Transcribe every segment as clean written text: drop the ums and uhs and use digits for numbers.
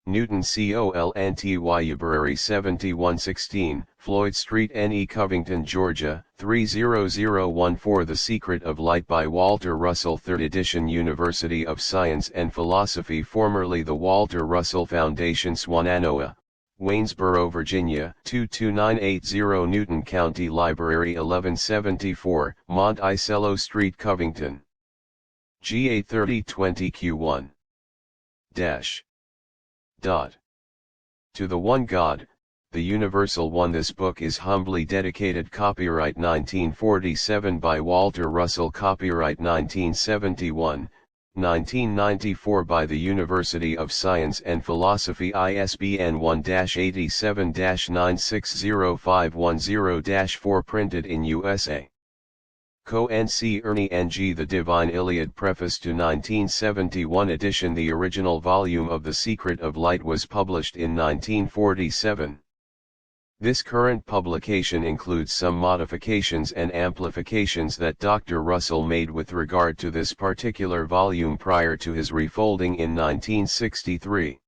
Newton Colnty Library 7116, Floyd Street NE Covington, Georgia, 30014. The Secret of Light by Walter Russell, 3rd edition, University of Science and Philosophy, formerly the Walter Russell Foundation, Swannanoa, Waynesboro, Virginia, 22980. Newton County Library 1174, Monticello Street, Covington, GA 3020 Q1. To the One God, the Universal One. This book is humbly dedicated. Copyright 1947 by Walter Russell. Copyright 1971, 1994 by the University of Science and Philosophy. ISBN 1-87-960510-4. Printed in USA. Co-N.C. Ernie N.G. The Divine Iliad. Preface to 1971 edition. The original volume of The Secret of Light was published in 1947. This current publication includes some modifications and amplifications that Dr. Russell made with regard to this particular volume prior to his refolding in 1963.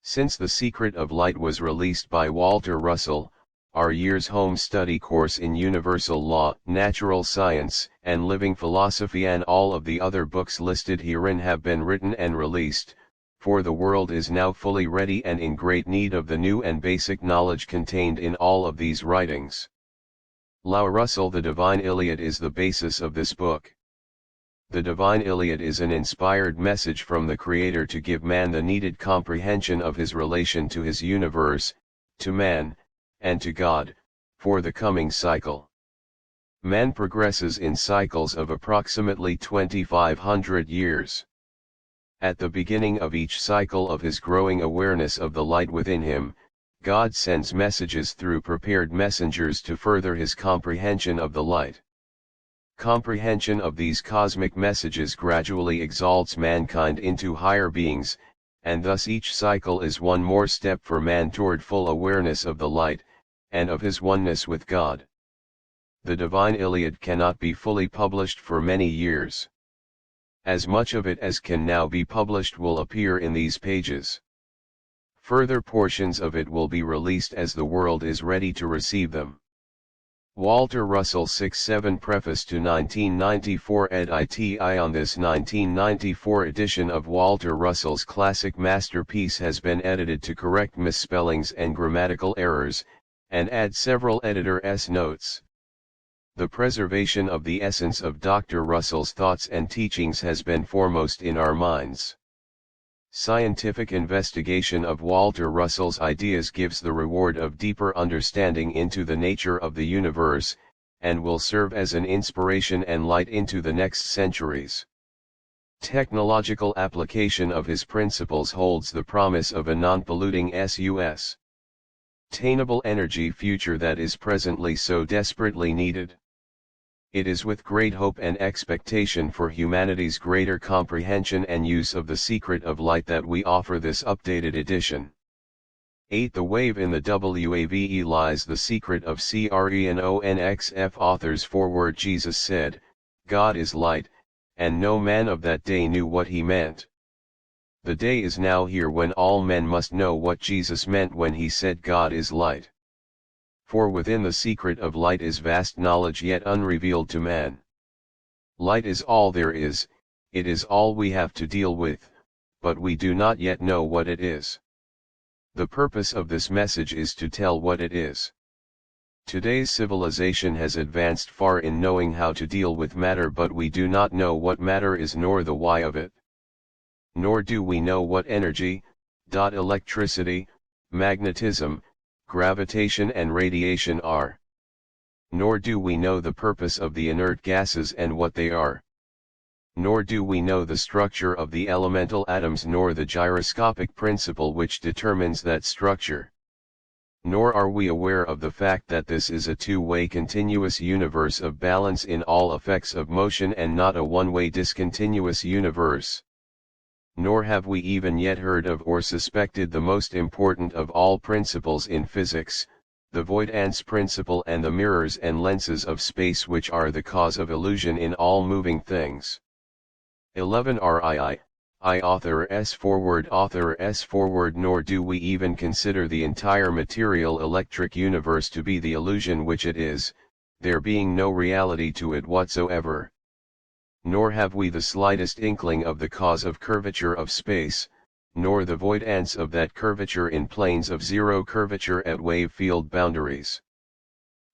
Since The Secret of Light was released by Walter Russell, our year's home study course in universal law, natural science, and living philosophy, and all of the other books listed herein have been written and released, for the world is now fully ready and in great need of the new and basic knowledge contained in all of these writings. Russell. The Divine Iliad is the basis of this book. The Divine Iliad is an inspired message from the Creator to give man the needed comprehension of his relation to his universe, to man, and to God, for the coming cycle. Man progresses in cycles of approximately 2500 years. At the beginning of each cycle of his growing awareness of the light within him, God sends messages through prepared messengers to further his comprehension of the light. Comprehension of these cosmic messages gradually exalts mankind into higher beings, and thus each cycle is one more step for man toward full awareness of the light, and of his oneness with God. The Divine Iliad cannot be fully published for many years. As much of it as can now be published will appear in these pages. Further portions of it will be released as the world is ready to receive them. Walter Russell 6-7. Preface to 1994 edit. On this 1994 edition of Walter Russell's classic masterpiece has been edited to correct misspellings and grammatical errors, and add several editor's notes. The preservation of the essence of Dr. Russell's thoughts and teachings has been foremost in our minds. Scientific investigation of Walter Russell's ideas gives the reward of deeper understanding into the nature of the universe, and will serve as an inspiration and light into the next centuries. Technological application of his principles holds the promise of a non-polluting sustainable energy future that is presently so desperately needed. It is with great hope and expectation for humanity's greater comprehension and use of the Secret of Light that we offer this updated edition. 8. The Wave in the WAVE lies. The Secret of CRENONXF. Author's foreword. Jesus said, "God is light," and no man of that day knew what he meant. The day is now here when all men must know what Jesus meant when he said God is light. For within the secret of light is vast knowledge yet unrevealed to man. Light is all there is, it is all we have to deal with, but we do not yet know what it is. The purpose of this message is to tell what it is. Today's civilization has advanced far in knowing how to deal with matter, but we do not know what matter is nor the why of it. Nor do we know what energy, electricity, magnetism, gravitation and radiation are. Nor do we know the purpose of the inert gases and what they are. Nor do we know the structure of the elemental atoms nor the gyroscopic principle which determines that structure. Nor are we aware of the fact that this is a two-way continuous universe of balance in all effects of motion and not a one-way discontinuous universe. Nor have we even yet heard of or suspected the most important of all principles in physics, the voidance principle and the mirrors and lenses of space which are the cause of illusion in all moving things. 11. author s forward, nor do we even consider the entire material electric universe to be the illusion which it is, there being no reality to it whatsoever. Nor have we the slightest inkling of the cause of curvature of space, nor the voidance of that curvature in planes of zero curvature at wave-field boundaries.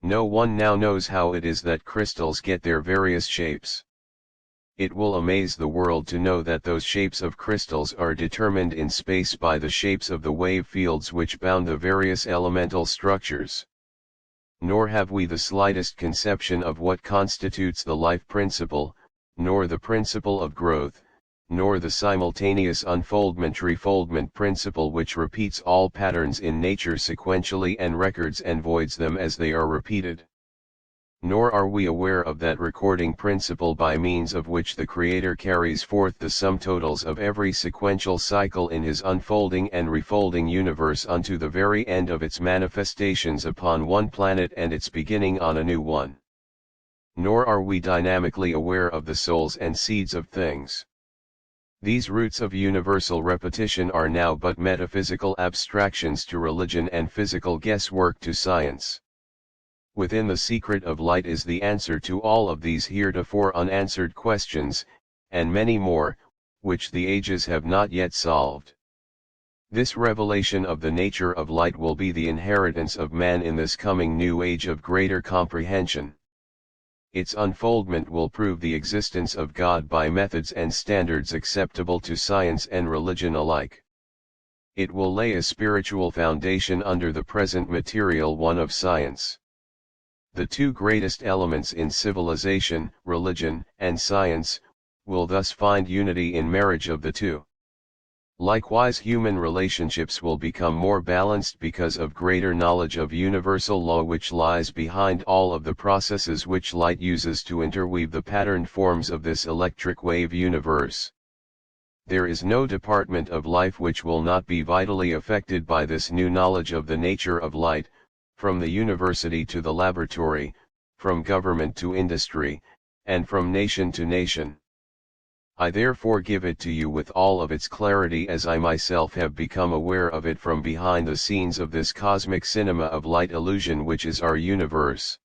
No one now knows how it is that crystals get their various shapes. It will amaze the world to know that those shapes of crystals are determined in space by the shapes of the wave fields which bound the various elemental structures. Nor have we the slightest conception of what constitutes the life principle, nor the principle of growth, nor the simultaneous unfoldment-refoldment principle which repeats all patterns in nature sequentially and records and voids them as they are repeated. Nor are we aware of that recording principle by means of which the Creator carries forth the sum totals of every sequential cycle in his unfolding and refolding universe unto the very end of its manifestations upon one planet and its beginning on a new one. Nor are we dynamically aware of the souls and seeds of things. These roots of universal repetition are now but metaphysical abstractions to religion and physical guesswork to science. Within the secret of light is the answer to all of these heretofore unanswered questions, and many more, which the ages have not yet solved. This revelation of the nature of light will be the inheritance of man in this coming new age of greater comprehension. Its unfoldment will prove the existence of God by methods and standards acceptable to science and religion alike. It will lay a spiritual foundation under the present material one of science. The two greatest elements in civilization, religion, and science, will thus find unity in marriage of the two. Likewise, human relationships will become more balanced because of greater knowledge of universal law which lies behind all of the processes which light uses to interweave the patterned forms of this electric wave universe. There is no department of life which will not be vitally affected by this new knowledge of the nature of light, from the university to the laboratory, from government to industry, and from nation to nation. I therefore give it to you with all of its clarity as I myself have become aware of it from behind the scenes of this cosmic cinema of light illusion which is our universe.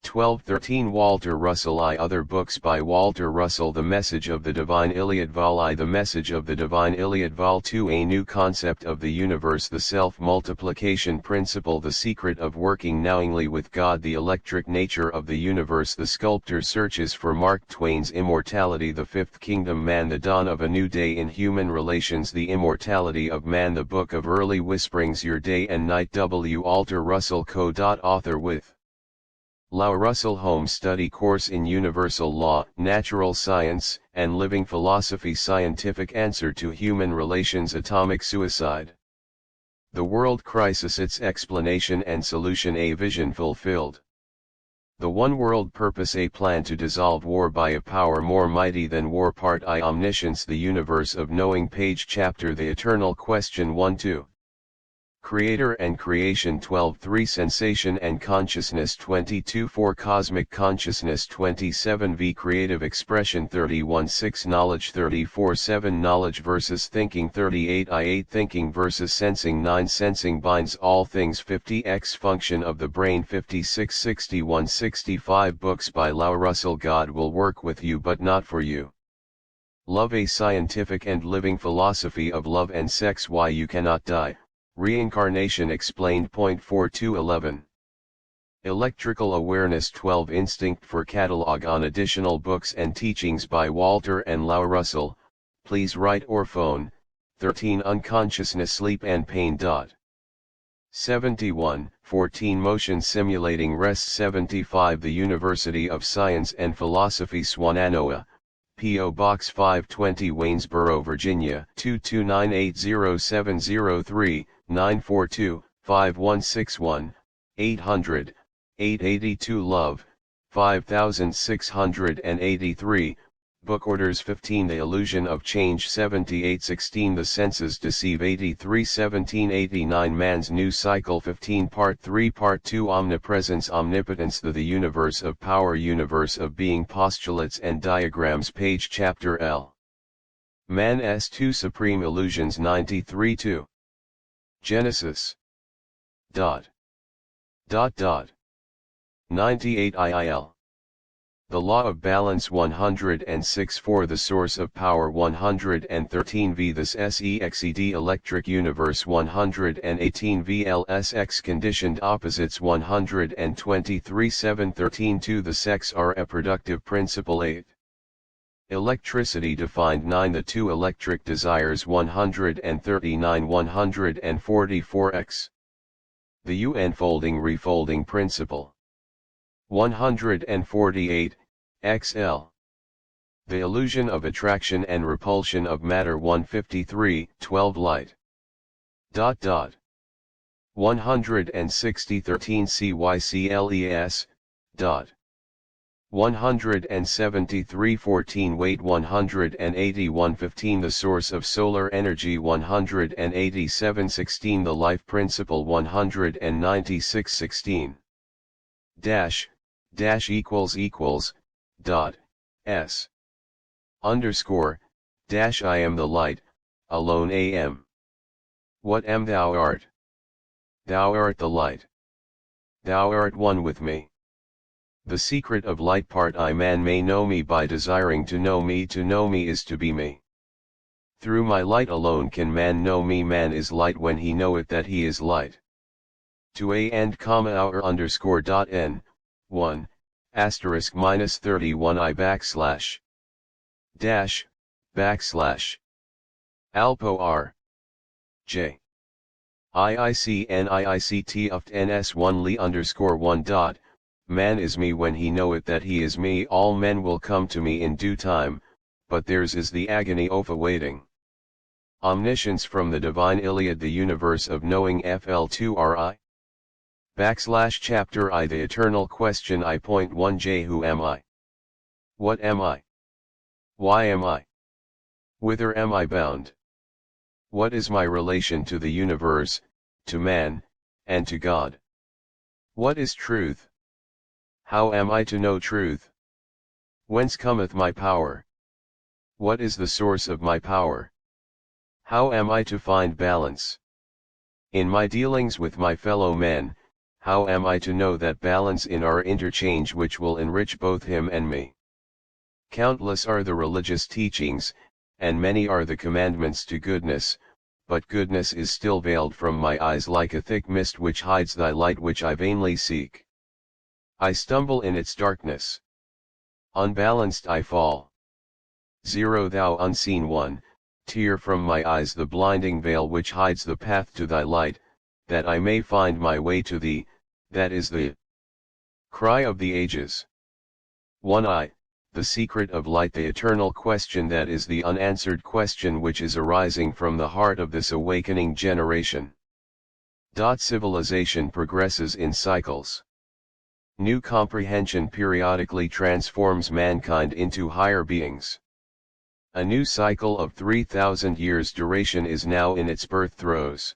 1213 Walter Russell I. Other books by Walter Russell. The Message of the Divine Iliad Vol. I. The Message of the Divine Iliad Vol. 2. A New Concept of the Universe. The Self-Multiplication Principle. The Secret of Working Knowingly with God. The Electric Nature of the Universe. The Sculptor Searches for Mark Twain's Immortality. The Fifth Kingdom Man. The Dawn of a New Day in Human Relations. The Immortality of Man. The Book of Early Whisperings. Your Day and Night. W. Walter Russell Co. Author with Lau Russell Home Study Course in Universal Law, Natural Science, and Living Philosophy. Scientific Answer to Human Relations. Atomic Suicide. The World Crisis. Its Explanation and Solution. A Vision Fulfilled. The One World Purpose. A Plan to Dissolve War by a Power More Mighty Than War. Part I. Omniscience. The Universe of Knowing. Page Chapter. The Eternal Question 1-2. Creator and Creation. 12-3. Sensation and Consciousness. 22-4. Cosmic Consciousness. 27-V. Creative Expression. 31-6. Knowledge. 34-7. Knowledge versus Thinking. 38-8. Thinking versus Sensing. 9. Sensing binds all things. 50x. Function of the Brain. 56-61-65. Books by Lau Russell. God will work with you but not for you. Love. A Scientific and Living Philosophy of Love and Sex. Why You Cannot Die. Reincarnation Explained. 4-11. Electrical Awareness. 12. Instinct for Catalog. On additional books and teachings by Walter and Lau Russell, please write or phone. 13. Unconsciousness, Sleep and Pain. 71. 14. Motion Simulating Rest. 75. The University of Science and Philosophy. Swannanoa, P.O. Box 520, Waynesboro, Virginia 22980. 942-5161, 800-882. Love, 5683. Book orders. 15. The Illusion of Change. 78-16. The Senses Deceive. 83. 1789. Man's New Cycle. 15. Part 3. Part 2. Omnipresence, Omnipotence. The Universe of Power. Universe of Being. Postulates and Diagrams. Page Chapter L. Man S2 Supreme Illusions 93-2. Genesis. Dot. 98 IIL. The law of balance 106 for the source of power 113 v this SEXED electric universe 118 VLSX conditioned opposites 123 713 2 the sex are a productive principle 8. Electricity defined 9 the 2 electric desires 139 144 x. The U enfolding refolding principle 148 XL. The illusion of attraction and repulsion of matter 153 12 light. 160 13 CYCLES. 173 14 weight 181 15 the source of solar energy 187 16 the life principle 196 16 dot s underscore dash I am the light, alone am. What am thou art? Thou art the light. Thou art one with me. The secret of light part I man may know me by desiring to know me is to be me. Through my light alone can man know me man is light when he knoweth that he is light. To a and comma our underscore dot n, 1, asterisk minus 31 I backslash. Dash, backslash. Alpo r. J. IICNIICT uft ns1 li underscore 1 dot. Man is me when he knoweth that he is me all men will come to me in due time, but theirs is the agony of awaiting. Omniscience from the divine Iliad the universe of knowing FL2RI. Backslash chapter I the eternal question I.1j Who am I? What am I? Why am I? Whither am I bound? What is my relation to the universe, to man, and to God? What is truth? How am I to know truth? Whence cometh my power? What is the source of my power? How am I to find balance? In my dealings with my fellow men, how am I to know that balance in our interchange which will enrich both him and me? Countless are the religious teachings, and many are the commandments to goodness, but goodness is still veiled from my eyes like a thick mist which hides thy light which I vainly seek. I stumble in its darkness. Unbalanced I fall. Zero thou unseen one, tear from my eyes the blinding veil which hides the path to thy light, that I may find my way to thee, that is the cry of the ages. One I, the secret of light the eternal question that is the unanswered question which is arising from the heart of this awakening generation. Civilization progresses in cycles. New comprehension periodically transforms mankind into higher beings. A new cycle of 3,000 years duration is now in its birth throes.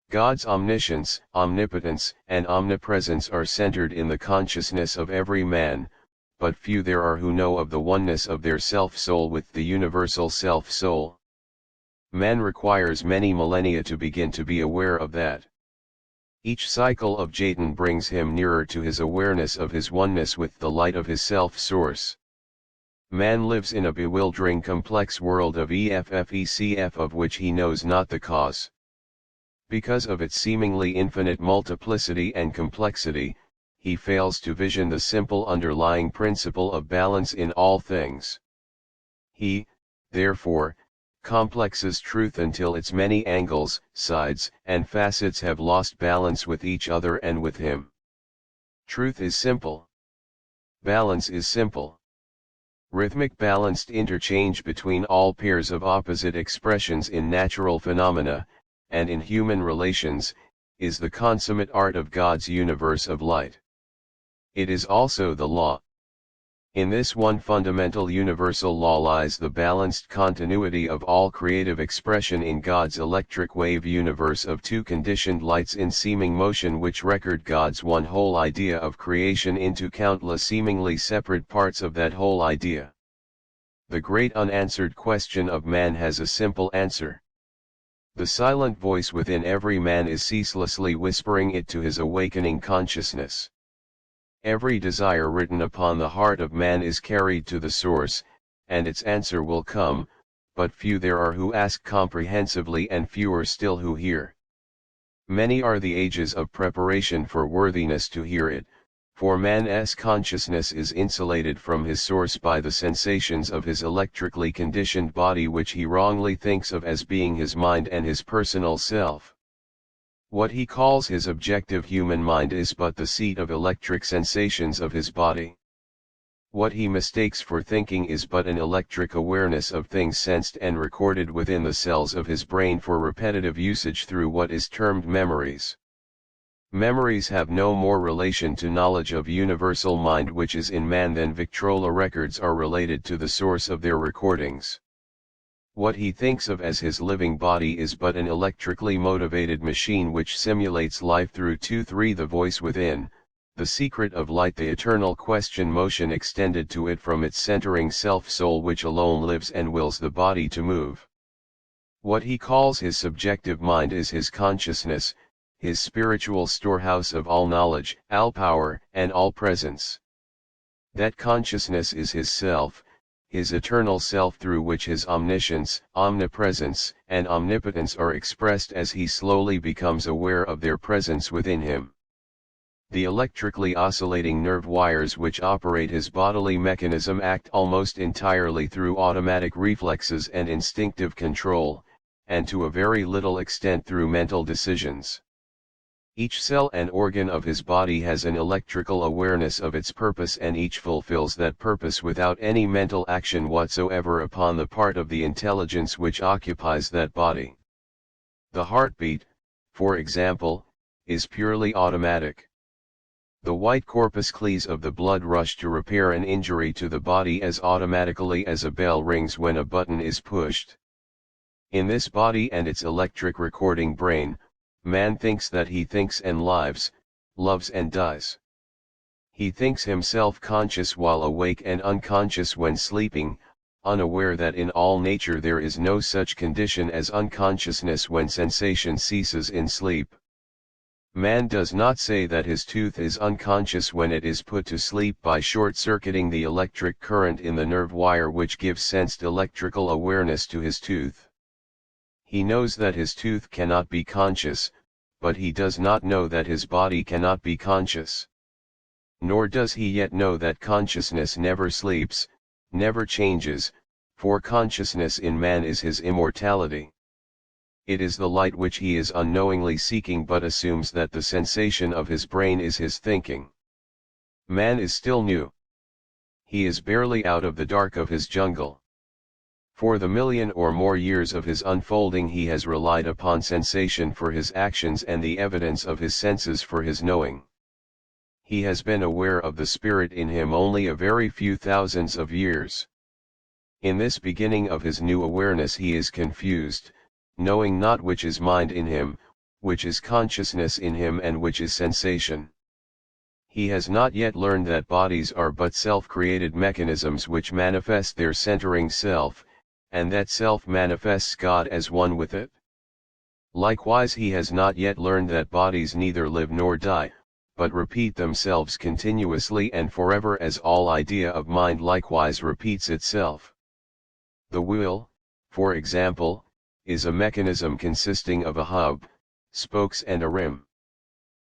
God's omniscience, omnipotence, and omnipresence are centered in the consciousness of every man, but few there are who know of the oneness of their self-soul with the universal self-soul. Man requires many millennia to begin to be aware of that. Each cycle of Jatan brings him nearer to his awareness of his oneness with the light of his self-source. Man lives in a bewildering complex world of EFFECF of which he knows not the cause. Because of its seemingly infinite multiplicity and complexity, he fails to vision the simple underlying principle of balance in all things. He, therefore, complexes truth until its many angles, sides, and facets have lost balance with each other and with him. Truth is simple. Balance is simple. Rhythmic balanced interchange between all pairs of opposite expressions in natural phenomena, and in human relations, is the consummate art of God's universe of light. It is also the law. In this one fundamental universal law lies the balanced continuity of all creative expression in God's electric wave universe of two conditioned lights in seeming motion which record God's one whole idea of creation into countless seemingly separate parts of that whole idea. The great unanswered question of man has a simple answer. The silent voice within every man is ceaselessly whispering it to his awakening consciousness. Every desire written upon the heart of man is carried to the source, and its answer will come, but few there are who ask comprehensively and fewer still who hear. Many are the ages of preparation for worthiness to hear it, for man's consciousness is insulated from his source by the sensations of his electrically conditioned body, which he wrongly thinks of as being his mind and his personal self. What he calls his objective human mind is but the seat of electric sensations of his body. What he mistakes for thinking is but an electric awareness of things sensed and recorded within the cells of his brain for repetitive usage through what is termed memories. Memories have no more relation to knowledge of universal mind which is in man than Victrola records are related to the source of their recordings. What he thinks of as his living body is but an electrically motivated machine which simulates life through 2-3 the voice within, the secret of light, the eternal question motion extended to it from its centering self-soul which alone lives and wills the body to move. What he calls his subjective mind is his consciousness, his spiritual storehouse of all knowledge, all power, and all presence. That consciousness is his self, his eternal self through which his omniscience, omnipresence, and omnipotence are expressed as he slowly becomes aware of their presence within him. The electrically oscillating nerve wires which operate his bodily mechanism act almost entirely through automatic reflexes and instinctive control, and to a very little extent through mental decisions. Each cell and organ of his body has an electrical awareness of its purpose, and each fulfills that purpose without any mental action whatsoever upon the part of the intelligence which occupies that body. The heartbeat, for example, is purely automatic. The white corpuscles of the blood rush to repair an injury to the body as automatically as a bell rings when a button is pushed. In this body and its electric recording brain, man thinks that he thinks and lives, loves and dies. He thinks himself conscious while awake and unconscious when sleeping, unaware that in all nature there is no such condition as unconsciousness when sensation ceases in sleep. Man does not say that his tooth is unconscious when it is put to sleep by short-circuiting the electric current in the nerve wire which gives sensed electrical awareness to his tooth. He knows that his tooth cannot be conscious, but he does not know that his body cannot be conscious. Nor does he yet know that consciousness never sleeps, never changes, for consciousness in man is his immortality. It is the light which he is unknowingly seeking, but assumes that the sensation of his brain is his thinking. Man is still new. He is barely out of the dark of his jungle. For the million or more years of his unfolding he has relied upon sensation for his actions and the evidence of his senses for his knowing. He has been aware of the spirit in him only a very few thousands of years. In this beginning of his new awareness he is confused, knowing not which is mind in him, which is consciousness in him, and which is sensation. He has not yet learned that bodies are but self-created mechanisms which manifest their centering self, and that self manifests God as one with it. Likewise he has not yet learned that bodies neither live nor die, but repeat themselves continuously and forever, as all idea of mind likewise repeats itself. The wheel, for example, is a mechanism consisting of a hub, spokes and a rim.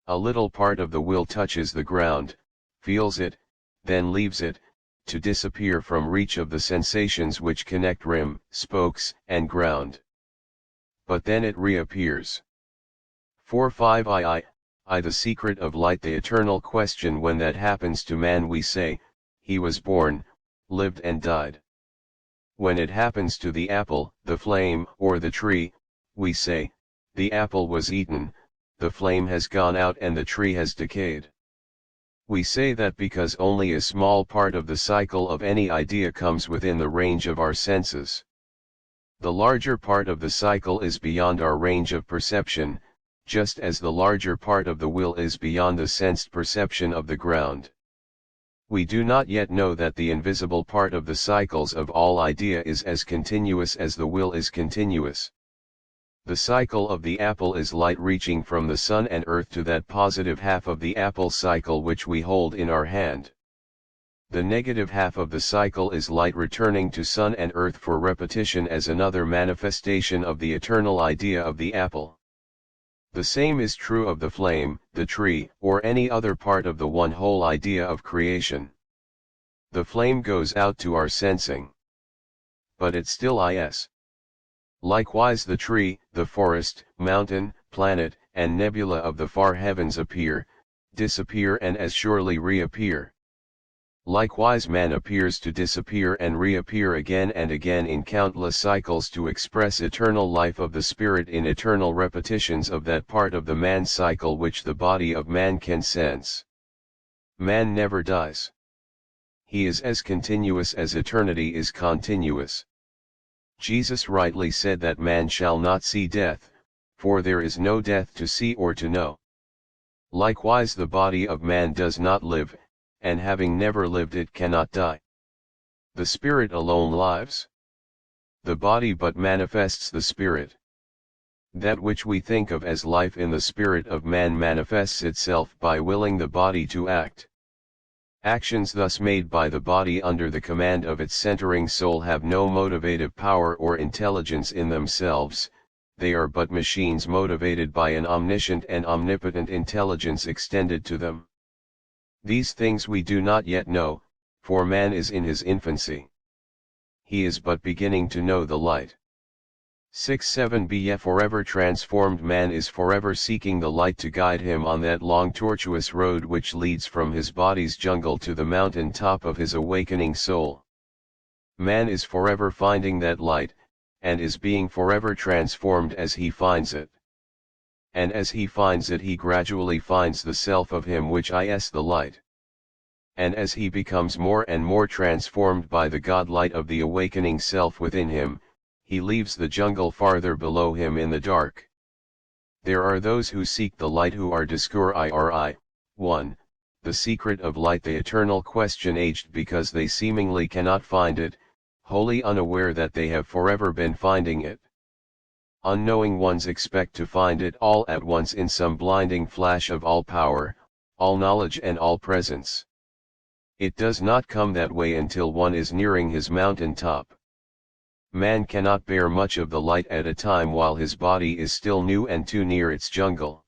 A little part of the wheel touches the ground, feels it, then leaves it, to disappear from reach of the sensations which connect rim, spokes, and ground. But then it reappears. 4-5 I the secret of light, the eternal question. When that happens to man we say, he was born, lived and died. When it happens to the apple, the flame, or the tree, we say, the apple was eaten, the flame has gone out and the tree has decayed. We say that because only a small part of the cycle of any idea comes within the range of our senses. The larger part of the cycle is beyond our range of perception, just as the larger part of the will is beyond the sensed perception of the ground. We do not yet know that the invisible part of the cycles of all idea is as continuous as the will is continuous. The cycle of the apple is light reaching from the sun and earth to that positive half of the apple cycle which we hold in our hand. The negative half of the cycle is light returning to sun and earth for repetition as another manifestation of the eternal idea of the apple. The same is true of the flame, the tree, or any other part of the one whole idea of creation. The flame goes out to our sensing, but it still is. Likewise the tree, the forest, mountain, planet, and nebula of the far heavens appear, disappear and as surely reappear. Likewise man appears to disappear and reappear again and again in countless cycles to express eternal life of the spirit in eternal repetitions of that part of the man cycle which the body of man can sense. Man never dies. He is as continuous as eternity is continuous. Jesus rightly said that man shall not see death, for there is no death to see or to know. Likewise the body of man does not live, and having never lived it cannot die. The spirit alone lives. The body but manifests the spirit. That which we think of as life in the spirit of man manifests itself by willing the body to act. Actions thus made by the body under the command of its centering soul have no motivative power or intelligence in themselves, they are but machines motivated by an omniscient and omnipotent intelligence extended to them. These things we do not yet know, for man is in his infancy. He is but beginning to know the light. 6.7b. Forever transformed man is forever seeking the light to guide him on that long tortuous road which leads from his body's jungle to the mountain top of his awakening soul. Man is forever finding that light, and is being forever transformed as he finds it. And as he finds it he gradually finds the self of him which is the light. And as he becomes more and more transformed by the God light of the awakening self within him, he leaves the jungle farther below him in the dark. There are those who seek the light who are discouri, 1. The secret of light, the eternal question aged because they seemingly cannot find it, wholly unaware that they have forever been finding it. Unknowing ones expect to find it all at once in some blinding flash of all power, all knowledge and all presence. It does not come that way until one is nearing his mountain top. Man cannot bear much of the light at a time while his body is still new and too near its jungle.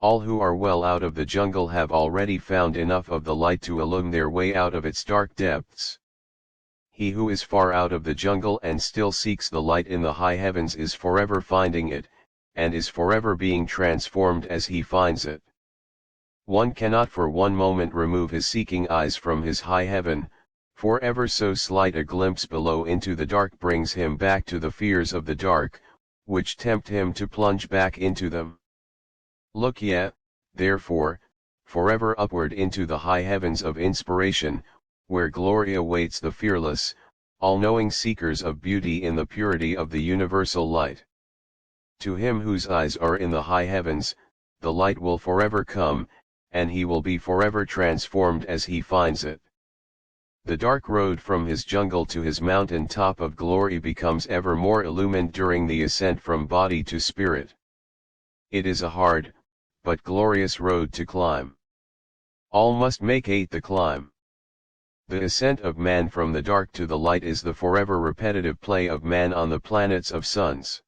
All who are well out of the jungle have already found enough of the light to illumine their way out of its dark depths. He who is far out of the jungle and still seeks the light in the high heavens is forever finding it, and is forever being transformed as he finds it. One cannot for one moment remove his seeking eyes from his high heaven, for ever so slight a glimpse below into the dark brings him back to the fears of the dark, which tempt him to plunge back into them. Look ye, therefore, forever upward into the high heavens of inspiration, where glory awaits the fearless, all-knowing seekers of beauty in the purity of the universal light. To him whose eyes are in the high heavens, the light will forever come, and he will be forever transformed as he finds it. The dark road from his jungle to his mountain top of glory becomes ever more illumined during the ascent from body to spirit. It is a hard, but glorious road to climb. All must make the climb. The ascent of man from the dark to the light is the forever repetitive play of man on the planets of suns.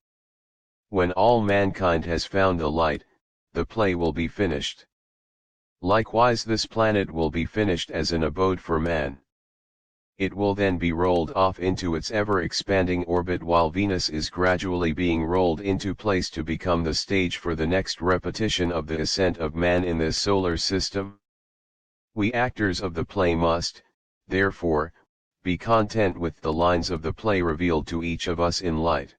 When all mankind has found the light, the play will be finished. Likewise this planet will be finished as an abode for man. It will then be rolled off into its ever-expanding orbit while Venus is gradually being rolled into place to become the stage for the next repetition of the ascent of man in this solar system. We actors of the play must, therefore, be content with the lines of the play revealed to each of us in light.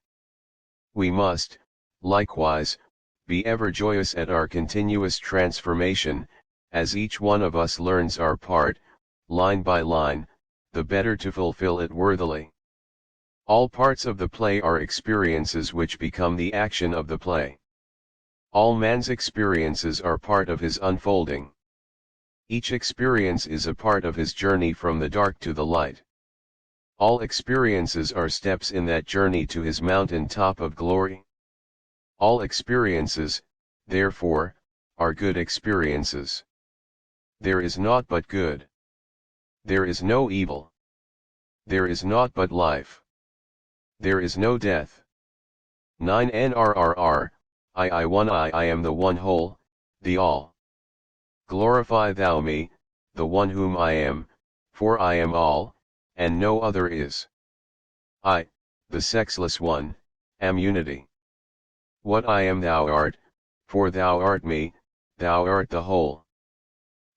We must, likewise, be ever joyous at our continuous transformation, as each one of us learns our part, line by line, the better to fulfill it worthily. All parts of the play are experiences which become the action of the play. All man's experiences are part of his unfolding. Each experience is a part of his journey from the dark to the light. All experiences are steps in that journey to his mountain top of glory. All experiences, therefore, are good experiences. There is naught but good. There is no evil. There is naught but life. There is no death. 9 Nrrr, I one I am the one whole, the all. Glorify thou me, the one whom I am, for I am all, and no other is. I, the sexless one, am unity. What I am thou art, for thou art me, thou art the whole.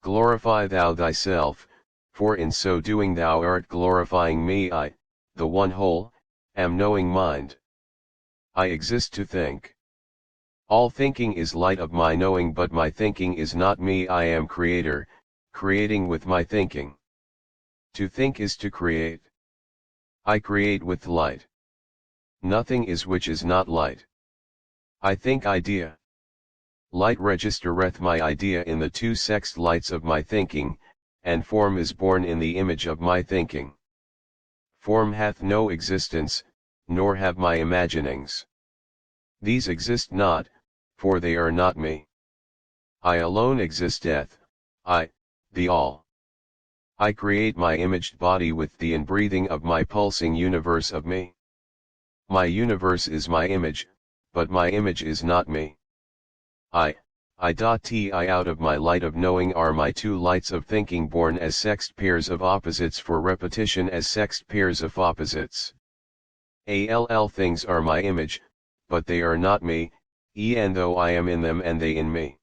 Glorify thou thyself, for in so doing thou art glorifying me. I, the one whole, am knowing mind. I exist to think. All thinking is light of my knowing, but my thinking is not me. I am creator, creating with my thinking. To think is to create. I create with light. Nothing is which is not light. I think idea. Light registereth my idea in the two sexed lights of my thinking, and form is born in the image of my thinking. Form hath no existence, nor have my imaginings. These exist not, for they are not me. I alone existeth, I, the all. I create my imaged body with the inbreathing of my pulsing universe of me. My universe is my image, but my image is not me. I out of my light of knowing are my two lights of thinking born as sexed pairs of opposites for repetition as sexed pairs of opposites. All things are my image, but they are not me, e'en though I am in them and they in me.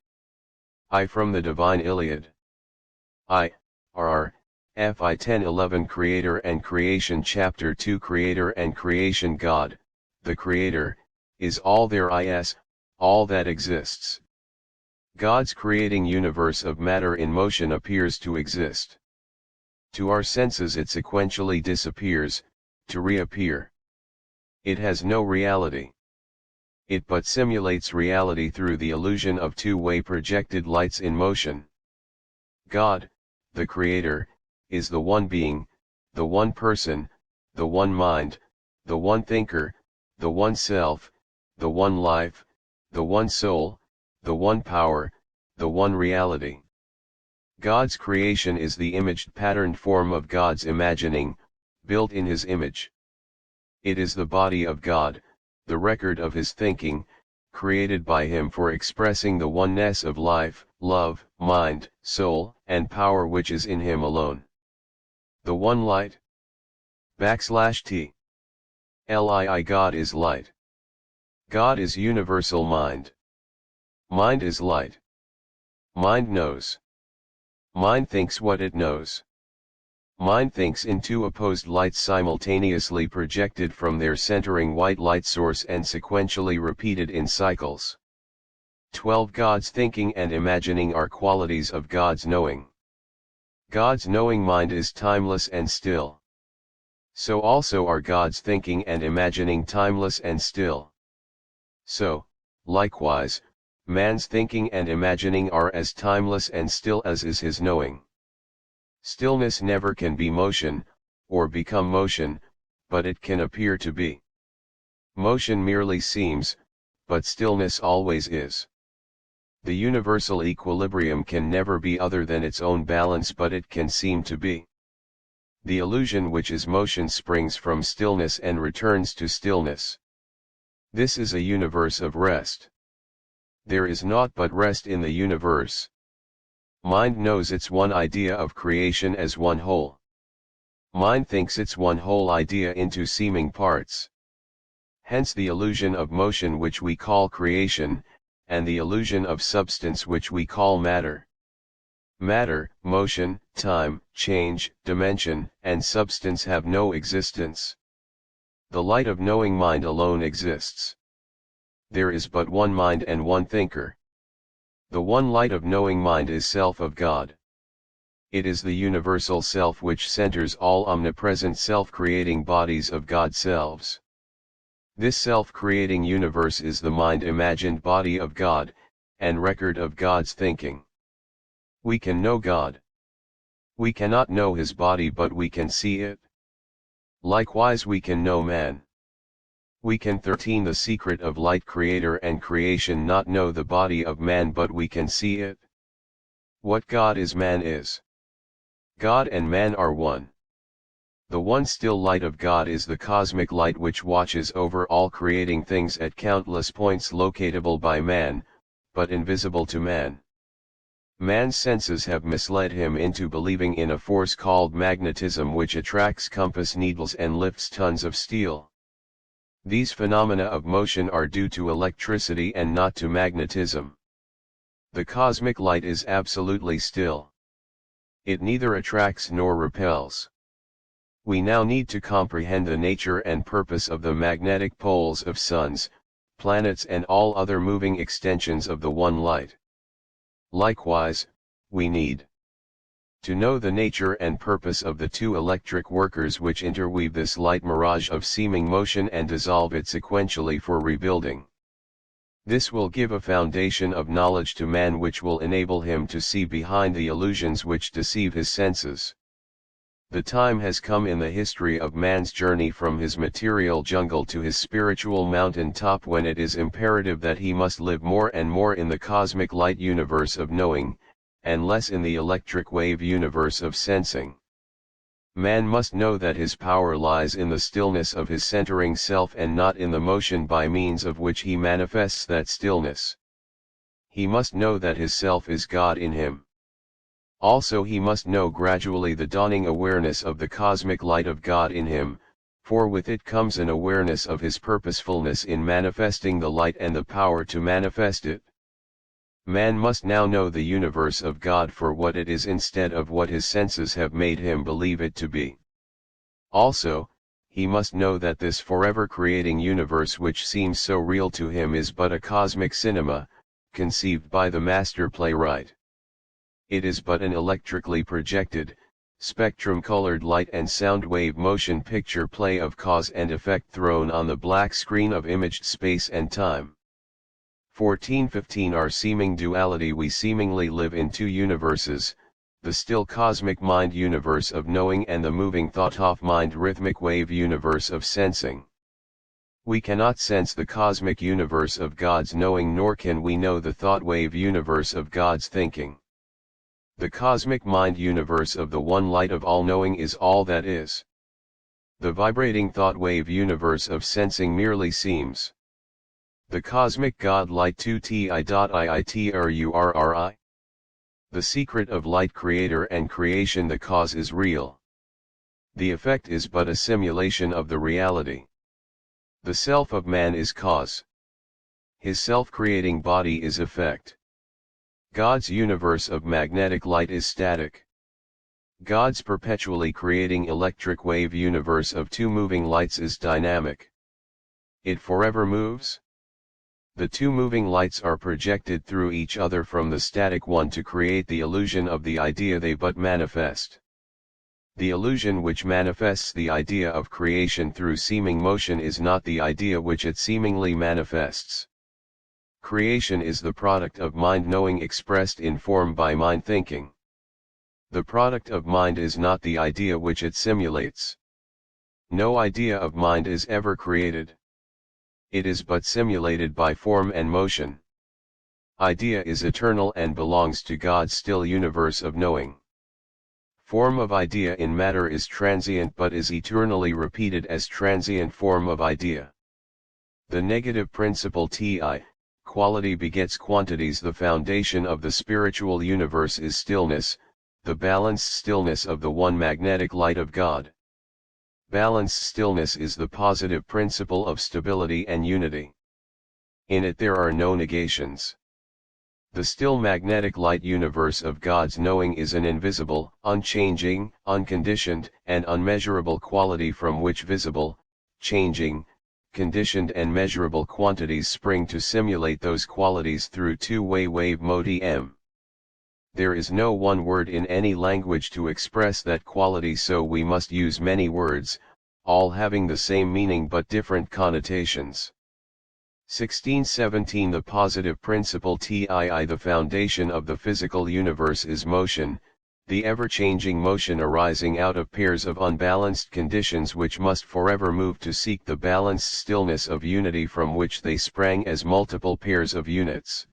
I from the divine Iliad. Fi 10:11 Creator and Creation Chapter 2 Creator and Creation God, the Creator, is all there is, all that exists. God's creating universe of matter in motion appears to exist. To our senses it sequentially disappears, to reappear. It has no reality. It but simulates reality through the illusion of two-way projected lights in motion. God, the Creator, is the one being, the one person, the one mind, the one thinker, the one self, the one life, the one soul, the one power, the one reality. God's creation is the imaged patterned form of God's imagining, built in His image. It is the body of God, the record of His thinking, created by Him for expressing the oneness of life, love, mind, soul, and power which is in Him alone. The one light. \T. Lii God is light. God is universal mind. Mind is light. Mind knows. Mind thinks what it knows. Mind thinks in two opposed lights simultaneously projected from their centering white light source and sequentially repeated in cycles. 12 God's thinking and imagining are qualities of God's knowing. God's knowing mind is timeless and still. So also are God's thinking and imagining timeless and still. So, likewise, man's thinking and imagining are as timeless and still as is his knowing. Stillness never can be motion, or become motion, but it can appear to be. Motion merely seems, but stillness always is. The universal equilibrium can never be other than its own balance, but it can seem to be. The illusion which is motion springs from stillness and returns to stillness. This is a universe of rest. There is naught but rest in the universe. Mind knows its one idea of creation as one whole. Mind thinks its one whole idea into seeming parts. Hence the illusion of motion which we call creation, and the illusion of substance which we call matter. Matter, motion, time, change, dimension, and substance have no existence. The light of knowing mind alone exists. There is but one mind and one thinker. The one light of knowing mind is self of God. It is the universal self which centers all omnipresent self-creating bodies of God selves. This self-creating universe is the mind-imagined body of God, and record of God's thinking. We can know God. We cannot know his body, but we can see it. Likewise we can know man. We can 13 the secret of light creator and creation not know the body of man, but we can see it. What God is, man is. God and man are one. The one still light of God is the cosmic light which watches over all creating things at countless points locatable by man, but invisible to man. Man's senses have misled him into believing in a force called magnetism which attracts compass needles and lifts tons of steel. These phenomena of motion are due to electricity and not to magnetism. The cosmic light is absolutely still. It neither attracts nor repels. We now need to comprehend the nature and purpose of the magnetic poles of suns, planets and all other moving extensions of the one light. Likewise, we need to know the nature and purpose of the two electric workers which interweave this light mirage of seeming motion and dissolve it sequentially for rebuilding. This will give a foundation of knowledge to man which will enable him to see behind the illusions which deceive his senses. The time has come in the history of man's journey from his material jungle to his spiritual mountain top when it is imperative that he must live more and more in the cosmic light universe of knowing, and less in the electric wave universe of sensing. Man must know that his power lies in the stillness of his centering self and not in the motion by means of which he manifests that stillness. He must know that his self is God in him. Also he must know gradually the dawning awareness of the cosmic light of God in him, for with it comes an awareness of his purposefulness in manifesting the light and the power to manifest it. Man must now know the universe of God for what it is instead of what his senses have made him believe it to be. Also, he must know that this forever creating universe which seems so real to him is but a cosmic cinema, conceived by the master playwright. It is but an electrically projected, spectrum-colored light and sound wave motion picture play of cause and effect thrown on the black screen of imaged space and time. 1415 Our seeming duality. We seemingly live in two universes, the still cosmic mind universe of knowing and the moving thought-off mind rhythmic wave universe of sensing. We cannot sense the cosmic universe of God's knowing, nor can we know the thought wave universe of God's thinking. The cosmic mind universe of the one light of all knowing is all that is. The vibrating thought wave universe of sensing merely seems. The cosmic God light 2ti.iitrurri. The secret of light creator and creation. The cause is real. The effect is but a simulation of the reality. The self of man is cause. His self-creating body is effect. God's universe of magnetic light is static. God's perpetually creating electric wave universe of two moving lights is dynamic. It forever moves. The two moving lights are projected through each other from the static one to create the illusion of the idea they but manifest. The illusion which manifests the idea of creation through seeming motion is not the idea which it seemingly manifests. Creation is the product of mind knowing expressed in form by mind thinking. The product of mind is not the idea which it simulates. No idea of mind is ever created. It is but simulated by form and motion. Idea is eternal and belongs to God's still universe of knowing. Form of idea in matter is transient but is eternally repeated as transient form of idea. The negative principle ti, quality begets quantities. The foundation of the spiritual universe is stillness, the balanced stillness of the one magnetic light of God. Balanced stillness is the positive principle of stability and unity. In it there are no negations. The still magnetic light universe of God's knowing is an invisible, unchanging, unconditioned, and unmeasurable quality from which visible, changing, conditioned and measurable quantities spring to simulate those qualities through two-way wave mode m. There is no one word in any language to express that quality, so we must use many words, all having the same meaning but different connotations. 1617 The positive principle tii. The foundation of the physical universe is motion, the ever-changing motion arising out of pairs of unbalanced conditions which must forever move to seek the balanced stillness of unity from which they sprang as multiple pairs of units.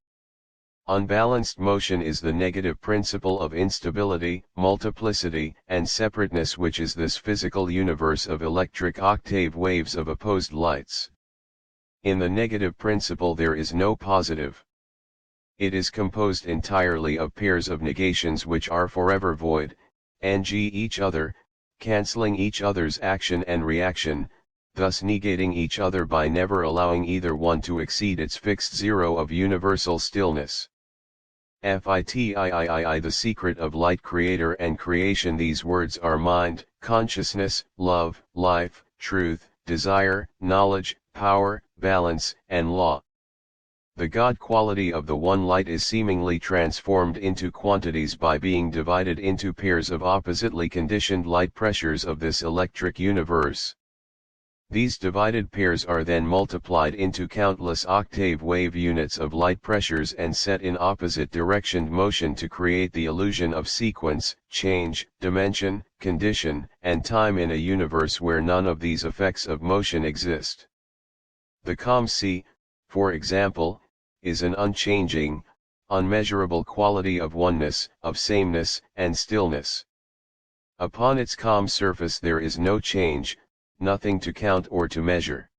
Unbalanced motion is the negative principle of instability, multiplicity, and separateness, which is this physical universe of electric octave waves of opposed lights. In the negative principle there is no positive. It is composed entirely of pairs of negations which are forever void, ng each other, cancelling each other's action and reaction, thus negating each other by never allowing either one to exceed its fixed zero of universal stillness. FITIII The secret of light, creator and creation. These words are mind, consciousness, love, life, truth, desire, knowledge, power, balance, and law. The God quality of the one light is seemingly transformed into quantities by being divided into pairs of oppositely conditioned light pressures of this electric universe. These divided pairs are then multiplied into countless octave wave units of light pressures and set in opposite directioned motion to create the illusion of sequence, change, dimension, condition, and time in a universe where none of these effects of motion exist. The COM-C, for example, is an unchanging, unmeasurable quality of oneness, of sameness, and stillness. Upon its calm surface there is no change, nothing to count or to measure.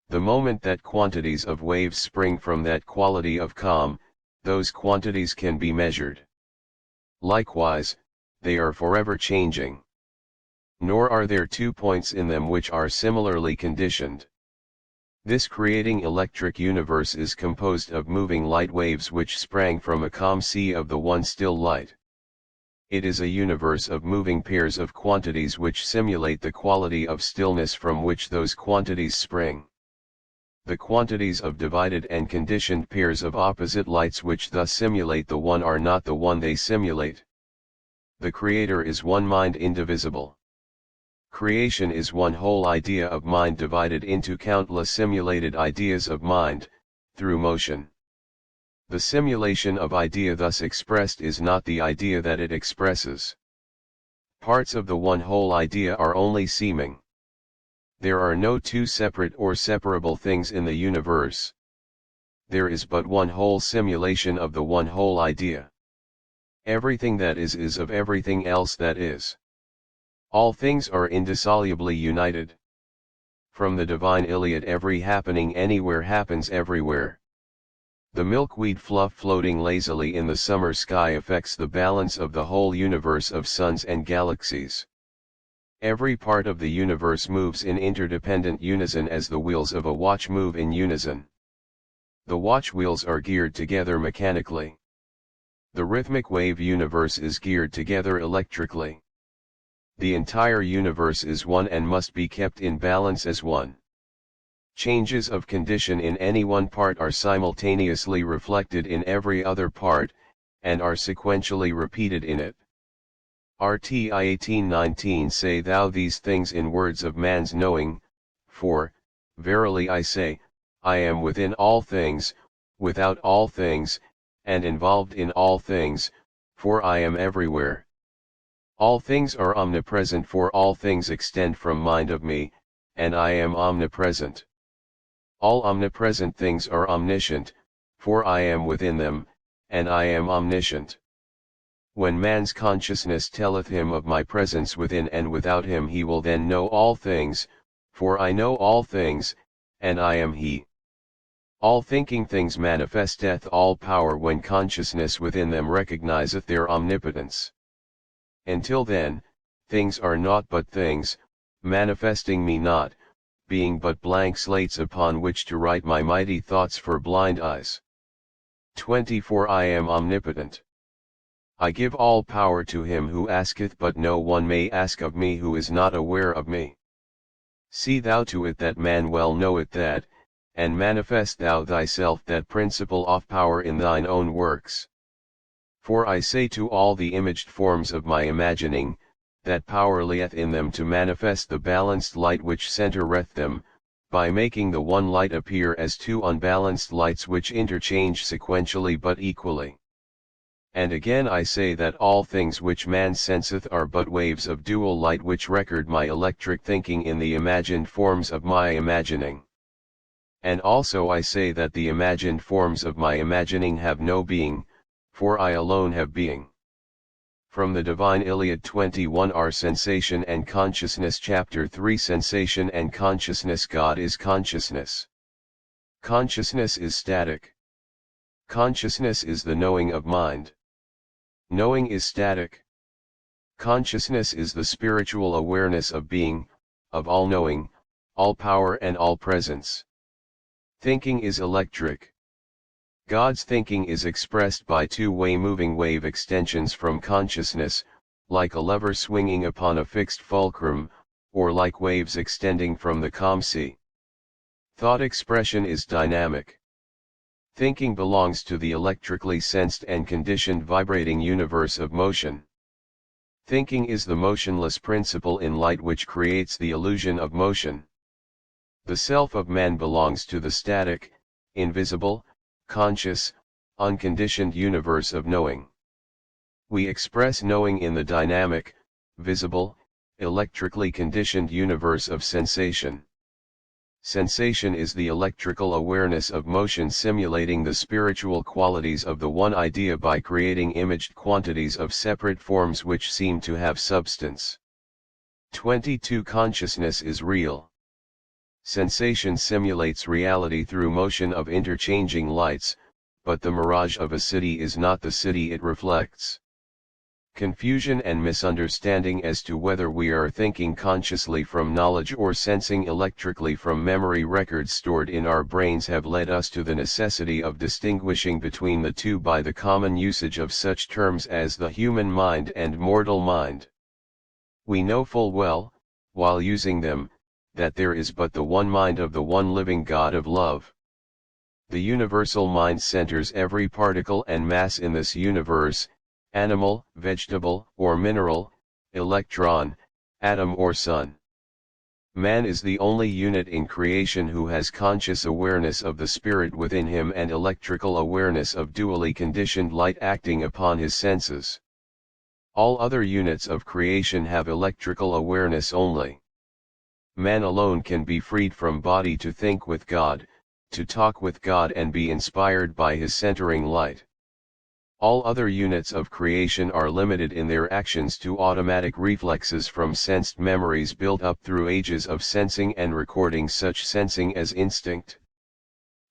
The moment that quantities of waves spring from that quality of calm, those quantities can be measured. Likewise, they are forever changing. Nor are there 2 points in them which are similarly conditioned. This creating electric universe is composed of moving light waves which sprang from a calm sea of the one still light. It is a universe of moving pairs of quantities which simulate the quality of stillness from which those quantities spring. The quantities of divided and conditioned pairs of opposite lights which thus simulate the one are not the one they simulate. The Creator is one mind indivisible. Creation is one whole idea of mind divided into countless simulated ideas of mind, through motion. The simulation of idea thus expressed is not the idea that it expresses. Parts of the one whole idea are only seeming. There are no two separate or separable things in the universe. There is but one whole simulation of the one whole idea. Everything that is of everything else that is. All things are indissolubly united. From the divine Iliad, every happening anywhere happens everywhere. The milkweed fluff floating lazily in the summer sky affects the balance of the whole universe of suns and galaxies. Every part of the universe moves in interdependent unison as the wheels of a watch move in unison. The watch wheels are geared together mechanically. The rhythmic wave universe is geared together electrically. The entire universe is one and must be kept in balance as one. Changes of condition in any one part are simultaneously reflected in every other part, and are sequentially repeated in it. RTI 18:19 Say thou these things in words of man's knowing, for, verily I say, I am within all things, without all things, and involved in all things, for I am everywhere. All things are omnipresent, for all things extend from mind of me, and I am omnipresent. All omnipresent things are omniscient, for I am within them, and I am omniscient. When man's consciousness telleth him of my presence within and without him, he will then know all things, for I know all things, and I am he. All thinking things manifesteth all power when consciousness within them recognizeth their omnipotence. Until then, things are naught but things, manifesting me not, being but blank slates upon which to write my mighty thoughts for blind eyes. 24 I am omnipotent. I give all power to him who asketh, but no one may ask of me who is not aware of me. See thou to it that man well knoweth that, and manifest thou thyself that principle of power in thine own works. For I say to all the imaged forms of my imagining, that power lieth in them to manifest the balanced light which centereth them, by making the one light appear as two unbalanced lights which interchange sequentially but equally. And again I say that all things which man senseth are but waves of dual light which record my electric thinking in the imagined forms of my imagining. And also I say that the imagined forms of my imagining have no being, for I alone have being. From the Divine Iliad 21 R. Sensation and Consciousness Chapter 3 Sensation and Consciousness. God is consciousness. Consciousness is static. Consciousness is the knowing of mind. Knowing is static. Consciousness is the spiritual awareness of being, of all knowing, all power and all presence. Thinking is electric. God's thinking is expressed by two-way moving wave extensions from consciousness, like a lever swinging upon a fixed fulcrum, or like waves extending from the calm sea. Thought expression is dynamic. Thinking belongs to the electrically sensed and conditioned vibrating universe of motion. Thinking is the motionless principle in light which creates the illusion of motion. The self of man belongs to the static, invisible, conscious, unconditioned universe of knowing. We express knowing in the dynamic, visible, electrically conditioned universe of sensation. Sensation is the electrical awareness of motion simulating the spiritual qualities of the one idea by creating imaged quantities of separate forms which seem to have substance. 22 Consciousness is real. Sensation simulates reality through motion of interchanging lights, but the mirage of a city is not the city it reflects. Confusion and misunderstanding as to whether we are thinking consciously from knowledge or sensing electrically from memory records stored in our brains have led us to the necessity of distinguishing between the two by the common usage of such terms as the human mind and mortal mind. We know full well, while using them, that there is but the one mind of the one living God of love. The universal mind centers every particle and mass in this universe, animal, vegetable, or mineral, electron, atom or sun. Man is the only unit in creation who has conscious awareness of the spirit within him and electrical awareness of dually conditioned light acting upon his senses. All other units of creation have electrical awareness only. Man alone can be freed from body to think with God, to talk with God and be inspired by his centering light. All other units of creation are limited in their actions to automatic reflexes from sensed memories built up through ages of sensing and recording such sensing as instinct.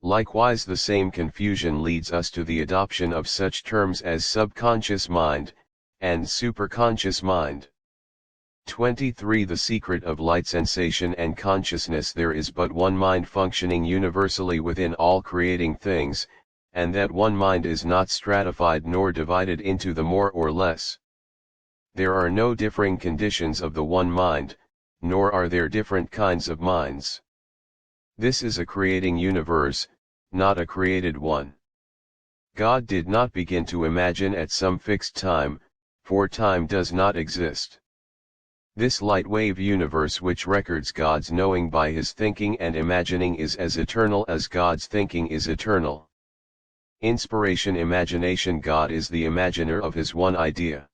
Likewise, the same confusion leads us to the adoption of such terms as subconscious mind, and superconscious mind. 23 The secret of light sensation and consciousness. There is but one mind functioning universally within all creating things, and that one mind is not stratified nor divided into the more or less. There are no differing conditions of the one mind, nor are there different kinds of minds. This is a creating universe, not a created one. God did not begin to imagine at some fixed time, for time does not exist. This light wave universe which records God's knowing by his thinking and imagining is as eternal as God's thinking is eternal. Inspiration imagination. God is the imaginer of his one idea.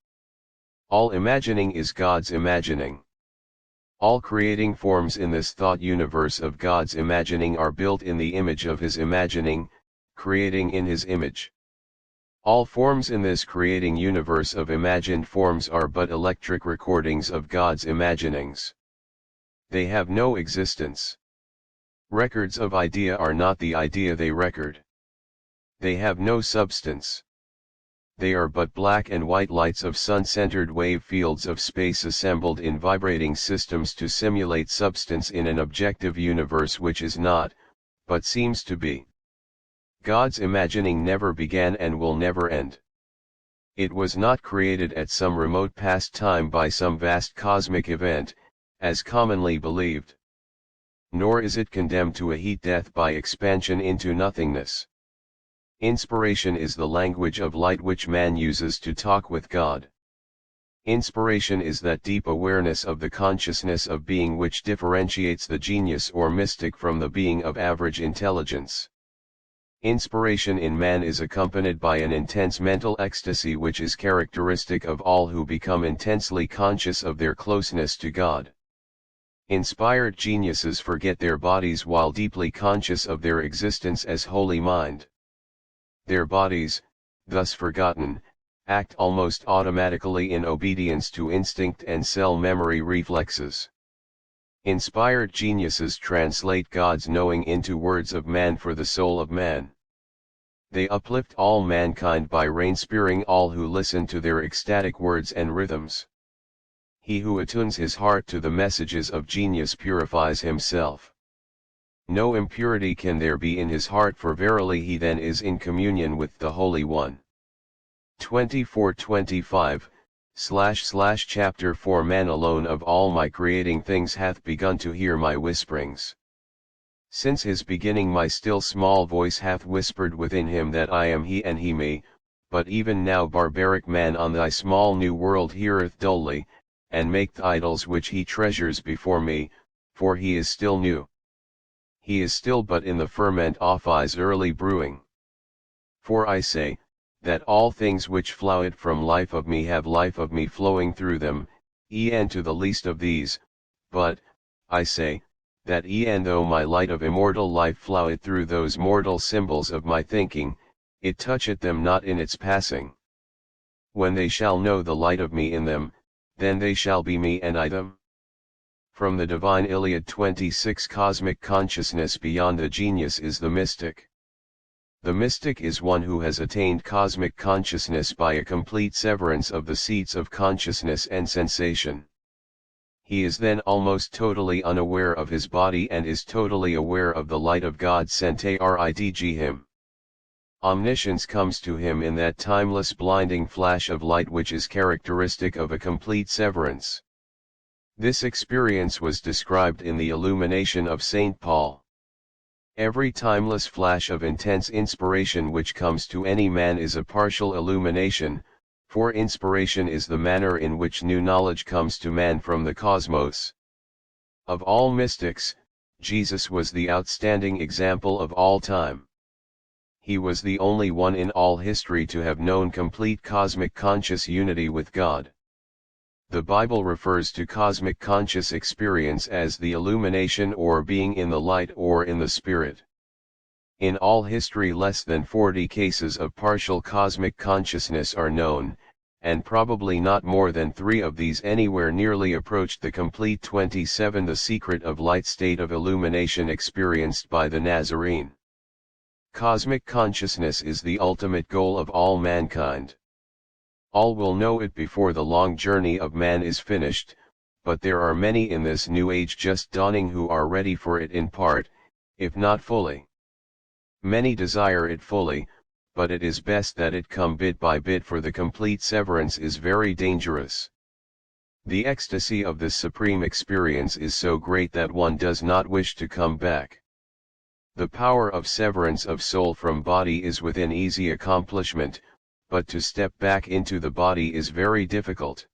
All imagining is God's imagining. All creating forms in this thought universe of God's imagining are built in the image of his imagining, creating in his image. All forms in this creating universe of imagined forms are but electric recordings of God's imaginings. They have no existence. Records of idea are not the idea they record. They have no substance. They are but black and white lights of sun-centered wave fields of space assembled in vibrating systems to simulate substance in an objective universe which is not, but seems to be. God's imagining never began and will never end. It was not created at some remote past time by some vast cosmic event, as commonly believed. Nor is it condemned to a heat death by expansion into nothingness. Inspiration is the language of light which man uses to talk with God. Inspiration is that deep awareness of the consciousness of being which differentiates the genius or mystic from the being of average intelligence. Inspiration in man is accompanied by an intense mental ecstasy which is characteristic of all who become intensely conscious of their closeness to God. Inspired geniuses forget their bodies while deeply conscious of their existence as holy mind. Their bodies, thus forgotten, act almost automatically in obedience to instinct and cell memory reflexes. Inspired geniuses translate God's knowing into words of man for the soul of man. They uplift all mankind by rain-spearing all who listen to their ecstatic words and rhythms. He who attunes his heart to the messages of genius purifies himself. No impurity can there be in his heart, for verily he then is in communion with the Holy One. 24:25, chapter 4 Man alone of all my creating things hath begun to hear my whisperings. Since his beginning my still small voice hath whispered within him that I am he and he me, but even now barbaric man on thy small new world heareth dully, and maketh idols which he treasures before me, for he is still new. He is still but in the ferment of his early brewing. For I say, that all things which flowed from life of me have life of me flowing through them, e'en to the least of these, but, I say, that e'en though my light of immortal life flowed through those mortal symbols of my thinking, it toucheth them not in its passing. When they shall know the light of me in them, then they shall be me and I them. From the Divine Iliad 26. Cosmic consciousness beyond the genius is the mystic. The mystic is one who has attained cosmic consciousness by a complete severance of the seats of consciousness and sensation. He is then almost totally unaware of his body and is totally aware of the light of God sent ridg him. Omniscience comes to him in that timeless blinding flash of light which is characteristic of a complete severance. This experience was described in the Illumination of St. Paul. Every timeless flash of intense inspiration which comes to any man is a partial illumination, for inspiration is the manner in which new knowledge comes to man from the cosmos. Of all mystics, Jesus was the outstanding example of all time. He was the only one in all history to have known complete cosmic conscious unity with God. The Bible refers to cosmic conscious experience as the illumination or being in the light or in the spirit. In all history less than 40 cases of partial cosmic consciousness are known, and probably not more than 3 of these anywhere nearly approached the complete 27. The secret of light state of illumination experienced by the Nazarene. Cosmic consciousness is the ultimate goal of all mankind. All will know it before the long journey of man is finished, but there are many in this new age just dawning who are ready for it in part, if not fully. Many desire it fully, but it is best that it come bit by bit, for the complete severance is very dangerous. The ecstasy of this supreme experience is so great that one does not wish to come back. The power of severance of soul from body is within easy accomplishment, but to step back into the body is very difficult.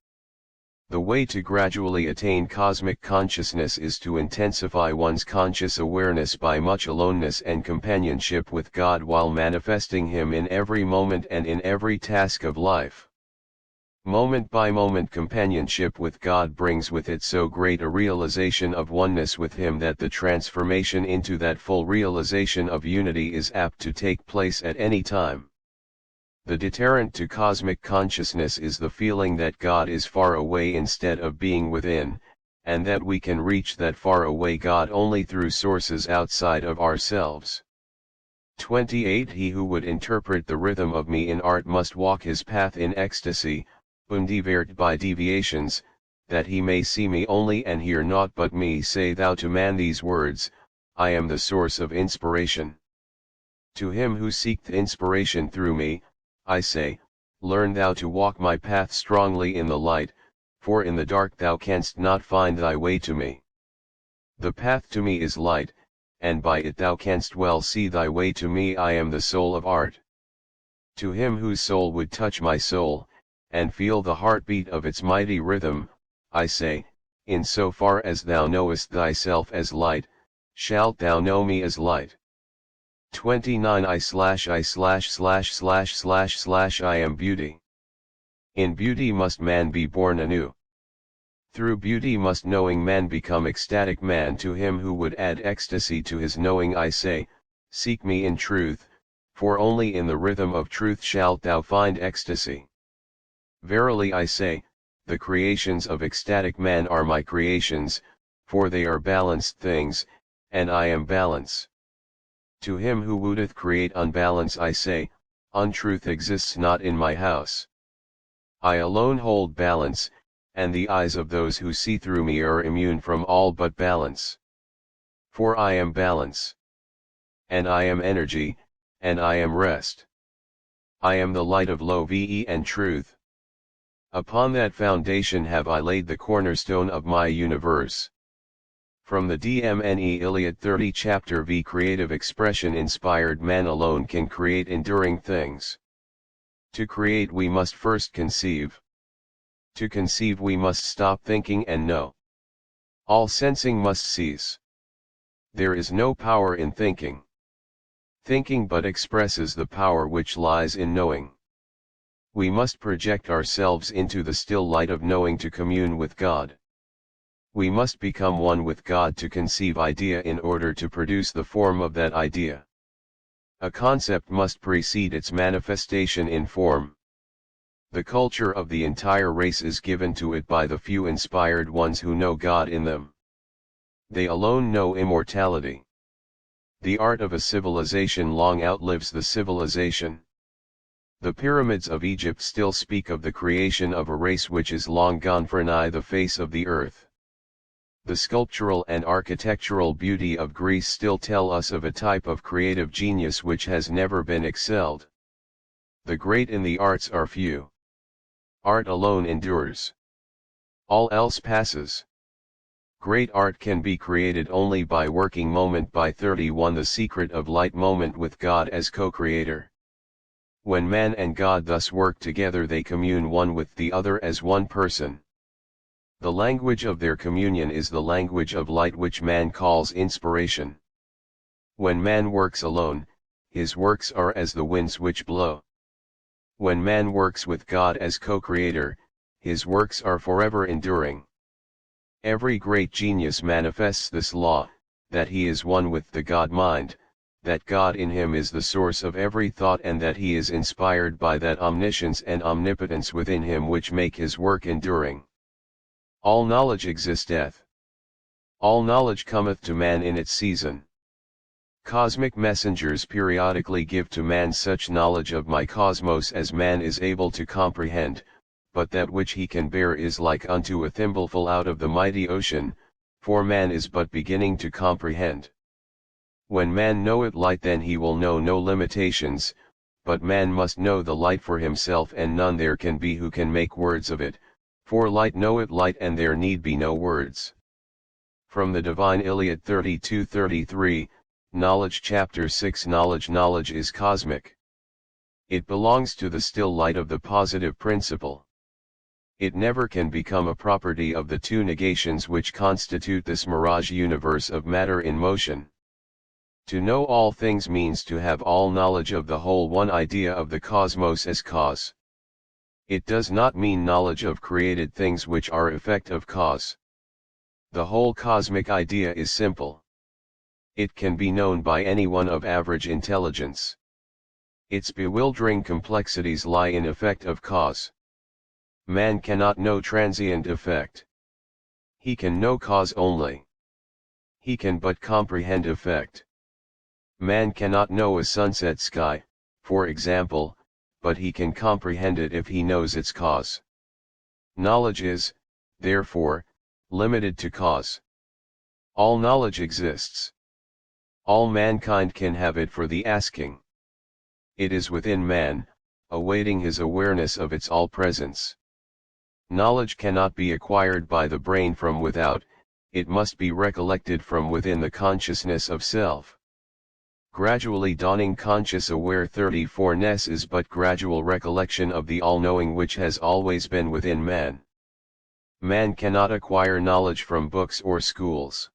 The way to gradually attain cosmic consciousness is to intensify one's conscious awareness by much aloneness and companionship with God while manifesting Him in every moment and in every task of life. Moment by moment companionship with God brings with it so great a realization of oneness with Him that the transformation into that full realization of unity is apt to take place at any time. The deterrent to cosmic consciousness is the feeling that God is far away instead of being within, and that we can reach that far away God only through sources outside of ourselves. 28. He who would interpret the rhythm of me in art must walk his path in ecstasy, undivert by deviations, that he may see me only and hear naught but me. Say thou to man these words, I am the source of inspiration. To him who seeketh inspiration through me, I say, learn thou to walk my path strongly in the light, for in the dark thou canst not find thy way to me. The path to me is light, and by it thou canst well see thy way to me. I am the soul of art. To him whose soul would touch my soul, and feel the heartbeat of its mighty rhythm, I say, in so far as thou knowest thyself as light, shalt thou know me as light. 29 I am beauty. In beauty must man be born anew. Through beauty must knowing man become ecstatic man. To him who would add ecstasy to his knowing I say, seek me in truth, for only in the rhythm of truth shalt thou find ecstasy. Verily I say, the creations of ecstatic man are my creations, for they are balanced things, and I am balance. To him who wouldeth create unbalance I say, untruth exists not in my house. I alone hold balance, and the eyes of those who see through me are immune from all but balance. For I am balance. And I am energy, and I am rest. I am the light of Love and truth. Upon that foundation have I laid the cornerstone of my universe. From the DMNE Iliad 30 Chapter V. Creative expression. Inspired man alone can create enduring things. To create we must first conceive. To conceive we must stop thinking and know. All sensing must cease. There is no power in thinking. Thinking but expresses the power which lies in knowing. We must project ourselves into the still light of knowing to commune with God. We must become one with God to conceive idea in order to produce the form of that idea. A concept must precede its manifestation in form. The culture of the entire race is given to it by the few inspired ones who know God in them. They alone know immortality. The art of a civilization long outlives the civilization. The pyramids of Egypt still speak of the creation of a race which is long gone for nigh the face of the earth. The sculptural and architectural beauty of Greece still tell us of a type of creative genius which has never been excelled. The great in the arts are few. Art alone endures. All else passes. Great art can be created only by working moment by 31. The secret of light moment with God as co-creator. When man and God thus work together they commune one with the other as one person. The language of their communion is the language of light which man calls inspiration. When man works alone, his works are as the winds which blow. When man works with God as co-creator, his works are forever enduring. Every great genius manifests this law, that he is one with the God mind, that God in him is the source of every thought and that he is inspired by that omniscience and omnipotence within him which make his work enduring. All knowledge existeth. All knowledge cometh to man in its season. Cosmic messengers periodically give to man such knowledge of my cosmos as man is able to comprehend, but that which he can bear is like unto a thimbleful out of the mighty ocean, for man is but beginning to comprehend. When man knoweth light then he will know no limitations, but man must know the light for himself and none there can be who can make words of it, for light knoweth light and there need be no words. From the Divine Iliad 32-33, Knowledge Chapter 6 Knowledge is cosmic. It belongs to the still light of the positive principle. It never can become a property of the two negations which constitute this mirage universe of matter in motion. To know all things means to have all knowledge of the whole one idea of the cosmos as cause. It does not mean knowledge of created things which are effect of cause. The whole cosmic idea is simple. It can be known by anyone of average intelligence. Its bewildering complexities lie in effect of cause. Man cannot know transient effect. He can know cause only. He can but comprehend effect. Man cannot know a sunset sky, for example, but he can comprehend it if he knows its cause. Knowledge is, therefore, limited to cause. All knowledge exists. All mankind can have it for the asking. It is within man, awaiting his awareness of its all-presence. Knowledge cannot be acquired by the brain from without, it must be recollected from within the consciousness of self. Gradually dawning conscious aware 34ness is but gradual recollection of the all-knowing which has always been within man. Man cannot acquire knowledge from books or schools.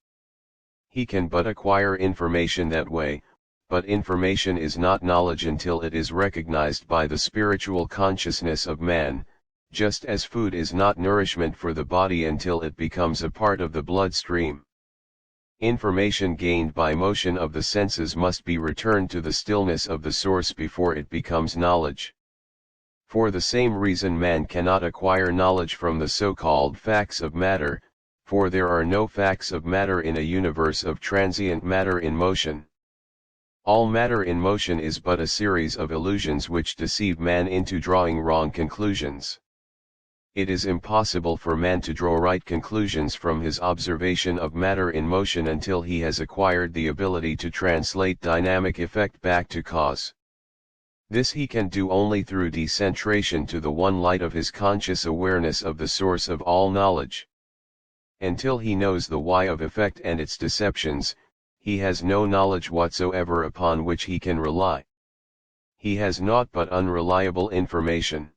He can but acquire information that way, but information is not knowledge until it is recognized by the spiritual consciousness of man, just as food is not nourishment for the body until it becomes a part of the bloodstream. Information gained by motion of the senses must be returned to the stillness of the source before it becomes knowledge. For the same reason man cannot acquire knowledge from the so-called facts of matter, for there are no facts of matter in a universe of transient matter in motion. All matter in motion is but a series of illusions which deceive man into drawing wrong conclusions. It is impossible for man to draw right conclusions from his observation of matter in motion until he has acquired the ability to translate dynamic effect back to cause. This he can do only through decentration to the one light of his conscious awareness of the source of all knowledge. Until he knows the why of effect and its deceptions, he has no knowledge whatsoever upon which he can rely. He has naught but unreliable information.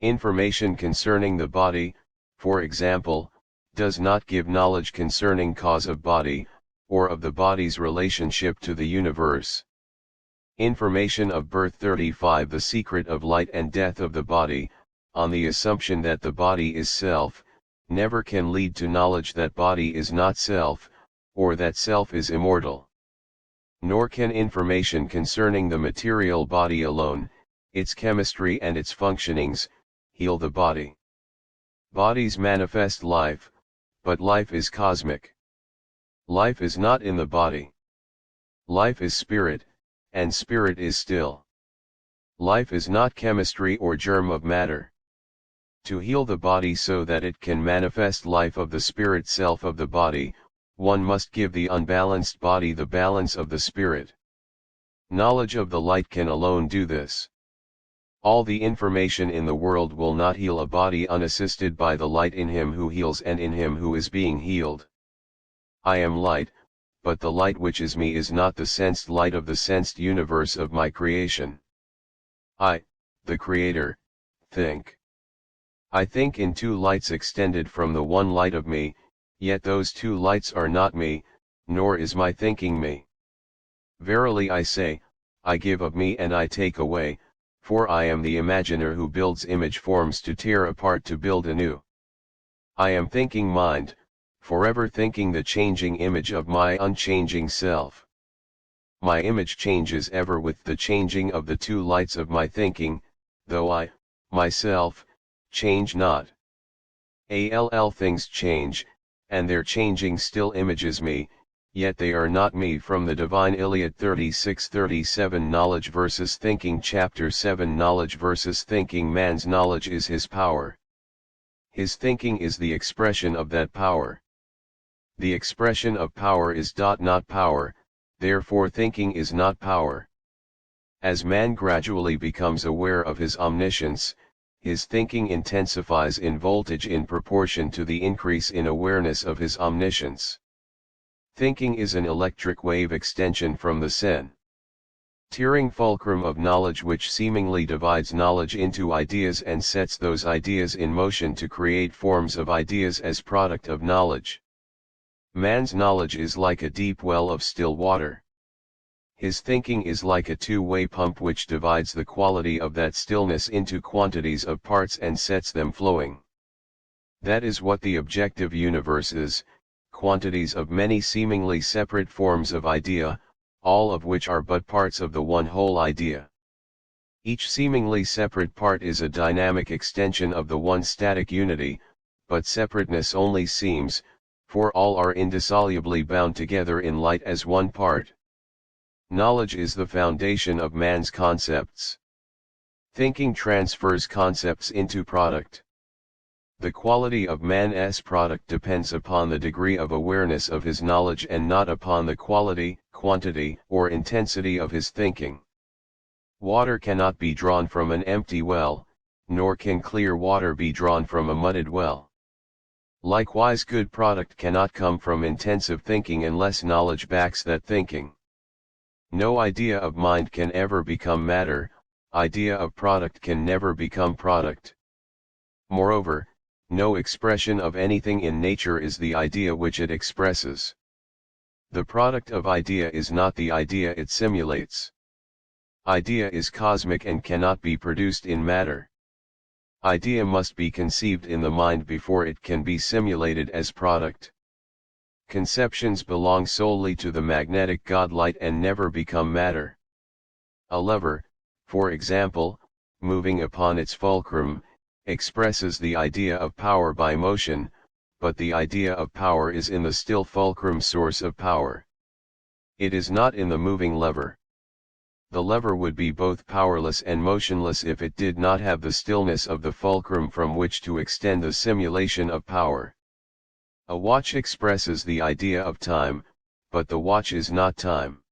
Information concerning the body, for example, does not give knowledge concerning cause of body, or of the body's relationship to the universe. Information of birth 35 The secret of light and death of the body, on the assumption that the body is self, never can lead to knowledge that body is not self, or that self is immortal. Nor can information concerning the material body alone, its chemistry and its functionings, heal the body. Bodies manifest life, but life is cosmic. Life is not in the body. Life is spirit, and spirit is still. Life is not chemistry or germ of matter. To heal the body so that it can manifest life of the spirit self of the body, one must give the unbalanced body the balance of the spirit. Knowledge of the light can alone do this. All the information in the world will not heal a body unassisted by the light in him who heals and in him who is being healed. I am light, but the light which is me is not the sensed light of the sensed universe of my creation. I, the Creator, think. I think in two lights extended from the one light of me, yet those two lights are not me, nor is my thinking me. Verily I say, I give of me and I take away, for I am the imaginer who builds image forms to tear apart to build anew. I am thinking mind, forever thinking the changing image of my unchanging self. My image changes ever with the changing of the two lights of my thinking, though I, myself, change not. Things change, and their changing still images me, yet they are not me. From the Divine Iliad 36-37 Knowledge versus Thinking Chapter 7 Knowledge versus Thinking Man's knowledge is his power. His thinking is the expression of that power. The expression of power is not power, therefore thinking is not power. As man gradually becomes aware of his omniscience, his thinking intensifies in voltage in proportion to the increase in awareness of his omniscience. Thinking is an electric wave extension from the centering fulcrum of knowledge which seemingly divides knowledge into ideas and sets those ideas in motion to create forms of ideas as product of knowledge. Man's knowledge is like a deep well of still water. His thinking is like a two-way pump which divides the quality of that stillness into quantities of parts and sets them flowing. That is what the objective universe is, quantities of many seemingly separate forms of idea, all of which are but parts of the one whole idea. Each seemingly separate part is a dynamic extension of the one static unity, but separateness only seems, for all are indissolubly bound together in light as one part. Knowledge is the foundation of man's concepts. Thinking transfers concepts into product. The quality of man's product depends upon the degree of awareness of his knowledge and not upon the quality, quantity, or intensity of his thinking. Water cannot be drawn from an empty well, nor can clear water be drawn from a muddied well. Likewise, good product cannot come from intensive thinking unless knowledge backs that thinking. No idea of mind can ever become matter, idea of product can never become product. Moreover, no expression of anything in nature is the idea which it expresses. The product of idea is not the idea it simulates. Idea is cosmic and cannot be produced in matter. Idea must be conceived in the mind before it can be simulated as product. Conceptions belong solely to the magnetic God light and never become matter. A lever, for example, moving upon its fulcrum, expresses the idea of power by motion, but the idea of power is in the still fulcrum source of power. It is not in the moving lever. The lever would be both powerless and motionless if it did not have the stillness of the fulcrum from which to extend the simulation of power. A watch expresses the idea of time, but the watch is not time.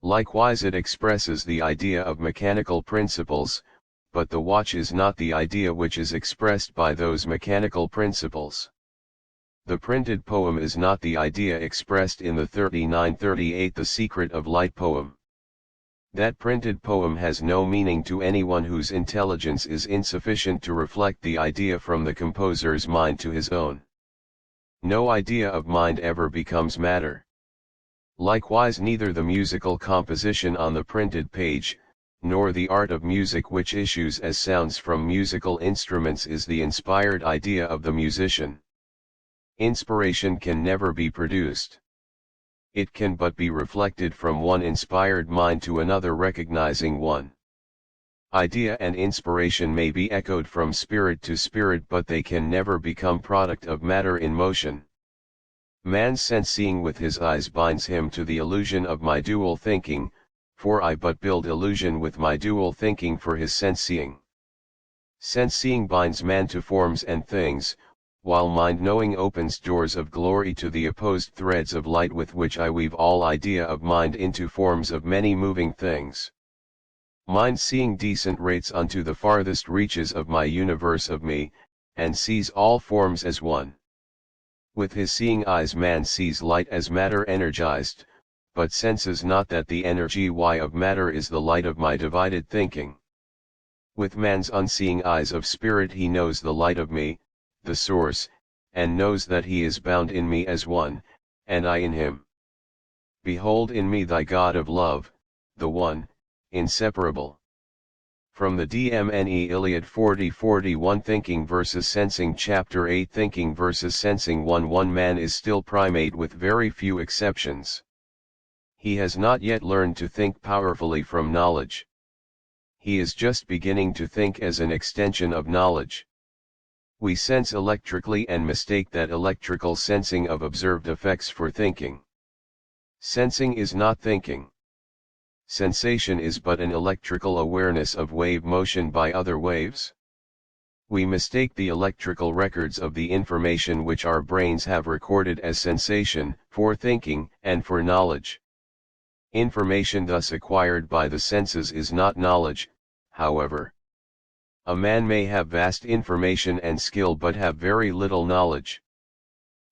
Likewise, it expresses the idea of mechanical principles, but the watch is not the idea which is expressed by those mechanical principles. The printed poem is not the idea expressed in the 3938 The Secret of Light poem. That printed poem has no meaning to anyone whose intelligence is insufficient to reflect the idea from the composer's mind to his own. No idea of mind ever becomes matter. Likewise, neither the musical composition on the printed page, nor the art of music which issues as sounds from musical instruments is the inspired idea of the musician. Inspiration can never be produced. It can but be reflected from one inspired mind to another recognizing one. Idea and inspiration may be echoed from spirit to spirit, but they can never become product of matter in motion. Man's sense-seeing with his eyes binds him to the illusion of my dual thinking, for I but build illusion with my dual thinking for his sense-seeing. Sense-seeing binds man to forms and things, while mind-knowing opens doors of glory to the opposed threads of light with which I weave all idea of mind into forms of many moving things. Mind-seeing descends unto the farthest reaches of my universe of me, and sees all forms as one. With his seeing eyes man sees light as matter energized, but senses not that the energy of matter is the light of my divided thinking. With man's unseeing eyes of spirit he knows the light of me, the source, and knows that he is bound in me as one, and I in him. Behold in me thy God of love, the one, inseparable. From the DMNE Iliad 40:41 Thinking versus Sensing Chapter 8 Thinking versus Sensing 1 Man is still primate with very few exceptions. He has not yet learned to think powerfully from knowledge. He is just beginning to think as an extension of knowledge. We sense electrically and mistake that electrical sensing of observed effects for thinking. Sensing is not thinking. Sensation is but an electrical awareness of wave motion by other waves. We mistake the electrical records of the information which our brains have recorded as sensation, for thinking, and for knowledge. Information thus acquired by the senses is not knowledge, however. A man may have vast information and skill but have very little knowledge.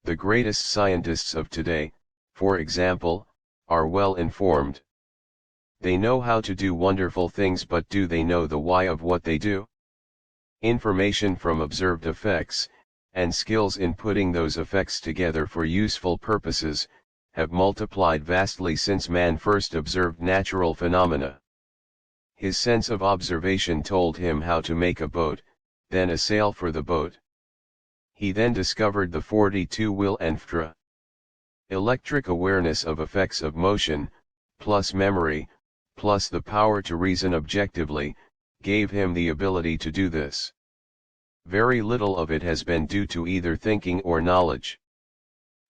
The greatest scientists of today, for example, are well informed. They know how to do wonderful things, but do they know the why of what they do? Information from observed effects, and skills in putting those effects together for useful purposes, have multiplied vastly since man first observed natural phenomena. His sense of observation told him how to make a boat, then a sail for the boat. He then discovered the 42-wheel and FTRA. Electric awareness of effects of motion, plus memory, plus the power to reason objectively, gave him the ability to do this. Very little of it has been due to either thinking or knowledge.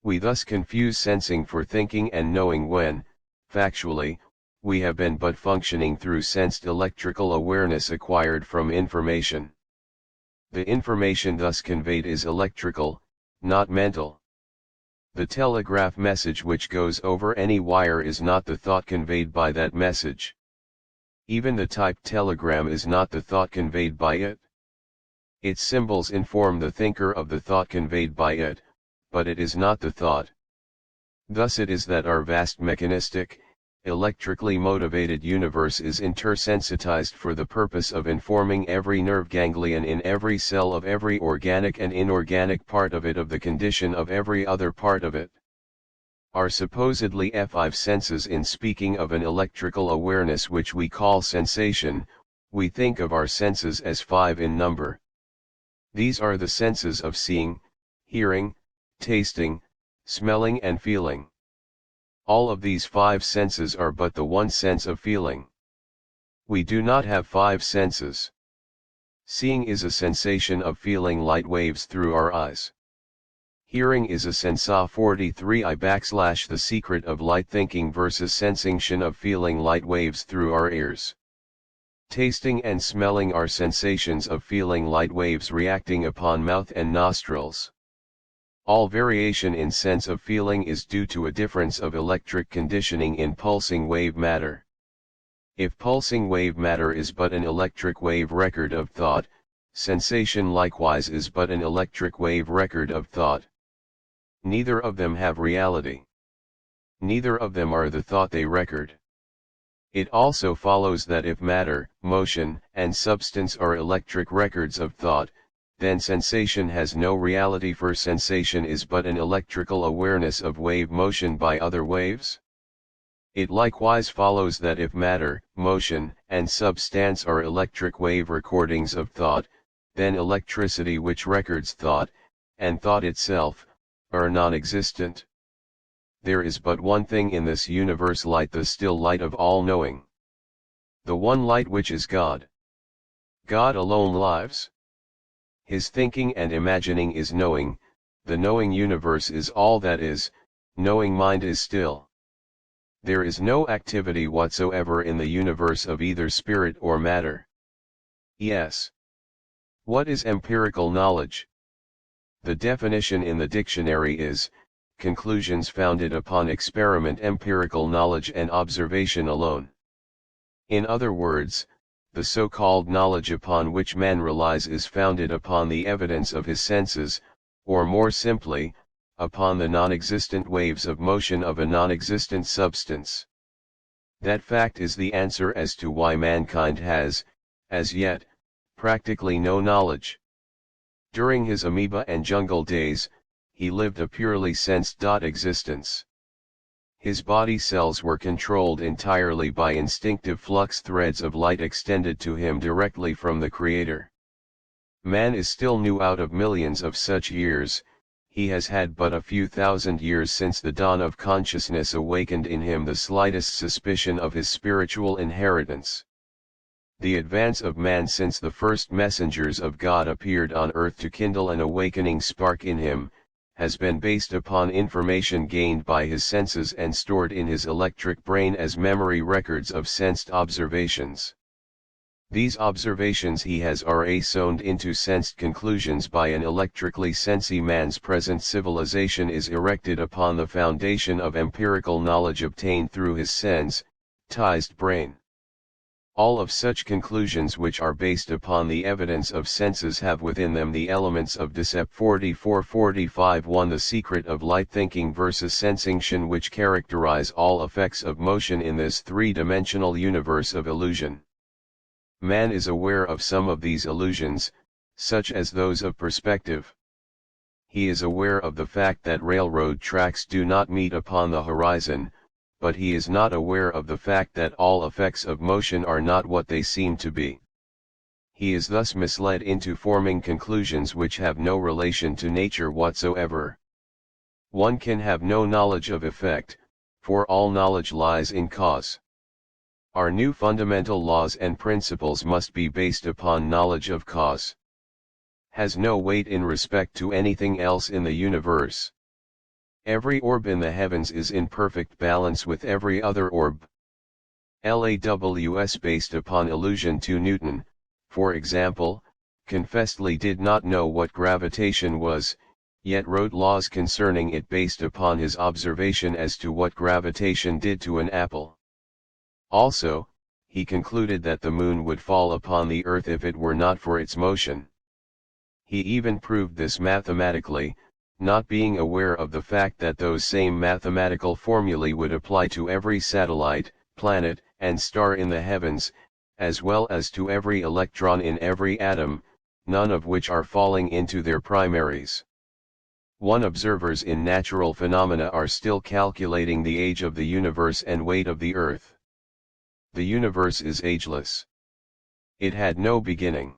We thus confuse sensing for thinking and knowing when, factually, we have been but functioning through sensed electrical awareness acquired from information. The information thus conveyed is electrical, not mental. The telegraph message which goes over any wire is not the thought conveyed by that message. Even the typed telegram is not the thought conveyed by it. Its symbols inform the thinker of the thought conveyed by it, but it is not the thought. Thus it is that our vast mechanistic, electrically motivated universe is intersensitized for the purpose of informing every nerve ganglion in every cell of every organic and inorganic part of it of the condition of every other part of it. Our supposedly five senses, in speaking of an electrical awareness which we call sensation, we think of our senses as five in number. These are the senses of seeing, hearing, tasting, smelling and feeling. All of these five senses are but the one sense of feeling. We do not have five senses. Seeing is a sensation of feeling light waves through our eyes. Hearing is a sensa 43I / the secret of light thinking versus sensation of feeling light waves through our ears. Tasting and smelling are sensations of feeling light waves reacting upon mouth and nostrils. All variation in sense of feeling is due to a difference of electric conditioning in pulsing wave matter. If pulsing wave matter is but an electric wave record of thought, sensation likewise is but an electric wave record of thought. Neither of them have reality. Neither of them are the thought they record. It also follows that if matter, motion, and substance are electric records of thought, then sensation has no reality, for sensation is but an electrical awareness of wave motion by other waves. It likewise follows that if matter, motion, and substance are electric wave recordings of thought, then electricity which records thought, and thought itself, are non-existent. There is but one thing in this universe, light, the still light of all knowing. The one light which is God. God alone lives. His thinking and imagining is knowing, the knowing universe is all that is, knowing mind is still. There is no activity whatsoever in the universe of either spirit or matter. Yes. What is empirical knowledge? The definition in the dictionary is, conclusions founded upon experiment, empirical knowledge and observation alone. In other words, the so-called knowledge upon which man relies is founded upon the evidence of his senses, or more simply, upon the non-existent waves of motion of a non-existent substance. That fact is the answer as to why mankind has, as yet, practically no knowledge. During his amoeba and jungle days, he lived a purely sensed existence. His body cells were controlled entirely by instinctive flux threads of light extended to him directly from the Creator. Man is still new. Out of millions of such years, he has had but a few thousand years since the dawn of consciousness awakened in him the slightest suspicion of his spiritual inheritance. The advance of man since the first messengers of God appeared on earth to kindle an awakening spark in him, has been based upon information gained by his senses and stored in his electric brain as memory records of sensed observations. These observations he has sewn into sensed conclusions by an electrically sensy. Man's present civilization is erected upon the foundation of empirical knowledge obtained through his sensitized brain. All of such conclusions which are based upon the evidence of senses have within them the elements of Decept 44-45-1, the secret of light thinking versus sensation, which characterize all effects of motion in this three-dimensional universe of illusion. Man is aware of some of these illusions, such as those of perspective. He is aware of the fact that railroad tracks do not meet upon the horizon, but he is not aware of the fact that all effects of motion are not what they seem to be. He is thus misled into forming conclusions which have no relation to nature whatsoever. One can have no knowledge of effect, for all knowledge lies in cause. Our new fundamental laws and principles must be based upon knowledge of cause. Has no weight in respect to anything else in the universe. Every orb in the heavens is in perfect balance with every other orb. LAWS based upon illusion to Newton, for example, confessedly did not know what gravitation was, yet wrote laws concerning it based upon his observation as to what gravitation did to an apple. Also, he concluded that the moon would fall upon the earth if it were not for its motion. He even proved this mathematically, not being aware of the fact that those same mathematical formulae would apply to every satellite, planet, and star in the heavens, as well as to every electron in every atom, none of which are falling into their primaries. Observers in natural phenomena are still calculating the age of the universe and weight of the earth. The universe is ageless. It had no beginning.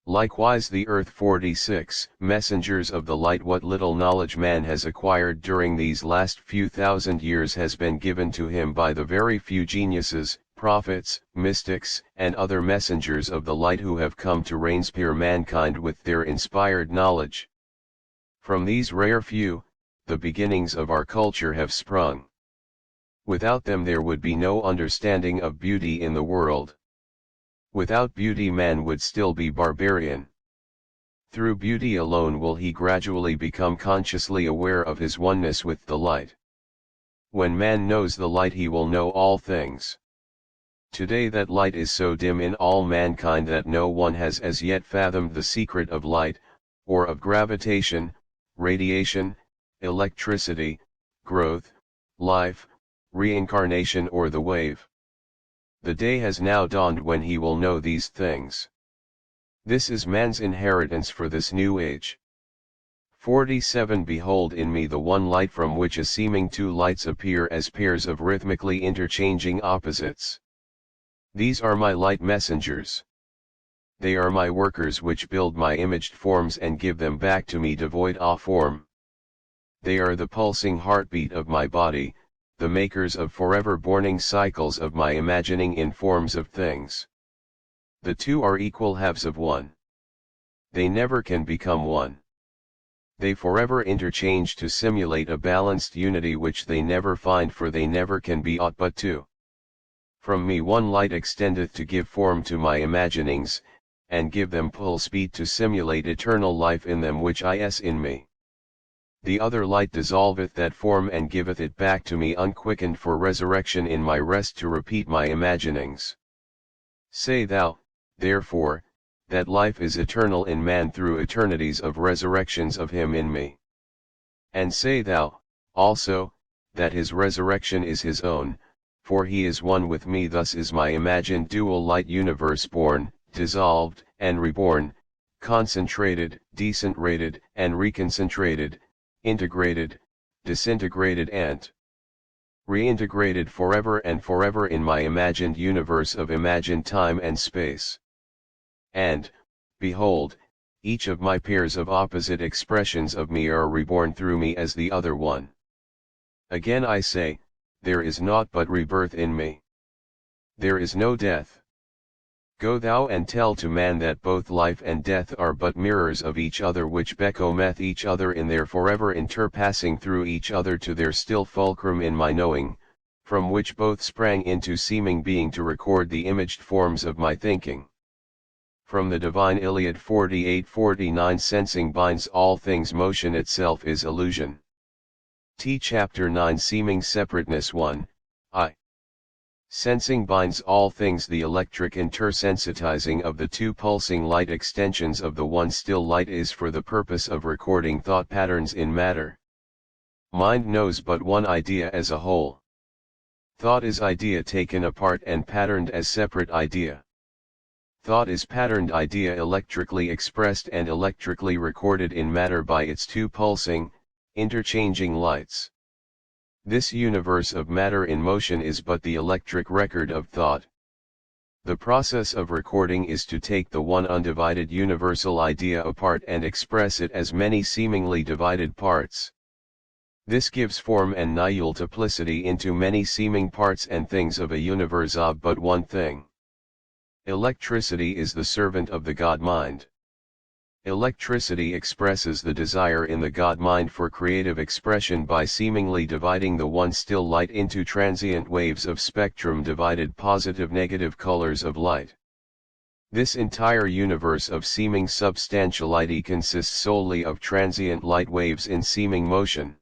Likewise the earth. 46 Messengers of the light. What little knowledge man has acquired during these last few thousand years has been given to him by the very few geniuses, prophets, mystics, and other messengers of the light who have come to inspire mankind with their inspired knowledge. From these rare few, the beginnings of our culture have sprung. Without them there would be no understanding of beauty in the world. Without beauty man would still be barbarian. Through beauty alone will he gradually become consciously aware of his oneness with the light. When man knows the light he will know all things. Today that light is so dim in all mankind that no one has as yet fathomed the secret of light, or of gravitation, radiation, electricity, growth, life, reincarnation or the wave. The day has now dawned when he will know these things. This is man's inheritance for this new age. 47 Behold in me the one light from which a seeming two lights appear as pairs of rhythmically interchanging opposites. These are my light messengers. They are my workers which build my imaged forms and give them back to me devoid of form. They are the pulsing heartbeat of my body, the makers of forever borning cycles of my imagining in forms of things. The two are equal halves of one. They never can become one. They forever interchange to simulate a balanced unity which they never find, for they never can be aught but two. From me one light extendeth to give form to my imaginings, and give them full speed to simulate eternal life in them which is in me. The other light dissolveth that form and giveth it back to me unquickened for resurrection in my rest to repeat my imaginings. Say thou, therefore, that life is eternal in man through eternities of resurrections of him in me. And say thou, also, that his resurrection is his own, for he is one with me. Thus is my imagined dual light universe born, dissolved, and reborn, concentrated, decentrated, and reconcentrated, integrated, disintegrated and reintegrated forever and forever in my imagined universe of imagined time and space. And, behold, each of my pairs of opposite expressions of me are reborn through me as the other one. Again I say, there is naught but rebirth in me. There is no death. Go thou and tell to man that both life and death are but mirrors of each other which becometh each other in their forever interpassing through each other to their still fulcrum in my knowing, from which both sprang into seeming being to record the imaged forms of my thinking. From the divine Iliad 48-49 Sensing binds all things, motion itself is illusion. T. Chapter 9 Seeming separateness 1, I. Sensing binds all things. The electric intersensitizing of the two pulsing light extensions of the one still light is for the purpose of recording thought patterns in matter. Mind knows but one idea as a whole. Thought is idea taken apart and patterned as separate idea. Thought is patterned idea electrically expressed and electrically recorded in matter by its two pulsing, interchanging lights. This universe of matter in motion is but the electric record of thought. The process of recording is to take the one undivided universal idea apart and express it as many seemingly divided parts. This gives form and multiplicity into many seeming parts and things of a universe of but one thing. Electricity is the servant of the God-mind. Electricity expresses the desire in the God-mind for creative expression by seemingly dividing the one still light into transient waves of spectrum divided positive-negative colors of light. This entire universe of seeming substantiality consists solely of transient light waves in seeming motion.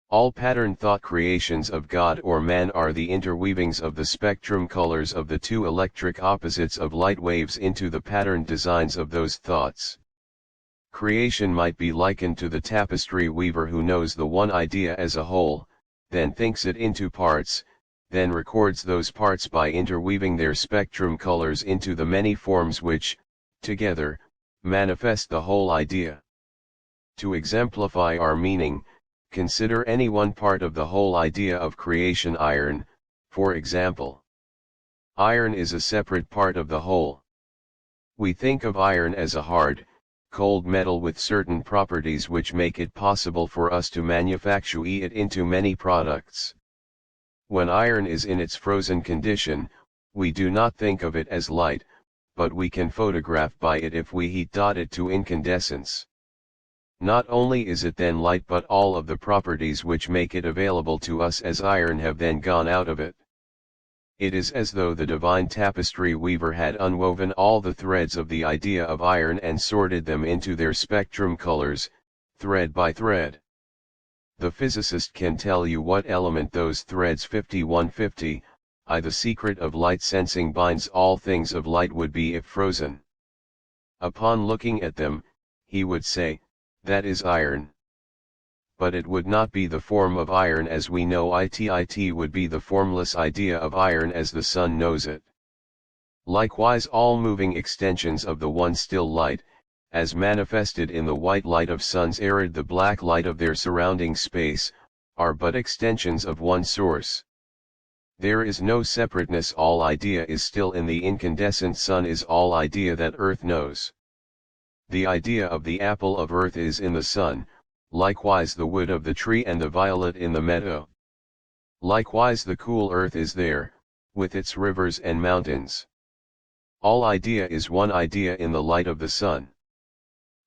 All pattern thought creations of God or man are the interweavings of the spectrum colors of the two electric opposites of light waves into the patterned designs of those thoughts. Creation might be likened to the tapestry weaver who knows the one idea as a whole, then thinks it into parts, then records those parts by interweaving their spectrum colors into the many forms which, together, manifest the whole idea. To exemplify our meaning, consider any one part of the whole idea of creation: iron, for example. Iron is a separate part of the whole. We think of iron as a hard, cold metal with certain properties which make it possible for us to manufacture it into many products. When iron is in its frozen condition, we do not think of it as light, but we can photograph by it if we heat it to incandescence. Not only is it then light, but all of the properties which make it available to us as iron have then gone out of it. It is as though the divine tapestry weaver had unwoven all the threads of the idea of iron and sorted them into their spectrum colors, thread by thread. The physicist can tell you what element those threads 5150, the secret of light sensing binds all things of light, would be if frozen. Upon looking at them, he would say, that is iron. But it would not be the form of iron as we know it. It would be the formless idea of iron as the sun knows it. Likewise all moving extensions of the one still light, as manifested in the white light of suns arid the black light of their surrounding space, are but extensions of one source. There is no separateness. All idea is still in the incandescent sun, is all idea that earth knows. The idea of the apple of earth is in the sun, likewise the wood of the tree and the violet in the meadow. Likewise the cool earth is there, with its rivers and mountains. All idea is one idea in the light of the sun.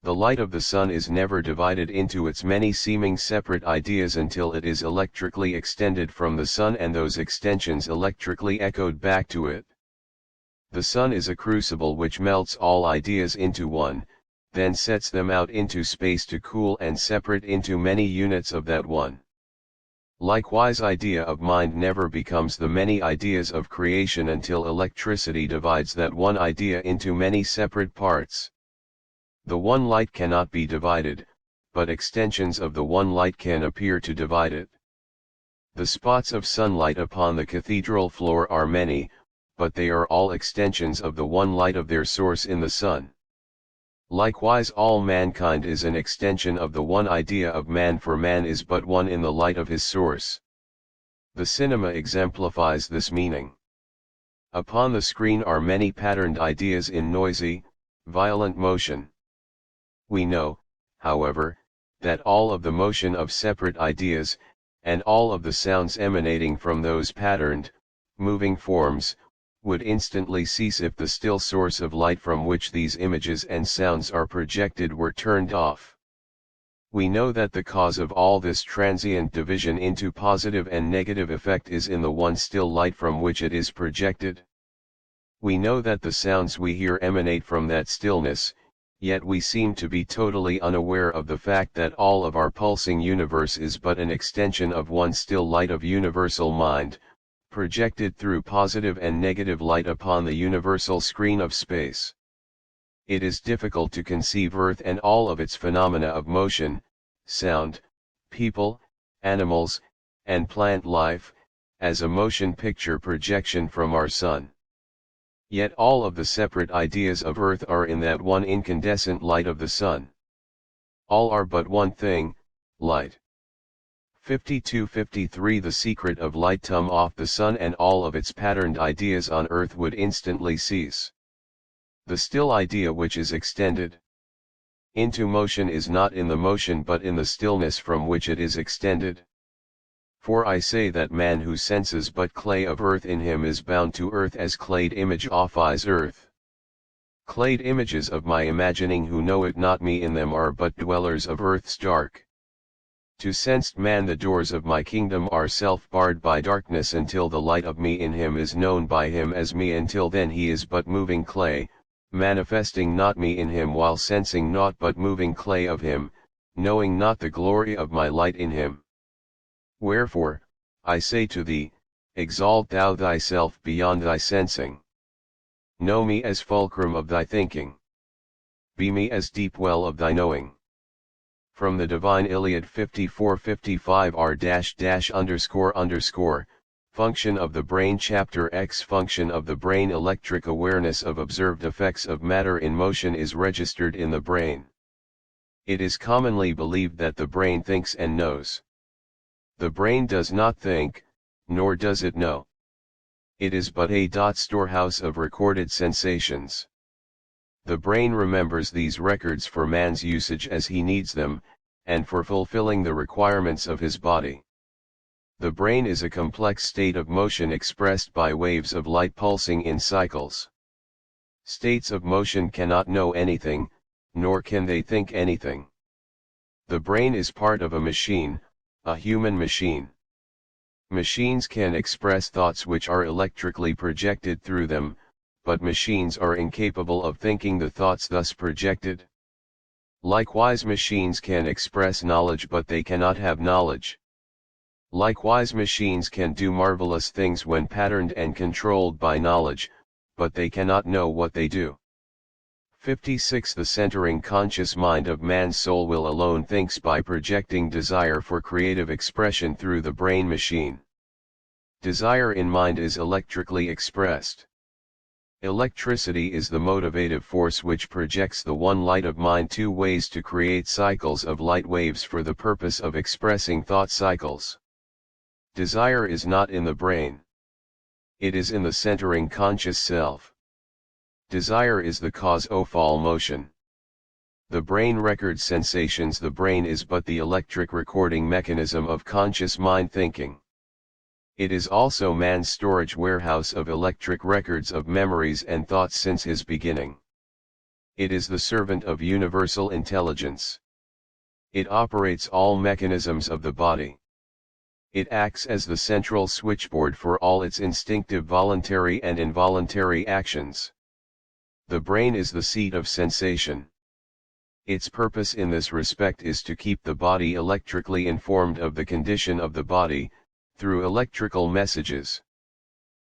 The light of the sun is never divided into its many seeming separate ideas until it is electrically extended from the sun and those extensions electrically echoed back to it. The sun is a crucible which melts all ideas into one, then sets them out into space to cool and separate into many units of that one. Likewise idea of mind never becomes the many ideas of creation until electricity divides that one idea into many separate parts. The one light cannot be divided, but extensions of the one light can appear to divide it. The spots of sunlight upon the cathedral floor are many, but they are all extensions of the one light of their source in the sun. Likewise all mankind is an extension of the one idea of man, for man is but one in the light of his source. The cinema exemplifies this meaning. Upon the screen are many patterned ideas in noisy, violent motion. We know, however, that all of the motion of separate ideas, and all of the sounds emanating from those patterned, moving forms, would instantly cease if the still source of light from which these images and sounds are projected were turned off. We know that the cause of all this transient division into positive and negative effect is in the one still light from which it is projected. We know that the sounds we hear emanate from that stillness, yet we seem to be totally unaware of the fact that all of our pulsing universe is but an extension of one still light of universal mind, projected through positive and negative light upon the universal screen of space. It is difficult to conceive Earth and all of its phenomena of motion, sound, people, animals, and plant life, as a motion picture projection from our sun. Yet all of the separate ideas of Earth are in that one incandescent light of the sun. All are but one thing, light. 52-53 The secret of light come off the sun and all of its patterned ideas on earth would instantly cease. The still idea which is extended into motion is not in the motion but in the stillness from which it is extended. For I say that man who senses but clay of earth in him is bound to earth as clayed image offies earth. Clayed images of my imagining who know it not me in them are but dwellers of earth's dark. To sensed man the doors of my kingdom are self-barred by darkness until the light of me in him is known by him as me. Until then he is but moving clay, manifesting not me in him while sensing naught but moving clay of him, knowing not the glory of my light in him. Wherefore, I say to thee, exalt thou thyself beyond thy sensing. Know me as fulcrum of thy thinking. Be me as deep well of thy knowing. From the Divine Iliad 54-55 r-___, Function of the Brain Chapter X. Function of the brain. Electric awareness of observed effects of matter in motion is registered in the brain. It is commonly believed that the brain thinks and knows. The brain does not think, nor does it know. It is but a storehouse of recorded sensations. The brain remembers these records for man's usage as he needs them, and for fulfilling the requirements of his body. The brain is a complex state of motion expressed by waves of light pulsing in cycles. States of motion cannot know anything, nor can they think anything. The brain is part of a machine, a human machine. Machines can express thoughts which are electrically projected through them, but machines are incapable of thinking the thoughts thus projected. Likewise, machines can express knowledge, but they cannot have knowledge. Likewise, machines can do marvelous things when patterned and controlled by knowledge, but they cannot know what they do. 56. The centering conscious mind of man's soul will alone thinks by projecting desire for creative expression through the brain machine. Desire in mind is electrically expressed. Electricity is the motivative force which projects the one light of mind two ways to create cycles of light waves for the purpose of expressing thought cycles. Desire is not in the brain. It is in the centering conscious self. Desire is the cause of all motion. The brain records sensations. The brain is but the electric recording mechanism of conscious mind thinking. It is also man's storage warehouse of electric records of memories and thoughts since his beginning. It is the servant of universal intelligence. It operates all mechanisms of the body. It acts as the central switchboard for all its instinctive voluntary and involuntary actions. The brain is the seat of sensation. Its purpose in this respect is to keep the body electrically informed of the condition of the body, through electrical messages.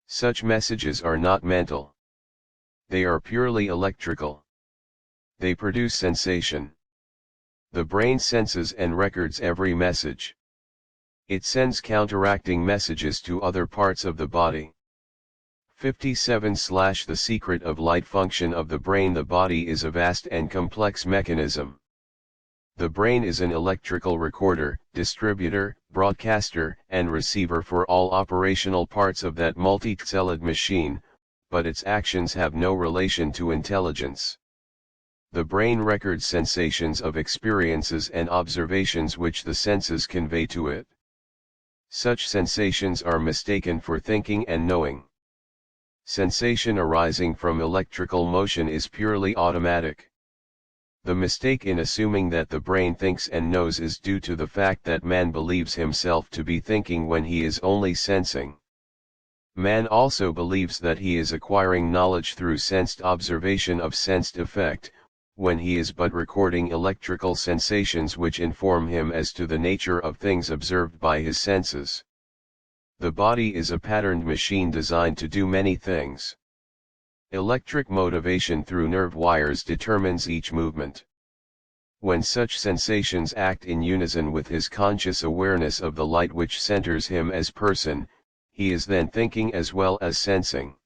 Such messages are not mental. They are purely electrical. They produce sensation. The brain senses and records every message. It sends counteracting messages to other parts of the body. 57. The secret of light function of the brain. The body is a vast and complex mechanism. The brain is an electrical recorder, distributor, broadcaster, and receiver for all operational parts of that multi-celled machine, but its actions have no relation to intelligence. The brain records sensations of experiences and observations which the senses convey to it. Such sensations are mistaken for thinking and knowing. Sensation arising from electrical motion is purely automatic. The mistake in assuming that the brain thinks and knows is due to the fact that man believes himself to be thinking when he is only sensing. Man also believes that he is acquiring knowledge through sensed observation of sensed effect, when he is but recording electrical sensations which inform him as to the nature of things observed by his senses. The body is a patterned machine designed to do many things. Electric motivation through nerve wires determines each movement. When such sensations act in unison with his conscious awareness of the light which centers him as person, he is then thinking as well as sensing.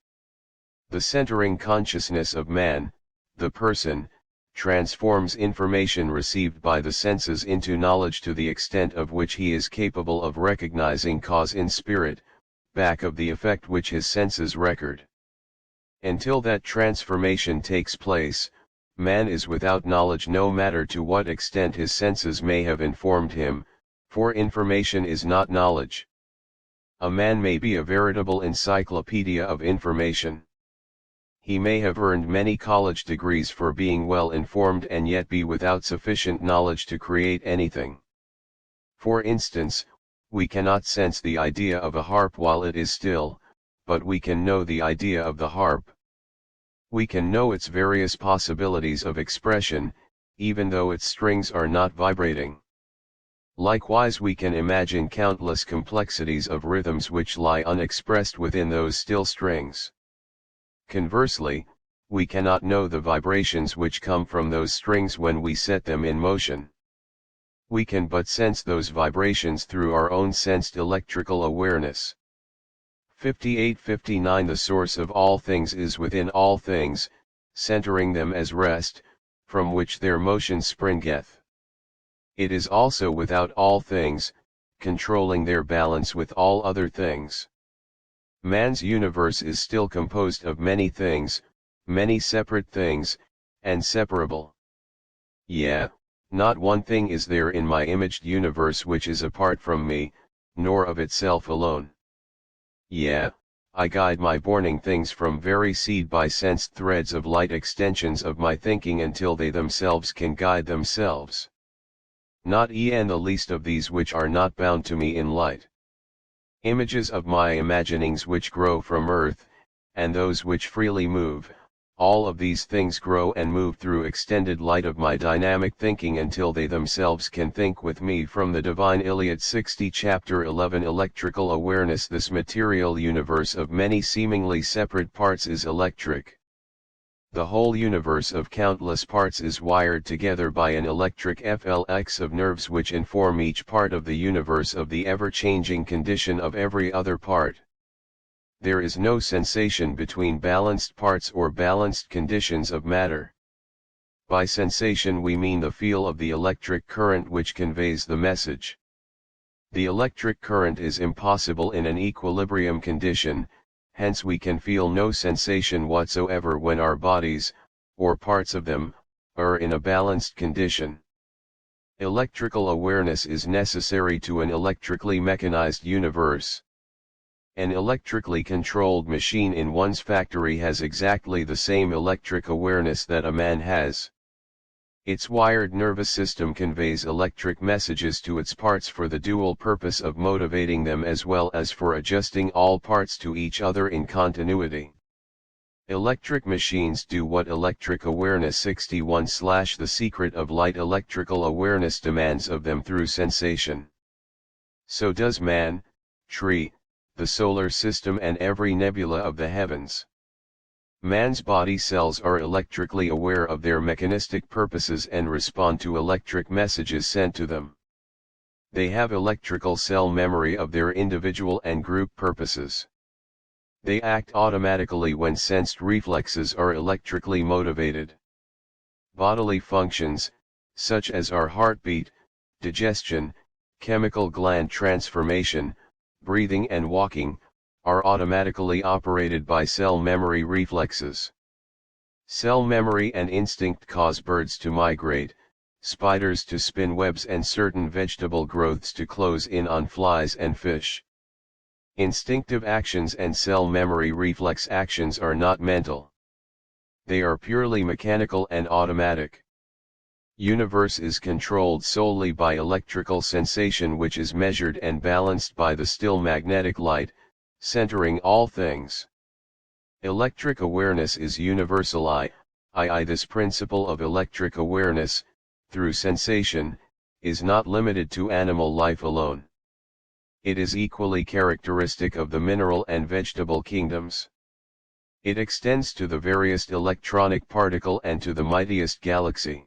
The centering consciousness of man, the person, transforms information received by the senses into knowledge to the extent of which he is capable of recognizing cause in spirit, back of the effect which his senses record. Until that transformation takes place, man is without knowledge no matter to what extent his senses may have informed him, for information is not knowledge. A man may be a veritable encyclopedia of information. He may have earned many college degrees for being well informed and yet be without sufficient knowledge to create anything. For instance, we cannot sense the idea of a harp while it is still, but we can know the idea of the harp. We can know its various possibilities of expression, even though its strings are not vibrating. Likewise, we can imagine countless complexities of rhythms which lie unexpressed within those still strings. Conversely, we cannot know the vibrations which come from those strings when we set them in motion. We can but sense those vibrations through our own sensed electrical awareness. 58-59 The source of all things is within all things, centering them as rest, from which their motion springeth. It is also without all things, controlling their balance with all other things. Man's universe is still composed of many things, many separate things, and separable. Yeah, not one thing is there in my imaged universe which is apart from me, nor of itself alone. Yeah, I guide my borning things from very seed by sensed threads of light extensions of my thinking until they themselves can guide themselves. Not e'en the least of these which are not bound to me in light. Images of my imaginings which grow from earth, and those which freely move, all of these things grow and move through extended light of my dynamic thinking until they themselves can think with me from the Divine Iliad 60 Chapter 11 Electrical Awareness. This material universe of many seemingly separate parts is electric. The whole universe of countless parts is wired together by an electric flux of nerves which inform each part of the universe of the ever-changing condition of every other part. There is no sensation between balanced parts or balanced conditions of matter. By sensation we mean the feel of the electric current which conveys the message. The electric current is impossible in an equilibrium condition, hence we can feel no sensation whatsoever when our bodies, or parts of them, are in a balanced condition. Electrical awareness is necessary to an electrically mechanized universe. An electrically controlled machine in one's factory has exactly the same electric awareness that a man has. Its wired nervous system conveys electric messages to its parts for the dual purpose of motivating them as well as for adjusting all parts to each other in continuity. Electric machines do what Electric Awareness 61/The Secret of Light electrical awareness demands of them through sensation. So does man, tree, the solar system and every nebula of the heavens. Man's body cells are electrically aware of their mechanistic purposes and respond to electric messages sent to them. They have electrical cell memory of their individual and group purposes. They act automatically when sensed reflexes are electrically motivated. Bodily functions, such as our heartbeat, digestion, chemical gland transformation, breathing and walking, are automatically operated by cell memory reflexes. Cell memory and instinct cause birds to migrate, spiders to spin webs and certain vegetable growths to close in on flies and fish. Instinctive actions and cell memory reflex actions are not mental. They are purely mechanical and automatic. Universe is controlled solely by electrical sensation which is measured and balanced by the still magnetic light, centering all things. Electric awareness is universal i.e. this principle of electric awareness, through sensation, is not limited to animal life alone. It is equally characteristic of the mineral and vegetable kingdoms. It extends to the veriest electronic particle and to the mightiest galaxy.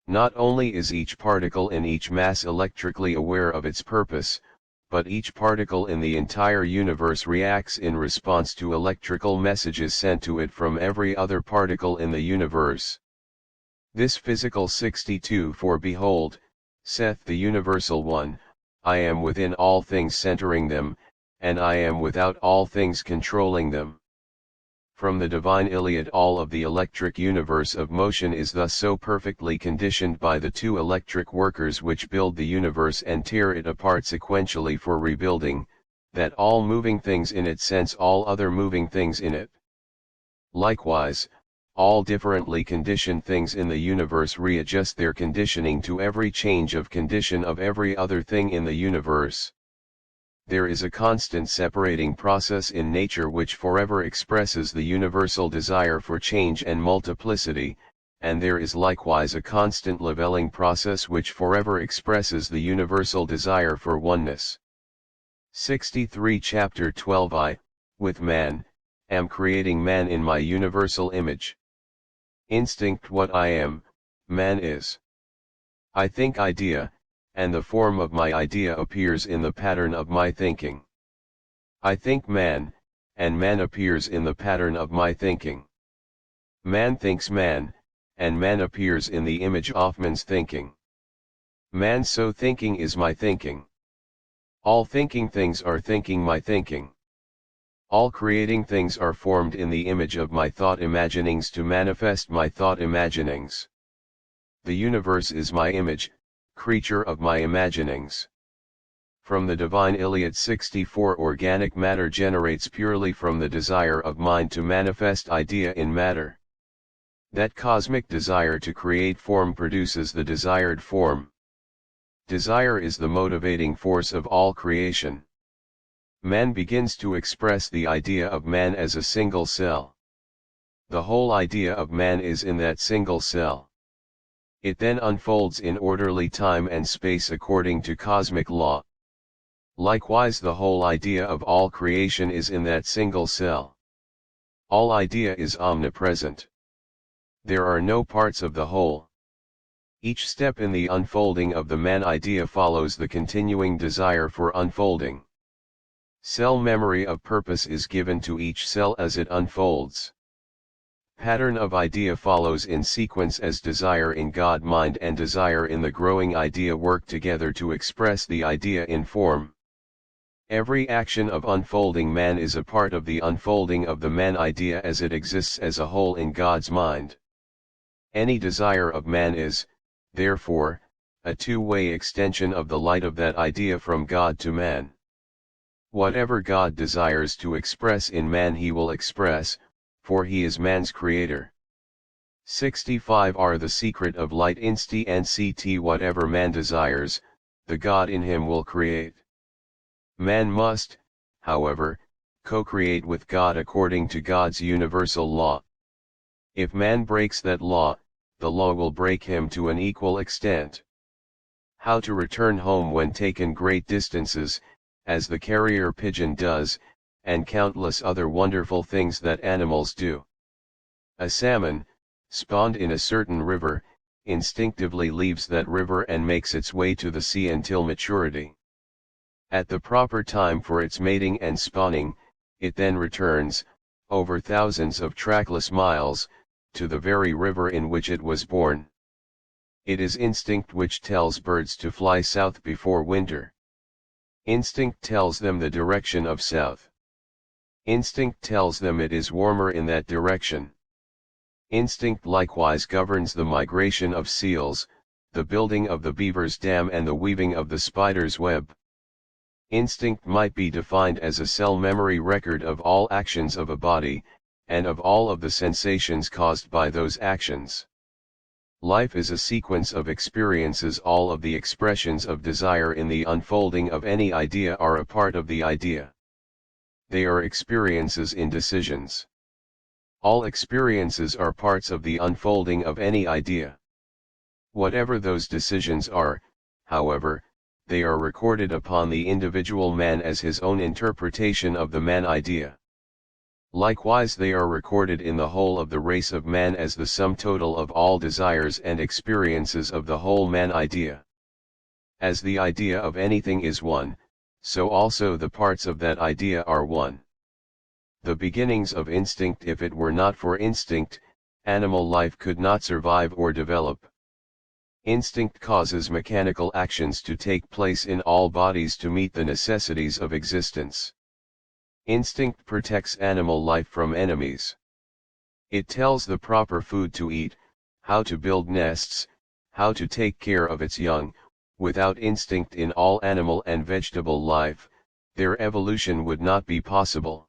Not only is each particle in each mass electrically aware of its purpose, but each particle in the entire universe reacts in response to electrical messages sent to it from every other particle in the universe. This physical 62 For behold, saith the Universal One, I am within all things centering them, and I am without all things controlling them. From the Divine Iliad all of the electric universe of motion is thus so perfectly conditioned by the two electric workers which build the universe and tear it apart sequentially for rebuilding, that all moving things in it sense all other moving things in it. Likewise, all differently conditioned things in the universe readjust their conditioning to every change of condition of every other thing in the universe. There is a constant separating process in nature which forever expresses the universal desire for change and multiplicity, and there is likewise a constant leveling process which forever expresses the universal desire for oneness. 63 Chapter 12 With man, am creating man in my universal image. Instinct what I am, man is. I think idea, and the form of my idea appears in the pattern of my thinking. I think man, and man appears in the pattern of my thinking. Man thinks man, and man appears in the image of man's thinking. Man so thinking is my thinking. All thinking things are thinking my thinking. All creating things are formed in the image of my thought imaginings to manifest my thought imaginings. The universe is my image, creature of my imaginings. From the divine Iliad 64, organic matter generates purely from the desire of mind to manifest idea in matter. That cosmic desire to create form produces the desired form. Desire is the motivating force of all creation. Man begins to express the idea of man as a single cell. The whole idea of man is in that single cell. It then unfolds in orderly time and space according to cosmic law. Likewise, the whole idea of all creation is in that single cell. All idea is omnipresent. There are no parts of the whole. Each step in the unfolding of the man idea follows the continuing desire for unfolding. Cell memory of purpose is given to each cell as it unfolds. Pattern of idea follows in sequence as desire in God mind and desire in the growing idea work together to express the idea in form. Every action of unfolding man is a part of the unfolding of the man idea as it exists as a whole in God's mind. Any desire of man is, therefore, a two-way extension of the light of that idea from God to man. Whatever God desires to express in man he will express, for he is man's creator. 65 are the secret of light inst and ct. Whatever man desires, the God in him will create. Man must, however, co-create with God according to God's universal law. If man breaks that law, the law will break him to an equal extent. How to return home when taken great distances, as the carrier pigeon does, and countless other wonderful things that animals do. A salmon, spawned in a certain river, instinctively leaves that river and makes its way to the sea until maturity. At the proper time for its mating and spawning, it then returns, over thousands of trackless miles, to the very river in which it was born. It is instinct which tells birds to fly south before winter. Instinct tells them the direction of south. Instinct tells them it is warmer in that direction. Instinct likewise governs the migration of seals, the building of the beaver's dam and the weaving of the spider's web. Instinct might be defined as a cell memory record of all actions of a body, and of all of the sensations caused by those actions. Life is a sequence of experiences. All of the expressions of desire in the unfolding of any idea are a part of the idea. They are experiences in decisions. All experiences are parts of the unfolding of any idea. Whatever those decisions are, however, they are recorded upon the individual man as his own interpretation of the man idea. Likewise, they are recorded in the whole of the race of man as the sum total of all desires and experiences of the whole man idea. As the idea of anything is one, so also the parts of that idea are one. The beginnings of instinct. If it were not for instinct, animal life could not survive or develop. Instinct causes mechanical actions to take place in all bodies to meet the necessities of existence. Instinct protects animal life from enemies. It tells the proper food to eat, how to build nests, how to take care of its young. Without instinct in all animal and vegetable life, their evolution would not be possible.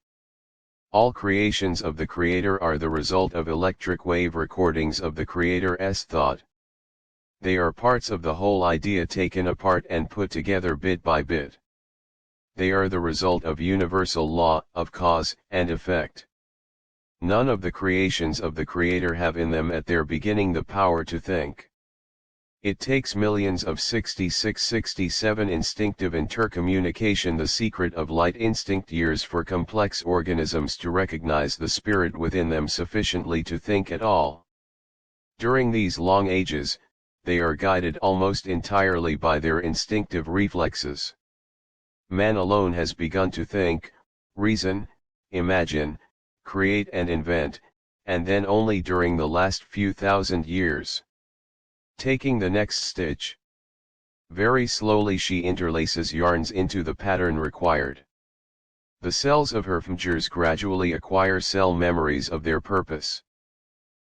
All creations of the Creator are the result of electric wave recordings of the Creator's thought. They are parts of the whole idea taken apart and put together bit by bit. They are the result of universal law of cause and effect. None of the creations of the Creator have in them at their beginning the power to think. It takes millions of 66-67 instinctive intercommunication, the secret of light instinct, years for complex organisms to recognize the spirit within them sufficiently to think at all. During these long ages, they are guided almost entirely by their instinctive reflexes. Man alone has begun to think, reason, imagine, create and invent, and then only during the last few thousand years. Taking the next stitch. Very slowly she interlaces yarns into the pattern required. The cells of her fingers gradually acquire cell memories of their purpose.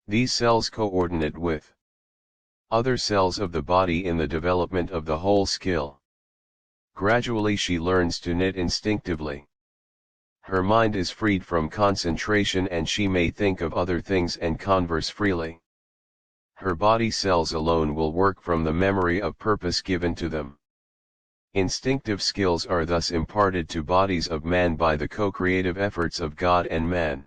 These cells coordinate with other cells of the body in the development of the whole skill. Gradually she learns to knit instinctively. Her mind is freed from concentration and she may think of other things and converse freely. Her body cells alone will work from the memory of purpose given to them. Instinctive skills are thus imparted to bodies of man by the co-creative efforts of God and man.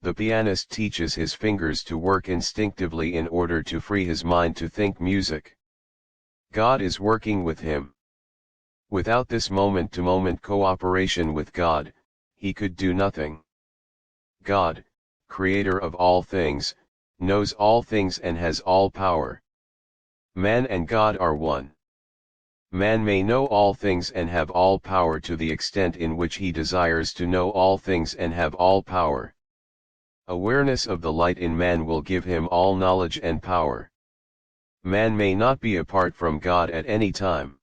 The pianist teaches his fingers to work instinctively in order to free his mind to think music. God is working with him. Without this moment-to-moment cooperation with God, he could do nothing. God, creator of all things, knows all things and has all power. Man and God are one. Man may know all things and have all power to the extent in which he desires to know all things and have all power. Awareness of the light in man will give him all knowledge and power. Man may not be apart from God at any time.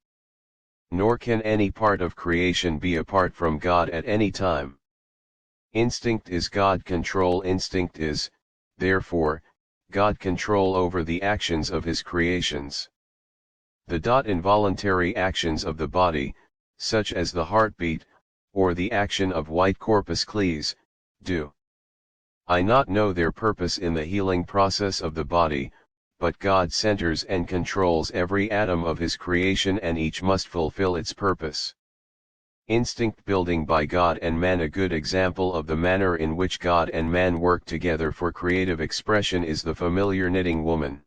Nor can any part of creation be apart from God at any time. Instinct is God control. Instinct is, therefore, God control over the actions of his creations. The involuntary actions of the body, such as the heartbeat, or the action of white corpuscles, do I not know their purpose in the healing process of the body, but God centers and controls every atom of his creation and each must fulfill its purpose. Instinct building by God and man. A good example of the manner in which God and man work together for creative expression is the familiar knitting woman.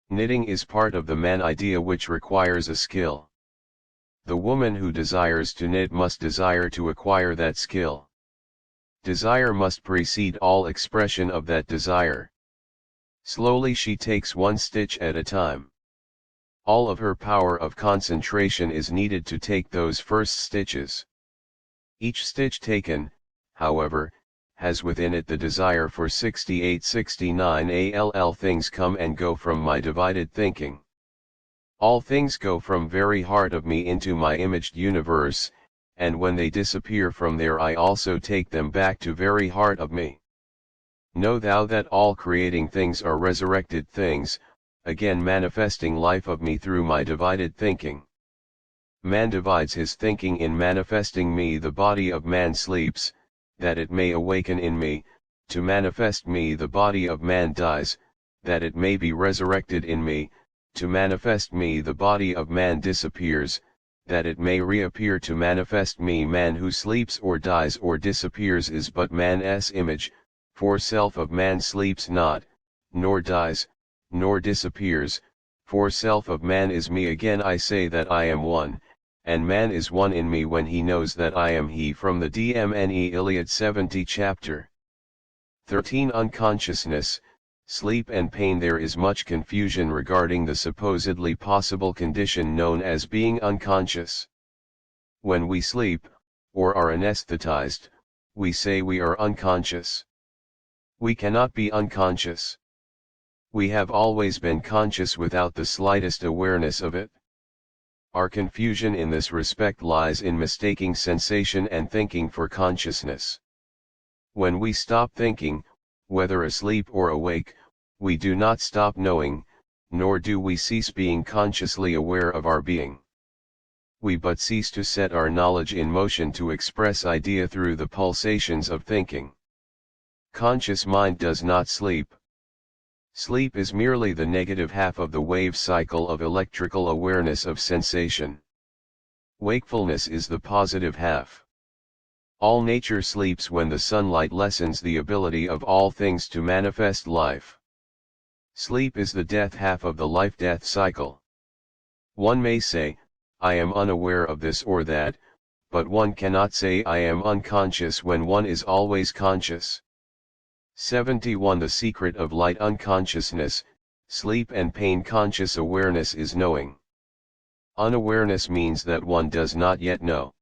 Knitting is part of the man idea which requires a skill. The woman who desires to knit must desire to acquire that skill. Desire must precede all expression of that desire. Slowly she takes one stitch at a time. All of her power of concentration is needed to take those first stitches. Each stitch taken, however, has within it the desire for 68-69 all things come and go from my divided thinking. All things go from very heart of me into my imaged universe, and when they disappear from there I also take them back to very heart of me. Know thou that all creating things are resurrected things, again manifesting life of me through my divided thinking. Man divides his thinking in manifesting me. The body of man sleeps, that it may awaken in me, to manifest me. The body of man dies, that it may be resurrected in me, to manifest me. The body of man disappears, that it may reappear to manifest me. Man who sleeps or dies or disappears is but man's image, for self of man sleeps not, nor dies, nor disappears, for self of man is me. Again I say that I am one, and man is one in me when he knows that I am he. From the Dmne Iliad 70 chapter 13. Unconsciousness, sleep and pain. There is much confusion regarding the supposedly possible condition known as being unconscious. When we sleep, or are anesthetized, we say we are unconscious. We cannot be unconscious. We have always been conscious without the slightest awareness of it. Our confusion in this respect lies in mistaking sensation and thinking for consciousness. When we stop thinking, whether asleep or awake, we do not stop knowing, nor do we cease being consciously aware of our being. We but cease to set our knowledge in motion to express idea through the pulsations of thinking. Conscious mind does not sleep. Sleep is merely the negative half of the wave cycle of electrical awareness of sensation. Wakefulness is the positive half. All nature sleeps when the sunlight lessens the ability of all things to manifest life. Sleep is the death half of the life-death cycle. One may say, I am unaware of this or that, but one cannot say I am unconscious when one is always conscious. 71 The secret of light unconsciousness, sleep and pain conscious awareness is knowing. Unawareness means that one does not yet know.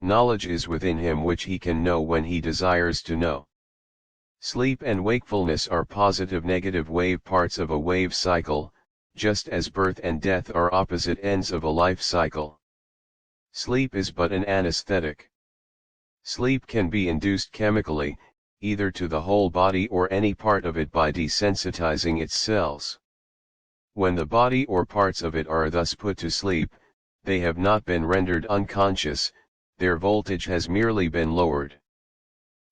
Knowledge is within him which he can know when he desires to know. Sleep and wakefulness are positive-negative wave parts of a wave cycle, just as birth and death are opposite ends of a life cycle. Sleep is but an anesthetic. Sleep can be induced chemically, either to the whole body or any part of it by desensitizing its cells. When the body or parts of it are thus put to sleep, they have not been rendered unconscious, their voltage has merely been lowered.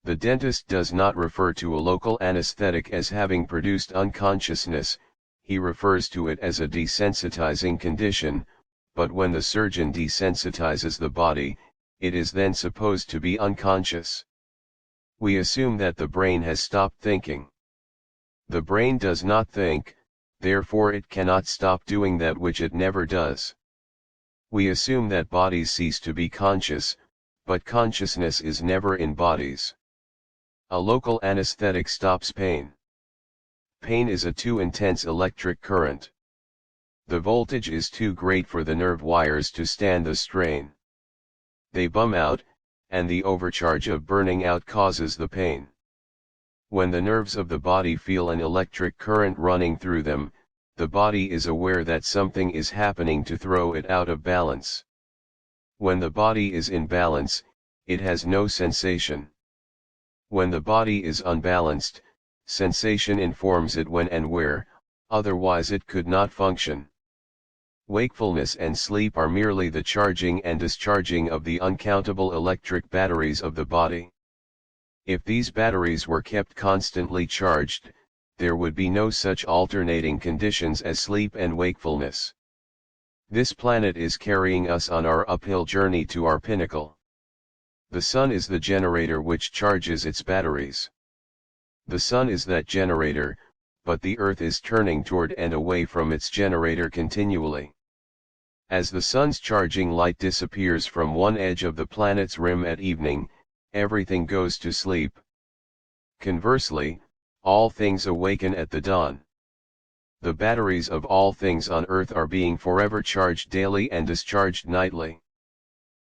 The dentist does not refer to a local anesthetic as having produced unconsciousness, he refers to it as a desensitizing condition, but when the surgeon desensitizes the body, it is then supposed to be unconscious. We assume that the brain has stopped thinking. The brain does not think, therefore it cannot stop doing that which it never does. We assume that bodies cease to be conscious, but consciousness is never in bodies. A local anesthetic stops pain. Pain is a too intense electric current. The voltage is too great for the nerve wires to stand the strain. They bum out, and the overcharge of burning out causes the pain. When the nerves of the body feel an electric current running through them, the body is aware that something is happening to throw it out of balance. When the body is in balance, it has no sensation. When the body is unbalanced, sensation informs it when and where, otherwise it could not function. Wakefulness and sleep are merely the charging and discharging of the uncountable electric batteries of the body. If these batteries were kept constantly charged, there would be no such alternating conditions as sleep and wakefulness. This planet is carrying us on our uphill journey to our pinnacle. The sun is the generator which charges its batteries. The sun is that generator, but the earth is turning toward and away from its generator continually. As the sun's charging light disappears from one edge of the planet's rim at evening, everything goes to sleep. Conversely, all things awaken at the dawn. The batteries of all things on earth are being forever charged daily and discharged nightly.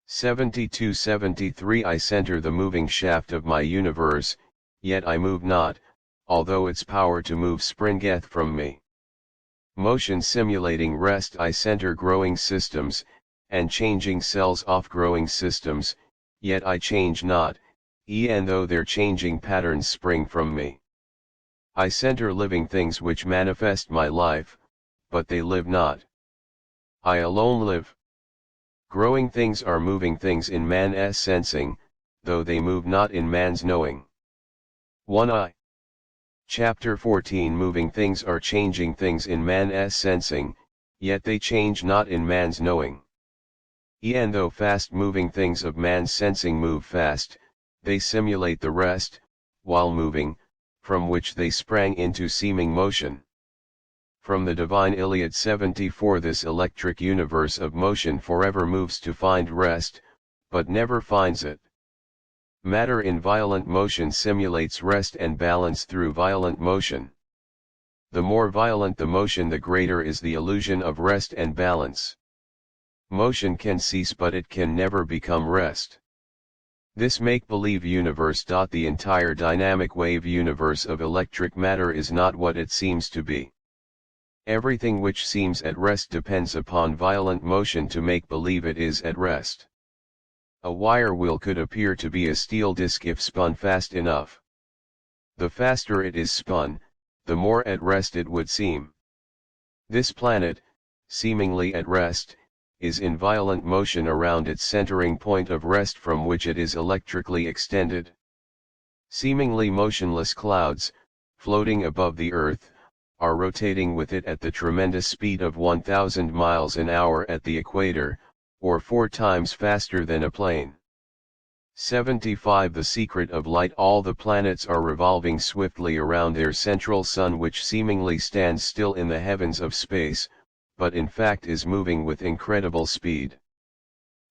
72-73 I center the moving shaft of my universe, yet I move not, although its power to move springeth from me. Motion simulating rest I center growing systems, and changing cells off growing systems, yet I change not, e'en though their changing patterns spring from me. I center living things which manifest my life, but they live not. I alone live. Growing things are moving things in man's sensing, though they move not in man's knowing. 1I. Chapter 14 Moving things are changing things in man's sensing, yet they change not in man's knowing. E'en though fast-moving things of man's sensing move fast, they simulate the rest, while moving, from which they sprang into seeming motion. From the divine Iliad 74 This electric universe of motion forever moves to find rest, but never finds it. Matter in violent motion simulates rest and balance through violent motion. The more violent the motion, the greater is the illusion of rest and balance. Motion can cease, but it can never become rest. This make-believe universe. The entire dynamic wave universe of electric matter is not what it seems to be. Everything which seems at rest depends upon violent motion to make believe it is at rest. A wire wheel could appear to be a steel disc if spun fast enough. The faster it is spun, the more at rest it would seem. This planet, seemingly at rest, is in violent motion around its centering point of rest from which it is electrically extended. Seemingly motionless clouds, floating above the earth, are rotating with it at the tremendous speed of 1,000 miles an hour at the equator, or 4 times faster than a plane. 75 The secret of light. All the planets are revolving swiftly around their central sun, which seemingly stands still in the heavens of space, but in fact is moving with incredible speed.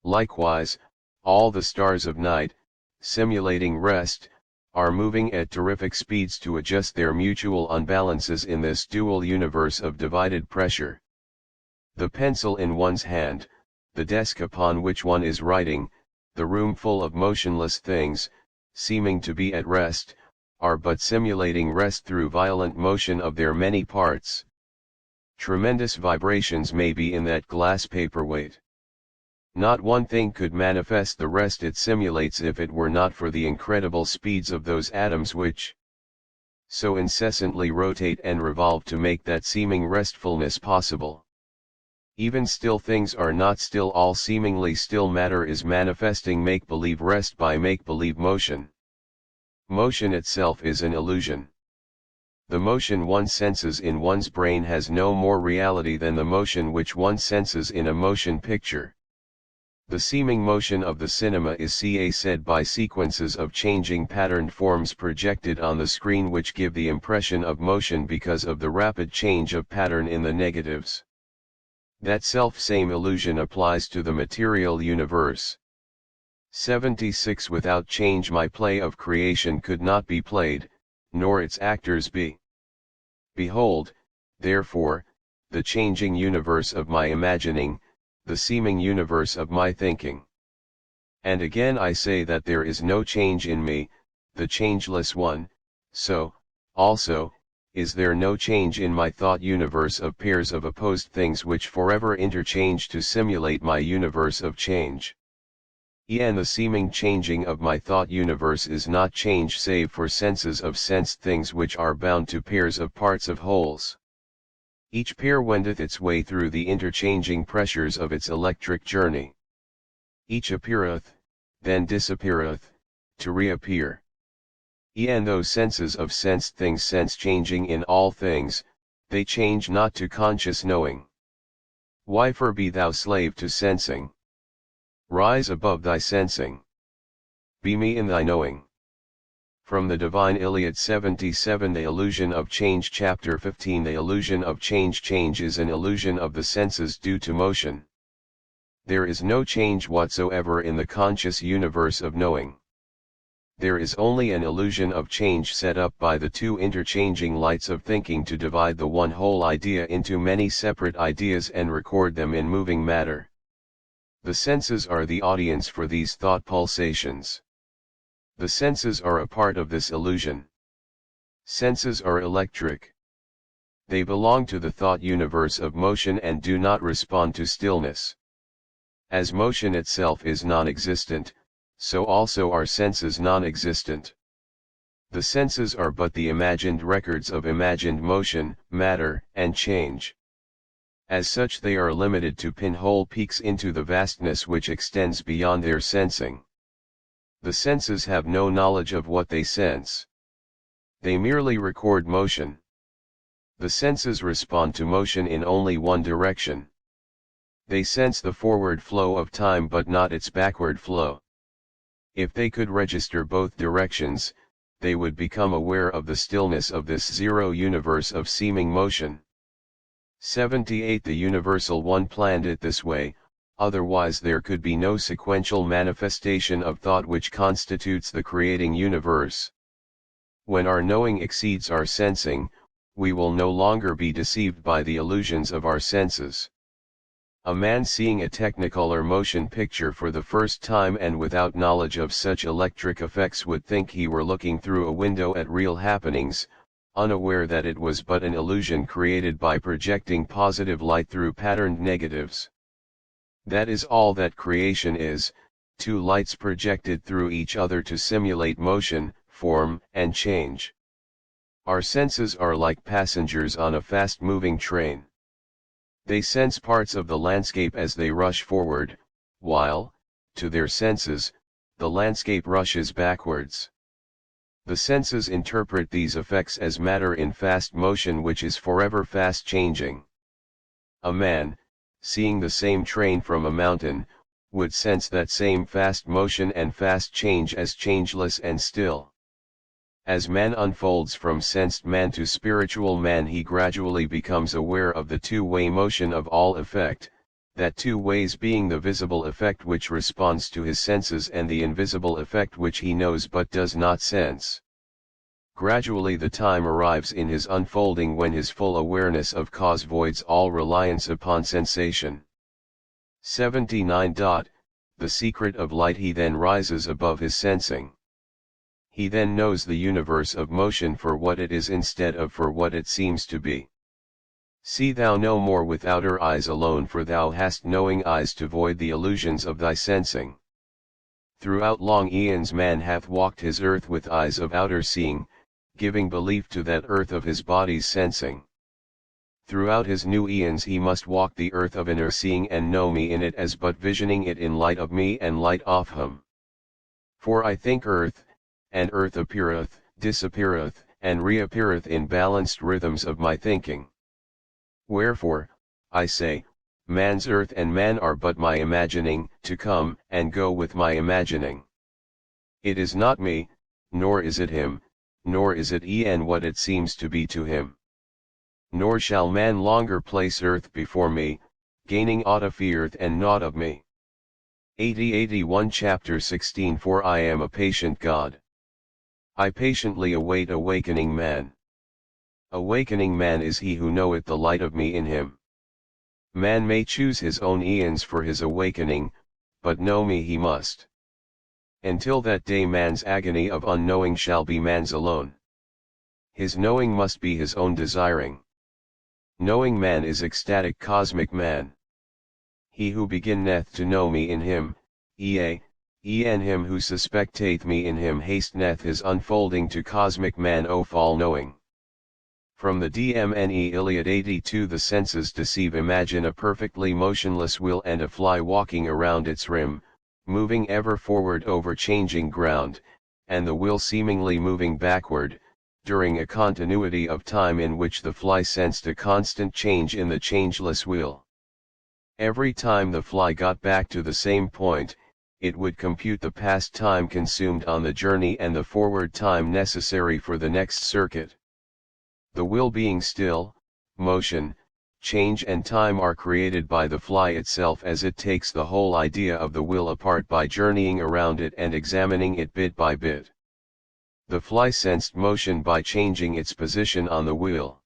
Likewise, all the stars of night, simulating rest, are moving at terrific speeds to adjust their mutual unbalances in this dual universe of divided pressure. The pencil in one's hand, the desk upon which one is writing, the room full of motionless things, seeming to be at rest, are but simulating rest through violent motion of their many parts. Tremendous vibrations may be in that glass paperweight. Not one thing could manifest the rest it simulates if it were not for the incredible speeds of those atoms which so incessantly rotate and revolve to make that seeming restfulness possible. Even still things are not still. All seemingly still matter is manifesting make-believe rest by make-believe motion. Motion itself is an illusion. The motion one senses in one's brain has no more reality than the motion which one senses in a motion picture. The seeming motion of the cinema is said by sequences of changing patterned forms projected on the screen which give the impression of motion because of the rapid change of pattern in the negatives. That self-same illusion applies to the material universe. 76 Without change my play of creation could not be played, nor its actors be. Behold, therefore, the changing universe of my imagining, the seeming universe of my thinking. And again I say that there is no change in me, the changeless one, so, also, is there no change in my thought universe of pairs of opposed things which forever interchange to simulate my universe of change. The seeming changing of my thought universe is not change save for senses of sensed things which are bound to pairs of parts of wholes. Each pair wendeth its way through the interchanging pressures of its electric journey. Each appeareth, then disappeareth, to reappear. Those senses of sensed things sense changing in all things, they change not to conscious knowing. Why for be thou slave to sensing? Rise above thy sensing. Be me in thy knowing. From the Divine Iliad 77 The Illusion of Change Chapter 15 The illusion of change. Change is an illusion of the senses due to motion. There is no change whatsoever in the conscious universe of knowing. There is only an illusion of change set up by the two interchanging lights of thinking to divide the one whole idea into many separate ideas and record them in moving matter. The senses are the audience for these thought pulsations. The senses are a part of this illusion. Senses are electric. They belong to the thought universe of motion and do not respond to stillness. As motion itself is non-existent, so also are senses non-existent. The senses are but the imagined records of imagined motion, matter, and change. As such they are limited to pinhole peeks into the vastness which extends beyond their sensing. The senses have no knowledge of what they sense. They merely record motion. The senses respond to motion in only one direction. They sense the forward flow of time but not its backward flow. If they could register both directions, they would become aware of the stillness of this zero universe of seeming motion. 78 The Universal One planned it this way, otherwise there could be no sequential manifestation of thought which constitutes the creating universe. When our knowing exceeds our sensing, we will no longer be deceived by the illusions of our senses. A man seeing a technicolor motion picture for the first time and without knowledge of such electric effects would think he were looking through a window at real happenings, unaware that it was but an illusion created by projecting positive light through patterned negatives. That is all that creation is, two lights projected through each other to simulate motion, form, and change. Our senses are like passengers on a fast-moving train. They sense parts of the landscape as they rush forward, while, to their senses, the landscape rushes backwards. The senses interpret these effects as matter in fast motion which is forever fast changing. A man, seeing the same train from a mountain, would sense that same fast motion and fast change as changeless and still. As man unfolds from sensed man to spiritual man, he gradually becomes aware of the two-way motion of all effect, that two ways being the visible effect which responds to his senses and the invisible effect which he knows but does not sense. Gradually the time arrives in his unfolding when his full awareness of cause voids all reliance upon sensation. 79. The secret of light. He then rises above his sensing. He then knows the universe of motion for what it is instead of for what it seems to be. See thou no more with outer eyes alone, for thou hast knowing eyes to void the illusions of thy sensing. Throughout long eons man hath walked his earth with eyes of outer seeing, giving belief to that earth of his body's sensing. Throughout his new eons he must walk the earth of inner seeing and know me in it as but visioning it in light of me and light of him. For I think earth, and earth appeareth, disappeareth, and reappeareth in balanced rhythms of my thinking. Wherefore, I say, man's earth and man are but my imagining, to come and go with my imagining. It is not me, nor is it him, nor is it what it seems to be to him. Nor shall man longer place earth before me, gaining aught of earth and naught of me. 80-81 Chapter 16 For I am a patient God. I patiently await awakening man. Awakening man is he who knoweth the light of me in him. Man may choose his own eons for his awakening, but know me he must. Until that day man's agony of unknowing shall be man's alone. His knowing must be his own desiring. Knowing man is ecstatic cosmic man. He who beginneth to know me in him, and him who suspecteth me in him hasteneth his unfolding to cosmic man of all knowing. From the DMNE Iliad 82 The senses deceive. Imagine a perfectly motionless wheel and a fly walking around its rim, moving ever forward over changing ground, and the wheel seemingly moving backward, during a continuity of time in which the fly sensed a constant change in the changeless wheel. Every time the fly got back to the same point, it would compute the past time consumed on the journey and the forward time necessary for the next circuit. The wheel being still, motion, change and time are created by the fly itself, as it takes the whole idea of the wheel apart by journeying around it and examining it bit by bit. The fly sensed motion by changing its position on the wheel.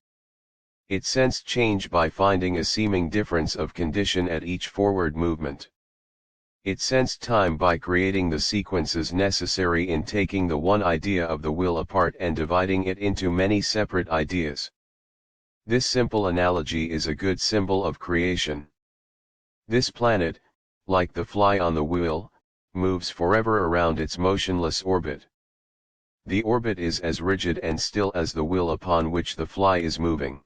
It sensed change by finding a seeming difference of condition at each forward movement. It sensed time by creating the sequences necessary in taking the one idea of the wheel apart and dividing it into many separate ideas. This simple analogy is a good symbol of creation. This planet, like the fly on the wheel, moves forever around its motionless orbit. The orbit is as rigid and still as the wheel upon which the fly is moving.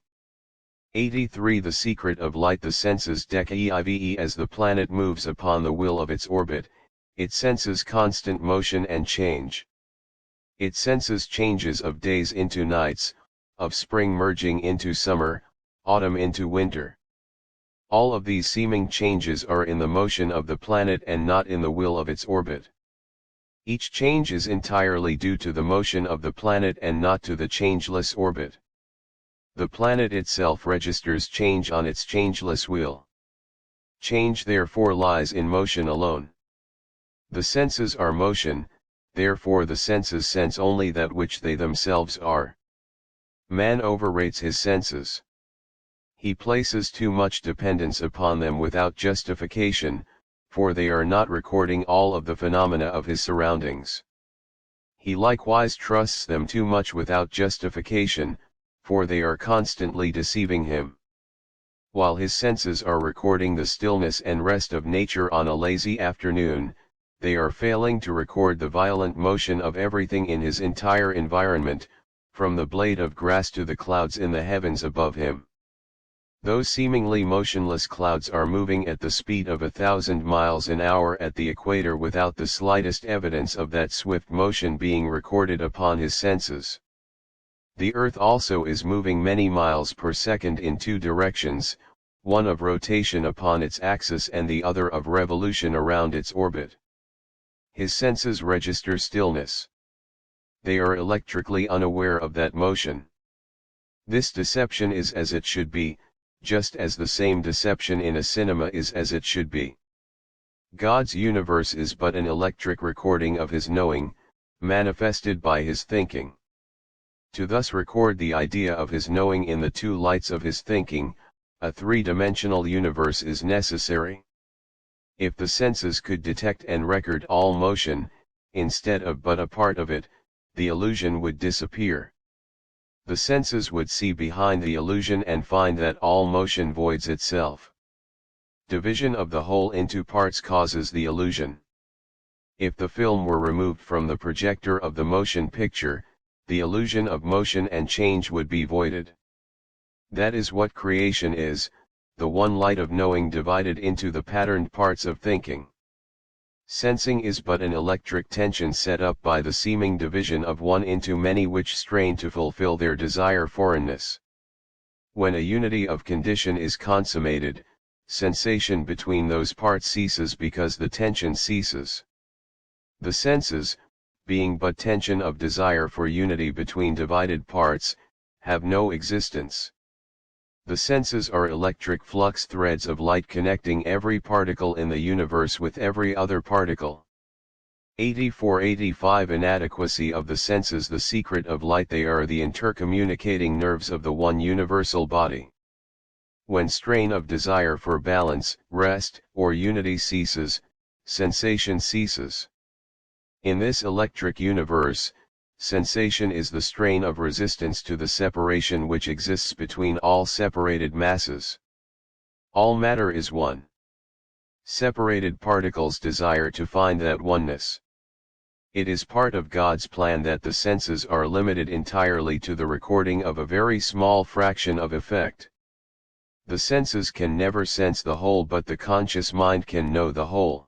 83 The secret of light. The senses deceive. As the planet moves upon the wheel of its orbit, it senses constant motion and change. It senses changes of days into nights, of spring merging into summer, autumn into winter. All of these seeming changes are in the motion of the planet and not in the wheel of its orbit. Each change is entirely due to the motion of the planet and not to the changeless orbit. The planet itself registers change on its changeless wheel. Change therefore lies in motion alone. The senses are motion, therefore the senses sense only that which they themselves are. Man overrates his senses. He places too much dependence upon them without justification, for they are not recording all of the phenomena of his surroundings. He likewise trusts them too much without justification, for they are constantly deceiving him. While his senses are recording the stillness and rest of nature on a lazy afternoon, they are failing to record the violent motion of everything in his entire environment, from the blade of grass to the clouds in the heavens above him. Those seemingly motionless clouds are moving at the speed of 1,000 miles an hour at the equator without the slightest evidence of that swift motion being recorded upon his senses. The earth also is moving many miles per second in two directions, one of rotation upon its axis and the other of revolution around its orbit. His senses register stillness. They are electrically unaware of that motion. This deception is as it should be, just as the same deception in a cinema is as it should be. God's universe is but an electric recording of his knowing, manifested by his thinking. To thus record the idea of his knowing in the two lights of his thinking, a three-dimensional universe is necessary. If the senses could detect and record all motion, instead of but a part of it, the illusion would disappear. The senses would see behind the illusion and find that all motion voids itself. Division of the whole into parts causes the illusion. If the film were removed from the projector of the motion picture, the illusion of motion and change would be voided. That is what creation is, the one light of knowing divided into the patterned parts of thinking. Sensing is but an electric tension set up by the seeming division of one into many which strain to fulfill their desire foreignness. When a unity of condition is consummated, sensation between those parts ceases because the tension ceases. The senses, being but tension of desire for unity between divided parts, have no existence. The senses are electric flux threads of light connecting every particle in the universe with every other particle. 84-85 Inadequacy of the senses. The secret of light. They are the intercommunicating nerves of the one universal body. When strain of desire for balance, rest, or unity ceases, sensation ceases. In this electric universe, sensation is the strain of resistance to the separation which exists between all separated masses. All matter is one. Separated particles desire to find that oneness. It is part of God's plan that the senses are limited entirely to the recording of a very small fraction of effect. The senses can never sense the whole, but the conscious mind can know the whole.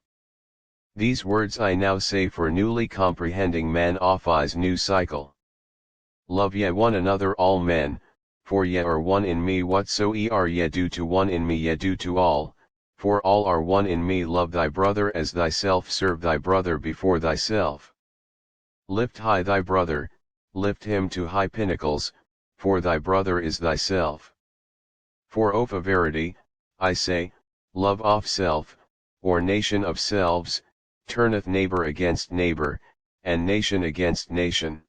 These words I now say for newly comprehending man Ophi's new cycle. Love ye one another all men, for ye are one in me. Whatso ye are ye do to one in me ye do to all, for all are one in me. Love thy brother as thyself. Serve thy brother before thyself. Lift high thy brother, lift him to high pinnacles, for thy brother is thyself. For of a verity, I say, love of self, or nation of selves, turneth neighbor against neighbor, and nation against nation.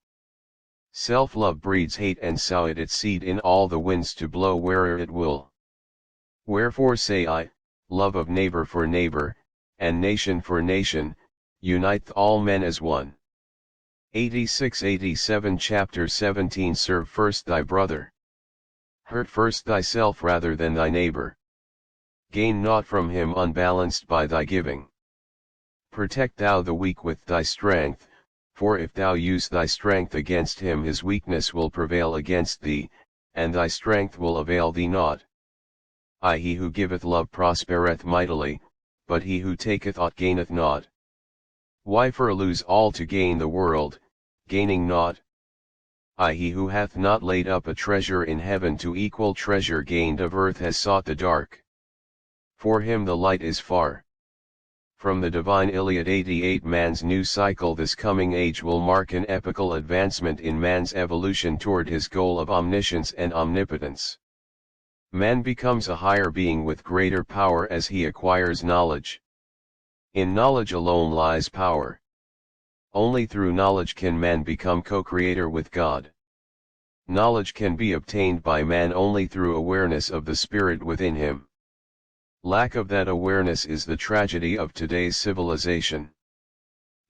Self-love breeds hate, and soweth its seed in all the winds to blow where'er it will. Wherefore say I, love of neighbor for neighbor, and nation for nation, uniteth all men as one. 86-87 Chapter 17 Serve first thy brother. Hurt first thyself rather than thy neighbor. Gain naught from him unbalanced by thy giving. Protect thou the weak with thy strength, for if thou use thy strength against him his weakness will prevail against thee, and thy strength will avail thee naught. He who giveth love prospereth mightily, but he who taketh aught gaineth naught. Why for lose all to gain the world, gaining naught? He who hath not laid up a treasure in heaven to equal treasure gained of earth has sought the dark. For him the light is far. From the Divine Iliad 88 Man's new cycle. This coming age will mark an epochal advancement in man's evolution toward his goal of omniscience and omnipotence. Man becomes a higher being with greater power as he acquires knowledge. In knowledge alone lies power. Only through knowledge can man become co-creator with God. Knowledge can be obtained by man only through awareness of the Spirit within him. Lack of that awareness is the tragedy of today's civilization.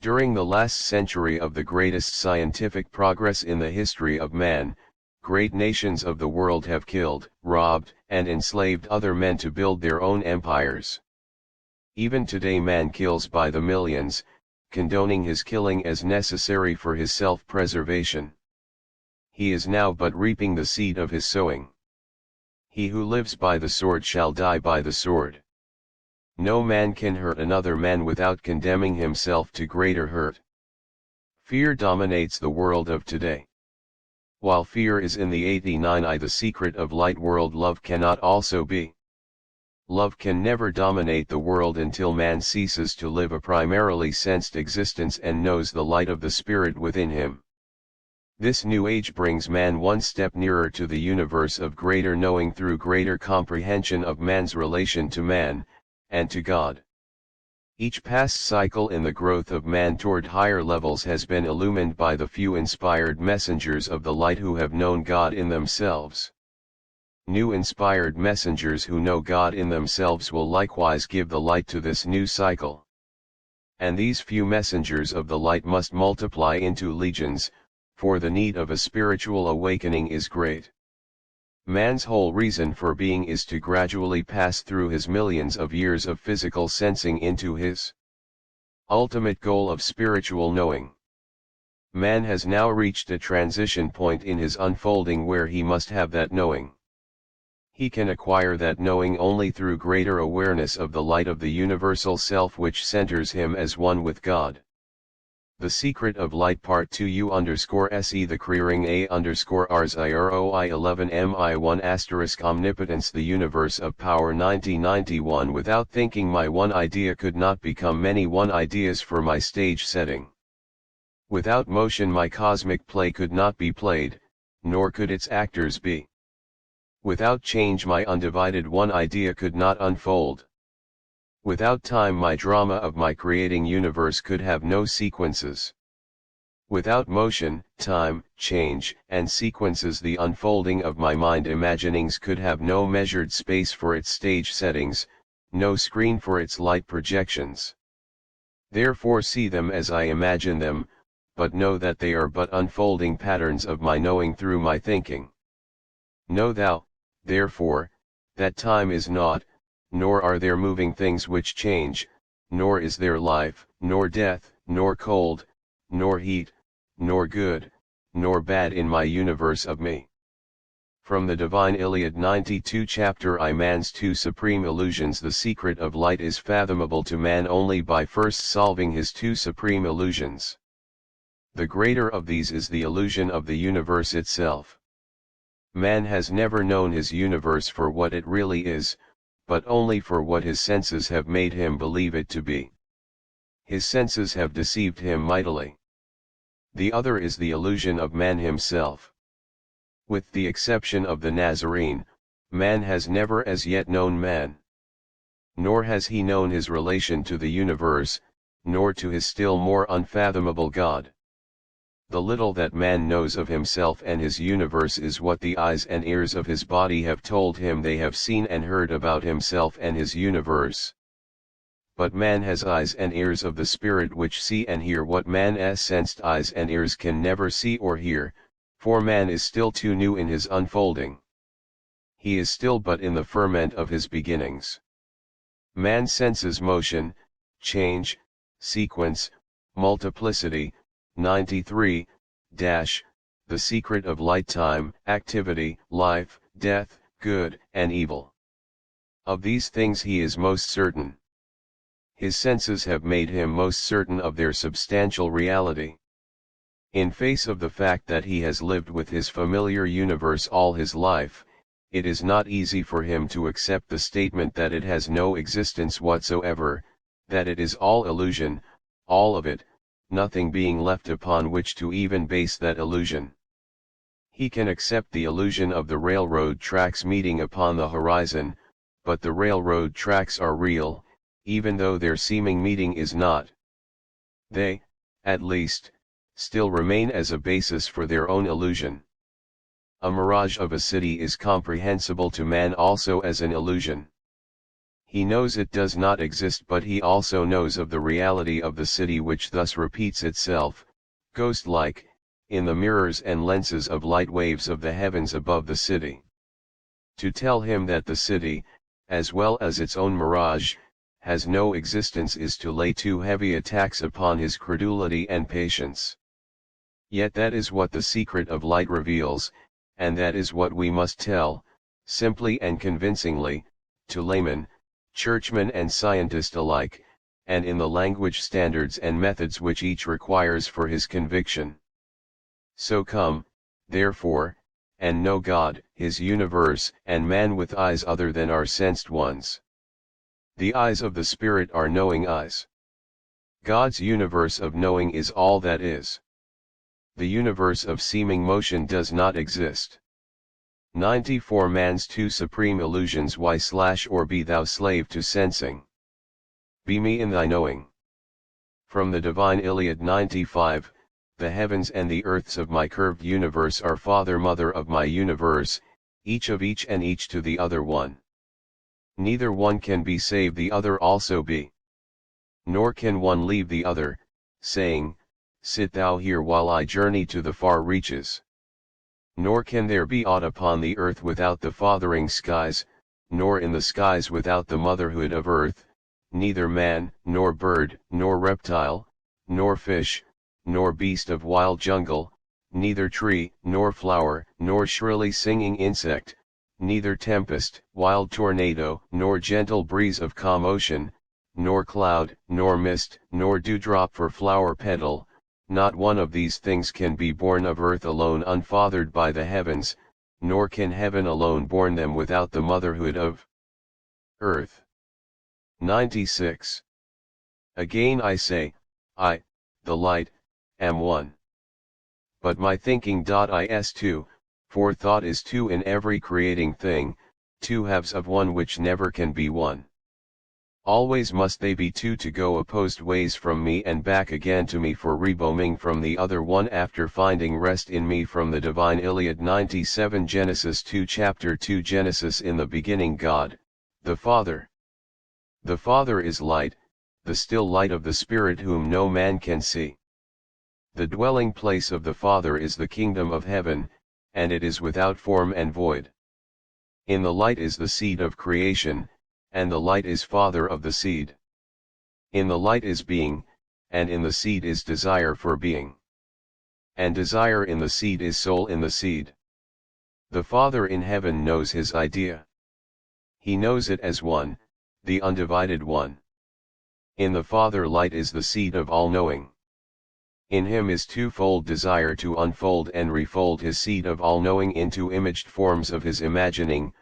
During the last century of the greatest scientific progress in the history of man, great nations of the world have killed, robbed, and enslaved other men to build their own empires. Even today man kills by the millions, condoning his killing as necessary for his self-preservation. He is now but reaping the seed of his sowing. He who lives by the sword shall die by the sword. No man can hurt another man without condemning himself to greater hurt. Fear dominates the world of today. While fear is in the 89 the secret of light world love cannot also be. Love can never dominate the world until man ceases to live a primarily sensed existence and knows the light of the Spirit within him. This new age brings man one step nearer to the universe of greater knowing through greater comprehension of man's relation to man, and to God. Each past cycle in the growth of man toward higher levels has been illumined by the few inspired messengers of the light who have known God in themselves. New inspired messengers who know God in themselves will likewise give the light to this new cycle. And these few messengers of the light must multiply into legions, for the need of a spiritual awakening is great. Man's whole reason for being is to gradually pass through his millions of years of physical sensing into his ultimate goal of spiritual knowing. Man has now reached a transition point in his unfolding where he must have that knowing. He can acquire that knowing only through greater awareness of the light of the universal self which centers him as one with God. The Secret of Light Part 2 U_SE The Clearing A_RSIROI 11 MI1 * Omnipotence The Universe of Power 1991 Without thinking my one idea could not become many one ideas for my stage setting. Without motion my cosmic play could not be played, nor could its actors be. Without change my undivided one idea could not unfold. Without time my drama of my creating universe could have no sequences. Without motion, time, change, and sequences the unfolding of my mind imaginings could have no measured space for its stage settings, no screen for its light projections. Therefore see them as I imagine them, but know that they are but unfolding patterns of my knowing through my thinking. Know thou, therefore, that time is not, nor are there moving things which change, nor is there life, nor death, nor cold, nor heat, nor good, nor bad in my universe of me. From the Divine Iliad 92 Chapter I Man's two supreme illusions. The secret of light is fathomable to man only by first solving his two supreme illusions. The greater of these is the illusion of the universe itself. Man has never known his universe for what it really is, but only for what his senses have made him believe it to be. His senses have deceived him mightily. The other is the illusion of man himself. With the exception of the Nazarene, man has never as yet known man. Nor has he known his relation to the universe, nor to his still more unfathomable God. The little that man knows of himself and his universe is what the eyes and ears of his body have told him they have seen and heard about himself and his universe. But man has eyes and ears of the Spirit which see and hear what man's sensed eyes and ears can never see or hear, for man is still too new in his unfolding. He is still but in the ferment of his beginnings. Man senses motion, change, sequence, multiplicity, 93, The secret of light time, activity, life, death, good, and evil. Of these things he is most certain. His senses have made him most certain of their substantial reality. In face of the fact that he has lived with his familiar universe all his life, it is not easy for him to accept the statement that it has no existence whatsoever, that it is all illusion, all of it, nothing being left upon which to even base that illusion. He can accept the illusion of the railroad tracks meeting upon the horizon, but the railroad tracks are real, even though their seeming meeting is not. They, at least, still remain as a basis for their own illusion. A mirage of a city is comprehensible to man also as an illusion. He knows it does not exist, but he also knows of the reality of the city which thus repeats itself, ghost-like, in the mirrors and lenses of light waves of the heavens above the city. To tell him that the city, as well as its own mirage, has no existence is to lay too heavy a tax upon his credulity and patience. Yet that is what the secret of light reveals, and that is what we must tell, simply and convincingly, to laymen, churchmen and scientist alike, and in the language standards and methods which each requires for his conviction. So come, therefore, and know God, his universe, and man with eyes other than our sensed ones. The eyes of the Spirit are knowing eyes. God's universe of knowing is all that is. The universe of seeming motion does not exist. 94 Man's two supreme illusions. Or be thou slave to sensing. Be me in thy knowing. From the Divine Iliad 95, the heavens and the earths of my curved universe are father mother of my universe, each of each and each to the other one. Neither one can be save the other also be. Nor can one leave the other, saying, sit thou here while I journey to the far reaches. Nor can there be aught upon the earth without the fathering skies, nor in the skies without the motherhood of earth, neither man, nor bird, nor reptile, nor fish, nor beast of wild jungle, neither tree, nor flower, nor shrilly singing insect, neither tempest, wild tornado, nor gentle breeze of calm ocean, nor cloud, nor mist, nor dewdrop for flower petal, not one of these things can be born of earth alone unfathered by the heavens, nor can heaven alone born them without the motherhood of earth. 96. Again I say, I, the light, am one. But my thinking is two, for thought is two in every creating thing, two halves of one which never can be one. Always must they be two to go opposed ways from me and back again to me for rebooming from the other one after finding rest in me. From the Divine Iliad 97 Genesis 2 Chapter 2 Genesis In the beginning God, the Father. The Father is light, the still light of the Spirit whom no man can see. The dwelling place of the Father is the kingdom of heaven, and it is without form and void. In the light is the seed of creation, and the light is father of the seed. In the light is being, and in the seed is desire for being. And desire in the seed is soul in the seed. The Father in heaven knows his idea. He knows it as one, the undivided one. In the Father light is the seed of all knowing. In him is twofold desire to unfold and refold his seed of all knowing into imaged forms of his imagining,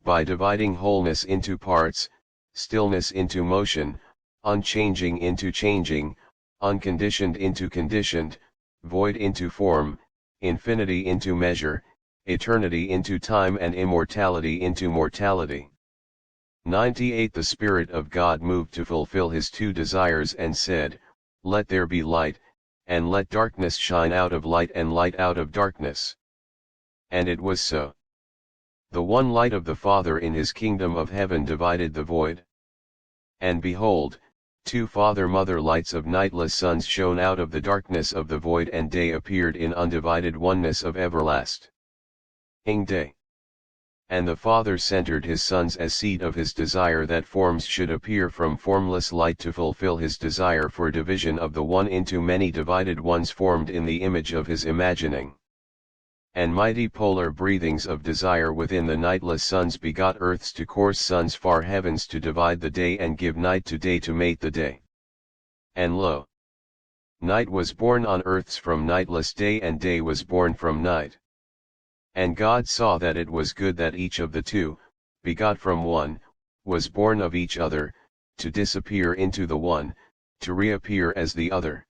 by dividing wholeness into parts, stillness into motion, unchanging into changing, unconditioned into conditioned, void into form, infinity into measure, eternity into time and immortality into mortality. 98 The Spirit of God moved to fulfill his two desires and said, let there be light, and let darkness shine out of light and light out of darkness. And it was so. The one light of the Father in his kingdom of heaven divided the void. And behold, two father-mother lights of nightless suns shone out of the darkness of the void, and day appeared in undivided oneness of everlasting day. And the Father centered his sons as seed of his desire that forms should appear from formless light to fulfill his desire for division of the one into many divided ones formed in the image of his imagining. And mighty polar breathings of desire within the nightless suns begot earths to course suns far heavens to divide the day and give night to day to mate the day. And lo! Night was born on earths from nightless day, and day was born from night. And God saw that it was good that each of the two, begot from one, was born of each other, to disappear into the one, to reappear as the other.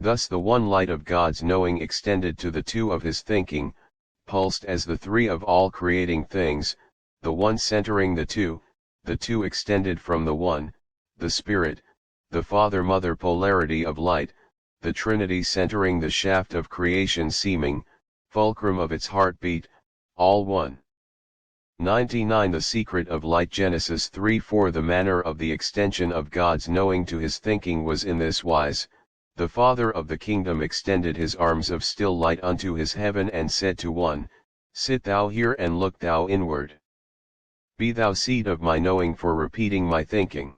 Thus the one light of God's knowing extended to the two of his thinking, pulsed as the three of all creating things, the one centering the two extended from the one, the Spirit, the Father-Mother polarity of light, the Trinity centering the shaft of creation seeming, fulcrum of its heartbeat, all one. 99 The secret of light Genesis 3:4 The manner of the extension of God's knowing to his thinking was in this wise, the Father of the kingdom extended his arms of still light unto his heaven and said to one, sit thou here and look thou inward. Be thou seed of my knowing for repeating my thinking.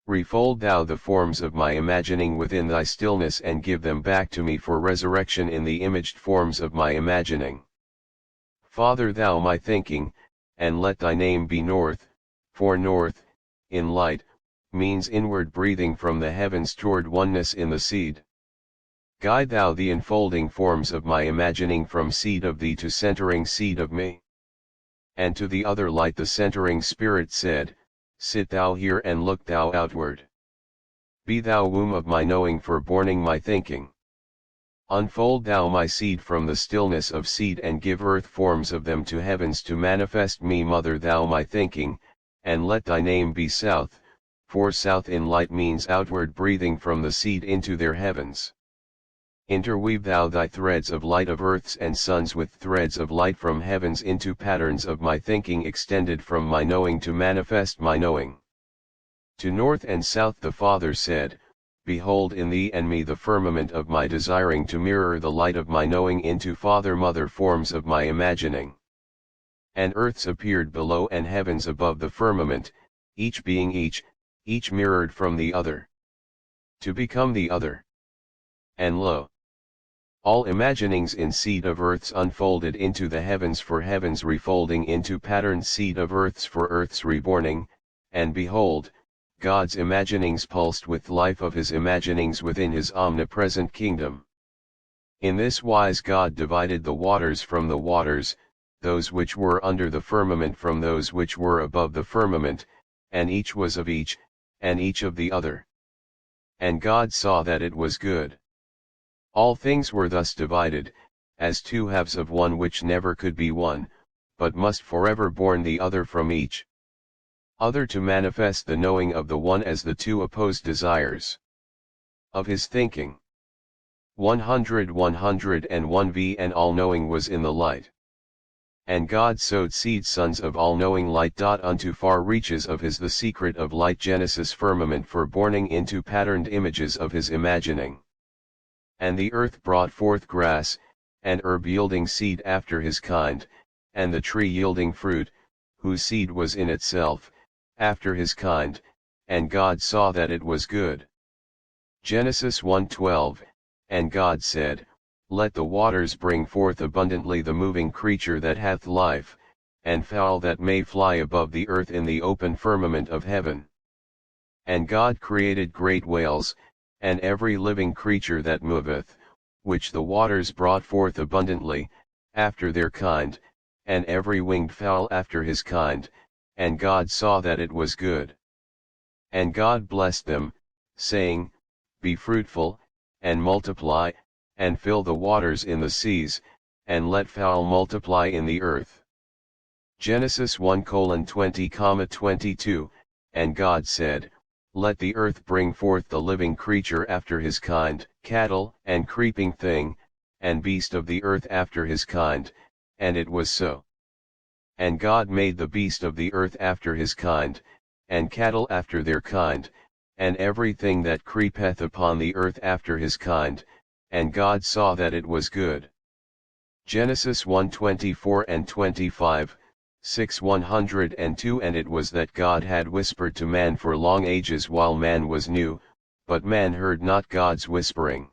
Refold thou the forms of my imagining within thy stillness and give them back to me for resurrection in the imaged forms of my imagining. Father thou my thinking, and let thy name be North, for North, in light, means inward breathing from the heavens toward oneness in the seed. Guide thou the enfolding forms of my imagining from seed of thee to centering seed of me. And to the other light the centering Spirit said, Sit thou here and look thou outward. Be thou womb of my knowing for borning my thinking. Unfold thou my seed from the stillness of seed and give earth forms of them to heavens to manifest me mother thou my thinking, and let thy name be South, for South in light means outward breathing from the seed into their heavens. Interweave thou thy threads of light of earths and suns with threads of light from heavens into patterns of my thinking extended from my knowing to manifest my knowing. To north and south the Father said, Behold in thee and me the firmament of my desiring to mirror the light of my knowing into father-mother forms of my imagining. And earths appeared below and heavens above the firmament, each being each mirrored from the other. To become the other. And lo! All imaginings in seed of earths unfolded into the heavens for heavens refolding into patterned seed of earths for earths reborning, and behold, God's imaginings pulsed with life of his imaginings within his omnipresent kingdom. In this wise God divided the waters from the waters, those which were under the firmament from those which were above the firmament, and each was of each, and each of the other. And God saw that it was good. All things were thus divided, as two halves of one which never could be one, but must forever born the other from each other to manifest the knowing of the one as the two opposed desires of his thinking. 101 v and all-knowing was in the light. And God sowed seed sons of all-knowing light. Unto far reaches of his the secret of light Genesis firmament for borning into patterned images of his imagining. And the earth brought forth grass, and herb yielding seed after his kind, and the tree yielding fruit, whose seed was in itself, after his kind, and God saw that it was good. Genesis 1:12, and God said, Let the waters bring forth abundantly the moving creature that hath life, and fowl that may fly above the earth in the open firmament of heaven. And God created great whales, and every living creature that moveth, which the waters brought forth abundantly, after their kind, and every winged fowl after his kind, and God saw that it was good. And God blessed them, saying, Be fruitful, and multiply, and fill the waters in the seas, and let fowl multiply in the earth. Genesis 1:20-22, and God said, Let the earth bring forth the living creature after his kind, cattle, and creeping thing, and beast of the earth after his kind, and it was so. And God made the beast of the earth after his kind, and cattle after their kind, and everything that creepeth upon the earth after his kind, and God saw that it was good. Genesis 1:24-25, 6:102. And it was that God had whispered to man for long ages while man was new, but man heard not God's whispering.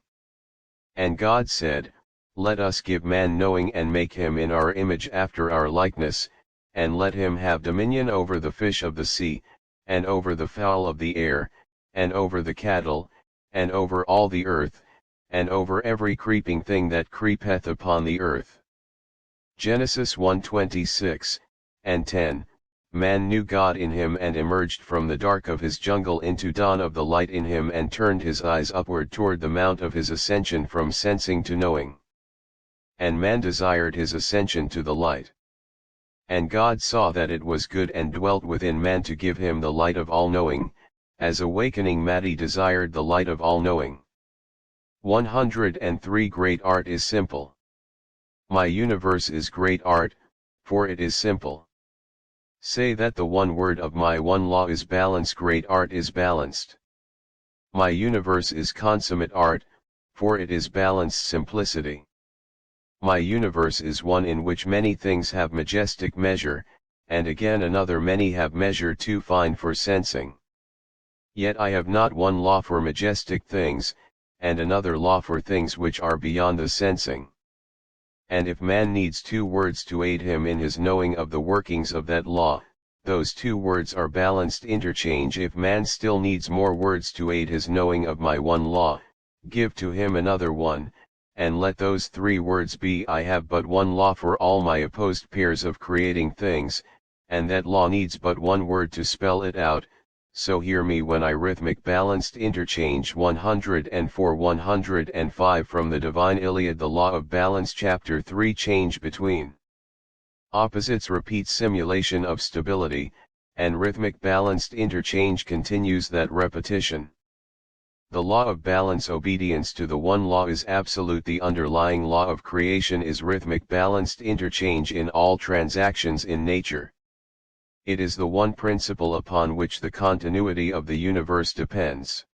And God said, Let us give man knowing and make him in our image after our likeness, and let him have dominion over the fish of the sea, and over the fowl of the air, and over the cattle, and over all the earth, and over every creeping thing that creepeth upon the earth. Genesis 1:26-10, Man knew God in him and emerged from the dark of his jungle into dawn of the light in him and turned his eyes upward toward the mount of his ascension from sensing to knowing. And man desired his ascension to the light. And God saw that it was good and dwelt within man to give him the light of all-knowing, as awakening Madi desired the light of all-knowing. 103 Great art is simple. My universe is great art, for it is simple. Say that the one word of my one law is balance. Great art is balanced. My universe is consummate art, for it is balanced simplicity. My universe is one in which many things have majestic measure, and again another many have measure too fine for sensing. Yet I have not one law for majestic things, and another law for things which are beyond the sensing. And if man needs two words to aid him in his knowing of the workings of that law, those two words are balanced interchange. If man still needs more words to aid his knowing of my one law, give to him another one, and let those three words be I have but one law for all my opposed pairs of creating things, and that law needs but one word to spell it out, so hear me when I rhythmic balanced interchange 104 105 from the Divine Iliad. The law of balance, chapter 3, change between opposites repeats simulation of stability, and rhythmic balanced interchange continues that repetition. The law of balance, obedience to the one law is absolute. The underlying law of creation is rhythmic balanced interchange in all transactions in nature. It is the one principle upon which the continuity of the universe depends.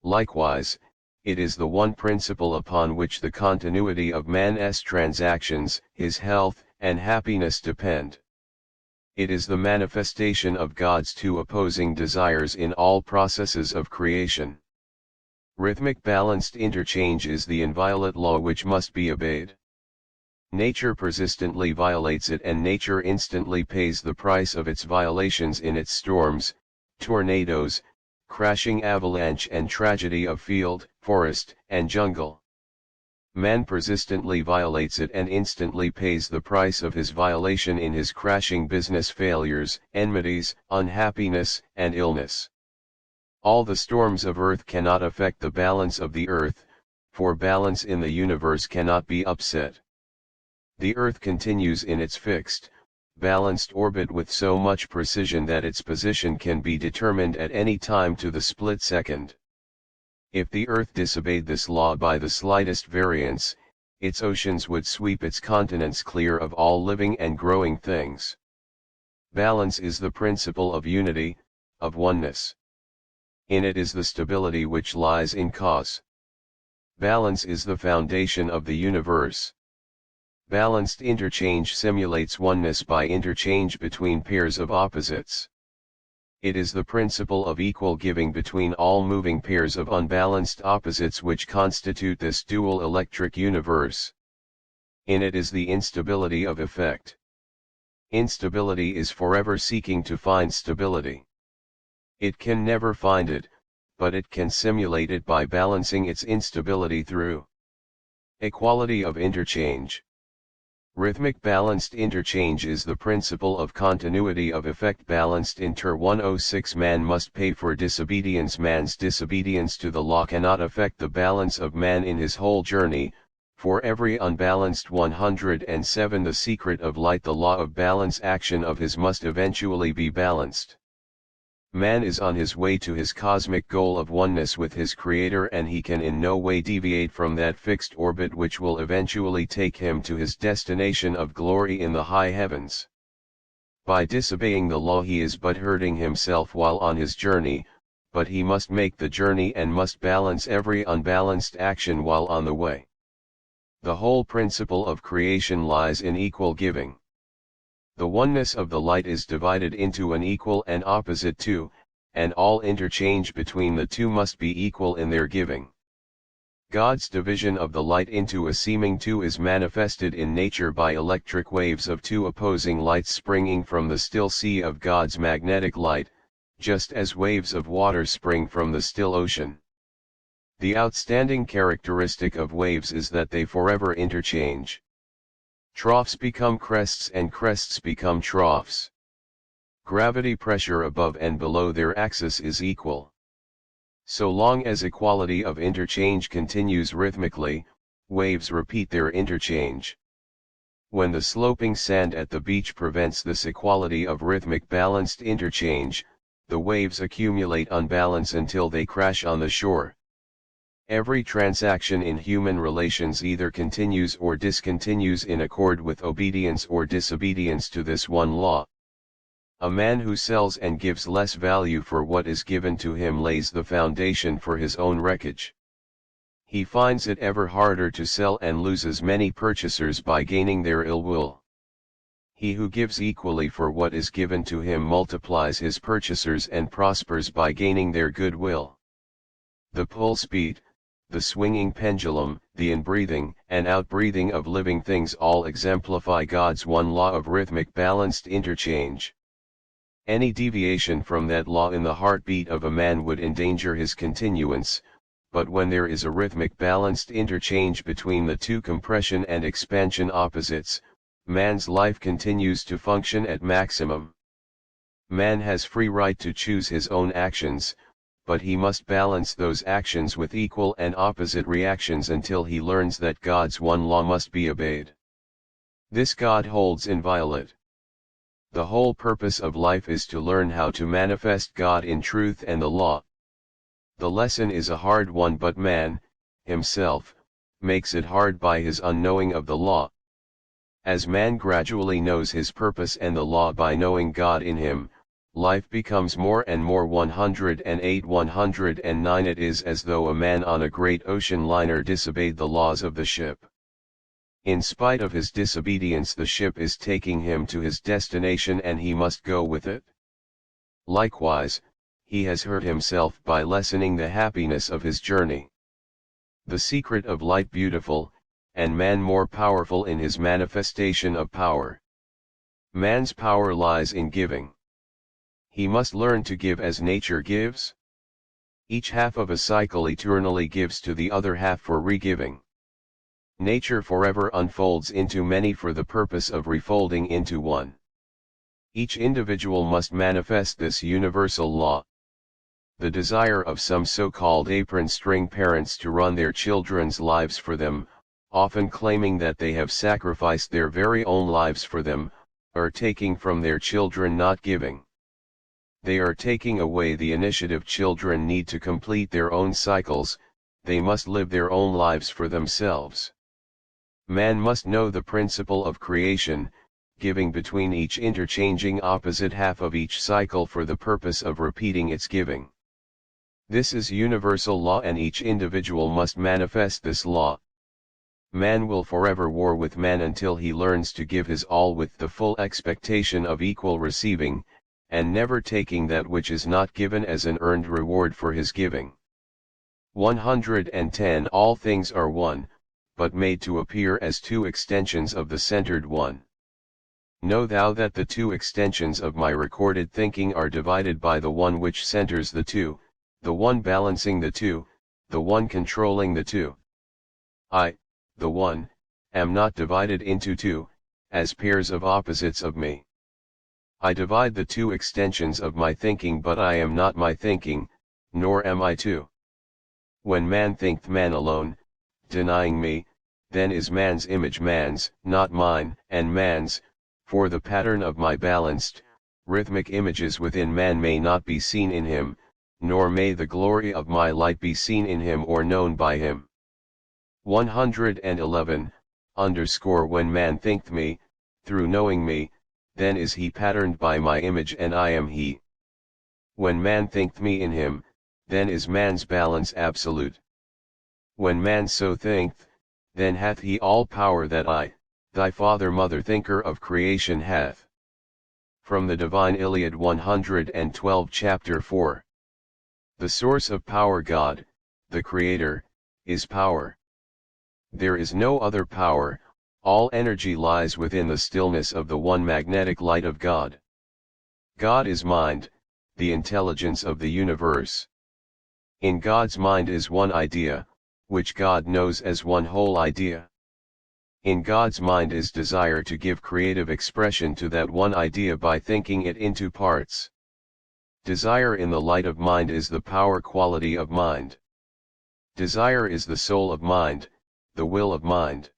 Likewise, it is the one principle upon which the continuity of man's transactions, his health, and happiness depend. It is the manifestation of God's two opposing desires in all processes of creation. Rhythmic balanced interchange is the inviolate law which must be obeyed. Nature persistently violates it, and nature instantly pays the price of its violations in its storms, tornadoes, crashing avalanche, and tragedy of field, forest, and jungle. Man persistently violates it and instantly pays the price of his violation in his crashing business failures, enmities, unhappiness, and illness. All the storms of earth cannot affect the balance of the earth, for balance in the universe cannot be upset. The earth continues in its fixed, balanced orbit with so much precision that its position can be determined at any time to the split second. If the earth disobeyed this law by the slightest variance, its oceans would sweep its continents clear of all living and growing things. Balance is the principle of unity, of oneness. In it is the stability which lies in cause. Balance is the foundation of the universe. Balanced interchange simulates oneness by interchange between pairs of opposites. It is the principle of equal giving between all moving pairs of unbalanced opposites which constitute this dual electric universe. In it is the instability of effect. Instability is forever seeking to find stability. It can never find it, but it can simulate it by balancing its instability through equality of interchange. Rhythmic balanced interchange is the principle of continuity of effect. Balanced inter 106 Man must pay for disobedience. Man's disobedience to the law cannot affect the balance of man in his whole journey. For every unbalanced 107 The secret of light. The law of balance action of his must eventually be balanced. Man is on his way to his cosmic goal of oneness with his Creator, and he can in no way deviate from that fixed orbit which will eventually take him to his destination of glory in the high heavens. By disobeying the law he is but hurting himself while on his journey, but he must make the journey and must balance every unbalanced action while on the way. The whole principle of creation lies in equal giving. The oneness of the light is divided into an equal and opposite two, and all interchange between the two must be equal in their giving. God's division of the light into a seeming two is manifested in nature by electric waves of two opposing lights springing from the still sea of God's magnetic light, just as waves of water spring from the still ocean. The outstanding characteristic of waves is that they forever interchange. Troughs become crests and crests become troughs. Gravity pressure above and below their axis is equal. So long as equality of interchange continues rhythmically, waves repeat their interchange. When the sloping sand at the beach prevents this equality of rhythmic balanced interchange, the waves accumulate unbalance until they crash on the shore. Every transaction in human relations either continues or discontinues in accord with obedience or disobedience to this one law. A man who sells and gives less value for what is given to him lays the foundation for his own wreckage. He finds it ever harder to sell and loses many purchasers by gaining their ill will. He who gives equally for what is given to him multiplies his purchasers and prospers by gaining their goodwill. The pulse beat, the swinging pendulum, the inbreathing and outbreathing of living things all exemplify God's one law of rhythmic balanced interchange. Any deviation from that law in the heartbeat of a man would endanger his continuance, but when there is a rhythmic balanced interchange between the two compression and expansion opposites, man's life continues to function at maximum. Man has free right to choose his own actions, but he must balance those actions with equal and opposite reactions until he learns that God's one law must be obeyed. This God holds inviolate. The whole purpose of life is to learn how to manifest God in truth and the law. The lesson is a hard one, but man, himself, makes it hard by his unknowing of the law. As man gradually knows his purpose and the law by knowing God in him, life becomes more and more 108 109. It is as though a man on a great ocean liner disobeyed the laws of the ship. In spite of his disobedience, the ship is taking him to his destination and he must go with it. Likewise, he has hurt himself by lessening the happiness of his journey. The secret of light beautiful, and man more powerful in his manifestation of power. Man's power lies in giving. He must learn to give as nature gives. Each half of a cycle eternally gives to the other half for re-giving. Nature forever unfolds into many for the purpose of refolding into one. Each individual must manifest this universal law. The desire of some so-called apron-string parents to run their children's lives for them, often claiming that they have sacrificed their very own lives for them, are taking from their children, not giving. They are taking away the initiative children need to complete their own cycles. They must live their own lives for themselves. Man must know the principle of creation, giving between each interchanging opposite half of each cycle for the purpose of repeating its giving. This is universal law and each individual must manifest this law. Man will forever war with man until he learns to give his all with the full expectation of equal receiving, and never taking that which is not given as an earned reward for his giving. 110. All things are one, but made to appear as two extensions of the centered one. Know thou that the two extensions of my recorded thinking are divided by the one which centers the two, the one balancing the two, the one controlling the two. I, the one, am not divided into two, as pairs of opposites of me. I divide the two extensions of my thinking, but I am not my thinking, nor am I two. When man thinketh man alone, denying me, then is man's image man's, not mine, and man's, for the pattern of my balanced, rhythmic images within man may not be seen in him, nor may the glory of my light be seen in him or known by him. 111. When man thinketh me, through knowing me, then is he patterned by my image and I am he. When man thinketh me in him, then is man's balance absolute. When man so thinketh, then hath he all power that I, thy father mother thinker of creation hath. From the Divine Iliad 112 Chapter 4. The source of power, God, the Creator, is power. There is no other power, all energy lies within the stillness of the one magnetic light of God. God is mind, the intelligence of the universe. In God's mind is one idea, which God knows as one whole idea. In God's mind is desire to give creative expression to that one idea by thinking it into parts. Desire in the light of mind is the power quality of mind. Desire is the soul of mind, the will of mind.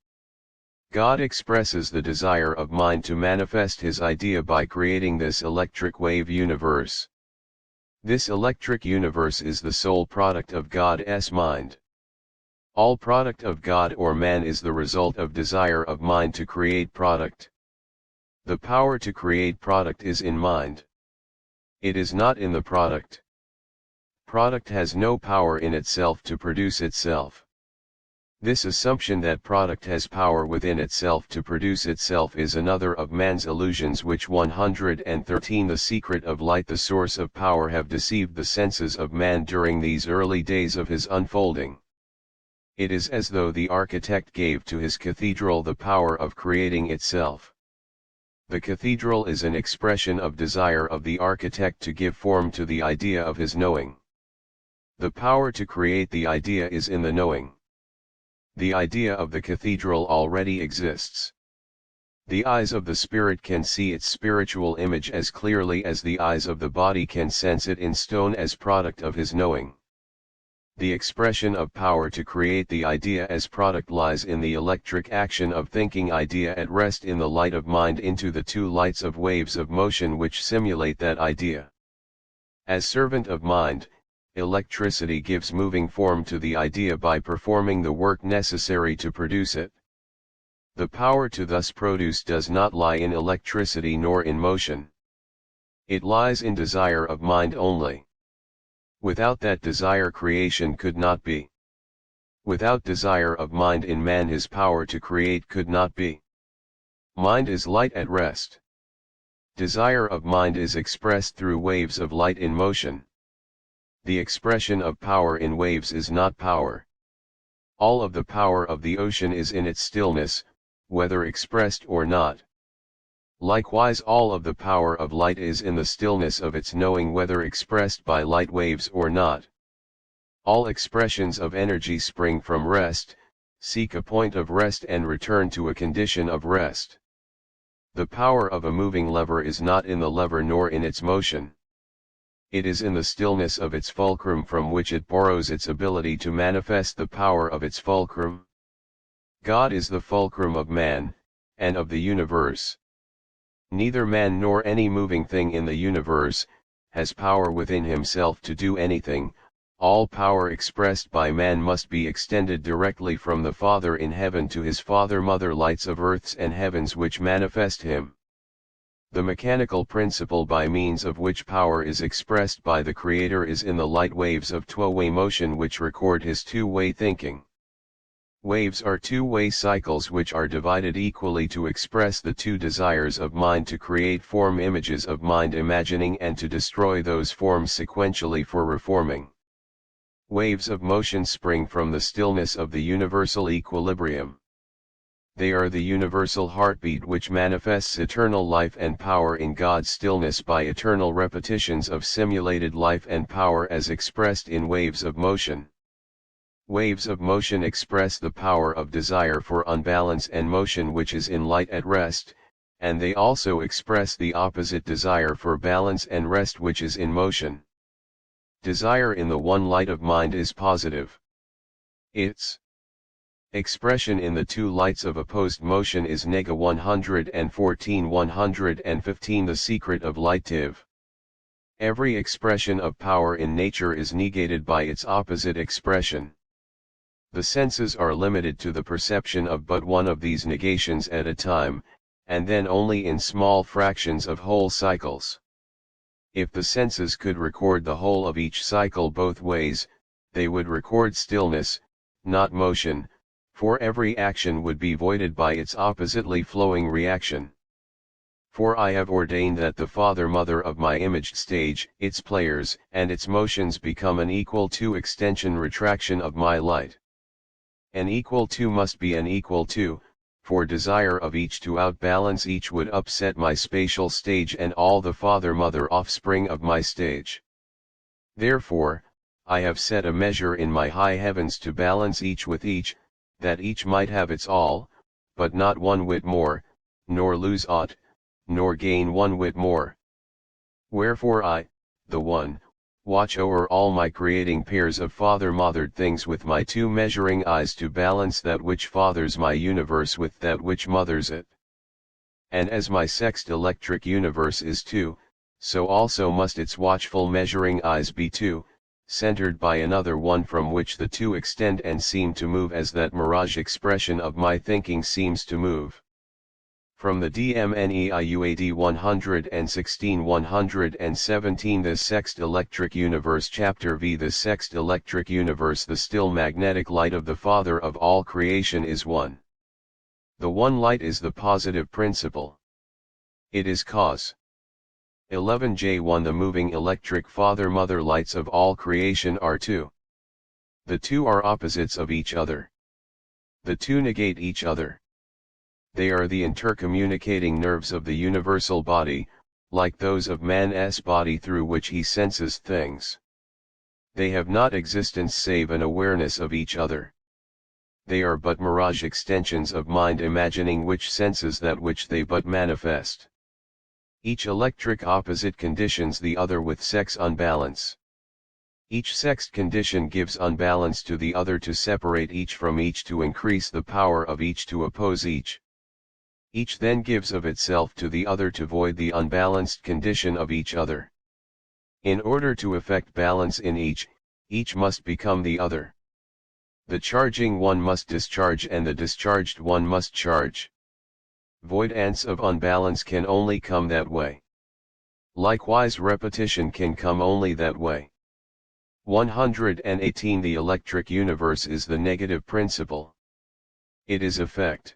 God expresses the desire of mind to manifest his idea by creating this electric wave universe. This electric universe is the sole product of God's mind. All product of God or man is the result of desire of mind to create product. The power to create product is in mind. It is not in the product. Product has no power in itself to produce itself. This assumption that product has power within itself to produce itself is another of man's illusions, which 113. The secret of light, the source of power, have deceived the senses of man during these early days of his unfolding. It is as though the architect gave to his cathedral the power of creating itself. The cathedral is an expression of desire of the architect to give form to the idea of his knowing. The power to create the idea is in the knowing. The idea of the cathedral already exists. The eyes of the spirit can see its spiritual image as clearly as the eyes of the body can sense it in stone as product of his knowing. The expression of power to create the idea as product lies in the electric action of thinking idea at rest in the light of mind into the two lights of waves of motion which simulate that idea. As servant of mind, electricity gives moving form to the idea by performing the work necessary to produce it. The power to thus produce does not lie in electricity nor in motion. It lies in desire of mind only. Without that desire creation could not be. Without desire of mind in man his power to create could not be. Mind is light at rest. Desire of mind is expressed through waves of light in motion. The expression of power in waves is not power. All of the power of the ocean is in its stillness, whether expressed or not. Likewise all of the power of light is in the stillness of its knowing whether expressed by light waves or not. All expressions of energy spring from rest, seek a point of rest and return to a condition of rest. The power of a moving lever is not in the lever nor in its motion. It is in the stillness of its fulcrum from which it borrows its ability to manifest the power of its fulcrum. God is the fulcrum of man, and of the universe. Neither man nor any moving thing in the universe, has power within himself to do anything. All power expressed by man must be extended directly from the Father in heaven to his Father-Mother lights of earths and heavens which manifest him. The mechanical principle by means of which power is expressed by the Creator is in the light waves of two-way motion which record his two-way thinking. Waves are two-way cycles which are divided equally to express the two desires of mind to create form images of mind imagining and to destroy those forms sequentially for reforming. Waves of motion spring from the stillness of the universal equilibrium. They are the universal heartbeat which manifests eternal life and power in God's stillness by eternal repetitions of simulated life and power as expressed in waves of motion. Waves of motion express the power of desire for unbalance and motion which is in light at rest, and they also express the opposite desire for balance and rest which is in motion. Desire in the one light of mind is positive. Its expression in the two lights of opposed motion is -114-115. The secret of lightive. Every expression of power in nature is negated by its opposite expression. The senses are limited to the perception of but one of these negations at a time, and then only in small fractions of whole cycles. If the senses could record the whole of each cycle both ways, they would record stillness, not motion, for every action would be voided by its oppositely flowing reaction. For I have ordained that the Father-Mother of my imaged stage, its players and its motions become an equal to extension-retraction of my light. An equal to must be an equal to, for desire of each to outbalance each would upset my spatial stage and all the Father-Mother offspring of my stage. Therefore, I have set a measure in my high heavens to balance each with each, that each might have its all, but not one whit more, nor lose aught, nor gain one whit more. Wherefore I, the One, watch o'er all my creating pairs of father-mothered things with my two measuring eyes to balance that which fathers my universe with that which mothers it. And as my sexed electric universe is two, so also must its watchful measuring eyes be two, centered by another one from which the two extend and seem to move as that mirage expression of my thinking seems to move. From the DMNEIUAD 116-117 The Sexed Electric Universe Chapter V The Sexed Electric Universe The still magnetic light of the Father of all creation is one. The one light is the positive principle. It is cause. 11J1 The moving electric Father-Mother lights of all creation are two. The two are opposites of each other. The two negate each other. They are the intercommunicating nerves of the universal body, like those of man's body through which he senses things. They have not existence save an awareness of each other. they are but mirage extensions of mind imagining which senses that which they but manifest. Each electric opposite conditions the other with sex unbalance. Each sexed condition gives unbalance to the other to separate each from each to increase the power of each to oppose each. Each then gives of itself to the other to void the unbalanced condition of each other. In order to effect balance in each must become the other. The charging one must discharge and the discharged one must charge. Voidance of unbalance can only come that way. Likewise repetition can come only that way. 118 The electric universe is the negative principle. It is effect.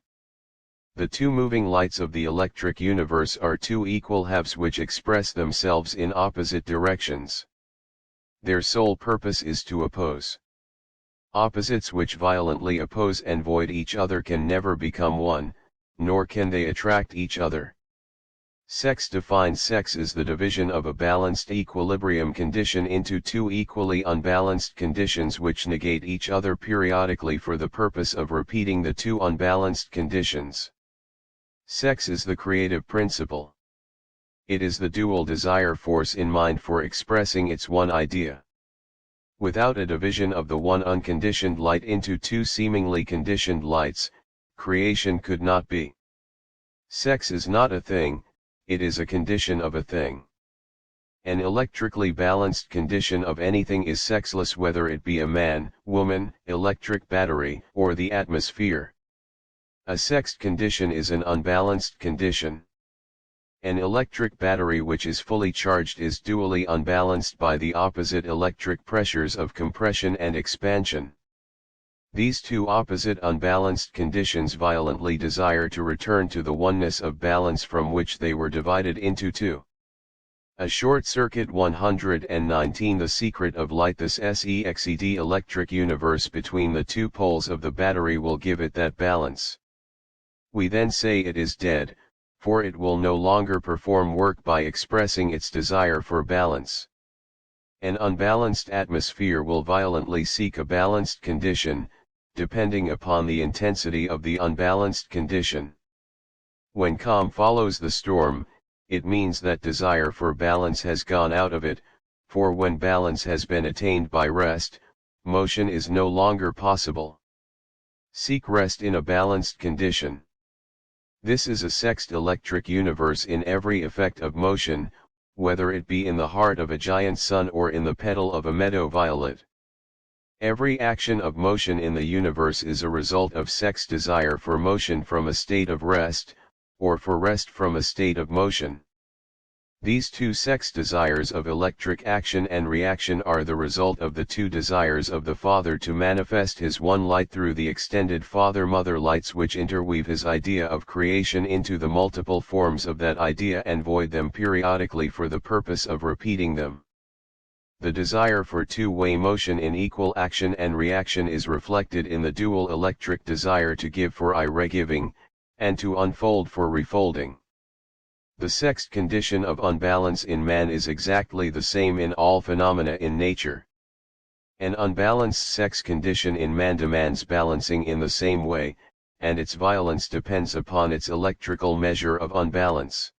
The two moving lights of the electric universe are two equal halves which express themselves in opposite directions. Their sole purpose is to oppose. Opposites which violently oppose and void each other can never become one, nor can they attract each other. Sex defines sex as the division of a balanced equilibrium condition into two equally unbalanced conditions which negate each other periodically for the purpose of repeating the two unbalanced conditions. Sex is the creative principle. It is the dual desire force in mind for expressing its one idea. Without a division of the one unconditioned light into two seemingly conditioned lights, creation could not be. Sex is not a thing, it is a condition of a thing. An electrically balanced condition of anything is sexless, whether it be a man, woman, electric battery, or the atmosphere. A sexed condition is an unbalanced condition. An electric battery which is fully charged is dually unbalanced by the opposite electric pressures of compression and expansion. These two opposite unbalanced conditions violently desire to return to the oneness of balance from which they were divided into two. A short circuit. 119 The secret of light. This sexed electric universe between the two poles of the battery will give it that balance. We then say it is dead, for it will no longer perform work by expressing its desire for balance. An unbalanced atmosphere will violently seek a balanced condition, depending upon the intensity of the unbalanced condition. When calm follows the storm, it means that desire for balance has gone out of it, for when balance has been attained by rest, motion is no longer possible. Seek rest in a balanced condition. This is a sexed electric universe in every effect of motion, whether it be in the heart of a giant sun or in the petal of a meadow violet. Every action of motion in the universe is a result of sex desire for motion from a state of rest, or for rest from a state of motion. These two sex desires of electric action and reaction are the result of the two desires of the Father to manifest His one light through the extended Father-Mother lights which interweave His idea of creation into the multiple forms of that idea and void them periodically for the purpose of repeating them. The desire for two-way motion in equal action and reaction is reflected in the dual electric desire to give for irregiving, and to unfold for refolding. The sexed condition of unbalance in man is exactly the same in all phenomena in nature. An unbalanced sex condition in man demands balancing in the same way, and its violence depends upon its electrical measure of unbalance.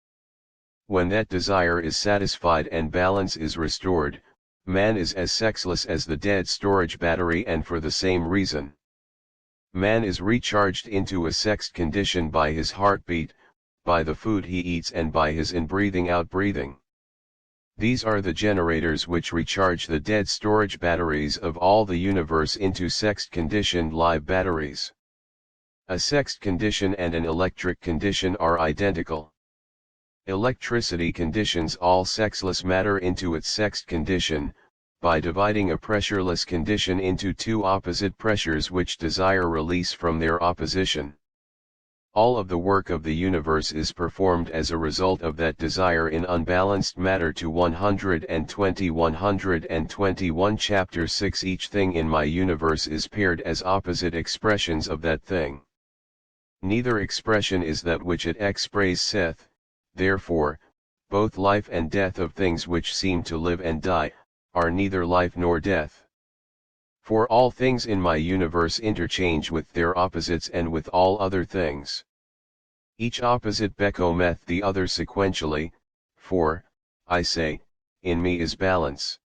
When that desire is satisfied and balance is restored, man is as sexless as the dead storage battery, and for the same reason. Man is recharged into a sexed condition by his heartbeat, by the food he eats, and by his in-breathing out-breathing. These are the generators which recharge the dead storage batteries of all the universe into sexed conditioned live batteries. A sexed condition and an electric condition are identical. Electricity conditions all sexless matter into its sexed condition, by dividing a pressureless condition into two opposite pressures which desire release from their opposition. All of the work of the universe is performed as a result of that desire in unbalanced matter. To 121 Chapter 6 Each thing in my universe is paired as opposite expressions of that thing. Neither expression is that which it expresseth, therefore, both life and death of things which seem to live and die, are neither life nor death. For all things in my universe interchange with their opposites and with all other things. Each opposite becometh the other sequentially, for, I say, in me is balance.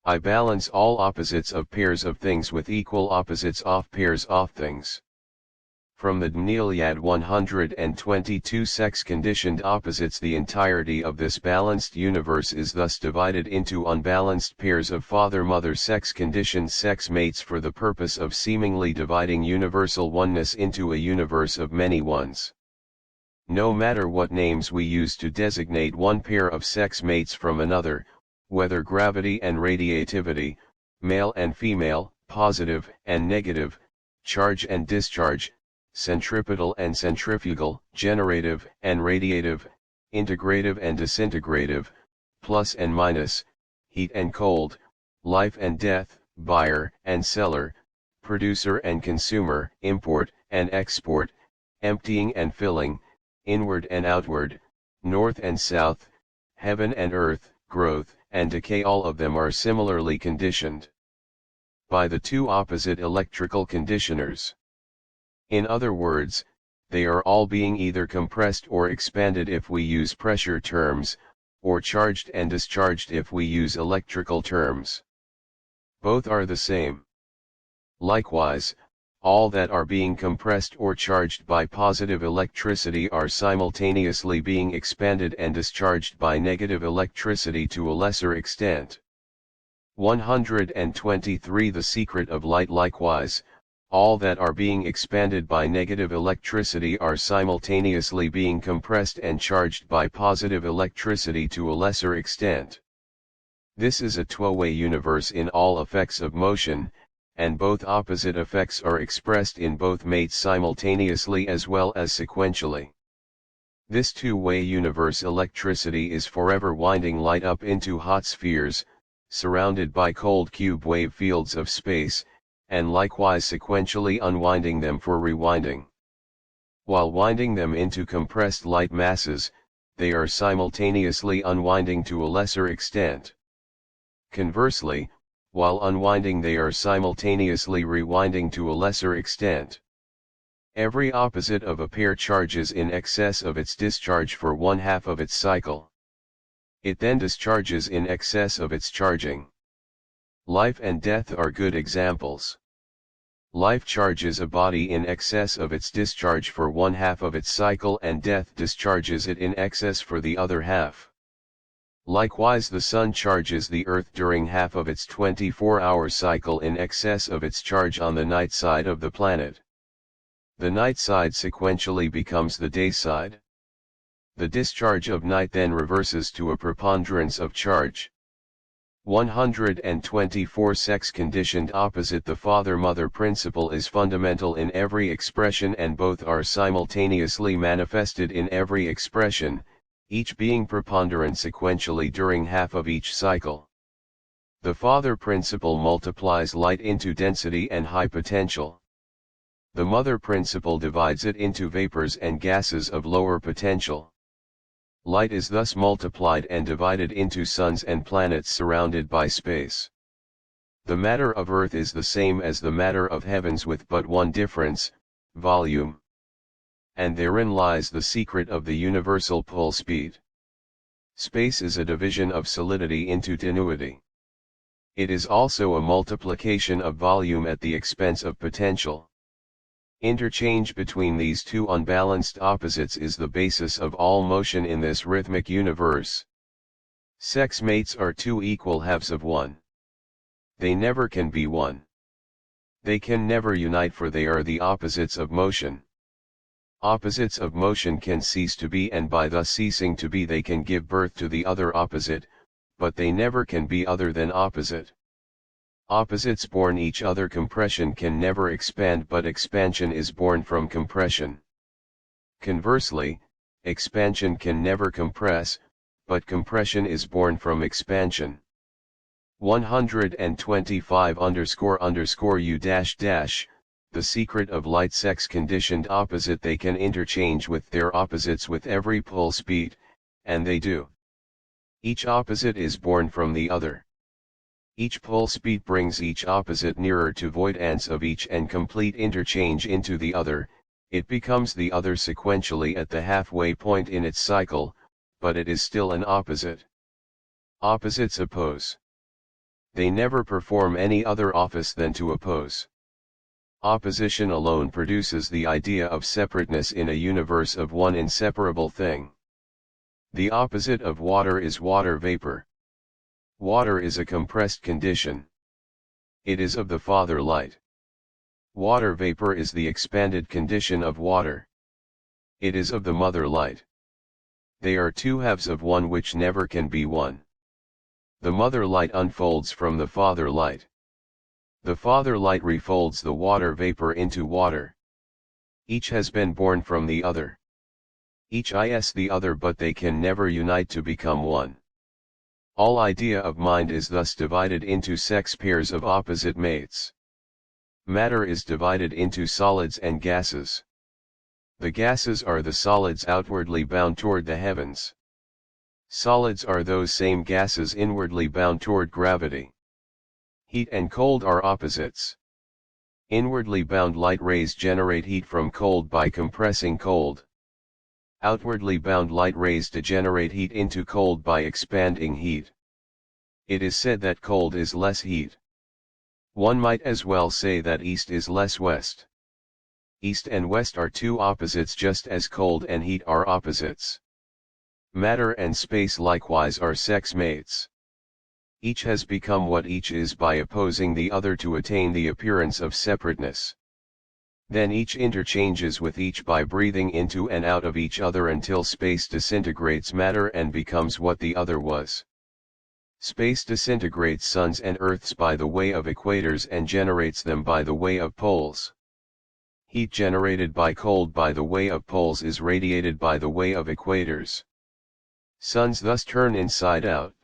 I balance all opposites of pairs of things with equal opposites of pairs of things. From the Dneliad 122 sex-conditioned opposites, the entirety of this balanced universe is thus divided into unbalanced pairs of father-mother sex-conditioned sex mates for the purpose of seemingly dividing universal oneness into a universe of many ones. No matter what names we use to designate one pair of sex mates from another, whether gravity and radiativity, male and female, positive and negative, charge and discharge, centripetal and centrifugal, generative and radiative, integrative and disintegrative, plus and minus, heat and cold, life and death, buyer and seller, producer and consumer, import and export, emptying and filling, inward and outward, north and south, heaven and earth, growth and decay, all of them are similarly conditioned by the two opposite electrical conditioners. In other words, they are all being either compressed or expanded if we use pressure terms, or charged and discharged if we use electrical terms. Both are the same. Likewise, all that are being compressed or charged by positive electricity are simultaneously being expanded and discharged by negative electricity to a lesser extent. 123 The secret of light. Likewise, all that are being expanded by negative electricity are simultaneously being compressed and charged by positive electricity to a lesser extent. This is a two-way universe in all effects of motion, and both opposite effects are expressed in both mates simultaneously as well as sequentially. This two-way universe electricity is forever winding light up into hot spheres, surrounded by cold cube wave fields of space, and likewise sequentially unwinding them for rewinding. While winding them into compressed light masses, they are simultaneously unwinding to a lesser extent. Conversely, while unwinding they are simultaneously rewinding to a lesser extent. Every opposite of a pair charges in excess of its discharge for 1/2 of its cycle. It then discharges in excess of its charging. Life and death are good examples. Life charges a body in excess of its discharge for 1/2 of its cycle, and death discharges it in excess for the other half. Likewise, the sun charges the earth during half of its 24-hour cycle in excess of its charge on the night side of the planet. The night side sequentially becomes the day side. The discharge of night then reverses to a preponderance of charge. 124 Sex-conditioned opposite. The father-mother principle is fundamental in every expression, and both are simultaneously manifested in every expression, each being preponderant sequentially during half of each cycle. The father principle multiplies light into density and high potential. The mother principle divides it into vapors and gases of lower potential. Light is thus multiplied and divided into suns and planets surrounded by space. The matter of Earth is the same as the matter of heavens, with but one difference: volume. And therein lies the secret of the universal pull speed. Space is a division of solidity into tenuity. It is also a multiplication of volume at the expense of potential. Interchange between these two unbalanced opposites is the basis of all motion in this rhythmic universe. Sex mates are two equal halves of one. They never can be one. They can never unite, for they are the opposites of motion. Opposites of motion can cease to be, and by thus ceasing to be they can give birth to the other opposite, but they never can be other than opposite. Opposites born each other. Compression can never expand, but expansion is born from compression. Conversely, expansion can never compress, but compression is born from expansion. 125__u_. The secret of light. Sex-conditioned opposite. They can interchange with their opposites with every pull speed, and they do. Each opposite is born from the other. Each pole speed brings each opposite nearer to avoidance of each and complete interchange into the other. It becomes the other sequentially at the halfway point in its cycle, but it is still an opposite. Opposites oppose. They never perform any other office than to oppose. Opposition alone produces the idea of separateness in a universe of one inseparable thing. The opposite of water is water vapor. Water is a compressed condition. It is of the father light. Water vapor is the expanded condition of water. It is of the mother light. They are two halves of one which never can be one. The mother light unfolds from the father light. The father light refolds the water vapor into water. Each has been born from the other. Each is the other, but they can never unite to become one. All idea of mind is thus divided into sex pairs of opposite mates. Matter is divided into solids and gases. The gases are the solids outwardly bound toward the heavens. Solids are those same gases inwardly bound toward gravity. Heat and cold are opposites. Inwardly bound light rays generate heat from cold by compressing cold. Outwardly bound light rays degenerate heat into cold by expanding heat. It is said that cold is less heat. One might as well say that east is less west. East and west are two opposites just as cold and heat are opposites. Matter and space likewise are sex mates. Each has become what each is by opposing the other to attain the appearance of separateness. Then each interchanges with each by breathing into and out of each other until space disintegrates matter and becomes what the other was. Space disintegrates suns and earths by the way of equators and generates them by the way of poles. Heat generated by cold by the way of poles is radiated by the way of equators. Suns thus turn inside out.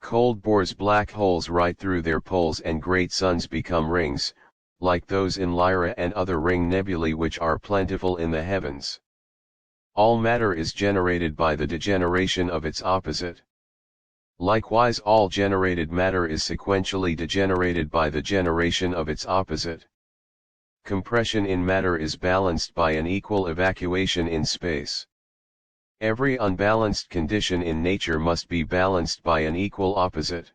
Cold bores black holes right through their poles and great suns become rings, like those in Lyra and other ring nebulae which are plentiful in the heavens. All matter is generated by the degeneration of its opposite. Likewise all generated matter is sequentially degenerated by the generation of its opposite. Compression in matter is balanced by an equal evacuation in space. Every unbalanced condition in nature must be balanced by an equal opposite.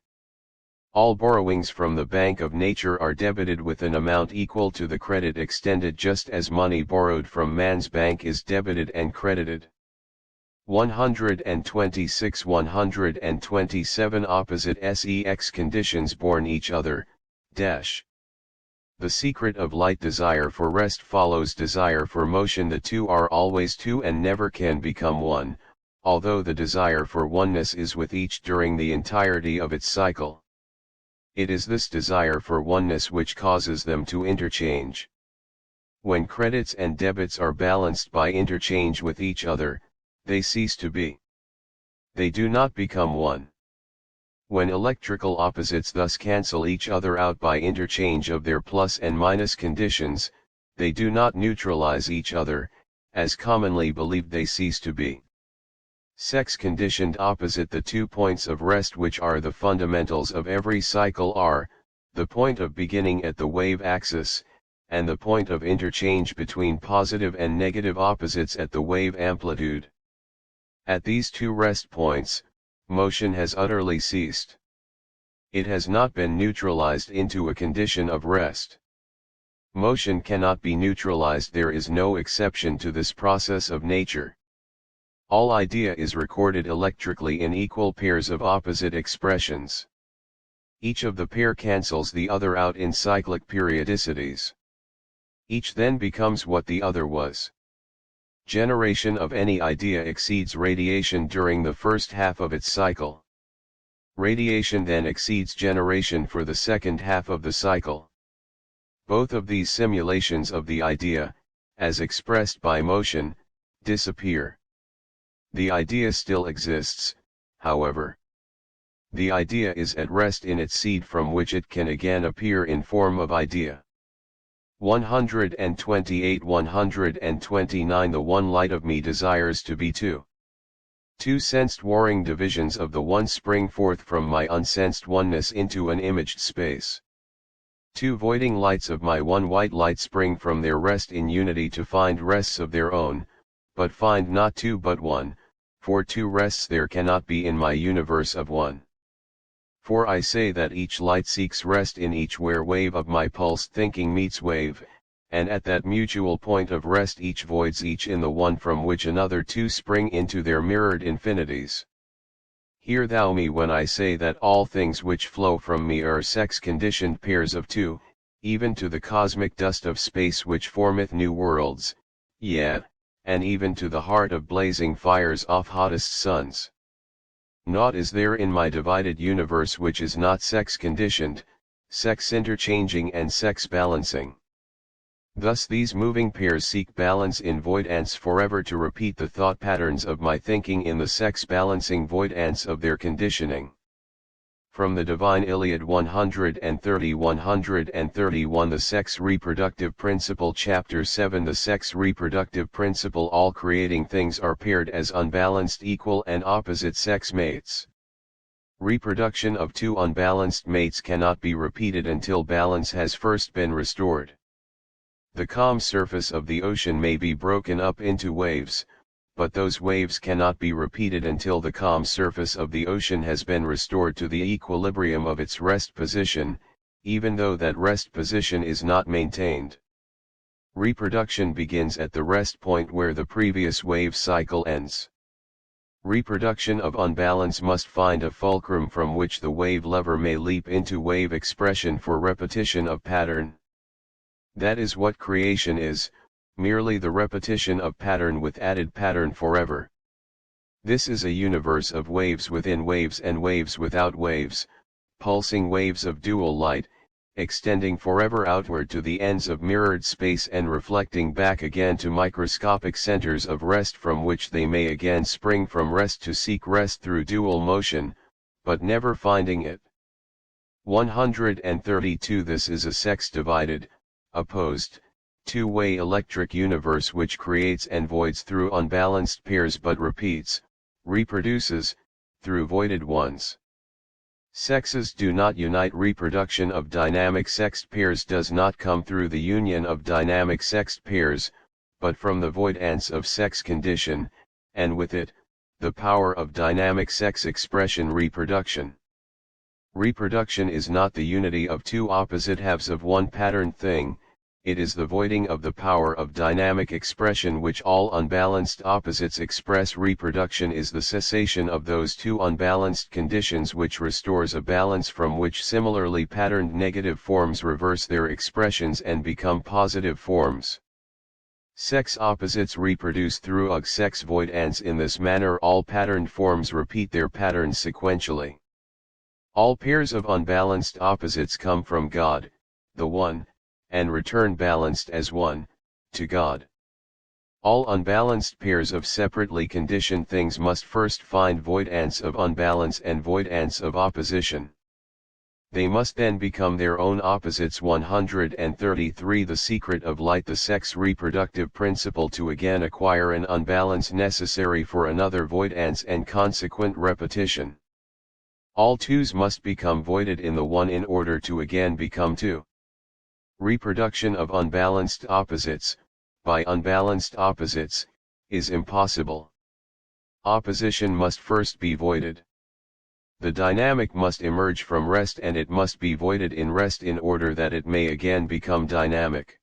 All borrowings from the bank of nature are debited with an amount equal to the credit extended, just as money borrowed from man's bank is debited and credited. 126 127 Opposite sex conditions born each other, dash. The secret of light: desire for rest follows desire for motion. The two are always two and never can become one, although the desire for oneness is with each during the entirety of its cycle. It is this desire for oneness which causes them to interchange. When credits and debits are balanced by interchange with each other, they cease to be. They do not become one. When electrical opposites thus cancel each other out by interchange of their plus and minus conditions, they do not neutralize each other, as commonly believed. They cease to be. Sex-conditioned opposite: the 2 points of rest which are the fundamentals of every cycle are, the point of beginning at the wave axis, and the point of interchange between positive and negative opposites at the wave amplitude. At these two rest points, motion has utterly ceased. It has not been neutralized into a condition of rest. Motion cannot be neutralized. There is no exception to this process of nature. All idea is recorded electrically in equal pairs of opposite expressions. Each of the pair cancels the other out in cyclic periodicities. Each then becomes what the other was. Generation of any idea exceeds radiation during the first half of its cycle. Radiation then exceeds generation for the second half of the cycle. Both of these simulations of the idea, as expressed by motion, disappear. The idea still exists, however. The idea is at rest in its seed, from which it can again appear in form of idea. 128 129 The one light of me desires to be two. Two sensed warring divisions of the one spring forth from my unsensed oneness into an imaged space. Two voiding lights of my one white light spring from their rest in unity to find rests of their own, but find not two but one, for two rests there cannot be in my universe of one. For I say that each light seeks rest in each where wave of my pulsed thinking meets wave, and at that mutual point of rest each voids each in the one from which another two spring into their mirrored infinities. Hear thou me when I say that all things which flow from me are sex-conditioned pairs of two, even to the cosmic dust of space which formeth new worlds, yea, and even to the heart of blazing fires of hottest suns. Naught is there in my divided universe which is not sex-conditioned, sex-interchanging and sex-balancing. Thus these moving pairs seek balance in void ants forever to repeat the thought patterns of my thinking in the sex-balancing void ants of their conditioning. From the Divine Iliad 130-131 The Sex Reproductive Principle Chapter 7 The Sex Reproductive Principle All creating things are paired as unbalanced equal and opposite sex mates. Reproduction of two unbalanced mates cannot be repeated until balance has first been restored. The calm surface of the ocean may be broken up into waves, but those waves cannot be repeated until the calm surface of the ocean has been restored to the equilibrium of its rest position, even though that rest position is not maintained. Reproduction begins at the rest point where the previous wave cycle ends. Reproduction of unbalance must find a fulcrum from which the wave lever may leap into wave expression for repetition of pattern. That is what creation is, merely the repetition of pattern with added pattern forever. This is a universe of waves within waves and waves without waves, pulsing waves of dual light, extending forever outward to the ends of mirrored space and reflecting back again to microscopic centers of rest from which they may again spring from rest to seek rest through dual motion, but never finding it. 132 This is a sex-divided, opposed, two-way electric universe which creates and voids through unbalanced pairs but repeats, reproduces, through voided ones. Sexes do not unite. Reproduction of dynamic sexed pairs does not come through the union of dynamic sexed pairs, but from the void ants of sex condition, and with it, the power of dynamic sex expression reproduction. Reproduction is not the unity of two opposite halves of one patterned thing, it is the voiding of the power of dynamic expression which all unbalanced opposites express. Reproduction is the cessation of those two unbalanced conditions which restores a balance from which similarly patterned negative forms reverse their expressions and become positive forms. Sex opposites reproduce through sex void ants. In this manner all patterned forms repeat their patterns sequentially. All pairs of unbalanced opposites come from God, the One, and return balanced as one, to God. All unbalanced pairs of separately conditioned things must first find void ants of unbalance and void ants of opposition. They must then become their own opposites. 133 The secret of light. The sex reproductive principle to again acquire an unbalance necessary for another void ants and consequent repetition. All twos must become voided in the one in order to again become two. Reproduction of unbalanced opposites, by unbalanced opposites, is impossible. Opposition must first be voided. The dynamic must emerge from rest and it must be voided in rest in order that it may again become dynamic.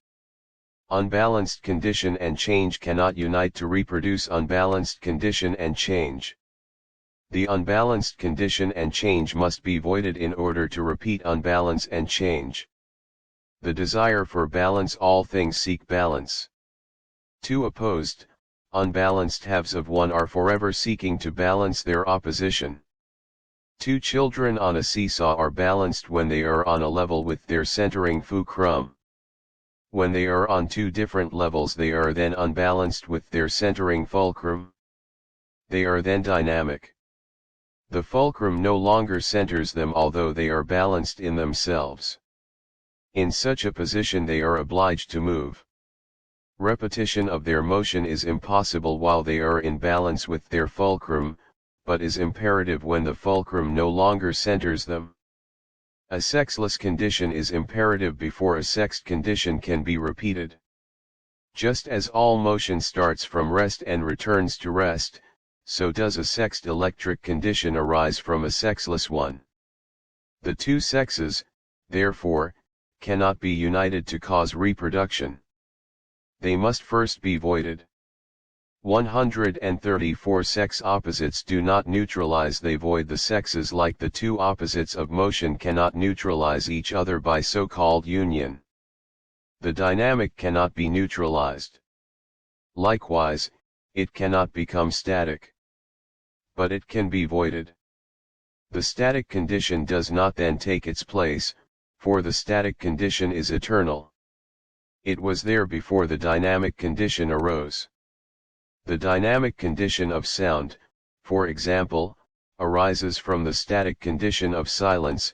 Unbalanced condition and change cannot unite to reproduce unbalanced condition and change. The unbalanced condition and change must be voided in order to repeat unbalance and change. The desire for balance. All things seek balance. Two opposed, unbalanced halves of one are forever seeking to balance their opposition. Two children on a seesaw are balanced when they are on a level with their centering fulcrum. When they are on two different levels they are then unbalanced with their centering fulcrum. They are then dynamic. The fulcrum no longer centers them although they are balanced in themselves. In such a position they are obliged to move. Repetition of their motion is impossible while they are in balance with their fulcrum, but is imperative when the fulcrum no longer centers them. A sexless condition is imperative before a sexed condition can be repeated. Just as all motion starts from rest and returns to rest, so does a sexed electric condition arise from a sexless one. The two sexes, therefore, cannot be united to cause reproduction. They must first be voided. 134 Sex opposites do not neutralize, they void the sexes, like the two opposites of motion cannot neutralize each other by so-called union. The dynamic cannot be neutralized. Likewise, it cannot become static. But it can be voided. The static condition does not then take its place, for the static condition is eternal. It was there before the dynamic condition arose. The dynamic condition of sound, for example, arises from the static condition of silence,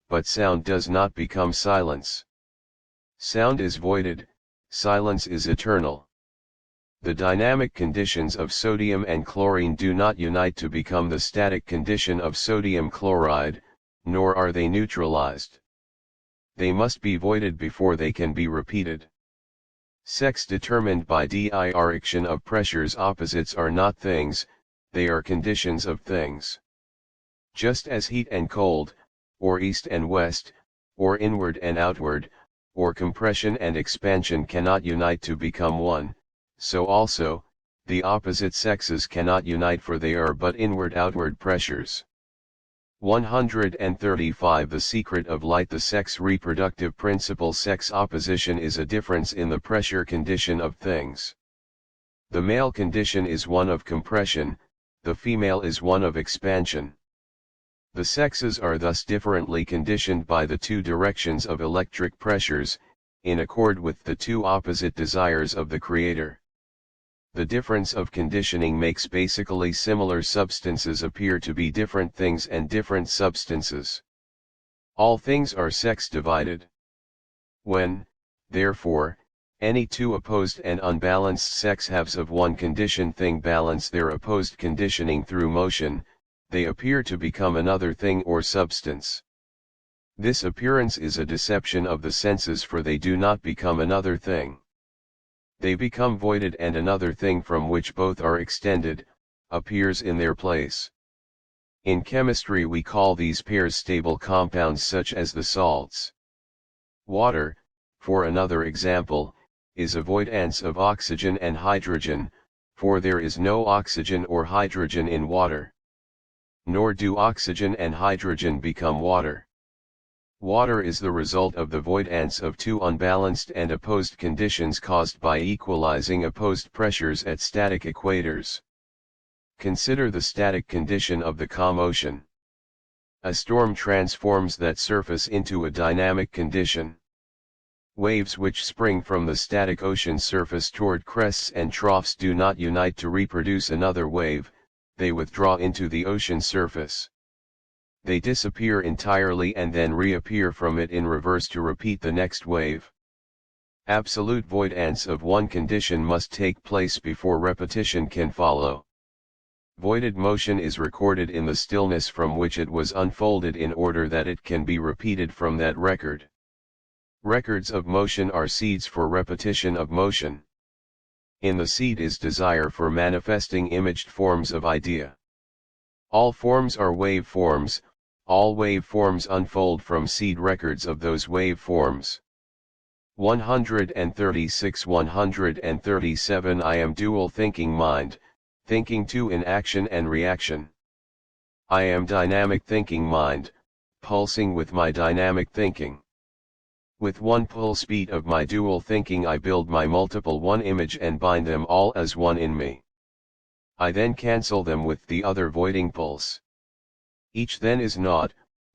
but sound does not become silence. Sound is voided, silence is eternal. The dynamic conditions of sodium and chlorine do not unite to become the static condition of sodium chloride, nor are they neutralized. They must be voided before they can be repeated. Sex determined by direction of pressures. Opposites are not things, they are conditions of things. Just as heat and cold, or east and west, or inward and outward, or compression and expansion cannot unite to become one, so also, the opposite sexes cannot unite, for they are but inward-outward pressures. 135 The secret of light. The sex reproductive principle. Sex opposition is a difference in the pressure condition of things. The male condition is one of compression, the female is one of expansion. The sexes are thus differently conditioned by the two directions of electric pressures, in accord with the two opposite desires of the Creator. The difference of conditioning makes basically similar substances appear to be different things and different substances. All things are sex divided. When, therefore, any two opposed and unbalanced sex halves of one conditioned thing balance their opposed conditioning through motion, they appear to become another thing or substance. This appearance is a deception of the senses, for they do not become another thing. They become voided, and another thing from which both are extended, appears in their place. In chemistry we call these pairs stable compounds, such as the salts. Water, for another example, is a voidance of oxygen and hydrogen, for there is no oxygen or hydrogen in water. Nor do oxygen and hydrogen become water. Water is the result of the voidance of two unbalanced and opposed conditions caused by equalizing opposed pressures at static equators. Consider the static condition of the calm ocean. A storm transforms that surface into a dynamic condition. Waves which spring from the static ocean surface toward crests and troughs do not unite to reproduce another wave, they withdraw into the ocean surface. They disappear entirely and then reappear from it in reverse to repeat the next wave. Absolute voidance of one condition must take place before repetition can follow. Voided motion is recorded in the stillness from which it was unfolded in order that it can be repeated from that record. Records of motion are seeds for repetition of motion. In the seed is desire for manifesting imaged forms of idea. All forms are wave forms. All wave forms unfold from seed records of those wave forms. 136 137 I am dual thinking mind, thinking two in action and reaction. I am dynamic thinking mind, pulsing with my dynamic thinking. With one pulse beat of my dual thinking I build my multiple one image and bind them all as one in me. I then cancel them with the other voiding pulse. Each then is naught,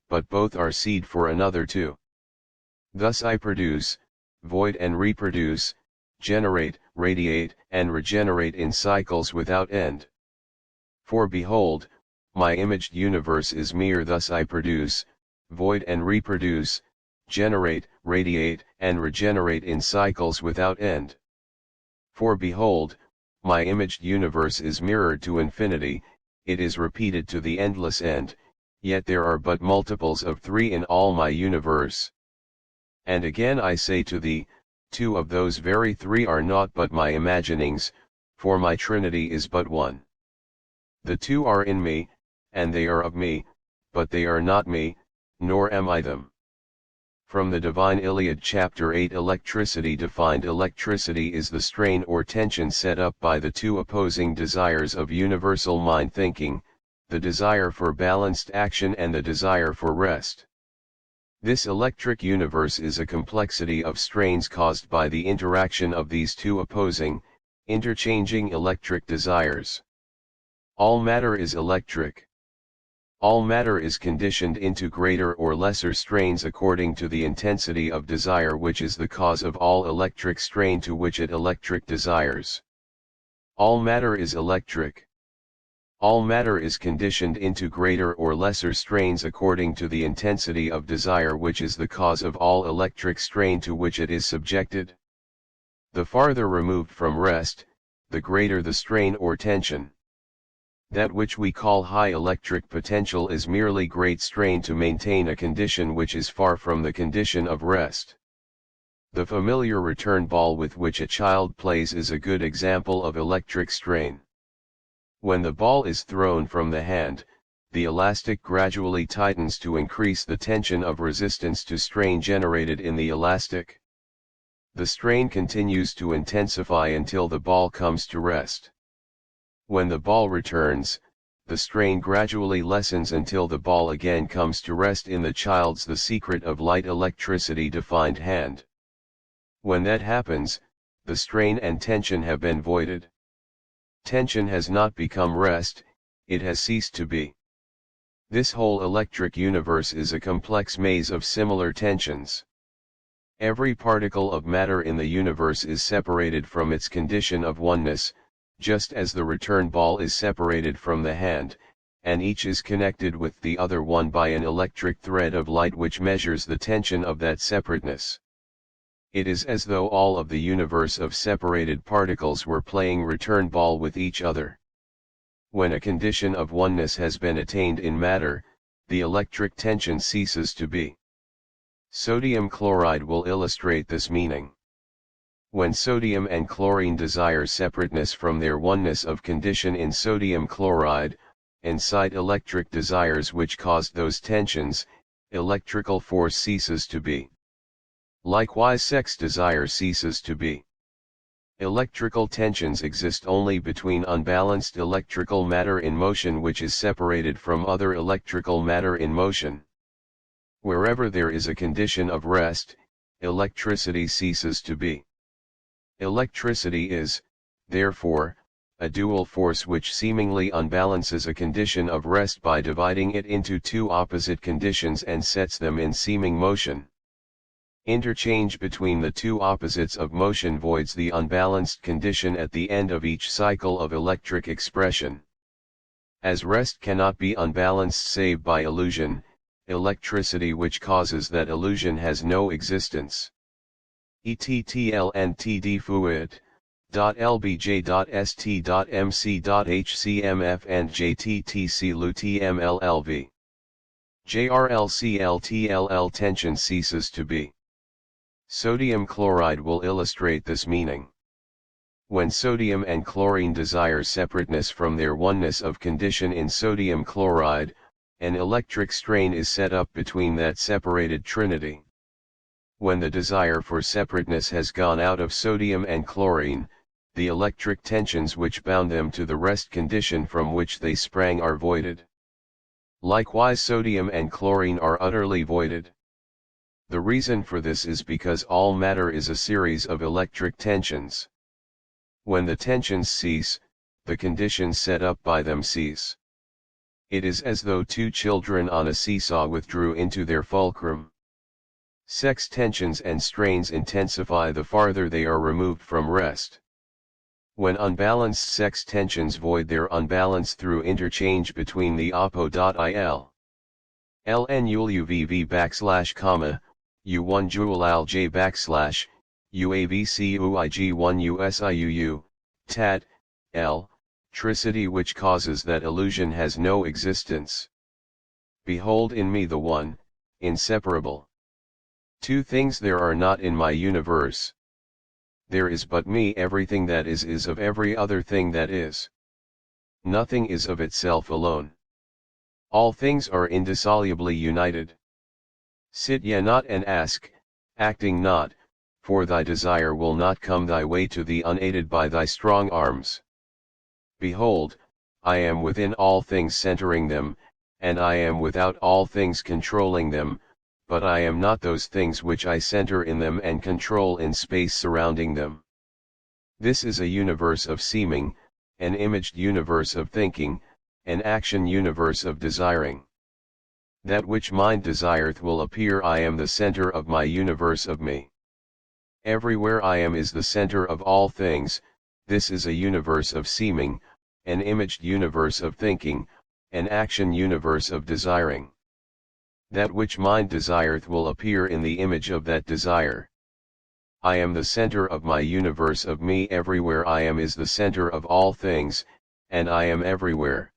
but both are seed for another two. Thus I produce, void and reproduce, generate, radiate, and regenerate in cycles without end. For behold, my imaged universe is mere. Thus I produce, void and reproduce, generate, radiate, and regenerate in cycles without end. For behold, my imaged universe is mirrored to infinity, it is repeated to the endless end, yet there are but multiples of 3 in all my universe. And again I say to thee, 2 of those very 3 are naught but my imaginings, for my Trinity is but one. The 2 are in me, and they are of me, but they are not me, nor am I them. From the Divine Iliad chapter 8. Electricity defined. Electricity is the strain or tension set up by the 2 opposing desires of universal mind thinking, the desire for balanced action and the desire for rest. This electric universe is a complexity of strains caused by the interaction of these 2 opposing, interchanging electric desires. All matter is electric. All matter is conditioned into greater or lesser strains according to the intensity of desire, which is the cause of all electric strain to which it electric desires. All matter is electric. All matter is conditioned into greater or lesser strains according to the intensity of desire, which is the cause of all electric strain to which it is subjected. The farther removed from rest, the greater the strain or tension. That which we call high electric potential is merely great strain to maintain a condition which is far from the condition of rest. The familiar return ball with which a child plays is a good example of electric strain. When the ball is thrown from the hand, the elastic gradually tightens to increase the tension of resistance to strain generated in the elastic. The strain continues to intensify until the ball comes to rest. When the ball returns, the strain gradually lessens until the ball again comes to rest in the child's the secret of light electricity defined hand. When that happens, the strain and tension have been voided. Tension has not become rest, it has ceased to be. This whole electric universe is a complex maze of similar tensions. Every particle of matter in the universe is separated from its condition of oneness, just as the return ball is separated from the hand, and each is connected with the other one by an electric thread of light which measures the tension of that separateness. It is as though all of the universe of separated particles were playing return ball with each other. When a condition of oneness has been attained in matter, the electric tension ceases to be. Sodium chloride will illustrate this meaning. When sodium and chlorine desire separateness from their oneness of condition in sodium chloride, and cite electric desires which caused those tensions, electrical force ceases to be. Likewise sex desire ceases to be. Electrical tensions exist only between unbalanced electrical matter in motion which is separated from other electrical matter in motion. Wherever there is a condition of rest, electricity ceases to be. Electricity is, therefore, a dual force which seemingly unbalances a condition of rest by dividing it into 2 opposite conditions and sets them in seeming motion. Interchange between the 2 opposites of motion voids the unbalanced condition at the end of each cycle of electric expression. As rest cannot be unbalanced save by illusion, electricity which causes that illusion has no existence. ETTLNTD fluid. .lbj.st.mc.hcmf and jttc lutmllv. JRLCLTLL tension ceases to be. Sodium chloride will illustrate this meaning. When sodium and chlorine desire separateness from their oneness of condition in sodium chloride, an electric strain is set up between that separated trinity. When the desire for separateness has gone out of sodium and chlorine, the electric tensions which bound them to the rest condition from which they sprang are voided. Likewise sodium and chlorine are utterly voided. The reason for this is because all matter is a series of electric tensions. When the tensions cease, the conditions set up by them cease. It is as though 2 children on a seesaw withdrew into their fulcrum. Sex tensions and strains intensify the farther they are removed from rest. When unbalanced sex tensions void their unbalance through interchange between the oppo.il. ln uluvv \, u1 joule j \, uavcuig1 usiuu, tat, l, electricity which causes that illusion has no existence. Behold in me the one, inseparable. Two things there are not in my universe. There is but me, everything that is of every other thing that is. Nothing is of itself alone. All things are indissolubly united. Sit ye not and ask, acting not, for thy desire will not come thy way to thee unaided by thy strong arms. Behold, I am within all things centering them, and I am without all things controlling them, but I am not those things which I center in them and control in space surrounding them. This is a universe of seeming, an imaged universe of thinking, an action universe of desiring. That which mind desireth will appear. I am the center of my universe of me. Everywhere I am is the center of all things. This is a universe of seeming, an imaged universe of thinking, an action universe of desiring. That which mind desireth will appear in the image of that desire. I am the center of my universe of me. Everywhere I am is the center of all things, and I am everywhere.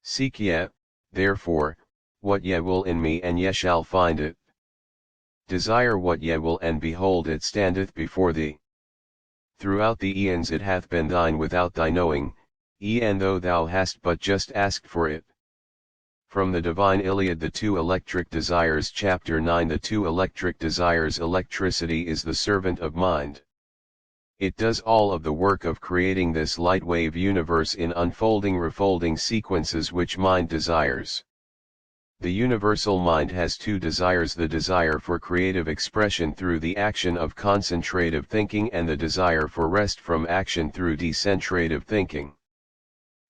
Seek ye, therefore, what ye will in me, and ye shall find it. Desire what ye will, and behold, it standeth before thee. Throughout the eons it hath been thine without thy knowing, e'en though thou hast but just asked for it. From the Divine Iliad, the Two Electric Desires, Chapter 9. The two electric desires. Electricity is the servant of mind. It does all of the work of creating this light wave universe in unfolding refolding sequences which mind desires. The universal mind has two desires: the desire for creative expression through the action of concentrative thinking, and the desire for rest from action through decentrative thinking.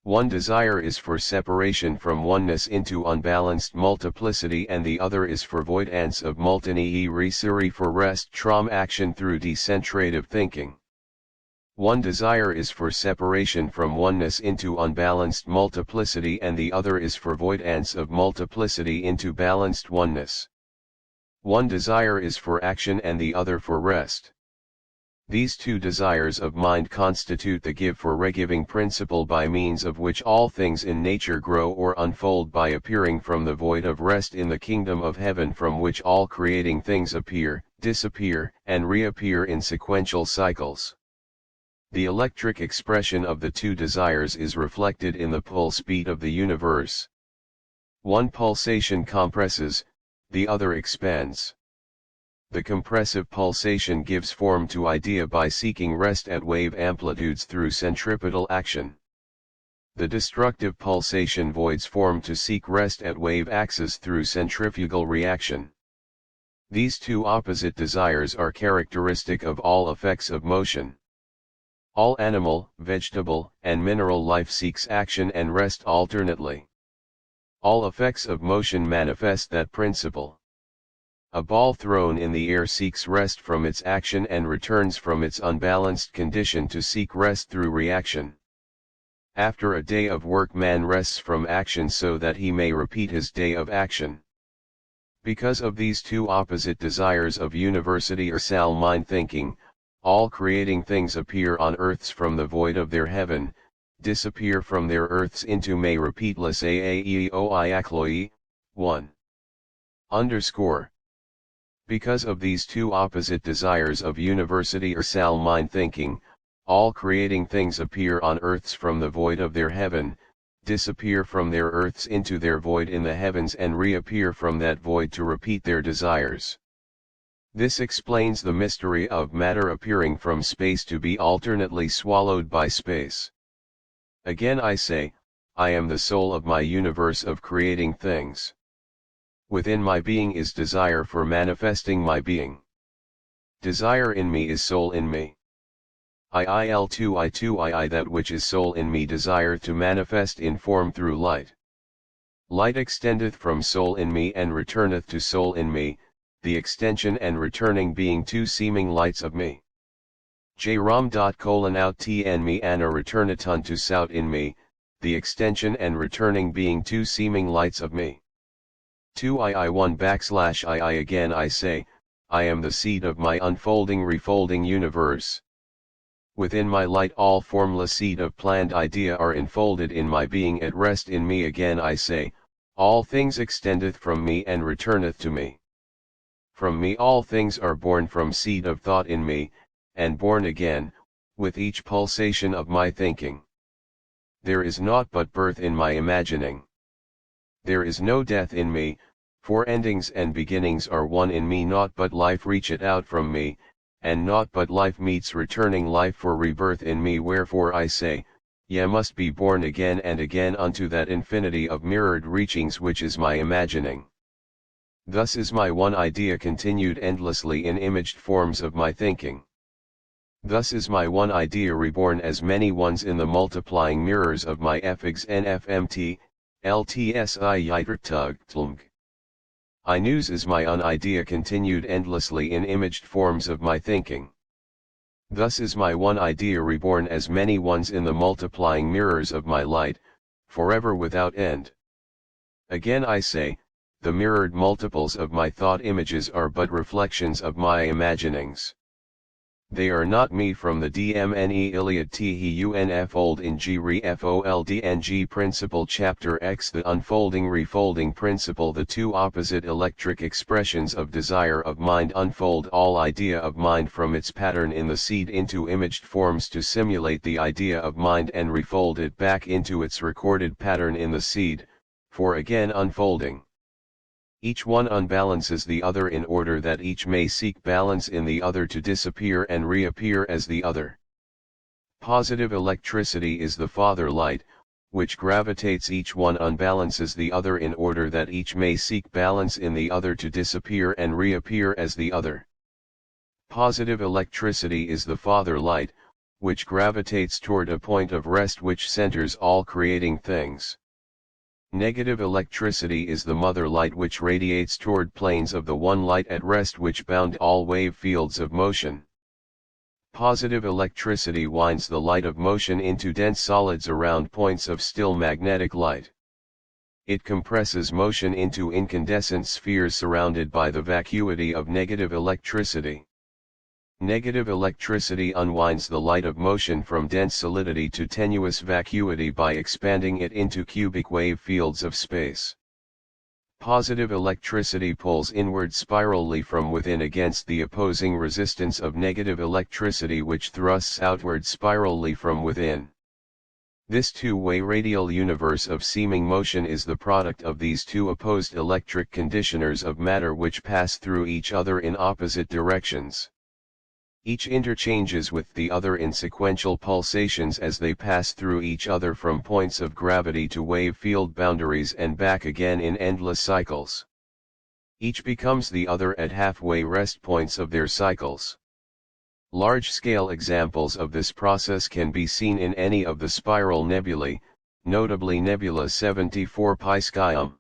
One desire is for separation from oneness into unbalanced multiplicity, and the other is for avoidance of multiplicity resuri, for rest from action through decentrative thinking. One desire is for separation from oneness into unbalanced multiplicity, and the other is for avoidance of multiplicity into balanced oneness. One desire is for action and the other for rest. These two desires of mind constitute the give for regiving principle by means of which all things in nature grow or unfold by appearing from the void of rest in the kingdom of heaven, from which all creating things appear, disappear, and reappear in sequential cycles. The electric expression of the two desires is reflected in the pulse beat of the universe. One pulsation compresses, the other expands. The compressive pulsation gives form to idea by seeking rest at wave amplitudes through centripetal action. The destructive pulsation voids form to seek rest at wave axis through centrifugal reaction. These two opposite desires are characteristic of all effects of motion. All animal, vegetable, and mineral life seeks action and rest alternately. All effects of motion manifest that principle. A ball thrown in the air seeks rest from its action and returns from its unbalanced condition to seek rest through reaction. After a day of work, man rests from action so that he may repeat his day of action. Because of these two opposite desires of universal mind thinking, all creating things appear on earths from the void of their heaven, disappear from their earths into may repeatless aaeoi 1. Because of these two opposite desires of universal mind thinking, all creating things appear on earths from the void of their heaven, disappear from their earths into their void in the heavens, and reappear from that void to repeat their desires. This explains the mystery of matter appearing from space to be alternately swallowed by space. Again I say, I am the soul of my universe of creating things. Within my being is desire for manifesting my being. Desire in me is soul in me. I that which is soul in me desire to manifest in form through light. Light extendeth from soul in me and returneth to soul in me, the extension and returning being two seeming lights of me. J Ram. Out tn me and a returnatun to sout in me, the extension and returning being two seeming lights of me. 2I1 / again I say, I am the seed of my unfolding refolding universe. Within my light all formless seed of planned idea are enfolded in my being at rest in me. Again I say, all things extendeth from me and returneth to me. From me all things are born from seed of thought in me, and born again, with each pulsation of my thinking. There is naught but birth in my imagining. There is no death in me, for endings and beginnings are one in me. Naught but life reacheth out from me, and naught but life meets returning life for rebirth in me. Wherefore I say, ye must be born again and again unto that infinity of mirrored reachings which is my imagining. Thus is my one idea continued endlessly in imaged forms of my thinking. Thus is my one idea reborn as many ones in the multiplying mirrors of my effigs nfmt, ltsi yitertugtlng. I news is my un idea continued endlessly in imaged forms of my thinking. Thus is my one idea reborn as many ones in the multiplying mirrors of my light, forever without end. Again I say, the mirrored multiples of my thought images are but reflections of my imaginings. They are not me. From the DMNE Iliad THUNF old in G re FOLDNG principle chapter X. The unfolding refolding principle. The two opposite electric expressions of desire of mind unfold all idea of mind from its pattern in the seed into imaged forms to simulate the idea of mind and refold it back into its recorded pattern in the seed, for again unfolding. Each one unbalances the other in order that each may seek balance in the other to disappear and reappear as the other. Positive electricity is the father light, which gravitates. Each one unbalances the other in order that each may seek balance in the other to disappear and reappear as the other. Positive electricity is the father light, which gravitates toward a point of rest which centers all creating things. Negative electricity is the mother light, which radiates toward planes of the one light at rest which bound all wave fields of motion. Positive electricity winds the light of motion into dense solids around points of still magnetic light. It compresses motion into incandescent spheres surrounded by the vacuity of negative electricity. Negative electricity unwinds the light of motion from dense solidity to tenuous vacuity by expanding it into cubic wave fields of space. Positive electricity pulls inward spirally from within against the opposing resistance of negative electricity, which thrusts outward spirally from within. This two-way radial universe of seeming motion is the product of these two opposed electric conditioners of matter which pass through each other in opposite directions. Each interchanges with the other in sequential pulsations as they pass through each other from points of gravity to wave field boundaries and back again in endless cycles. Each becomes the other at halfway rest points of their cycles. Large-scale examples of this process can be seen in any of the spiral nebulae, notably Nebula 74 Piscium.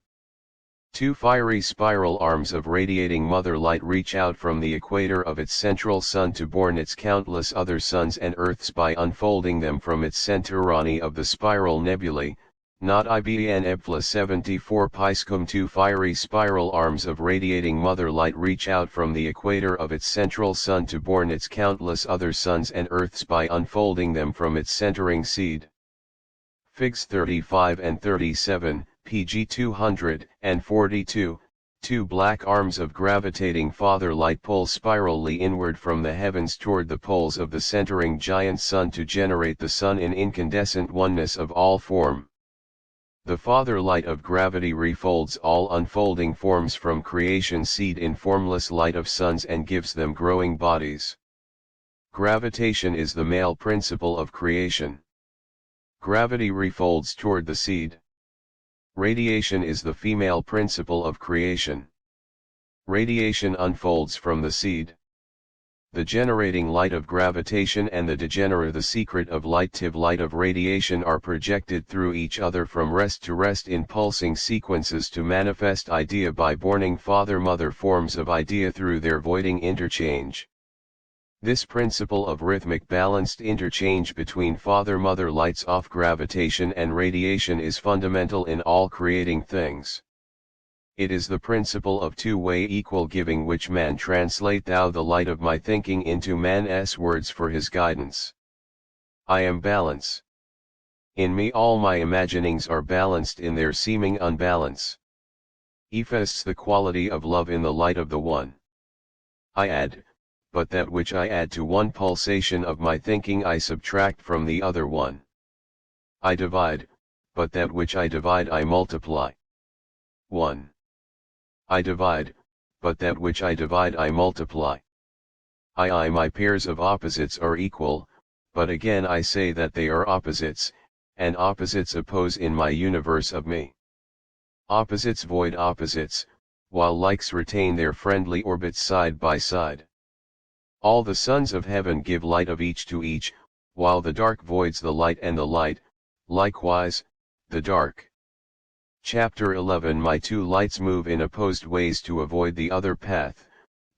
Two fiery spiral arms of radiating mother light reach out from the equator of its central sun to born its countless other suns and earths by unfolding them from its centurani of the spiral nebulae, not IBN Nebula 74 Piscium. Two fiery spiral arms of radiating mother light reach out from the equator of its central sun to born its countless other suns and earths by unfolding them from its centering seed. Figs 35 and 37, pg 242, two black arms of gravitating father light pull spirally inward from the heavens toward the poles of the centering giant sun to generate the sun in incandescent oneness of all form. The father light of gravity refolds all unfolding forms from creation seed in formless light of suns and gives them growing bodies. Gravitation is the male principle of creation. Gravity refolds toward the seed. Radiation is the female principle of creation. Radiation unfolds from the seed. The generating light of gravitation and the degenerate the secret of light of radiation are projected through each other from rest to rest in pulsing sequences to manifest idea by borning father-mother forms of idea through their voiding interchange. This principle of rhythmic balanced interchange between father-mother lights off gravitation and radiation is fundamental in all creating things. It is the principle of two-way equal giving which man translate thou the light of my thinking into man's words for his guidance. I am balance. In me all my imaginings are balanced in their seeming unbalance. Effaces the quality of love in the light of the one. I add, but that which I add to one pulsation of my thinking I subtract from the other one. I divide, but that which I divide I multiply. 1. I divide, but that which I divide I multiply. My pairs of opposites are equal, but again I say that they are opposites, and opposites oppose in my universe of me. Opposites void opposites, while likes retain their friendly orbits side by side. All the sons of heaven give light of each to each, while the dark voids the light and the light, likewise, the dark. Chapter 11 My two lights move in opposed ways to avoid the other path,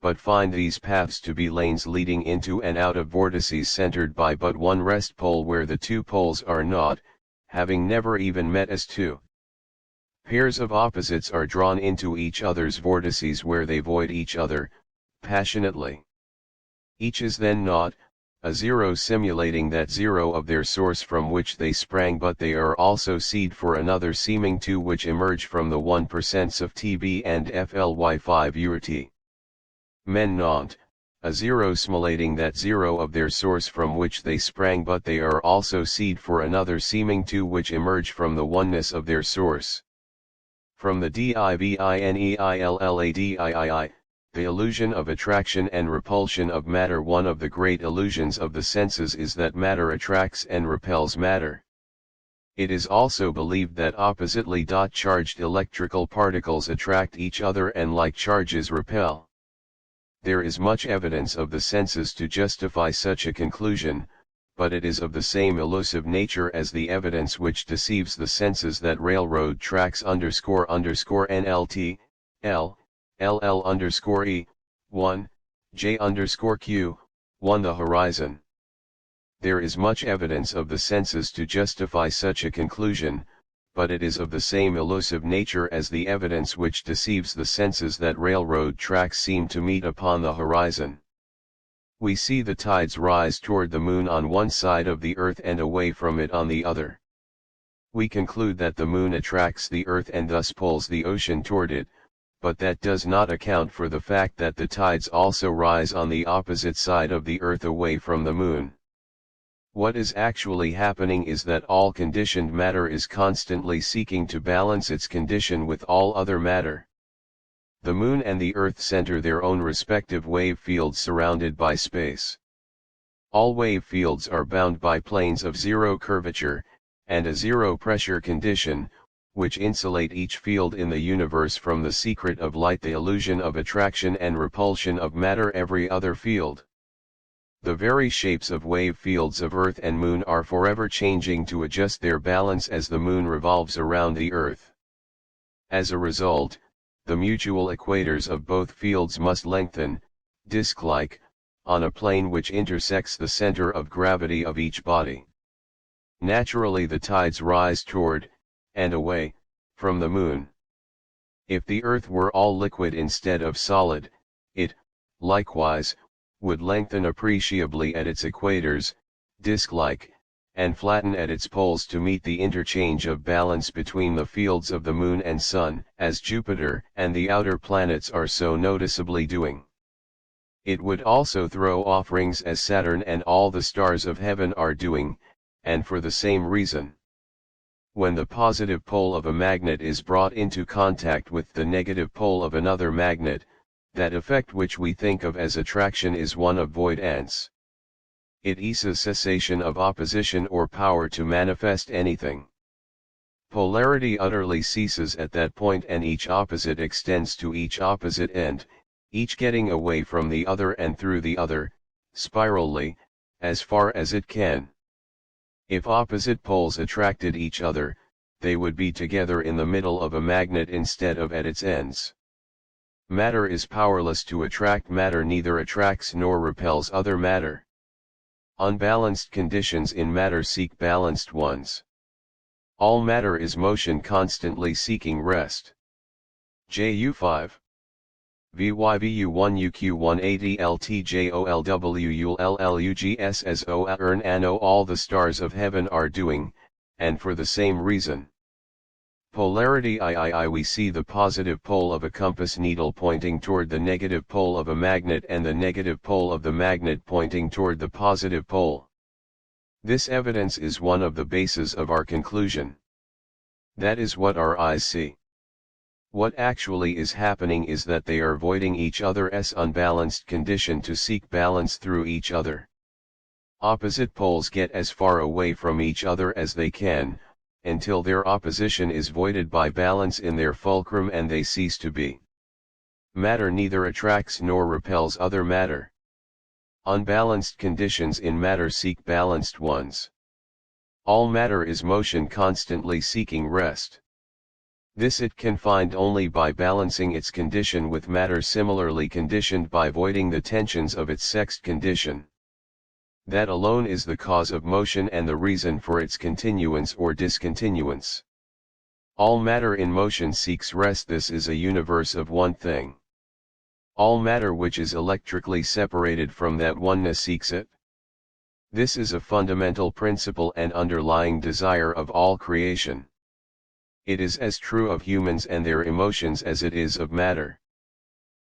but find these paths to be lanes leading into and out of vortices centered by but one rest pole where the two poles are not, having never even met as two. Pairs of opposites are drawn into each other's vortices where they void each other, passionately. Each is then not, a zero simulating that zero of their source from which they sprang, but they are also seed for another seeming two which emerge from the 1% of TB and FLY5 URT. Men not, a zero simulating that zero of their source from which they sprang, but they are also seed for another seeming two which emerge from the oneness of their source. From the divineilladii, the illusion of attraction and repulsion of matter. One of the great illusions of the senses is that matter attracts and repels matter. It is also believed that oppositely charged electrical particles attract each other and like charges repel. There is much evidence of the senses to justify such a conclusion, but it is of the same elusive nature as the evidence which deceives the senses that railroad tracks __NLT, L, LL_E, 1, J_Q, 1 the horizon. There is much evidence of the senses to justify such a conclusion, but it is of the same elusive nature as the evidence which deceives the senses that railroad tracks seem to meet upon the horizon. We see the tides rise toward the moon on one side of the earth and away from it on the other. We conclude that the moon attracts the earth and thus pulls the ocean toward it, but that does not account for the fact that the tides also rise on the opposite side of the earth away from the moon. What is actually happening is that all conditioned matter is constantly seeking to balance its condition with all other matter. The moon and the earth center their own respective wave fields surrounded by space. All wave fields are bound by planes of zero curvature, and a zero pressure condition, which insulate each field in the universe from the secret of light, the illusion of attraction and repulsion of matter. Every other field. The very shapes of wave fields of Earth and Moon are forever changing to adjust their balance as the Moon revolves around the Earth. As a result, the mutual equators of both fields must lengthen, disc-like, on a plane which intersects the center of gravity of each body. Naturally the tides rise toward, and away, from the Moon. If the Earth were all liquid instead of solid, it, likewise, would lengthen appreciably at its equators, disc-like, and flatten at its poles to meet the interchange of balance between the fields of the Moon and Sun, as Jupiter and the outer planets are so noticeably doing. It would also throw off rings as Saturn and all the stars of heaven are doing, and for the same reason. When the positive pole of a magnet is brought into contact with the negative pole of another magnet, that effect which we think of as attraction is one of voidance. It is a cessation of opposition or power to manifest anything. Polarity utterly ceases at that point and each opposite extends to each opposite end, each getting away from the other and through the other, spirally, as far as it can. If opposite poles attracted each other, they would be together in the middle of a magnet instead of at its ends. Matter is powerless to attract matter, neither attracts nor repels other matter. Unbalanced conditions in matter seek balanced ones. All matter is motion constantly seeking rest. Ju 5. VYVU1 UQ1 ADLTJOLW ULLUGS as O earn ano all the stars of heaven are doing, and for the same reason. Polarity III we see the positive pole of a compass needle pointing toward the negative pole of a magnet and the negative pole of the magnet pointing toward the positive pole. This evidence is one of the bases of our conclusion. That is what our eyes see. What actually is happening is that they are voiding each other's unbalanced condition to seek balance through each other. Opposite poles get as far away from each other as they can, until their opposition is voided by balance in their fulcrum and they cease to be. Matter neither attracts nor repels other matter. Unbalanced conditions in matter seek balanced ones. All matter is motion constantly seeking rest. This it can find only by balancing its condition with matter similarly conditioned by voiding the tensions of its sexed condition. That alone is the cause of motion and the reason for its continuance or discontinuance. All matter in motion seeks rest. This is a universe of one thing. All matter which is electrically separated from that oneness seeks it. This is a fundamental principle and underlying desire of all creation. It is as true of humans and their emotions as it is of matter.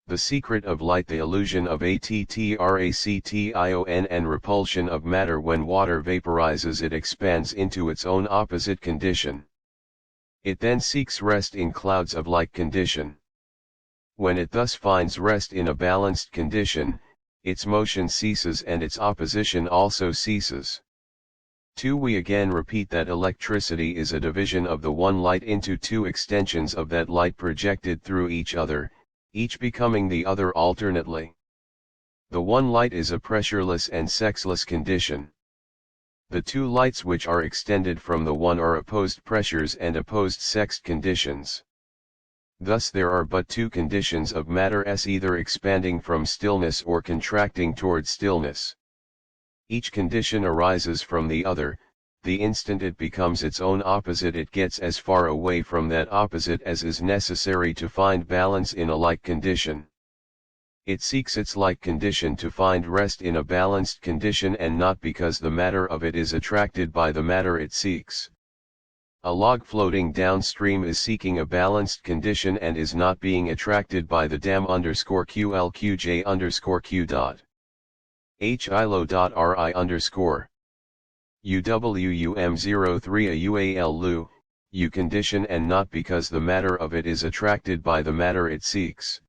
The secret of light, the illusion of attraction and repulsion of matter. When water vaporizes, it expands into its own opposite condition. It then seeks rest in clouds of like condition. When it thus finds rest in a balanced condition, its motion ceases and its opposition also ceases. 2. We again repeat that electricity is a division of the one light into two extensions of that light projected through each other, each becoming the other alternately. The one light is a pressureless and sexless condition. The two lights which are extended from the one are opposed pressures and opposed sexed conditions. Thus there are but two conditions of matter, either expanding from stillness or contracting toward stillness. Each condition arises from the other. The instant it becomes its own opposite, it gets as far away from that opposite as is necessary to find balance in a like condition. It seeks its like condition to find rest in a balanced condition, and not because the matter of it is attracted by the matter it seeks. A log floating downstream is seeking a balanced condition and is not being attracted by the dam_QLQJ_Q. HILO.RI_ UWUM03 a UAL Lu, U condition, and not because the matter of it is attracted by the matter it seeks.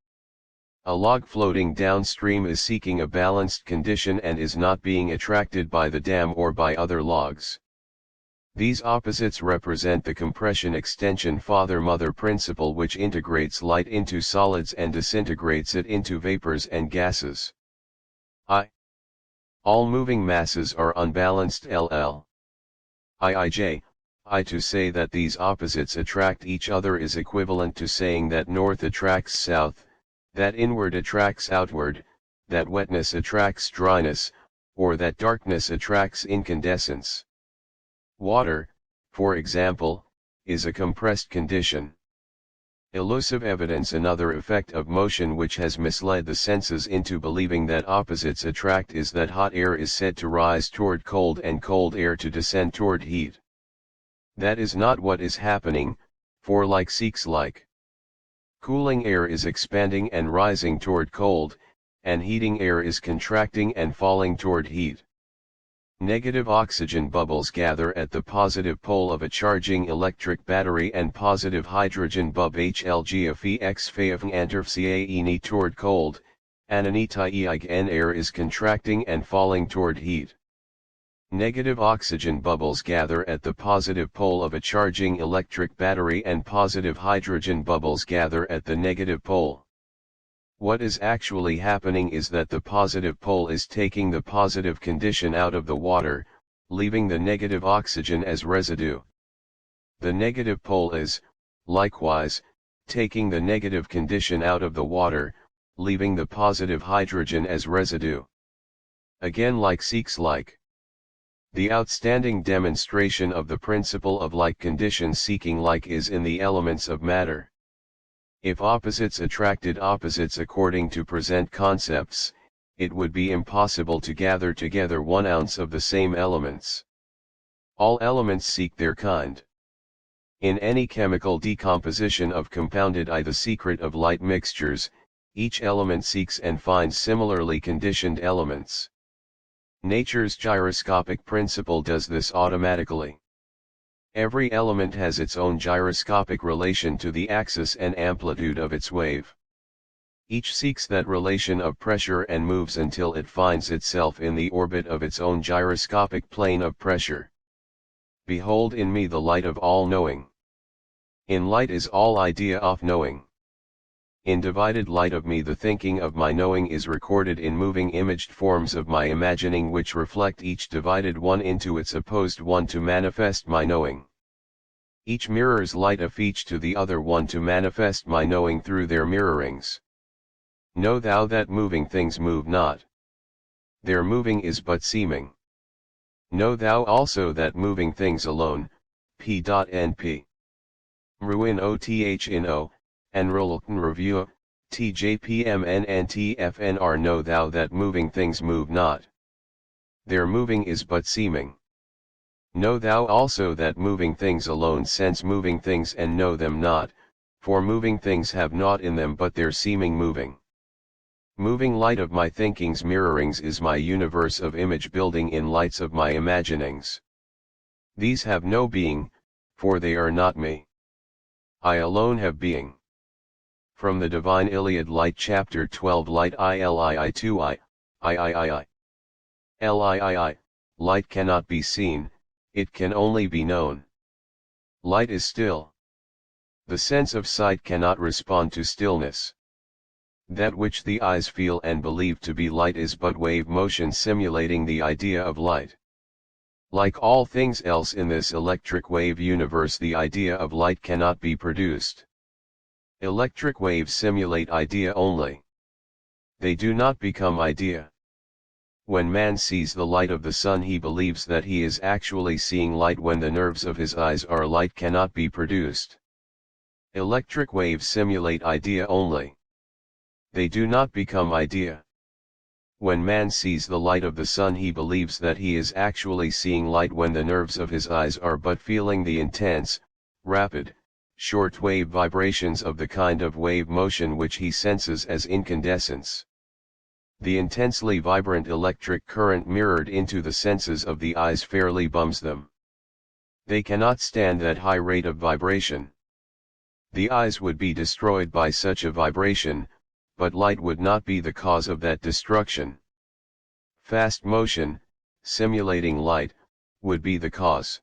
A log floating downstream is seeking a balanced condition and is not being attracted by the dam or by other logs. These opposites represent the compression extension father-mother principle, which integrates light into solids and disintegrates it into vapors and gases. All moving masses are unbalanced LL. IIJ, to say that these opposites attract each other is equivalent to saying that north attracts south, that inward attracts outward, that wetness attracts dryness, or that darkness attracts incandescence. Water, for example, is a compressed condition. Elusive evidence. Another effect of motion which has misled the senses into believing that opposites attract is that hot air is said to rise toward cold and cold air to descend toward heat. That is not what is happening, for like seeks like. Cooling air is expanding and rising toward cold, and heating air is contracting and falling toward heat. Negative oxygen bubbles gather at the positive pole of a charging electric battery, and positive hydrogen bub HLG x anterfcae toward cold, ananitiig air is contracting and falling toward heat. Negative oxygen bubbles gather at the positive pole of a charging electric battery, and positive hydrogen bubbles gather at the negative pole. What is actually happening is that the positive pole is taking the positive condition out of the water, leaving the negative oxygen as residue. The negative pole is, likewise, taking the negative condition out of the water, leaving the positive hydrogen as residue. Again, like seeks like. The outstanding demonstration of the principle of like conditions seeking like is in the elements of matter. If opposites attracted opposites according to present concepts, it would be impossible to gather together 1 ounce of the same elements. All elements seek their kind. In any chemical decomposition of compounded the secret of light mixtures, each element seeks and finds similarly conditioned elements. Nature's gyroscopic principle does this automatically. Every element has its own gyroscopic relation to the axis and amplitude of its wave. Each seeks that relation of pressure and moves until it finds itself in the orbit of its own gyroscopic plane of pressure. Behold in me the light of all knowing. In light is all idea of knowing. In divided light of me the thinking of my knowing is recorded in moving imaged forms of my imagining which reflect each divided one into its opposed one to manifest my knowing. Each mirrors light of each to the other one to manifest my knowing through their mirrorings. Know thou that moving things move not. Their moving is but seeming. Know thou also that moving things alone, p.np. Ruin othno, Enrolken Review, TJPMNNTFNR. Know thou that moving things move not. Their moving is but seeming. Know thou also that moving things alone sense moving things and know them not, for moving things have naught in them but their seeming moving. Moving light of my thinking's mirrorings is my universe of image building in lights of my imaginings. These have no being, for they are not me. I alone have being. From the Divine Iliad Light Chapter 12 Light II III. Light cannot be seen, it can only be known. Light is still. The sense of sight cannot respond to stillness. That which the eyes feel and believe to be light is but wave motion simulating the idea of light. Like all things else in this electric wave universe, the idea of light cannot be produced. Electric waves simulate idea only. They do not become idea. When man sees the light of the sun, he believes that he is actually seeing light when the nerves of his eyes are light cannot be produced. Electric waves simulate idea only. They do not become idea. When man sees the light of the sun, he believes that he is actually seeing light when the nerves of his eyes are but feeling the intense, rapid, short-wave vibrations of the kind of wave motion which he senses as incandescence. The intensely vibrant electric current mirrored into the senses of the eyes fairly bums them. They cannot stand that high rate of vibration. The eyes would be destroyed by such a vibration, but light would not be the cause of that destruction. Fast motion, simulating light, would be the cause.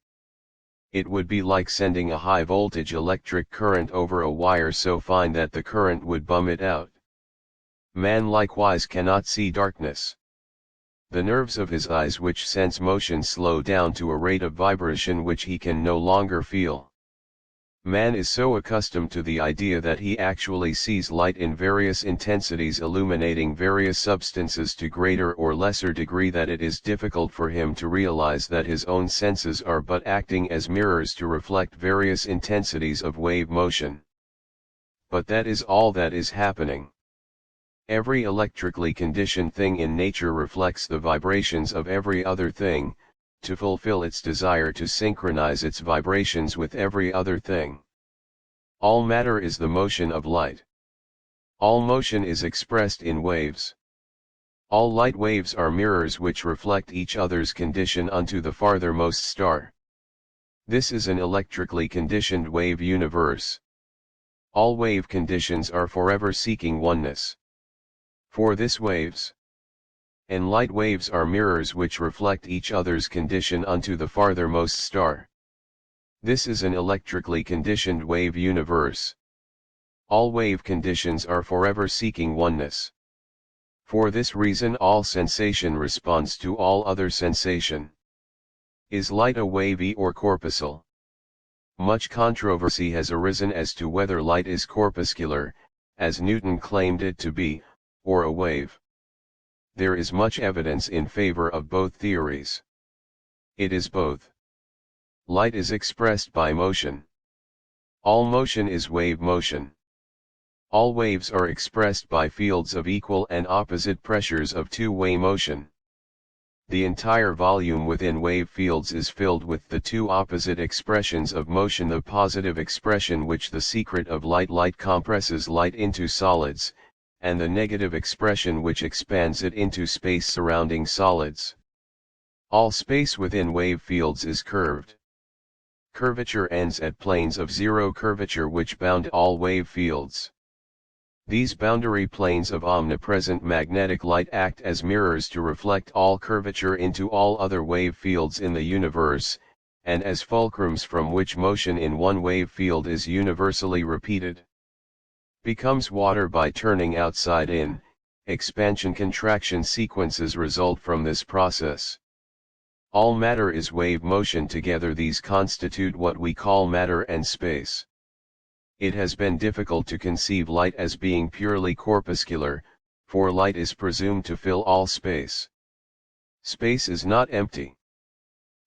It would be like sending a high-voltage electric current over a wire so fine that the current would bum it out. Man likewise cannot see darkness. The nerves of his eyes which sense motion slow down to a rate of vibration which he can no longer feel. Man is so accustomed to the idea that he actually sees light in various intensities illuminating various substances to greater or lesser degree that it is difficult for him to realize that his own senses are but acting as mirrors to reflect various intensities of wave motion. But that is all that is happening. Every electrically conditioned thing in nature reflects the vibrations of every other thing, to fulfill its desire to synchronize its vibrations with every other thing. All matter is the motion of light. All motion is expressed in waves. All light waves are mirrors which reflect each other's condition unto the farthermost star. This is an electrically conditioned wave universe. All wave conditions are forever seeking oneness. For this waves and light waves are mirrors which reflect each other's condition unto the farthermost star. This is an electrically conditioned wave universe. All wave conditions are forever seeking oneness. For this reason all sensation responds to all other sensation. Is light a wavy or corpuscle? Much controversy has arisen as to whether light is corpuscular, as Newton claimed it to be, or a wave. There is much evidence in favor of both theories. It is both. Light is expressed by motion. All motion is wave motion. All waves are expressed by fields of equal and opposite pressures of two-way motion. The entire volume within wave fields is filled with the two opposite expressions of motion: the positive expression, which the secret of light compresses light into solids, and the negative expression, which expands it into space surrounding solids. All space within wave fields is curved. Curvature ends at planes of zero curvature which bound all wave fields. These boundary planes of omnipresent magnetic light act as mirrors to reflect all curvature into all other wave fields in the universe, and as fulcrums from which motion in one wave field is universally repeated. Becomes water by turning outside in, expansion-contraction sequences result from this process. All matter is wave motion. Together these constitute what we call matter and space. It has been difficult to conceive light as being purely corpuscular, for light is presumed to fill all space. Space is not empty.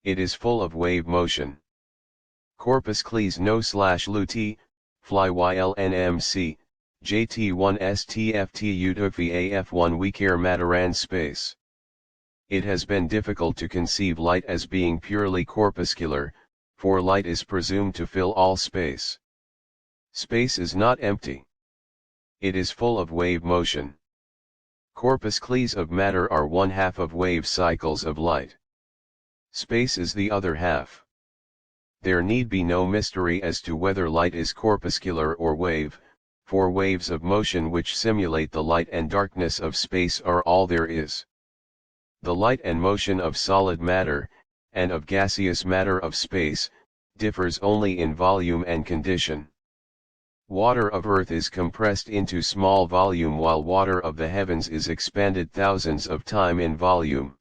It is full of wave motion. Corpuscles no /luti, fly ylnmc, jt1 stftufaf1 we care matter and space. It has been difficult to conceive light as being purely corpuscular, for light is presumed to fill all space. Space is not empty. It is full of wave motion. Corpuscles of matter are one half of wave cycles of light. Space is the other half. There need be no mystery as to whether light is corpuscular or wave, for waves of motion which simulate the light and darkness of space are all there is. The light and motion of solid matter, and of gaseous matter of space, differs only in volume and condition. Water of earth is compressed into small volume while water of the heavens is expanded thousands of times in volume.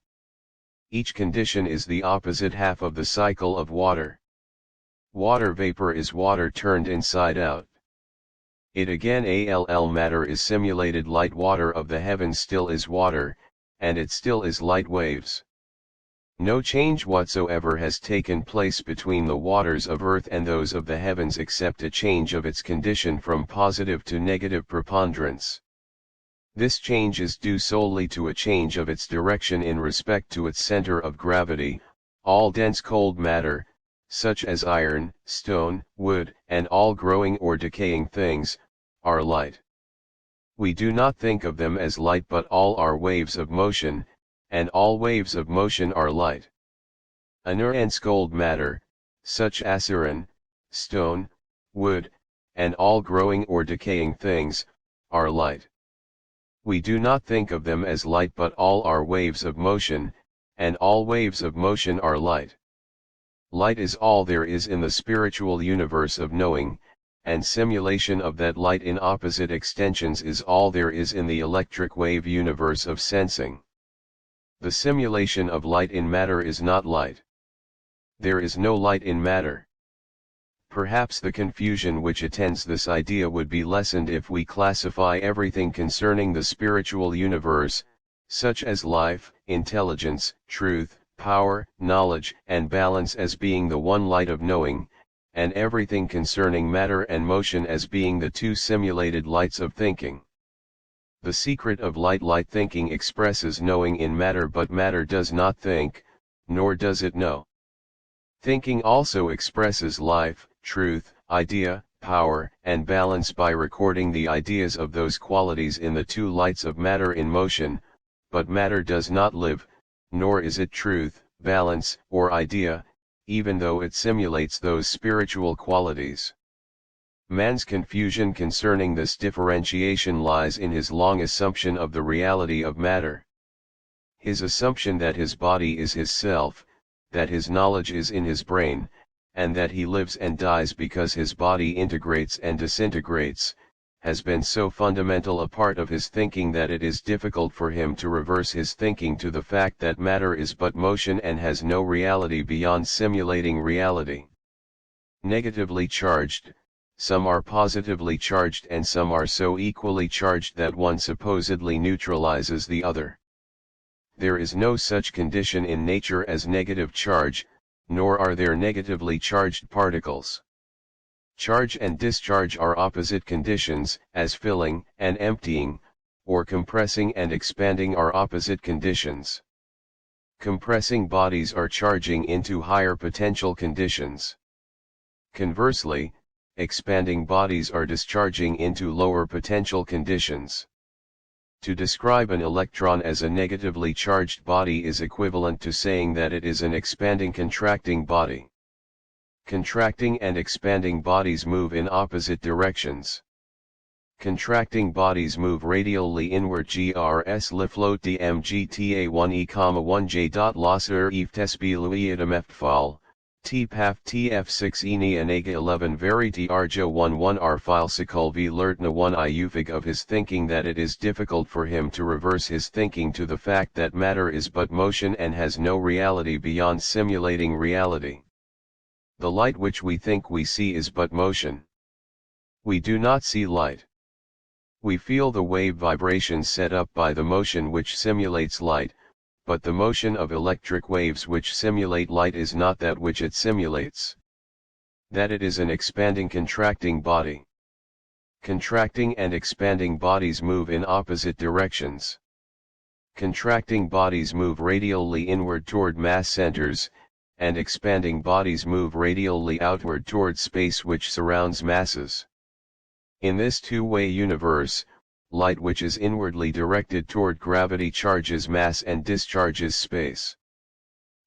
Each condition is the opposite half of the cycle of water. Water vapor is water turned inside out. It again all matter is simulated light. Water of the heavens still is water, and it still is light waves. No change whatsoever has taken place between the waters of earth and those of the heavens except a change of its condition from positive to negative preponderance. This change is due solely to a change of its direction in respect to its center of gravity. All dense cold matter, such as iron, stone, wood, and all growing or decaying things, are light. We do not think of them as light, but all are waves of motion, and all waves of motion are light. Inert and cold matter, such as iron, stone, wood, and all growing or decaying things, are light. We do not think of them as light, but all are waves of motion, and all waves of motion are light. Light is all there is in the spiritual universe of knowing, and simulation of that light in opposite extensions is all there is in the electric wave universe of sensing. The simulation of light in matter is not light. There is no light in matter. Perhaps the confusion which attends this idea would be lessened if we classify everything concerning the spiritual universe, such as life, intelligence, truth, power, knowledge, and balance, as being the one light of knowing, and everything concerning matter and motion as being the two simulated lights of thinking. The secret of light thinking expresses knowing in matter, but matter does not think, nor does it know. Thinking also expresses life, truth, idea, power, and balance by recording the ideas of those qualities in the two lights of matter in motion, but matter does not live, nor is it truth, balance, or idea, even though it simulates those spiritual qualities. Man's confusion concerning this differentiation lies in his long assumption of the reality of matter. His assumption that his body is his self, that his knowledge is in his brain, and that he lives and dies because his body integrates and disintegrates, has been so fundamental a part of his thinking that it is difficult for him to reverse his thinking to the fact that matter is but motion and has no reality beyond simulating reality. Negatively charged, some are positively charged, and some are so equally charged that one supposedly neutralizes the other. There is no such condition in nature as negative charge, nor are there negatively charged particles. Charge and discharge are opposite conditions, as filling and emptying, or compressing and expanding are opposite conditions. Compressing bodies are charging into higher potential conditions. Conversely, expanding bodies are discharging into lower potential conditions. To describe an electron as a negatively charged body is equivalent to saying that it is an expanding contracting body. Contracting and expanding bodies move in opposite directions. Contracting bodies move radially inward grs le float dmgta 1e,1j. Losser ef tesbiluiadam ftfal, tpaf tf6 eni anega 11 verity arjo 11 r file sikulvi lertna 1 iufig of his thinking that it is difficult for him to reverse his thinking to the fact that matter is but motion and has no reality beyond simulating reality. The light which we think we see is but motion. We do not see light. We feel the wave vibrations set up by the motion which simulates light, but the motion of electric waves which simulate light is not that which it simulates. That it is an expanding contracting body. Contracting and expanding bodies move in opposite directions. Contracting bodies move radially inward toward mass centers, and expanding bodies move radially outward toward space which surrounds masses. In this two-way universe, light which is inwardly directed toward gravity charges mass and discharges space.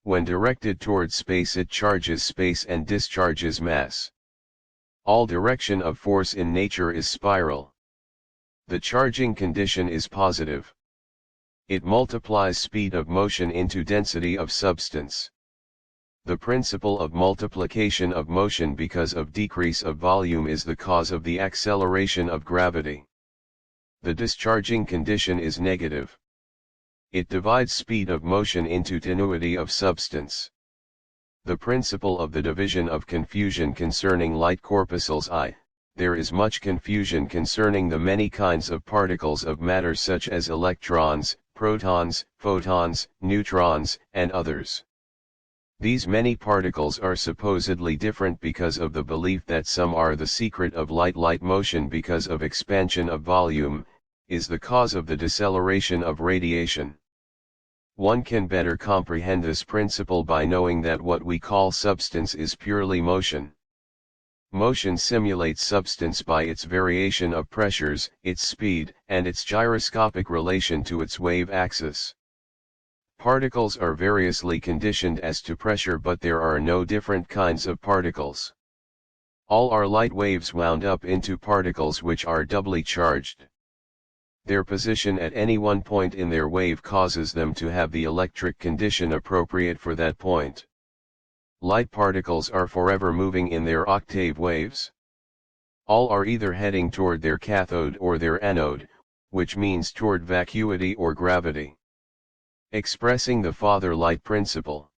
When directed toward space it charges space and discharges mass. All direction of force in nature is spiral. The charging condition is positive. It multiplies speed of motion into density of substance. The principle of multiplication of motion because of decrease of volume is the cause of the acceleration of gravity. The discharging condition is negative. It divides speed of motion into tenuity of substance. The principle of the division of confusion concerning light corpuscles I, there is much confusion concerning the many kinds of particles of matter such as electrons, protons, photons, neutrons, and others. These many particles are supposedly different because of the belief that some are the secret of light. Light motion because of expansion of volume, is the cause of the deceleration of radiation. One can better comprehend this principle by knowing that what we call substance is purely motion. Motion simulates substance by its variation of pressures, its speed, and its gyroscopic relation to its wave axis. Particles are variously conditioned as to pressure, but there are no different kinds of particles. All are light waves wound up into particles which are doubly charged. Their position at any one point in their wave causes them to have the electric condition appropriate for that point. Light particles are forever moving in their octave waves. All are either heading toward their cathode or their anode, which means toward vacuity or gravity. Expressing the father light principle.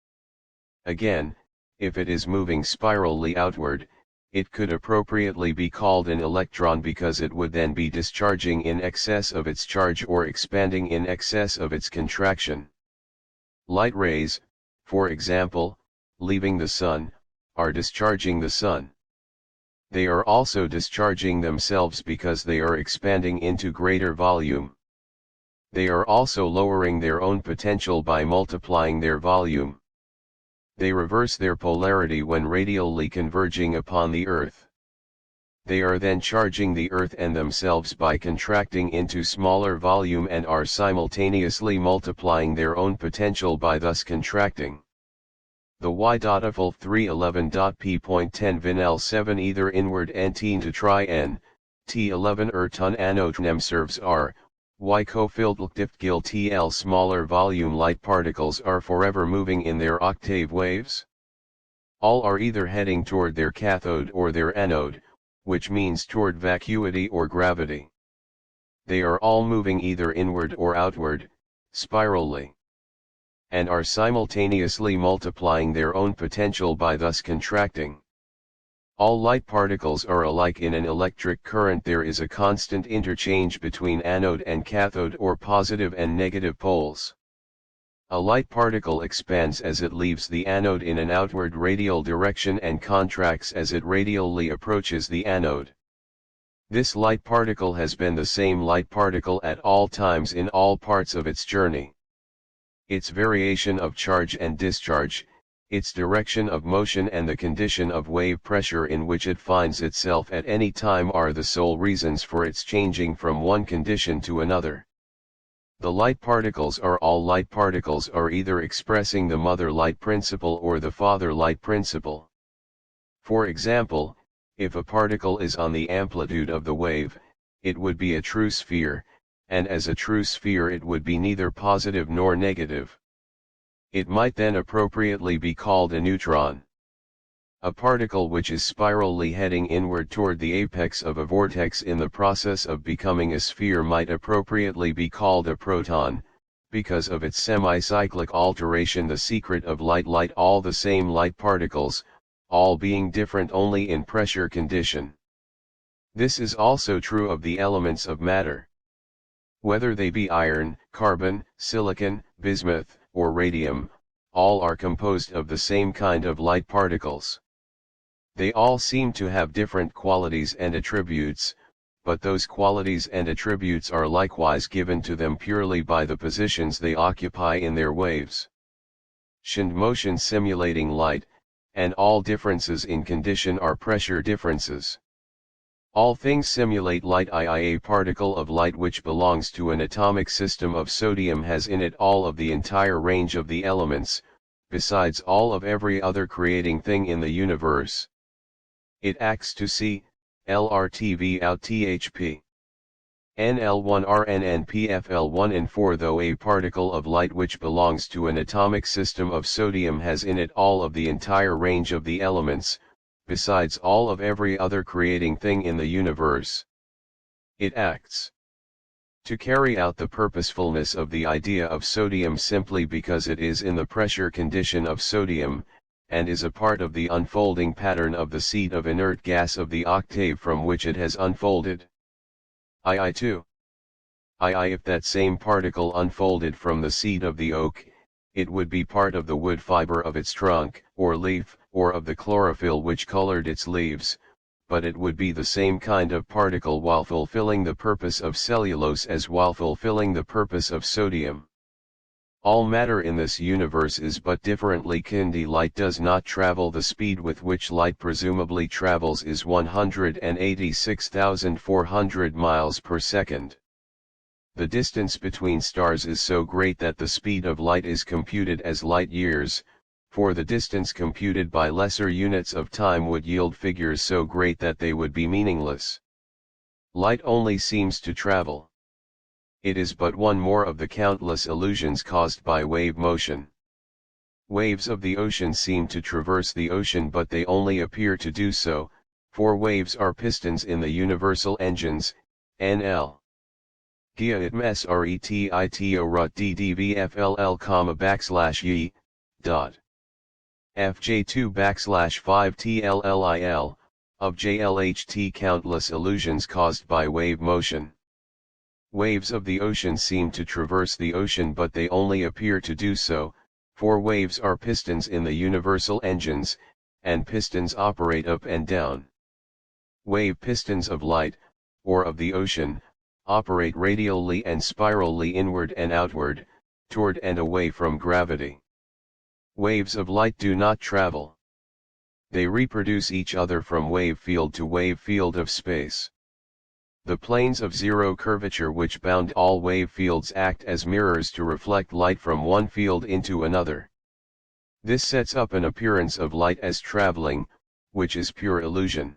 Again, if it is moving spirally outward, it could appropriately be called an electron because it would then be discharging in excess of its charge or expanding in excess of its contraction. Light rays, for example, leaving the sun, are discharging the sun. They are also discharging themselves because they are expanding into greater volume. They are also lowering their own potential by multiplying their volume. They reverse their polarity when radially converging upon the Earth. They are then charging the Earth and themselves by contracting into smaller volume and are simultaneously multiplying their own potential by thus contracting. The y.fl 311.p.10 vinl 7 either inward n to try n, t11 ton anotnem serves r, y cofildt gil tl smaller volume light particles are forever moving in their octave waves. All are either heading toward their cathode or their anode, which means toward vacuity or gravity. They are all moving either inward or outward, spirally, and are simultaneously multiplying their own potential by thus contracting. All light particles are alike in an electric current. There is a constant interchange between anode and cathode or positive and negative poles. A light particle expands as it leaves the anode in an outward radial direction and contracts as it radially approaches the anode. This light particle has been the same light particle at all times in all parts of its journey. Its variation of charge and discharge, its direction of motion and the condition of wave pressure in which it finds itself at any time are the sole reasons for its changing from one condition to another. The light particles are either expressing the mother light principle or the father light principle. For example, if a particle is on the amplitude of the wave, it would be a true sphere, and as a true sphere it would be neither positive nor negative. It might then appropriately be called a neutron. A particle which is spirally heading inward toward the apex of a vortex in the process of becoming a sphere might appropriately be called a proton, because of its semi-cyclic alteration. The secret of light. All the same light particles, all being different only in pressure condition. This is also true of the elements of matter. Whether they be iron, carbon, silicon, bismuth, or radium, all are composed of the same kind of light particles. They all seem to have different qualities and attributes, but those qualities and attributes are likewise given to them purely by the positions they occupy in their waves. And motion simulating light, and all differences in condition are pressure differences. All things simulate light. A particle of light which belongs to an atomic system of sodium has in it all of the entire range of the elements, besides all of every other creating thing in the universe. It acts to C, LRTV out THP. NL1RNNPFL1 and 4. Though a particle of light which belongs to an atomic system of sodium has in it all of the entire range of the elements, besides all of every other creating thing in the universe. It acts to carry out the purposefulness of the idea of sodium simply because it is in the pressure condition of sodium, and is a part of the unfolding pattern of the seed of inert gas of the octave from which it has unfolded. II. If that same particle unfolded from the seed of the oak, it would be part of the wood fiber of its trunk, or leaf, or of the chlorophyll which colored its leaves, but it would be the same kind of particle while fulfilling the purpose of cellulose as while fulfilling the purpose of sodium. All matter in this universe is but differently kind. Light does not travel. The speed with which light presumably travels is 186,400 miles per second. The distance between stars is so great that the speed of light is computed as light years, for the distance computed by lesser units of time would yield figures so great that they would be meaningless. Light only seems to travel. It is but one more of the countless illusions caused by wave motion. Waves of the ocean seem to traverse the ocean, but they only appear to do so, for waves are pistons in the universal engines, NL. Gia itmes retito rut ddvfll, dot. FJ2 \5 TLLIL, of JLHT. Countless illusions caused by wave motion. Waves of the ocean seem to traverse the ocean, but they only appear to do so, for waves are pistons in the universal engines, and pistons operate up and down. Wave pistons of light, or of the ocean, operate radially and spirally inward and outward, toward and away from gravity. Waves of light do not travel. They reproduce each other from wave field to wave field of space. The planes of zero curvature which bound all wave fields act as mirrors to reflect light from one field into another. This sets up an appearance of light as traveling, which is pure illusion.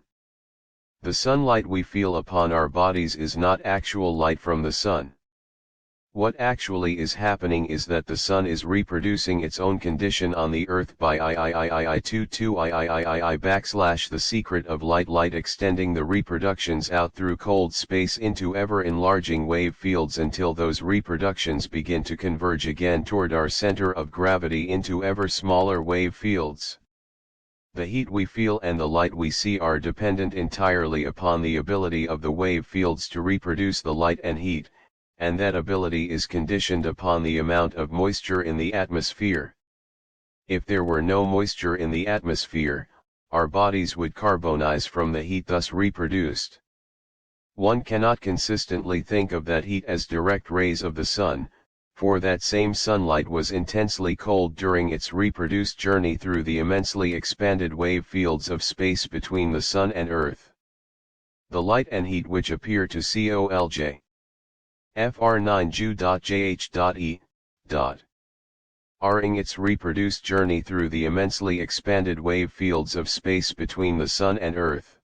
The sunlight we feel upon our bodies is not actual light from the sun. What actually is happening is that the sun is reproducing its own condition on the earth by II the secret of light extending the reproductions out through cold space into ever enlarging wave fields until those reproductions begin to converge again toward our center of gravity into ever smaller wave fields. The heat we feel and the light we see are dependent entirely upon the ability of the wave fields to reproduce the light and heat, and that ability is conditioned upon the amount of moisture in the atmosphere. If there were no moisture in the atmosphere, our bodies would carbonize from the heat thus reproduced. One cannot consistently think of that heat as direct rays of the sun, for that same sunlight was intensely cold during its reproduced journey through the immensely expanded wave fields of space between the sun and earth. The light and heat which appear to Colj. Fr9Ju.jh.e. Ring its reproduced journey through the immensely expanded wave fields of space between the sun and earth.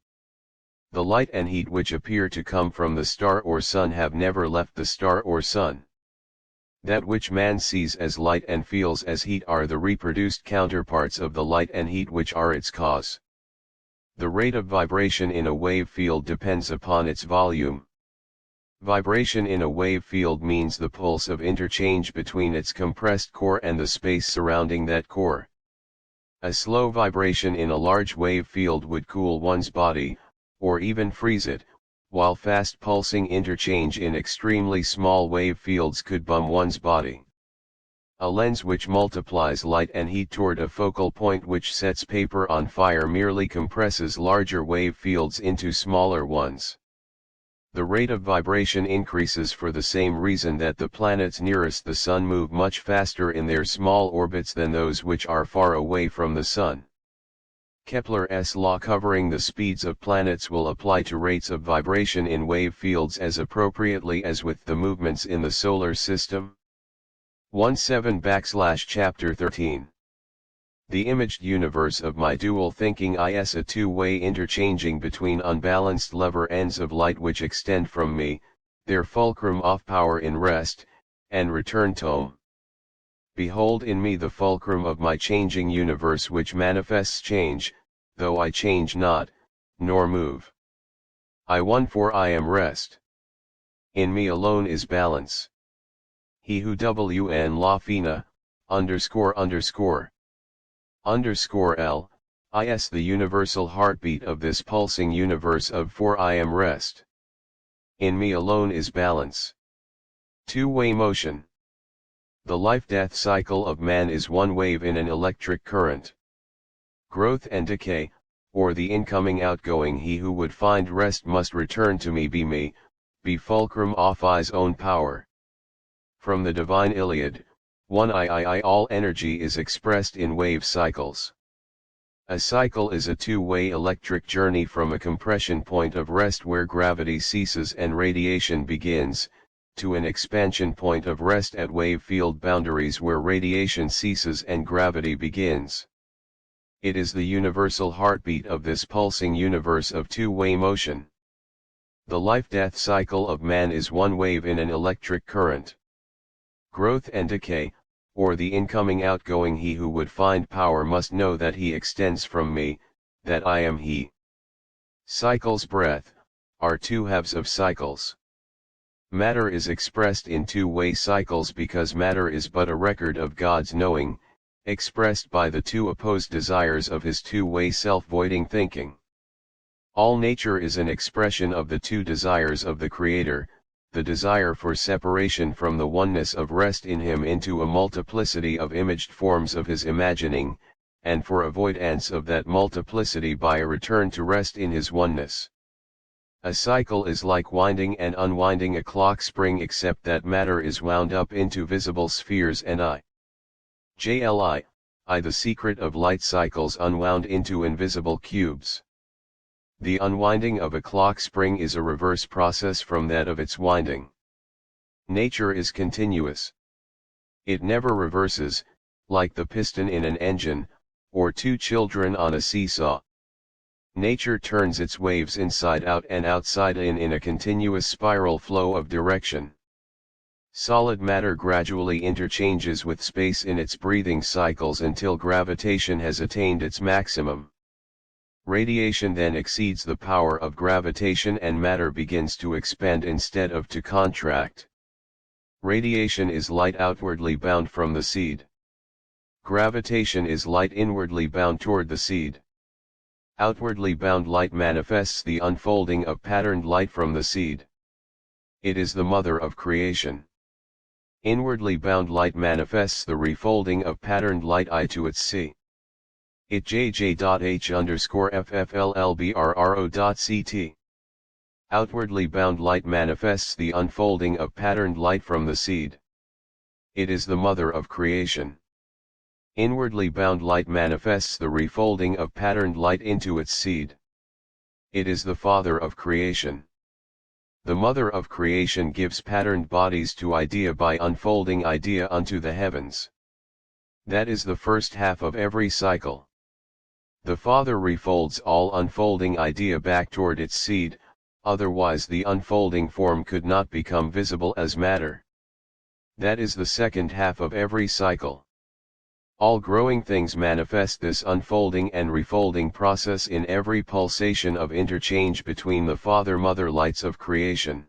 The light and heat which appear to come from the star or sun have never left the star or sun. That which man sees as light and feels as heat are the reproduced counterparts of the light and heat which are its cause. The rate of vibration in a wave field depends upon its volume. Vibration in a wave field means the pulse of interchange between its compressed core and the space surrounding that core. A slow vibration in a large wave field would cool one's body, or even freeze it, while fast pulsing interchange in extremely small wave fields could bum one's body. A lens which multiplies light and heat toward a focal point which sets paper on fire merely compresses larger wave fields into smaller ones. The rate of vibration increases for the same reason that the planets nearest the Sun move much faster in their small orbits than those which are far away from the Sun. Kepler's law covering the speeds of planets will apply to rates of vibration in wave fields as appropriately as with the movements in the solar system. 17/Chapter 13. The imaged universe of my dual thinking is a two-way interchanging between unbalanced lever ends of light which extend from me, their fulcrum of power in rest, and return home. Behold in me the fulcrum of my changing universe which manifests change, though I change not, nor move. I one for I am rest. In me alone is balance. He who wn la fina, ___L, is the universal heartbeat of this pulsing universe of for I am rest. In me alone is balance. Two-way motion. The life-death cycle of man is one wave in an electric current. Growth and decay, or the incoming-outgoing he who would find rest must return to me, be fulcrum of I's own power. From the divine Iliad, 1 all energy is expressed in wave cycles. A cycle is a two-way electric journey from a compression point of rest where gravity ceases and radiation begins, to an expansion point of rest at wave field boundaries where radiation ceases and gravity begins. It is the universal heartbeat of this pulsing universe of two-way motion. The life-death cycle of man is one wave in an electric current. Growth and decay, or the incoming-outgoing he who would find power must know that he extends from me, that I am he. Cycles breath, are two halves of cycles. Matter is expressed in two-way cycles because matter is but a record of God's knowing, expressed by the two opposed desires of his two-way self-voiding thinking. All nature is an expression of the two desires of the Creator, the desire for separation from the oneness of rest in him into a multiplicity of imaged forms of his imagining, and for avoidance of that multiplicity by a return to rest in his oneness. A cycle is like winding and unwinding a clock spring except that matter is wound up into visible spheres and I the secret of light cycles unwound into invisible cubes. The unwinding of a clock spring is a reverse process from that of its winding. Nature is continuous. It never reverses, like the piston in an engine, or two children on a seesaw. Nature turns its waves inside out and outside in a continuous spiral flow of direction. Solid matter gradually interchanges with space in its breathing cycles until gravitation has attained its maximum. Radiation then exceeds the power of gravitation and matter begins to expand instead of to contract. Radiation is light outwardly bound from the seed. Gravitation is light inwardly bound toward the seed. Outwardly bound light manifests the unfolding of patterned light from the seed. It is the mother of creation. Inwardly bound light manifests the refolding of patterned light I to its C. It jj.h_ffllbrro.ct. Outwardly bound light manifests the unfolding of patterned light from the seed. It is the mother of creation. Inwardly bound light manifests the refolding of patterned light into its seed. It is the father of creation. The mother of creation gives patterned bodies to idea by unfolding idea unto the heavens. That is the first half of every cycle. The father refolds all unfolding idea back toward its seed, otherwise the unfolding form could not become visible as matter. That is the second half of every cycle. All growing things manifest this unfolding and refolding process in every pulsation of interchange between the father-mother lights of creation.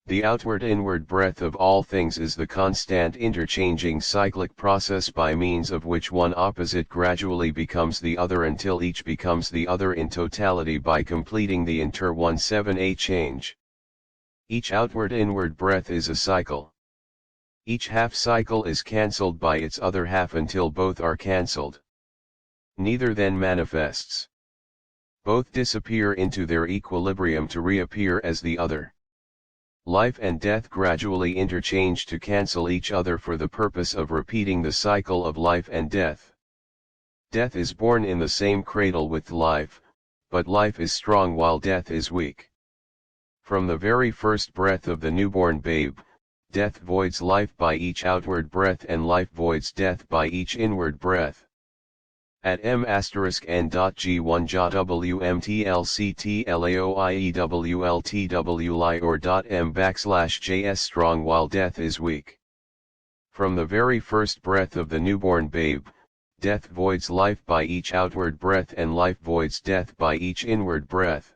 The outward-inward breath of all things is the constant interchanging cyclic process by means of which one opposite gradually becomes the other until each becomes the other in totality by completing the inter-17A change. Each outward-inward breath is a cycle. Each half cycle is cancelled by its other half until both are cancelled. Neither then manifests. Both disappear into their equilibrium to reappear as the other. Life and death gradually interchange to cancel each other for the purpose of repeating the cycle of life and death. Death is born in the same cradle with life, but life is strong while death is weak. From the very first breath of the newborn babe, death voids life by each outward breath and life voids death by each inward breath. At m*n.g1 ja wmtlctlaoiewltwli or .m/js strong while death is weak. From the very first breath of the newborn babe, death voids life by each outward breath and life voids death by each inward breath.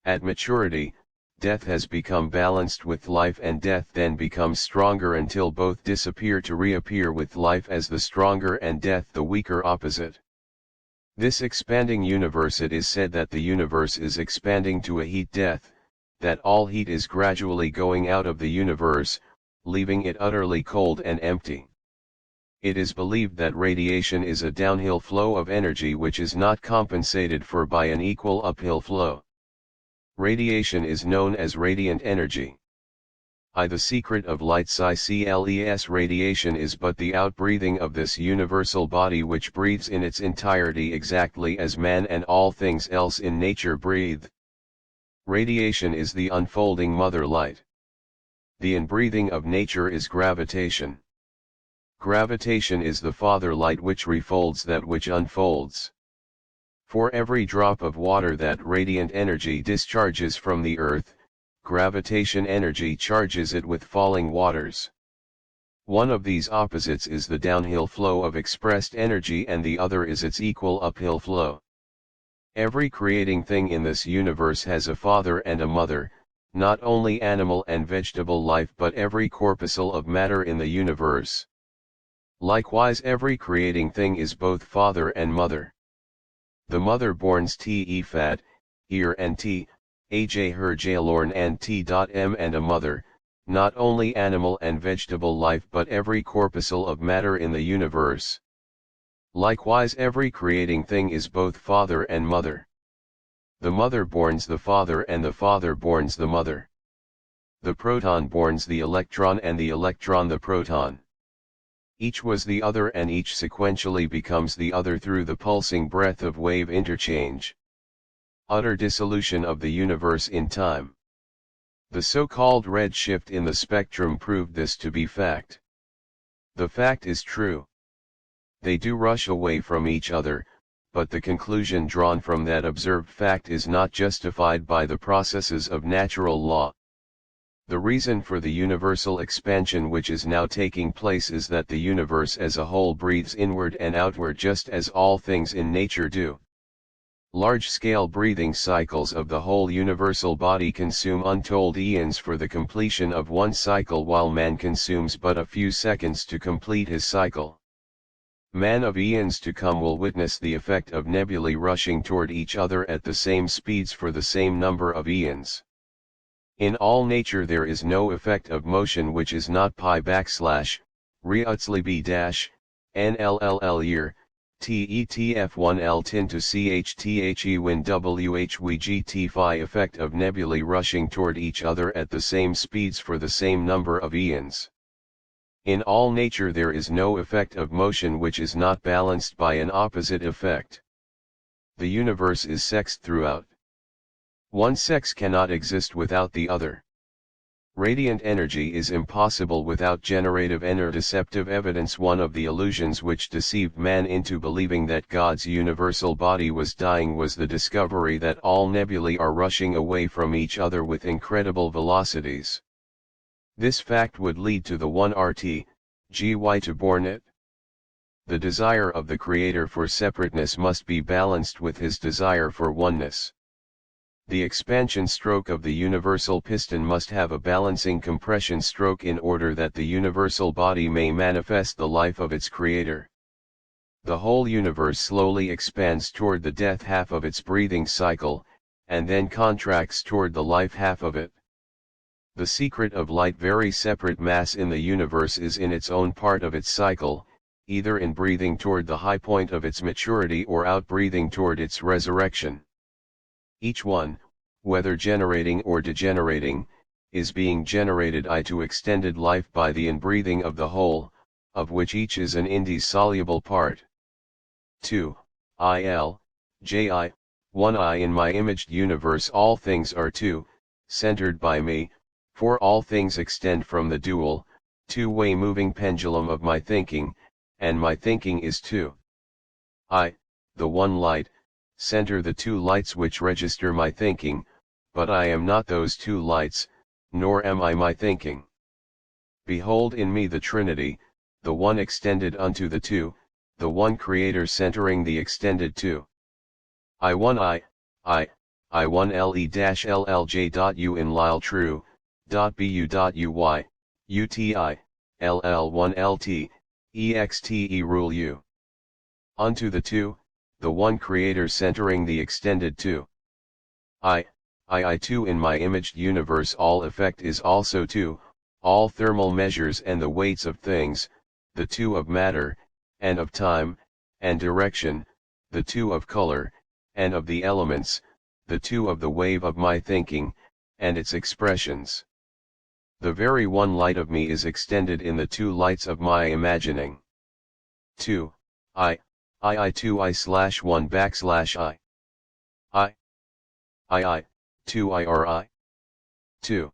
At maturity, death has become balanced with life and death then becomes stronger until both disappear to reappear with life as the stronger and death the weaker opposite. This expanding universe, it is said that the universe is expanding to a heat death, that all heat is gradually going out of the universe, leaving it utterly cold and empty. It is believed that radiation is a downhill flow of energy which is not compensated for by an equal uphill flow. Radiation is known as radiant energy. The secret of light cycles radiation is but the outbreathing of this universal body which breathes in its entirety exactly as man and all things else in nature breathe. Radiation is the unfolding mother light. The inbreathing of nature is gravitation. Gravitation is the father light which refolds that which unfolds. For every drop of water that radiant energy discharges from the earth, gravitation energy charges it with falling waters. One of these opposites is the downhill flow of expressed energy and the other is its equal uphill flow. Every creating thing in this universe has a father and a mother, not only animal and vegetable life but every corpuscle of matter in the universe. Likewise every creating thing is both father and mother. The mother borns te fat, ear and t, aj her jalorn and t.m and a mother, not only animal and vegetable life but every corpuscle of matter in the universe. Likewise every creating thing is both father and mother. The mother borns the father and the father borns the mother. The proton borns the electron and the electron the proton. Each was the other and each sequentially becomes the other through the pulsing breath of wave interchange. Utter dissolution of the universe in time. The so-called red shift in the spectrum proved this to be fact. The fact is true. They do rush away from each other, but the conclusion drawn from that observed fact is not justified by the processes of natural law. The reason for the universal expansion which is now taking place is that the universe as a whole breathes inward and outward just as all things in nature do. Large-scale breathing cycles of the whole universal body consume untold eons for the completion of one cycle while man consumes but a few seconds to complete his cycle. Man of eons to come will witness the effect of nebulae rushing toward each other at the same speeds for the same number of eons. In all nature there is no effect of motion which is not pi backslash, Reutzli b dash, nll year, TETF1L tin to CHTHE win WHWGT phi effect of nebulae rushing toward each other at the same speeds for the same number of eons. In all nature there is no effect of motion which is not balanced by an opposite effect. The universe is sexed throughout. One sex cannot exist without the other. Radiant energy is impossible without generative deceptive evidence. One of the illusions which deceived man into believing that God's universal body was dying was the discovery that all nebulae are rushing away from each other with incredible velocities. This fact would lead to the 1RT, GY to born it. The desire of the Creator for separateness must be balanced with his desire for oneness. The expansion stroke of the universal piston must have a balancing compression stroke in order that the universal body may manifest the life of its creator. The whole universe slowly expands toward the death half of its breathing cycle, and then contracts toward the life half of it. The secret of light, very separate mass in the universe, is in its own part of its cycle, either in breathing toward the high point of its maturity or out-breathing toward its resurrection. Each one, whether generating or degenerating, is being generated to extended life by the inbreathing of the whole, of which each is an indissoluble part. 2. J. 1 I. In my imaged universe all things are two, centered by me, for all things extend from the dual, two-way moving pendulum of my thinking, and my thinking is two. I, the one light, center the two lights which register my thinking, but I am not those two lights, nor am I my thinking. Behold in me the Trinity, the one extended unto the two, the one Creator centering the extended two. I one LE-LLJ.U in Lyle true, .bu.uy, UTI, LL1LT, EXTE rule U. Unto the two, the one Creator centering the extended two. I two in my imaged universe all effect is also two, all thermal measures and the weights of things, the two of matter, and of time, and direction, the two of color, and of the elements, the two of the wave of my thinking, and its expressions. The very one light of me is extended in the two lights of my imagining. 2. I 2 I/1 I 2 IRI 2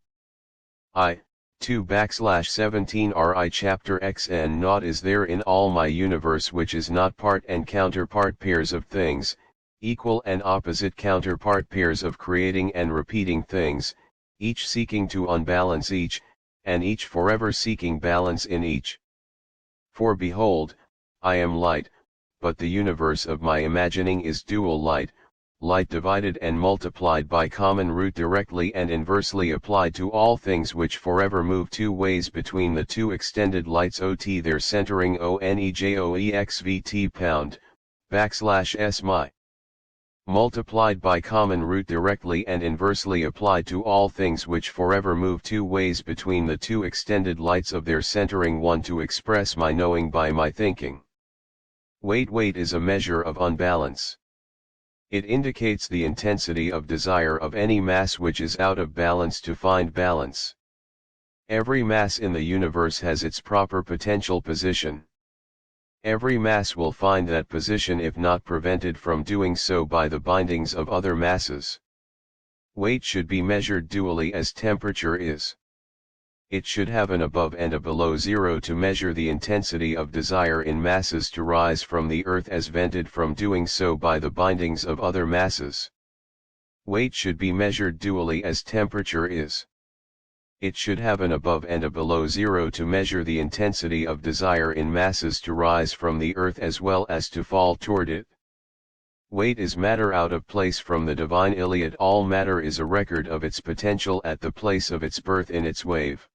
I 2 \17 RI chapter XN naught is there in all my universe which is not part and counterpart pairs of things, equal and opposite counterpart pairs of creating and repeating things, each seeking to unbalance each, and each forever seeking balance in each. For behold, I am light, but the universe of my imagining is dual light, light divided and multiplied by common root directly and inversely applied to all things which forever move two ways between the two extended lights OT their centering ONEJOEXVT pound, \s my. Multiplied by common root directly and inversely applied to all things which forever move two ways between the two extended lights of their centering one to express my knowing by my thinking. Weight is a measure of unbalance. It indicates the intensity of desire of any mass which is out of balance to find balance. Every mass in the universe has its proper potential position. Every mass will find that position if not prevented from doing so by the bindings of other masses. Weight should be measured dually as temperature is. It should have an above and a below zero to measure the intensity of desire in masses to rise from the earth as vented from doing so by the bindings of other masses. Weight should be measured dually as temperature is. It should have an above and a below zero to measure the intensity of desire in masses to rise from the earth as well as to fall toward it. Weight is matter out of place from the divine Iliad. All matter is a record of its potential at the place of its birth in its wave.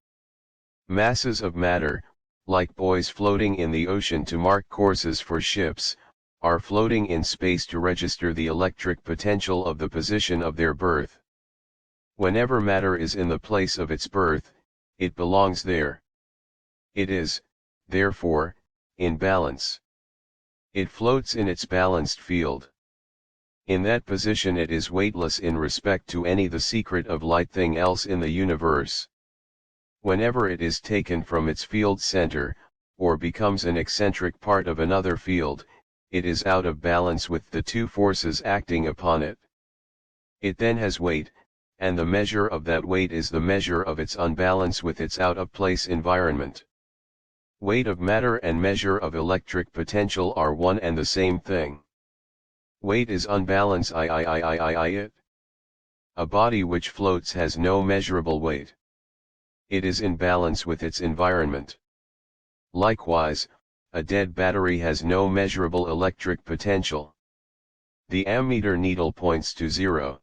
Masses of matter, like buoys floating in the ocean to mark courses for ships, are floating in space to register the electric potential of the position of their birth. Whenever matter is in the place of its birth, it belongs there. It is, therefore, in balance. It floats in its balanced field. In that position it is weightless in respect to any the secret of light thing else in the universe. Whenever it is taken from its field center, or becomes an eccentric part of another field, it is out of balance with the two forces acting upon it. It then has weight, and the measure of that weight is the measure of its unbalance with its out-of-place environment. Weight of matter and measure of electric potential are one and the same thing. Weight is unbalance it. A body which floats has no measurable weight. It is in balance with its environment. Likewise, a dead battery has no measurable electric potential. The ammeter needle points to zero.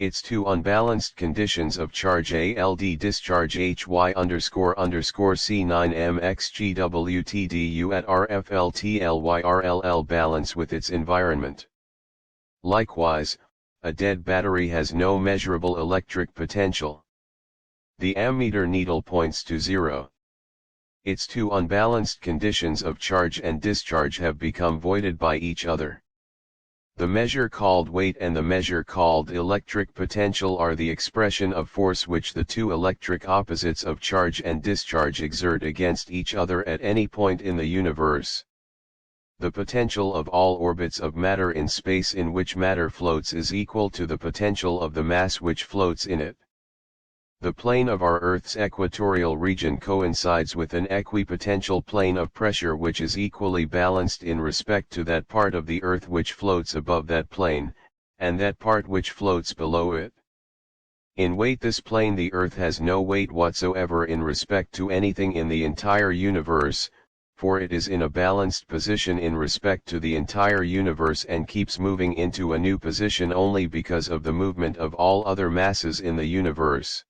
Its two unbalanced conditions of charge ALD discharge HY_C9MXGWTDU at RFLTLYRLL balance with its environment. Likewise, a dead battery has no measurable electric potential. The ammeter needle points to zero. Its two unbalanced conditions of charge and discharge have become voided by each other. The measure called weight and the measure called electric potential are the expression of force which the two electric opposites of charge and discharge exert against each other at any point in the universe. The potential of all orbits of matter in space in which matter floats is equal to the potential of the mass which floats in it. The plane of our Earth's equatorial region coincides with an equipotential plane of pressure which is equally balanced in respect to that part of the Earth which floats above that plane, and that part which floats below it. In weight this plane the Earth has no weight whatsoever in respect to anything in the entire universe, for it is in a balanced position in respect to the entire universe and keeps moving into a new position only because of the movement of all other masses in the universe.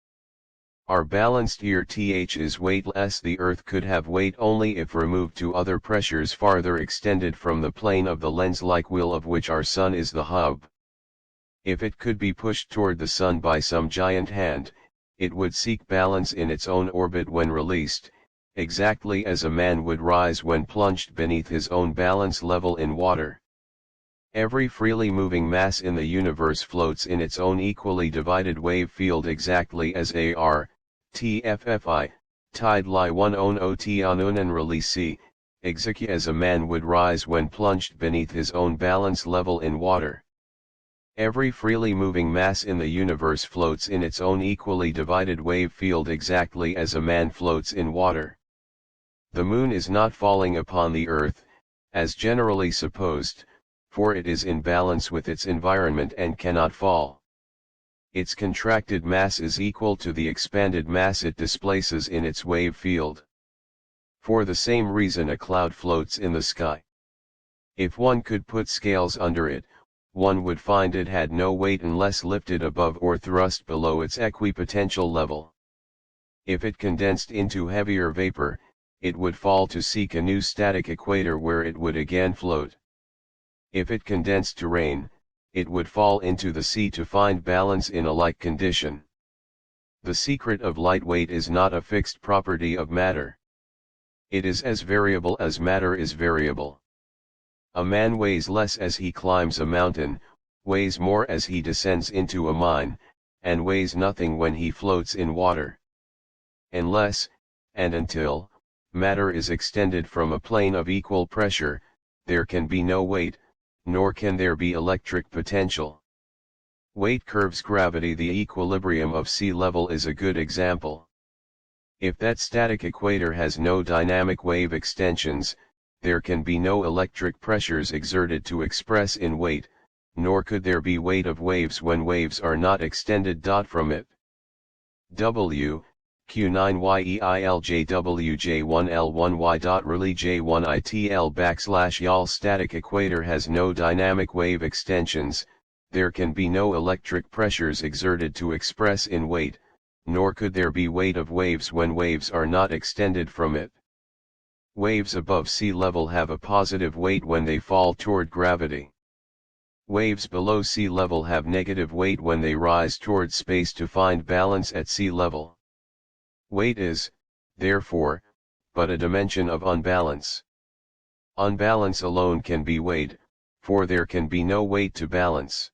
Our balanced here is weightless. The Earth could have weight only if removed to other pressures farther extended from the plane of the lens-like wheel of which our Sun is the hub. If it could be pushed toward the Sun by some giant hand, it would seek balance in its own orbit when released, exactly as a man would rise when plunged beneath his own balance level in water. Every freely moving mass in the universe floats in its own equally divided wave field exactly as TFFI, tide lie one on oceanun and release exactly as a man would rise when plunged beneath his own balance level in water. Every freely moving mass in the universe floats in its own equally divided wave field exactly as a man floats in water. The moon is not falling upon the Earth, as generally supposed, for it is in balance with its environment and cannot fall. Its contracted mass is equal to the expanded mass it displaces in its wave field. For the same reason a cloud floats in the sky. If one could put scales under it, one would find it had no weight unless lifted above or thrust below its equipotential level. If it condensed into heavier vapor, it would fall to seek a new static equator where it would again float. If it condensed to rain, it would fall into the sea to find balance in a like condition. The secret of light weight is not a fixed property of matter. It is as variable as matter is variable. A man weighs less as he climbs a mountain, weighs more as he descends into a mine, and weighs nothing when he floats in water. Unless, and until, matter is extended from a plane of equal pressure, there can be no weight, nor can there be electric potential. Weight curves gravity. The equilibrium of sea level is a good example. If that static equator has no dynamic wave extensions, there can be no electric pressures exerted to express in weight, nor could there be weight of waves when waves are not extended. From it. W, Q9YEILJWJ1L1Y. Really J1ITL \YAL static equator has no dynamic wave extensions, there can be no electric pressures exerted to express in weight, nor could there be weight of waves when waves are not extended from it. Waves above sea level have a positive weight when they fall toward gravity. Waves below sea level have negative weight when they rise towards space to find balance at sea level. Weight is, therefore, but a dimension of unbalance. Unbalance alone can be weight, for there can be no weight to balance.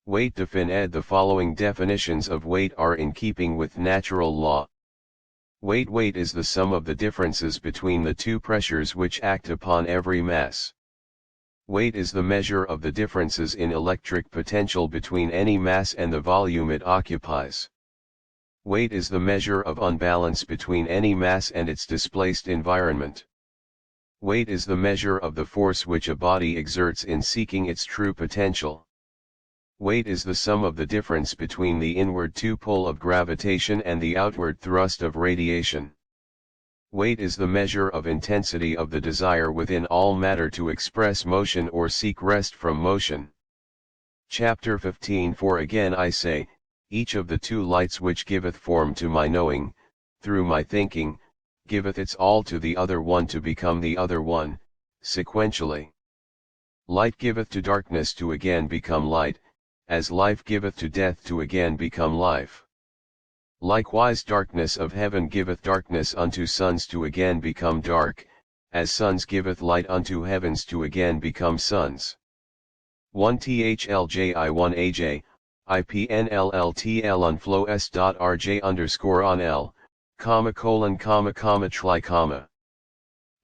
Weight defined. The following definitions of weight are in keeping with natural law. Weight is the sum of the differences between the two pressures which act upon every mass. Weight is the measure of the differences in electric potential between any mass and the volume it occupies. Weight is the measure of unbalance between any mass and its displaced environment. Weight is the measure of the force which a body exerts in seeking its true potential. Weight is the sum of the difference between the inward pull of gravitation and the outward thrust of radiation. Weight is the measure of intensity of the desire within all matter to express motion or seek rest from motion. Chapter 15. For again I say, each of the two lights which giveth form to my knowing, through my thinking, giveth its all to the other one to become the other one, sequentially. Light giveth to darkness to again become light, as life giveth to death to again become life. Likewise darkness of heaven giveth darkness unto suns to again become dark, as suns giveth light unto heavens to again become suns. 1 THLJI 1 AJ, IPNLLTL on flow s.rj_on L, tri comma.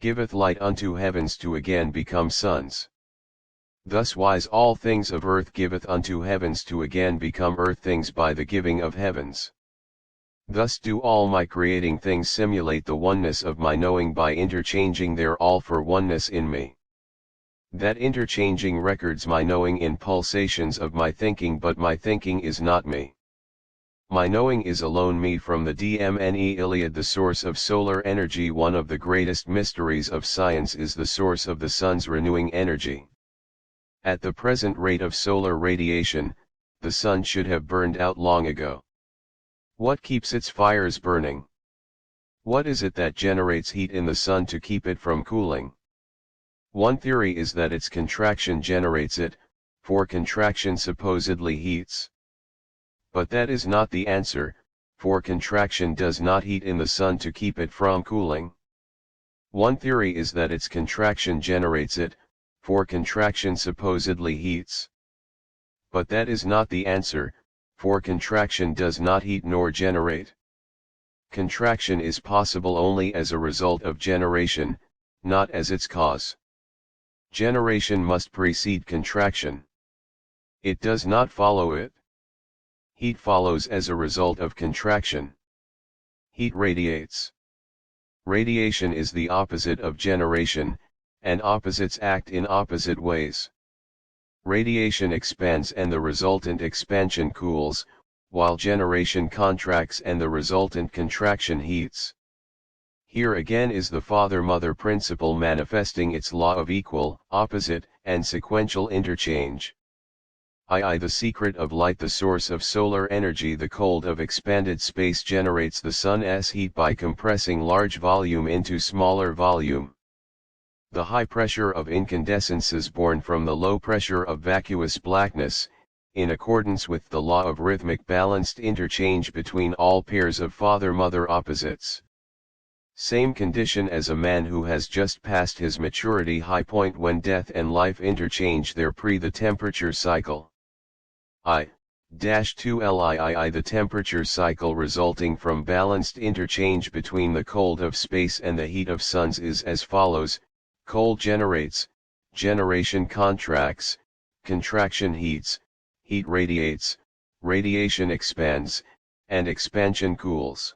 Giveth light unto heavens to again become suns. Thus wise all things of earth giveth unto heavens to again become earth things by the giving of heavens. Thus do all my creating things simulate the oneness of my knowing by interchanging their all for oneness in me. That interchanging records my knowing in pulsations of my thinking, but my thinking is not me. My knowing is alone me from the DMNE Iliad. The source of solar energy. One of the greatest mysteries of science is the source of the sun's renewing energy. At the present rate of solar radiation, the sun should have burned out long ago. What keeps its fires burning? What is it that generates heat in the sun to keep it from cooling? One theory is that its contraction generates it, for contraction supposedly heats. But that is not the answer, for contraction does not heat in the sun to keep it from cooling. One theory is that its contraction generates it, for contraction supposedly heats. But that is not the answer, for contraction does not heat nor generate. Contraction is possible only as a result of generation, not as its cause. Generation must precede contraction. It does not follow it. Heat follows as a result of contraction. Heat radiates. Radiation is the opposite of generation, and opposites act in opposite ways. Radiation expands and the resultant expansion cools, while generation contracts and the resultant contraction heats. Here again is the father-mother principle manifesting its law of equal, opposite, and sequential interchange. The secret of light. The source of solar energy. The cold of expanded space generates the sun's heat by compressing large volume into smaller volume. The high pressure of incandescence is born from the low pressure of vacuous blackness, in accordance with the law of rhythmic balanced interchange between all pairs of father-mother opposites. Same condition as a man who has just passed his maturity high point when death and life interchange there the temperature cycle. I-2LII. The temperature cycle resulting from balanced interchange between the cold of space and the heat of suns is as follows: cold generates, generation contracts, contraction heats, heat radiates, radiation expands, and expansion cools.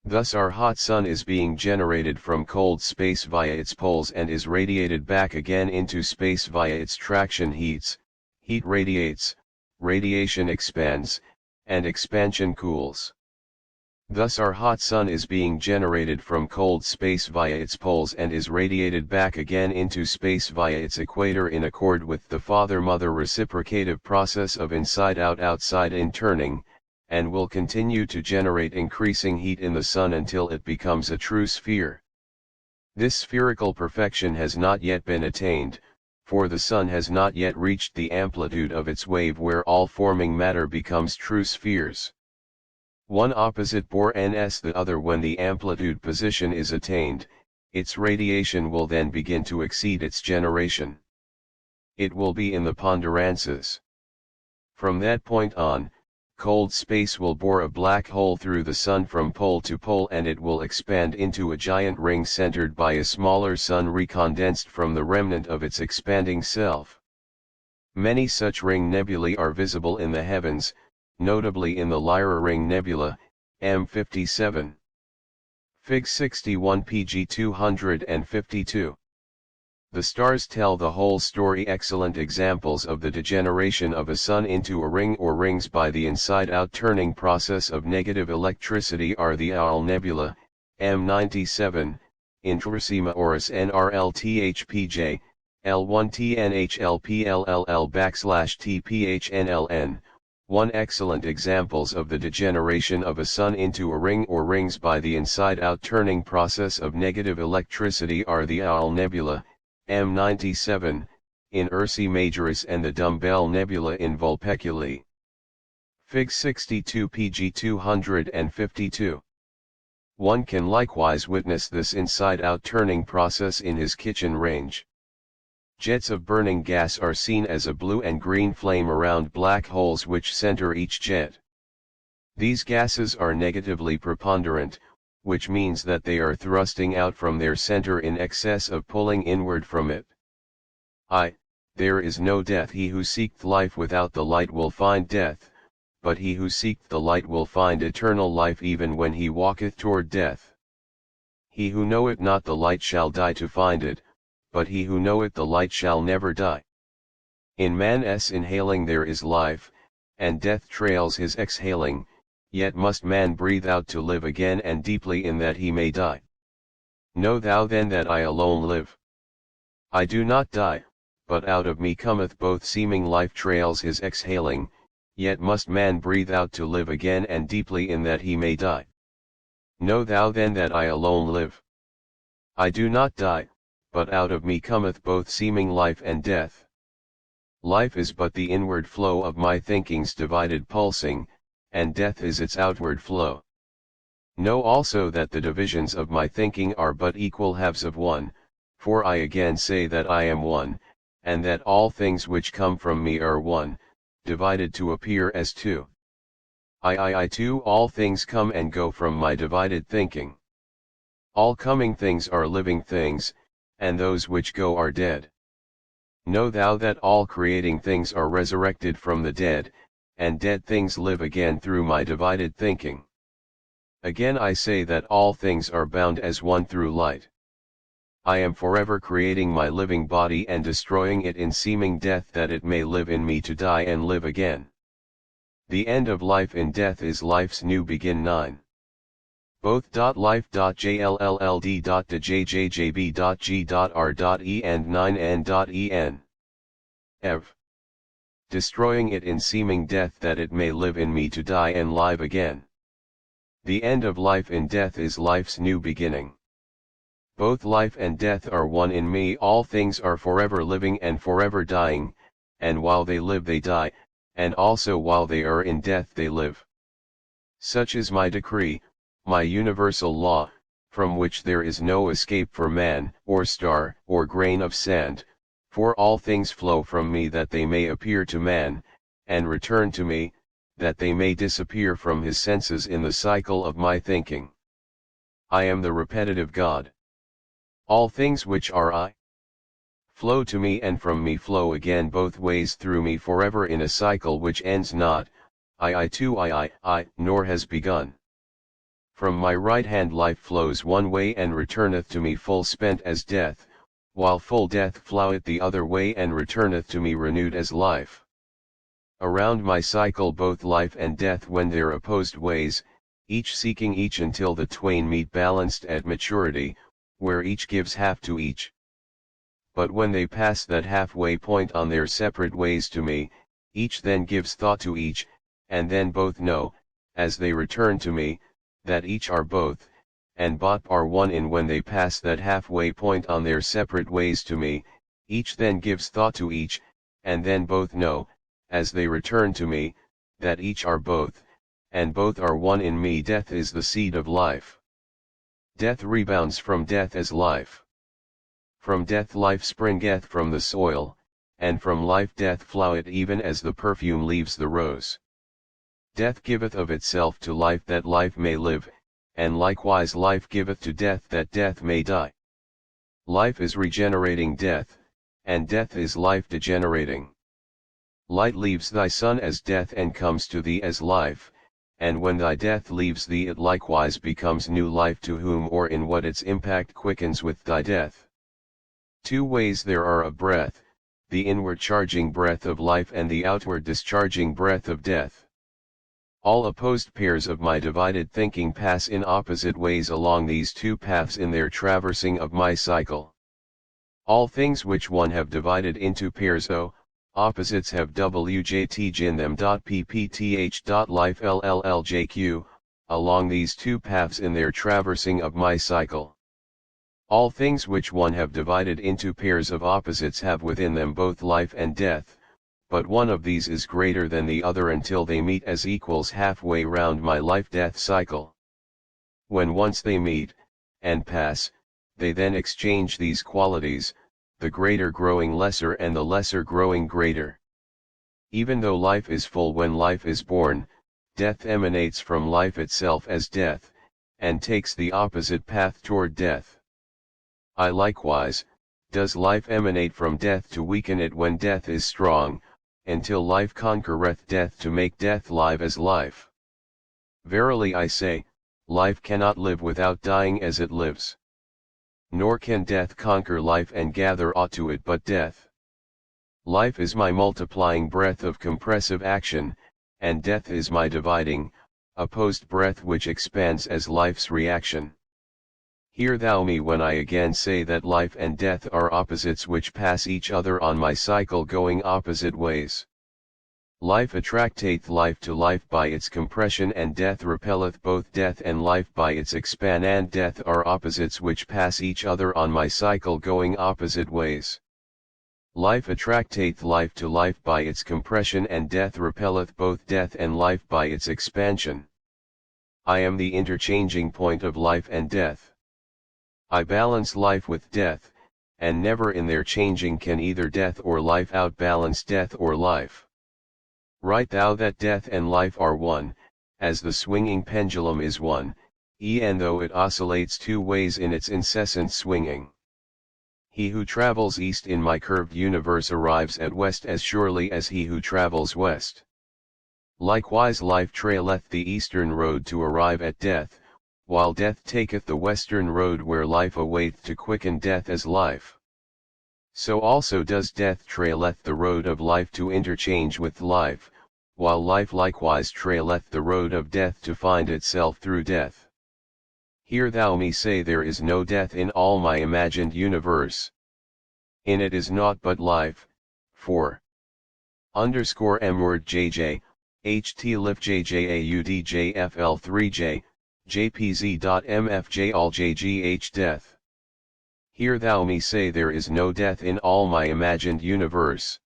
Thus our hot sun is being generated from cold space via its poles and is radiated back again into space via its traction heats, heat radiates, radiation expands, and expansion cools. Thus our hot sun is being generated from cold space via its poles and is radiated back again into space via its equator in accord with the father-mother reciprocative process of inside-out outside-in turning, and will continue to generate increasing heat in the sun until it becomes a true sphere. This spherical perfection has not yet been attained, for the Sun has not yet reached the amplitude of its wave where all forming matter becomes true spheres. One opposite bore ns the other. When the amplitude position is attained, its radiation will then begin to exceed its generation. It will be in the ponderances. From that point on, cold space will bore a black hole through the Sun from pole to pole, and it will expand into a giant ring centered by a smaller Sun recondensed from the remnant of its expanding self. Many such ring nebulae are visible in the heavens, notably in the Lyra Ring Nebula, M57. Fig 61 pg 252. The stars tell the whole story. Excellent examples of the degeneration of a sun into a ring or rings by the inside-out turning process of negative electricity are the Owl Nebula, M97, Intrasima Oris NRLTHPJ, L1TNHLPLLL_TPHNLN. One excellent examples of the degeneration of a sun into a ring or rings by the inside-out turning process of negative electricity are the Owl Nebula, M97, in Ursae Majoris, and the Dumbbell Nebula in Vulpeculae. Fig 62 pg 252. One can likewise witness this inside-out turning process in his kitchen range. Jets of burning gas are seen as a blue and green flame around black holes which center each jet. These gases are negatively preponderant, which means that they are thrusting out from their center in excess of pulling inward from it. There is no death. He who seeketh life without the light will find death, but he who seeketh the light will find eternal life even when he walketh toward death. He who knoweth not the light shall die to find it, but he who knoweth the light shall never die. In man's inhaling there is life, and death trails his exhaling, yet must man breathe out to live again and deeply in that he may die. Know thou then that I alone live. I do not die, but out of me cometh both seeming life trails his exhaling, yet must man breathe out to live again and deeply in that he may die. Know thou then that I alone live. I do not die, but out of me cometh both seeming life and death. Life is but the inward flow of my thinking's divided pulsing, and death is its outward flow. Know also that the divisions of my thinking are but equal halves of one, for I again say that I am one, and that all things which come from me are one, divided to appear as two. I too, all things come and go from my divided thinking. All coming things are living things, and those which go are dead. Know thou that all creating things are resurrected from the dead, and dead things live again through my divided thinking. Again I say that all things are bound as one through light. I am forever creating my living body and destroying it in seeming death that it may live in me to die and live again. The end of life in death is life's new begin. 9. Both life.jlld.jjjb.g.r.e and 9n.en. Ev. Destroying it in seeming death that it may live in me to die and live again. The end of life in death is life's new beginning. Both life and death are one in me. All things are forever living and forever dying, and while they live they die, and also while they are in death they live. Such is my decree, my universal law, from which there is no escape for man, or star, or grain of sand, for all things flow from me that they may appear to man, and return to me, that they may disappear from his senses in the cycle of my thinking. I am the repetitive God. All things which are I flow to me and from me flow again both ways through me forever in a cycle which ends not, I too I, nor has begun. From my right hand life flows one way and returneth to me full spent as death, while full death floweth the other way and returneth to me renewed as life. Around my cycle both life and death wend their opposed ways, each seeking each until the twain meet balanced at maturity, where each gives half to each. But when they pass that halfway point on their separate ways to me, each then gives thought to each, and then both know, as they return to me, that each are both, and both are one in when they pass that halfway point on their separate ways to me, Each then gives thought to each, and then both know, as they return to me, that each are both, and both are one in me. Death is the seed of life. Death rebounds from death as life. From death life springeth from the soil, and from life death floweth even as the perfume leaves the rose. Death giveth of itself to life that life may live, and likewise life giveth to death that death may die. Life is regenerating death, and death is life degenerating. Light leaves thy sun as death and comes to thee as life, and when thy death leaves thee it likewise becomes new life to whom or in what its impact quickens with thy death. Two ways there are of breath, the inward charging breath of life and the outward discharging breath of death. All opposed pairs of my divided thinking pass in opposite ways along these two paths in their traversing of my cycle. All things which one have divided into pairs opposites have wjt in them. Ppth. Life LLLJQ, along these two paths in their traversing of my cycle. All things which one have divided into pairs of opposites have within them both life and death, but one of these is greater than the other until they meet as equals halfway round my life-death cycle. When once they meet, and pass, they then exchange these qualities, the greater growing lesser and the lesser growing greater. Even though life is full when life is born, death emanates from life itself as death, and takes the opposite path toward death. Likewise, does life emanate from death to weaken it when death is strong, until life conquereth death to make death live as life. Verily I say, life cannot live without dying as it lives. Nor can death conquer life and gather aught to it but death. Life is my multiplying breath of compressive action, and death is my dividing, opposed breath which expands as life's reaction. Hear thou me when I again say that life and death are opposites which pass each other on my cycle going opposite ways. Life attracteth life to life by its compression, and death repelleth both death and life by its expan, and death are opposites which pass each other on my cycle going opposite ways. Life attracteth life to life by its compression, and death repelleth both death and life by its expansion. I am the interchanging point of life and death. I balance life with death, and never in their changing can either death or life outbalance death or life. Write thou that death and life are one, as the swinging pendulum is one, e'en though it oscillates two ways in its incessant swinging. He who travels east in my curved universe arrives at west as surely as he who travels west. Likewise life traileth the eastern road to arrive at death, while death taketh the western road where life awaiteth to quicken death as life. So also does death traileth the road of life to interchange with life, while life likewise traileth the road of death to find itself through death. Hear thou me say there is no death in all my imagined universe. In it is naught but life, for _ M-word JJ, HT lif JJAUDJFL3J, JPZ.MFJ all JGH death. Hear thou me say there is no death in all my imagined universe.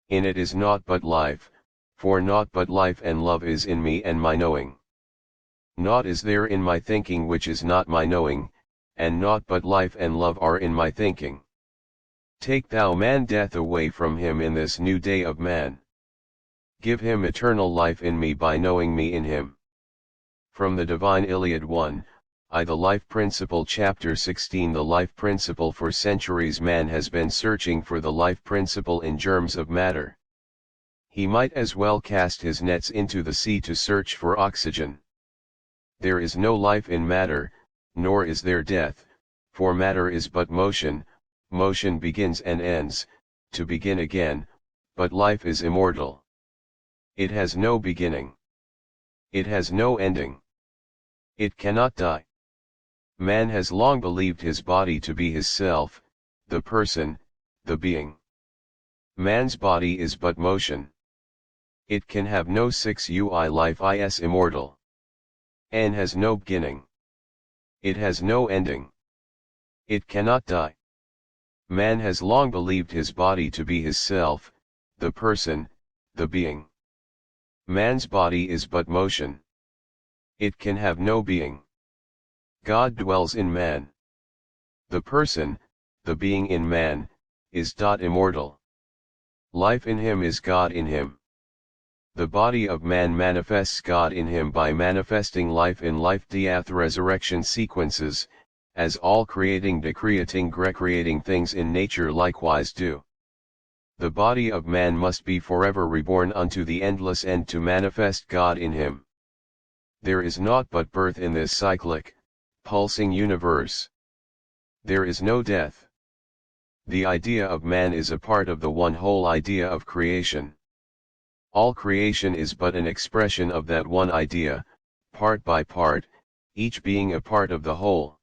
In it is naught but life, for naught but life and love is in me and my knowing. Naught is there in my thinking which is not my knowing, and naught but life and love are in my thinking. Take thou man death away from him in this new day of man. Give him eternal life in me by knowing me in him. From the Divine Iliad 1, I the Life Principle Chapter 16. The life principle. For centuries man has been searching for the life principle in germs of matter. He might as well cast his nets into the sea to search for oxygen. There is no life in matter, nor is there death, for matter is but motion, motion begins and ends, to begin again, but life is immortal. It has no beginning. It has no ending. It cannot die. Man has long believed his body to be his self, the person, the being. Man's body is but motion. It can have no 6ui life is immortal. N has no beginning. It has no ending. It cannot die. Man has long believed his body to be his self, the person, the being. Man's body is but motion. It can have no being. God dwells in man. The person, the being in man, is immortal. Life in him is God in him. The body of man manifests God in him by manifesting life in life-death resurrection sequences, as all creating recreating things in nature likewise do. The body of man must be forever reborn unto the endless end to manifest God in him. There is naught but birth in this cyclic, pulsing universe. There is no death. The idea of man is a part of the one whole idea of creation. All creation is but an expression of that one idea, part by part, each being a part of the whole.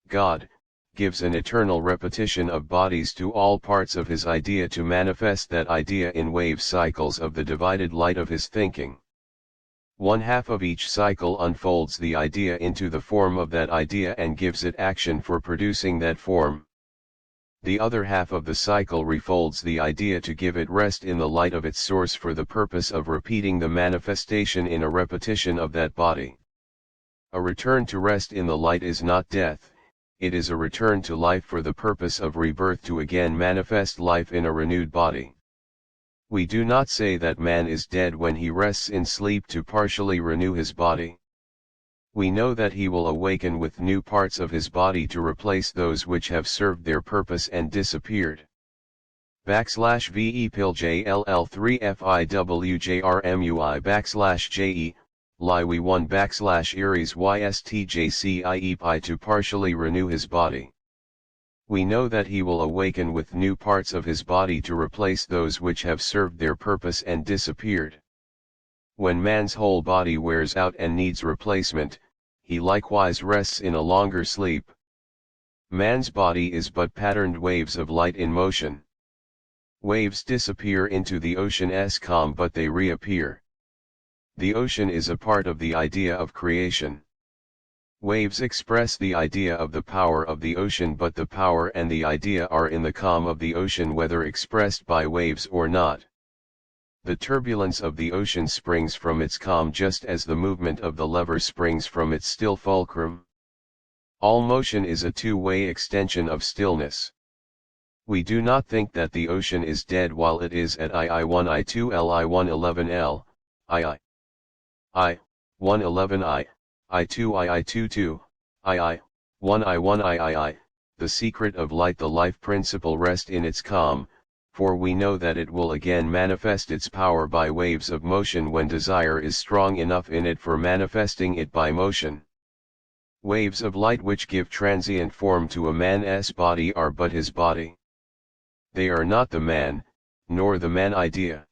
God gives an eternal repetition of bodies to all parts of his idea to manifest that idea in wave cycles of the divided light of his thinking. One half of each cycle unfolds the idea into the form of that idea and gives it action for producing that form. The other half of the cycle refolds the idea to give it rest in the light of its source for the purpose of repeating the manifestation in a repetition of that body. A return to rest in the light is not death. It is a return to life for the purpose of rebirth to again manifest life in a renewed body. We do not say that man is dead when he rests in sleep to partially renew his body. We know that he will awaken with new parts of his body to replace those which have served their purpose and disappeared. /VE PIL JLL3FIWJRMUI /JE Liwi 1 Aries YSTJCIE Pi to partially renew his body. We know that he will awaken with new parts of his body to replace those which have served their purpose and disappeared. When man's whole body wears out and needs replacement, he likewise rests in a longer sleep. Man's body is but patterned waves of light in motion. Waves disappear into the ocean's calm but they reappear. The ocean is a part of the idea of creation. Waves express the idea of the power of the ocean but the power and the idea are in the calm of the ocean whether expressed by waves or not. The turbulence of the ocean springs from its calm just as the movement of the lever springs from its still fulcrum. All motion is a two-way extension of stillness. We do not think that the ocean is dead while it is at II1 I2 Li1 11L, I1 11 I2 I2 2, I1 I1 the secret of light the life principle rest in its calm, for we know that it will again manifest its power by waves of motion when desire is strong enough in it for manifesting it by motion. Waves of light which give transient form to a man's body are but his body. They are not the man, nor the man idea.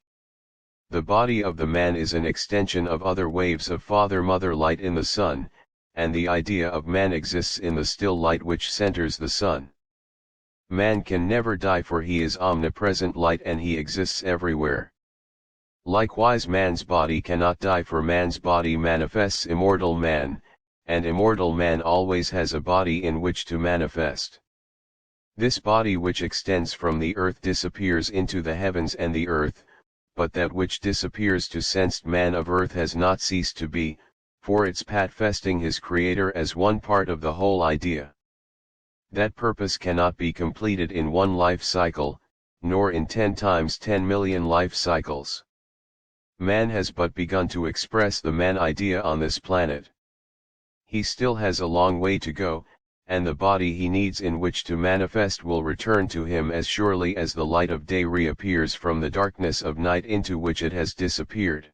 The body of the man is an extension of other waves of father-mother light in the sun, and the idea of man exists in the still light which centers the sun. Man can never die for he is omnipresent light and he exists everywhere. Likewise man's body cannot die for man's body manifests immortal man, and immortal man always has a body in which to manifest. This body which extends from the earth disappears into the heavens and the earth, but that which disappears to sensed man of earth has not ceased to be, for its manifesting his creator as one part of the whole idea. That purpose cannot be completed in one life cycle, nor in 10 times 10 million life cycles. Man has but begun to express the man idea on this planet. He still has a long way to go, and the body he needs in which to manifest will return to him as surely as the light of day reappears from the darkness of night into which it has disappeared.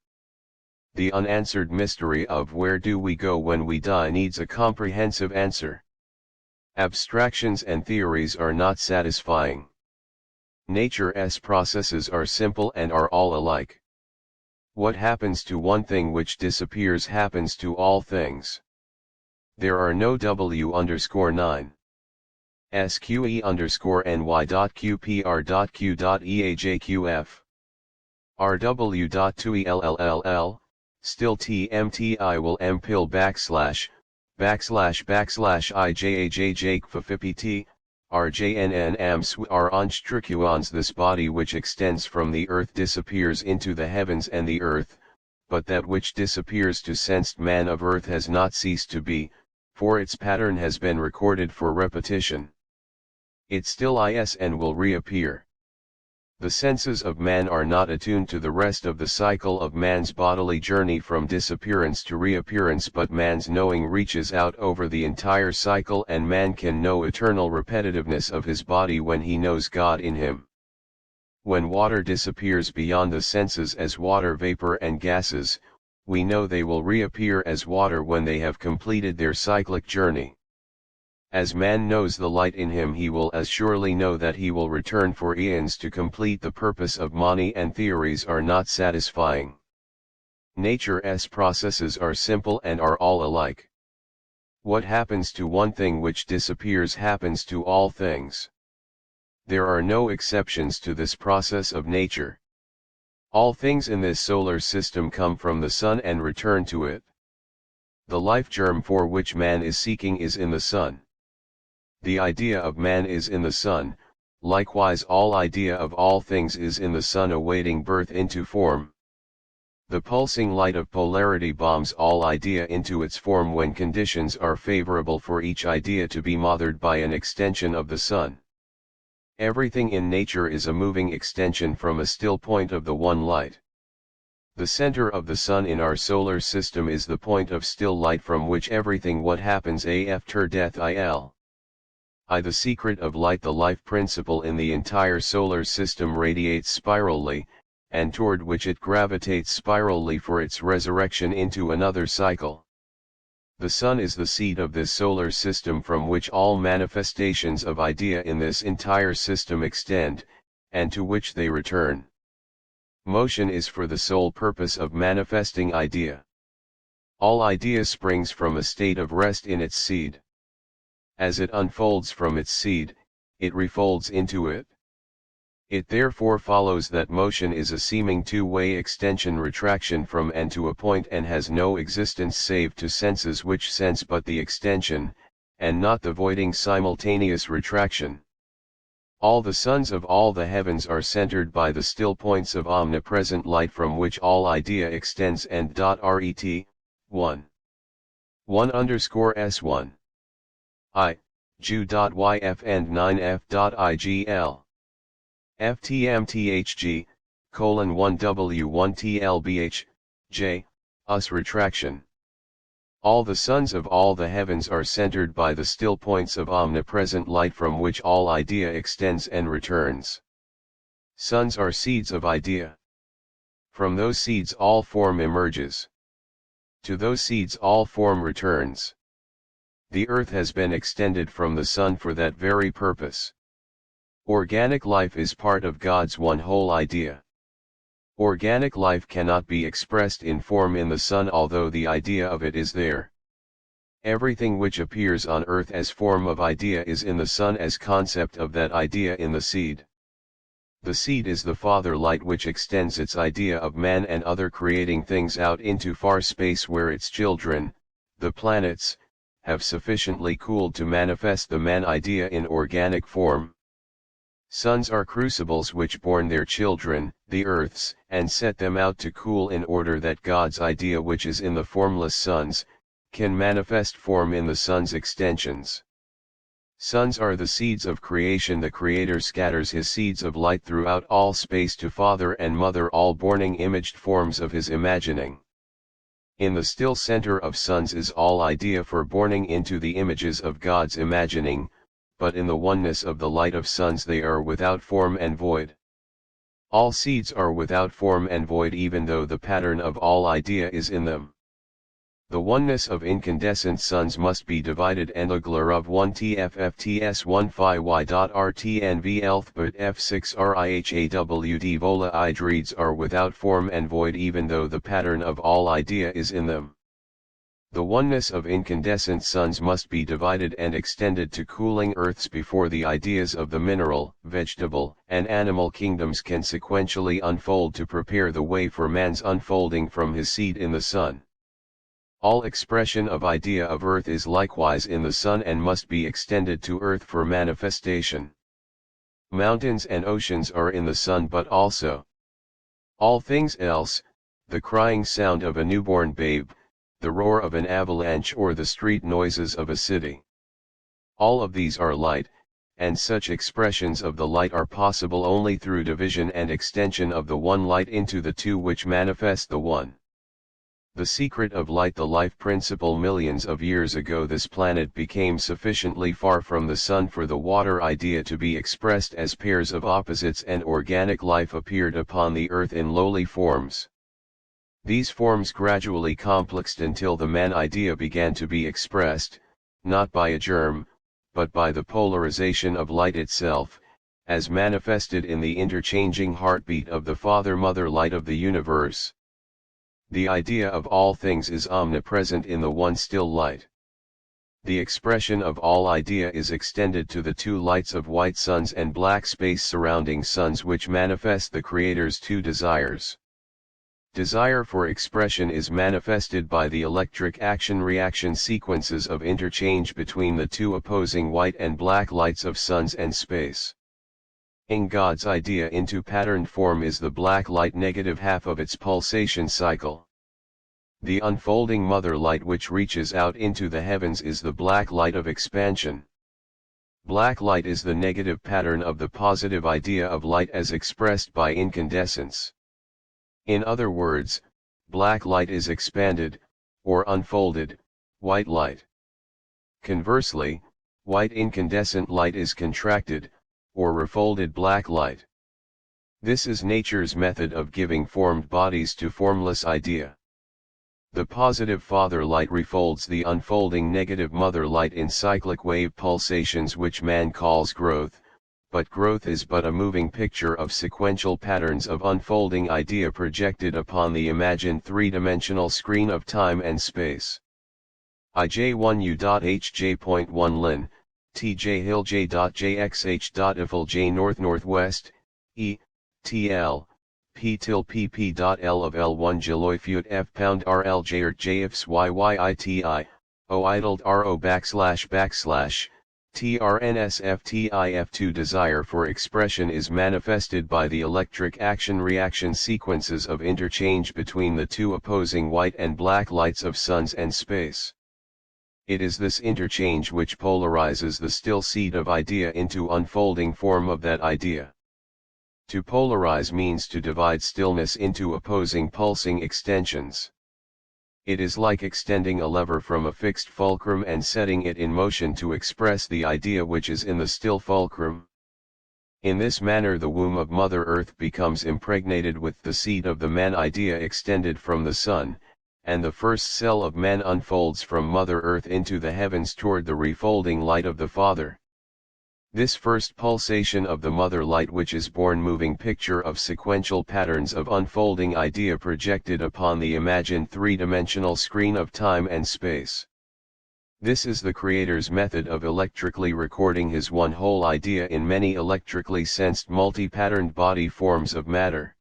The unanswered mystery of where do we go when we die needs a comprehensive answer. Abstractions and theories are not satisfying. Nature's processes are simple and are all alike. What happens to one thing which disappears happens to all things. There are no W_9 SQE_NY.QPR.Q.EAJQF RW.2ELLLL, still TMTI will MPIL /IJAJJJKFFPT, rjnn amsw are onstrucuans. This body which extends from the earth disappears into the heavens and the earth, but that which disappears to sensed man of earth has not ceased to be, for its pattern has been recorded for repetition. It still is and will reappear. The senses of man are not attuned to the rest of the cycle of man's bodily journey from disappearance to reappearance, but man's knowing reaches out over the entire cycle, and man can know eternal repetitiveness of his body when he knows God in him. When water disappears beyond the senses as water vapor and gases, we know they will reappear as water when they have completed their cyclic journey. As man knows the light in him, he will as surely know that he will return for eons to complete the purpose of Mani, and theories are not satisfying. Nature's processes are simple and are all alike. What happens to one thing which disappears happens to all things. There are no exceptions to this process of nature. All things in this solar system come from the sun and return to it. The life germ for which man is seeking is in the sun. The idea of man is in the sun, likewise all idea of all things is in the sun awaiting birth into form. The pulsing light of polarity bombs all idea into its form when conditions are favorable for each idea to be mothered by an extension of the sun. Everything in nature is a moving extension from a still point of the one light. The center of the sun in our solar system is the point of still light from which everything what happens after death the secret of light, the life principle in the entire solar system, radiates spirally, and toward which it gravitates spirally for its resurrection into another cycle. The sun is the seed of this solar system from which all manifestations of idea in this entire system extend, and to which they return. Motion is for the sole purpose of manifesting idea. All idea springs from a state of rest in its seed. As it unfolds from its seed, it refolds into it. It therefore follows that motion is a seeming two-way extension retraction from and to a point, and has no existence save to senses which sense but the extension, and not the voiding simultaneous retraction. All the suns of all the heavens are centered by the still points of omnipresent light from which all idea extends, and ret 1 1_s1 I, Ju.yf and 9f.igl. ftmthg, colon 1w1tlbh, j, us retraction. All the suns of all the heavens are centered by the still points of omnipresent light from which all idea extends and returns. Suns are seeds of idea. From those seeds all form emerges. To those seeds all form returns. The earth has been extended from the sun for that very purpose. Organic life is part of God's one whole idea. Organic life cannot be expressed in form in the sun, although the idea of it is there. Everything which appears on earth as form of idea is in the sun as concept of that idea in the seed. The seed is the father light which extends its idea of man and other creating things out into far space, where its children, the planets, have sufficiently cooled to manifest the man idea in organic form. Suns are crucibles which born their children, the earths, and set them out to cool in order that God's idea which is in the formless suns, can manifest form in the sun's extensions. Suns are the seeds of creation. The Creator scatters his seeds of light throughout all space to father and mother all borning imaged forms of his imagining. In the still center of suns is all idea for borning into the images of God's imagining, but in the oneness of the light of suns they are without form and void. All seeds are without form and void, even though the pattern of all idea is in them. The oneness of incandescent suns must be divided, and the glare of 1 tffts 1 phi y.rtnv elth but f6 rihawd vola idreeds are without form and void, even though the pattern of all idea is in them. The oneness of incandescent suns must be divided and extended to cooling earths before the ideas of the mineral, vegetable, and animal kingdoms can sequentially unfold to prepare the way for man's unfolding from his seed in the sun. All expression of idea of earth is likewise in the sun and must be extended to earth for manifestation. Mountains and oceans are in the sun but also all things else, the crying sound of a newborn babe, the roar of an avalanche or the street noises of a city. All of these are light, and such expressions of the light are possible only through division and extension of the one light into the two which manifest the one. The secret of light, the life principle. Millions of years ago this planet became sufficiently far from the sun for the water idea to be expressed as pairs of opposites, and organic life appeared upon the earth in lowly forms. These forms gradually complexed until the man idea began to be expressed, not by a germ, but by the polarization of light itself, as manifested in the interchanging heartbeat of the Father-Mother light of the universe. The idea of all things is omnipresent in the one still light. The expression of all idea is extended to the two lights of white suns and black space surrounding suns which manifest the Creator's two desires. Desire for expression is manifested by the electric action-reaction sequences of interchange between the two opposing white and black lights of suns and space. In God's idea into patterned form is the black light negative half of its pulsation cycle. The unfolding mother light which reaches out into the heavens is the black light of expansion. Black light is the negative pattern of the positive idea of light as expressed by incandescence. In other words, black light is expanded, or unfolded, white light. Conversely, white incandescent light is contracted, or refolded black light. This is nature's method of giving formed bodies to formless idea. The positive father light refolds the unfolding negative mother light in cyclic wave pulsations which man calls growth, but growth is but a moving picture of sequential patterns of unfolding idea projected upon the imagined three-dimensional screen of time and space. IJ1U.HJ.1 Lin, TJ Hill J.JXH.IFL J North Northwest, E, TL, P till PP.L of L1 Jaloifut F pound RL J or JFs YYITI, O idled RO // TRNSFTIF2 Desire for expression is manifested by the electric action-reaction sequences of interchange between the two opposing white and black lights of suns and space. It is this interchange which polarizes the still seed of idea into unfolding form of that idea. To polarize means to divide stillness into opposing pulsing extensions. It is like extending a lever from a fixed fulcrum and setting it in motion to express the idea which is in the still fulcrum. In this manner the womb of Mother Earth becomes impregnated with the seed of the man idea extended from the sun, and the first cell of man unfolds from Mother Earth into the heavens toward the refolding light of the Father. This first pulsation of the mother light which is born moving picture of sequential patterns of unfolding idea projected upon the imagined three-dimensional screen of time and space. This is the Creator's method of electrically recording his one whole idea in many electrically sensed multi-patterned body forms of matter.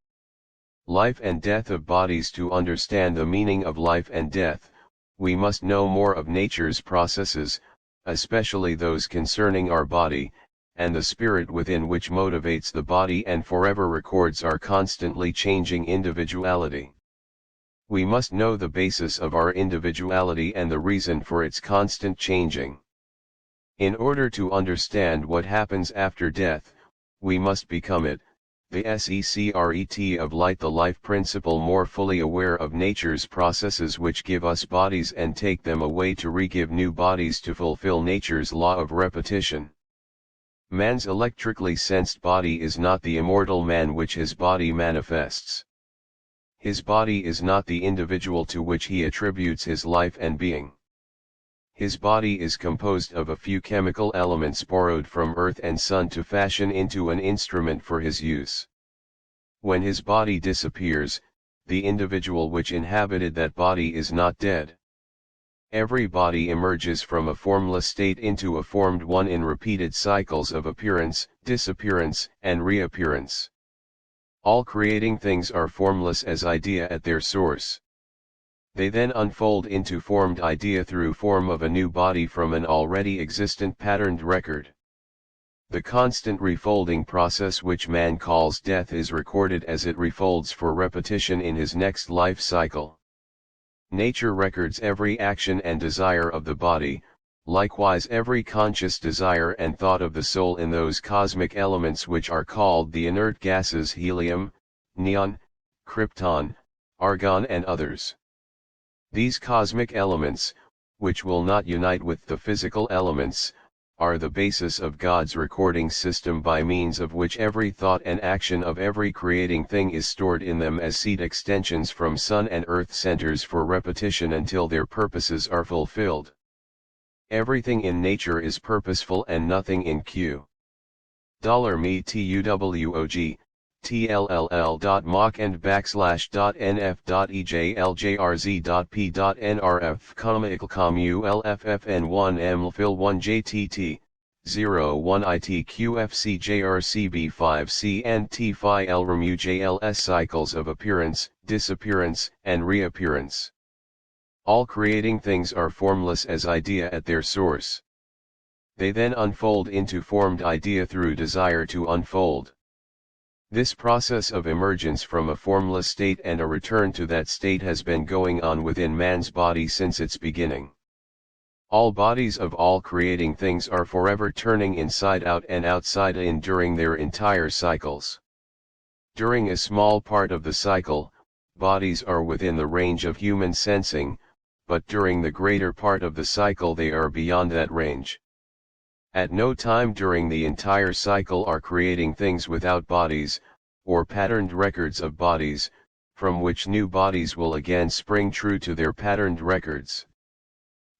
Life and death of bodies. To understand the meaning of life and death, we must know more of nature's processes, especially those concerning our body, and the spirit within which motivates the body and forever records our constantly changing individuality. We must know the basis of our individuality and the reason for its constant changing. In order to understand what happens after death, we must become it, the secret of light, the life principle, more fully aware of nature's processes which give us bodies and take them away to re-give new bodies to fulfill nature's law of repetition. Man's electrically sensed body is not the immortal man which his body manifests. His body is not the individual to which he attributes his life and being. His body is composed of a few chemical elements borrowed from earth and sun to fashion into an instrument for his use. When his body disappears, the individual which inhabited that body is not dead. Every body emerges from a formless state into a formed one in repeated cycles of appearance, disappearance, and reappearance. All creating things are formless as idea at their source. They then unfold into formed idea through form of a new body from an already existent patterned record. The constant refolding process which man calls death is recorded as it refolds for repetition in his next life cycle. Nature records every action and desire of the body, likewise every conscious desire and thought of the soul in those cosmic elements which are called the inert gases helium, neon, krypton, argon and others. These cosmic elements, which will not unite with the physical elements, are the basis of God's recording system by means of which every thought and action of every creating thing is stored in them as seed extensions from sun and earth centers for repetition until their purposes are fulfilled. Everything in nature is purposeful and nothing in Q. $me tuwog, tll.mock and /.nf.ejlgrz.p.nrf comma-ulffn1 01 itqfcjrcb5 cntfilremujls cycles of appearance, disappearance, and reappearance. All creating things are formless as idea at their source. They then unfold into formed idea through desire to unfold. This process of emergence from a formless state and a return to that state has been going on within man's body since its beginning. All bodies of all creating things are forever turning inside out and outside in during their entire cycles. During a small part of the cycle, bodies are within the range of human sensing, but during the greater part of the cycle they are beyond that range. At no time during the entire cycle are creating things without bodies, or patterned records of bodies, from which new bodies will again spring true to their patterned records.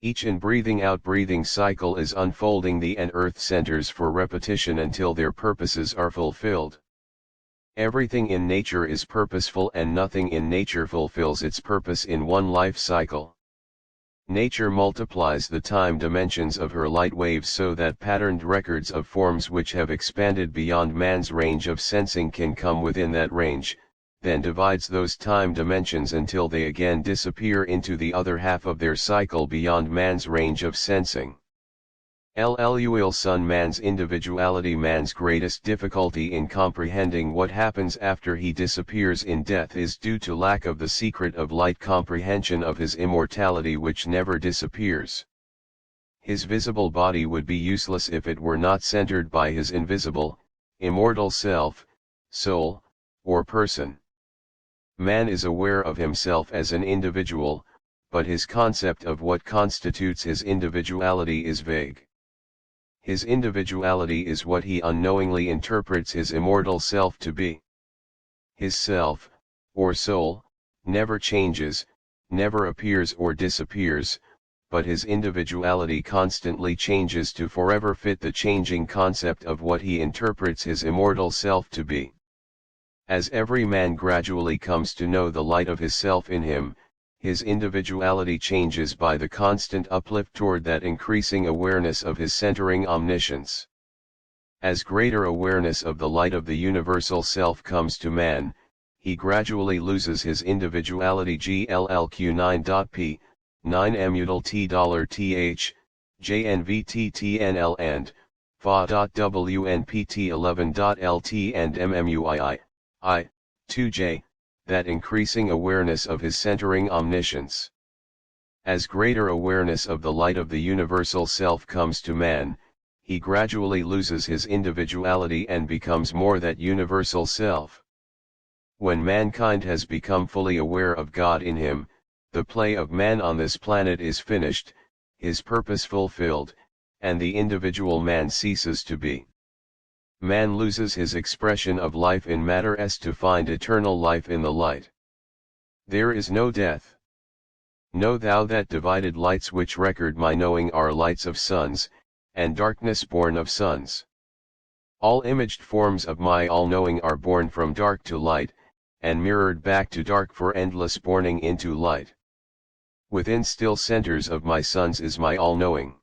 Each in-breathing out-breathing cycle is unfolding the earth centers for repetition until their purposes are fulfilled. Everything in nature is purposeful and nothing in nature fulfills its purpose in one life cycle. Nature multiplies the time dimensions of her light waves so that patterned records of forms which have expanded beyond man's range of sensing can come within that range, then divides those time dimensions until they again disappear into the other half of their cycle beyond man's range of sensing. LLUL Sun Man's individuality. Man's greatest difficulty in comprehending what happens after he disappears in death is due to lack of the secret of light comprehension of his immortality which never disappears. His visible body would be useless if it were not centered by his invisible, immortal self, soul, or person. Man is aware of himself as an individual, but his concept of what constitutes his individuality is vague. His individuality is what he unknowingly interprets his immortal self to be. His self, or soul, never changes, never appears or disappears, but his individuality constantly changes to forever fit the changing concept of what he interprets his immortal self to be. As every man gradually comes to know the light of his self in him, his individuality changes by the constant uplift toward that increasing awareness of his centering omniscience. As greater awareness of the light of the universal self comes to man, he gradually loses his individuality. GLLQ9.p, 9mutil.th, JNVTTNL and fa.WNPT11.LT and MMUII, 2J, that increasing awareness of his centering omniscience. As greater awareness of the light of the universal self comes to man, he gradually loses his individuality and becomes more that universal self. When mankind has become fully aware of God in him, the play of man on this planet is finished, his purpose fulfilled, and the individual man ceases to be. Man loses his expression of life in matter as to find eternal life in the light. There is no death. Know thou that divided lights which record my knowing are lights of suns, and darkness born of suns. All imaged forms of my all-knowing are born from dark to light, and mirrored back to dark for endless borning into light. Within still centers of my suns is my all-knowing.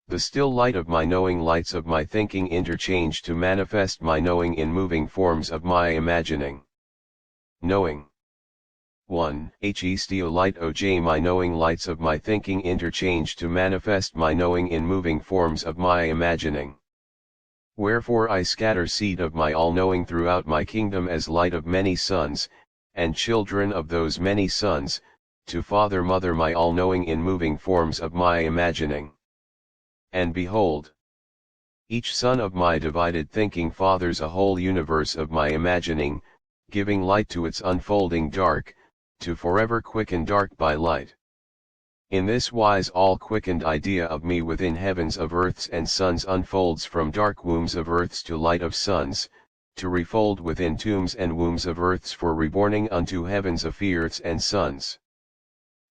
The still light of my knowing lights of my thinking interchange to manifest my knowing in moving forms of my imagining. Knowing. 1. Hestio light oj my knowing lights of my thinking interchange to manifest my knowing in moving forms of my imagining. Wherefore I scatter seed of my all-knowing throughout my kingdom as light of many sons, and children of those many sons, to father mother my all-knowing in moving forms of my imagining. And behold, each son of my divided thinking fathers a whole universe of my imagining, giving light to its unfolding dark, to forever quicken dark by light. In this wise all quickened idea of me within heavens of earths and suns unfolds from dark wombs of earths to light of suns, to refold within tombs and wombs of earths for reborning unto heavens of earths and suns.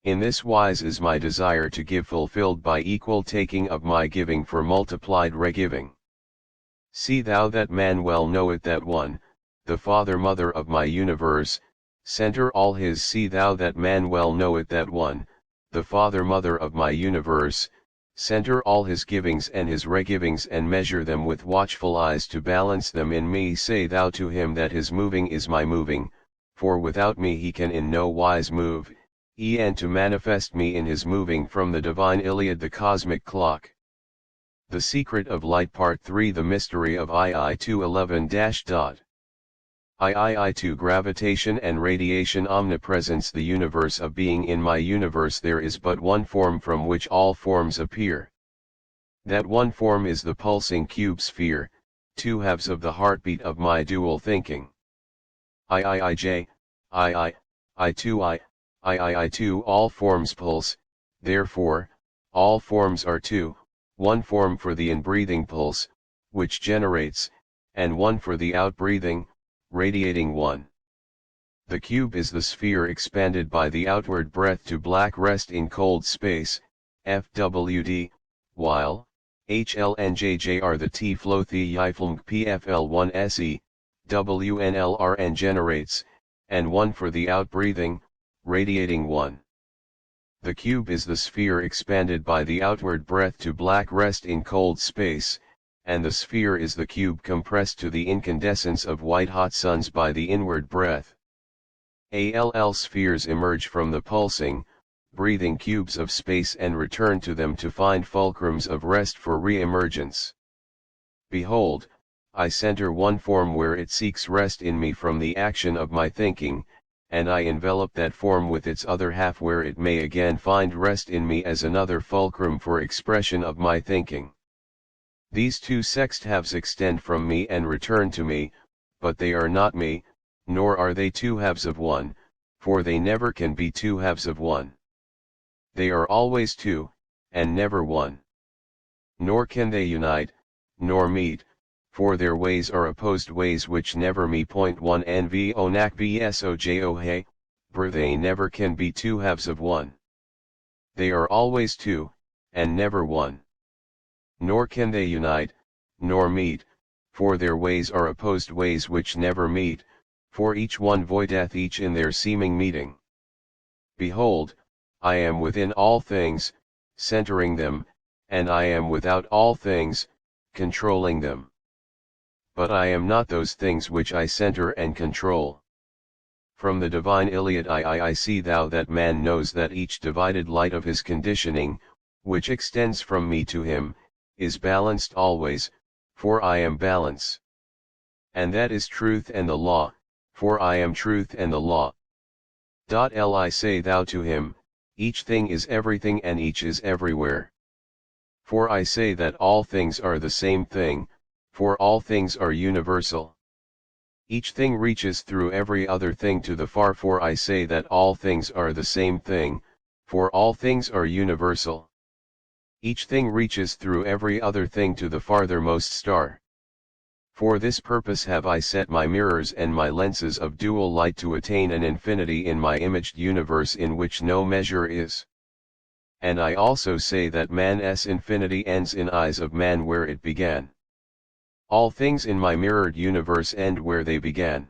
In this wise is my desire to give fulfilled by equal taking of my giving for multiplied regiving. See thou that man well knoweth that one, the father mother of my universe, center all his. See thou that man well knoweth that one, the father mother of my universe, center all his givings and his regivings and measure them with watchful eyes to balance them in me. Say thou to him that his moving is my moving, for without me he can in no wise move, and to manifest me in his moving from the divine Iliad the cosmic clock. The Secret of Light Part 3 The Mystery of II-11-. II-2 Gravitation and Radiation Omnipresence The universe of being. In my universe there is but one form from which all forms appear. That one form is the pulsing cube sphere, two halves of the heartbeat of my dual thinking. IIIJ, II, I2I, II-2 All forms pulse, therefore, all forms are two, one form for the inbreathing pulse, which generates, and one for the outbreathing, radiating one. The cube is the sphere expanded by the outward breath to black rest in cold space, FWD, while, HLNJJ are the T-flow the Yiflung PFL1SE, WNLRN generates, and one for the outbreathing, radiating one. The cube is the sphere expanded by the outward breath to black rest in cold space, and the sphere is the cube compressed to the incandescence of white-hot suns by the inward breath. ALL spheres emerge from the pulsing, breathing cubes of space and return to them to find fulcrums of rest for re-emergence. Behold, I center one form where it seeks rest in me from the action of my thinking, and I envelop that form with its other half where it may again find rest in me as another fulcrum for expression of my thinking. These two sext halves extend from me and return to me, but they are not me, nor are they two halves of one, for they never can be two halves of one. They are always two, and never one. Nor can they unite, nor meet, for their ways are opposed ways which never me. Point 1 NV Onak BSOJO Hey, they never can be two halves of one. They are always two, and never one. Nor can they unite, nor meet, for their ways are opposed ways which never meet, for each one voideth each in their seeming meeting. Behold, I am within all things, centering them, and I am without all things, controlling them. But I am not those things which I center and control. From the divine Iliad I see thou that man knows that each divided light of his conditioning, which extends from me to him, is balanced always, for I am balance. And that is truth and the law, for I am truth and the law. Li say thou to him, each thing is everything and each is everywhere. For I say that all things are the same thing, for all things are universal. Each thing reaches through every other thing to the far, for I say that all things are the same thing, for all things are universal. Each thing reaches through every other thing to the farthermost star. For this purpose have I set my mirrors and my lenses of dual light to attain an infinity in my imaged universe in which no measure is. And I also say that man's infinity ends in eyes of man where it began. All things in my mirrored universe end where they began.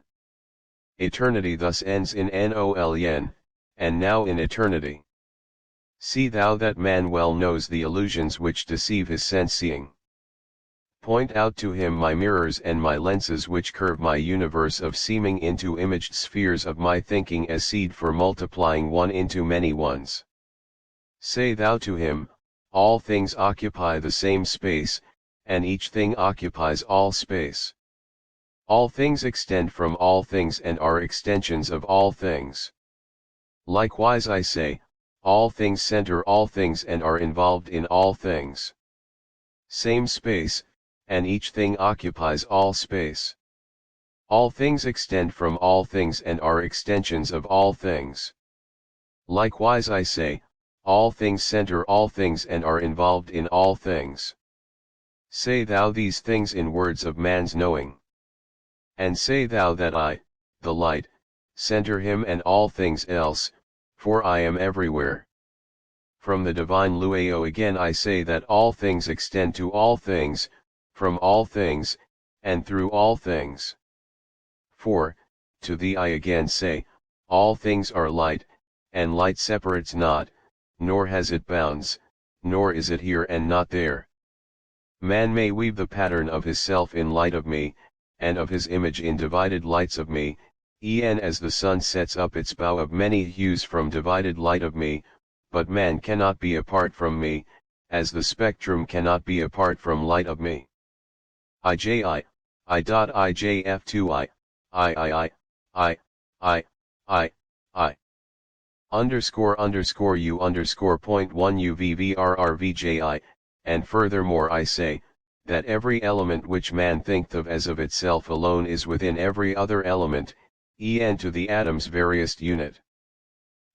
Eternity thus ends in Nol yen, and now in eternity. See thou that man well knows the illusions which deceive his sense-seeing. Point out to him my mirrors and my lenses which curve my universe of seeming into imaged spheres of my thinking as seed for multiplying one into many ones. Say thou to him, all things occupy the same space, and each thing occupies all space. All things extend from all things and are extensions of all things. Likewise I say, all things center all things and are involved in all things. Same space, and each thing occupies all space. All things extend from all things and are extensions of all things. Likewise I say, all things center all things and are involved in all things. Say thou these things in words of man's knowing. And say thou that I, the light, center him and all things else, for I am everywhere. From the divine Lueo again I say that all things extend to all things, from all things, and through all things. For, to thee I again say, all things are light, and light separates not, nor has it bounds, nor is it here and not there. Man may weave the pattern of his self in light of me, and of his image in divided lights of me, e'en as the sun sets up its bow of many hues from divided light of me, but man cannot be apart from me, as the spectrum cannot be apart from light of me. IJI, I.IJF2I, I. Underscore U underscore point 1 UVVRRVJI, and furthermore I say, that every element which man thinketh of as of itself alone is within every other element, e'en to the atom's veriest unit.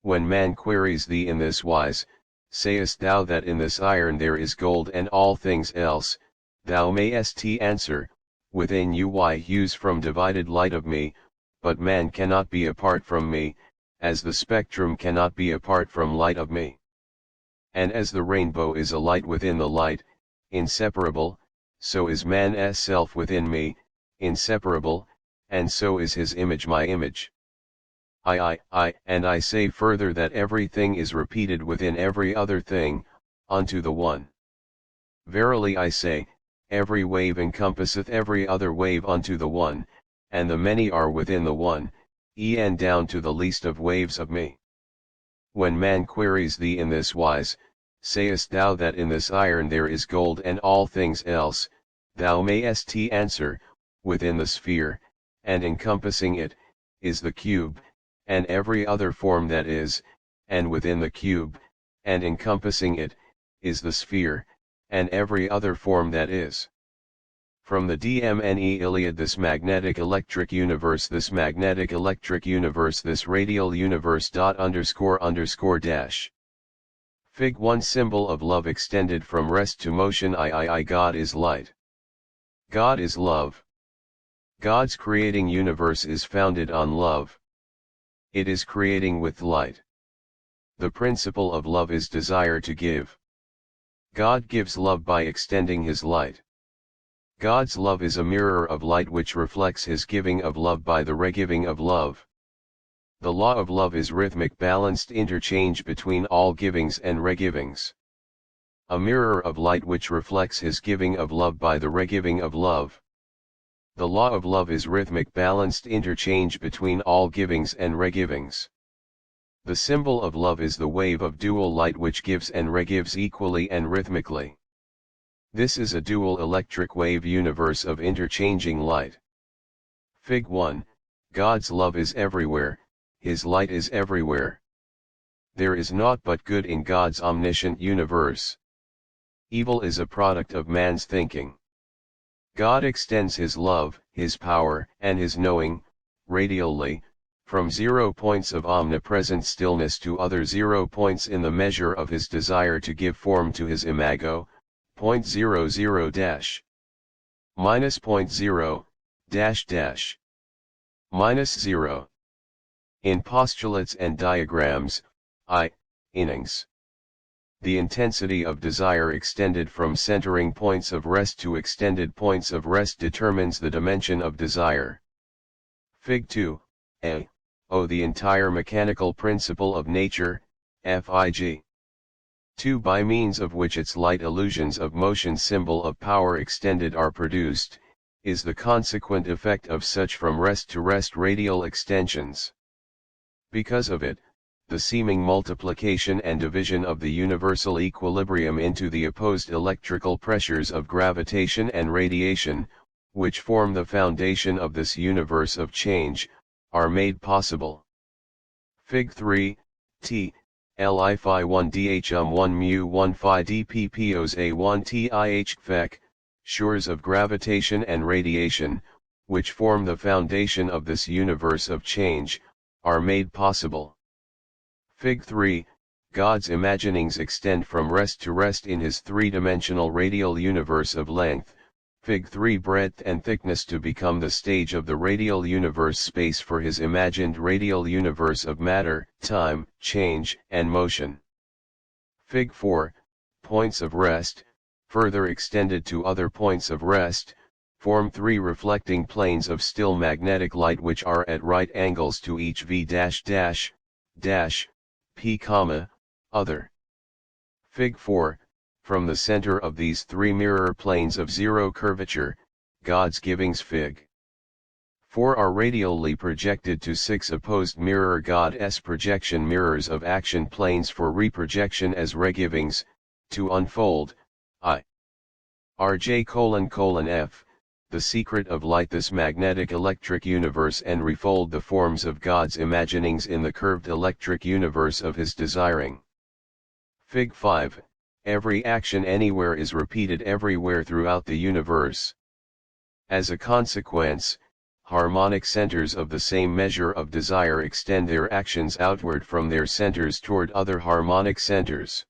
When man queries thee in this wise, sayest thou that in this iron there is gold and all things else, thou mayest answer, within uy hues from divided light of me, but man cannot be apart from me, as the spectrum cannot be apart from light of me. And as the rainbow is a light within the light, inseparable, so is man's self within me, inseparable, and so is his image my image. And I say further that everything is repeated within every other thing, unto the one. Verily I say, every wave encompasseth every other wave unto the one, and the many are within the one, e'en down to the least of waves of me. When man queries thee in this wise, sayest thou that in this iron there is gold and all things else, thou mayest answer, within the sphere, and encompassing it, is the cube, and every other form that is, and within the cube, and encompassing it, is the sphere, and every other form that is. From the DMNE Iliad this magnetic electric universe this magnetic electric universe this radial universe ___ dash. Fig 1 symbol of love extended from rest to motion I God is light. God is love. God's creating universe is founded on love. It is creating with light. The principle of love is desire to give. God gives love by extending his light. God's love is a mirror of light which reflects his giving of love by the regiving of love. The law of love is rhythmic balanced interchange between all givings and regivings. A mirror of light which reflects his giving of love by the regiving of love. The law of love is rhythmic balanced interchange between all givings and regivings. The symbol of love is the wave of dual light which gives and regives equally and rhythmically. This is a dual electric wave universe of interchanging light. Fig 1, God's love is everywhere, his light is everywhere. There is naught but good in God's omniscient universe. Evil is a product of man's thinking. God extends his love, his power, and his knowing, radially, from 0 points of omnipresent stillness to other 0 points in the measure of his desire to give form to his imago, .00 dash. Minus .0, dash dash. Minus 0. In postulates and diagrams, innings. The intensity of desire extended from centering points of rest to extended points of rest determines the dimension of desire. Fig 2, the entire mechanical principle of nature, Fig. 2. By means of which its light illusions of motion symbol of power extended are produced, is the consequent effect of such from rest to rest radial extensions. Because of it, the seeming multiplication and division of the universal equilibrium into the opposed electrical pressures of gravitation and radiation, which form the foundation of this universe of change, are made possible. Fig. 3, t. Li phi 1 dh 1 mu 1 phi dppos a1 tih fec, shores of gravitation and radiation, which form the foundation of this universe of change, are made possible. Fig. 3, God's imaginings extend from rest to rest in his three-dimensional radial universe of length, Fig. 3 breadth and thickness to become the stage of the radial universe space for his imagined radial universe of matter, time, change, and motion. Fig. 4, points of rest, further extended to other points of rest, form three reflecting planes of still magnetic light which are at right angles to each v p, other. Fig. 4, from the center of these three mirror planes of zero curvature, God's givings Fig. 4 are radially projected to six opposed mirror God's projection mirrors of action planes for reprojection as regivings, to unfold, I. Rj::F, the secret of light this magnetic electric universe and refold the forms of God's imaginings in the curved electric universe of his desiring. Fig. 5, every action anywhere is repeated everywhere throughout the universe. As a consequence, harmonic centers of the same measure of desire extend their actions outward from their centers toward other harmonic centers.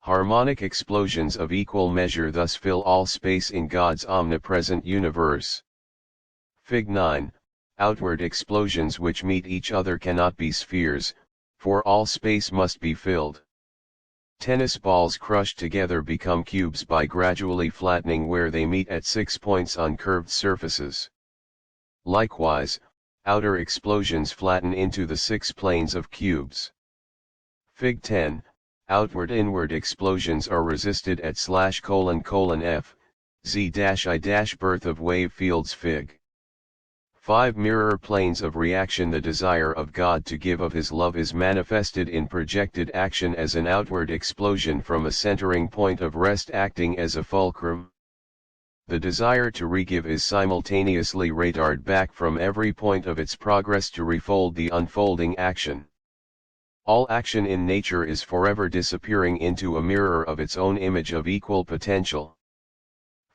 Harmonic explosions of equal measure thus fill all space in God's omnipresent universe. Fig. 9, outward explosions which meet each other cannot be spheres, for all space must be filled. Tennis balls crushed together become cubes by gradually flattening where they meet at 6 points on curved surfaces. Likewise, outer explosions flatten into the 6 planes of cubes. Fig. 10, outward-inward explosions are resisted at /:f, z-I- birth of wave fields Fig. 5 mirror planes of reaction. The desire of God to give of his love is manifested in projected action as an outward explosion from a centering point of rest acting as a fulcrum. The desire to regive is simultaneously radared back from every point of its progress to refold the unfolding action. All action in nature is forever disappearing into a mirror of its own image of equal potential.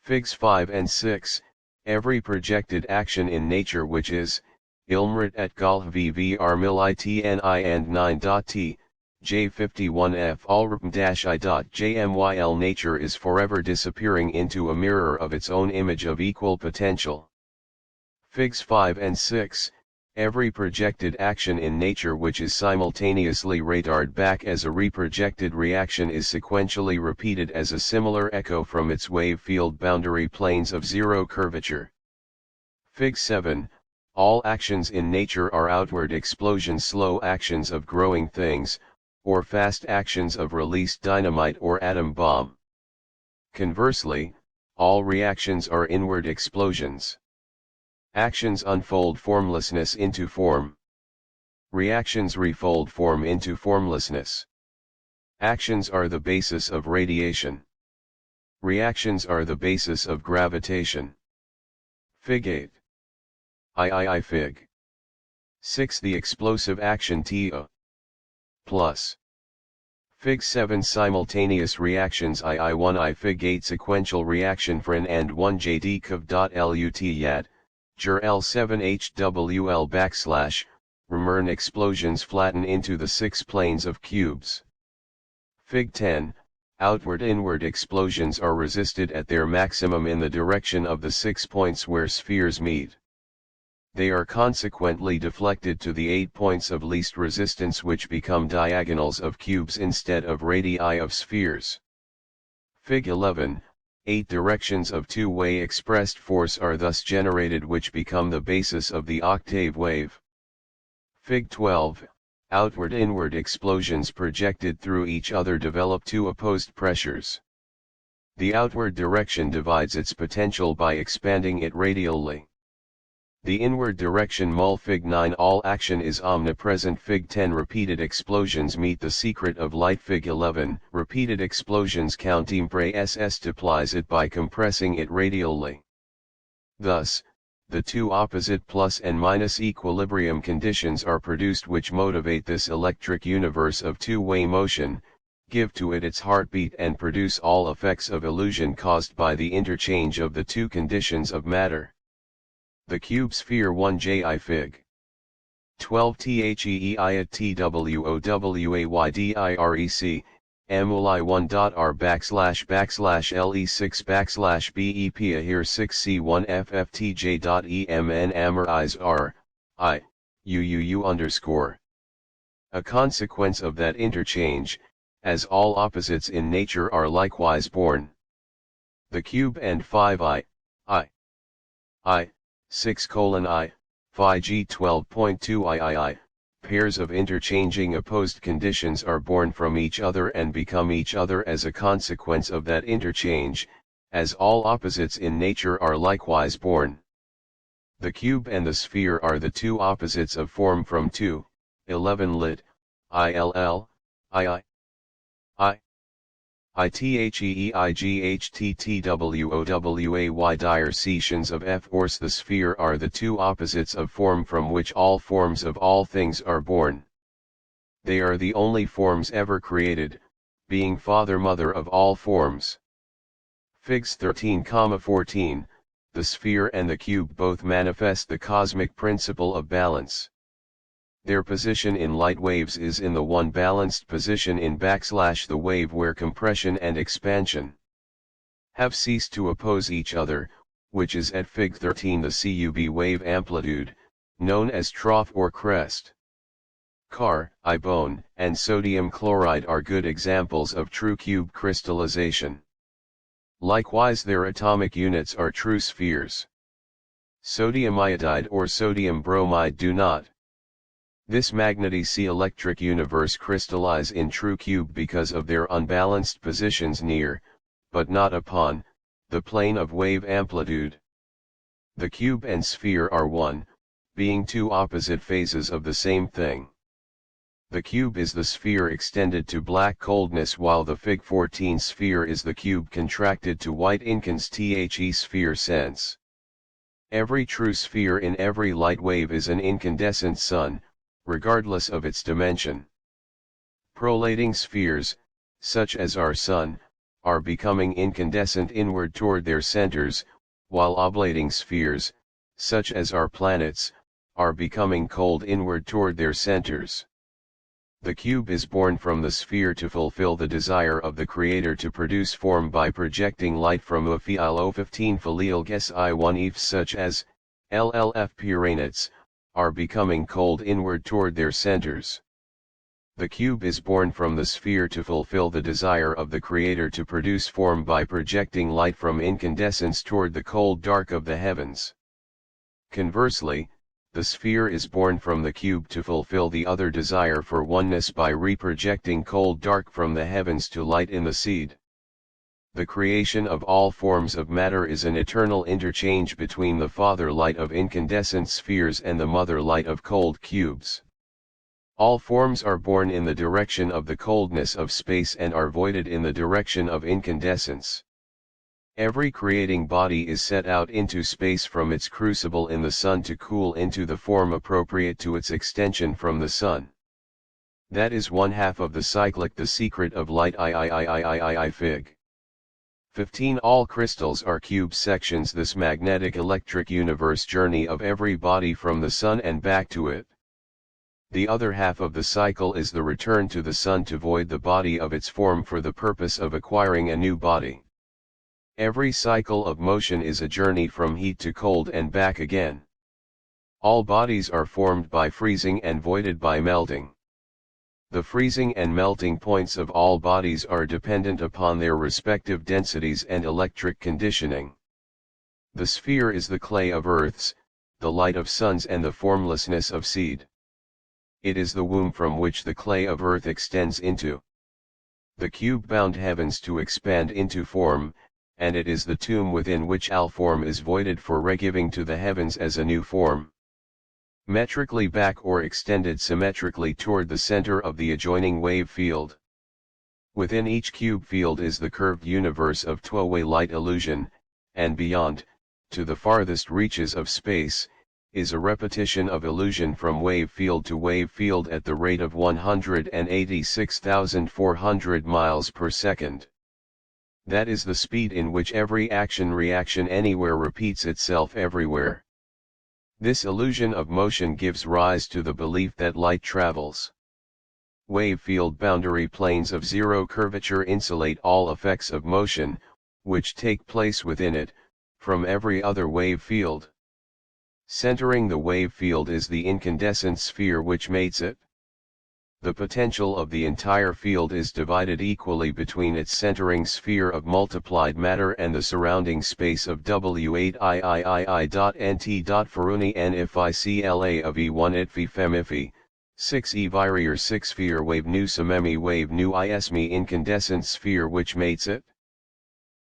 Figs 5 and 6, every projected action in nature which is, Ilmrit et Gal vvr mil itni and 9.t, J51f allrpm-i.jmyl nature is forever disappearing into a mirror of its own image of equal potential. Figs 5 and 6, every projected action in nature which is simultaneously radared back as a reprojected reaction is sequentially repeated as a similar echo from its wave field boundary planes of zero curvature. Fig. 7, all actions in nature are outward explosions, slow actions of growing things, or fast actions of released dynamite or atom bomb. Conversely, all reactions are inward explosions. Actions unfold formlessness into form. Reactions refold form into formlessness. Actions are the basis of radiation. Reactions are the basis of gravitation. Fig. 8. I Fig. 6 the explosive action Ta plus. Fig. 7 simultaneous reactions I1 Fig. 8 sequential reaction Frin and 1 JD Cov.lut yat. Jur L7HWL \, Remern explosions flatten into the 6 planes of cubes. Fig. 10, outward-inward explosions are resisted at their maximum in the direction of the 6 points where spheres meet. They are consequently deflected to the 8 points of least resistance which become diagonals of cubes instead of radii of spheres. Fig. 11, 8 directions of two-way expressed force are thus generated which become the basis of the octave wave. Fig. 12, Outward-inward explosions projected through each other develop two opposed pressures. The outward direction divides its potential by expanding it radially. The inward direction mul Fig 9 all action is omnipresent. Fig 10 repeated explosions meet the secret of light. Fig 11 repeated explosions countimpre ss supplies it by compressing it radially. Thus, the two opposite plus and minus equilibrium conditions are produced which motivate this electric universe of two-way motion, give to it its heartbeat and produce all effects of illusion caused by the interchange of the two conditions of matter. The cube sphere 1ji Fig 12 theei at twowaydirec emuli 1.r /le6 /bep here 6c1 fftj.emn amorize r I uuu underscore. A consequence of that interchange, as all opposites in nature are likewise born. The cube and 5i 6:I, phi g 12.2 pairs of interchanging opposed conditions are born from each other and become each other as a consequence of that interchange, as all opposites in nature are likewise born. The cube and the sphere are the two opposites of form from 2, 11 lit, ILL, II. ITHEEIGHTTWOWAY directions of F ors the sphere are the two opposites of form from which all forms of all things are born. They are the only forms ever created, being father-mother of all forms. Figs 13,14, the sphere and the cube both manifest the cosmic principle of balance. Their position in light waves is in the one balanced position in the wave where compression and expansion have ceased to oppose each other, which is at Fig 13 the CUB wave amplitude, known as trough or crest. Car, bone, and sodium chloride are good examples of true cube crystallization. Likewise their atomic units are true spheres. Sodium iodide or sodium bromide do not. This magnetized electric universe crystallize in true cube because of their unbalanced positions near, but not upon, the plane of wave amplitude. The cube and sphere are one, being two opposite phases of the same thing. The cube is the sphere extended to black coldness while the Fig 14 sphere is the cube contracted to white incandescent sphere sense. Every true sphere in every light wave is an incandescent sun, regardless of its dimension. Prolating spheres, such as our Sun, are becoming incandescent inward toward their centers, while oblating spheres, such as our planets, are becoming cold inward toward their centers. The cube is born from the sphere to fulfill the desire of the Creator to produce form by projecting light from Uphil 15 Falil Ges I1 Eve such as, LLF Puranites, are becoming cold inward toward their centers. The cube is born from the sphere to fulfill the desire of the Creator to produce form by projecting light from incandescence toward the cold dark of the heavens. Conversely, the sphere is born from the cube to fulfill the other desire for oneness by reprojecting cold dark from the heavens to light in the seed. The creation of all forms of matter is an eternal interchange between the father light of incandescent spheres and the mother light of cold cubes. All forms are born in the direction of the coldness of space and are voided in the direction of incandescence. Every creating body is set out into space from its crucible in the sun to cool into the form appropriate to its extension from the sun. That is one half of the cyclic the secret of light I Fig 15 all crystals are cube sections this magnetic electric universe journey of every body from the sun and back to it. The other half of the cycle is the return to the sun to void the body of its form for the purpose of acquiring a new body. Every cycle of motion is a journey from heat to cold and back again. All bodies are formed by freezing and voided by melting. The freezing and melting points of all bodies are dependent upon their respective densities and electric conditioning. The sphere is the clay of earths, the light of suns and the formlessness of seed. It is the womb from which the clay of earth extends into the cube-bound heavens to expand into form, and it is the tomb within which all form is voided for regiving to the heavens as a new form. Metrically back or extended symmetrically toward the center of the adjoining wave field. Within each cube field is the curved universe of two-way light illusion, and beyond, to the farthest reaches of space, is a repetition of illusion from wave field to wave field at the rate of 186,400 miles per second. That is the speed in which every action-reaction anywhere repeats itself everywhere. This illusion of motion gives rise to the belief that light travels. Wave field boundary planes of zero curvature insulate all effects of motion, which take place within it, from every other wave field. Centering the wave field is the incandescent sphere which mates it. The potential of the entire field is divided equally between its centering sphere of multiplied matter and the surrounding space of W8iiii.nt. Faruni n if icla of E1 itfi femifi, 6 e virier 6 sphere wave nu samemi wave nu ismi incandescent sphere which mates it.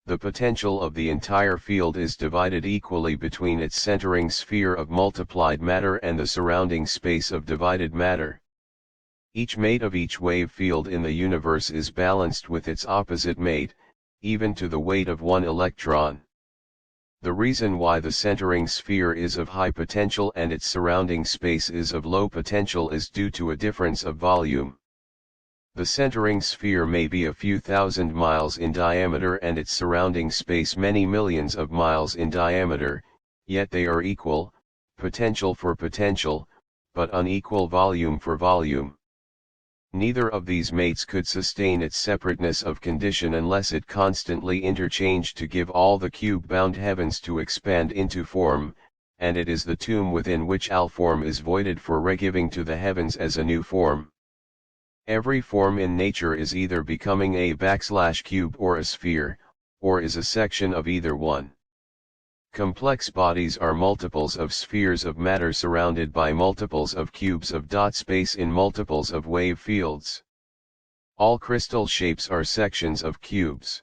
The potential of the entire field is divided equally between its centering sphere of multiplied matter and the surrounding space of divided matter. Each mate of each wave field in the universe is balanced with its opposite mate, even to the weight of one electron. The reason why the centering sphere is of high potential and its surrounding space is of low potential is due to a difference of volume. The centering sphere may be a few thousand miles in diameter and its surrounding space many millions of miles in diameter, yet they are equal, potential for potential, but unequal volume for volume. Neither of these mates could sustain its separateness of condition unless it constantly interchanged to give all the cube-bound heavens to expand into form, and it is the tomb within which all form is voided for regiving to the heavens as a new form. Every form in nature is either becoming a \cube or a sphere, or is a section of either one. Complex bodies are multiples of spheres of matter surrounded by multiples of cubes of dot space in multiples of wave fields. All crystal shapes are sections of cubes.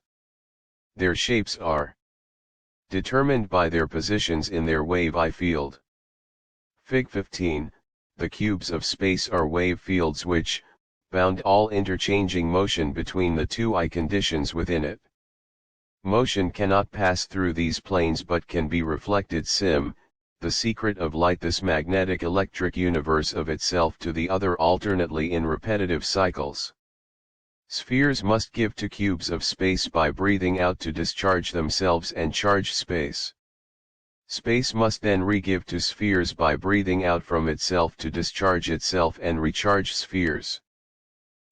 Their shapes are determined by their positions in their wave I field. Fig 15, the cubes of space are wave fields which, bound all interchanging motion between the two I conditions within it. Motion cannot pass through these planes but can be reflected the secret of light this magnetic electric universe of itself to the other alternately in repetitive cycles. Spheres must give to cubes of space by breathing out to discharge themselves and charge space. Space must then re-give to spheres by breathing out from itself to discharge itself and recharge spheres.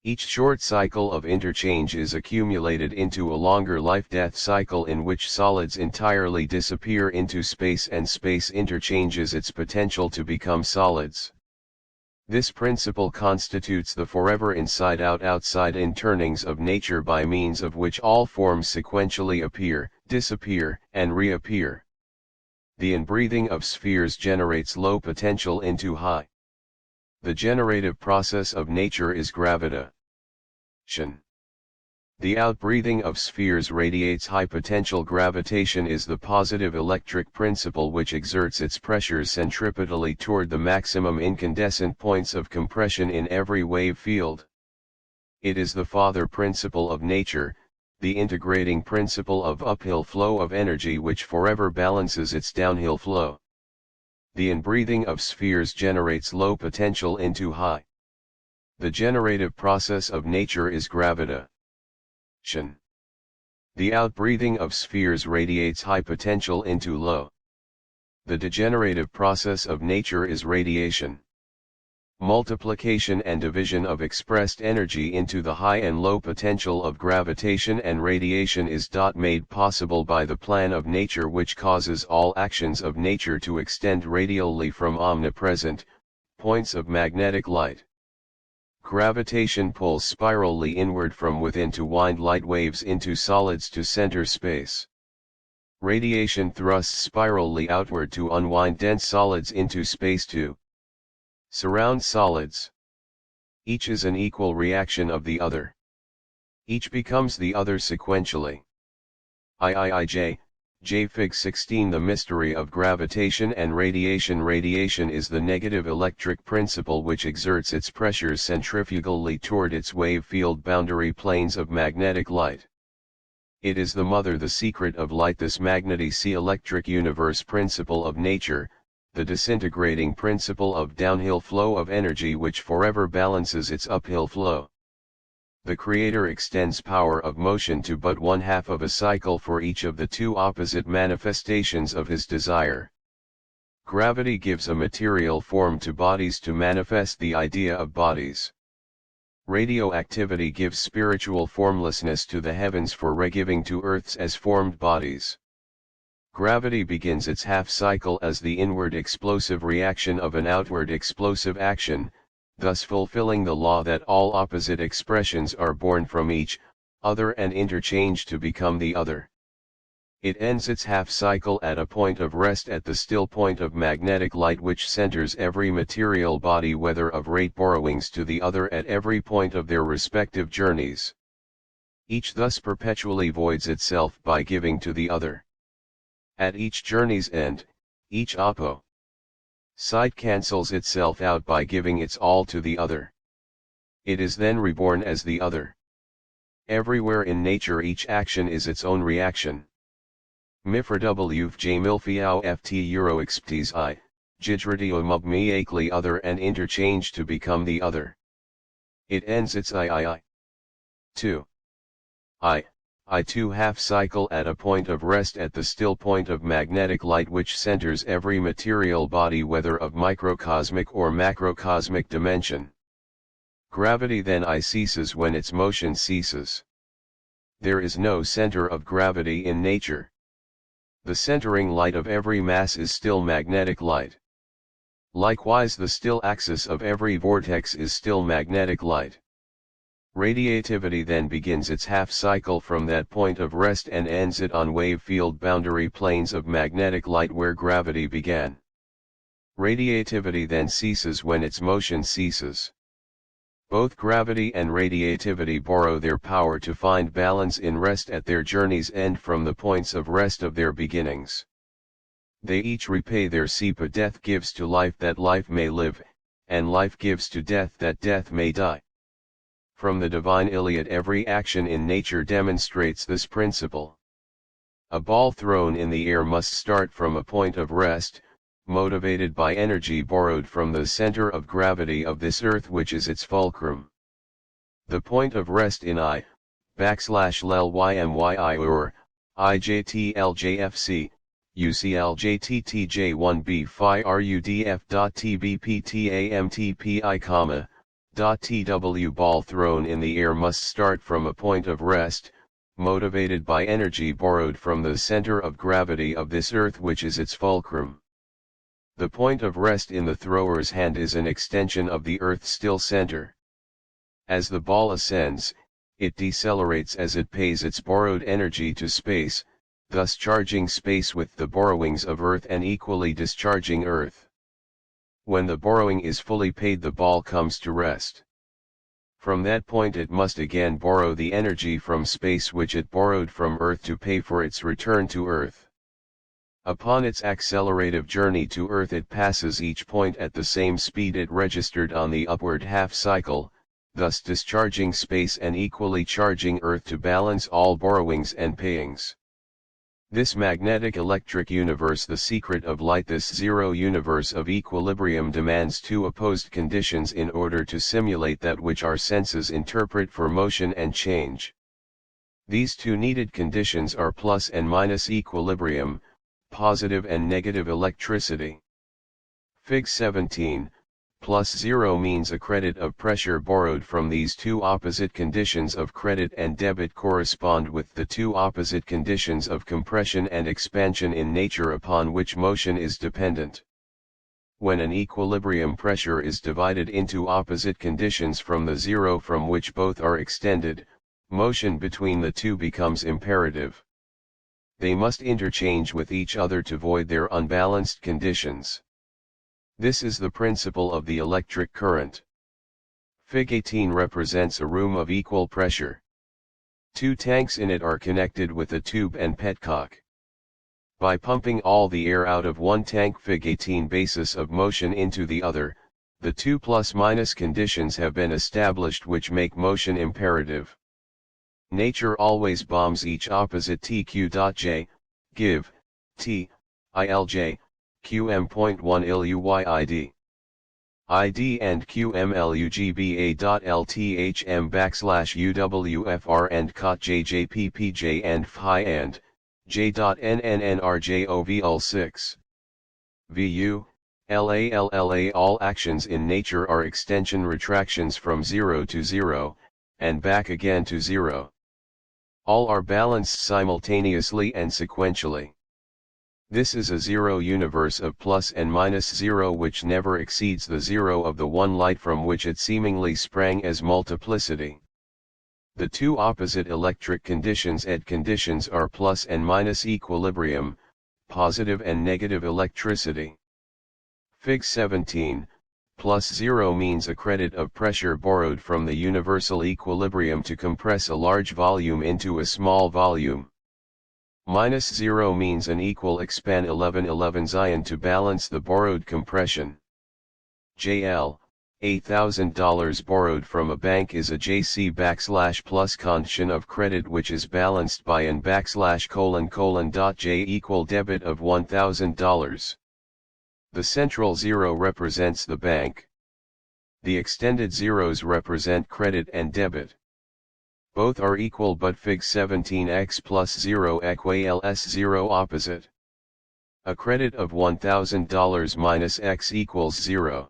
Each short cycle of interchange is accumulated into a longer life-death cycle in which solids entirely disappear into space and space interchanges its potential to become solids. This principle constitutes the forever inside-out outside-in turnings of nature by means of which all forms sequentially appear, disappear, and reappear. The inbreathing of spheres generates low potential into high. The generative process of nature is gravitation. The outbreathing of spheres radiates high potential. Gravitation is the positive electric principle which exerts its pressures centripetally toward the maximum incandescent points of compression in every wave field. It is the father principle of nature, the integrating principle of uphill flow of energy which forever balances its downhill flow. The inbreathing of spheres generates low potential into high. The generative process of nature is gravitation. The outbreathing of spheres radiates high potential into low. The degenerative process of nature is radiation. Multiplication and division of expressed energy into the high and low potential of gravitation and radiation is made possible by the plan of nature which causes all actions of nature to extend radially from omnipresent points of magnetic light. Gravitation pulls spirally inward from within to wind light waves into solids to center space. Radiation thrusts spirally outward to unwind dense solids into space to surround solids. Each is an equal reaction of the other. Each becomes the other sequentially. J. Fig 16. The mystery of gravitation and radiation. Radiation is the negative electric principle which exerts its pressures centrifugally toward its wave field boundary planes of magnetic light. It is the mother, the secret of light. This magnetic electric universe principle of nature, the disintegrating principle of downhill flow of energy which forever balances its uphill flow. The Creator extends power of motion to but one half of a cycle for each of the two opposite manifestations of his desire. Gravity gives a material form to bodies to manifest the idea of bodies. Radioactivity gives spiritual formlessness to the heavens for regiving to earths as formed bodies. Gravity begins its half cycle as the inward explosive reaction of an outward explosive action, thus fulfilling the law that all opposite expressions are born from each other and interchange to become the other. It ends its half cycle at a point of rest at the still point of magnetic light which centers every material body, whether of rate borrowings to the other at every point of their respective journeys. Each thus perpetually voids itself by giving to the other. At each journey's end, each side cancels itself out by giving its all to the other. It is then reborn as the other. Everywhere in nature each action is its own reaction. Mifradwf j milfiau ft euro exptes I, jidratio mugmi akli other and interchange to become the other. It ends its I. 2. I two half cycle at a point of rest at the still point of magnetic light which centers every material body, whether of microcosmic or macrocosmic dimension. Gravity then I ceases when its motion ceases. There is no center of gravity in nature. The centering light of every mass is still magnetic light. Likewise the still axis of every vortex is still magnetic light. Radiativity then begins its half cycle from that point of rest and ends it on wave field boundary planes of magnetic light where gravity began. Radiativity then ceases when its motion ceases. Both gravity and radiativity borrow their power to find balance in rest at their journey's end from the points of rest of their beginnings. They each repay their sepa. Death gives to life that life may live, and life gives to death that death may die. From the divine Iliad every action in nature demonstrates this principle. A ball thrown in the air must start from a point of rest, motivated by energy borrowed from the center of gravity of this earth which is its fulcrum. The point of rest in I/lel/ymyi or IJTLJFC, UCLJTTJ1B phi RUDF.TBPTAMTPI, .tw ball thrown in the air must start from a point of rest, motivated by energy borrowed from the center of gravity of this earth which is its fulcrum. The point of rest in the thrower's hand is an extension of the earth's still center. As the ball ascends, it decelerates as it pays its borrowed energy to space, thus charging space with the borrowings of earth and equally discharging earth. When the borrowing is fully paid, the ball comes to rest. From that point it must again borrow the energy from space which it borrowed from earth to pay for its return to earth. Upon its accelerative journey to earth it passes each point at the same speed it registered on the upward half cycle, thus discharging space and equally charging earth to balance all borrowings and payings. This magnetic electric universe, the secret of light, this zero universe of equilibrium, demands two opposed conditions in order to simulate that which our senses interpret for motion and change. These two needed conditions are plus and minus equilibrium, positive and negative electricity. Fig 17, plus 0 means a credit of pressure borrowed from these two opposite conditions of credit and debit correspond with the two opposite conditions of compression and expansion in nature upon which motion is dependent. When an equilibrium pressure is divided into opposite conditions from the zero from which both are extended, motion between the two becomes imperative. They must interchange with each other to void their unbalanced conditions. This is the principle of the electric current. Fig 18 represents a room of equal pressure. Two tanks in it are connected with a tube and petcock. By pumping all the air out of one tank, Fig 18 basis of motion into the other, the two plus-minus conditions have been established which make motion imperative. Nature always bombs each opposite tq.j, give, t, ilj, qm.1 iluyd. ID and qmlugba.lthm/uwfr and cot jjppj and phi and j.nnrjovl6. VU, LALLA. All actions in nature are extension retractions from 0 to 0, and back again to 0. All are balanced simultaneously and sequentially. This is a zero universe of plus and minus zero which never exceeds the zero of the one light from which it seemingly sprang as multiplicity. The two opposite electric conditions ed conditions are plus and minus equilibrium, positive and negative electricity. Fig 17, plus 0 means a credit of pressure borrowed from the universal equilibrium to compress a large volume into a small volume. Minus 0 means an equal expand 1111 zion to balance the borrowed compression. JL, $8,000 borrowed from a bank is a JC \plus condition of credit which is balanced by an \::J equal debit of $1,000. The central zero represents the bank. The extended zeros represent credit and debit. Both are equal but Fig 17x plus 0 equals 0 opposite. A credit of $1,000 minus x equals 0.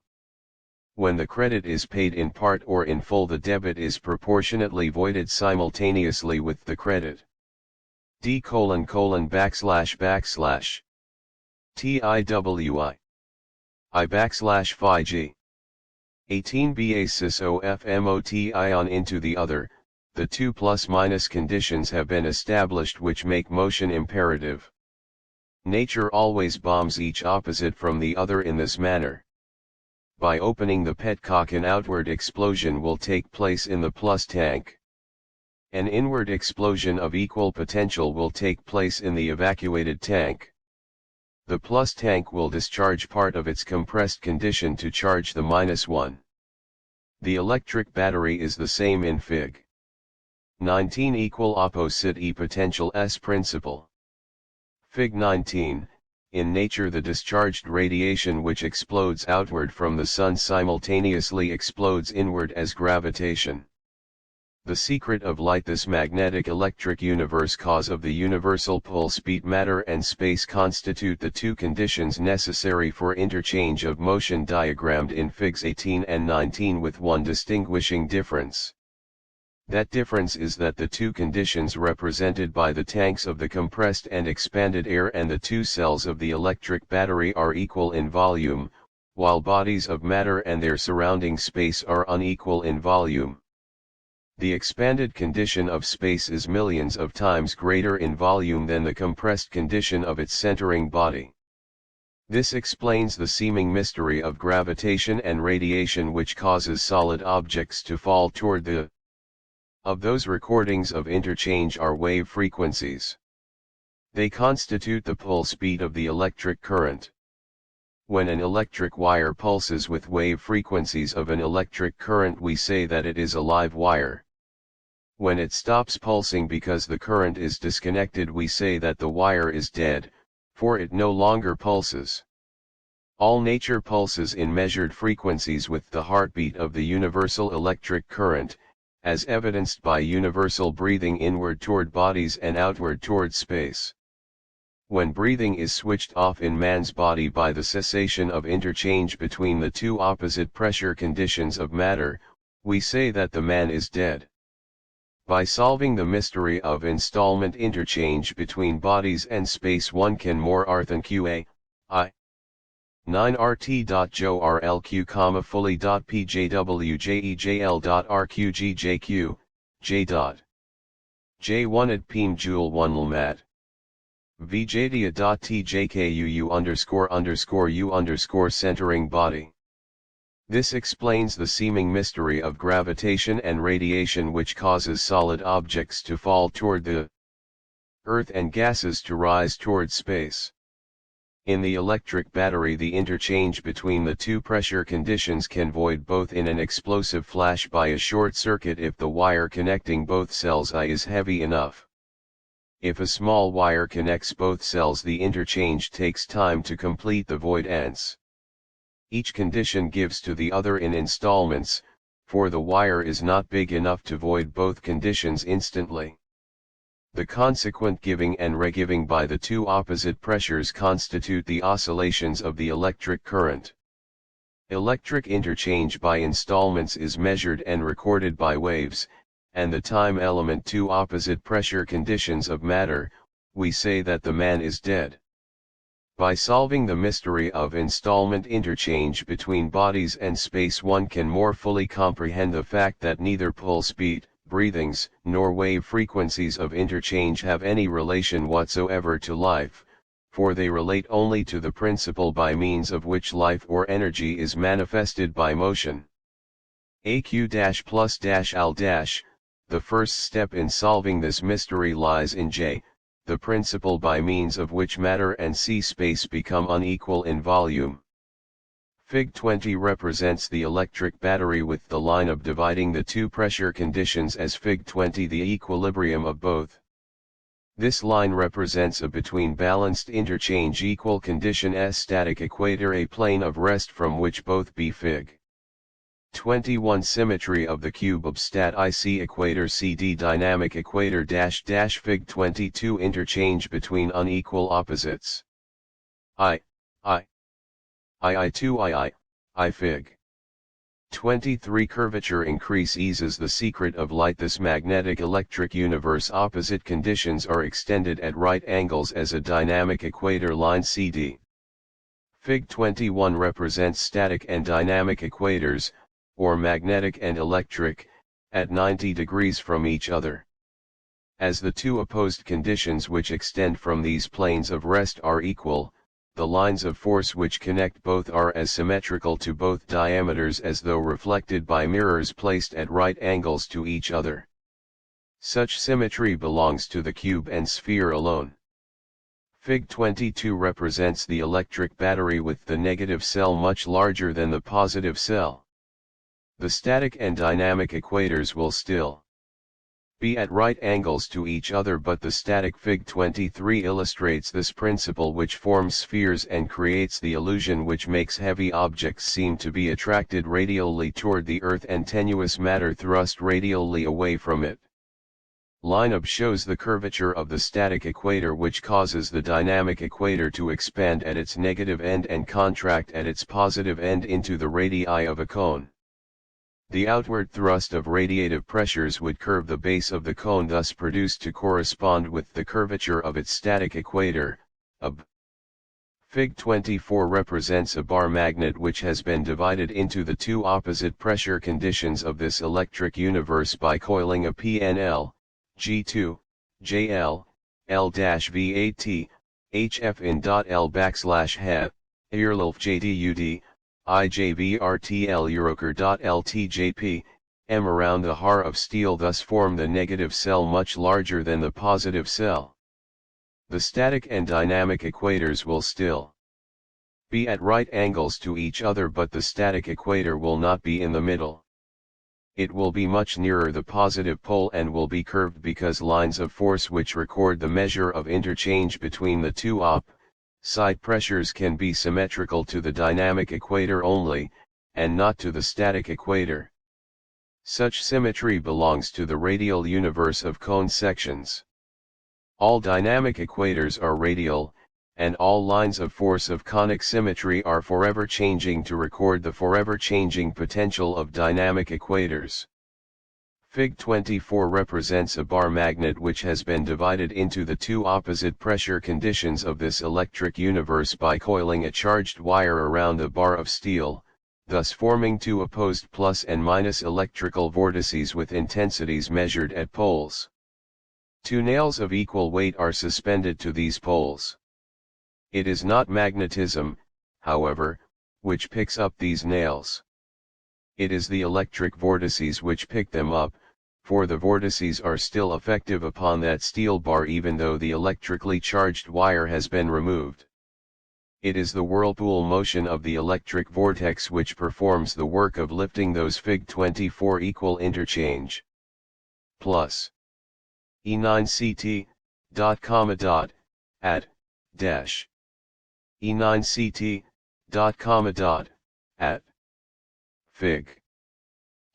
When the credit is paid in part or in full, the debit is proportionately voided simultaneously with the credit. D:\\\. TIWI. I \G. 18 basis OFMOTI on into the other. The two plus-minus conditions have been established which make motion imperative. Nature always bombs each opposite from the other in this manner. By opening the petcock, an outward explosion will take place in the plus tank. An inward explosion of equal potential will take place in the evacuated tank. The plus tank will discharge part of its compressed condition to charge the minus one. The electric battery is the same in Fig 19 equal opposite E potential S principle. Fig 19, in nature the discharged radiation which explodes outward from the sun simultaneously explodes inward as gravitation. The secret of light. This magnetic electric universe cause of the universal pull speed. Matter and space constitute the two conditions necessary for interchange of motion diagrammed in Figs 18 and 19 with one distinguishing difference. That difference is that the two conditions represented by the tanks of the compressed and expanded air and the two cells of the electric battery are equal in volume, while bodies of matter and their surrounding space are unequal in volume. The expanded condition of space is millions of times greater in volume than the compressed condition of its centering body. This explains the seeming mystery of gravitation and radiation which causes solid objects to fall toward the of those recordings of interchange are wave frequencies. They constitute the pull speed of the electric current. When an electric wire pulses with wave frequencies of an electric current, we say that it is a live wire. When it stops pulsing because the current is disconnected, we say that the wire is dead, for it no longer pulses. All nature pulses in measured frequencies with the heartbeat of the universal electric current, as evidenced by universal breathing inward toward bodies and outward toward space. When breathing is switched off in man's body by the cessation of interchange between the two opposite pressure conditions of matter, we say that the man is dead. By solving the mystery of installment interchange between bodies and space, one can more than qa, I. 9rt.jorlq, fully.pjwjejl.rqgjq, j. J1 at pm joule 1 lmat. vjdia.tjkuu __u centering body. This explains the seeming mystery of gravitation and radiation which causes solid objects to fall toward the Earth and gases to rise toward space. In the electric battery, the interchange between the two pressure conditions can void both in an explosive flash by a short circuit if the wire connecting both cells I is heavy enough. If a small wire connects both cells, the interchange takes time to complete the void ends. Each condition gives to the other in installments, for the wire is not big enough to void both conditions instantly. The consequent giving and regiving by the two opposite pressures constitute the oscillations of the electric current. Electric interchange by installments is measured and recorded by waves, and the time element two opposite pressure conditions of matter, we say that the man is dead. By solving the mystery of installment interchange between bodies and space, one can more fully comprehend the fact that neither pulse beat, breathings, nor wave frequencies of interchange have any relation whatsoever to life, for they relate only to the principle by means of which life or energy is manifested by motion. AQ-plus-al-. The first step in solving this mystery lies in J, the principle by means of which matter and space become unequal in volume. Fig 20 represents the electric battery with the line of dividing the two pressure conditions as Fig 20 the equilibrium of both. This line represents a between balanced interchange equal condition S static equator, a plane of rest from which both be Fig 21 symmetry of the cube of stat IC equator CD dynamic equator -- Fig 22 interchange between unequal opposites. I Fig 23 curvature increase eases the secret of light. This magnetic electric universe opposite conditions are extended at right angles as a dynamic equator line CD. Fig 21 represents static and dynamic equators, or magnetic and electric, at 90 degrees from each other. As the two opposed conditions which extend from these planes of rest are equal, the lines of force which connect both are as symmetrical to both diameters as though reflected by mirrors placed at right angles to each other. Such symmetry belongs to the cube and sphere alone. Fig 22 represents the electric battery with the negative cell much larger than the positive cell. The static and dynamic equators will still be at right angles to each other, but the static Fig 23 illustrates this principle which forms spheres and creates the illusion which makes heavy objects seem to be attracted radially toward the Earth and tenuous matter thrust radially away from it. Line up shows the curvature of the static equator which causes the dynamic equator to expand at its negative end and contract at its positive end into the radii of a cone. The outward thrust of radiative pressures would curve the base of the cone, thus produced to correspond with the curvature of its static equator, AB. Fig 24 represents a bar magnet which has been divided into the two opposite pressure conditions of this electric universe by coiling a PNL, G2, JL, L-VAT, HF in .L/he, IRLF JDUD, IJVRTL Euroker.LTJP, M around the har of steel, thus form the negative cell much larger than the positive cell. The static and dynamic equators will still be at right angles to each other, but the static equator will not be in the middle. It will be much nearer the positive pole and will be curved because lines of force which record the measure of interchange between the two side pressures can be symmetrical to the dynamic equator only, and not to the static equator. Such symmetry belongs to the radial universe of cone sections. All dynamic equators are radial, and all lines of force of conic symmetry are forever changing to record the forever changing potential of dynamic equators. Fig 24 represents a bar magnet which has been divided into the two opposite pressure conditions of this electric universe by coiling a charged wire around a bar of steel, thus forming two opposed plus and minus electrical vortices with intensities measured at poles. Two nails of equal weight are suspended to these poles. It is not magnetism, however, which picks up these nails. It is the electric vortices which pick them up, for the vortices are still effective upon that steel bar even though the electrically charged wire has been removed. It is the whirlpool motion of the electric vortex which performs the work of lifting those Fig24 equal interchange. Plus E9CT, dot comma dot, at, dash. E9CT, dot comma dot, at. Fig.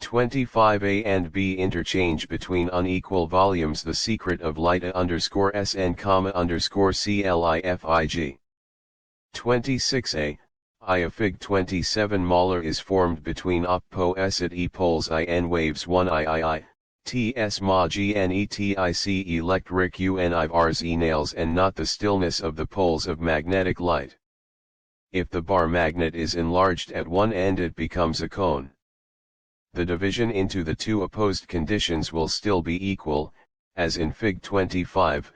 25A and B interchange between unequal volumes. The secret of light _SN, _CLIFIG. 26A, I a Fig 27 molar is formed between opposite E poles IN waves 1 III, TS ma GNETIC electric UNIVARS E nails and not the stillness of the poles of magnetic light. If the bar magnet is enlarged at one end it becomes a cone. The division into the two opposed conditions will still be equal, as in Fig 25,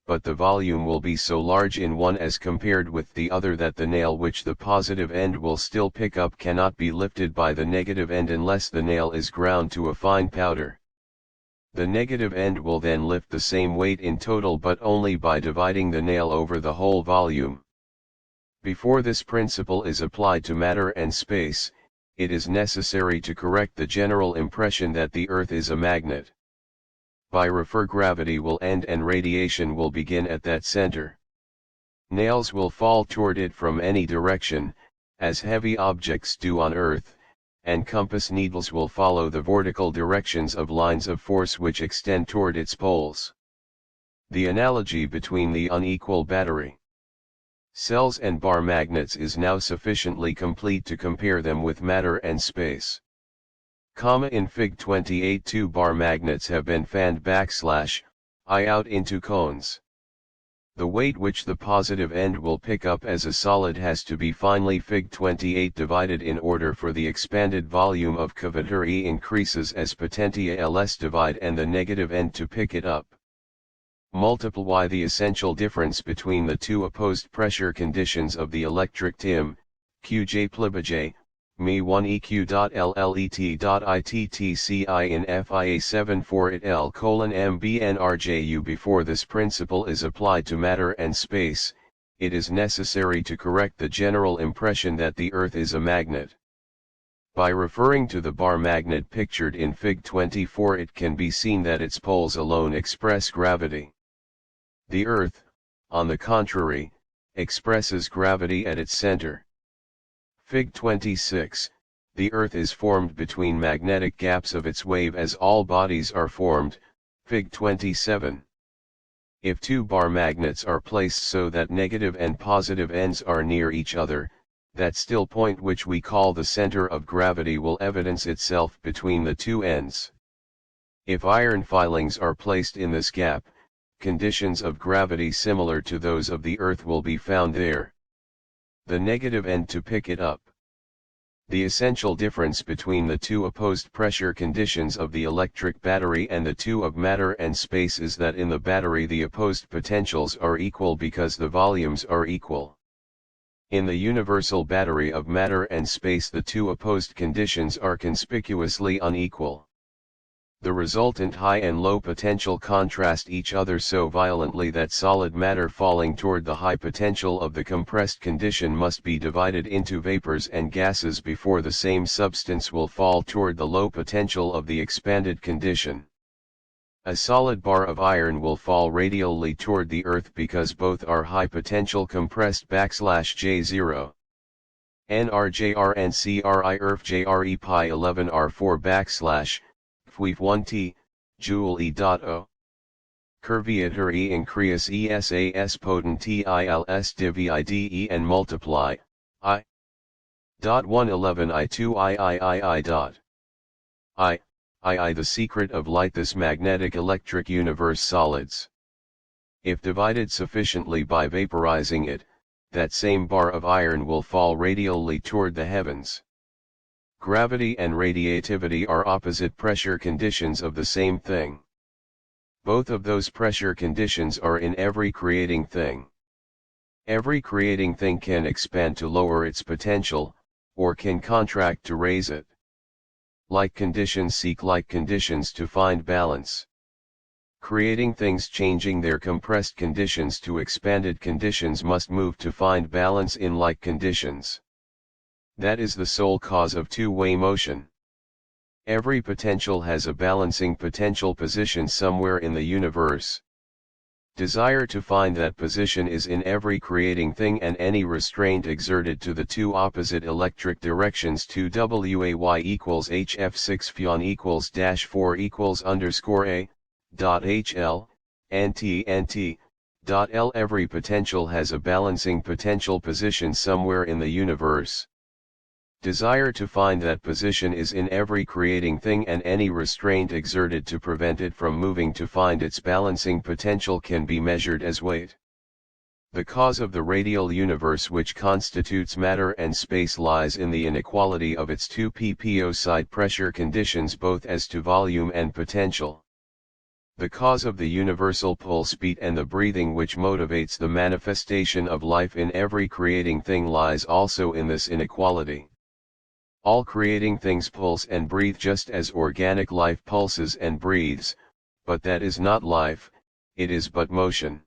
but the volume will be so large in one as compared with the other that the nail which the positive end will still pick up cannot be lifted by the negative end unless the nail is ground to a fine powder. The negative end will then lift the same weight in total but only by dividing the nail over the whole volume. Before this principle is applied to matter and space, it is necessary to correct the general impression that the Earth is a magnet. By refer gravity will end and radiation will begin at that center. Nails will fall toward it from any direction, as heavy objects do on Earth, and compass needles will follow the vertical directions of lines of force which extend toward its poles. The analogy between the unequal battery cells and bar magnets is now sufficiently complete to compare them with matter and space. In Fig 28 two bar magnets have been fanned I out into cones. The weight which the positive end will pick up as a solid has to be finally Fig 28 divided in order for the expanded volume of cavity increases as potentia ls divide and the negative end to pick it up. Multiply the essential difference between the two opposed pressure conditions of the electric TIM, Qj plibj, Me1eq.llet.ittci in FIA 74 it L:\mbnrju. Before this principle is applied to matter and space, it is necessary to correct the general impression that the Earth is a magnet. By referring to the bar magnet pictured in Fig 24 it can be seen that its poles alone express gravity. The Earth, on the contrary, expresses gravity at its center. Fig 26, the Earth is formed between magnetic gaps of its wave as all bodies are formed, Fig 27. If two bar magnets are placed so that negative and positive ends are near each other, that still point which we call the center of gravity will evidence itself between the two ends. If iron filings are placed in this gap, conditions of gravity similar to those of the Earth will be found there. The negative end to pick it up. The essential difference between the two opposed pressure conditions of the electric battery and the two of matter and space is that in the battery the opposed potentials are equal because the volumes are equal. In the universal battery of matter and space the two opposed conditions are conspicuously unequal. The resultant high and low potential contrast each other so violently that solid matter falling toward the high potential of the compressed condition must be divided into vapors and gases before the same substance will fall toward the low potential of the expanded condition. A solid bar of iron will fall radially toward the Earth because both are high potential compressed /J0. NRJRNCRI ERF pi 11 R4 /F1T, Joule E.O. Curvature E increase ESAS potent ILS divide and multiply, I. 111 I2 I. The secret of light. This magnetic electric universe solids. If divided sufficiently by vaporizing it, that same bar of iron will fall radially toward the heavens. Gravity and radiativity are opposite pressure conditions of the same thing. Both of those pressure conditions are in every creating thing. Every creating thing can expand to lower its potential, or can contract to raise it. Like conditions seek like conditions to find balance. Creating things changing their compressed conditions to expanded conditions must move to find balance in like conditions. That is the sole cause of two-way motion. Every potential has a balancing potential position somewhere in the universe. Desire to find that position is in every creating thing, and any restraint exerted to the two opposite electric directions to WAY equals HF6 Fion equals -4 equals _A, dot HL, NT, dot L. Every potential has a balancing potential position somewhere in the universe. Desire to find that position is in every creating thing, and any restraint exerted to prevent it from moving to find its balancing potential can be measured as weight. The cause of the radial universe which constitutes matter and space lies in the inequality of its two ppo side pressure conditions both as to volume and potential. The cause of the universal pulse beat and the breathing which motivates the manifestation of life in every creating thing lies also in this inequality. All creating things pulse and breathe just as organic life pulses and breathes, but that is not life, it is but motion.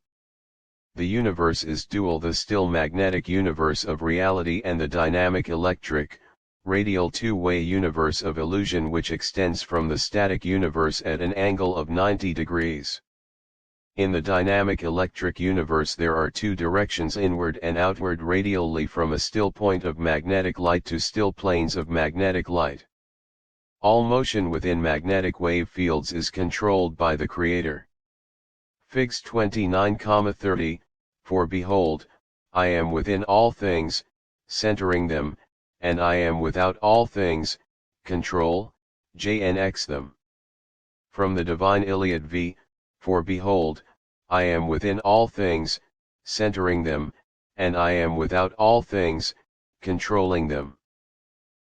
The universe is dual: the still magnetic universe of reality and the dynamic electric, radial two-way universe of illusion which extends from the static universe at an angle of 90 degrees. In the dynamic electric universe there are two directions, inward and outward, radially from a still point of magnetic light to still planes of magnetic light. All motion within magnetic wave fields is controlled by the Creator. Figs 29,30, for behold, I am within all things, centering them, and I am without all things, control, JNX them. From the Divine Iliad v, for behold, I am within all things, centering them, and I am without all things, controlling them.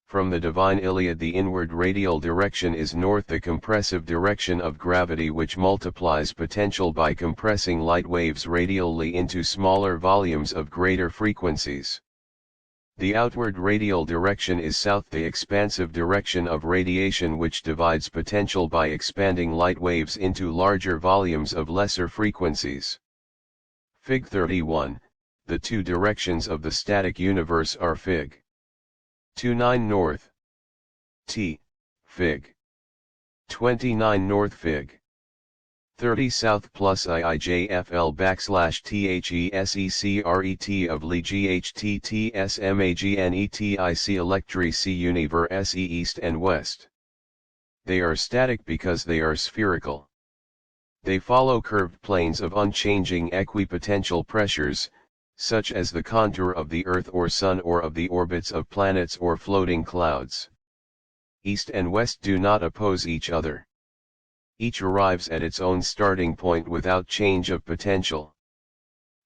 From the Divine Iliad, the inward radial direction is north, the compressive direction of gravity which multiplies potential by compressing light waves radially into smaller volumes of greater frequencies. The outward radial direction is south, the expansive direction of radiation which divides potential by expanding light waves into larger volumes of lesser frequencies. Fig 31, the two directions of the static universe are Fig 29 north, T, Fig 29 north, Fig 30 south plus IIJFL /THESECRET of Li GHTTSMAGNETIC electric universe east and west. They are static because they are spherical. They follow curved planes of unchanging equipotential pressures, such as the contour of the Earth or Sun or of the orbits of planets or floating clouds. East and west do not oppose each other. Each arrives at its own starting point without change of potential.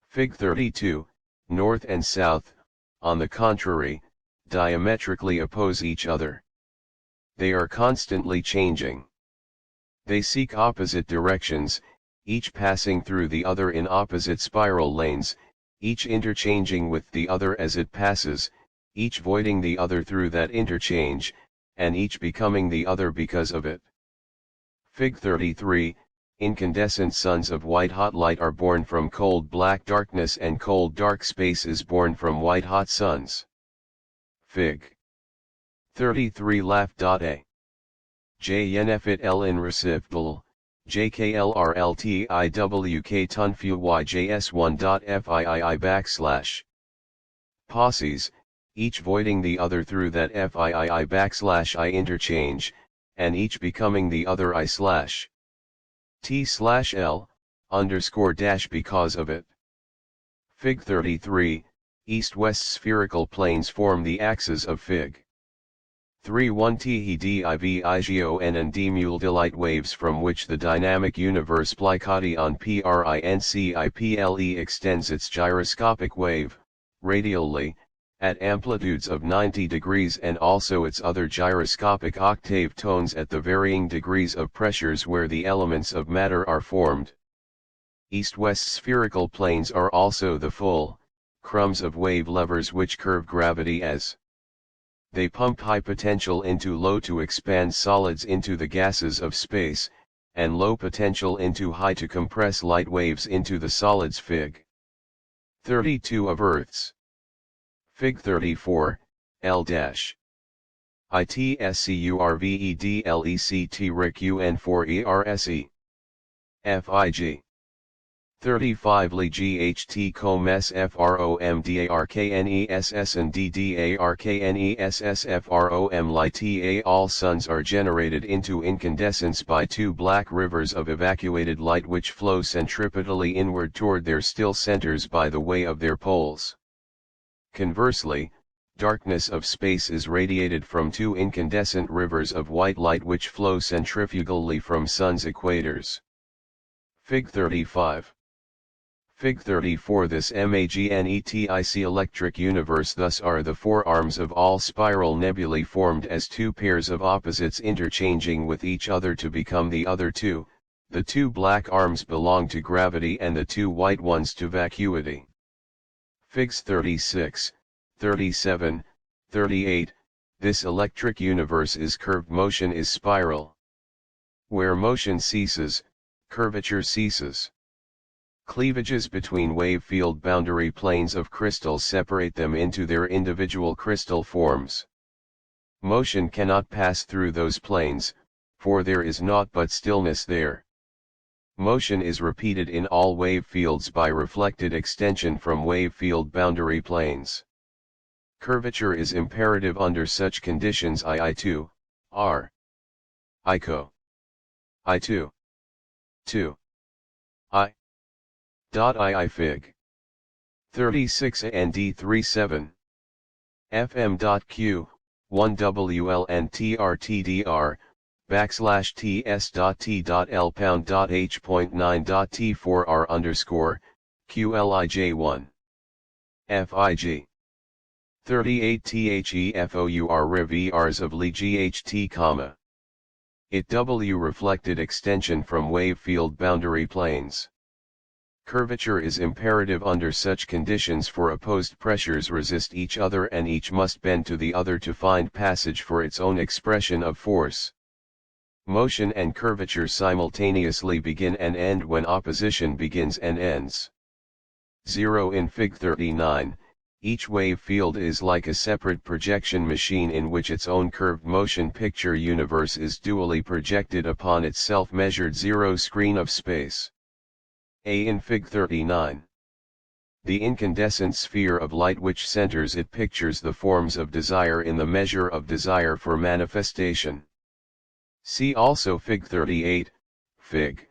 Fig 32, north and south, on the contrary, diametrically oppose each other. They are constantly changing. They seek opposite directions, each passing through the other in opposite spiral lanes, each interchanging with the other as it passes, each voiding the other through that interchange, and each becoming the other because of it. Fig 33, incandescent suns of white-hot light are born from cold black darkness, and cold dark space is born from white-hot suns. Fig 33 Laf.A. JNFit L in recipl, JKLRLTIWK tunfu YJS1.FIII / posses, each voiding the other through that FIII / I interchange, and each becoming the other I/T/L, _ because of it. Fig 33, east-west spherical planes form the axes of Fig 31 THEDIVIGON and D light waves from which the dynamic universe Plication PRINCIPLE extends its gyroscopic wave, radially, at amplitudes of 90 degrees, and also its other gyroscopic octave tones at the varying degrees of pressures where the elements of matter are formed. East-west spherical planes are also the full crumbs of wave levers which curve gravity as They pump high potential into low to expand solids into the gases of space, and low potential into high to compress light waves into the solids. Fig. 32 of Earth's. Fig. 34, L-. ITSCURVEDLECT RIC UN4ERSE. FIG. 35 Li GHT com SFROMDARKNESS and DDARKNESS Li TA. All suns are generated into incandescence by two black rivers of evacuated light which flow centripetally inward toward their still centers by the way of their poles. Conversely, darkness of space is radiated from two incandescent rivers of white light which flow centrifugally from sun's equators. Fig. 35. Fig. 34. This magnetic electric universe. Thus are the four arms of all spiral nebulae formed as two pairs of opposites interchanging with each other to become the other two. The two black arms belong to gravity and the two white ones to vacuity. Figs 36, 37, 38. This electric universe is curved. Motion is spiral. Where motion ceases, curvature ceases. Cleavages between wave field boundary planes of crystals separate them into their individual crystal forms. Motion cannot pass through those planes, for there is naught but stillness there. Motion is repeated in all wave fields by reflected extension from wave field boundary planes. Curvature is imperative under such conditions. II, R. ICO. I2. 2. I. II Fig. 36 and D37. FM.Q, 1WLNTRTDR, /TS.T.L.H.9.T4R underscore, QLIJ1. FIG. 38 THEFOUR RIV-Rs of Li GHT, IT W reflected extension from wave field boundary planes. Curvature is imperative under such conditions, for opposed pressures resist each other and each must bend to the other to find passage for its own expression of force. Motion and curvature simultaneously begin and end when opposition begins and ends. 0 in Fig. 39, each wave field is like a separate projection machine in which its own curved motion picture universe is dually projected upon itself. Measured 0 screen of space. A in Fig. 39. The incandescent sphere of light which centers it pictures the forms of desire in the measure of desire for manifestation. See also Fig. 38, Fig.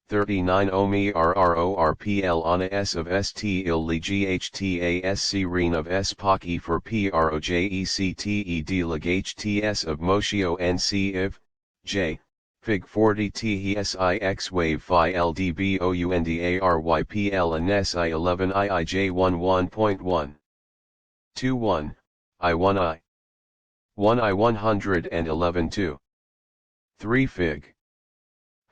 39 Omi RRORPL on a S of ST il Li GHTASC ren of S POC E for PROJECTED lig HTS of Motio NC if, J. Fig. 40 THESIX wave phi LDBOUNDARYPL and SI 11 IIJ11.1. 21, I1I. 1I 111 2. 3 Fig.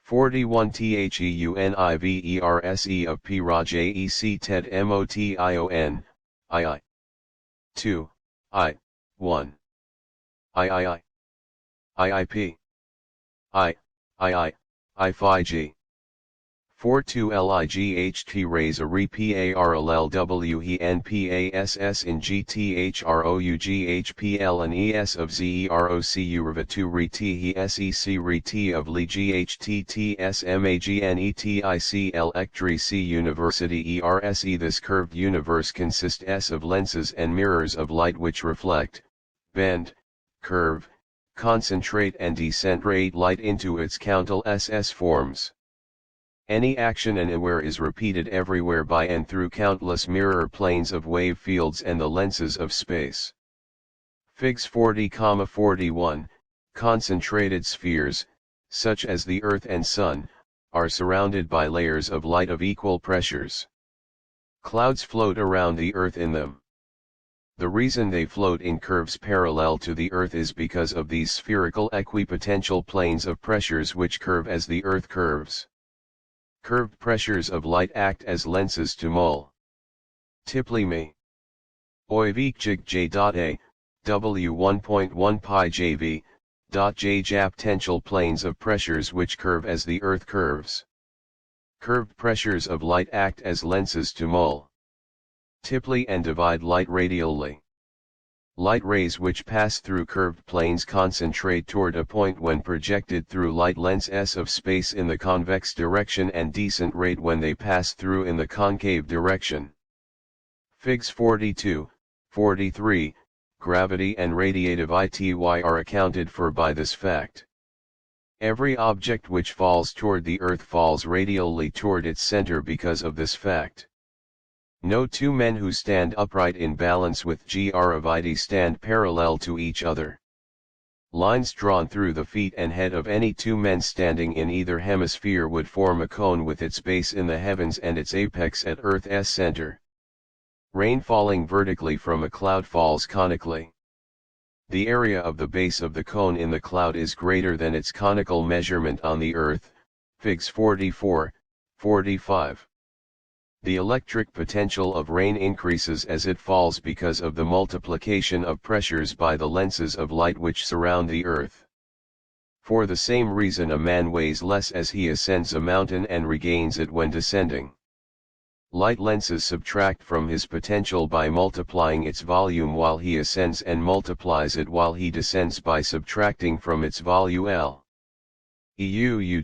41 THEUNIVERSE of PROJEC TED MOTION, II. 2, I, 1. III. IIP. I FIG. 42 LIGHT raise a REPARLLW he NPASS in GTHROUGHPL and ES of ZEROCU RV 2 RET he SEC RET of Li GHTTS MAGNETIC Electri C University ERSE. This curved universe consists S of lenses and mirrors of light which reflect, bend, curve, concentrate and decentrate light into its countless SS forms. Any action anywhere is repeated everywhere by and through countless mirror planes of wave fields and the lenses of space. Figs 40,41, concentrated spheres, such as the Earth and Sun, are surrounded by layers of light of equal pressures. Clouds float around the Earth in them. The reason they float in curves parallel to the Earth is because of these spherical equipotential planes of pressures which curve as the Earth curves. Curved pressures of light act as lenses to multiply me. Oivik J.A. W 1.1 pi JV, J potential planes of pressures which curve as the Earth curves. Curved pressures of light act as lenses to multiply and divide light radially. Light rays which pass through curved planes concentrate toward a point when projected through light lens S of space in the convex direction and descent rate when they pass through in the concave direction. Figs 42, 43, gravity and radiative ity are accounted for by this fact. Every object which falls toward the Earth falls radially toward its center because of this fact. No two men who stand upright in balance with gr of it stand parallel to each other. Lines drawn through the feet and head of any two men standing in either hemisphere would form a cone with its base in the heavens and its apex at Earth's center. Rain falling vertically from a cloud falls conically. The area of the base of the cone in the cloud is greater than its conical measurement on the Earth, Figs 44, 45. The electric potential of rain increases as it falls because of the multiplication of pressures by the lenses of light which surround the Earth. For the same reason a man weighs less as he ascends a mountain and regains it when descending. Light lenses subtract from his potential by multiplying its volume while he ascends and multiplies it while he descends by subtracting from its volume L. EU_V_A_O,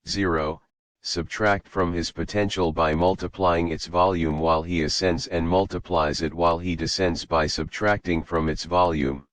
0, subtract from his potential by multiplying its volume while he ascends and multiplies it while he descends by subtracting from its volume.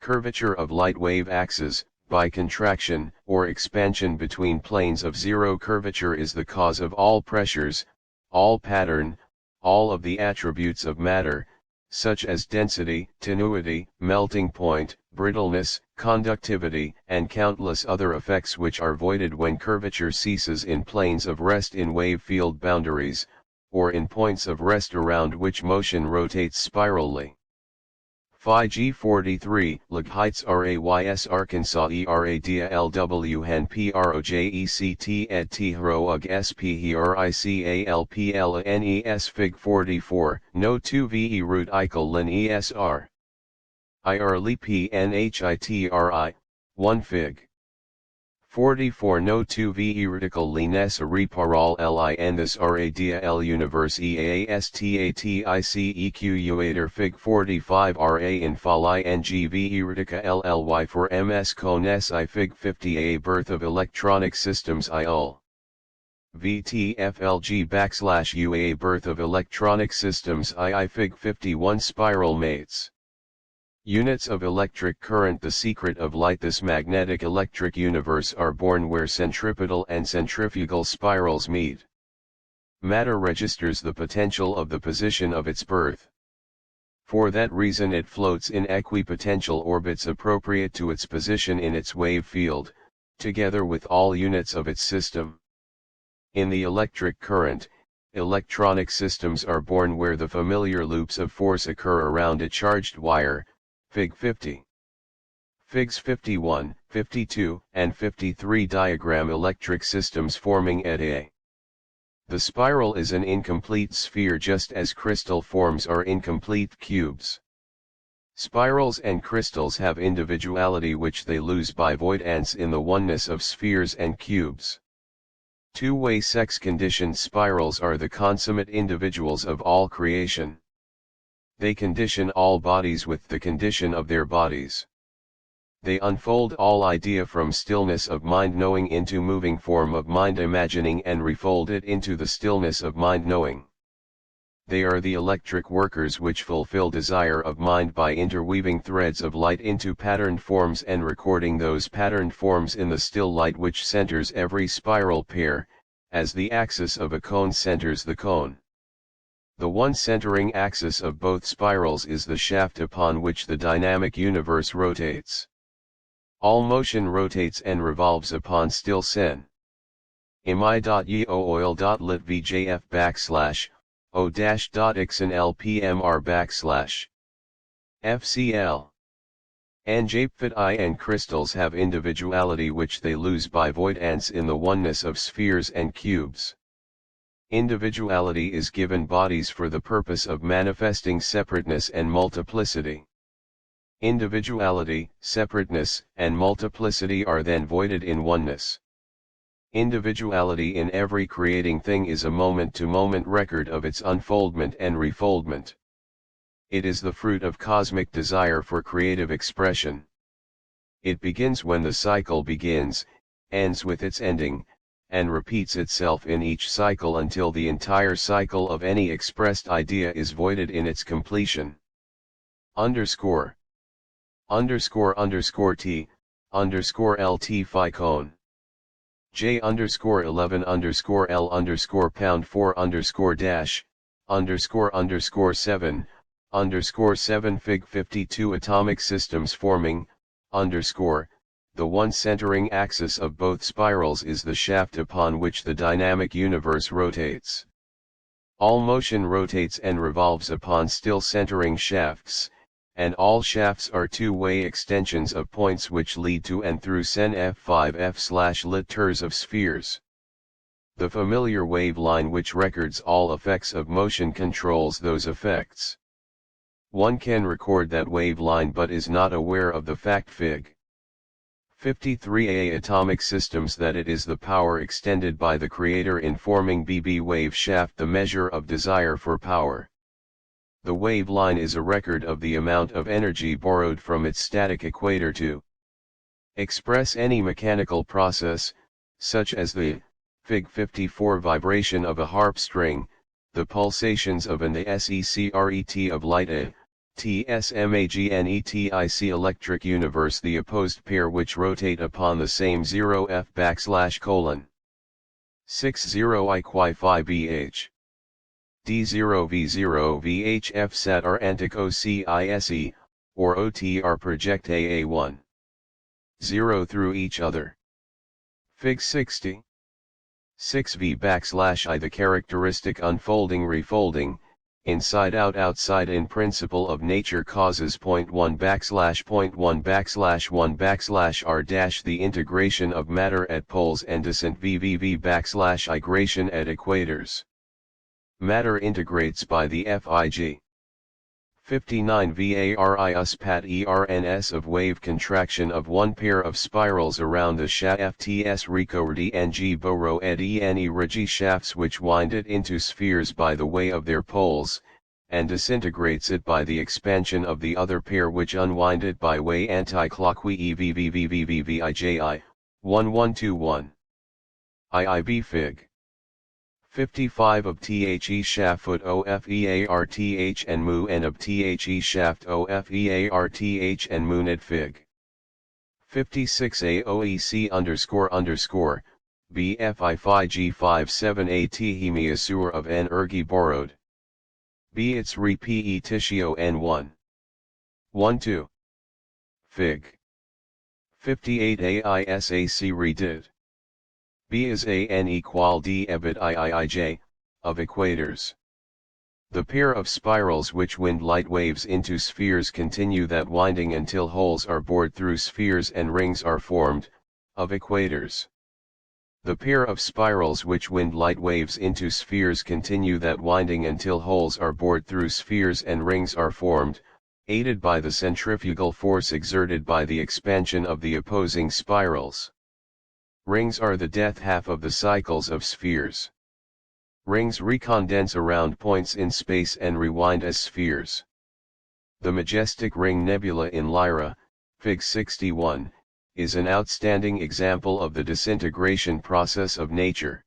Curvature of light wave axes, by contraction or expansion between planes of zero curvature is the cause of all pressures, all pattern, all of the attributes of matter, such as density, tenuity, melting point, brittleness, conductivity, and countless other effects which are voided when curvature ceases in planes of rest in wave field boundaries, or in points of rest around which motion rotates spirally. Phi G43, Lag Heights RAYS Arkansas ERADA LW Hen PROJECT ed T Hroug SP HRICALPLANES Fig 44, No 2 VE Root Eichel Lin ESR. IR Li PNHITRI, 1 Fig. 44 No 2 VE Radical Lines Reparal LIN This RADA L Universe EASTATICEQ Uator Fig 45 RA in Fal ING VE Radica LLY for MS Cone SI Fig 50 A Birth of Electronic Systems IUL. VTFLG/UA Birth of Electronic Systems II Fig 51 Spiral Mates. Units of electric current. The secret of light. This magnetic electric universe are born where centripetal and centrifugal spirals meet. Matter registers the potential of the position of its birth. For that reason it floats in equipotential orbits appropriate to its position in its wave field, together with all units of its system. In the electric current, electronic systems are born where the familiar loops of force occur around a charged wire, Fig 50. Figs 51, 52, and 53 diagram electric systems forming at A. The spiral is an incomplete sphere just as crystal forms are incomplete cubes. Spirals and crystals have individuality which they lose by voidance in the oneness of spheres and cubes. Two-way sex-conditioned spirals are the consummate individuals of all creation. They condition all bodies with the condition of their bodies. They unfold all idea from stillness of mind knowing into moving form of mind imagining and refold it into the stillness of mind knowing. They are the electric workers which fulfill desire of mind by interweaving threads of light into patterned forms and recording those patterned forms in the still light which centers every spiral pair, as the axis of a cone centers the cone. The one centering axis of both spirals is the shaft upon which the dynamic universe rotates. All motion rotates and revolves upon still sen. imi.yooil.lit vjf /o-.ixnlpmr /fcl. Anjapfit I and crystals have individuality which they lose by voidance in the oneness of spheres and cubes. Individuality is given bodies for the purpose of manifesting separateness and multiplicity. Individuality, separateness, and multiplicity are then voided in oneness. Individuality in every creating thing is a moment-to-moment record of its unfoldment and refoldment. It is the fruit of cosmic desire for creative expression. It begins when the cycle begins, ends with its ending, and repeats itself in each cycle until the entire cycle of any expressed idea is voided in its completion. Underscore. Underscore underscore T, underscore LT Phi cone. J underscore 11 underscore L underscore pound 4 underscore dash, underscore 7, underscore 7 Fig 52 atomic systems forming, underscore, the one centering axis of both spirals is the shaft upon which the dynamic universe rotates. All motion rotates and revolves upon still centering shafts, and all shafts are two-way extensions of points which lead to and through sen F5F/lit of spheres. The familiar wave line which records all effects of motion controls those effects. One can record that wave line but is not aware of the fact Fig 53a atomic systems that it is the power extended by the creator in forming BB wave shaft the measure of desire for power. The wave line is a record of the amount of energy borrowed from its static equator to express any mechanical process, such as the Fig 54 vibration of a harp string, the pulsations of an secret of light a tsmagnetic electric universe the opposed pair which rotate upon the same 0 f/:. 60 iqi phi bh. D0V0 VHF sat R antic OCISE, or OTR project AA1. 0 through each other. Fig 60. 6V/I the characteristic unfolding refolding, inside out outside in principle of nature causes 0.1/1/1/r the integration of matter at poles and descent VVV/igration at equators. Matter integrates by the Fig. 59 VARIUS pat ERNS of wave contraction of one pair of spirals around the shafts record ENG boro ed ENE regi shafts which wind it into spheres by the way of their poles, and disintegrates it by the expansion of the other pair which unwind it by way anti-clockwise EVVVVVVIJI, 1121. IIB Fig. 55 of THE shaft foot OFEARTH and mu and of THE shaft OFEARTH and mu net Fig. 56 AOEC underscore, BFI Phi G57 AT Hemiasur of N ergi borrowed. B its re PE titio N1. 12. Fig. 58 AISAC redid. B is an equal d ebit iij, of equators. The pair of spirals which wind light waves into spheres continue that winding until holes are bored through spheres and rings are formed, of equators. The pair of spirals which wind light waves into spheres continue that winding until holes are bored through spheres and rings are formed, aided by the centrifugal force exerted by the expansion of the opposing spirals. Rings are the death half of the cycles of spheres. Rings recondense around points in space and rewind as spheres. The majestic ring nebula in Lyra, Fig 61, is an outstanding example of the disintegration process of nature.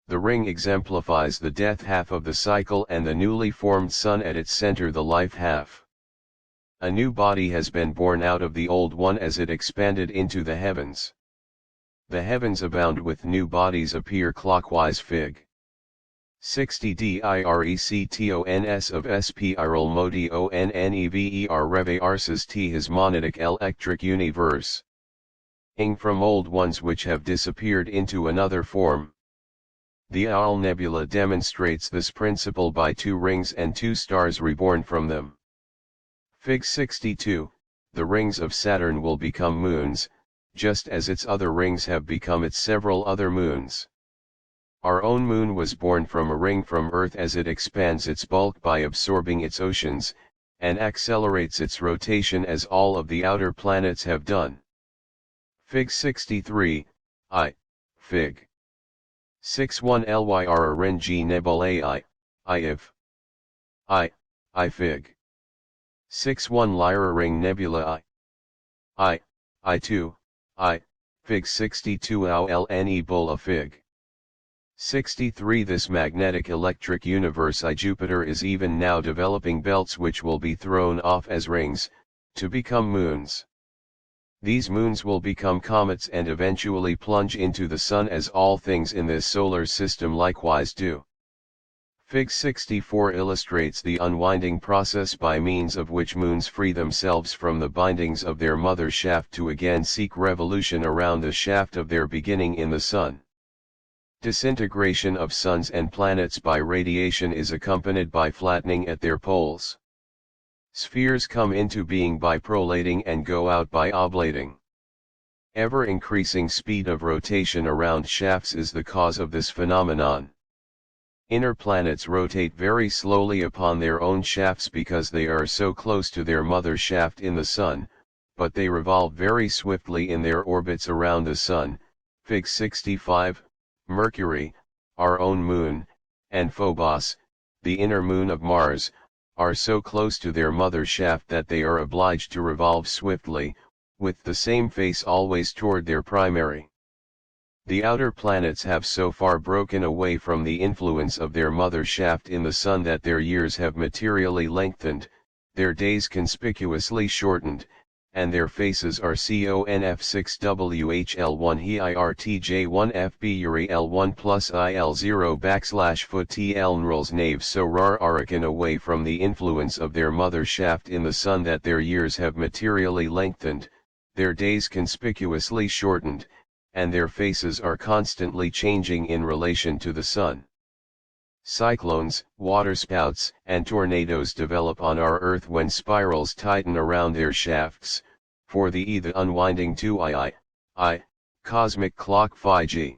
The ring exemplifies the death half of the cycle and the newly formed sun at its center the life half. A new body has been born out of the old one as it expanded into the heavens. The heavens abound with new bodies appear clockwise Fig. 60 DIRECTONS of spiral modi ONNEVER reve arses T his monetic electric universe. Ing from old ones which have disappeared into another form. The Owl Nebula demonstrates this principle by two rings and two stars reborn from them. Fig 62, the rings of Saturn will become moons, just as its other rings have become its several other moons. Our own moon was born from a ring from Earth as it expands its bulk by absorbing its oceans, and accelerates its rotation as all of the outer planets have done. Fig 63, I, Fig. 61 LYR Nebulae if. I Fig. 61 Lyra Ring Nebula I2, Fig 62 OLNE Bulla Fig. 63 This magnetic electric universe Jupiter is even now developing belts which will be thrown off as rings, to become moons. These moons will become comets and eventually plunge into the Sun as all things in this solar system likewise do. Fig 64 illustrates the unwinding process by means of which moons free themselves from the bindings of their mother shaft to again seek revolution around the shaft of their beginning in the Sun. Disintegration of suns and planets by radiation is accompanied by flattening at their poles. Spheres come into being by prolating and go out by oblating. Ever-increasing speed of rotation around shafts is the cause of this phenomenon. Inner planets rotate very slowly upon their own shafts because they are so close to their mother shaft in the Sun, but they revolve very swiftly in their orbits around the Sun. Fig 65. Mercury, our own moon, and Phobos, the inner moon of Mars, are so close to their mother shaft that they are obliged to revolve swiftly, with the same face always toward their primary. The outer planets have so far broken away from the influence of their mother shaft in the Sun that their years have materially lengthened, their days conspicuously shortened, and their faces are CONF6WHL1 HIRTJ1FB URI L1 plus IL0 / foot TL NRLs Nave so rar arakan away from the influence of their mother shaft in the Sun that their years have materially lengthened, their days conspicuously shortened, and their faces are constantly changing in relation to the Sun. Cyclones, waterspouts, and tornadoes develop on our Earth when spirals tighten around their shafts, for the unwinding 2 cosmic clock phi g.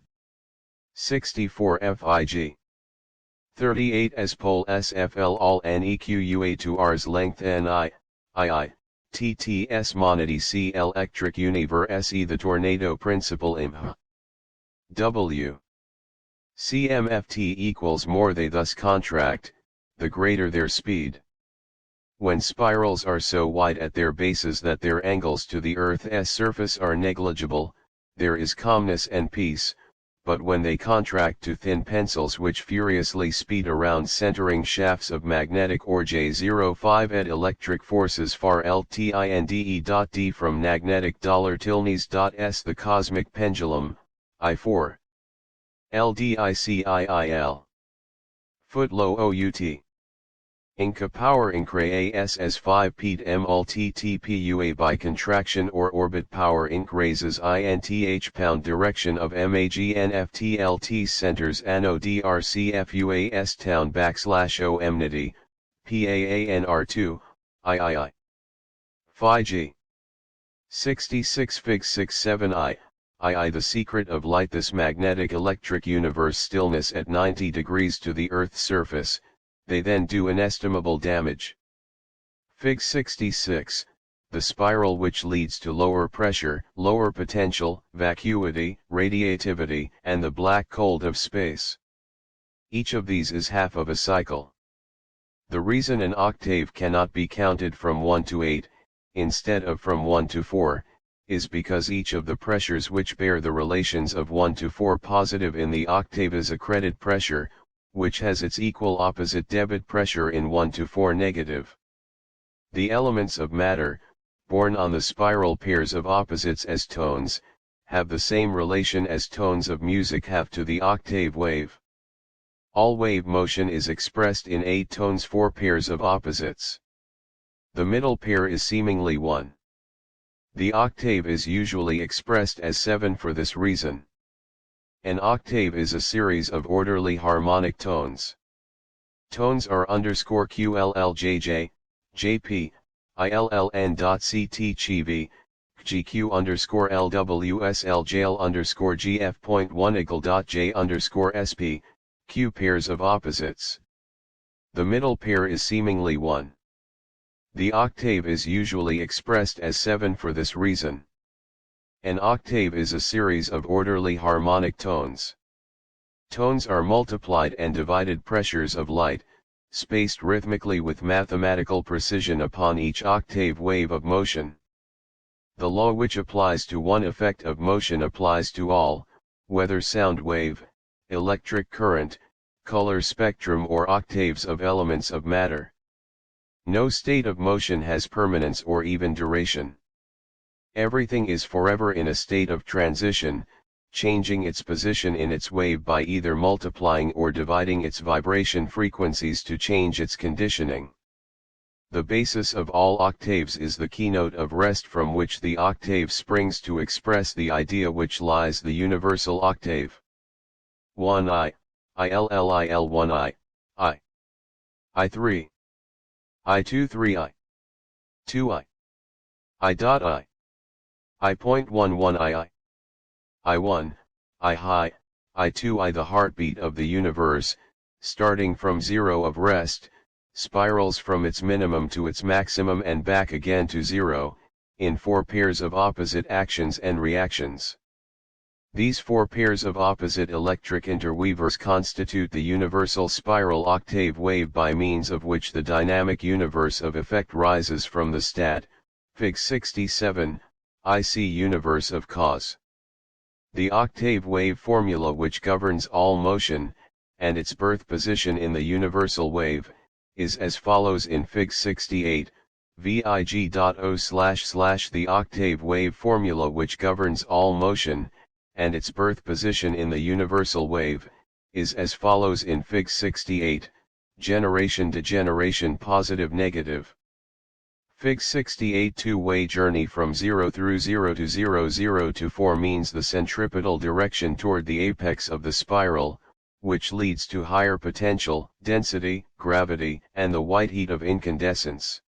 64 FIG. 38 S pole SFL all NEQUA to R's length NI, TTS monody C electric universe E the tornado principle IMH. W. CMFT equals more they thus contract, the greater their speed. When spirals are so wide at their bases that their angles to the Earth's surface are negligible, there is calmness and peace, but when they contract to thin pencils which furiously speed around centering shafts of magnetic or J05 at electric forces far LTINDE.D from magnetic $tilnes.S the cosmic pendulum, I4. LDICIIL. Foot low OUT. Inca power incre ASS 5 Pete MLTTPUA by contraction or orbit power inc raises INTH pound direction of MAGNFTLT centers anno DRCFUAS town / omnity, PAANR2, III. Phi G. 66 Fig 67 II the secret of light this magnetic electric universe stillness at 90 degrees to the Earth's surface, they then do inestimable damage. Fig 66, the spiral which leads to lower pressure, lower potential, vacuity, radiativity, and the black cold of space. Each of these is half of a cycle. The reason an octave cannot be counted from 1 to 8, instead of from 1 to 4, is because each of the pressures which bear the relations of 1 to 4 positive in the octave is a credit pressure, which has its equal opposite debit pressure in 1 to 4 negative. The elements of matter, born on the spiral pairs of opposites as tones, have the same relation as tones of music have to the octave wave. All wave motion is expressed in 8 tones 4 pairs of opposites. The middle pair is seemingly 1. The octave is usually expressed as 7 for this reason. An octave is a series of orderly harmonic tones. Tones are QLLJJ, JP, ILLN.CT chivi, GQ underscore LWSL jail underscore GF.1 equal.J underscore SP, Q pairs of opposites. The middle pair is seemingly 1. The octave is usually expressed as 7 for this reason. An octave is a series of orderly harmonic tones. Tones are multiplied and divided pressures of light, spaced rhythmically with mathematical precision upon each octave wave of motion. The law which applies to one effect of motion applies to all, whether sound wave, electric current, color spectrum or octaves of elements of matter. No state of motion has permanence or even duration. Everything is forever in a state of transition, changing its position in its wave by either multiplying or dividing its vibration frequencies to change its conditioning. The basis of all octaves is the keynote of rest from which the octave springs to express the idea which lies the universal octave. 1 ILLIL 1 I3 I2 3 2 I.I I.11 I1 I high, I2 I. The heartbeat of the universe, starting from zero of rest, spirals from its minimum to its maximum and back again to zero, in 4 pairs of opposite actions and reactions. These 4 pairs of opposite electric interweavers constitute the universal spiral octave wave by means of which the dynamic universe of effect rises from the stat. Fig. 67, IC universe of cause. The octave wave formula which governs all motion, and its birth position in the universal wave, is as follows in Fig. 68, Vig.O// the octave wave formula which governs all motion, and its birth position in the universal wave, is as follows in Fig. 68, generation degeneration positive negative. Fig. 68 two-way journey from 0 through 0 to 0 0 to 4 means the centripetal direction toward the apex of the spiral, which leads to higher potential, density, gravity, and the white heat of incandescence.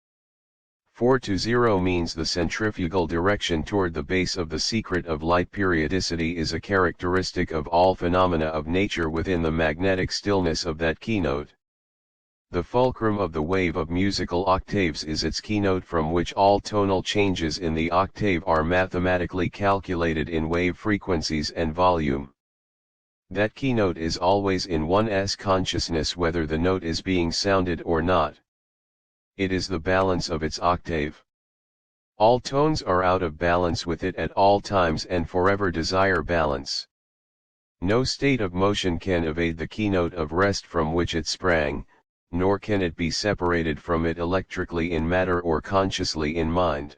4 to 0 means the centrifugal direction toward the base of the secret of light. Periodicity is a characteristic of all phenomena of nature within the magnetic stillness of that keynote. The fulcrum of the wave of musical octaves is its keynote from which all tonal changes in the octave are mathematically calculated in wave frequencies and volume. That keynote is always in one's consciousness whether the note is being sounded or not. It is the balance of its octave. All tones are out of balance with it at all times and forever desire balance. No state of motion can evade the keynote of rest from which it sprang, nor can it be separated from it electrically in matter or consciously in mind.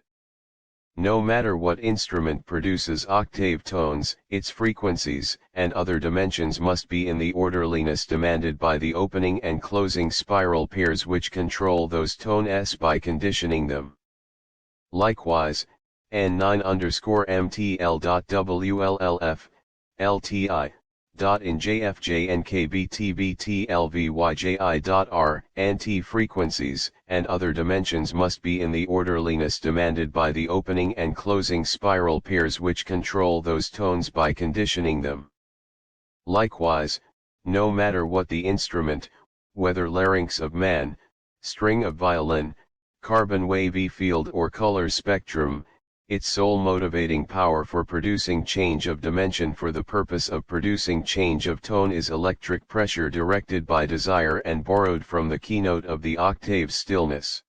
No matter what instrument produces octave tones, its frequencies and other dimensions must be in the orderliness demanded by the opening and closing spiral pairs which control those tones by conditioning them. Likewise, N9_MTL.WLLF, LTI, in JFJNKBTBTLVYJI.R, anti-frequencies, and other dimensions must be in the orderliness demanded by the opening and closing spiral pairs which control those tones by conditioning them. Likewise, no matter what the instrument, whether larynx of man, string of violin, carbon wavy field or color spectrum, its sole motivating power for producing change of dimension for the purpose of producing change of tone is electric pressure directed by desire and borrowed from the keynote of the octave stillness.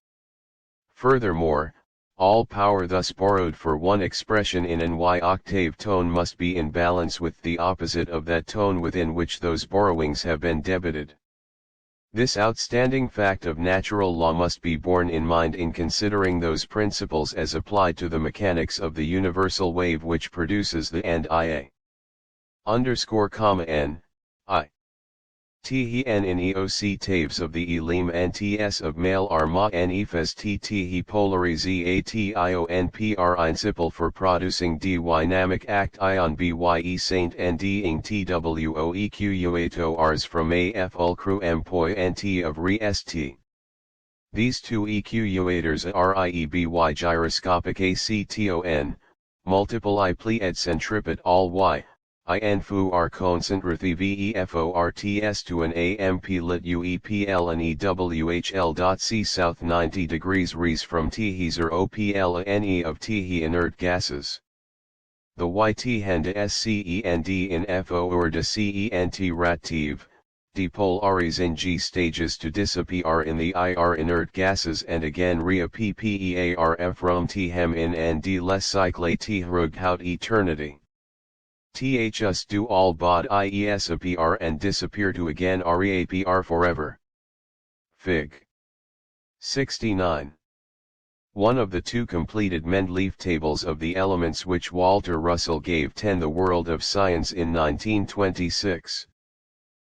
Furthermore, all power thus borrowed for one expression in an Y octave tone must be in balance with the opposite of that tone within which those borrowings have been debited. This outstanding fact of natural law must be borne in mind in considering those principles as applied to the mechanics of the universal wave which produces the and Ia. N, I. T N in EOC taves of the elim and ts of male are ma n efes tt polarize principle for producing dynamic act ion bye saint and ding twoequato rs from af ulcru empoi nt of re st. These two equators are ieby gyroscopic acton, multiple I pli et centripet al y, I n fu r concentrathi veforts to an amp lit uepl and ewhl dot c south 90 degrees res from Ther oplne of T inert gases. The yt hand scend in fo or de cent rative, depolaris in G stages to disappear in the IR inert gases and again reappear from Them in and d less cycle Thrug out eternity. Thus do all bod ies appear and disappear to again reappear forever. Fig. 69. One of the two completed Mendeleev tables of the elements which Walter Russell gave 10 The World of Science in 1926.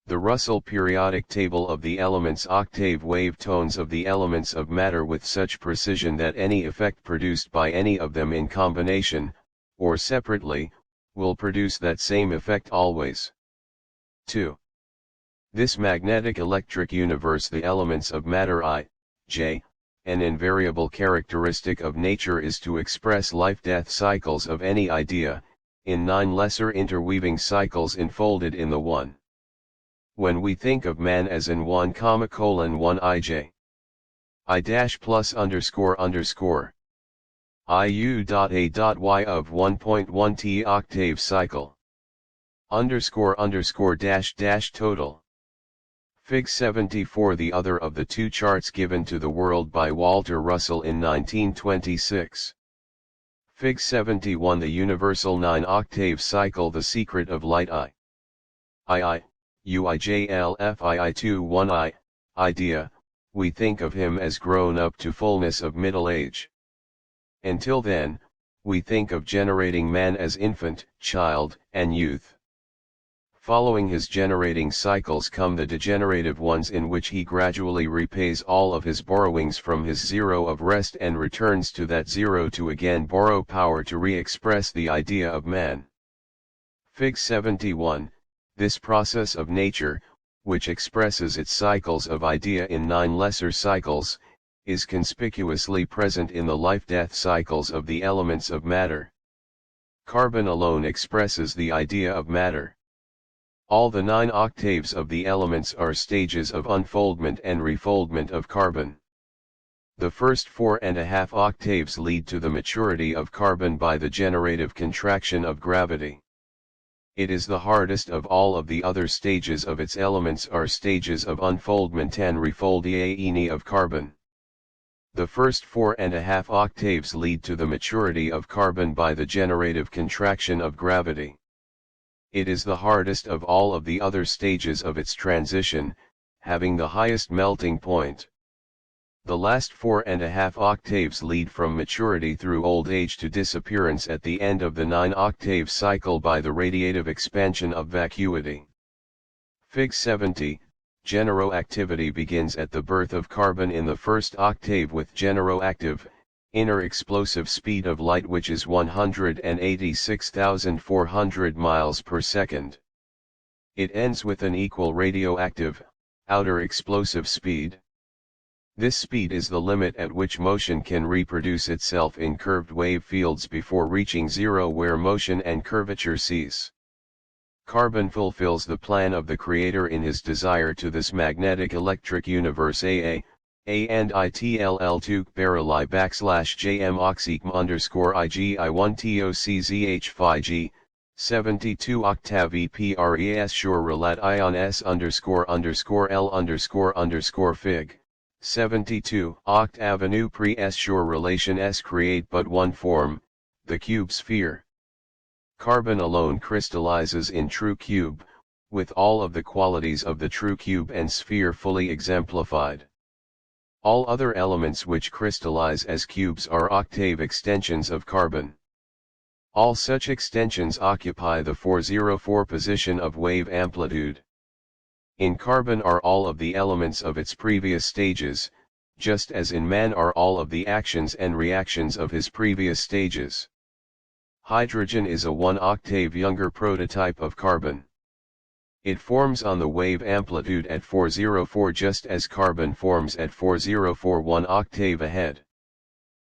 The Russell periodic table of the elements octave wave tones of the elements of matter with such precision that any effect produced by any of them in combination, or separately, will produce that same effect always. 2. This magnetic electric universe, the elements of matter I, J, an invariable characteristic of nature is to express life-death cycles of any idea, in 9 lesser interweaving cycles enfolded in the one. When we think of man as in 1, 1 ij. I dash plus underscore underscore. IU.A.Y of 1.1 T octave cycle. Underscore underscore dash dash total. Fig 74. The other of the two charts given to the world by Walter Russell in 1926. Fig 71. The universal 9 octave cycle, the secret of light I. UIJLFII21I, idea, we think of him as grown up to fullness of middle age. Until then, we think of generating man as infant, child, and youth. Following his generating cycles come the degenerative ones, in which he gradually repays all of his borrowings from his zero of rest and returns to that zero to again borrow power to re-express the idea of man. Fig 71. This process of nature, which expresses its cycles of idea in 9 lesser cycles, is conspicuously present in the life-death cycles of the elements of matter. Carbon alone expresses the idea of matter. All the 9 octaves of the elements are stages of unfoldment and refoldment of carbon. The first 4.5 octaves lead to the maturity of carbon by the generative contraction of gravity. It is the hardest of all of the other stages of its elements are stages of unfoldment and refolding of carbon. The first 4.5 octaves lead to the maturity of carbon by the generative contraction of gravity. It is the hardest of all of the other stages of its transition, having the highest melting point. The last 4.5 octaves lead from maturity through old age to disappearance at the end of the 9 octave cycle by the radiative expansion of vacuity. Fig 70, generoactivity begins at the birth of carbon in the first octave with generoactive, inner explosive speed of light, which is 186,400 miles per second. It ends with an equal radioactive, outer explosive speed. This speed is the limit at which motion can reproduce itself in curved wave fields before reaching zero, where motion and curvature cease. Carbon fulfills the plan of the Creator in his desire to this magnetic electric universe A and ITLL2 barreli \jm oxycm underscore IGI1 TOCZH phi G, 72 octave EPRES sure relat ion S underscore underscore L underscore underscore fig. 72 Oct Avenue pre-S sure relation S create but one form, the cube sphere. Carbon alone crystallizes in true cube, with all of the qualities of the true cube and sphere fully exemplified. All other elements which crystallize as cubes are octave extensions of carbon. All such extensions occupy the 404 position of wave amplitude. In carbon are all of the elements of its previous stages, just as in man are all of the actions and reactions of his previous stages. Hydrogen is a 1 octave younger prototype of carbon. It forms on the wave amplitude at 404 just as carbon forms at 404 1 octave ahead.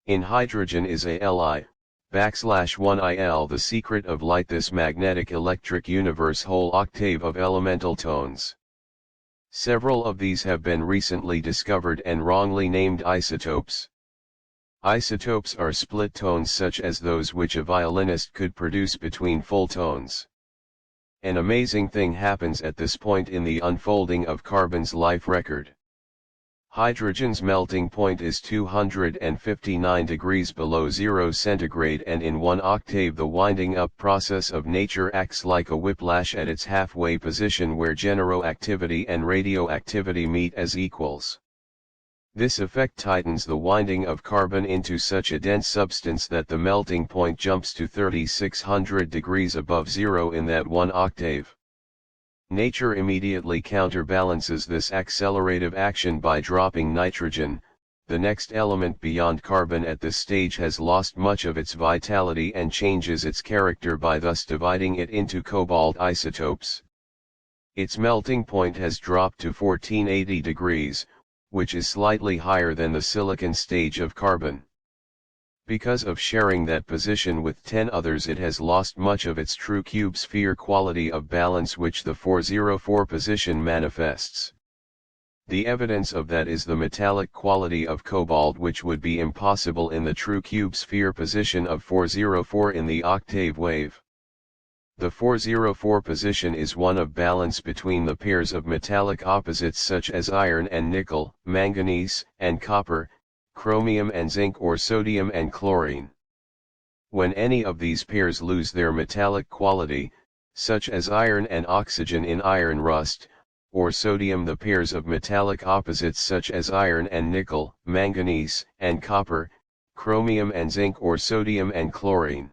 In hydrogen is a Li, 1il The secret of light. This magnetic electric universe whole octave of elemental tones. Several of these have been recently discovered and wrongly named isotopes. Isotopes are split tones such as those which a violinist could produce between full tones. An amazing thing happens at this point in the unfolding of carbon's life record. Hydrogen's melting point is 259 degrees below 0 centigrade, and in 1 octave the winding up process of nature acts like a whiplash at its halfway position where generoactivity and radioactivity meet as equals. This effect tightens the winding of carbon into such a dense substance that the melting point jumps to 3600 degrees above 0 in that 1 octave. Nature immediately counterbalances this accelerative action by dropping nitrogen. The next element beyond carbon at this stage has lost much of its vitality and changes its character by thus dividing it into cobalt isotopes. Its melting point has dropped to 1480 degrees, which is slightly higher than the silicon stage of carbon. Because of sharing that position with 10 others, it has lost much of its true cube sphere quality of balance which the 404 position manifests. The evidence of that is the metallic quality of cobalt, which would be impossible in the true cube sphere position of 404 in the octave wave. The 404 position is one of balance between the pairs of metallic opposites such as iron and nickel, manganese and copper, chromium and zinc, or sodium and chlorine. When any of these pairs lose their metallic quality, such as iron and oxygen in iron rust, or sodium, the pairs of metallic opposites such as iron and nickel, manganese and copper, chromium and zinc, or sodium and chlorine.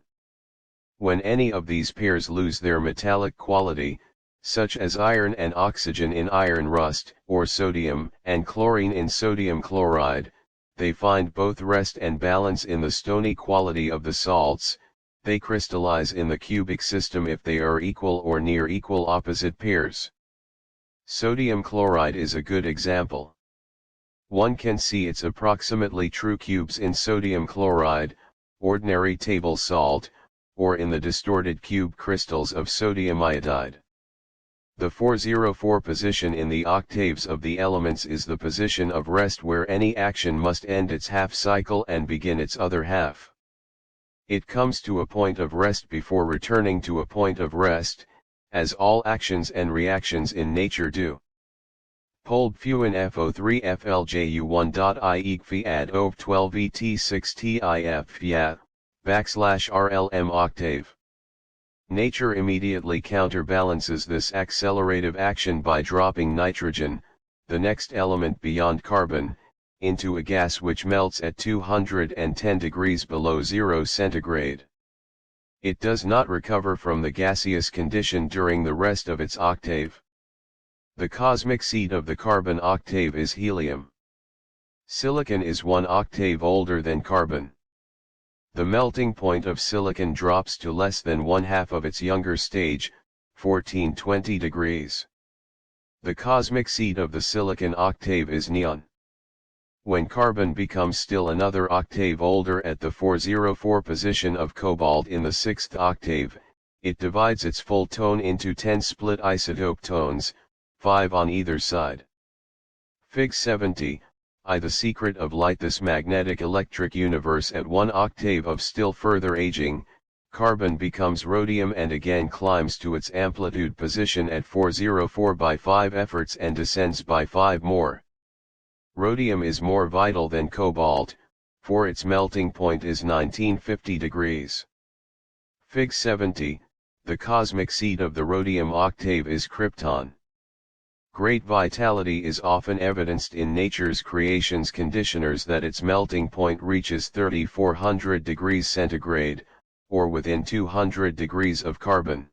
When any of these pairs lose their metallic quality, such as iron and oxygen in iron rust, or sodium and chlorine in sodium chloride, they find both rest and balance in the stony quality of the salts. They crystallize in the cubic system if they are equal or near equal opposite pairs. Sodium chloride is a good example. One can see its approximately true cubes in sodium chloride, ordinary table salt, or in the distorted cube crystals of sodium iodide. The 404 position in the octaves of the elements is the position of rest where any action must end its half cycle and begin its other half. It comes to a point of rest before returning to a point of rest, as all actions and reactions in nature do. Pold Fuin FO3 FLJU1.IE add OV 12 ET6 TIF ya \RLM octave. Nature immediately counterbalances this accelerative action by dropping nitrogen, the next element beyond carbon, into a gas which melts at 210 degrees below 0 centigrade. It does not recover from the gaseous condition during the rest of its octave. The cosmic seed of the carbon octave is helium. Silicon is 1 octave older than carbon. The melting point of silicon drops to less than 1/2 of its younger stage, 1420 degrees. The cosmic seed of the silicon octave is neon. When carbon becomes still another octave older at the 404 position of cobalt in the 6th octave, it divides its full tone into 10 split isotope tones, 5 on either side. Fig 70. The secret of light. This magnetic electric universe at 1 octave of still further aging, carbon becomes rhodium and again climbs to its amplitude position at 404 by 5 efforts and descends by 5 more. Rhodium is more vital than cobalt, for its melting point is 1950 degrees. Fig 70, the cosmic seed of the rhodium octave is krypton. Great vitality is often evidenced in nature's creations conditioners that its melting point reaches 3400 degrees centigrade, or within 200 degrees of carbon.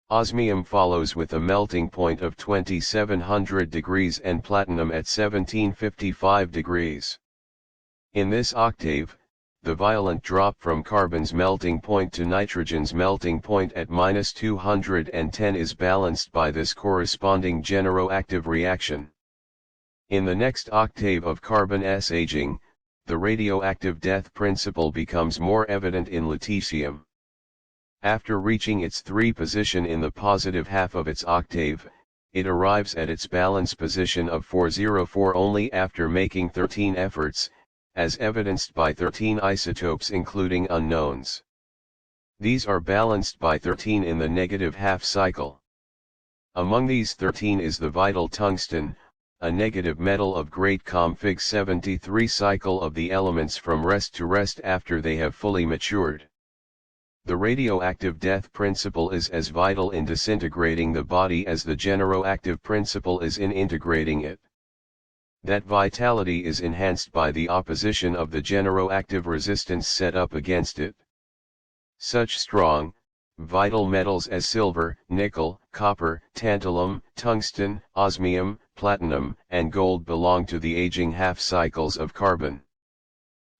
Osmium follows with a melting point of 2700 degrees and platinum at 1755 degrees. In this octave, the violent drop from carbon's melting point to nitrogen's melting point at -210 is balanced by this corresponding generoactive reaction. In the next octave of carbon's aging, the radioactive death principle becomes more evident in lutetium. After reaching its 3 position in the positive half of its octave, it arrives at its balance position of 404 only after making 13 efforts, as evidenced by 13 isotopes including unknowns. These are balanced by 13 in the negative half cycle. Among these 13 is the vital tungsten, a negative metal of great config 73 cycle of the elements from rest to rest after they have fully matured. The radioactive death principle is as vital in disintegrating the body as the generoactive principle is in integrating it. That vitality is enhanced by the opposition of the generoactive resistance set up against it. Such strong, vital metals as silver, nickel, copper, tantalum, tungsten, osmium, platinum, and gold belong to the aging half cycles of carbon.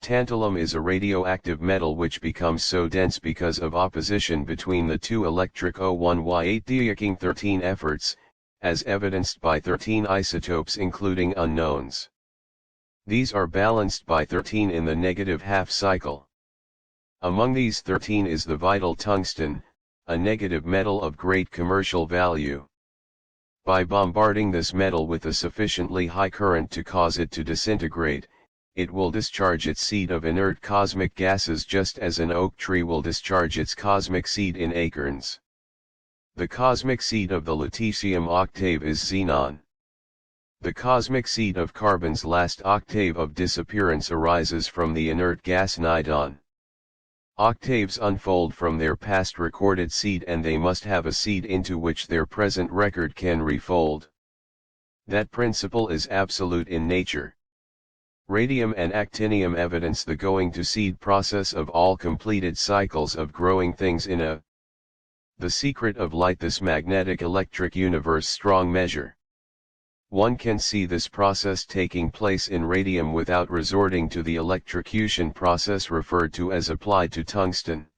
Tantalum is a radioactive metal which becomes so dense because of opposition between the two electric O1Y8 taking 13 efforts, as evidenced by 13 isotopes including unknowns. These are balanced by 13 in the negative half cycle. Among these 13 is the vital tungsten, a negative metal of great commercial value. By bombarding this metal with a sufficiently high current to cause it to disintegrate, it will discharge its seed of inert cosmic gases just as an oak tree will discharge its cosmic seed in acorns. The cosmic seed of the lutetium octave is xenon. The cosmic seed of carbon's last octave of disappearance arises from the inert gas nidon. Octaves unfold from their past recorded seed and they must have a seed into which their present record can refold. That principle is absolute in nature. Radium and actinium evidence the going to seed process of all completed cycles of growing things in a the secret of light, this magnetic electric universe strong measure. One can see this process taking place in radium without resorting to the electrocution process referred to as applied to tungsten.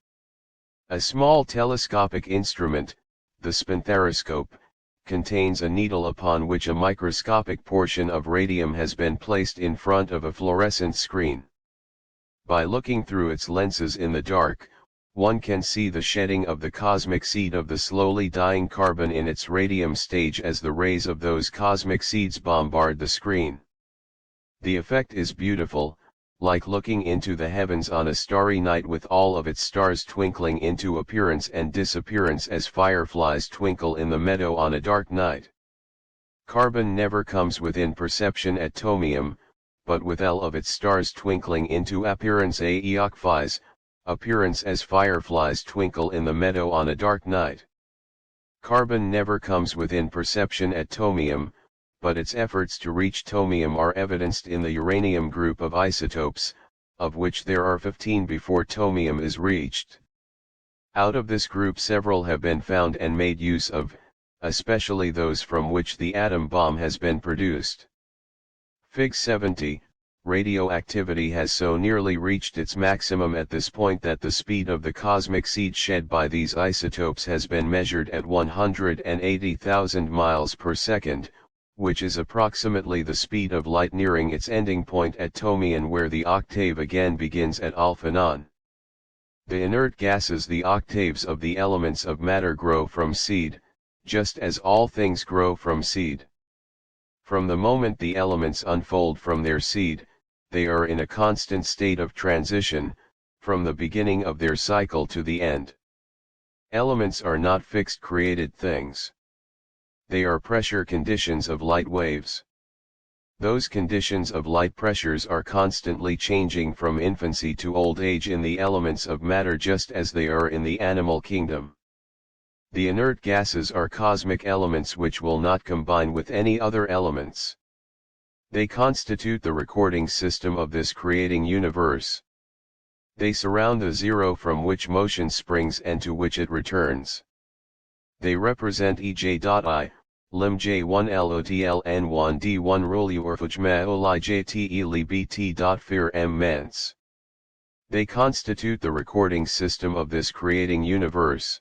A small telescopic instrument, the spinthariscope, contains a needle upon which a microscopic portion of radium has been placed in front of a fluorescent screen. By looking through its lenses in the dark, one can see the shedding of the cosmic seed of the slowly dying carbon in its radium stage as the rays of those cosmic seeds bombard the screen. The effect is beautiful, like looking into the heavens on a starry night with all of its stars twinkling into appearance and disappearance as fireflies twinkle in the meadow on a dark night. Carbon never comes within perception at atomium, but with all of its stars twinkling into appearance aeokphis, appearance as fireflies twinkle in the meadow on a dark night. Carbon never comes within perception at tomium, but its efforts to reach tomium are evidenced in the uranium group of isotopes, of which there are 15 before tomium is reached. Out of this group several have been found and made use of, especially those from which the atom bomb has been produced. Fig 70, radioactivity has so nearly reached its maximum at this point that the speed of the cosmic seed shed by these isotopes has been measured at 180,000 miles per second, which is approximately the speed of light nearing its ending point at tomium where the octave again begins at alphanon. The inert gases, the octaves of the elements of matter, grow from seed, just as all things grow from seed. From the moment the elements unfold from their seed, they are in a constant state of transition, from the beginning of their cycle to the end. Elements are not fixed created things. They are pressure conditions of light waves. Those conditions of light pressures are constantly changing from infancy to old age in the elements of matter just as they are in the animal kingdom. The inert gases are cosmic elements which will not combine with any other elements. They constitute the recording system of this creating universe. They surround the zero from which motion springs and to which it returns. They represent EJ.I, lim J1 LOTL N1 D1 ruli or fujma oli JTE li BT.fir m ments. They constitute the recording system of this creating universe.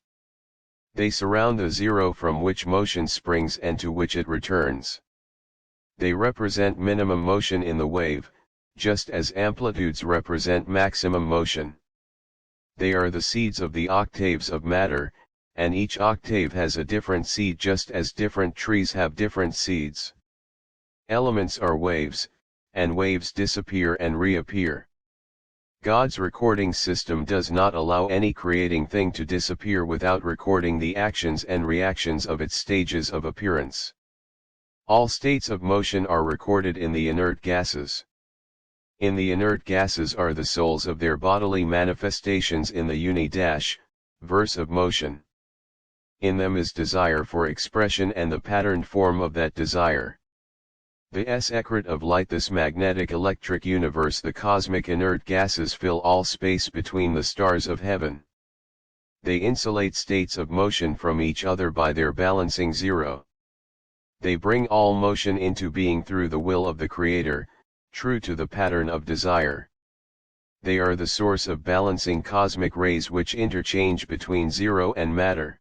They surround the zero from which motion springs and to which it returns. They represent minimum motion in the wave, just as amplitudes represent maximum motion. They are the seeds of the octaves of matter, and each octave has a different seed just as different trees have different seeds. Elements are waves, and waves disappear and reappear. God's recording system does not allow any creating thing to disappear without recording the actions and reactions of its stages of appearance. All states of motion are recorded in the inert gases. In the inert gases are the souls of their bodily manifestations in the verse of motion. In them is desire for expression and the patterned form of that desire. The secret of light, this magnetic electric universe, the cosmic inert gases fill all space between the stars of heaven. They insulate states of motion from each other by their balancing zero. They bring all motion into being through the will of the Creator, true to the pattern of desire. They are the source of balancing cosmic rays which interchange between zero and matter.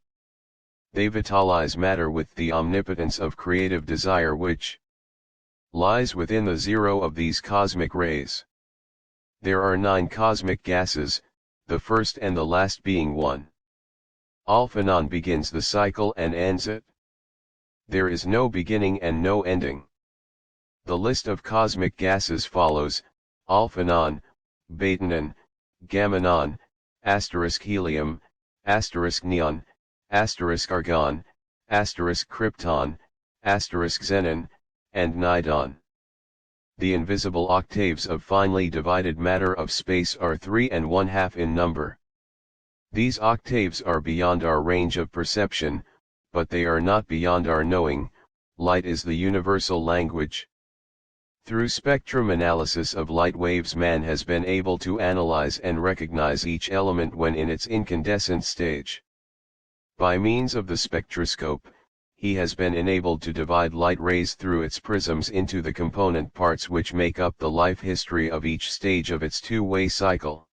They vitalize matter with the omnipotence of creative desire which lies within the zero of these cosmic rays. There are 9 cosmic gases, the first and the last being one. Alphanon begins the cycle and ends it. There is no beginning and no ending. The list of cosmic gases follows: Alphanon, Betanon, Gammanon, *helium, *neon, *argon, *krypton, *xenon, and nidon. The invisible octaves of finely divided matter of space are 3 1/2 in number. These octaves are beyond our range of perception, but they are not beyond our knowing. Light is the universal language. Through spectrum analysis of light waves, man has been able to analyze and recognize each element when in its incandescent stage. By means of the spectroscope, he has been enabled to divide light rays through its prisms into the component parts which make up the life history of each stage of its two-way cycle.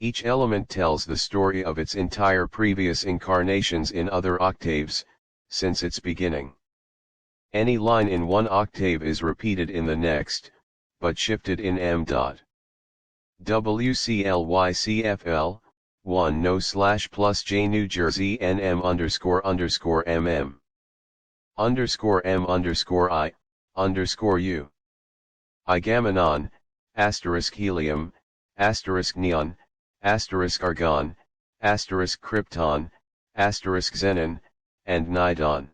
Each element tells the story of its entire previous incarnations in other octaves, since its beginning. Any line in one octave is repeated in the next, but shifted in m. WCLYCFL, 1 no / plus J New Jersey NM __MM _M _I _U. Igammanon, *helium, *neon, *argon, *krypton, *xenon, and nidon.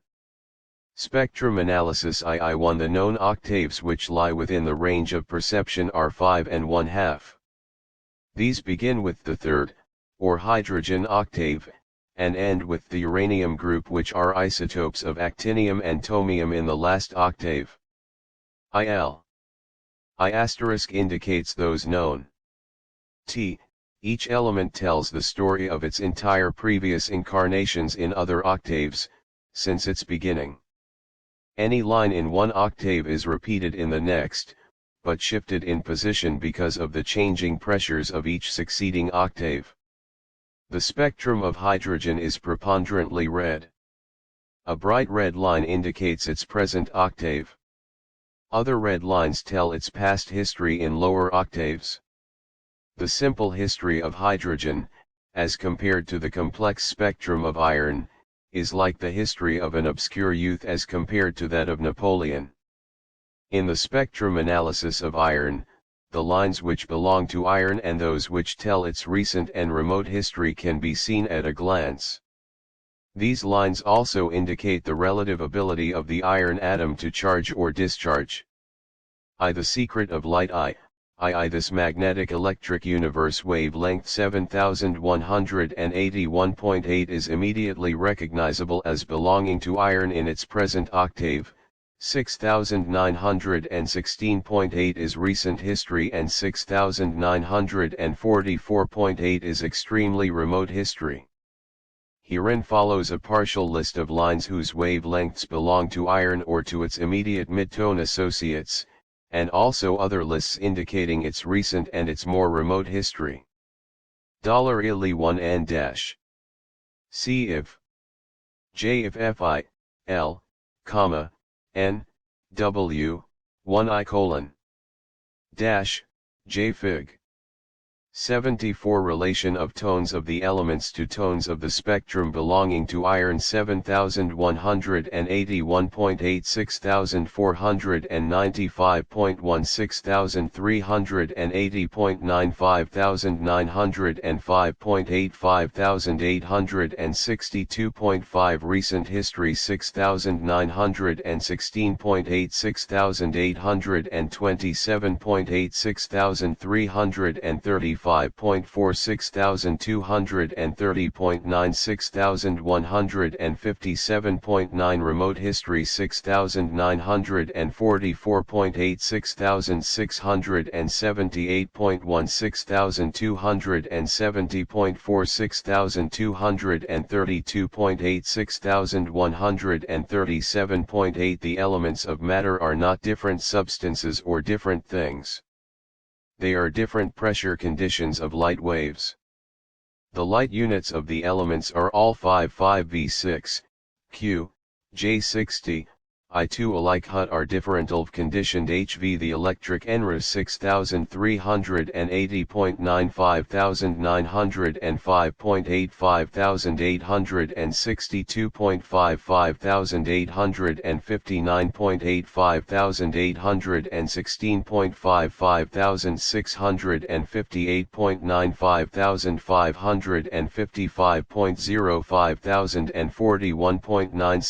Spectrum analysis II. The known octaves which lie within the range of perception are 5 1/2. These begin with the third, or hydrogen octave, and end with the uranium group, which are isotopes of actinium and thorium in the last octave. I*. I* indicates those known. T. Each element tells the story of its entire previous incarnations in other octaves, since its beginning. Any line in one octave is repeated in the next, but shifted in position because of the changing pressures of each succeeding octave. The spectrum of hydrogen is preponderantly red. A bright red line indicates its present octave. Other red lines tell its past history in lower octaves. The simple history of hydrogen, as compared to the complex spectrum of iron, is like the history of an obscure youth as compared to that of Napoleon. In the spectrum analysis of iron, the lines which belong to iron and those which tell its recent and remote history can be seen at a glance. These lines also indicate the relative ability of the iron atom to charge or discharge. The secret of light this magnetic electric universe wavelength 7181.8 is immediately recognizable as belonging to iron in its present octave, 6916.8 is recent history and 6944.8 is extremely remote history. Herein follows a partial list of lines whose wavelengths belong to iron or to its immediate midtone associates, and also other lists indicating its recent and its more remote history. $ILI 1 N dash. C if J if Fi, L, comma, N, W, 1 I colon. J Fig. 74 Relation of tones of the elements to tones of the spectrum belonging to iron 7181.8 6495.1 6380.9 5905.8 5862.5 Recent history 6916.8 6827.8 6335.4 6230.9 6157.9 Remote history 6944.8 6678.1 6270.4 6232.8 6137.8 The elements of matter are not different substances or different things. They are different pressure conditions of light waves. The light units of the elements are all 5v6, Q, J60, I2 alike. Hut are differential conditioned HV. The electric NRA 6380.9 5905.8 5862.5 5859.8 5816.5 5658.9 5555.0 5041.9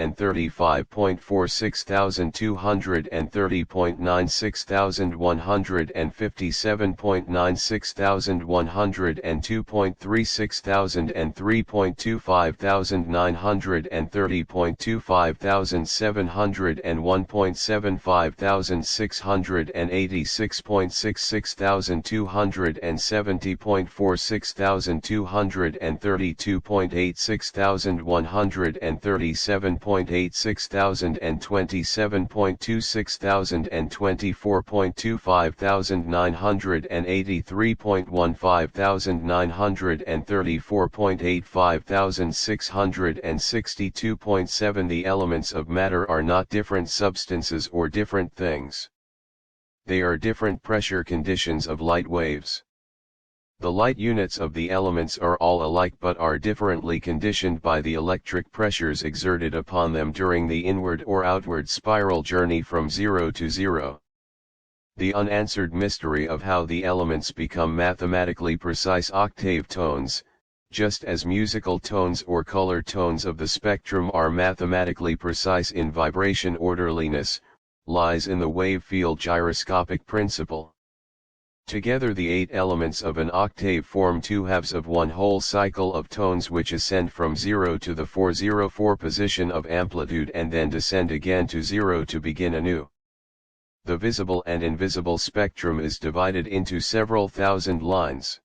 6335.4 6230.9 6157.9 6102.3 6003.2 5930.2 5701.7 5686.6 6270.4 6232.8 6137.8 6027.2 6024.2 5983.1 5934.8 5662.7 The elements of matter are not different substances or different things. They are different pressure conditions of light waves. The light units of the elements are all alike but are differently conditioned by the electric pressures exerted upon them during the inward or outward spiral journey from 0 to 0. The unanswered mystery of how the elements become mathematically precise octave tones, just as musical tones or color tones of the spectrum are mathematically precise in vibration orderliness, lies in the wave field gyroscopic principle. Together the 8 elements of an octave form 2 halves of one whole cycle of tones which ascend from 0 to the 404 position of amplitude and then descend again to 0 to begin anew. The visible and invisible spectrum is divided into several thousand lines.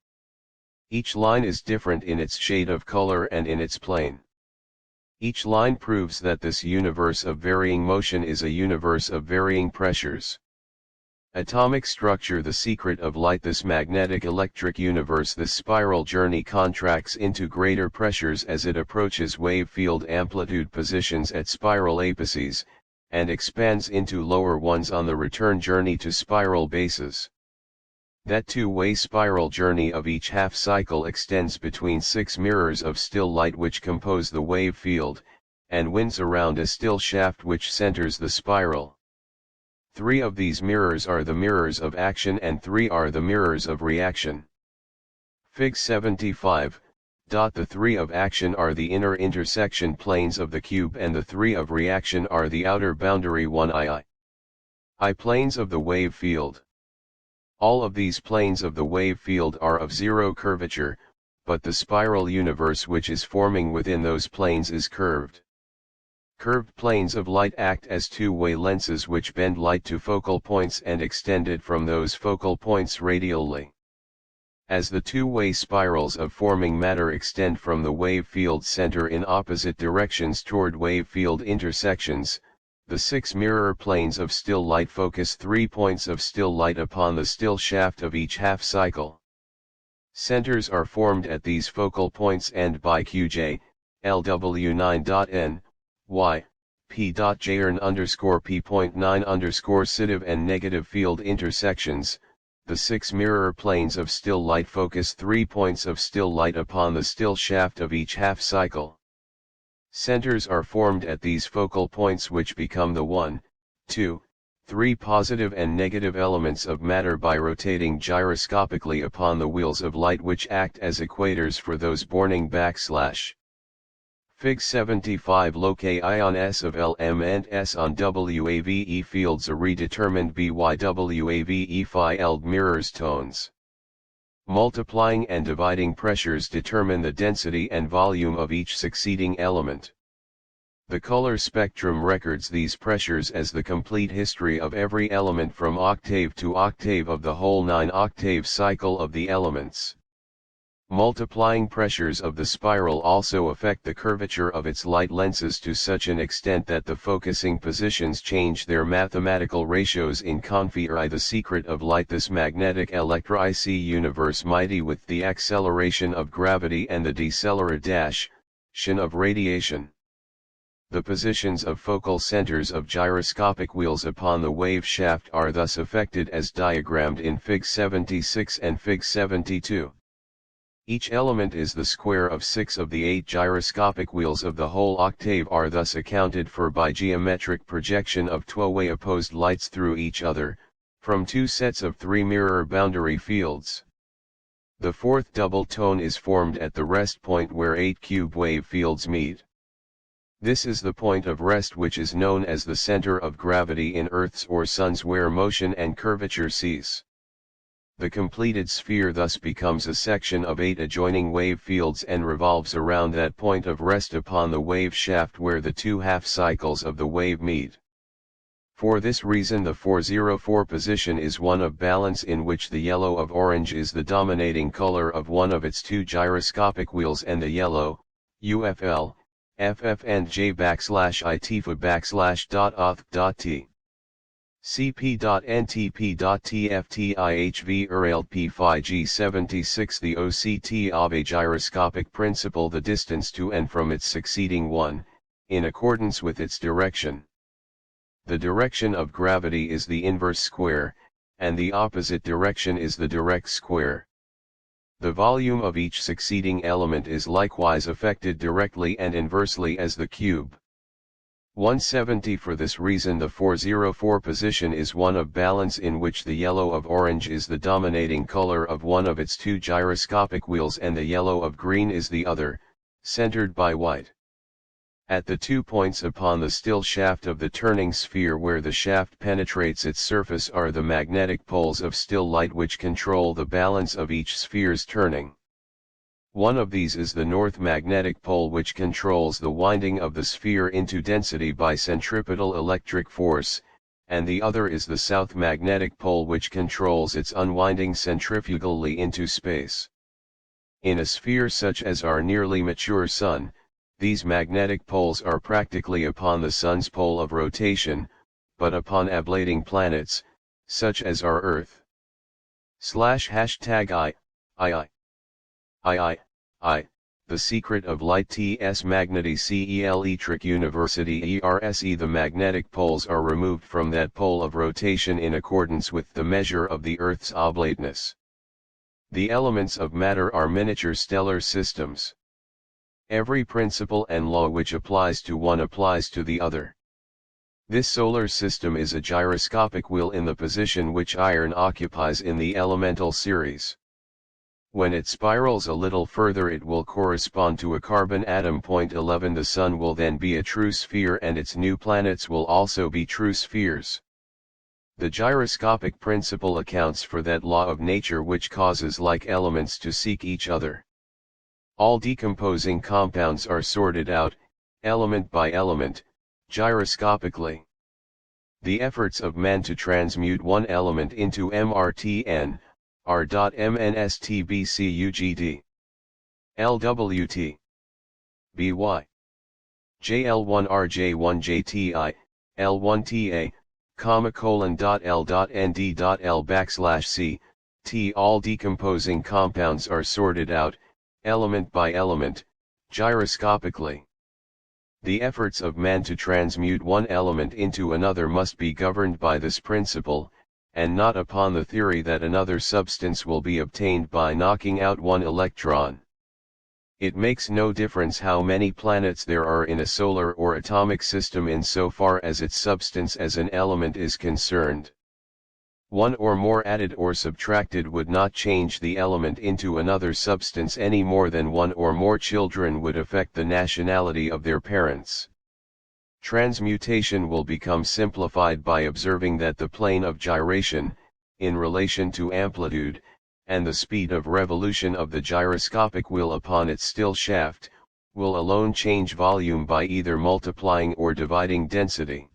Each line is different in its shade of color and in its plane. Each line proves that this universe of varying motion is a universe of varying pressures. Atomic structure the secret of light this magnetic electric universe this spiral journey contracts into greater pressures as it approaches wave field amplitude positions at spiral apices, and expands into lower ones on the return journey to spiral bases. That two-way spiral journey of each half cycle extends between 6 mirrors of still light which compose the wave field, and winds around a still shaft which centers the spiral. 3 of these mirrors are the mirrors of action and 3 are the mirrors of reaction. Fig 75. The 3 of action are the inner intersection planes of the cube and the 3 of reaction are the outer boundary 1 I planes of the wave field. All of these planes of the wave field are of zero curvature, but the spiral universe which is forming within those planes is curved. Curved planes of light act as two-way lenses which bend light to focal points and extend it from those focal points radially. As the two-way spirals of forming matter extend from the wave field center in opposite directions toward wave field intersections, the 6 mirror planes of still light focus 3 points of still light upon the still shaft of each half cycle. Centers are formed at these focal points and by QJ, LW9.N, Y, P.Jern underscore P.9 underscore positive and negative field intersections. The 6 mirror planes of still light focus 3 points of still light upon the still shaft of each half cycle. Centers are formed at these focal points, which become the 1, 2, 3 positive and negative elements of matter by rotating gyroscopically upon the wheels of light, which act as equators for those borning /. Fig 75 Loci ion S of L M and S on WAVE fields a redetermined BYWAVE phi L mirrors tones. Multiplying and dividing pressures determine the density and volume of each succeeding element. The color spectrum records these pressures as the complete history of every element from octave to octave of the whole 9-octave cycle of the elements. Multiplying pressures of the spiral also affect the curvature of its light lenses to such an extent that the focusing positions change their mathematical ratios in confi the secret of light. This magnetic electric universe mighty with the acceleration of gravity and the deceleration of radiation. The positions of focal centers of gyroscopic wheels upon the wave shaft are thus affected as diagrammed in Fig 76 and Fig 72. Each element is the square of 6 of the 8 gyroscopic wheels of the whole octave are thus accounted for by geometric projection of two-way opposed lights through each other, from 2 sets of 3 mirror boundary fields. The 4th double tone is formed at the rest point where 8 cube wave fields meet. This is the point of rest, which is known as the center of gravity in Earth's or Sun's, where motion and curvature cease. The completed sphere thus becomes a section of 8 adjoining wave fields and revolves around that point of rest upon the wave shaft where the 2 half cycles of the wave meet. For this reason the 404 position is one of balance, in which the yellow of orange is the dominating color of one of its 2 gyroscopic wheels, and the yellow, UFL, FF and J /ITFA/.auth.t. CP.NTP.TFTIHV URLP phi G76 The OCT of a gyroscopic principle the distance to and from its succeeding one, in accordance with its direction. The direction of gravity is the inverse square, and the opposite direction is the direct square. The volume of each succeeding element is likewise affected directly and inversely as the cube. 170 For this reason the 404 position is one of balance, in which the yellow of orange is the dominating color of one of its 2 gyroscopic wheels and the yellow of green is the other, centered by white. At the 2 points upon the still shaft of the turning sphere where the shaft penetrates its surface are the magnetic poles of still light, which control the balance of each sphere's turning. One of these is the north magnetic pole, which controls the winding of the sphere into density by centripetal electric force, and the other is the south magnetic pole, which controls its unwinding centrifugally into space. In a sphere such as our nearly mature Sun, these magnetic poles are practically upon the Sun's pole of rotation, but upon ablating planets, such as our Earth. #I, The Secret of Light Ts Magnetic University ERSE The magnetic poles are removed from that pole of rotation in accordance with the measure of the Earth's oblateness. The elements of matter are miniature stellar systems. Every principle and law which applies to one applies to the other. This solar system is a gyroscopic wheel in the position which iron occupies in the elemental series. When it spirals a little further it will correspond to a carbon atom. 11 The Sun will then be a true sphere, and its new planets will also be true spheres. The gyroscopic principle accounts for that law of nature which causes like elements to seek each other. All decomposing compounds are sorted out, element by element, gyroscopically. The efforts of man to transmute one element into MRTN, R.MNSTBCUGD. LWT. BY. JL1RJ1JTI, L1TA, L.N.D.L/C, T. All decomposing compounds are sorted out, element by element, gyroscopically. The efforts of man to transmute one element into another must be governed by this principle, and not upon the theory that another substance will be obtained by knocking out one electron. It makes no difference how many planets there are in a solar or atomic system insofar as its substance as an element is concerned. One or more added or subtracted would not change the element into another substance any more than one or more children would affect the nationality of their parents. Transmutation will become simplified by observing that the plane of gyration, in relation to amplitude, and the speed of revolution of the gyroscopic wheel upon its still shaft, will alone change volume by either multiplying or dividing density.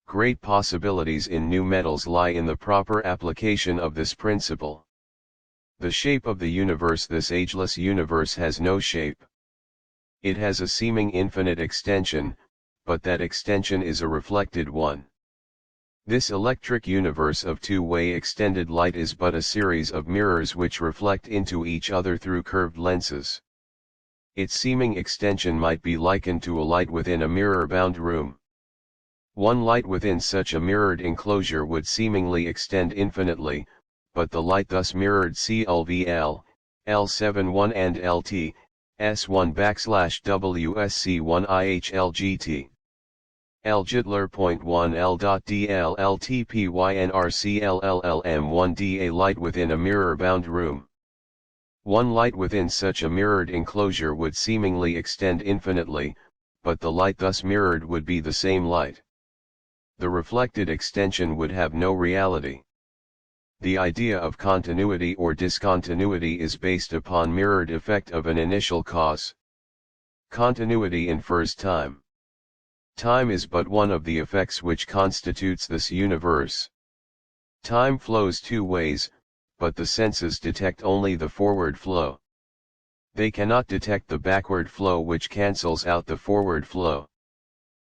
Great possibilities in new metals lie in the proper application of this principle. The shape of the universe. This ageless universe has no shape. It has a seeming infinite extension, but that extension is a reflected one. This electric universe of two-way extended light is but a series of mirrors which reflect into each other through curved lenses. Its seeming extension might be likened to a light within a mirror-bound room. One light within such a mirrored enclosure would seemingly extend infinitely, but the light thus mirrored CLVL, L71 and LT, S1/WSC1IHLGT. L-Jitler.1 L.DL-LTPYNRCLLM1D. A light within a mirror-bound room. One light within such a mirrored enclosure would seemingly extend infinitely, but the light thus mirrored would be the same light. The reflected extension would have no reality. The idea of continuity or discontinuity is based upon mirrored effect of an initial cause. Continuity infers time. Time is but one of the effects which constitutes this universe. Time flows two ways, but the senses detect only the forward flow. They cannot detect the backward flow which cancels out the forward flow.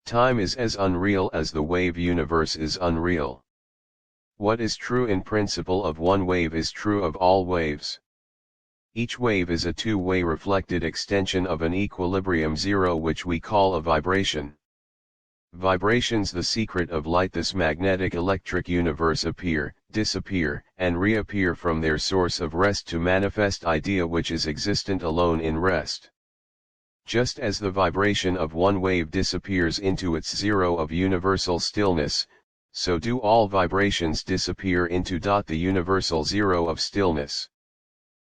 Time is as unreal as the wave universe is unreal. What is true in principle of one wave is true of all waves. Each wave is a two-way reflected extension of an equilibrium zero which we call a vibration. Vibrations, the secret of light. This magnetic electric universe appear, disappear, and reappear from their source of rest to manifest idea which is existent alone in rest. Just as the vibration of one wave disappears into its zero of universal stillness, so do all vibrations disappear into the universal zero of stillness.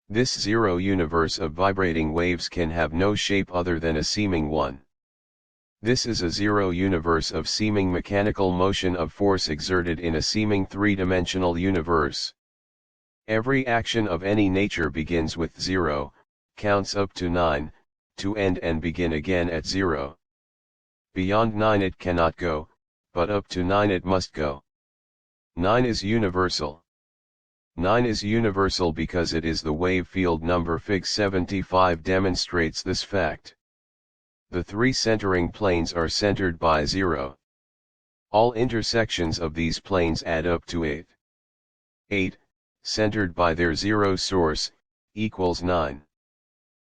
This zero universe of vibrating waves can have no shape other than a seeming one. This is a zero universe of seeming mechanical motion of force exerted in a seeming three-dimensional universe. Every action of any nature begins with 0, counts up to 9, to end and begin again at 0. Beyond 9 it cannot go, but up to 9 it must go. 9 is universal. 9 is universal because it is the wave field number. Fig 75 demonstrates this fact. The three centering planes are centered by 0. All intersections of these planes add up to 8. 8, centered by their zero source, equals 9.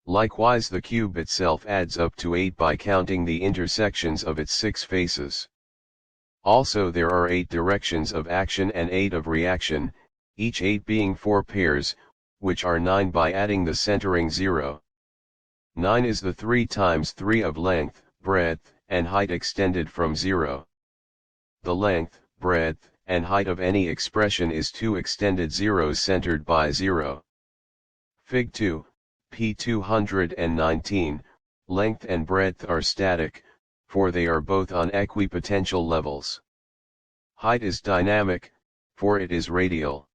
Likewise the cube itself adds up to 8 by counting the intersections of its 6 faces. Also there are 8 directions of action and 8 of reaction, each 8 being 4 pairs, which are 9 by adding the centering 0. 9 is the 3 times 3 of length, breadth, and height extended from 0. The length, breadth, and height of any expression is 2 extended zeros centered by 0. Fig 2, p. 219, length and breadth are static, for they are both on equipotential levels. Height is dynamic, for it is radial.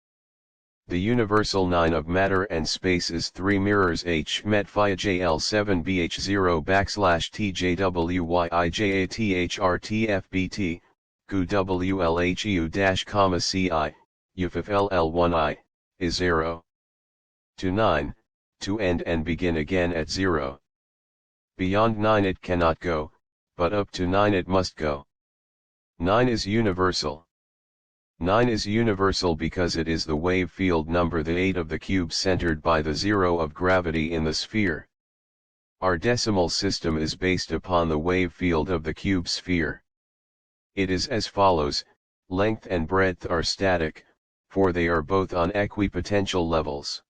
The universal 9 of matter and space is 3 mirrors H met phi JL7 BH0 TJWYIJATHRTFBT, GU WLHU CI, UFFLL1I, is 0. To 9, to end and begin again at 0. Beyond 9 it cannot go, but up to 9 it must go. 9 is universal. 9 is universal because it is the wave field number. The 8 of the cube centered by the 0 of gravity in the sphere. Our decimal system is based upon the wave field of the cube sphere. It is as follows: length and breadth are static, for they are both on equipotential levels.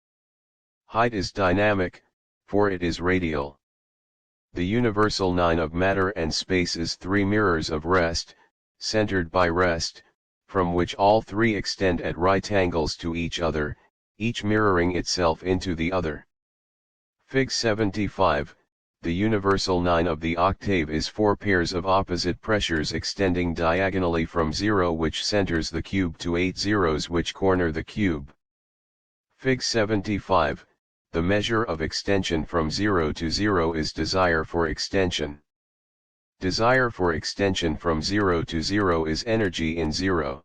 Height is dynamic, for it is radial. The universal 9 of matter and space is 3 mirrors of rest, centered by rest, from which all 3 extend at right angles to each other, each mirroring itself into the other. Fig. 75. The universal 9 of the octave is 4 pairs of opposite pressures extending diagonally from 0 which centers the cube to 8 zeros which corner the cube. Fig. 75. The measure of extension from 0 to 0 is desire for extension. Desire for extension from 0 to 0 is energy in 0.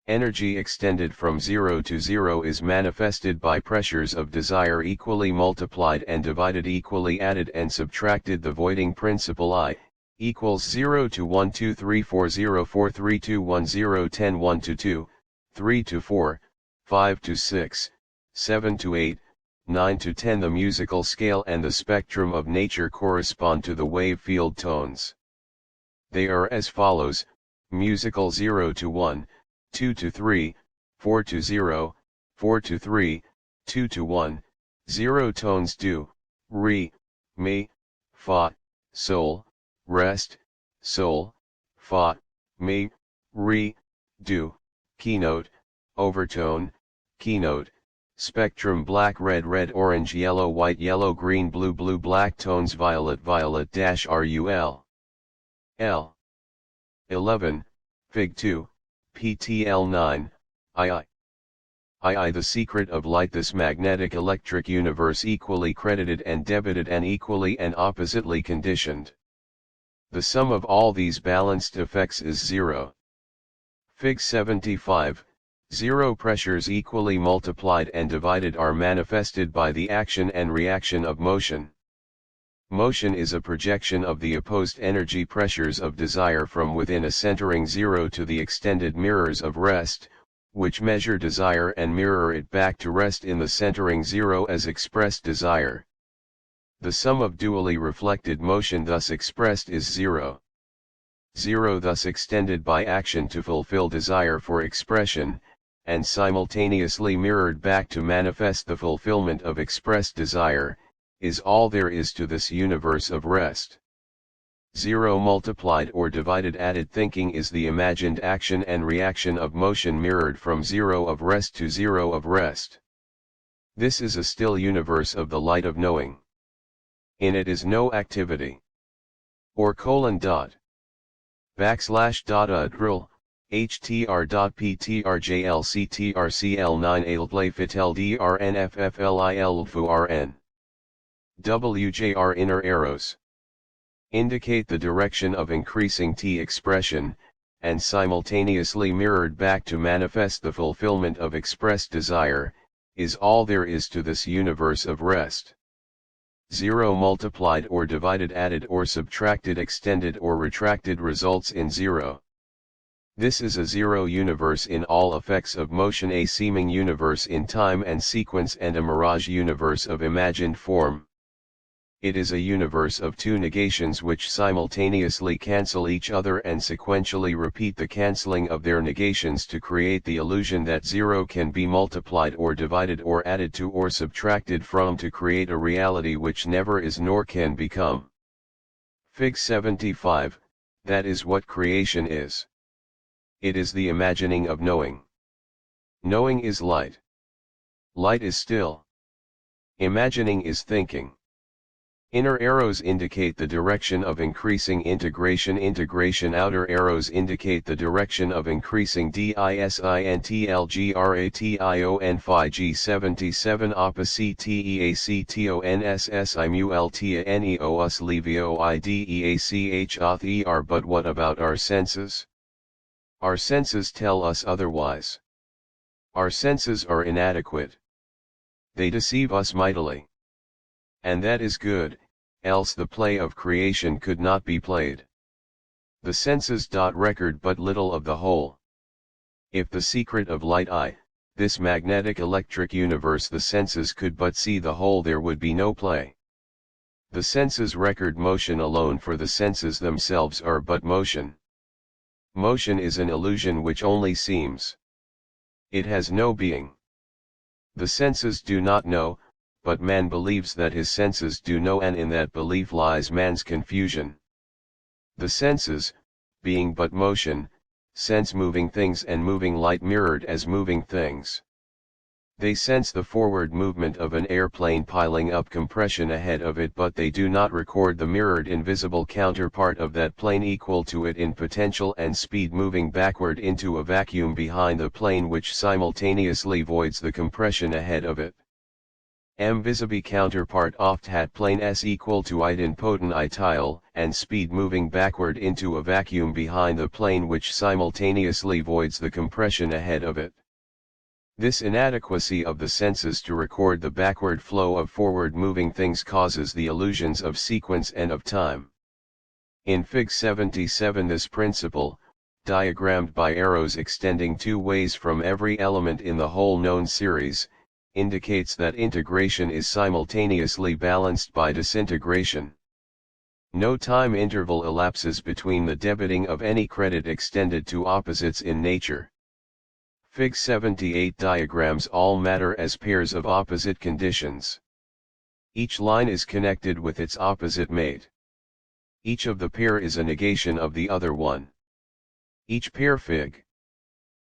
Energy extended from 0 to 0 is manifested by pressures of desire equally multiplied and divided, equally added and subtracted. The voiding principle I equals 0 to 1 2 3 4 0 4 3 2 1 0 10 1 to 2, 3 to 4, 5 to 6, 7 to 8, 9 to 10. The musical scale and the spectrum of nature correspond to the wave field tones. They are as follows: musical 0 to 1, 2 to 3, 4 to 0, 4 to 3, 2 to 1, 0 tones do, re, mi, fa, sol, rest, sol, fa, mi, re, do, keynote, overtone, keynote, spectrum black red red orange yellow white yellow green blue blue black tones violet violet dash rul. L. 11, Fig. 2. PTL 9, II. The secret of light. This magnetic electric universe equally credited and debited and equally and oppositely conditioned. The sum of all these balanced effects is 0. Fig. 75, 0 pressures equally multiplied and divided are manifested by the action and reaction of motion. Motion is a projection of the opposed energy pressures of desire from within a centering 0 to the extended mirrors of rest, which measure desire and mirror it back to rest in the centering 0 as expressed desire. The sum of dually reflected motion thus expressed is 0. 0 thus extended by action to fulfill desire for expression, and simultaneously mirrored back to manifest the fulfillment of expressed desire, is all there is to this universe of rest. 0 multiplied or divided added thinking is the imagined action and reaction of motion mirrored from 0 of rest to 0 of rest. This is a still universe of the light of knowing. In it is no activity. Or : \udril htr.ptrjlctrcl9 aildplayfiteldrnfflilfurn. WJR inner arrows indicate the direction of increasing T expression, and simultaneously mirrored back to manifest the fulfillment of expressed desire, is all there is to this universe of rest. 0 multiplied or divided added or subtracted extended or retracted results in 0. This is a 0 universe in all effects of motion, a seeming universe in time and sequence, and a mirage universe of imagined form. It is a universe of 2 negations which simultaneously cancel each other and sequentially repeat the cancelling of their negations to create the illusion that 0 can be multiplied or divided or added to or subtracted from to create a reality which never is nor can become. Fig. 75, that is what creation is. It is the imagining of knowing. Knowing is light. Light is still. Imagining is thinking. Inner arrows indicate the direction of increasing integration. Outer arrows indicate the direction of increasing DISINTLGRATION phi G77 OPA-CTEACTONSSIMULTANEOS LEVIOIDEACH. But what about our senses? Our senses tell us otherwise. Our senses are inadequate. They deceive us mightily. And that is good, else the play of creation could not be played. The senses record but little of the whole. If the secret of light this magnetic electric universe, the senses could but see the whole, there would be no play. The senses record motion alone, for the senses themselves are but motion. Motion is an illusion which only seems. It has no being. The senses do not know, but man believes that his senses do know, and in that belief lies man's confusion. The senses, being but motion, sense moving things and moving light mirrored as moving things. They sense the forward movement of an airplane piling up compression ahead of it, but they do not record the mirrored invisible counterpart of that plane equal to it in potential and speed moving backward into a vacuum behind the plane, which simultaneously voids the compression ahead of it. Visible counterpart oft hat plane s equal to idempotent itil, and speed moving backward into a vacuum behind the plane, which simultaneously voids the compression ahead of it. This inadequacy of the senses to record the backward flow of forward moving things causes the illusions of sequence and of time. In Fig 77, this principle, diagrammed by arrows extending two ways from every element in the whole known series, indicates that integration is simultaneously balanced by disintegration. No time interval elapses between the debiting of any credit extended to opposites in nature. Fig 78 diagrams all matter as pairs of opposite conditions. Each line is connected with its opposite mate. Each of the pair is a negation of the other one. Each pair Fig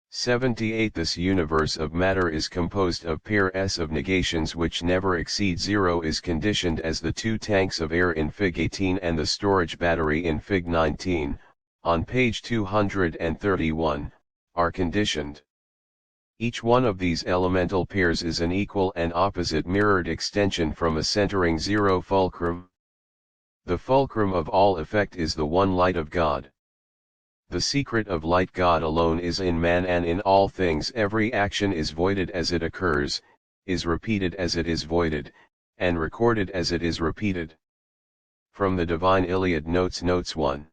78. This universe of matter is composed of pair S of negations which never exceed zero, is conditioned as the two tanks of air in Fig 18 and the storage battery in Fig 19, on page 231, are conditioned. Each one of these elemental pairs is an equal and opposite mirrored extension from a centering zero fulcrum. The fulcrum of all effect is the one light of God. The secret of light God alone is in man, and in all things every action is voided as it occurs, is repeated as it is voided, and recorded as it is repeated. From the Divine Iliad Notes 1.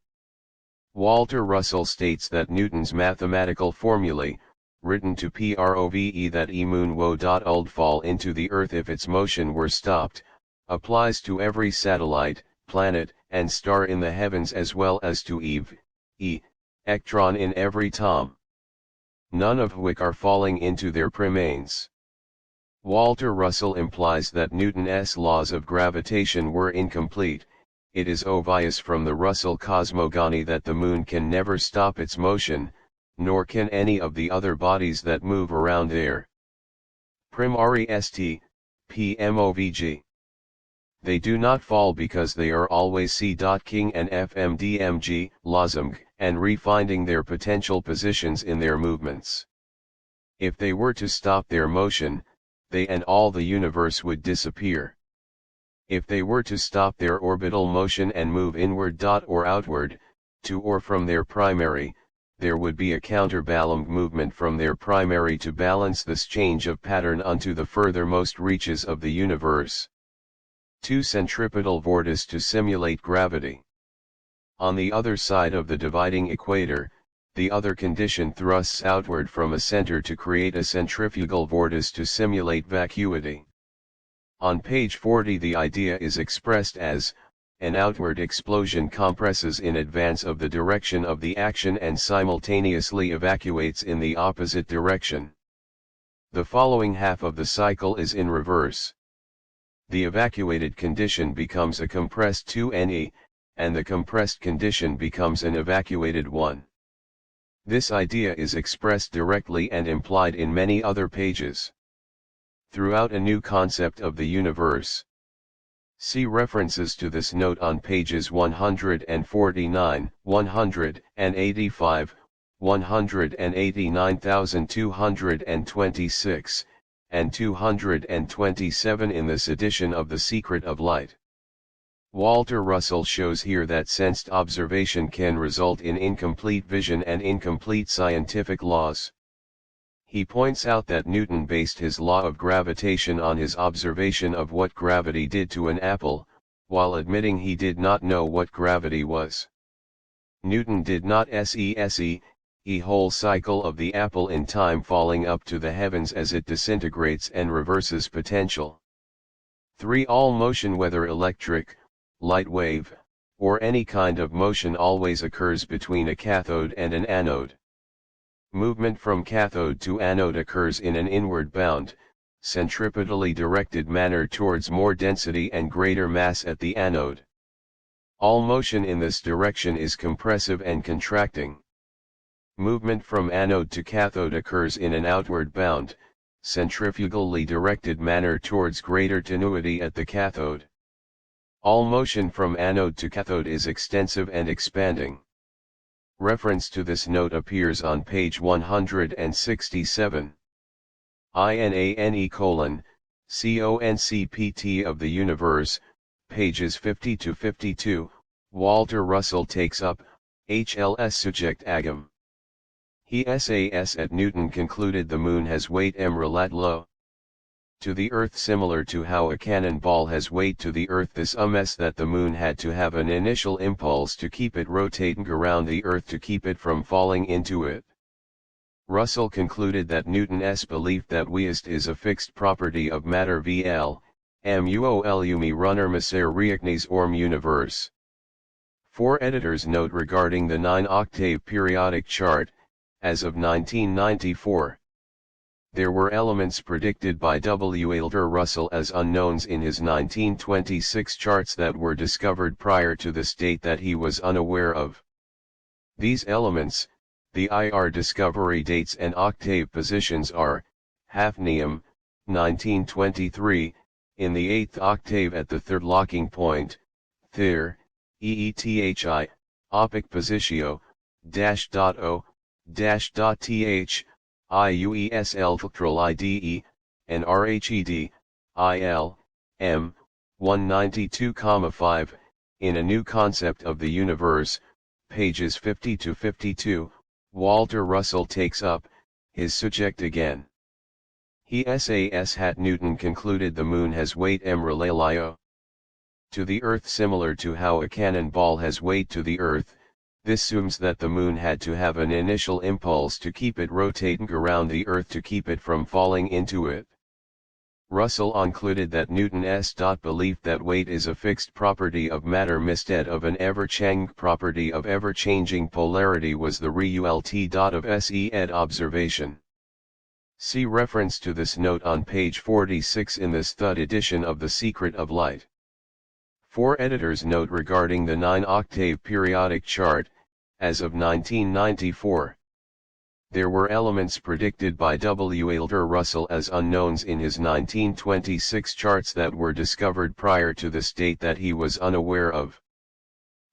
Walter Russell states that Newton's mathematical formulae, written to prove that e moon would fall into the earth if its motion were stopped, applies to every satellite, planet, and star in the heavens, as well as to Eve, electron in every atom, none of which are falling into their primanes. Walter Russell implies that Newton's laws of gravitation were incomplete. It is obvious from the Russell cosmogony that the moon can never stop its motion, nor can any of the other bodies that move around there. Primary st, pmovg. They do not fall because they are always c.king and fmdmg, lozumg, and refinding their potential positions in their movements. If they were to stop their motion, they and all the universe would disappear. If they were to stop their orbital motion and move inward or outward, to or from their primary, there would be a counterbalance movement from their primary to balance this change of pattern unto the furthermost reaches of the universe. 2. Centripetal vortice to simulate gravity. On the other side of the dividing equator, the other condition thrusts outward from a center to create a centrifugal vortice to simulate vacuity. On page 40 the idea is expressed as, an outward explosion compresses in advance of the direction of the action and simultaneously evacuates in the opposite direction. The following half of the cycle is in reverse. The evacuated condition becomes a compressed 2Ne, and the compressed condition becomes an evacuated 1. This idea is expressed directly and implied in many other pages. Throughout a new concept of the universe. See references to this note on pages 149, 185, 189,226, and 227 in this edition of The Secret of Light. Walter Russell shows here that sensed observation can result in incomplete vision and incomplete scientific laws. He points out that Newton based his law of gravitation on his observation of what gravity did to an apple, while admitting he did not know what gravity was. Newton did not see a whole cycle of the apple in time falling up to the heavens as it disintegrates and reverses potential. 3. All motion, whether electric, light wave, or any kind of motion always occurs between a cathode and an anode. Movement from cathode to anode occurs in an inward-bound, centripetally directed manner towards more density and greater mass at the anode. All motion in this direction is compressive and contracting. Movement from anode to cathode occurs in an outward-bound, centrifugally directed manner towards greater tenuity at the cathode. All motion from anode to cathode is extensive and expanding. Reference to this note appears on page 167. INANE:"Concept of the Universe," pages 50 to 52, Walter Russell takes up, HLS subject agam. He SAS at Newton concluded the moon has weight m relat lo to the earth, similar to how a cannonball has weight to the earth. This means that the moon had to have an initial impulse to keep it rotating around the earth to keep it from falling into it. Russell concluded that Newton's belief that waist is a fixed property of matter vl, muolumi runner miser reacnes orm universe. 4 editors note regarding the 9-octave periodic chart, as of 1994. There were elements predicted by W. Elder Russell as unknowns in his 1926 charts that were discovered prior to this date that he was unaware of. These elements, the IR discovery dates and octave positions are, hafnium, 1923, in the 8th octave at the 3rd locking point, Ther, EETHI, opic positio, -.o, -.th, IUESL filtral IDE, and RHED, IL, M, 192,5, in A New Concept of the Universe, pages 50 to 52, Walter Russell takes up, his subject again. He SAS hat Newton concluded the moon has weight m relalio to the earth, similar to how a cannonball has weight to the earth. This assumes that the moon had to have an initial impulse to keep it rotating around the earth to keep it from falling into it. Russell concluded that Newton's belief that weight is a fixed property of matter instead of an ever-changing property of ever-changing polarity was the result of SE observation. See reference to this note on page 46 in this third edition of The Secret of Light. 4 editors note regarding the 9-octave periodic chart, as of 1994. There were elements predicted by W. Elder Russell as unknowns in his 1926 charts that were discovered prior to this date that he was unaware of.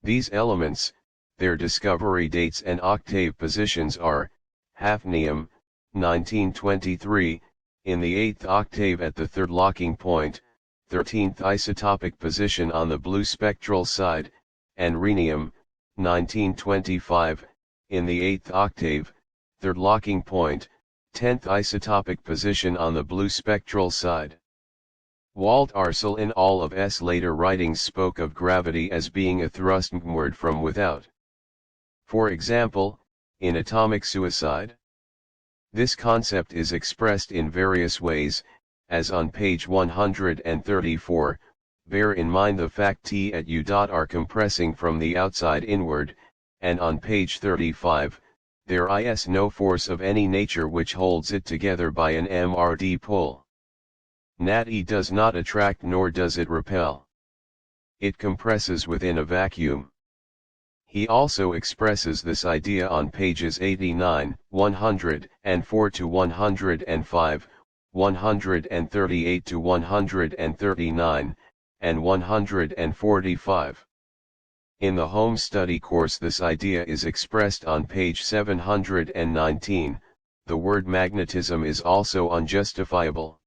These elements, their discovery dates and octave positions are, hafnium, 1923, in the 8th octave at the 3rd locking point, 13th isotopic position on the blue spectral side, and rhenium, 1925, in the 8th octave, 3rd locking point, 10th isotopic position on the blue spectral side. Walt Russell in all of S later writings spoke of gravity as being a thrust inward from without. For example, in atomic suicide. This concept is expressed in various ways, as on page 134, bear in mind the fact T at U. Are compressing from the outside inward, and on page 35, there is no force of any nature which holds it together by an MRD pull. Nat E does not attract nor does it repel. It compresses within a vacuum. He also expresses this idea on pages 89, 104 to 105, 138 to 139, and 145. In the home study course this idea is expressed on page 719, the word magnetism is also unjustifiable.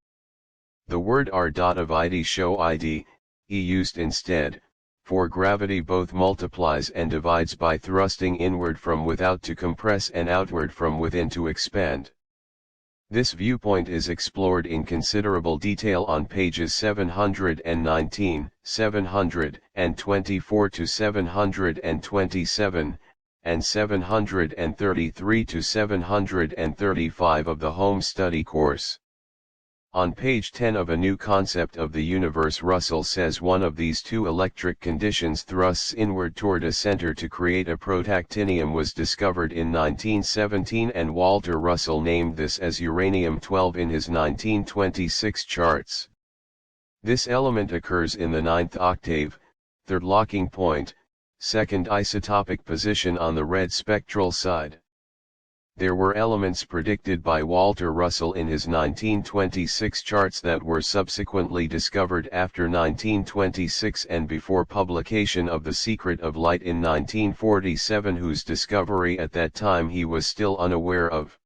The word R. of ID show ID, E used instead, for gravity both multiplies and divides by thrusting inward from without to compress and outward from within to expand. This viewpoint is explored in considerable detail on pages 719, 724 to 727, and 733 to 735 of the home study course. On page 10 of A New Concept of the Universe, Russell says one of these two electric conditions thrusts inward toward a center to create a protactinium was discovered in 1917, and Walter Russell named this as uranium-12 in his 1926 charts. This element occurs in the 9th octave, 3rd locking point, 2nd isotopic position on the red spectral side. There were elements predicted by Walter Russell in his 1926 charts that were subsequently discovered after 1926 and before publication of The Secret of Light in 1947, whose discovery at that time he was still unaware of.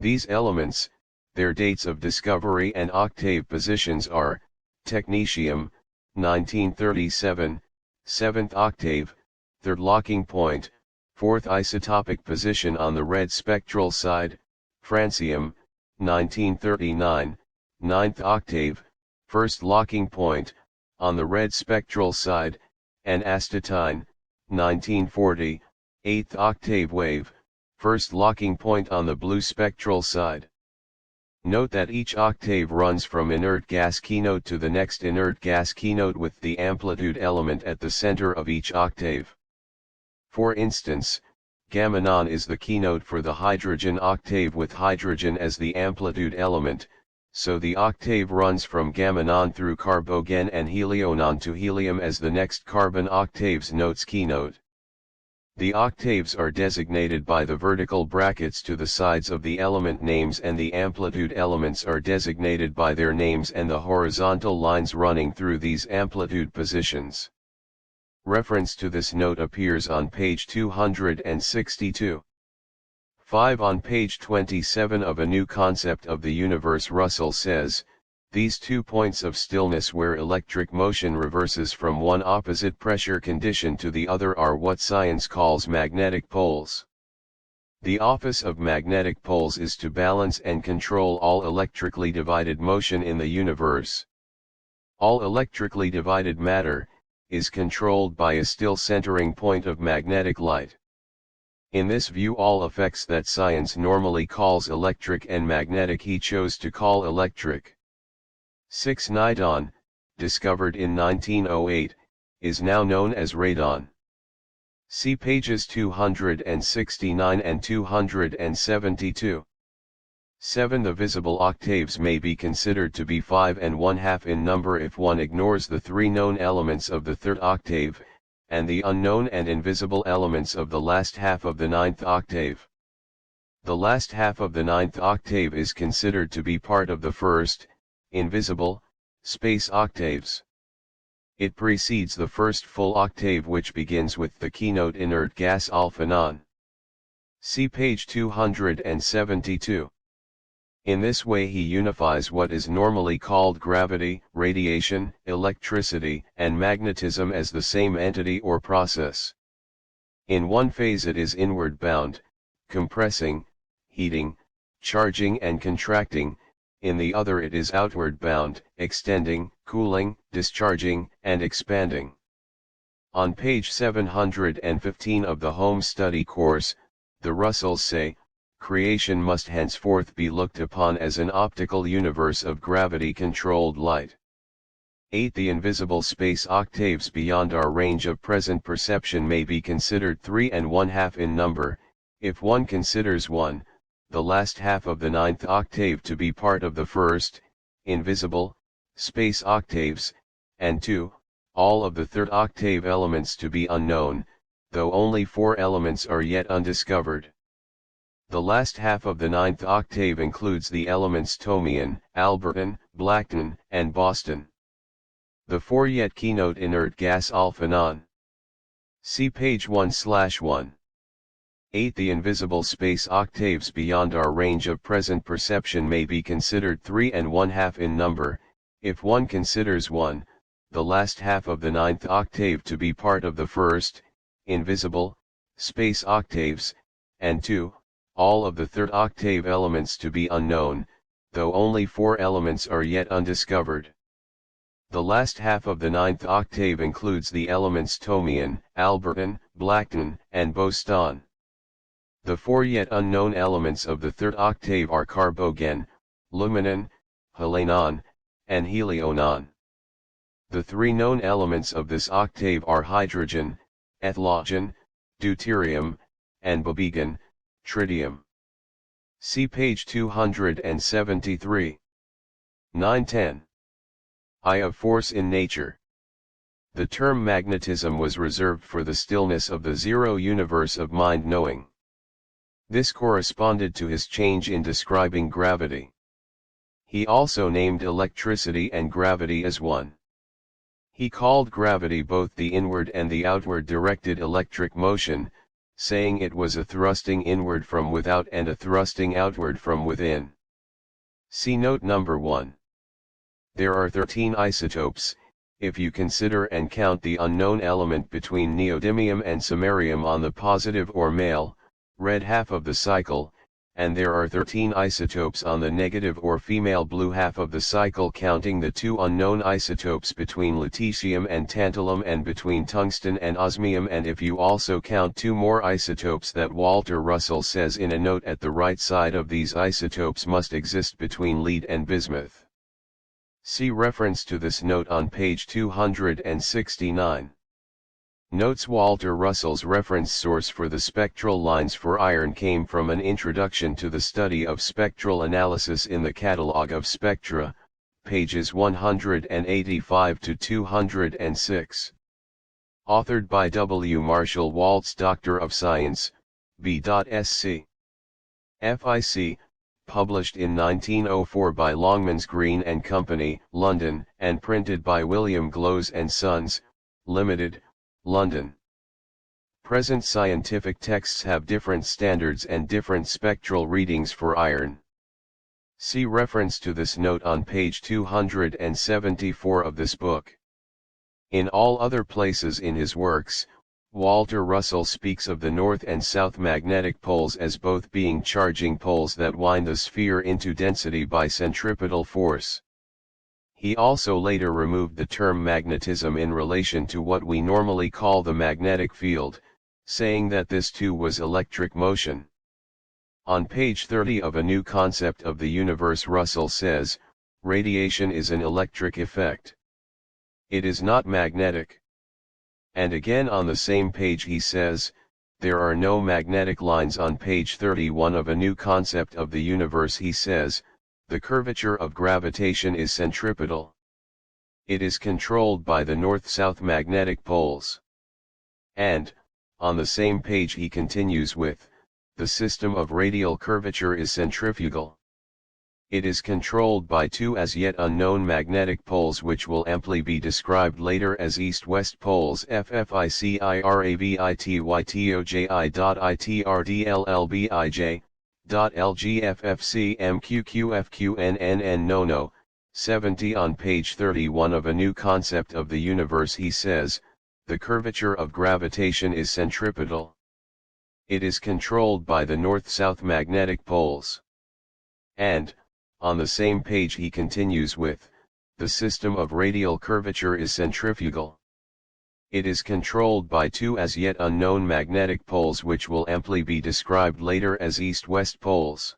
These elements, their dates of discovery and octave positions are: technetium, 1937, 7th octave, 3rd locking point, 4th isotopic position on the red spectral side; francium, 1939, 9th octave, 1st locking point, on the red spectral side; and astatine, 1940, 8th octave wave, 1st locking point on the blue spectral side. Note that each octave runs from inert gas keynote to the next inert gas keynote with the amplitude element at the center of each octave. For instance, gamma non is the keynote for the hydrogen octave with hydrogen as the amplitude element, so the octave runs from gamma non through carbogen and helionon to helium as the next carbon octave's note's keynote. The octaves are designated by the vertical brackets to the sides of the element names, and the amplitude elements are designated by their names and the horizontal lines running through these amplitude positions. Reference to this note appears on page 262. 5. On page 27 of A New Concept of the Universe, Russell says, these 2 points of stillness where electric motion reverses from one opposite pressure condition to the other are what science calls magnetic poles. The office of magnetic poles is to balance and control all electrically divided motion in the universe. All electrically divided matter is controlled by a still centering point of magnetic light. In this view, all effects that science normally calls electric and magnetic he chose to call electric. 6. Nidon, discovered in 1908, is now known as radon. See pages 269 and 272. 7. The visible octaves may be considered to be 5 1/2 in number if one ignores the 3 known elements of the 3rd octave, and the unknown and invisible elements of the last half of the 9th octave. The last half of the 9th octave is considered to be part of the 1st, invisible, space octaves. It precedes the 1st full octave, which begins with the keynote inert gas alpha non. See page 272. In this way he unifies what is normally called gravity, radiation, electricity, and magnetism as the same entity or process. In one phase it is inward bound, compressing, heating, charging and contracting; in the other it is outward bound, extending, cooling, discharging, and expanding. On page 715 of the Home Study course, the Russells say, creation must henceforth be looked upon as an optical universe of gravity-controlled light. 8. The invisible space octaves beyond our range of present perception may be considered 3 1/2 in number, if one considers 1, the last half of the 9th octave to be part of the 1st, invisible, space octaves, and 2, all of the 3rd octave elements to be unknown, though only 4 elements are yet undiscovered. The last half of the 9th octave includes the elements Thiomian, Alberton, Blackton, and Boston. The 4 yet keynote inert gas alpha non. See page 1/1. 8. The invisible space octaves beyond our range of present perception may be considered 3 1/2 in number, if one considers 1, the last half of the 9th octave to be part of the 1st, invisible, space octaves, and 2, all of the 3rd octave elements to be unknown, though only 4 elements are yet undiscovered. The last half of the 9th octave includes the elements Thiomian, Alberton, Blackton, and Boston. The 4 yet unknown elements of the 3rd octave are carbogen, luminon, helenon, and helionon. The three known elements of this octave are hydrogen, ethalogen, deuterium, and bobigon, tritium. See page 273. 910. I of force in nature. The term magnetism was reserved for the stillness of the zero universe of mind knowing. This corresponded to his change in describing gravity. He also named electricity and gravity as one. He called gravity both the inward and the outward directed electric motion, saying it was a thrusting inward from without and a thrusting outward from within. See note number 1. There are 13 isotopes, if you consider and count the unknown element between neodymium and samarium on the positive or male, red half of the cycle, and there are 13 isotopes on the negative or female blue half of the cycle, counting the two unknown isotopes between lutetium and tantalum and between tungsten and osmium, and if you also count two more isotopes that Walter Russell says in a note at the right side of these isotopes must exist between lead and bismuth. See reference to this note on page 269. Notes: Walter Russell's reference source for the spectral lines for iron came from an introduction to the study of spectral analysis in the Catalogue of Spectra, pages 185 to 206. Authored by W. Marshall Waltz, Doctor of Science, B.Sc. FIC, published in 1904 by Longmans Green and Company, London, and printed by William Glose and Sons, Limited, London. Present scientific texts have different standards and different spectral readings for iron. See reference to this note on page 274 of this book. In all other places in his works, Walter Russell speaks of the north and south magnetic poles as both being charging poles that wind the sphere into density by centripetal force. He also later removed the term magnetism in relation to what we normally call the magnetic field, saying that this too was electric motion. On page 30 of A New Concept of the Universe, Russell says, radiation is an electric effect. It is not magnetic. And again on the same page he says, there are no magnetic lines. On page 31 of A New Concept of the Universe he says, the curvature of gravitation is centripetal. It is controlled by the north-south magnetic poles. And, on the same page he continues with, the system of radial curvature is centrifugal. It is controlled by two as yet unknown magnetic poles which will amply be described later as east-west poles, FFICIRAVITYTOJI.ITRDLLBIJ. LGFFCMQQFQNNN Nono, 70. On page 31 of A New Concept of the Universe he says, the curvature of gravitation is centripetal. It is controlled by the north-south magnetic poles. And, on the same page he continues with, the system of radial curvature is centrifugal. It is controlled by two as yet unknown magnetic poles which will amply be described later as east-west poles.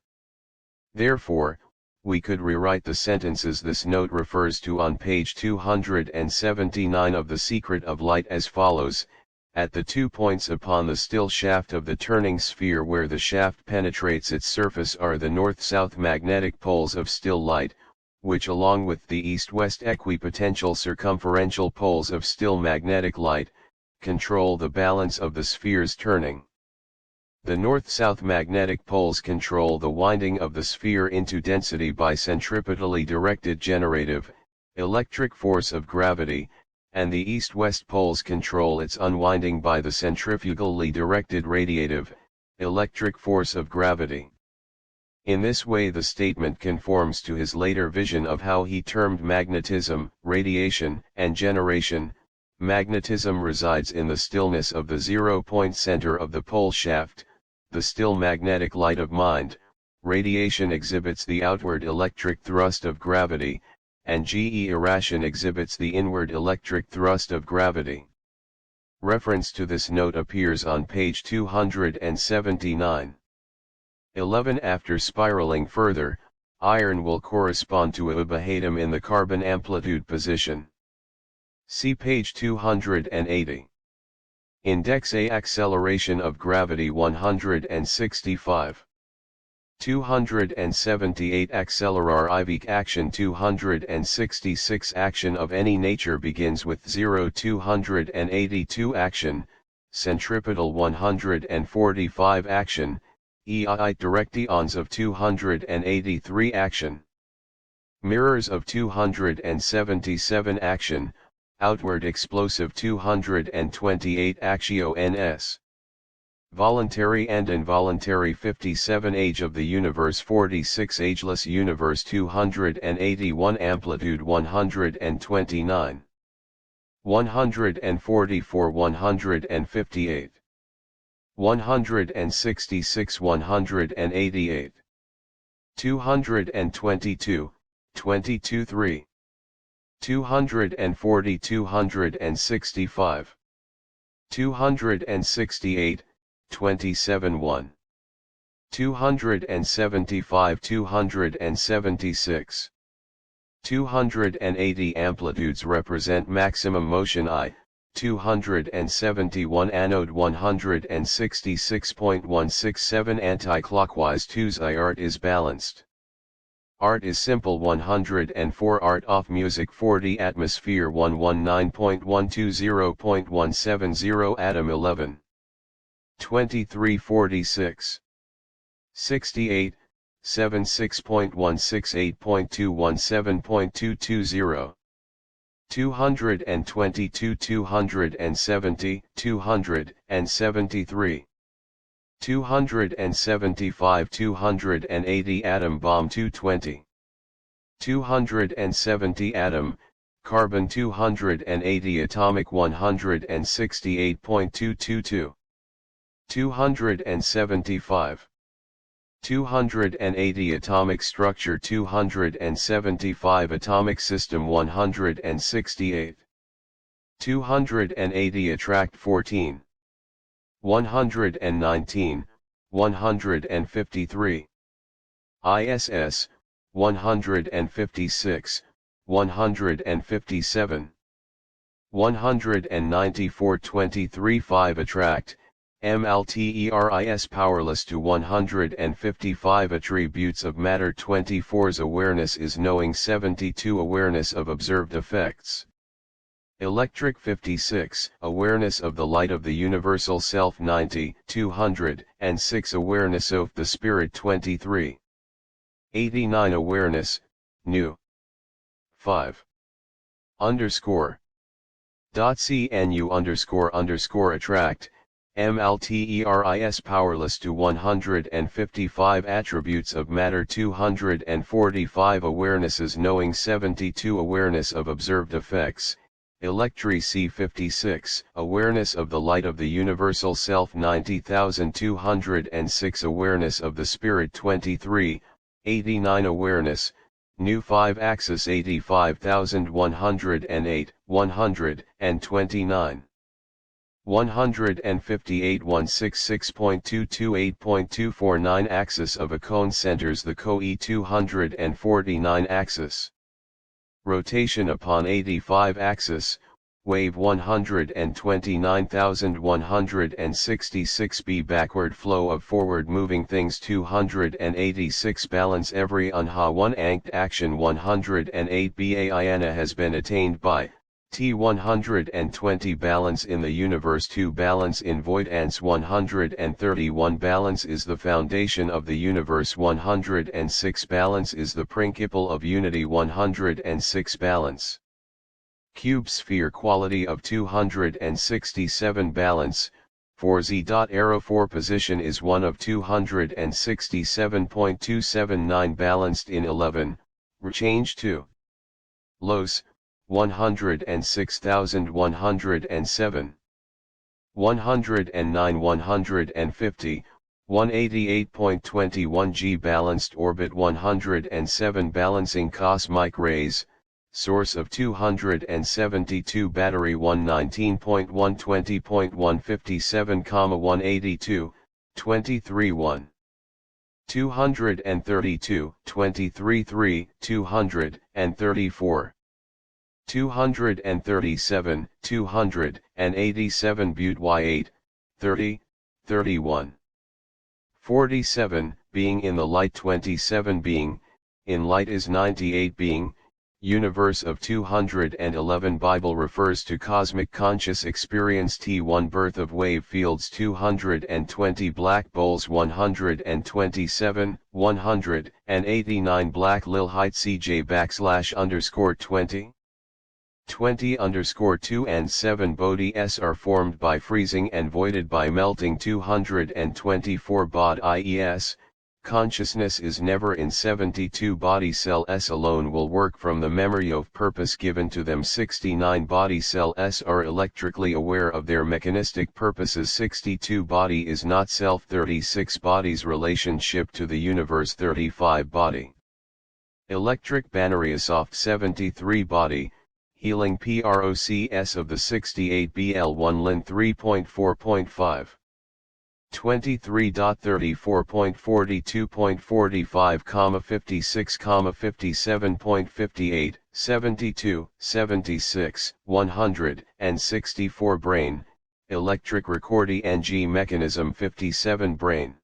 Therefore, we could rewrite the sentences this note refers to on page 279 of The Secret of Light as follows: at the 2 points upon the still shaft of the turning sphere where the shaft penetrates its surface are the north-south magnetic poles of still light, which along with the east-west equipotential circumferential poles of still magnetic light, control the balance of the sphere's turning. The north-south magnetic poles control the winding of the sphere into density by centripetally directed generative, electric force of gravity, and the east-west poles control its unwinding by the centrifugally directed radiative, electric force of gravity. In this way the statement conforms to his later vision of how he termed magnetism, radiation, and generation. Magnetism resides in the stillness of the zero-point center of the pole shaft, the still magnetic light of mind. Radiation exhibits the outward electric thrust of gravity, and irration exhibits the inward electric thrust of gravity. Reference to this note appears on page 279. 11. After spiraling further, iron will correspond to a Ubahatum in the carbon amplitude position. See page 280. Index A acceleration of gravity 165. 278 accelerar IV action 266 action of any nature begins with 0 282 action, centripetal 145 action, EI directions of 283 action. Mirrors of 277 action, outward explosive 228 actio ns. Voluntary and involuntary 57 age of the universe 46 ageless universe 281 amplitude 129. 144 158. 166 188. 222, 22 3. 240 265. 268, 27 1. 275 276. 280 amplitudes represent maximum motion I, 271 anode 166.167 anti-clockwise 2 I art is balanced. Art is simple 104 art off music 40 atmosphere 119.120.170 atom 11. 2346. 68, 76.168.217.220. 222 270, 273. 275 280 atom bomb 220. 270 atom, carbon 280 atomic 168.222. 275. 280 atomic structure 275 atomic system 168. 280 attract 14. 119, 153. ISS, 156, 157. 194 23 5 attract, MLTERIS powerless to 155 attributes of matter 24's awareness is knowing 72 awareness of observed effects. Electric 56 awareness of the light of the universal self 90 206 awareness of the spirit 23. 89 awareness, new. 5. Underscore. CNU__ attract, MLTERIS powerless to 155 attributes of matter 245 awarenesses knowing 72 awareness of observed effects, Electri C56 awareness of the light of the universal self 90,206 awareness of the spirit 23, 89 awareness, new 5 axis 85,108, 129. 158 166.228.249 axis of a cone centers the COE 249 axis. Rotation upon 85 axis, wave 129,166 backward flow of forward moving things 286 balance every unha 1 anked action 108 baIana has been attained by T120 balance in the universe 2 balance in void ants 131 balance is the foundation of the universe 106 balance is the principle of unity 106 balance. Cube sphere quality of 267 balance, 4z. Arrow 4 position is 1 of 267.279 balanced in 11, change 2. Los, 106,107. 109 150, 188.21 G balanced orbit 107 balancing cosmic rays, source of 272 battery 119.120.157, 182, 23 1. 232, 23 3, 234. 237, 287 but y8, 30, 31. 47, being in the light 27 being, in light is 98 being, universe of 211 Bible refers to cosmic conscious experience T1 birth of wave fields 220 black bowls 127, 189 black lil height CJ \_20. 20_2 and 7 Bodhi S are formed by freezing and voided by melting 224 bod IES. Consciousness is never in 72 body cell S alone will work from the memory of purpose given to them 69 body cell S are electrically aware of their mechanistic purposes 62 body is not self 36 body's relationship to the universe 35 body. Electric binary soft 73 body. Healing process of the 68 BL1 Lin 3.4.5. 23.34.42.45, 56, 57.58, 72, 76, 164 brain, electric recordi ng mechanism 57 brain.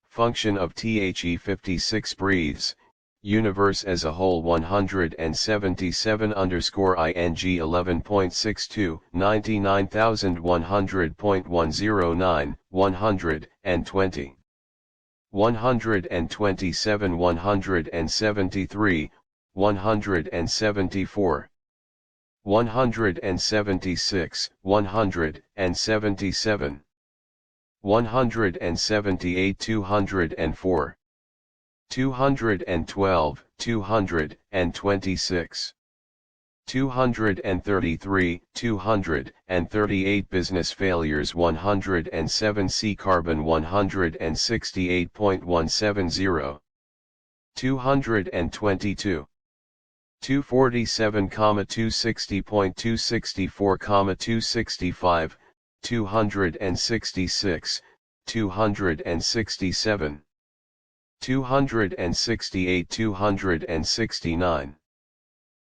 Function of THE 56 breathes. Universe as a whole 177 _ING 11.62 99,100.109 120 127 173 174 176 177 178 204 212, 226. 233, 238 business failures 107 C carbon 168.170. 222. 247, 260.264, 265, 266, 267. 268 269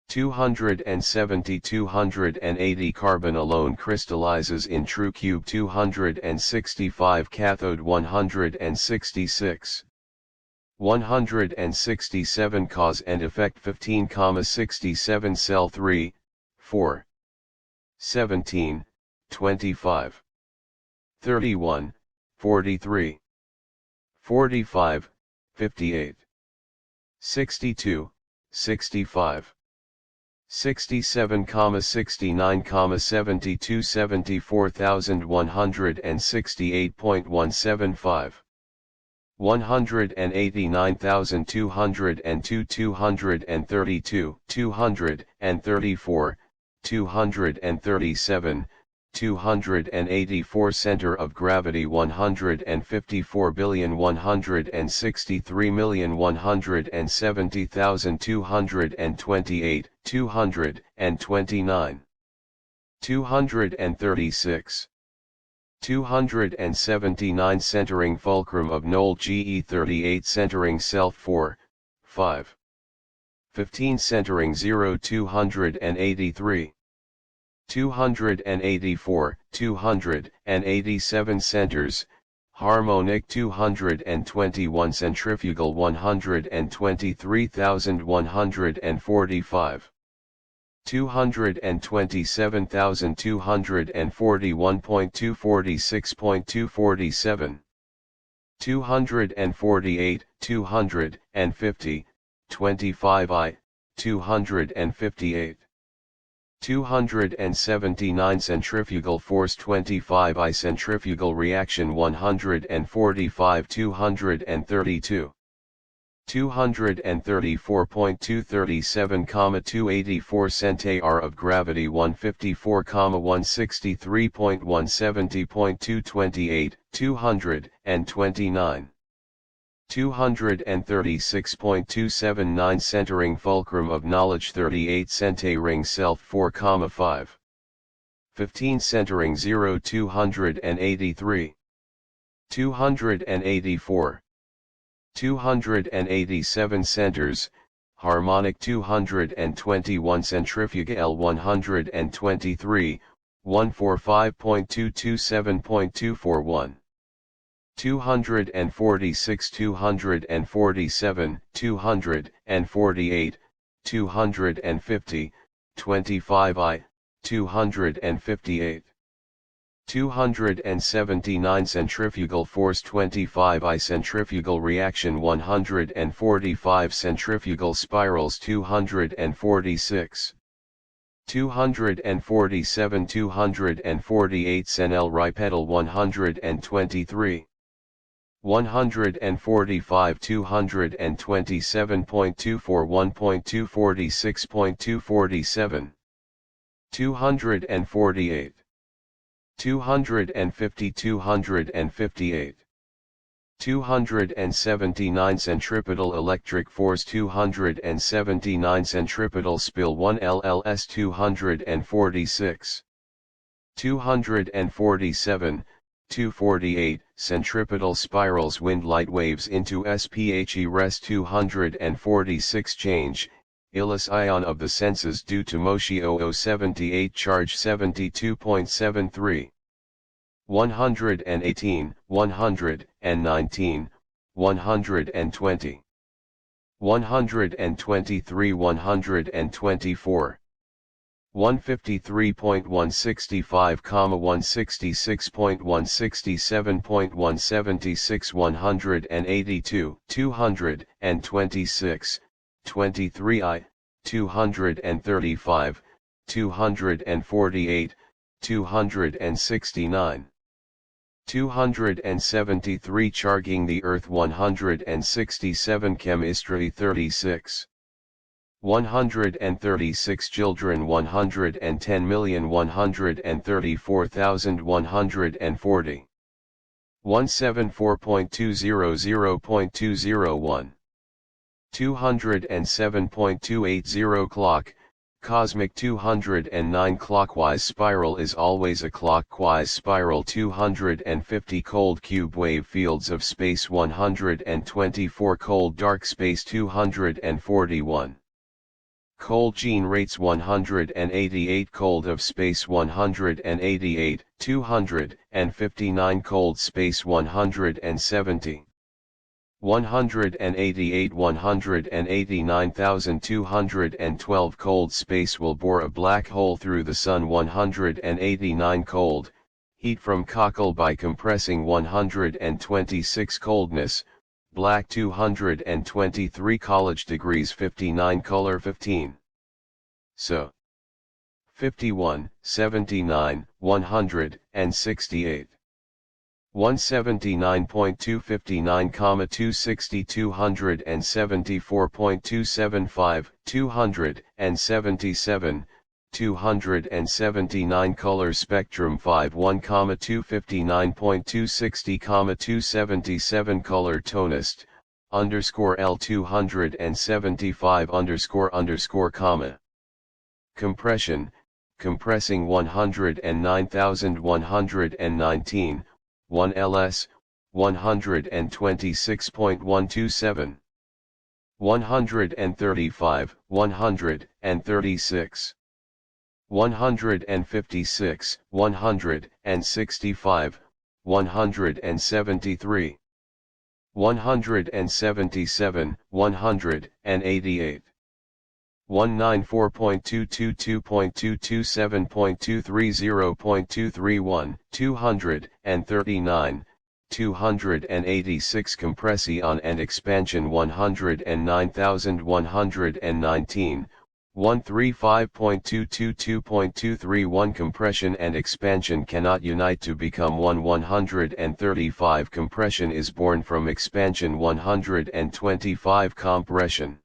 270 280 carbon alone crystallizes in true cube 265 cathode 166 167 cause and effect 15, 67 cell 3 4 17 25 31 43 45 58 62 65 67, 69, 72 74,168.175 189,202 232 234 237 284 center of gravity 154,163,170,228 229 236 279 centering fulcrum of null GE 38 centering self 4 5 15 centering 0 283 284, 287 centers, harmonic 221 centrifugal 123,145. 227,241.246.247. 248, 250, 25I, 258. 279 centrifugal force 25I centrifugal reaction 145 232 234.237, 284 centaur of gravity 154, 163.170.228 229 236.279 centering fulcrum of knowledge 38 centering self 4, 5 15 centering 0 283 284 287 centers, harmonic 221 centrifugal 123, 145.227.241. 246 247 248 250 25 258 279 centrifugal force 25 centrifugal reaction 145 centrifugal spirals 246 247 248 centripetal 123 145 227.241.246.247 248 250 258 279 centripetal electric force 279 centripetal spill 1 LLS 246 247 248 centripetal spirals wind light waves into SPHE res 246 change, Illis ion of the senses due to Moshi 0078 charge 72.73. 118, 119, 120. 123 124. 153.165, 166.167.176 182 226, 23 I, 235, 248, 269. 273 charging the earth 167 chemistry 36. 136 children 110,134,140. 174.200.201. 207.280 clock, cosmic 209 clockwise spiral is always a clockwise spiral 250 cold cube wave fields of space 124 cold dark space 241. Cold gene rates 188 cold of space 188, 259 cold space 170. 188 189,212 cold space will bore a black hole through the sun 189 cold, heat from cockle by compressing 126 coldness, black 223 college degrees 59 color 15. So 51, 79, 168. 179.259, 260, 274.275, 277, 279 color spectrum 51, 259.260, 277 color tonist, underscore L 275 underscore comma. Compression, compressing 109,119, 1 ls, 126.127. 135, 136. 156, 165, 173. 177, 188. 194.222.227.230.231, 239, 286 compression and expansion 109,119, 135.222.231 compression and expansion cannot unite to become 135 compression is born from expansion 125 compression.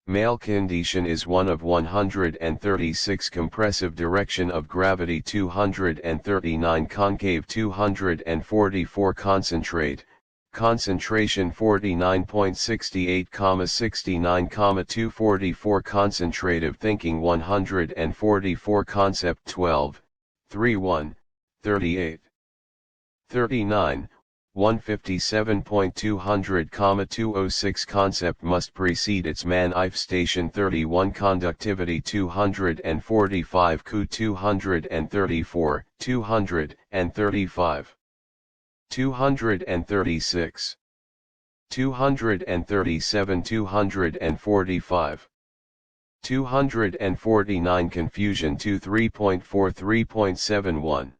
Male condition is one of 136 compressive direction of gravity 239 concave 244 concentrate, concentration 49.68, 69, 244 concentrative thinking 144 concept 12, 31, 38. 39, 157.200,206 concept must precede its man-if station 31 conductivity 245 Ku 234, 235, 236, 237 245, 249 confusion 23.43.71.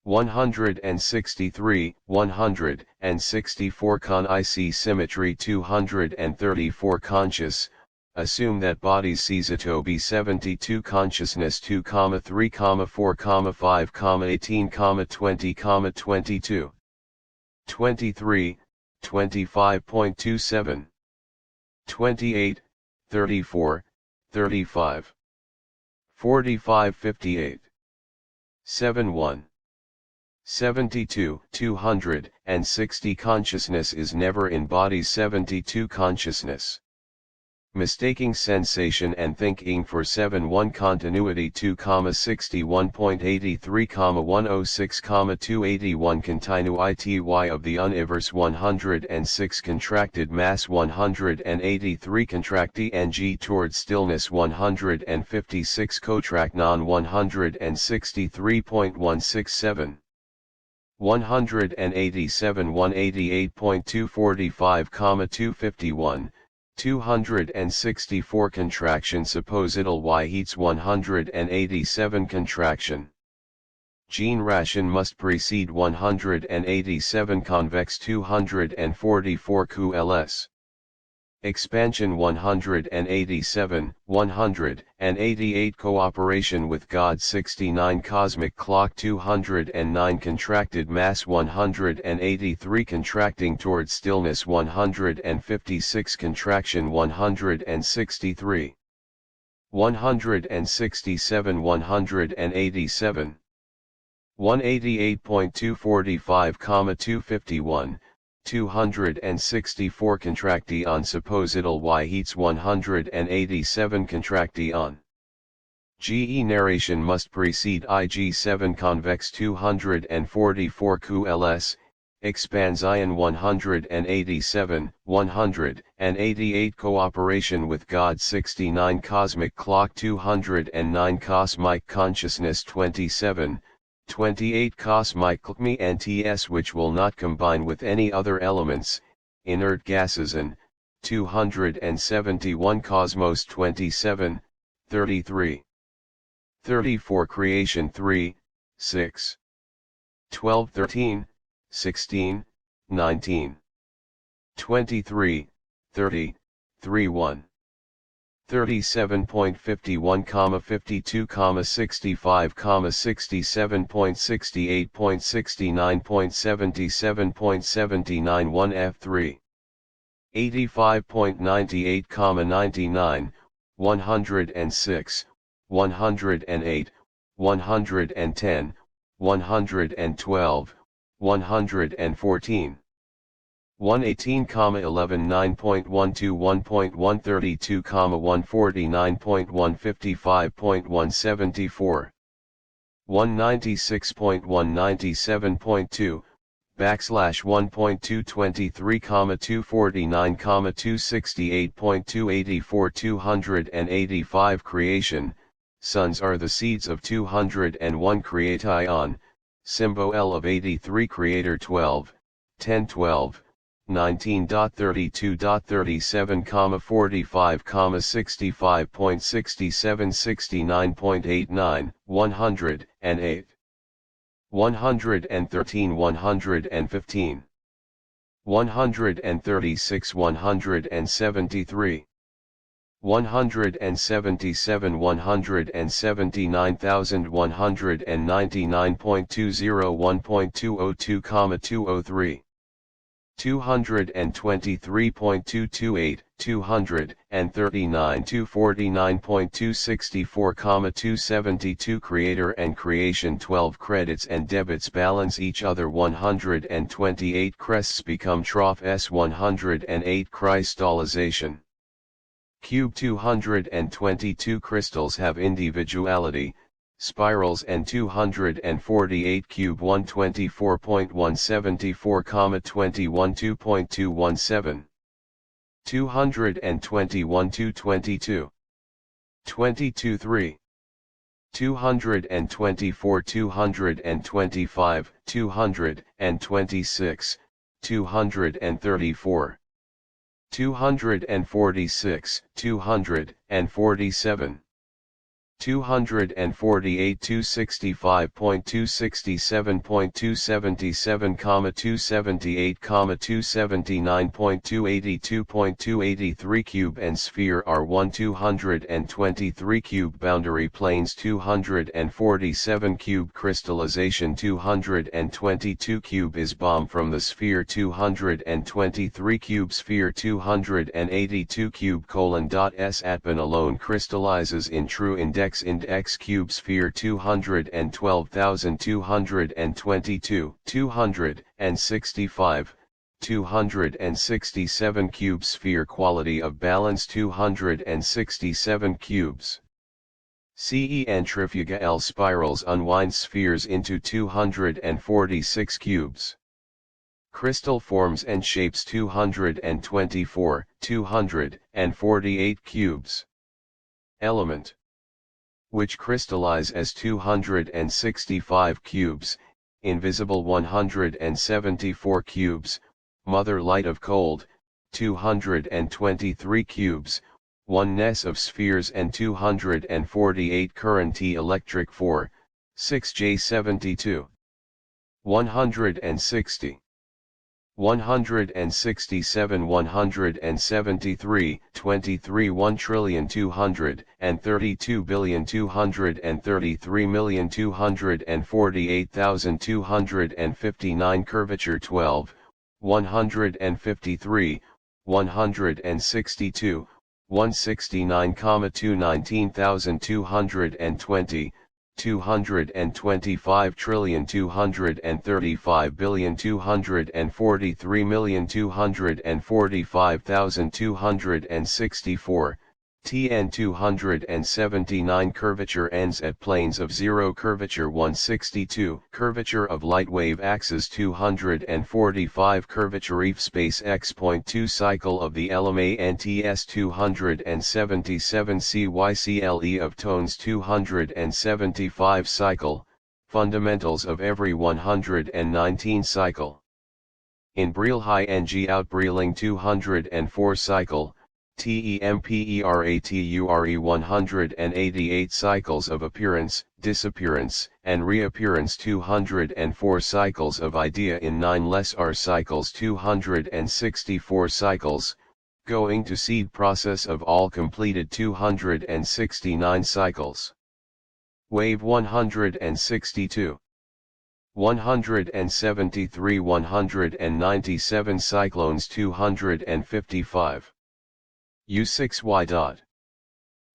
163, 164 con IC symmetry 234 conscious, assume that bodies Caesito be 72 consciousness 2, 3, 4, 5, 18, 20, 22, 23, 25.27, 28, 34, 35, 45, 58, 71. 72, 260 consciousness is never in bodies 72 consciousness. Mistaking sensation and thinking for 71 continuity 2, 61.83, 106, 281 continuity of the universe 106 contracted mass 183 contracti ng towards stillness 156 contract non 163.167. 187 188.245, 251, 264 contraction supposital y heats 187 contraction. Gene ration must precede 187 convex 244 QLS. Expansion 187, 188 cooperation with God 69 cosmic clock 209 contracted mass 183 contracting towards stillness 156 contraction 163, 167 187, 188.245, 251, 264 contracti on supposital y heats 187 contracti on. GE narration must precede IG7 convex 244 QLS, expands ion 187, 188 cooperation with God 69 cosmic clock 209 cosmic consciousness 27, 28 cosmic me and TS which will not combine with any other elements, inert gases and 271 cosmos 27, 33, 34 creation 3, 6, 12 13, 16, 19, 23, 30, 3 1. 37.51, 52, 65, 67.68.69.77.79 1 F3. 85.98, 99, 106, 108, 110, 112, 114. 118, 11, 9.12, 1.132, 149.155.174, 196.197.2, backslash 1.223, 249, 268.284, 285 creation, sons are the seeds of 201 creation, Symbo L of 83 creator 12, 10 12. 19.32.37, 45, 65.67, 69.89, 108, 113, 115, 136, 173, 177, 179,199.20, 1.202, 203. 223.228, 239, 249.264, 272 creator and creation 12 credits and debits balance each other 128 crests become trough S 108 crystallization. Cube 222 crystals have individuality, spirals and 248 cube 124.174, 21 2.217, 221 222, 22 3, 224 225, 226, 234, 246, 247, 248 265.267.277, 278, 279.282.283 cube and sphere R1 223 cube boundary planes 247 cube crystallization 222 cube is bomb from the sphere 223 cube sphere 282 cube : S atban alone crystallizes in true index cube sphere 212,222, 265, 267 cube sphere quality of balance 267 cubes. Ce centrifuga L spirals unwind spheres into 246 cubes. Crystal forms and shapes 224, 248 cubes. Element, which crystallize as 265 cubes, invisible 174 cubes, mother light of cold, 223 cubes, oneness of spheres and 248 current T electric 4, 6J72, 160. 167 173 23 1,232,233,248,259 curvature 12, 153, 162, 169, 219,220, 225,235,243,245,264, Tn 279 curvature ends at planes of 0 curvature 162 curvature of light wave axis 245 curvature EF space x.2 cycle of the LMANTS 277 CYCLE of tones 275 cycle, fundamentals of every 119 cycle. In Breel high NG out Breeling 204 cycle, TEMPERATURE 188 cycles of appearance, disappearance, and reappearance 204 cycles of idea in 9 less R cycles 264 cycles, going to seed process of all completed 269 cycles. Wave 162. 173 197 cyclones 255. U6Y.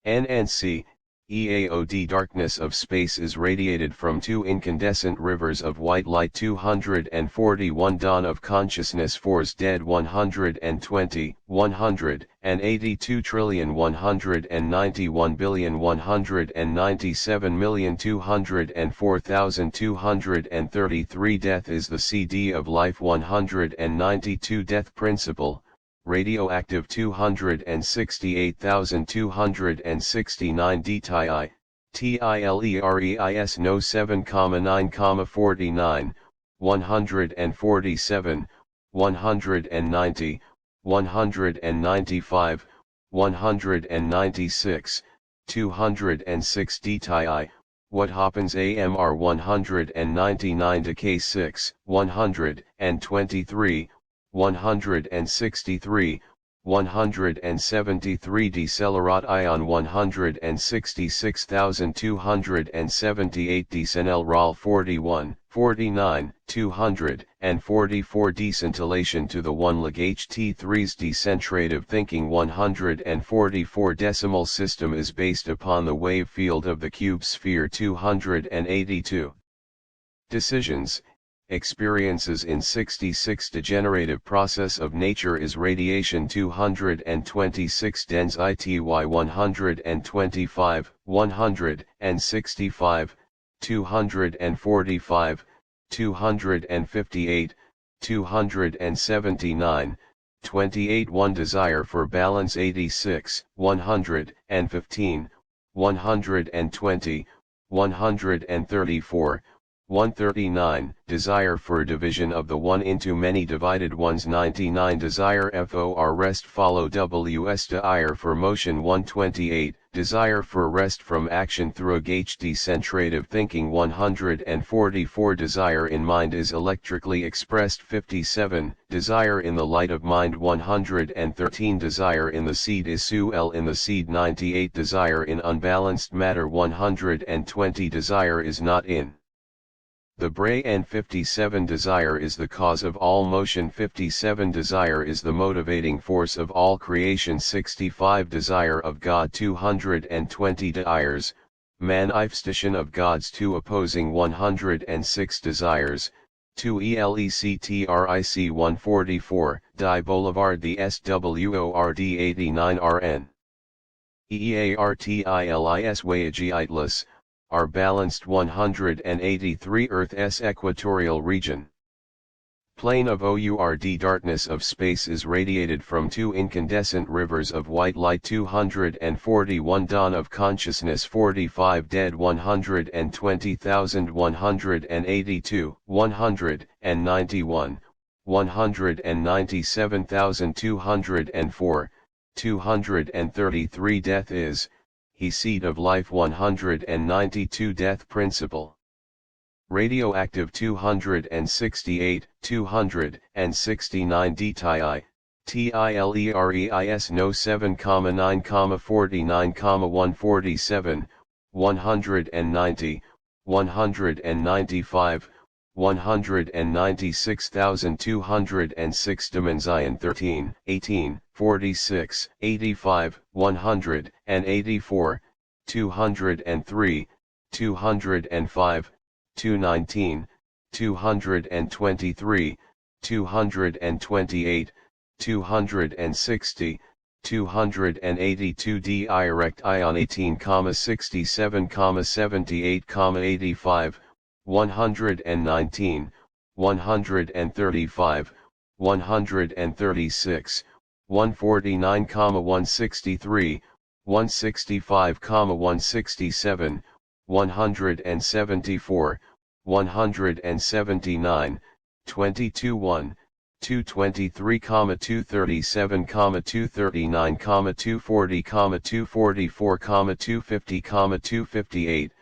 NNC, EAOD darkness of space is radiated from 2 incandescent rivers of white light 241 dawn of consciousness force dead 120, 182,191,204,233 death is the CD of life 192 death principle. Radioactive 268,269 dTi, TILEREIS no 7,9,49, 147, 190, 195, 196, 206 dTi. What happens AMR 199 decay 6, 123, 163, 173 decelerate ion 166,278 decenel RAL 41, 49, 244 descintillation to the 1 log HT3's decentrative thinking 144 decimal system is based upon the wave field of the cube sphere 282. Decisions, experiences in 66 degenerative process of nature is radiation 226 dens ity 125, 165, 245, 258, 279, 28 1 desire for balance 86, 115, 120, 134, 139 desire for division of the one into many divided ones 99 desire for rest follow ws desire for motion 128 desire for rest from action through hd centrative thinking 144 desire in mind is electrically expressed 57 desire in the light of mind 113 desire in the seed is suel in the seed 98 desire in unbalanced matter 120 desire is not in the brain 57 desire is the cause of all motion 57 desire is the motivating force of all creation 65 desire of God 220 desires, manifestation of God's two opposing 106 desires, 2 electric 144, die Boulevard the SWORD 89 RN. EARTILIS Wayagiitless, are balanced 183 Earth's equatorial region. Plane of OURD darkness of space is radiated from two incandescent rivers of white light 241 dawn of consciousness 45 dead 120,182 191 197,204 233 death is he seed of life 192 death principle. Radioactive 268, 269 dti, tileris no 7,9, 49, 147, 190, 195, 196,206 Dimension 13, 18, 46, 85, 184, 203, 205, 219, 223, 228, 260, 282 direct ion 18, 67, 78, 85, 119, 135, 136, 149, 163, 165, 167, 174, 179, 22 1, 223, 237, 239, 240, 244, 250, 258,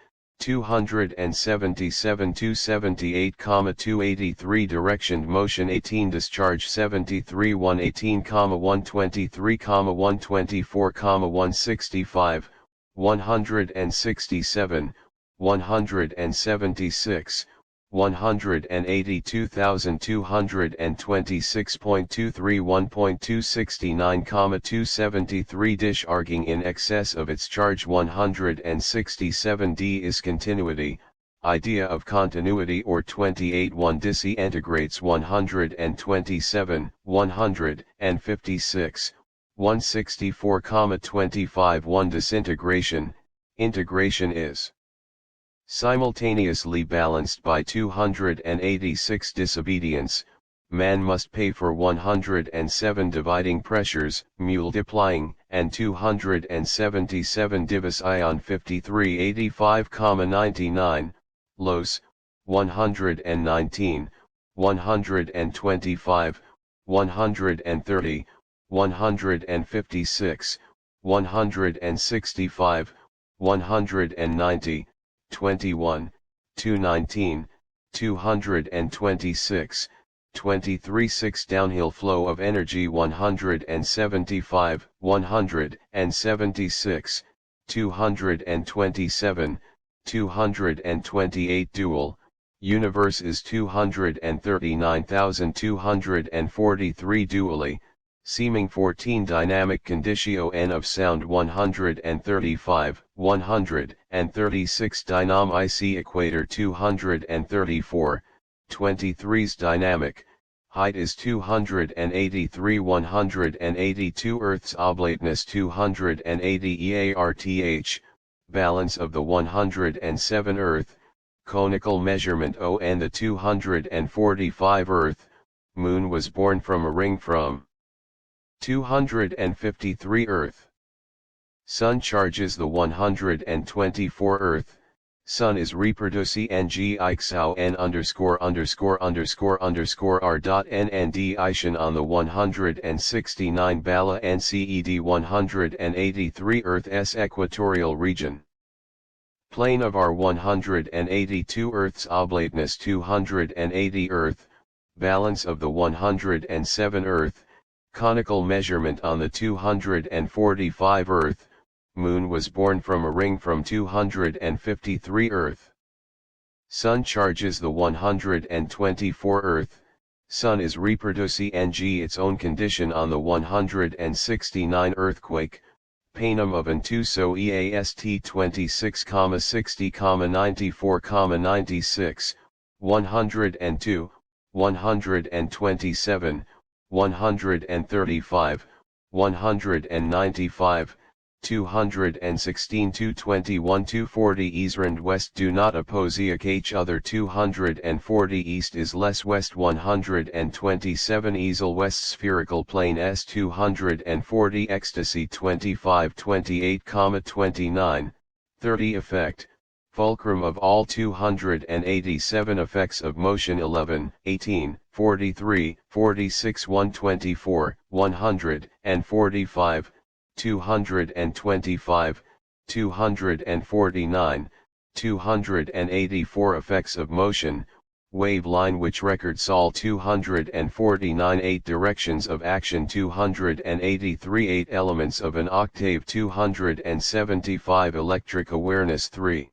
277, 278, 283 direction motion 18 discharge 73 118, 123, 124, 165, 167, 176, 182,226.231.269, 273 dish arcing in excess of its charge 167 d is continuity, idea of continuity or 28 1 disintegrates 127, 156, 164, 25 1 disintegration, integration is simultaneously balanced by 286 disobedience, man must pay for 107 dividing pressures, multiplying, and 277 divis ion 5385,99, los, 119, 125, 130, 156, 165, 190, 21, 219, 226, 23 6 downhill flow of energy 175, 176, 227, 228 dual, universe is 239,243 dually, seeming 14 dynamic conditio n of sound 135, 136 dynam IC equator 234, 23's dynamic, height is 283 182 Earth's oblateness 280 EARTH, balance of the 107 Earth, conical measurement O and the 245 Earth, Moon was born from a ring from 253 Earth. Sun charges the 124 Earth, Sun is reproduci ng ixau n ____ r dot n and d ishan on the 169 Bala NCED 183 Earth's equatorial region. Plane of our 182 Earth's oblateness 280 Earth, balance of the 107 Earth, conical measurement on the 245 Earth, Moon was born from a ring from 253 Earth. Sun charges the 124 Earth, Sun is reproduci ng its own condition on the 169 earthquake, panem of an 2 so EAST 26, 60, 94, 96, 102, 127, 135, 195, 216 221 240 East west do not oppose each other 240 east is less west 127 easel west spherical plane S 240 ecstasy 25 28, 29, 30 effect, fulcrum of all 287 effects of motion 11, 18, 43, 46 124, 145, 225, 249, 284 effects of motion, wave line which records all 249 8 directions of action 283 8 elements of an octave 275 electric awareness 3.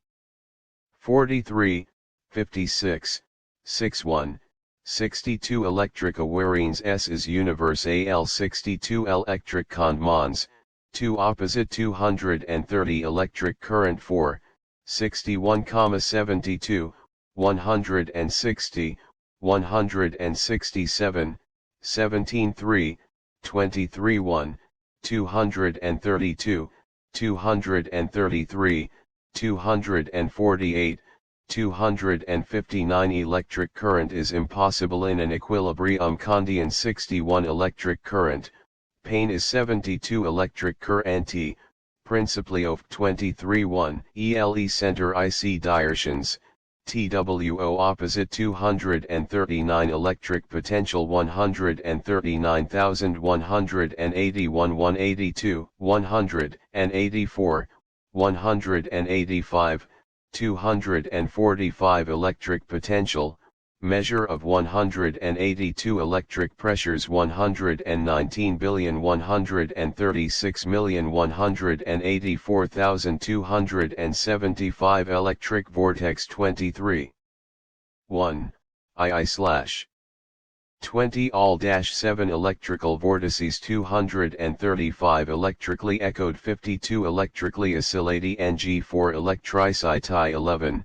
43, 56, 61, 62 electric awareness S is universe AL 62 electric conmons, 2 opposite 230 electric current 4, 61, 72, 160, 167, 17 3, 23 1, 232, 233, 248, 259 electric current is impossible in an equilibrium condition 61 electric current, pain is 72 electric current, principally of 23 1 ELE center IC directions, TWO opposite 239 electric potential 139,181 182 184 185 245 electric potential, measure of 182 electric pressures 119,136,184,275 electric vortex 23. 1. II/20 all-7 electrical vortices 235 electrically echoed 52 electrically oscillating ng4 electricity 11,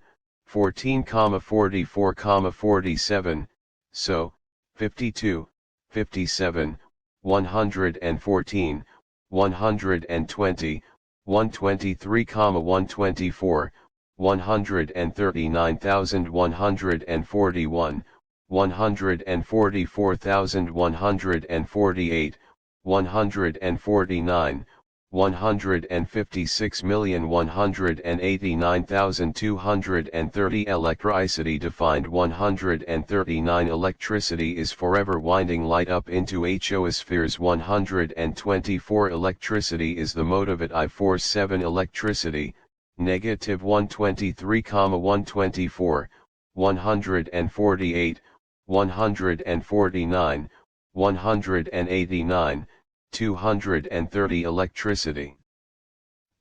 14, 44, 47, so, 52, 57, 114, 120, 123, 124, 139,141, 144,148, 149, 156,189,230 electricity defined 139 electricity is forever winding light up into HOspheres 124 electricity is the motive at I47 electricity, negative 123, 124, 148, 149, 189, 230 electricity.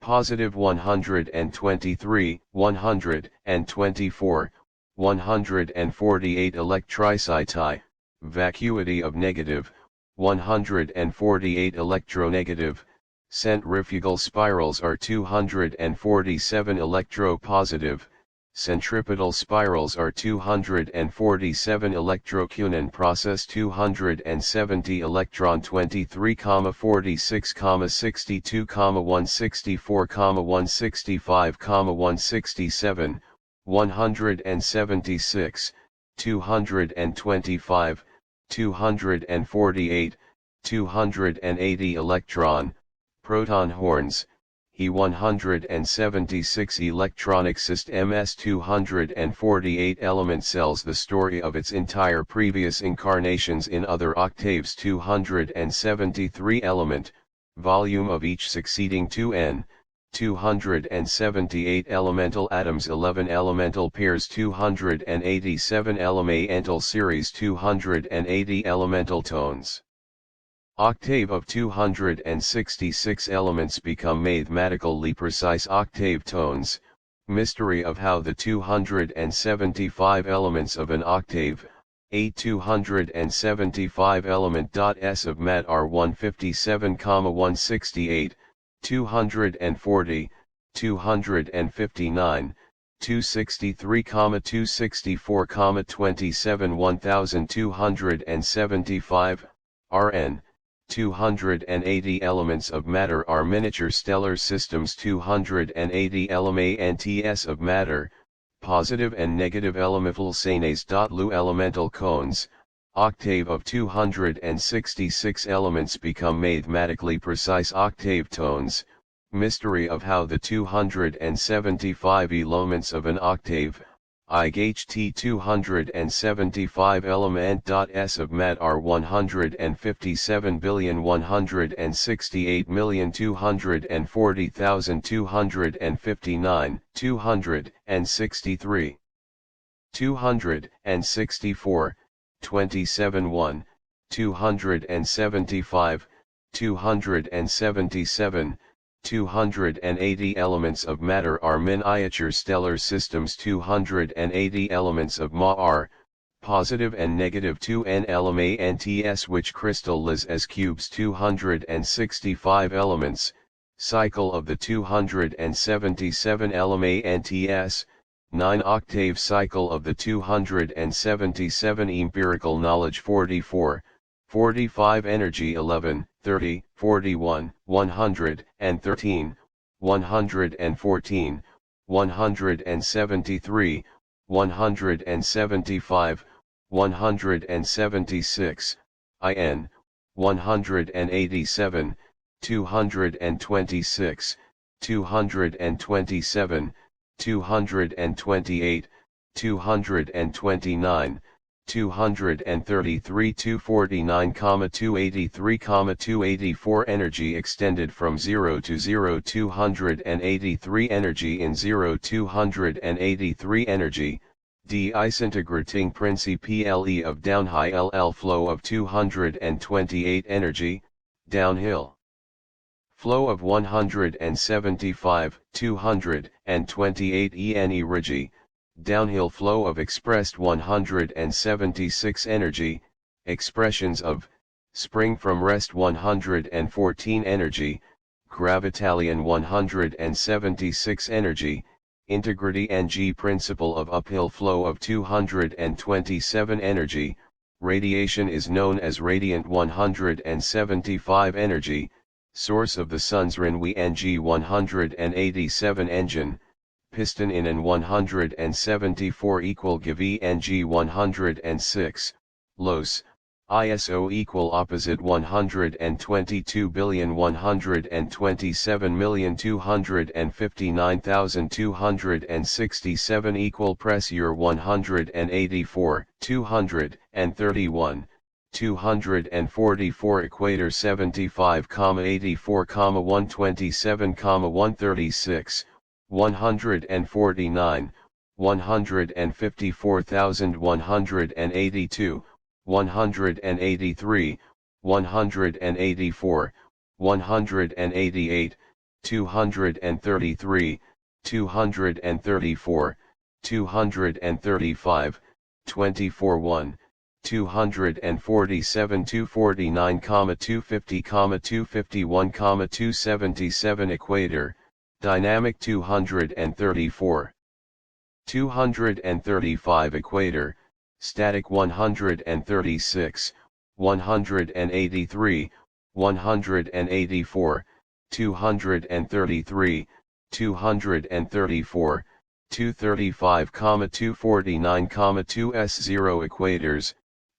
Positive 123, 124, 148 electricity, vacuity of negative, 148 electronegative, centrifugal spirals are 247 electropositive, Centripetal spirals are 247 electrocunin process 270 electron 23, 46, 62, 164, 165, 167, 176, 225, 248, 280 electron, proton horns, He 176 electronic system MS 248 element cells the story of its entire previous incarnations in other octaves 273 element, volume of each succeeding 2n, 278 elemental atoms 11 elemental pairs 287 elemental series 280 elemental tones. Octave of 266 elements become mathematically precise octave tones, mystery of how the 275 elements of an octave, a 275 element. S of mat are 157, 168, 240, 259, 263, 264, 27 1275, Rn. 280 elements of matter are miniature stellar systems 280 elements of matter, positive and negative elemental sanes. Lu elemental cones, octave of 266 elements become mathematically precise octave tones, mystery of how the 275 elements of an octave, IGHT 275 element. S of mat are 157,168,240,259, 263, 264, 27 1, 275, 277, 280 elements of matter are miniature stellar systems 280 elements of Ma are, positive and negative 2n elements which crystallize as cubes 265 elements, cycle of the 277 elements, 9-octave cycle of the 277 empirical knowledge 44, 45 energy 11, 30, 41, 113, 114, 173, 175, 176, IN, 187, 226, 227, 228, 229, 233, 249, 283, 284 energy extended from 0 to 0 283 energy in 0 283 energy, disintegrating principle of downhill flow of 228 energy, downhill flow of 175, 228 ENE Rigi, downhill flow of expressed 176 energy, expressions of, spring from rest 114 energy, gravitalion 176 energy, integrity ng principle of uphill flow of 227 energy, radiation is known as radiant 175 energy, source of the sun's Renwi ng 187 engine, piston in an 174 equal Gavi ng 106, Los, ISO equal opposite 122,127,259,267 equal pressure 184, 231, 244 equator 75, 84, 127, 136, 149, 154,182, 183, 184, 188, 233, 234, 235, 24 1, 247 249, 250, 251, 277 equator, dynamic 234. 235 equator, static 136, 183, 184, 233, 234, 235, 249, 2s0 equators,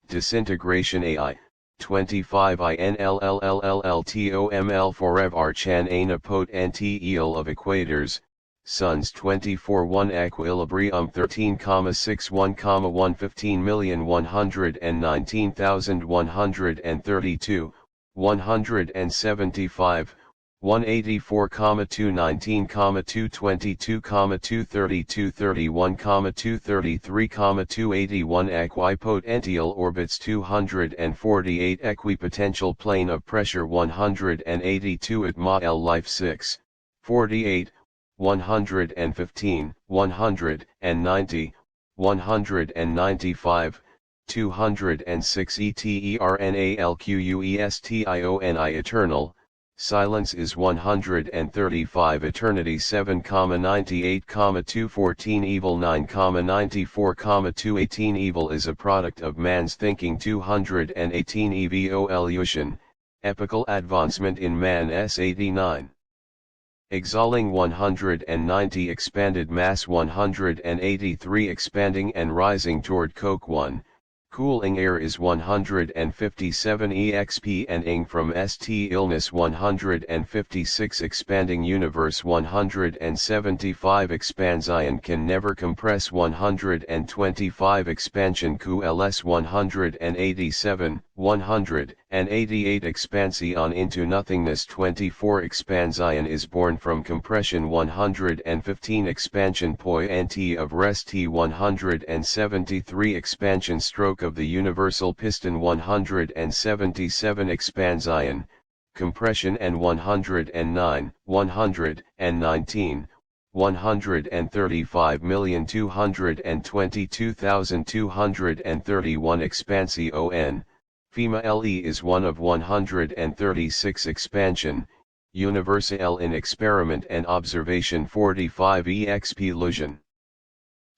disintegration AI, 25 INLLLLLTOML forever Chan Aina pot NTEL of equators, suns 24 1 equilibrium 13,61, 115,119,132, 175, 184, 219, 222, 232, 31, 233, 281 equipotential orbits 248 equipotential plane of pressure 182 atmosl life 6, 48, 115, 190, 195, 206 ETERNALQUESTIONI eternal, silence is 135 eternity 7,98, 214 evil 9,94, 218 evil is a product of man's thinking 218 evolution, epochal advancement in man s89. Exhaling 190 expanded mass 183 expanding and rising toward coke 1, cooling air is 157 exp and ing from st illness 156 expanding universe 175 expands ion can never compress 125 expansion qls 187, 188 expansion into nothingness 24 expands ion is born from compression 115 expansion poi nt of rest t 173 expansion stroke of the universal piston 177 expands ion, compression and 109, 119, 135,222,231 expansion, FEMA LE is one of 136 expansion, universal in experiment and observation 45 exp illusion.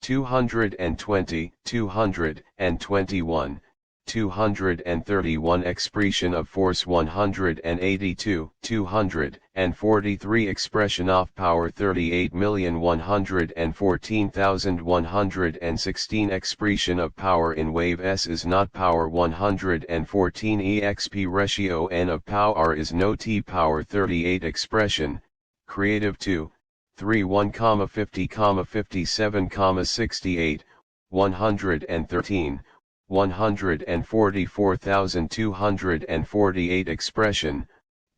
220, 221, 231 expression of force 182, 243 expression of power 38,114,116 expression of power in wave s is not power 114 exp ratio n of power is no t power 38 expression, creative 2, 31, 50, 57, 68, 113, 144,248 expression,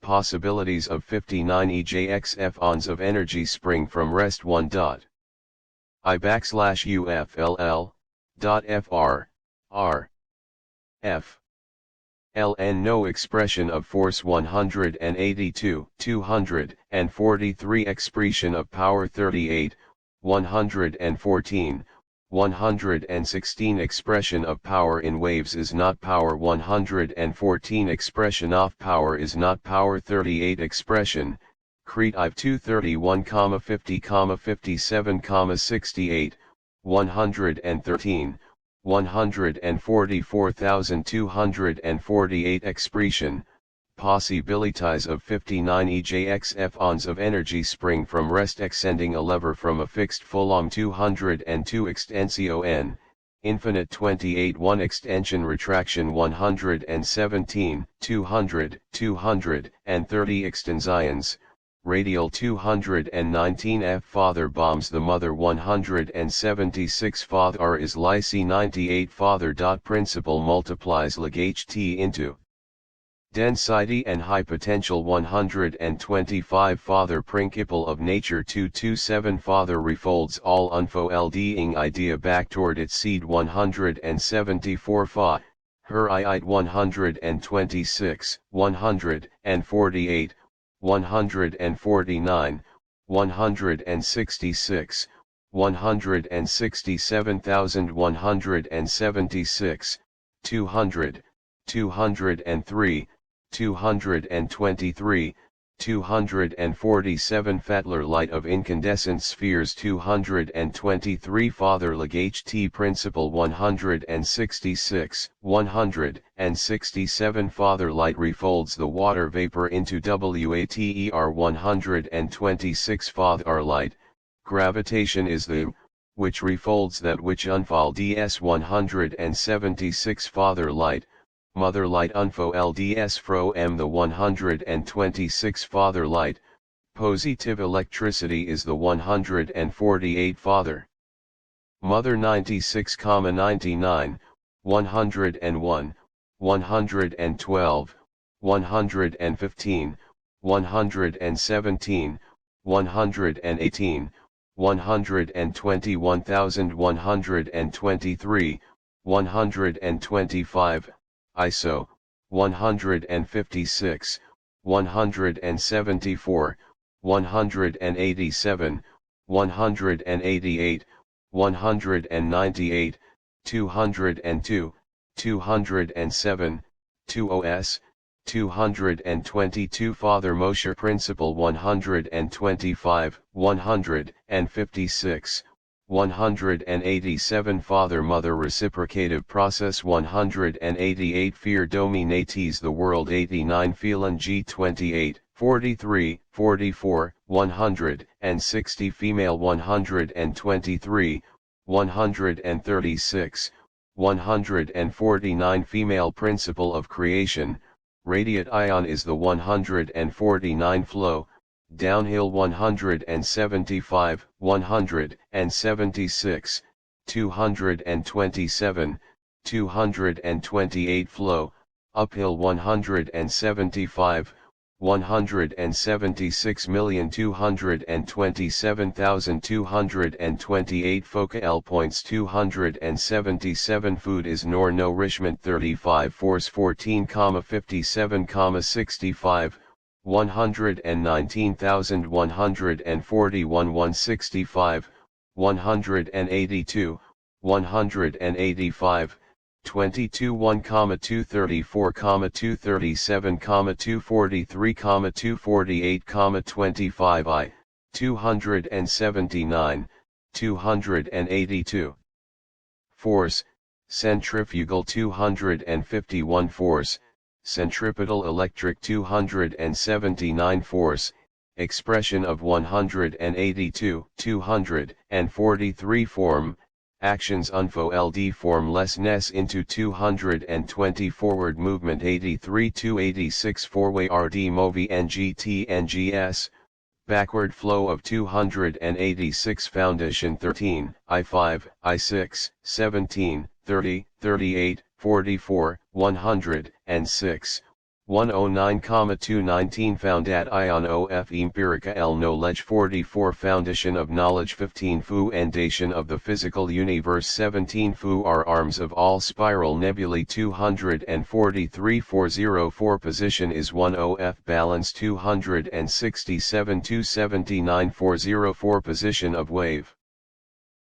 possibilities of 59 EJXF ons of energy spring from rest 1. I/UFLL, .FR, R, F. Ln no expression of force 182, 243 expression of power 38, 114, 116 expression of power in waves is not power 114 expression of power is not power 38 expression, Crete IV 231, 50, 57, 68, 113, 144,248 expression, possibilities of 59 EJXF ons of energy spring from rest extending a lever from a fixed full 202 extension, infinite 28 1 extension retraction 117, 200, 230 extensions, radial 219 F father bombs the mother 176 father is lyce 98 father. Principle multiplies lag ht into density and high potential 125 father principle of nature 227 father refolds all unfolding idea back toward its seed 174 fa, her I 126, 148, 149, 166, 167,176, 200, 203, 223, 247 Fatler light of incandescent spheres 223 Father Lag HT principle 166 167 Father light refolds the water vapor into water 126 Father light, gravitation is the which refolds that which unfolds 176 Father light, Mother light unfo LDS fro m the 126 Father light, positive electricity is the 148 Father. Mother 96,99, 101, 112, 115, 117, 118, 121,123, 125, ISO, 156, 174, 187, 188, 198, 202, 207, 2OS, 222 Father Moshe Principle 125, 156, 187 Father Mother Reciprocative Process 188 Fear Dominates the World 89 Phelan G28, 43, 44, 160 Female 123, 136, 149 Female Principle of Creation, Radiate Ion is the 149 Flow, Downhill 175, 176, 227, 228 Flow, Uphill 175, 176,227,228 Foca L points 277 Food is nor nourishment 35 Force 14,57,65 119,141 165, 182, 185, 22 1,234, 237, 243, 248, 25 I, 279, 282. Force, centrifugal 251 force, centripetal electric 279 force, expression of 182, 243 form, actions unfo LD form lessness into 220 forward movement 83 286 four-way RD movi NGT NGS, backward flow of 286 foundation 13, I5, I6, 17, 30, 38, 44, 106, 109, 219 found at ion of empirica el knowledge 44 foundation of knowledge 15 foundation of the physical universe 17 fu are arms of all spiral nebulae 243 404 position is 1 of balance 267 279 404 position of wave.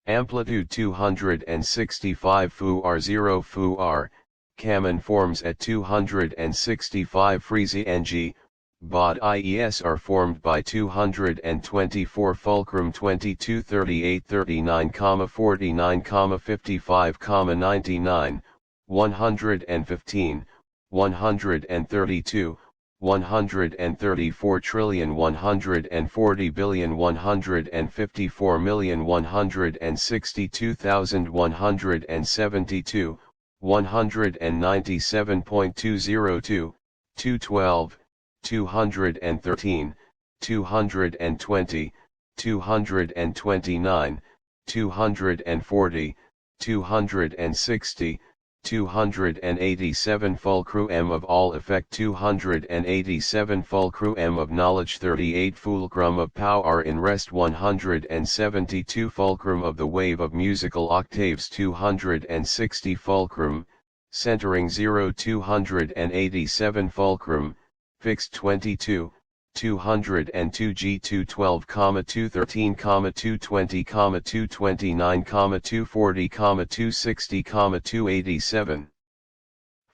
Amplitude 265 fu r 0 fu r, Kaman forms at 265 Freezy ng, Bod IES are formed by 224 Fulcrum 22 38 39, 49, 55, 99, 115, 132, 134 trillion 140 billion 154 million 162,172, 197.202, 212, 213, 220, 229, 240, 260, 287 Fulcrum M of all effect 287 Fulcrum M of knowledge 38 Fulcrum of power in rest 172 Fulcrum of the wave of musical octaves 260 Fulcrum, centering 0 287 Fulcrum, fixed 22, 202 G212, 213, 220, 229, 240, 260, 287.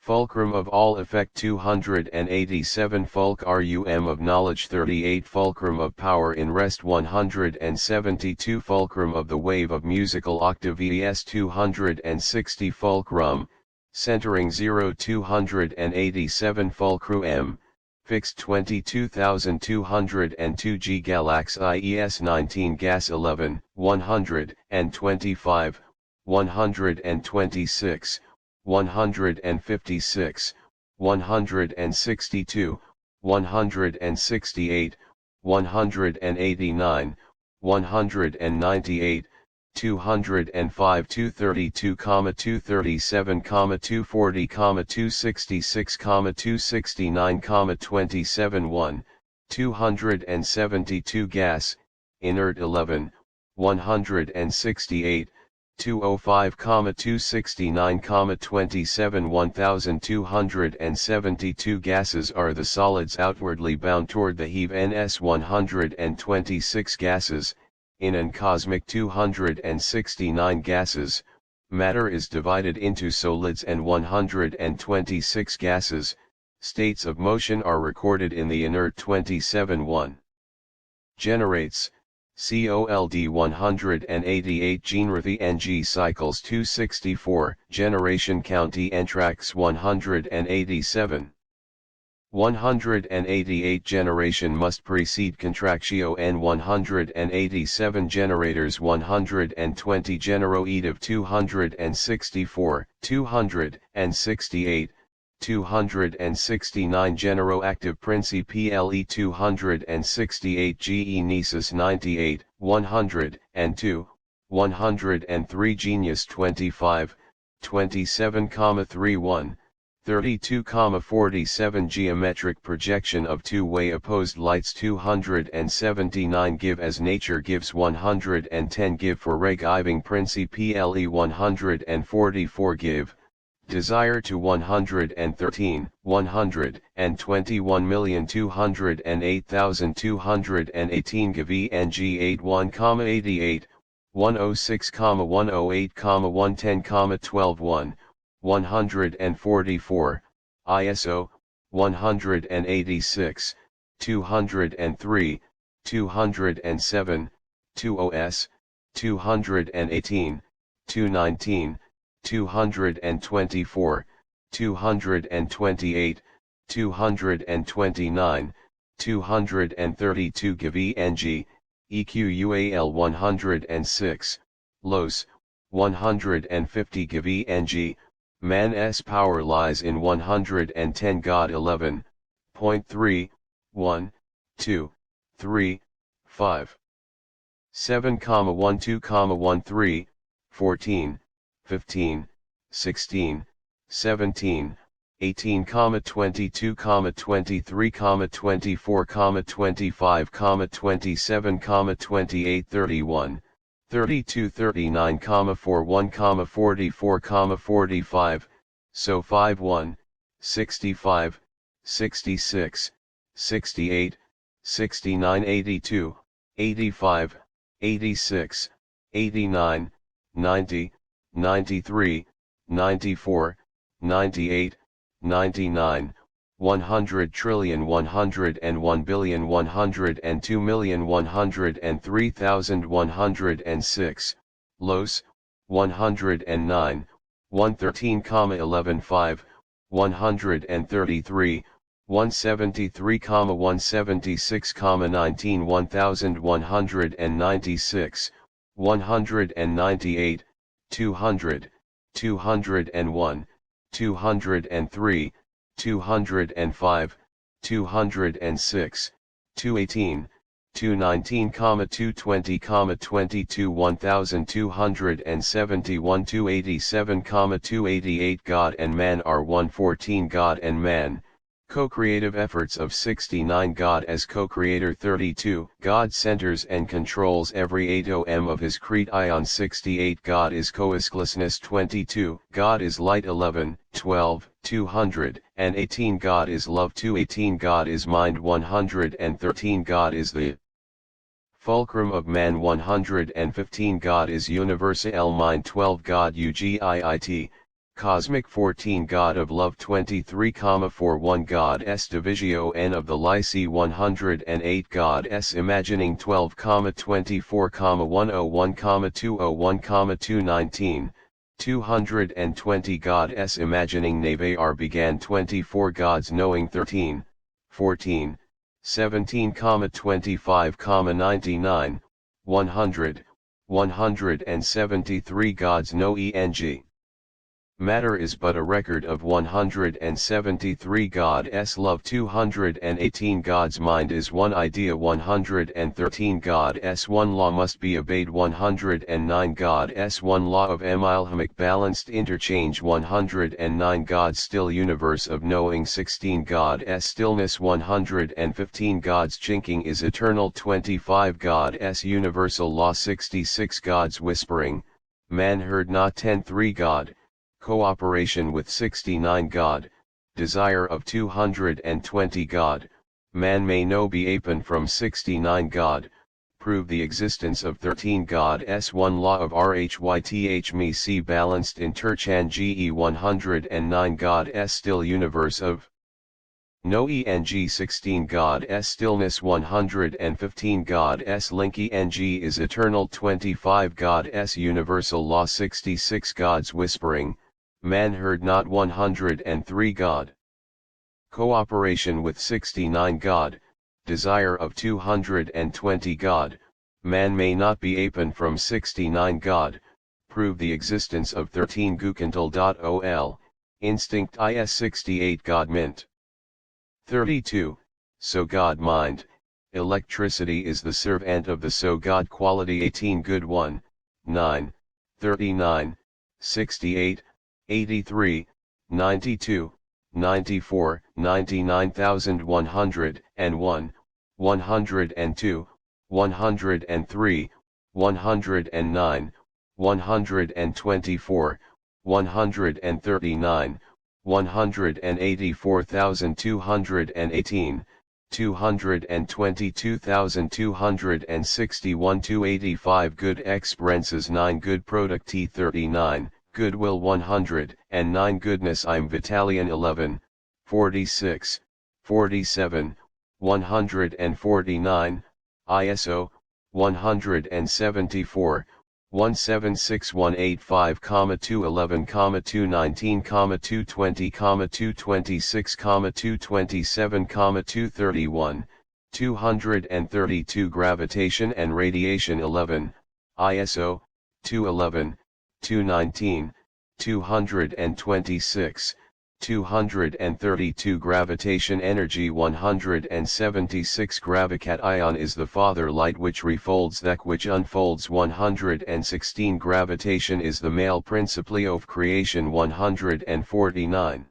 Fulcrum of all effect 287 Fulc rum of knowledge 38 Fulcrum of power in rest 172 Fulcrum of the wave of musical octave es 260 Fulcrum, centering 0 287 Fulcrum, fixed 22,202 G Galax IES 19 Gas 11, 125, 126, 156, 162, 168, 189, 198, 205 232, 237, 240, 266, 269, 27 1, 272 gas, inert 11, 168, 205, 269, 27 1272 gases are the solids outwardly bound toward the heave ns 126 gases, in and cosmic 269 gases, matter is divided into solids and 126 gases, states of motion are recorded in the inert 27 1. Generates, COLD 188 Generathi NG cycles 264, generation county Entrax 187. 188 generation must precede contractio N 187 generators 120 generoidative 264, 268, 269 Generoactive Princi PLE 268 GE Nisus 98, 102, 103 Genius 25, 27,31, 32,47 Geometric projection of two-way opposed lights 279 Give as nature gives 110 Give for Reg Iving Princi PLE 144 Give. Desire to 113, 121,208,218 GV NG 81,88, 106,108, 110, 12 1, 144, ISO, 186, 203, 207, 2OS, 218, 219, 224, 228, 229, 232 GV NG, EQUAL 106, LOS, 150 GV NG, Man-S power lies in 110 God 11.3, 1, 2, 3, 5. 7,12,13, 14, 15, 16, 17, 18, 22, 23, 24, 25, 27, 28, 31, 32, 39, 41, 44, 45, so 51, 65, 66, 68, 69, 82, 85, 86, 89, 90, 93, 94, 98, 99, 100 trillion 101 billion 102,103,106, LOS, 109, 113,11,5, 133, 173, 176, 19, 1196, 198, 200, 201, 203, 205, 206, 218, 219, 220, 22, 1271, 287, 288 God and man are 114 God and man. Co-creative efforts of 69 God as co-creator 32 God centers and controls every atom of his Crete ion 68 God is coisklessness 22 God is light 11, 12, 218 God is love 218 God is mind 113 God is the fulcrum of man 115 God is universal mind 12 God UGIIT Cosmic 14 God of Love 23,41 God S Divisio N of the Lycee 108 God S Imagining 12,24,101,201,219, 220 God S Imagining Nave R began 24 Gods Knowing 13, 14, 17,25,99, 100, 173 Gods Know ENG. Matter is but a record of 173 God S love 218 God's mind is one idea 113 God S one law must be obeyed 109 God S one law of Mohammad balanced interchange 109 God still universe of knowing 16 God S stillness 115 God's chinking is eternal 25 God S universal law 66 God's whispering, man heard not 10 3 God. Cooperation with 69 God, desire of 220 God, man may know be apen from 69 God, prove the existence of 13 God S1 law of RHYTH me see balanced interchange GE 109 God S still universe of no ENG 16 God S stillness 115 God S link ENG is eternal 25 God S universal law 66 God's whispering, man heard not 103 God. Cooperation with 69 God, desire of 220 God, man may not be apen from 69 God, prove the existence of 13 Gukental.ol, instinct is 68 God mint. 32, so God mind, electricity is the servant of the so God quality 18 good 1, 9, 39, 68, 83, 92, 94, 99,101, 102, 103, 109, 124, 139, 184,218, 222,261 285 good experiences 9 good product T39, goodwill 100, and 9 goodness I'm Vitalian 11, 46, 47, 149, ISO, 174, 176185,211, 219, 220, 226, 227, 231, 232 gravitation and radiation 11, ISO, 211, 219, 226, 232 gravitation energy 176 gravicat ion is the father light which refolds that which unfolds 116 gravitation is the male principally of creation 149.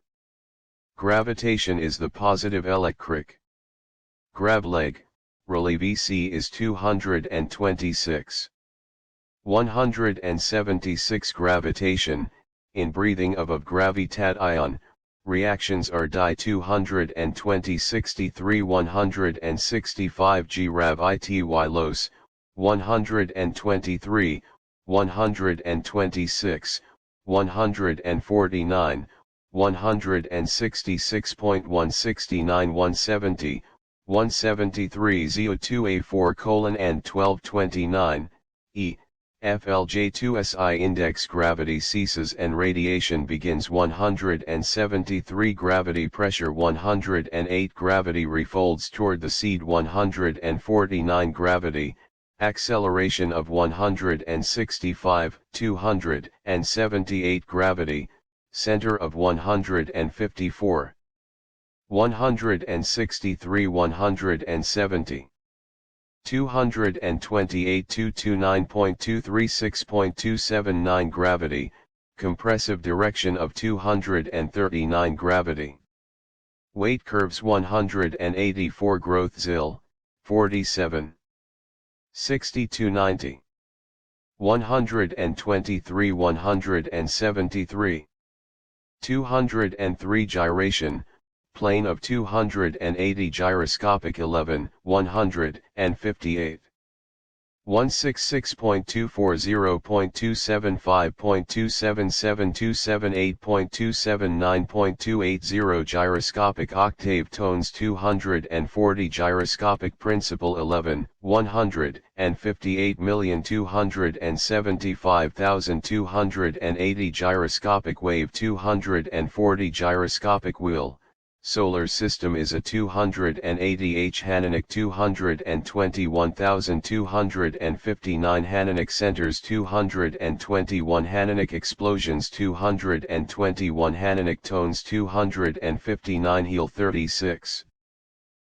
Gravitation is the positive electric. Grav leg, relay VC is 226. 176 gravitation, in breathing of gravitat ion, reactions are di 220 63 165 g rav ity los, 123, 126, 149, 166.169 170, 173 zo2a4 colon and 1229, e. FLJ2SI index gravity ceases and radiation begins 173 gravity pressure 108 gravity refolds toward the seed 149 gravity, acceleration of 165 278 gravity, center of 154. 163 170. 228 229.236.279 gravity, compressive direction of 239 gravity. Weight curves 184 growth ZIL, 47. 6290. 123 173. 203 gyration, plane of 280 gyroscopic 11, 158. 166.240.275.277.278.279.280 gyroscopic octave tones 240 gyroscopic principal 11 158,275,280 gyroscopic wave 240 gyroscopic wheel. Solar system is a 280H Hanonic 221,259 Hanonic centers 221 Hanonic explosions 221 Hanonic tones 259 heel 36.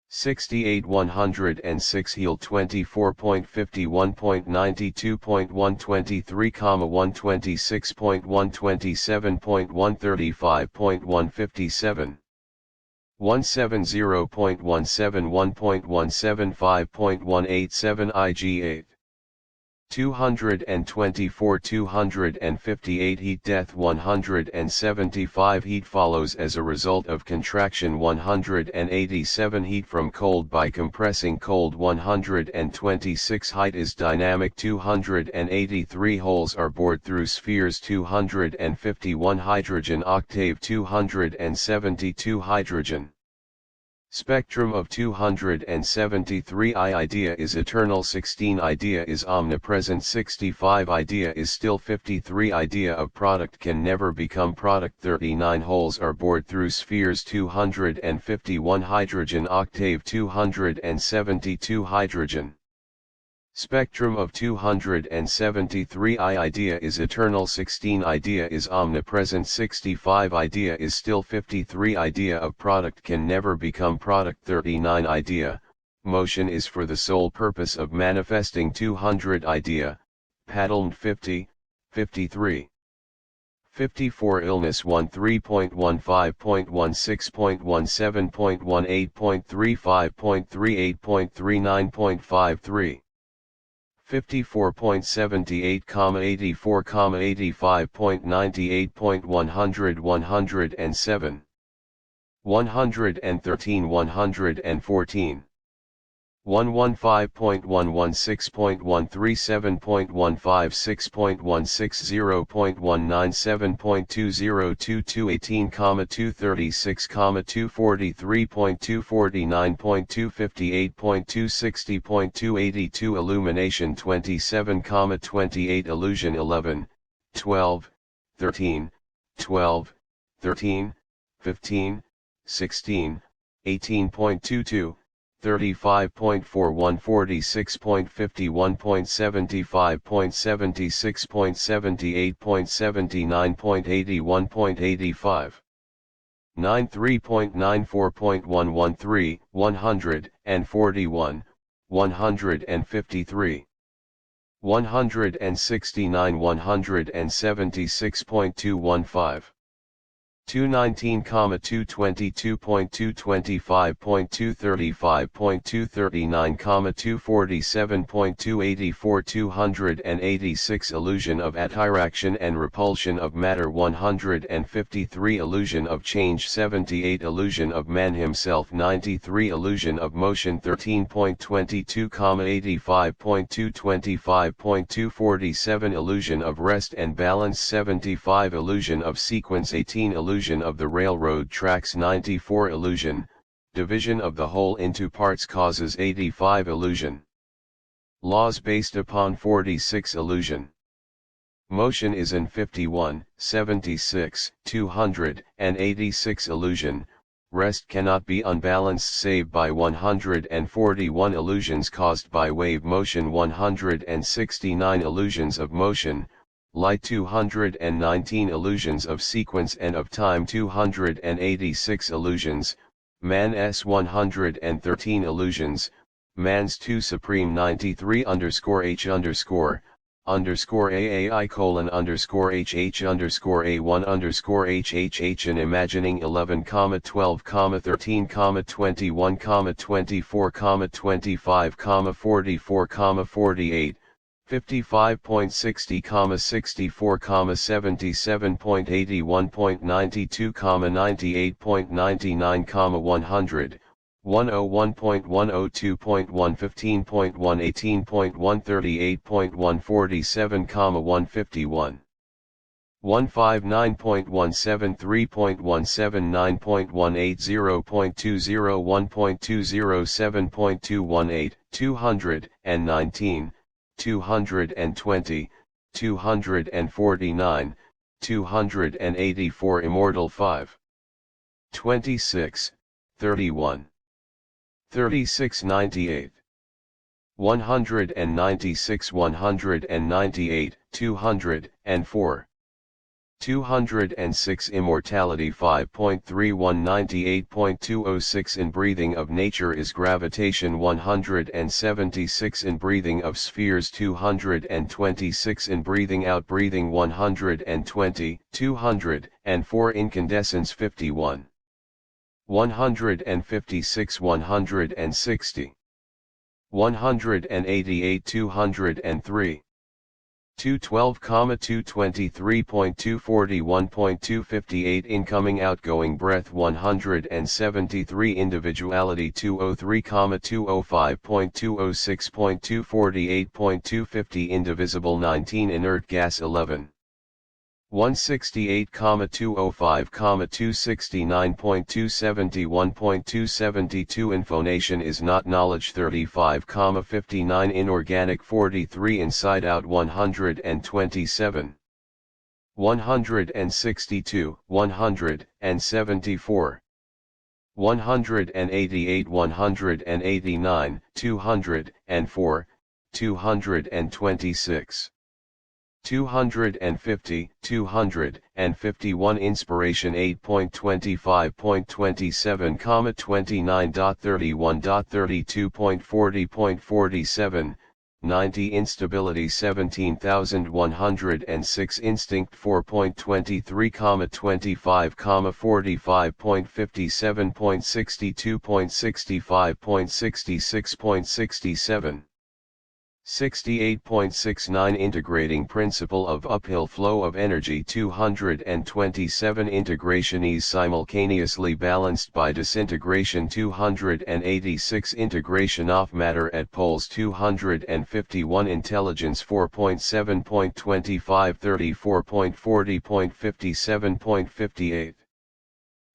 68 106 heel 24.51.92.123, 126.127.135.157. 170.171.175.187 IG8. 224 258 heat death 175 heat follows as a result of contraction 187 heat from cold by compressing cold 126 height is dynamic 283 holes are bored through spheres 251 hydrogen octave 272 hydrogen. Spectrum of 273 idea is eternal 16 idea is omnipresent 65 idea is still 53 idea of product can never become product 39 holes are bored through spheres 251 hydrogen octave 272 hydrogen. Spectrum of 273 idea is eternal 16 idea is omnipresent 65 idea is still 53 idea of product can never become product 39 idea, motion is for the sole purpose of manifesting 200 idea, paddled 50, 53. 54 illness 13.15.16.17.18.35.38.39.53 54.78, 84, 85.98.100 107 113 114 115.116.137.160.197.2022 18, 236, 243.249.258.260.282 illumination 27, 28 illusion 11, 12, 13, 12, 13, 15, 16, 18.22 35.41 46.51 93.94.113 141 153 169 176.215 219, 222.225.235.239, 247.284 286 illusion of attraction and repulsion of matter 153 illusion of change 78 illusion of man himself 93 illusion of motion 13.22, 85.225.247 illusion of rest and balance 75 illusion of sequence 18 illusion of the railroad tracks 94 illusion, division of the whole into parts causes 85 illusion. Laws based upon 46 illusion. Motion is in 51, 76, 286 illusion, rest cannot be unbalanced save by 141 illusions caused by wave motion 169 illusions of motion, light 219 illusions of sequence and of time 286 illusions, man's 113 illusions, man's 2 supreme 93 _h ___ AAI colon _HH _A1 _HHH and imagining 11, 12, 13, 21, 24, 25, 44, 48, 55.60, 64, 77.81.92, 98.99, 100, 101.102.115.118.138.147, 159.173.179.180.201.207.218, 219, 220, 249, 284 Immortal 5. 26, 31. 3698. 196 198, 204. 206 Immortality 5.3198.206 In breathing of nature is gravitation 176 In breathing of spheres 226 In breathing out breathing 120, 204 Incandescence 51. 156 160. 188 203. 212, 223.241.258 Incoming outgoing breath 173 Individuality 203, 205.206.248.250 Indivisible 19 Inert gas 11. 168, 205, 269.271.272 Infonation is not knowledge 35, 59 Inorganic 43 Inside out 127. 162, 174. 188, 189, 204, 226. 250, 251 Inspiration 8.25.27, 29.31.32.40.47, 90 Instability 17,106 Instinct 4.23, 25, 45.57.62.65.66.67. 68.69 Integrating Principle of Uphill Flow of Energy 227 Integration is simultaneously balanced by disintegration 286 Integration of Matter at Poles 251 Intelligence 4.7.25 34.40.57.58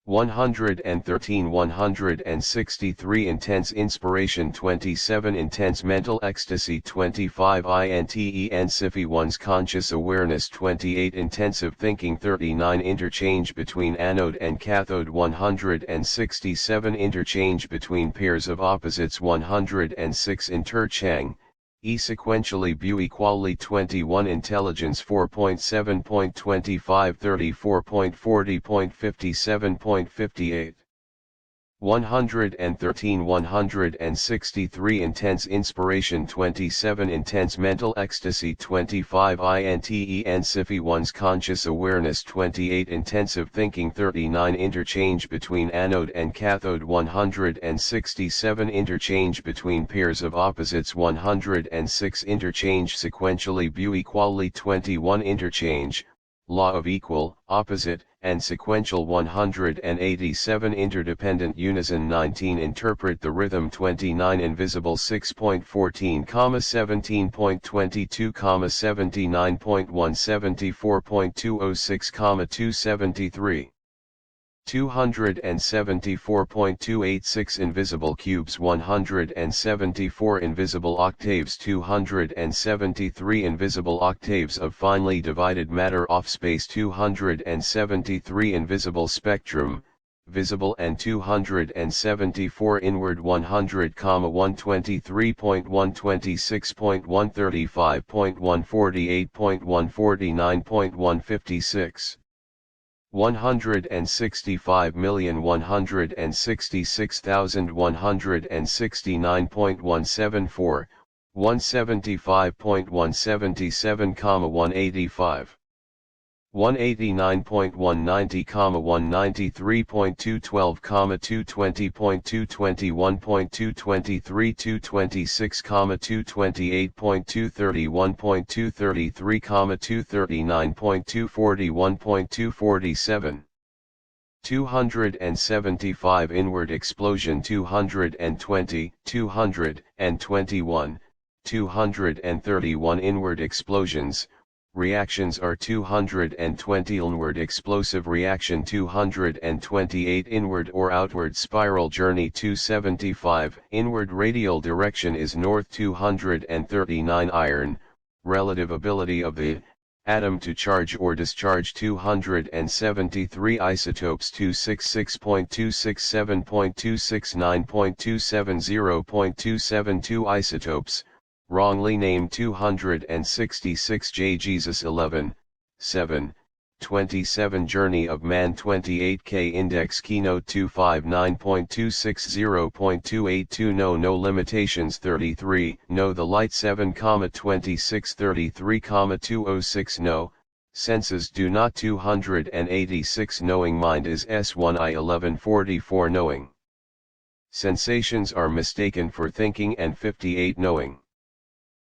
113 163 Intense Inspiration 27 Intense Mental Ecstasy 25 INTENSIFY One's Conscious Awareness 28 Intensive Thinking 39 Interchange between Anode and Cathode 167 Interchange between pairs of opposites 106 Interchang sequentially Bu equally 21 Intelligence 4.7.25 34.40.57.58 113 163 Intense Inspiration 27 Intense Mental Ecstasy 25 INTENSIFY One's Conscious Awareness 28 Intensive Thinking 39 Interchange between Anode and Cathode 167 Interchange between pairs of opposites 106 Interchange sequentially Bu equally 21 Interchange Law of equal, opposite, and sequential 187 Interdependent unison 19 Interpret the rhythm 29 Invisible 6.14, 17.22, 79.174.206, 273. 274.286 Invisible cubes 174 Invisible octaves 273 Invisible octaves of finely divided matter off space 273 Invisible spectrum, visible and 274 Inward 100, 123.126.135.148.149.156 165,166,169.174, 175.177, 185. 189.190, 193.212, 220.221.223, 226, 228.231.233, 239.241.247. 275 inward explosion 220, 221, 231 inward explosions, reactions are 220 inward explosive reaction 228 inward or outward spiral journey 275 inward radial direction is north 239 iron, relative ability of the atom to charge or discharge 273 isotopes 266.267.269.270.272 isotopes, wrongly named 266 J Jesus 11, 7, 27 Journey of Man 28K Index Keynote 259.260.282 No Limitations 33 No The Light 7,2633,206 No, Senses do not 286 Knowing Mind is S1I 1144 Knowing Sensations are mistaken for thinking and 58 Knowing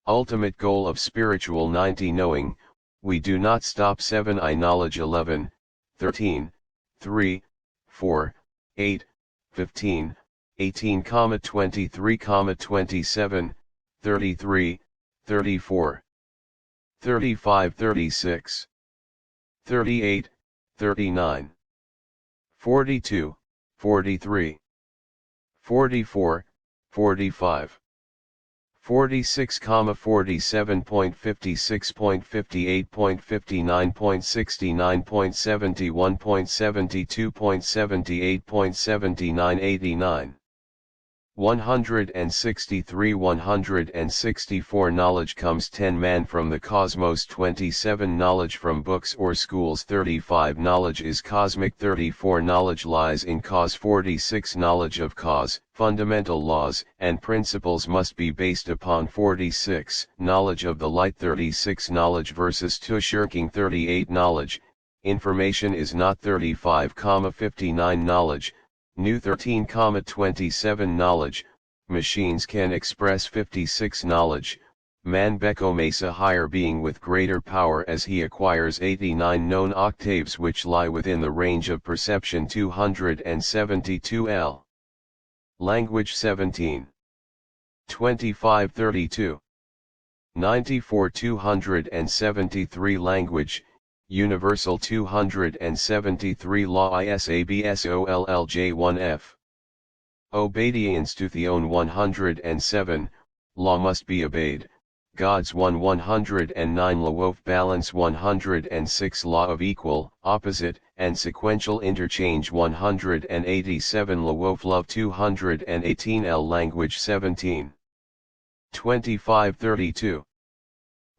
Ultimate goal of spiritual 90 Knowing, we do not stop 7I Knowledge 11, 13, 3, 4, 8, 15, 18, 23, 27, 33, 34, 35, 36, 38, 39, 42, 43, 44, 45. 46, 47.56.58.59.71.72.78.79 163 164 Knowledge comes 10 Man from the cosmos 27 Knowledge from books or schools 35 Knowledge is cosmic 34 Knowledge lies in cause 46 Knowledge of cause, fundamental laws and principles must be based upon 46 Knowledge of the light 36 Knowledge versus shirking 38 Knowledge, information is not 35, 59 Knowledge, new 13, 27 Knowledge, machines can express 56 Knowledge, man Beko Mesa higher being with greater power as he acquires 89 known octaves which lie within the range of perception 272 L. Language 17. 2532. 94 273 Language, Universal 273 Law ISABSOLLJ1F. Obedience to Theon 107, Law must be obeyed, God's 109 Lawov Balance 106 Law of Equal, Opposite, and Sequential Interchange 187 Lawov Love 218 L Language 17. 2532.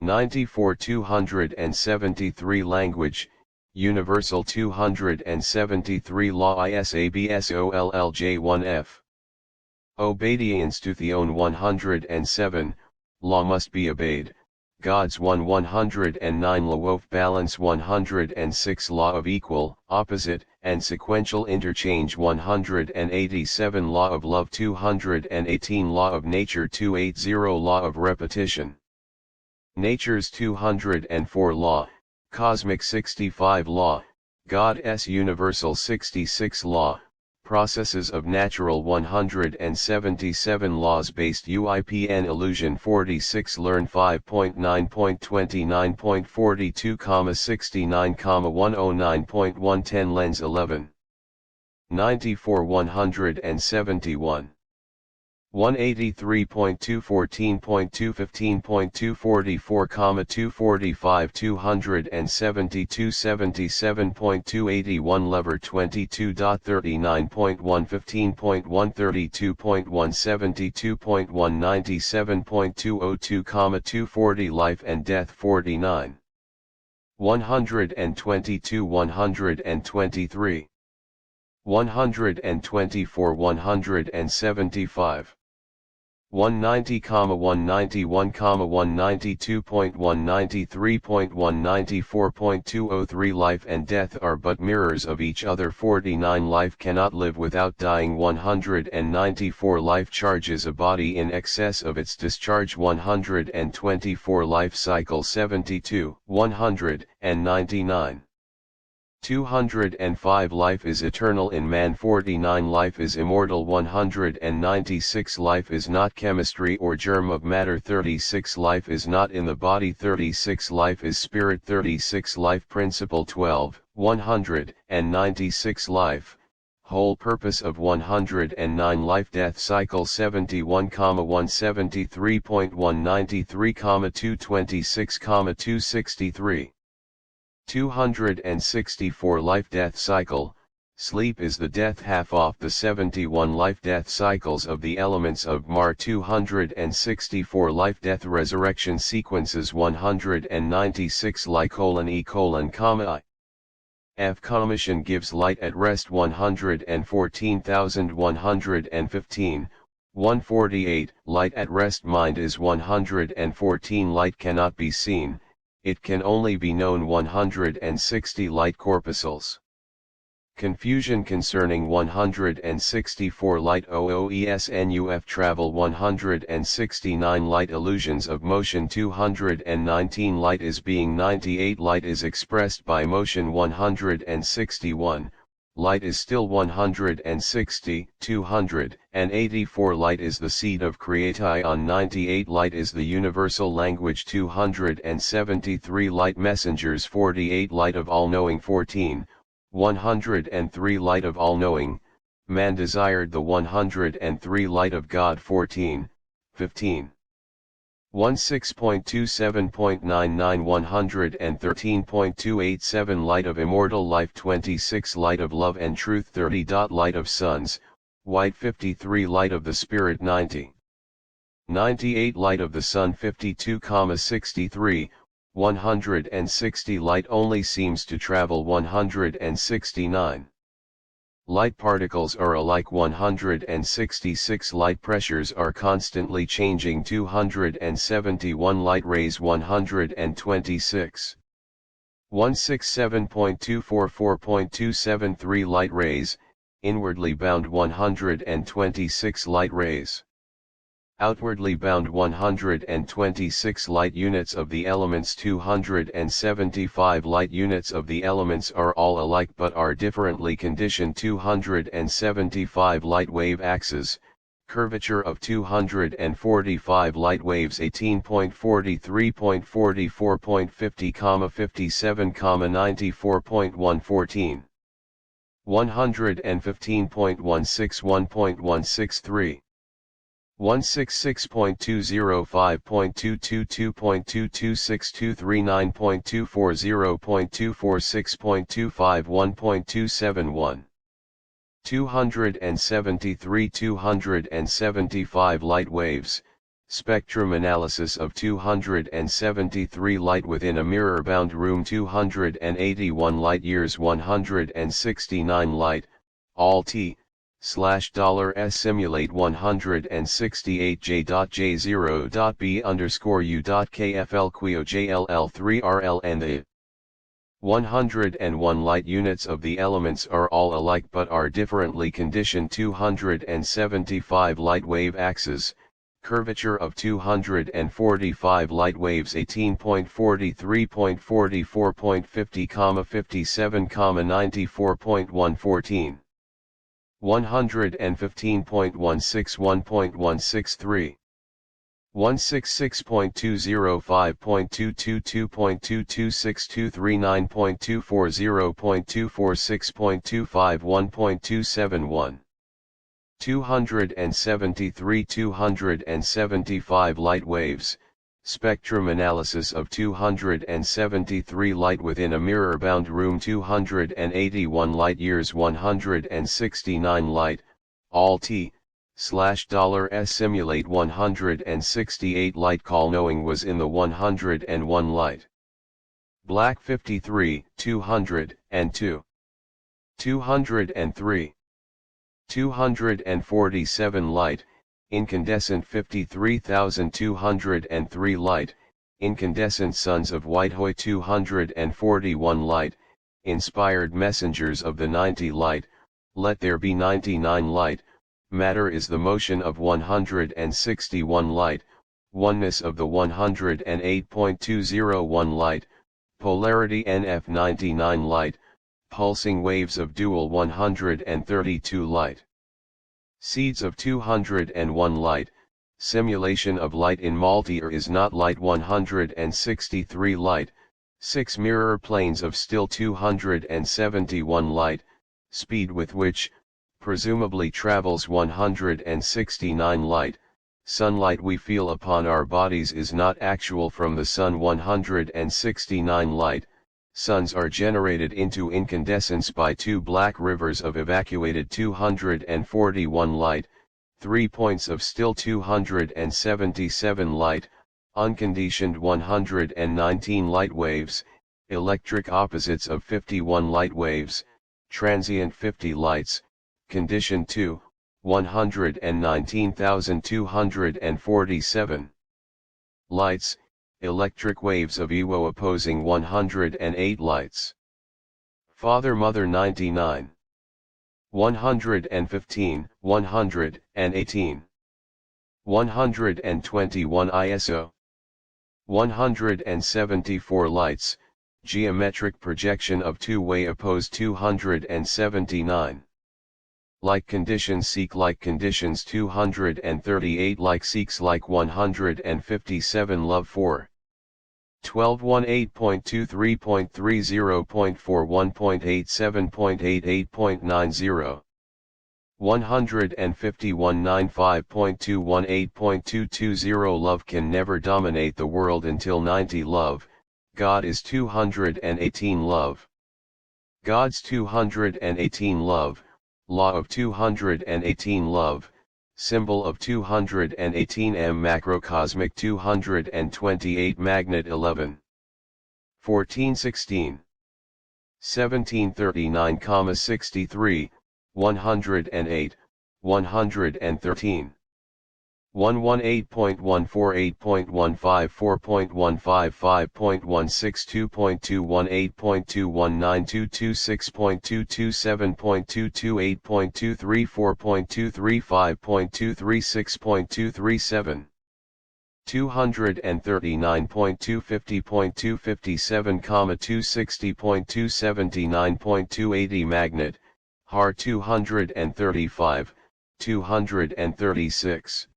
94 273 Language, Universal 273 Law ISABSOLLJ1F. Obedience to Theon 107, Law must be obeyed, God's 109 Lawov Balance 106 Law of Equal, Opposite, and Sequential Interchange 187 Law of Love 218 Law of Nature 280 Law of Repetition. Nature's 204 Law, Cosmic 65 Law, God's Universal 66 Law, Processes of Natural 177 Laws Based UIPN Illusion 46 Learn 5.9.29.42, 69, 109.110 Lens 11. 94 171. 183.214.215.244, 245 272 77.281 Lever 22.39.115.132.172.197.202, 240 Life and Death 49. 122 123. 124 175. 190, 191, 192.193.194.203 Life and death are but mirrors of each other. 49 Life cannot live without dying. 194 Life charges a body in excess of its discharge. 124 Life cycle 72, 199. 205 Life is eternal in man. 49 Life is immortal. 196 Life is not chemistry or germ of matter. 36 Life is not in the body. 36 Life is spirit. 36 Life principle. 12 196 Life, whole purpose of 109 Life death cycle. 71, 173.193, 226, 263. 264 Life death cycle. Sleep is the death half of the 71 life death cycles of the elements of Mar. 264 Life death resurrection sequences. 196 Li: E: I. F commission gives light at rest. 114,115. 148 Light at rest. Mind is 114 Light cannot be seen, it can only be known. 160 Light corpuscles. Confusion concerning 164 Light. OOESNUF travel. 169 Light illusions of motion. 219 Light is being. 98 Light is expressed by motion. 161 Light is still. 160 284 Light is the seed of creation. 98 Light is the universal language. 273 Light messengers. 48 Light of all-knowing. 14 103 Light of all-knowing, man desired the 103 Light of God. 14 15 16.27.99 113.287 Light of immortal life. 26 Light of love and truth. 30 Light of sons, white. 53 Light of the Spirit. 98 Light of the Sun. 52, 63 160 Light only seems to travel. 169 Light particles are alike. 166 Light pressures are constantly changing. 271 Light rays. 126 167.244.273 Light rays, inwardly bound. 126 Light rays. Outwardly bound. 126 light units of the elements. 275 light units of the elements are all alike but are differently conditioned. 275 light wave axes, curvature of 245 light waves. 18.43.44.50, 57, 94.114. 115.161.163. 166.205.222.226.239.240.246.251.271. 273 275 light waves, spectrum analysis of 273 light within a mirror-bound room. 281 light years. 169 light, all t. $S simulate 168J.J0.B_U.KFL JLL3RL. 101 light units of the elements are all alike but are differently conditioned. 275 light wave axes, curvature of 245 light waves. 18.43.44.50, 57, 94.114. 115.161.163. 166.205.222.226.239.240.246.251.271. 273 275 light waves, spectrum analysis of 273 light within a mirror-bound room. 281 light years. 169 light, all t. $S simulate 168 light. Call knowing was in the 101 light. Black. 53 202. 203. 247 light, incandescent. 53,203 light, incandescent. Sons of Whitehoi. 241 light, inspired messengers of the 90 light, let there be 99 light. Matter is the motion of 161 light, oneness of the 108.201 light, polarity NF 99 light, pulsing waves of dual 132 light. Seeds of 201 light, simulation of light in Maltier is not light 163 light, 6 mirror planes of still 271 light, speed with which, presumably travels 169 light, sunlight we feel upon our bodies is not actual from the sun 169 light, suns are generated into incandescence by 2 black rivers of evacuated 241 light, 3 points of still 277 light, unconditioned 119 light waves, electric opposites of 51 light waves, transient 50 lights, conditioned 2, 119,247 lights, electric waves of EWO opposing 108 lights. Father Mother 99. 115, 118. 121 ISO. 174 lights, geometric projection of two-way opposed 279. Like conditions seek like conditions 238 like seeks like 157 love 4. 1218.23.30.41.87.88.90 151.95.218.220 Love can never dominate the world until 90 Love, God is 218 Love. God's 218 Love, Law of 218 Love, Symbol of 218 M Macrocosmic 228 Magnet 11. 1416. 1739,63, 108, 113. 111.148.155.162.218.212.234.235.236.237 239.250.257, 260.279.280 Magnet, HAR 235, 236.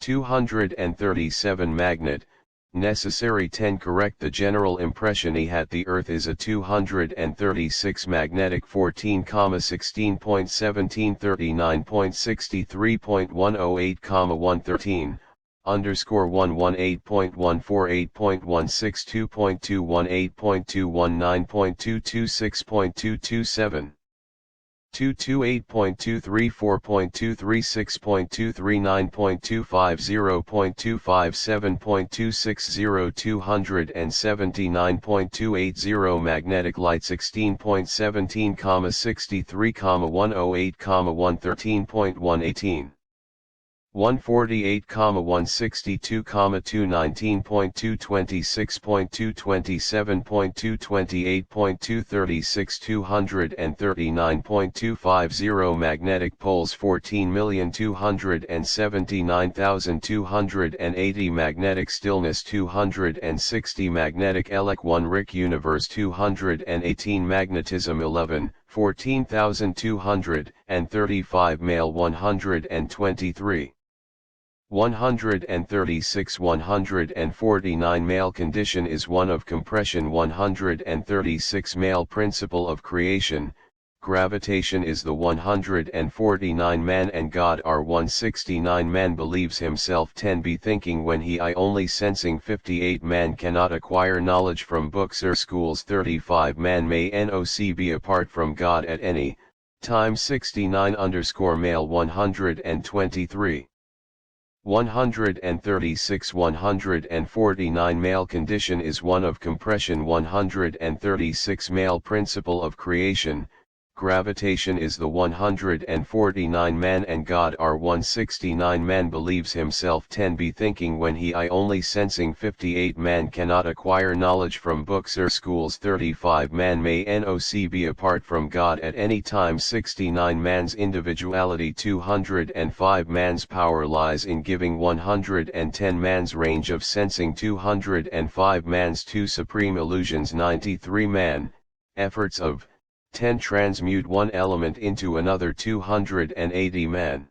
237 Magnet, necessary 10 Correct the general impression he had the Earth is a 236 Magnetic 14, 16.1739.63.108, 113. Underscore 118.148.162.218.219.226.227 228.234.236.239.250.257.260 279.280 Magnetic light 16.17, 63, 108, 113.118 148, 162, 219.226.227.228.236 239.250 Magnetic poles 14,279,280 Magnetic stillness 260 Magnetic Elec 1 Rick Universe 218 Magnetism 11, 14,235 Male 123 136 149 Male condition is one of compression 136 Male principle of creation, gravitation is the 149 Man and God are 169 Man believes himself 10 Be thinking when he I only sensing 58 Man cannot acquire knowledge from books or schools 35 Man may NOC be apart from God at any time 69 Male 123 136 149 Male condition is one of compression 136 Male principle of creation, gravitation is the 149 Man and God are 169 Man believes himself 10 Be thinking when he I only sensing 58 Man cannot acquire knowledge from books or schools 35 Man may NOC be apart from God at any time 69 Man's individuality 205 Man's power lies in giving 110 Man's range of sensing 205 Man's two supreme illusions 93 Man, efforts of 10 transmute one element into another 280 man.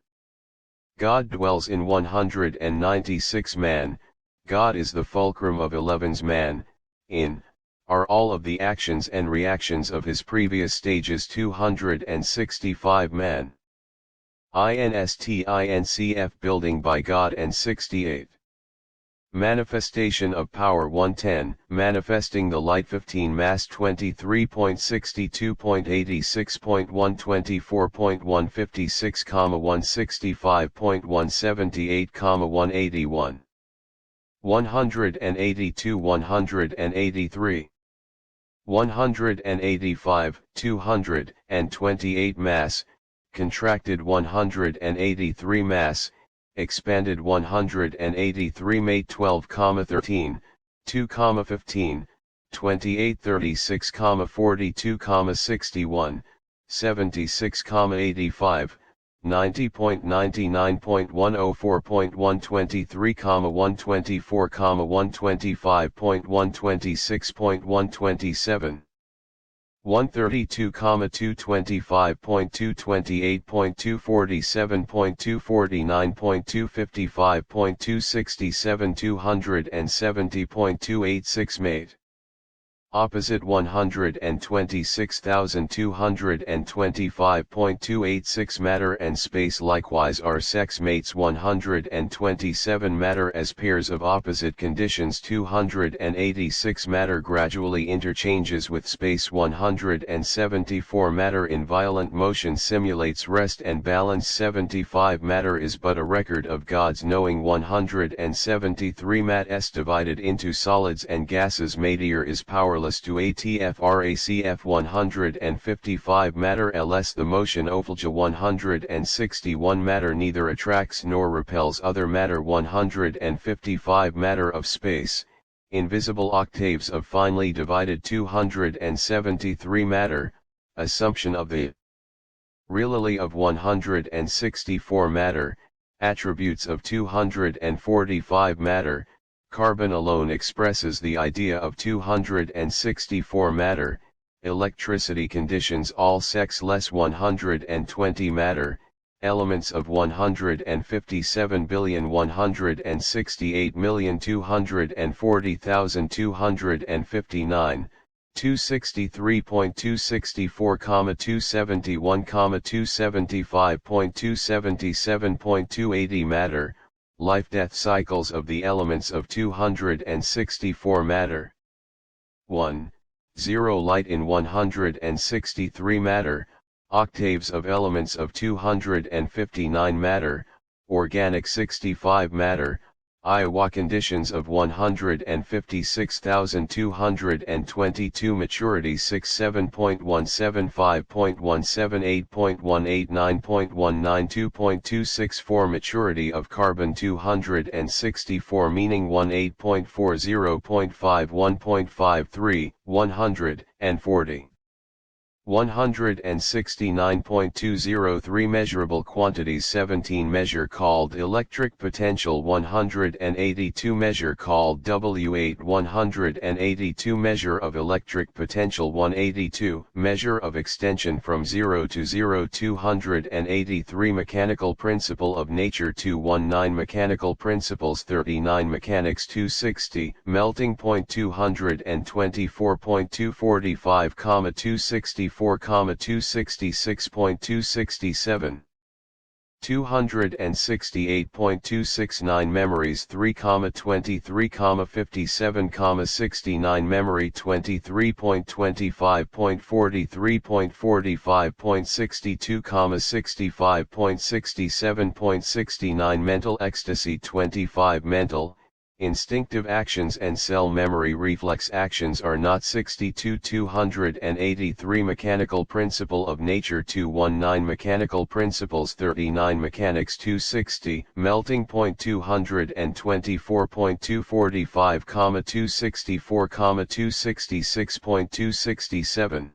God dwells in 196 man, God is the fulcrum of 11's man, in, are all of the actions and reactions of his previous stages 265 man. INSTINCF building by God and 68. Manifestation of power 110, manifesting the light 15 mass 23.62.86.124.156, 165.178, 181. 182, 183. 185, 228 mass, contracted 183 mass, expanded 183 May 12,13, 2,15, 2836, 42, 61, 76,85, 90.99.104.123, 124, 125.126.127. 132,225.228.247.249.255.267, 270.286 mate. Opposite 126,225.286 matter and space likewise are sex mates 127 matter as pairs of opposite conditions 286 matter gradually interchanges with space 174 matter in violent motion simulates rest and balance 75 matter is but a record of God's knowing 173 mat s divided into solids and gases meteor is powerless to ATF-RACF 155 matter ls the motion Ophalja 161 matter neither attracts nor repels other matter 155 matter of space, invisible octaves of finely divided 273 matter, assumption of the reality of 164 matter, attributes of 245 matter, carbon alone expresses the idea of 264 matter, electricity conditions all sex less 120 matter, elements of 157,168,240,259, 263.264, 271, 275.277.280 matter, life-death cycles of the elements of 264 matter. 1. 0 light in 163 matter, octaves of elements of 259 matter, organic 65 matter, Iowa conditions of 156,222 maturity 67.175.178.189.192.264 maturity of carbon 264 meaning 18.40.51.53, 140. 169.203 measurable quantities 17 measure called electric potential 182 measure called W8 182 measure of electric potential 182 measure of extension from 0 to 0 283 mechanical principle of nature 219 mechanical principles 39 mechanics 260 melting point 224.245, 264, 266.267. 268.269 memories 3,23,57,69 memory 23.25.43.45.62,65.67.69 mental ecstasy 25 mental, instinctive actions and cell memory reflex actions are not 62 283 mechanical principle of nature 219 mechanical principles 39 mechanics 260 melting point 224.245, 264, 266.267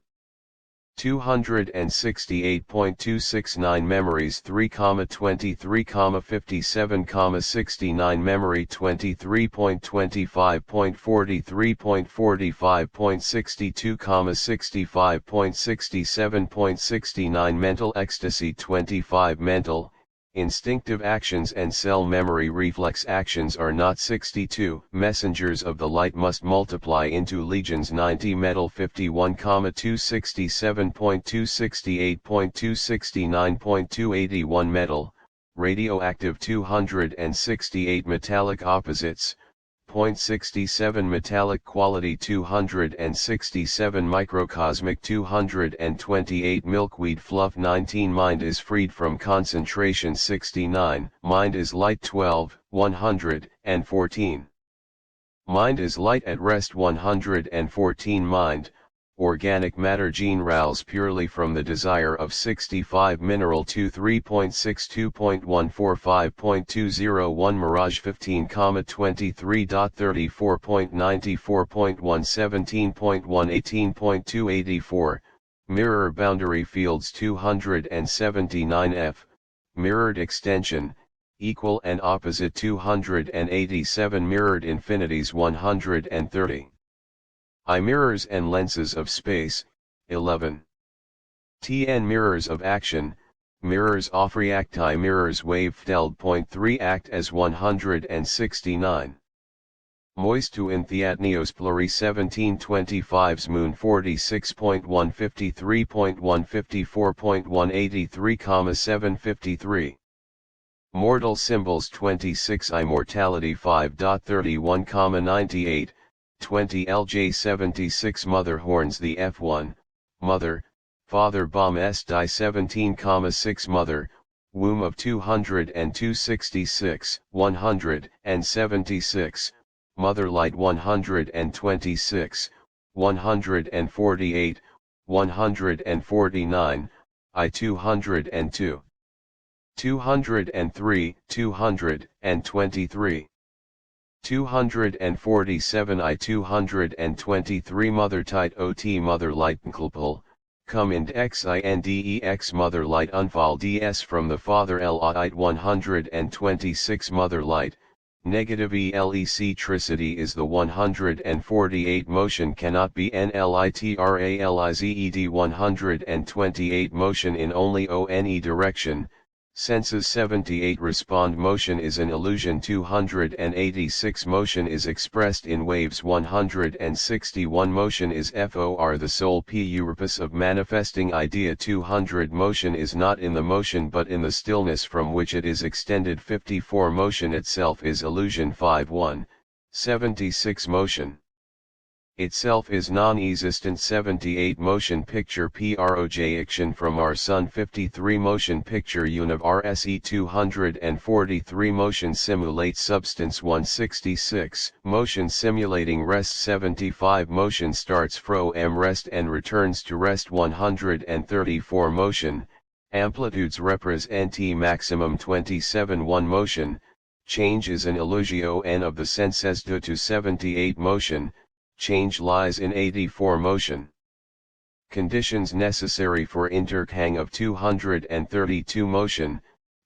268.269 memories 3,23,57,69 memory 23.25.43.45.62,65.67.69 mental ecstasy 25 mental, instinctive actions and cell memory reflex actions are not 62. Messengers of the light must multiply into legions 90 metal 51,267.268.269.281 metal, radioactive 268 metallic opposites, 0.67 metallic quality 267 microcosmic 228 milkweed fluff 19 mind is freed from concentration 69 mind is light 12 114 mind is light at rest 114 mind organic matter gene rouse purely from the desire of 65 mineral 23.62.145.201 mirage 15,33.94.94.117.118.284 mirror boundary fields 279F mirrored extension equal and opposite 287 mirrored infinities 130 eye mirrors and lenses of space, 11. TN mirrors of action, mirrors off reacti mirrors wave-feld.3 act as 169. Moist to in Theatneos pluri 1725's moon 46.153.154.183, 753. Mortal symbols 26 immortality 5.31,98. 20 LJ76 Mother horns the F1, Mother, Father bomb S die 17,6 Mother, womb of 266, 176, Mother light 126, 148, 149, I 202, 203, 223. 247 I 223 Mother tight OT Mother light Nklpul, come ind XINDEX Mother light unfall DS from the Father L 126 Mother light, negative electricity is the 148 motion cannot be NLITRALIZED 128 motion in only ONE direction. Senses 78 respond motion is an illusion 286 motion is expressed in waves 161 motion is FOR the sole purpose of manifesting idea 200 motion is not in the motion but in the stillness from which it is extended 54 motion itself is illusion 51, 76 motion itself is non-existent 78 motion picture projection from our sun 53 motion picture univ RSE 243 motion simulate substance 166 motion simulating rest 75 motion starts from rest and returns to rest 134 motion amplitudes represent maximum 27 1 motion change is an illusion of the senses due to 78 motion change lies in 84 motion. Conditions necessary for interhang of 232 motion,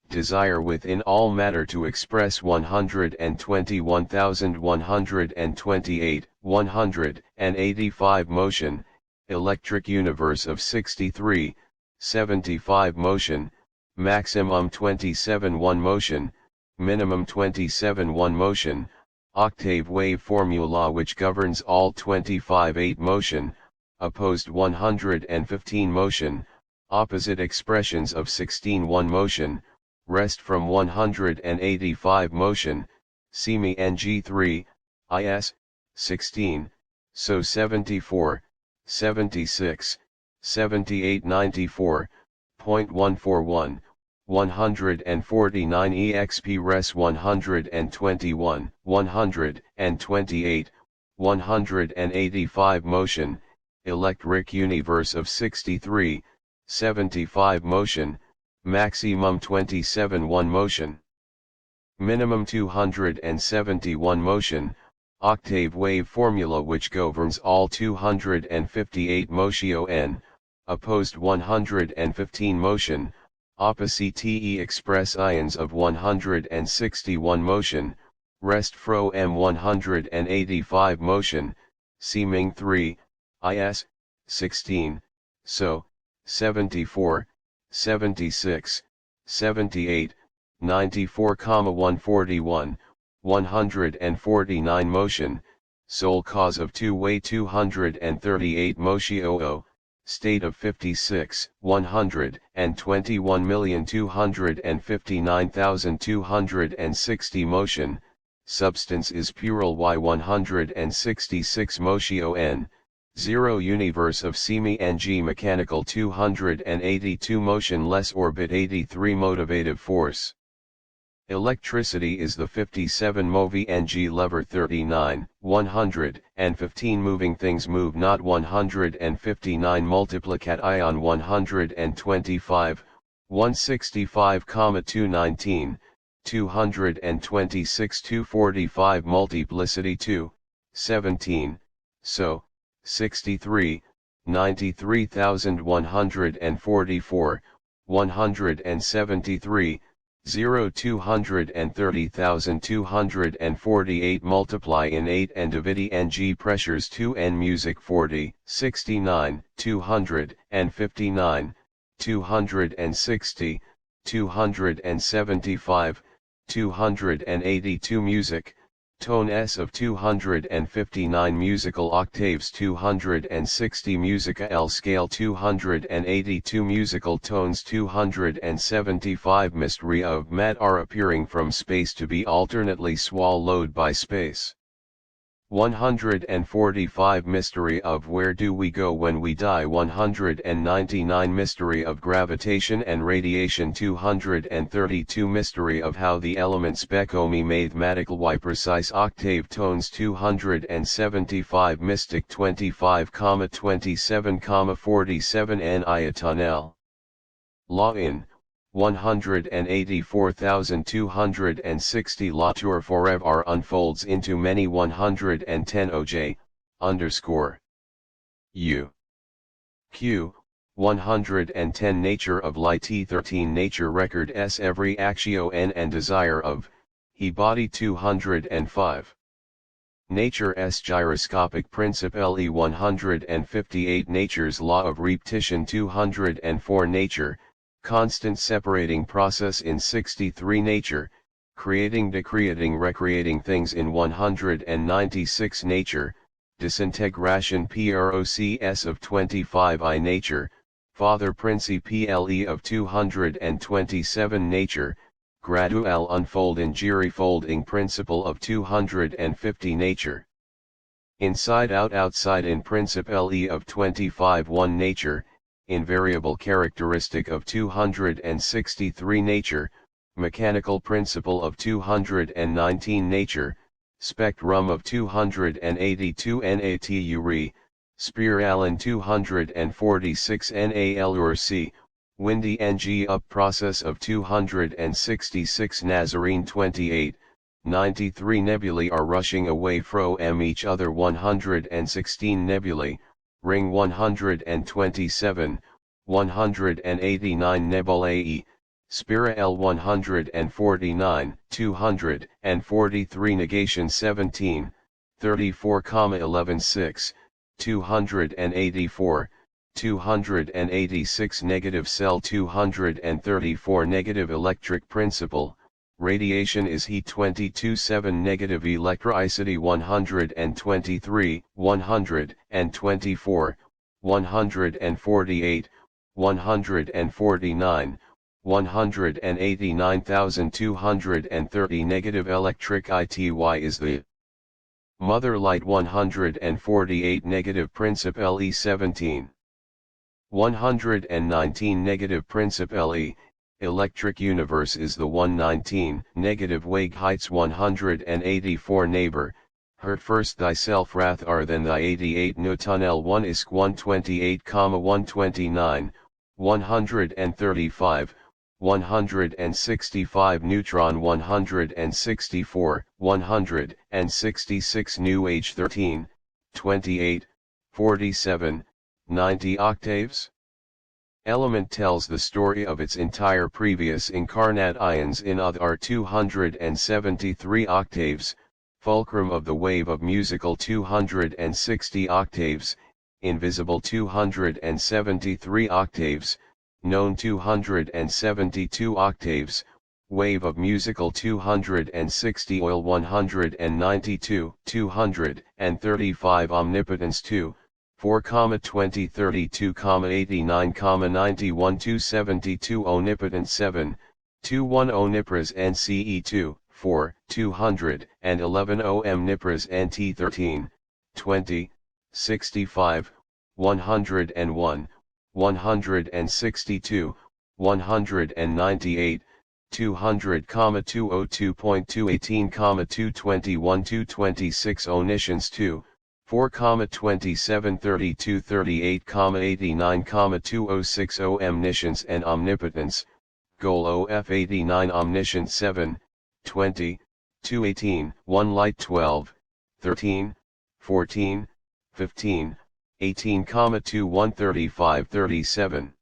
desire within all matter to express 121,128, 185 motion, electric universe of 63, 75 motion, maximum 27 1 motion, minimum 27 1 motion, octave wave formula which governs all 25-8 motion, opposed 115 motion, opposite expressions of 16-1 motion, rest from 185 motion, semi ng3, is, 16, so 74, 76, 78 94.141, 149 exp res 121, 128, 185 motion, electric universe of 63, 75 motion, maximum 27 1 motion, minimum 271 motion, octave wave formula which governs all 258 motion, opposed 115 motion, opposite express ions of 161 motion, rest fro m 185 motion, seeming 3, is, 16, so, 74, 76, 78, 94, 141, 149 motion, sole cause of two-way 238 motio, state of 56, 121,259,260 motion, substance is pural y 166 motio n, 0 universe of semi-ng mechanical 282 motion-less orbit 83 motivative force. Electricity is the 57 MoV ng lever 39, 115 moving things move not 159 multiplicat ion 125, 165, 219, 226 245 multiplicity 2, 17, so, 63, 93,144, 173, 230,248 multiply in 8 and divide ng pressures 2 n music 40, 69, 259, 260, 275, 282 music, tone S of 259 musical octaves 260 musica L scale 282 musical tones 275 mystery of mat are appearing from space to be alternately swallowed by space. 145 mystery of where do we go when we die 199 mystery of gravitation and radiation 232 mystery of how the elements become mathematical y precise octave tones 275 mystic 25, 27, 47 n iatonel. Law in 184,260 La Tour forever unfolds into many 110 oj, underscore. U. Q, 110 nature of light T13 nature record S every actio n and desire of, he body 205. Nature S gyroscopic principle E 158 nature's law of repetition 204 nature, constant separating process in 63 nature, creating decreating recreating things in 196 nature, disintegration process of 25 I nature, father principle of 227 nature, gradual unfold in folding principle of 250 nature. Inside out outside in principle of 25 1 nature, invariable characteristic of 263 nature, mechanical principle of 219 nature, spectrum of 282 natu spiralan 246 nal urc, windy ng up process of 266 Nazarene 28, 93 nebulae are rushing away from each other 116 nebulae, ring 127, 189 nebulae, spira L 149, 243 negation 17, 34, 11 6, 284, 286 negative cell 234 negative electric principle, radiation is heat 22 7 negative electricity 123, 124, 148, 149, 189,230 negative electric ity is the mother light 148 negative principle E17. 119 negative principle E, electric universe is the 119 negative wave heights 184 neighbor, hurt first thyself rather than thy 88 Newtonel 1 isk 128, 129, 135, 165 neutron 164, 166 new age 13, 28, 47, 90 octaves? Element tells the story of its entire previous incarnate ions in other 273 octaves, fulcrum of the wave of musical 260 octaves, invisible 273 octaves, known 272 octaves, wave of musical 260 oil 192, 235 omnipotence 2, 4, 20, 32, 89, 91, 272 omnipotence 7, 21 omnipres NCE 2, 4, 211 omnipres NT 13, 20, 65, 101, 162, 198, 200, 202.218, 221, 226 omniscience 2, 4, 27, 32, 38, 89, 2060 omniscience and omnipotence, goal OF 89 omniscience 7, 20, 218, 1 light 12, 13, 14, 15, 18, 2 135, 37.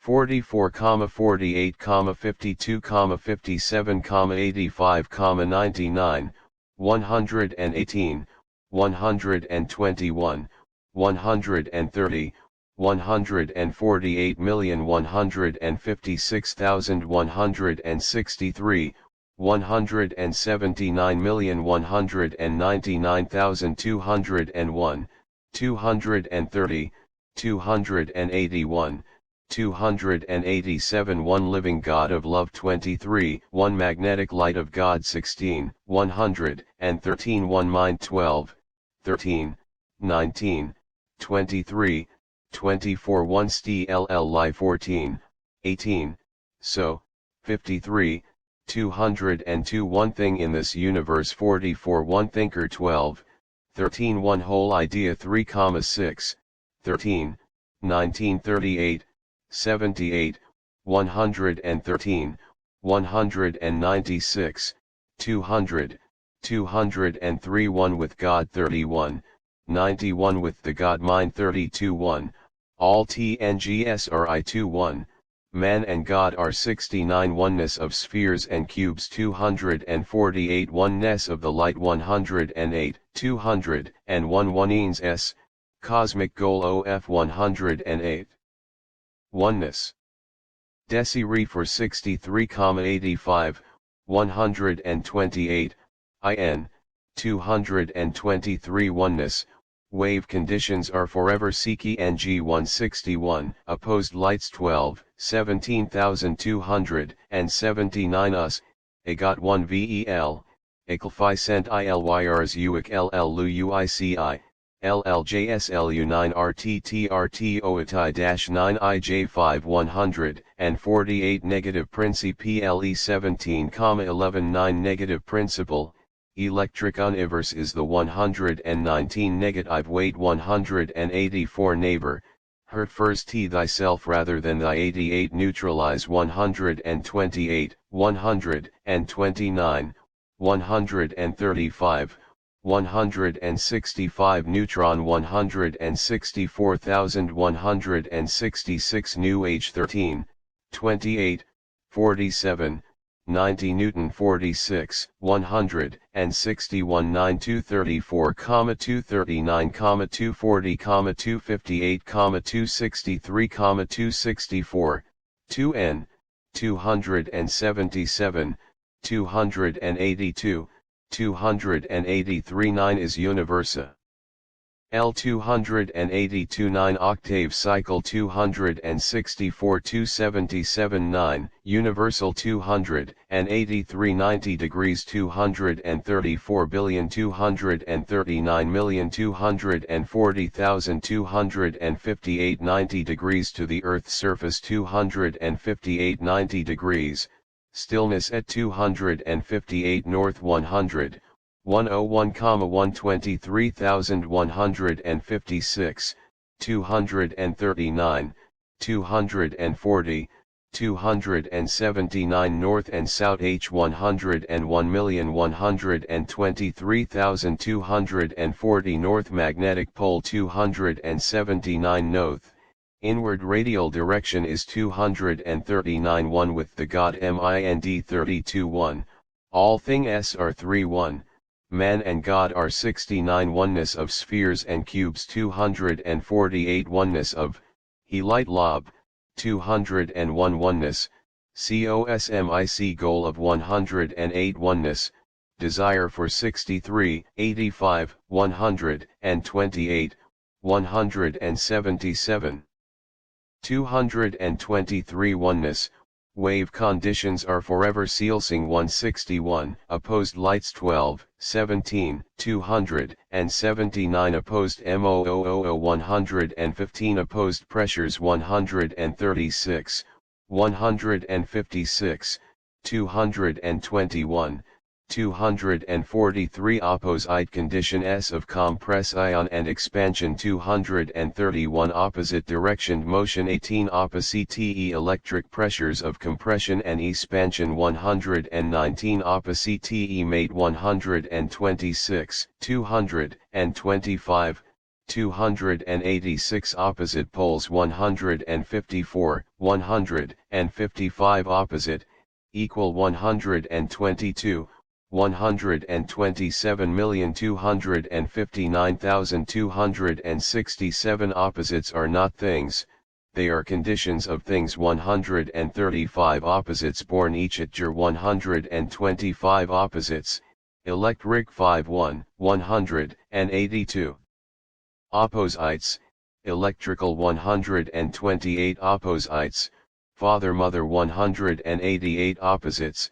44, 48, 52, 57, 85, 99, 118, 121, 130, 148,156,163, 179,199,201, 230, 281, 287 1 Living God of Love 23 1 Magnetic Light of God 16 113 1 Mind 12 13 19 23 24 1 STLL Life 14 18 so 53 202 1 Thing in this universe 44 1 Thinker 12 13 1 Whole Idea 3, 6 13 1938 78, 113, 196, 200, 203 1 with God 31, 91 with the God Mind 32 1, all TNGSRI 2 1, man and God are 69 oneness of spheres and cubes 248 oneness of the light 108, 201 oneines S, cosmic goal OF 108. Oneness. Desi for 63, 85, 128, IN, 223 oneness, wave conditions are forever Siki NG 161, opposed lights 12, 17,279 US, Agot 1 VEL, Eklfi cent ILYRs UIC LL LU UICI. LLJSLU 9 RTTRT OATI 9 IJ5 148 negative Principe PLE 17, 11 9 negative Principle, Electric Universe is the 119 negative weight 184 neighbor, hurt first T thyself rather than thy 88 neutralize 128, 129, 135, 165 neutron 164,166 new age 13, 28, 47, 90 Newton 46, 161 9 234, 239, 240, 258, 263, 264, 2N, 277, 282, 283 9 is Universa. L 282 9 octave cycle 264 277 9 universal 283 90 degrees 234 billion 239 million 240,258 90 degrees to the Earth's surface 258 90 degrees, stillness at 258 north 100. 101, 123,156, 239, 240, 279 north and south H 101,123,240 north magnetic pole 279 north, Inward radial direction is 239 1 with the God Mind 32 1, all thing S are 3 1, man and God are 69 oneness of spheres and cubes 248 oneness of, he light lob, 201 oneness, COSMIC goal of 108 oneness, desire for 63, 85, 128, 177. 223 oneness, wave conditions are forever sealsing 161, opposed lights 12, 17, 279 opposed MOOOO 115 opposed pressures 136, 156, 221, 243 opposite condition S of compress ion and expansion 231 opposite direction motion 18 opposite electric pressures of compression and expansion 119 opposite mate 126 225 286 opposite poles 154 155 opposite equal 122 127,259,267 opposites are not things, they are conditions of things 135 opposites born each at ger 125 opposites, electric 5 1, 182. Opposites, electrical 128 opposites, father mother 188 opposites,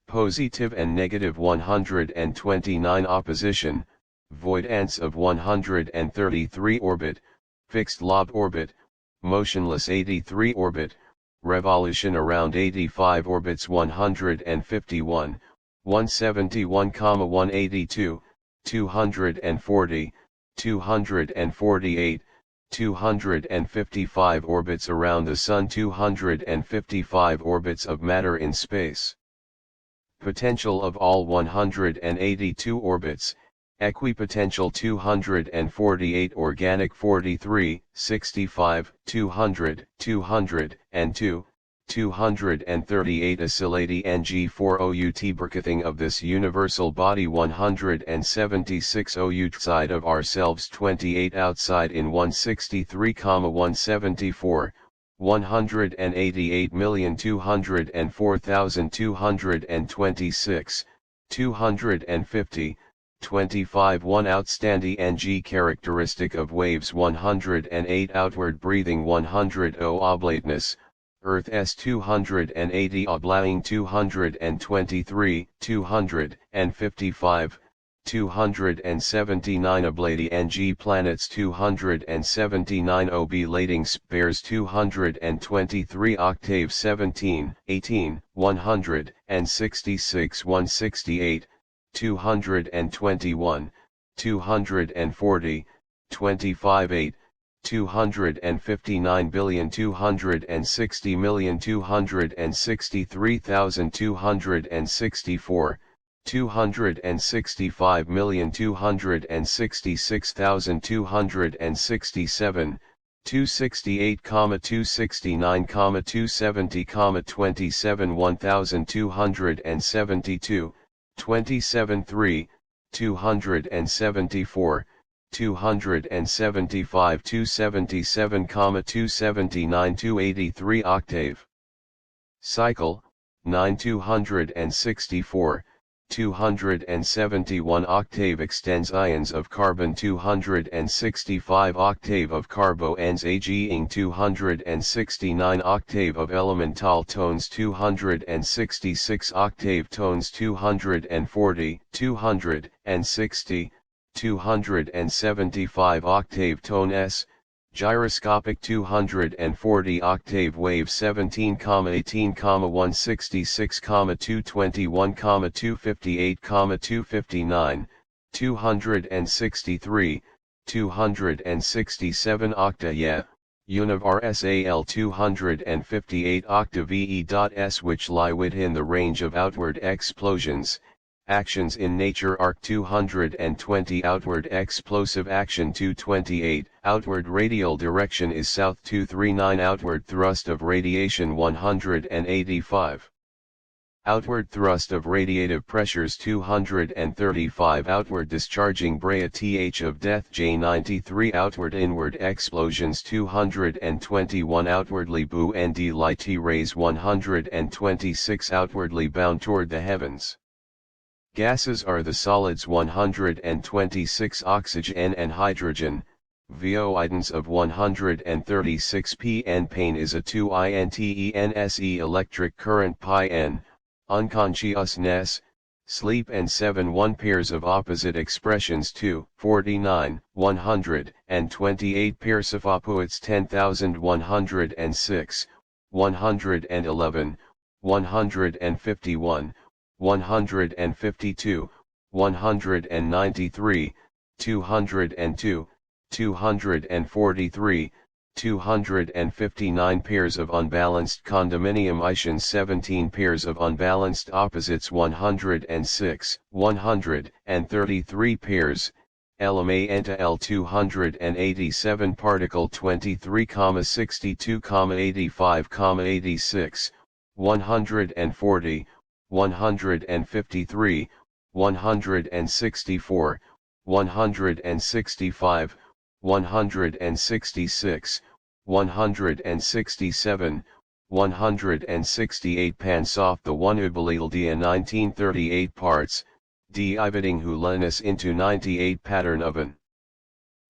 positive and negative 129 opposition, void ants of 133 orbit, fixed lob orbit, motionless 83 orbit, revolution around 85 orbits 151, 171, 182, 240, 248, 255 orbits around the Sun 255 orbits of matter in space. Potential of all 182 orbits, equipotential 248 organic 43, 65, 200, 202, 238 oscillati ng4 out berkething of this universal body 176 outside of ourselves 28 outside in 163, 174, 188,204,226, 250, 25 1 outstanding ng characteristic of waves 108 outward breathing 100 O oblateness, Earth S 280 oblying 223, 255, 279 oblati ng planets 279 oblating spares 223 octave 17, 18, 166 168, 221, 240, 25 8, 259,260,263,264, 265,266,267, 268, 269, 270, 27 1272, 27 3, 274, 275, 277, 279, 283 octave. Cycle, 9 264, 271 octave extends ions of carbon 265 octave of carboans aging 269 octave of elemental tones 266 octave tones 240, 260, 275 octave tone S, gyroscopic 240 octave wave 17, 18, 166, 221, 258, 259, 263, 267 octa yeah, univ RSAL 258 octa VE.S which lie within the range of outward explosions, Actions in nature arc 220 outward explosive action 228 outward radial direction is south 239 outward thrust of radiation 185 outward thrust of radiative pressures 235 outward discharging brea th of death J93 outward inward explosions 221 outwardly boo nd light rays 126 outwardly bound toward the heavens. Gases are the solids 126 oxygen and hydrogen, VO-idence of 136 Pn pain is a 2 intense electric current pi n, unconsciousness, sleep and 7 pairs of opposite expressions 2, 49, 128 pairs of opposites 10,106, 111, 151, 152, 193, 202, 243, 259 pairs of unbalanced condominium 17 pairs of unbalanced opposites 106, 133 pairs, LMA enta L 287 particle 23, 62, 85, 86, 140, 153, 164, 165, 166, 167, 168 Pansoff the one Ubalildia 1938 parts, dividing Hulanus into 98 pattern oven.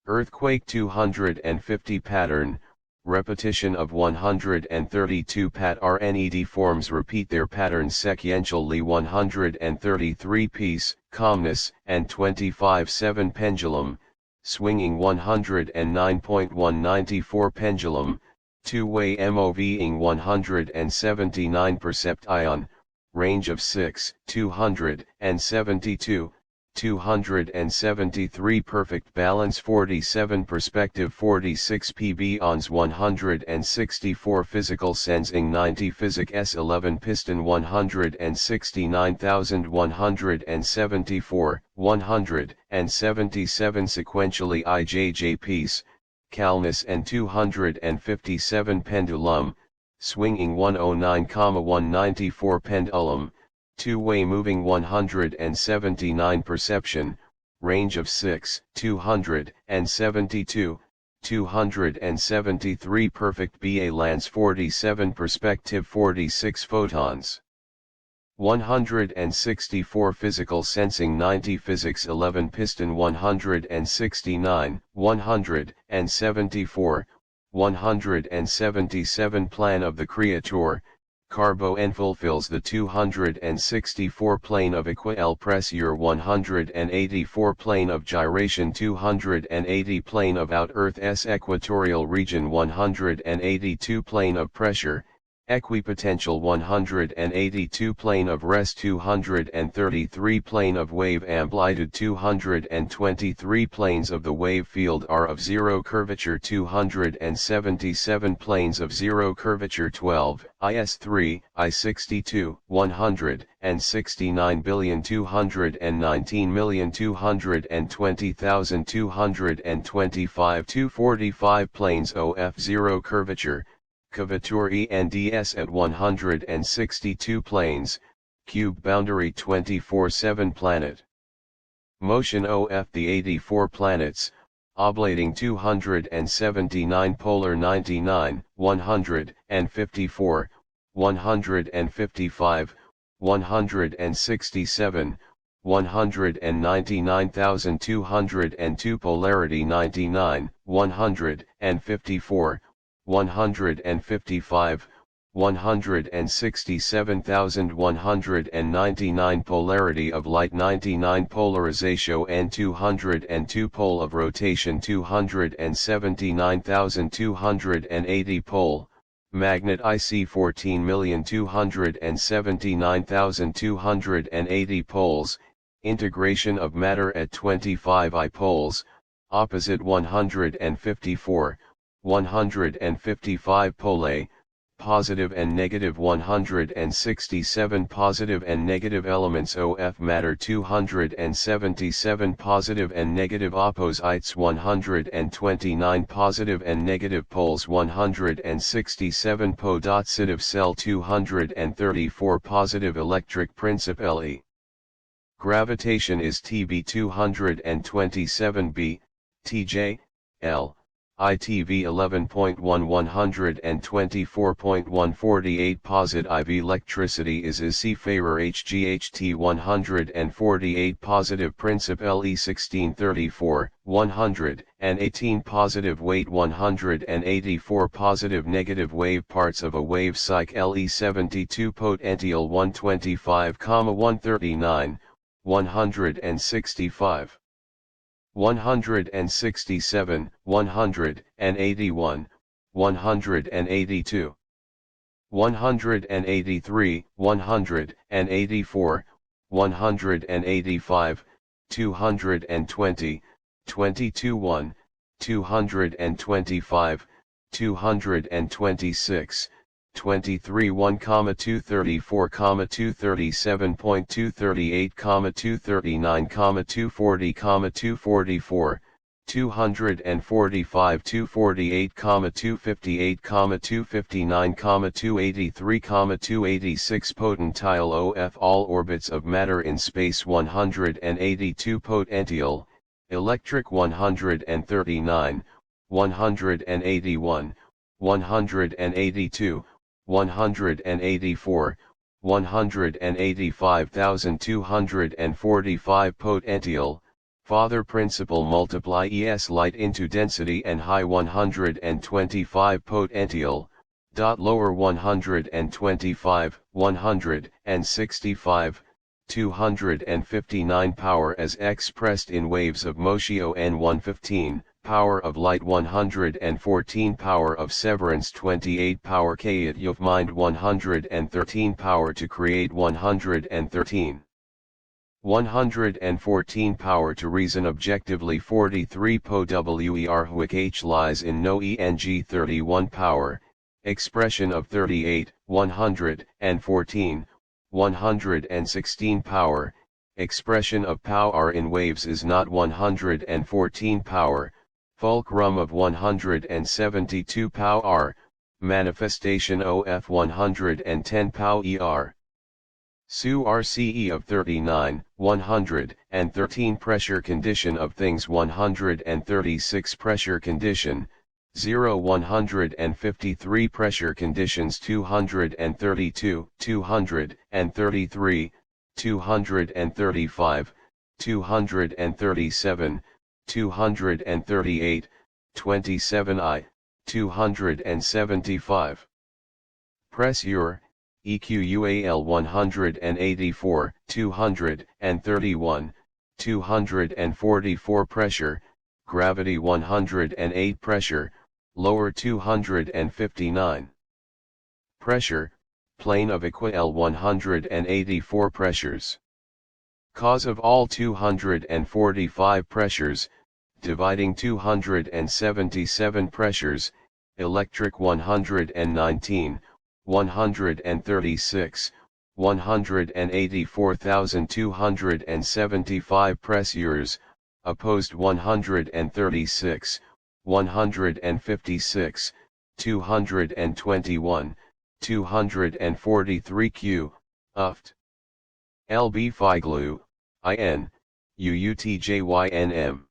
Earthquake 250 pattern, repetition of 132 pat RNED forms repeat their patterns sequentially 133 piece, calmness, and 25-7 pendulum, swinging 109.194 pendulum, two-way MOVing 179 percept ion, range of 6, 272, 273 perfect balance 47 perspective 46 pb ons 164 physical sensing 90 physic S11 piston 169,174 177 sequentially IJJ piece, calmness and 257 pendulum, swinging 109,194 pendulum, two-way moving 179 perception, range of 6, 272, 273 perfect BA lance 47 perspective 46 photons. 164 physical sensing 90 physics 11 piston 169, 174, 177 plan of the creator, Carbo N fulfills the 264 plane of equal pressure 184 plane of gyration 280 plane of out Earth's equatorial region 182 plane of pressure, equipotential 182 plane of rest 233 plane of wave amplitude 223 planes of the wave field are of zero curvature 277 planes of zero curvature 12 IS3 I62 169,219,220,225 245 planes OF zero curvature, Cavature ENDS at 162 planes, cube boundary 24/7 planet. Motion OF the 84 planets, oblating 279 polar 99, 154, 155, 167, 199,202 polarity 99, 154, 155, 167,199 polarity of light 99 polarization and 202 pole of rotation 279,280 pole, magnet IC 14,279,280 poles, integration of matter at 25 I poles, opposite 154, 155 pole, positive and negative 167 positive and negative elements of matter 277 positive and negative opposites 129 positive and negative poles 167 positive cell 234 positive electric principle E. Gravitation is TB 227b, TJ, L. ITV 11.1 124.148 posit IV electricity is C Farrer HGHT 148 positive principle E 1634, 118 positive weight 184 positive negative wave parts of a wave cycle E 72 potential 125, 139, 165. 167, 181, 182, 183, 184, 185, 220, 22 1, 225, 226, 23 1, 234, 237.238, 239, 240, 244, 245, 248, 258, 259, 283, 286 potential of all orbits of matter in space 182 potential, electric 139, 181, 182, 184, 185,245 potential, father principle multiply ES light into density and high 125 potential, lower 125, 165, 259 power as expressed in waves of motion n 115, power of light 114 power of severance 28 power k of mind 113 power to create 113. 114 power to reason objectively 43 po wer which h lies in no eng 31 power, expression of 38, 114, 116 power, expression of power in waves is not 114 power, fulcrum of 172 power, manifestation of 110 power. Su RCE of 39, 113 pressure condition of things 136 pressure condition, 0 153 pressure conditions 232, 233, 235, 237, 238, 27 275. Pressure, EQUAL 184, 231, 244 pressure, gravity 108 pressure, lower 259. Pressure, plane of equal 184 pressures. Cause of all 245 pressures, dividing 277 pressures, electric 119, 136, 184,275 pressures, opposed 136, 156, 221, 243 q, uft. LB phi glue, IN, UUTJYNM.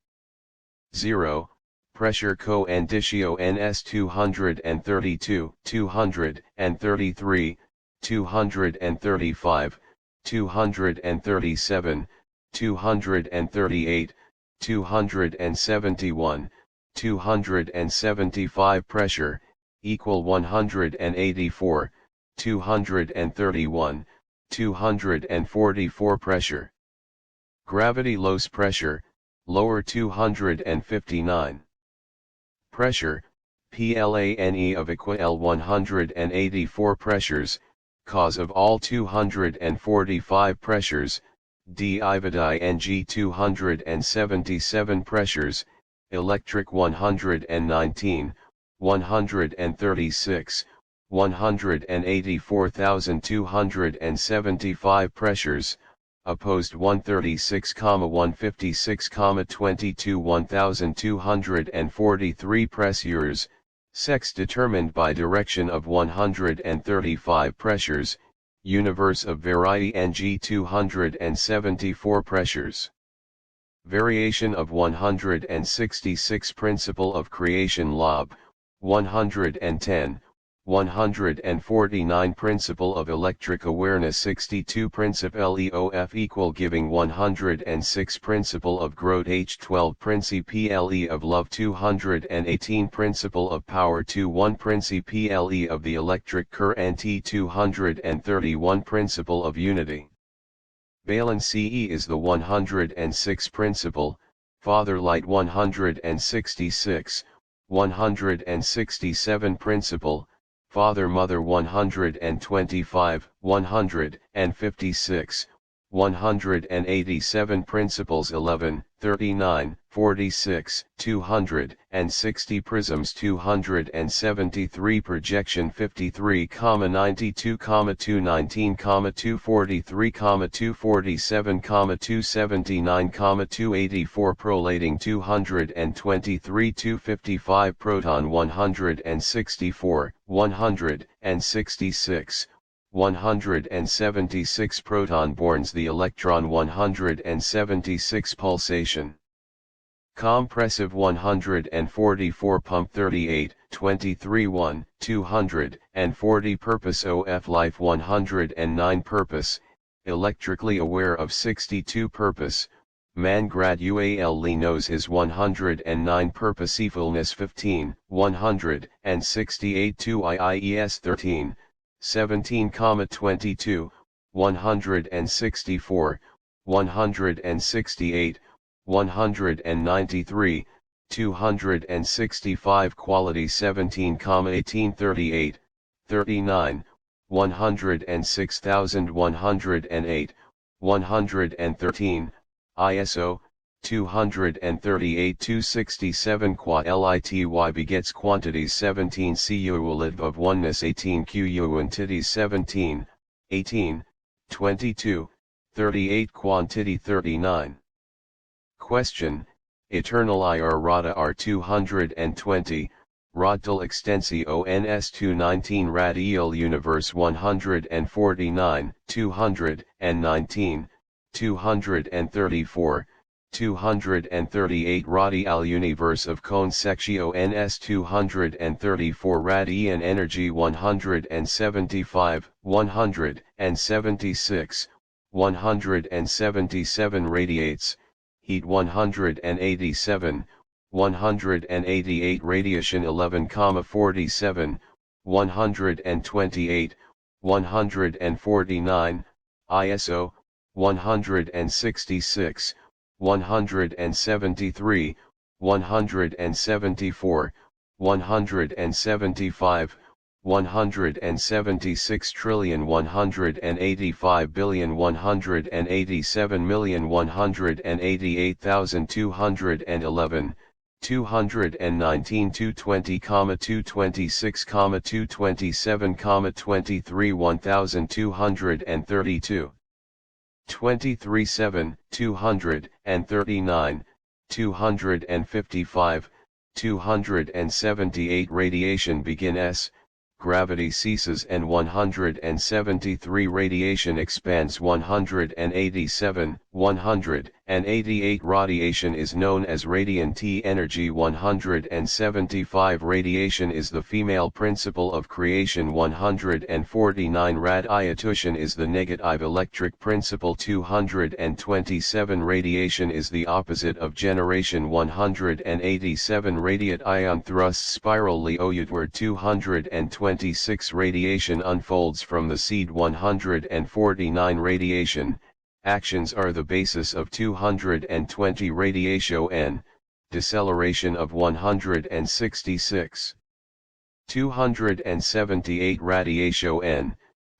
0. Pressure co-enditio NS 232, 233, 235, 237, 238, 271, 275 pressure, equal 184, 231, 244 pressure. Gravity loss pressure, lower 259. Pressure, plane of equal 184 pressures, cause of all 245 pressures, dividing 277 pressures, electric 119, 136, 184,275 pressures, opposed 136,156,22 1,243 pressures, sex determined by direction of 135 pressures, universe of variety Ng 274 pressures. Variation of 166 Principle of creation Lob, 110, 149 Principle of electric awareness 62 Principle LEOF equal giving 106 Principle of growth H12 Principle of love 218 Principle of power 21 Principle of the electric current T 231 Principle of unity. Balance CE is the 106 Principle, Father Light 166, 167 Principle, Father Mother 125, 156, 187 Principles 11, 39, 46, 260 Prisms 273 Projection 53, 92, 219, 243, 247, 279, 284 Prolating 223 255 Proton 164, 166, 176 Proton borns the electron 176 Pulsation. Compressive 144 Pump 38, 23 1, 240 Purpose OF Life 109 Purpose, Electrically aware of 62 Purpose, Man gradually knows his 109 Purposefulness 15, 168 2 IIES 13, 17, 22, 164, 168, 193, 265 Quality 17, 1838, 39, 106,108, 113, ISO, 238 267 Qua Lity begets quantities 17 Cu of oneness 18 Q entities 17, 18, 22, 38 Quantity 39. Question, Eternal IR Rada R220, Radtal Extensio NS 219 Radial Universe 149, 219, 234, 238 Radial Universe of Cone Sectio NS 234 Radian Energy 175, 176, 177 Radiates, Heat 187, 188 Radiation 11,47, 128, 149, ISO, 166, 173, 174, 175, 176 trillion 185 billion 187 million 188,211, 219 220, 226, 227, 23 1232. 23-7, 239, 255, 278 Radiation begin S, gravity ceases and 173 Radiation expands 187, 188 Radiation is known as radiant T energy 175 Radiation is the female principle of creation 149 Radiation is the negative electric principle 227 Radiation is the opposite of generation 187 Radiate ion thrusts spirally outward 226 Radiation unfolds from the seed 149 Radiation, actions are the basis of 220 Radiation, deceleration of 166. 278 Radiation,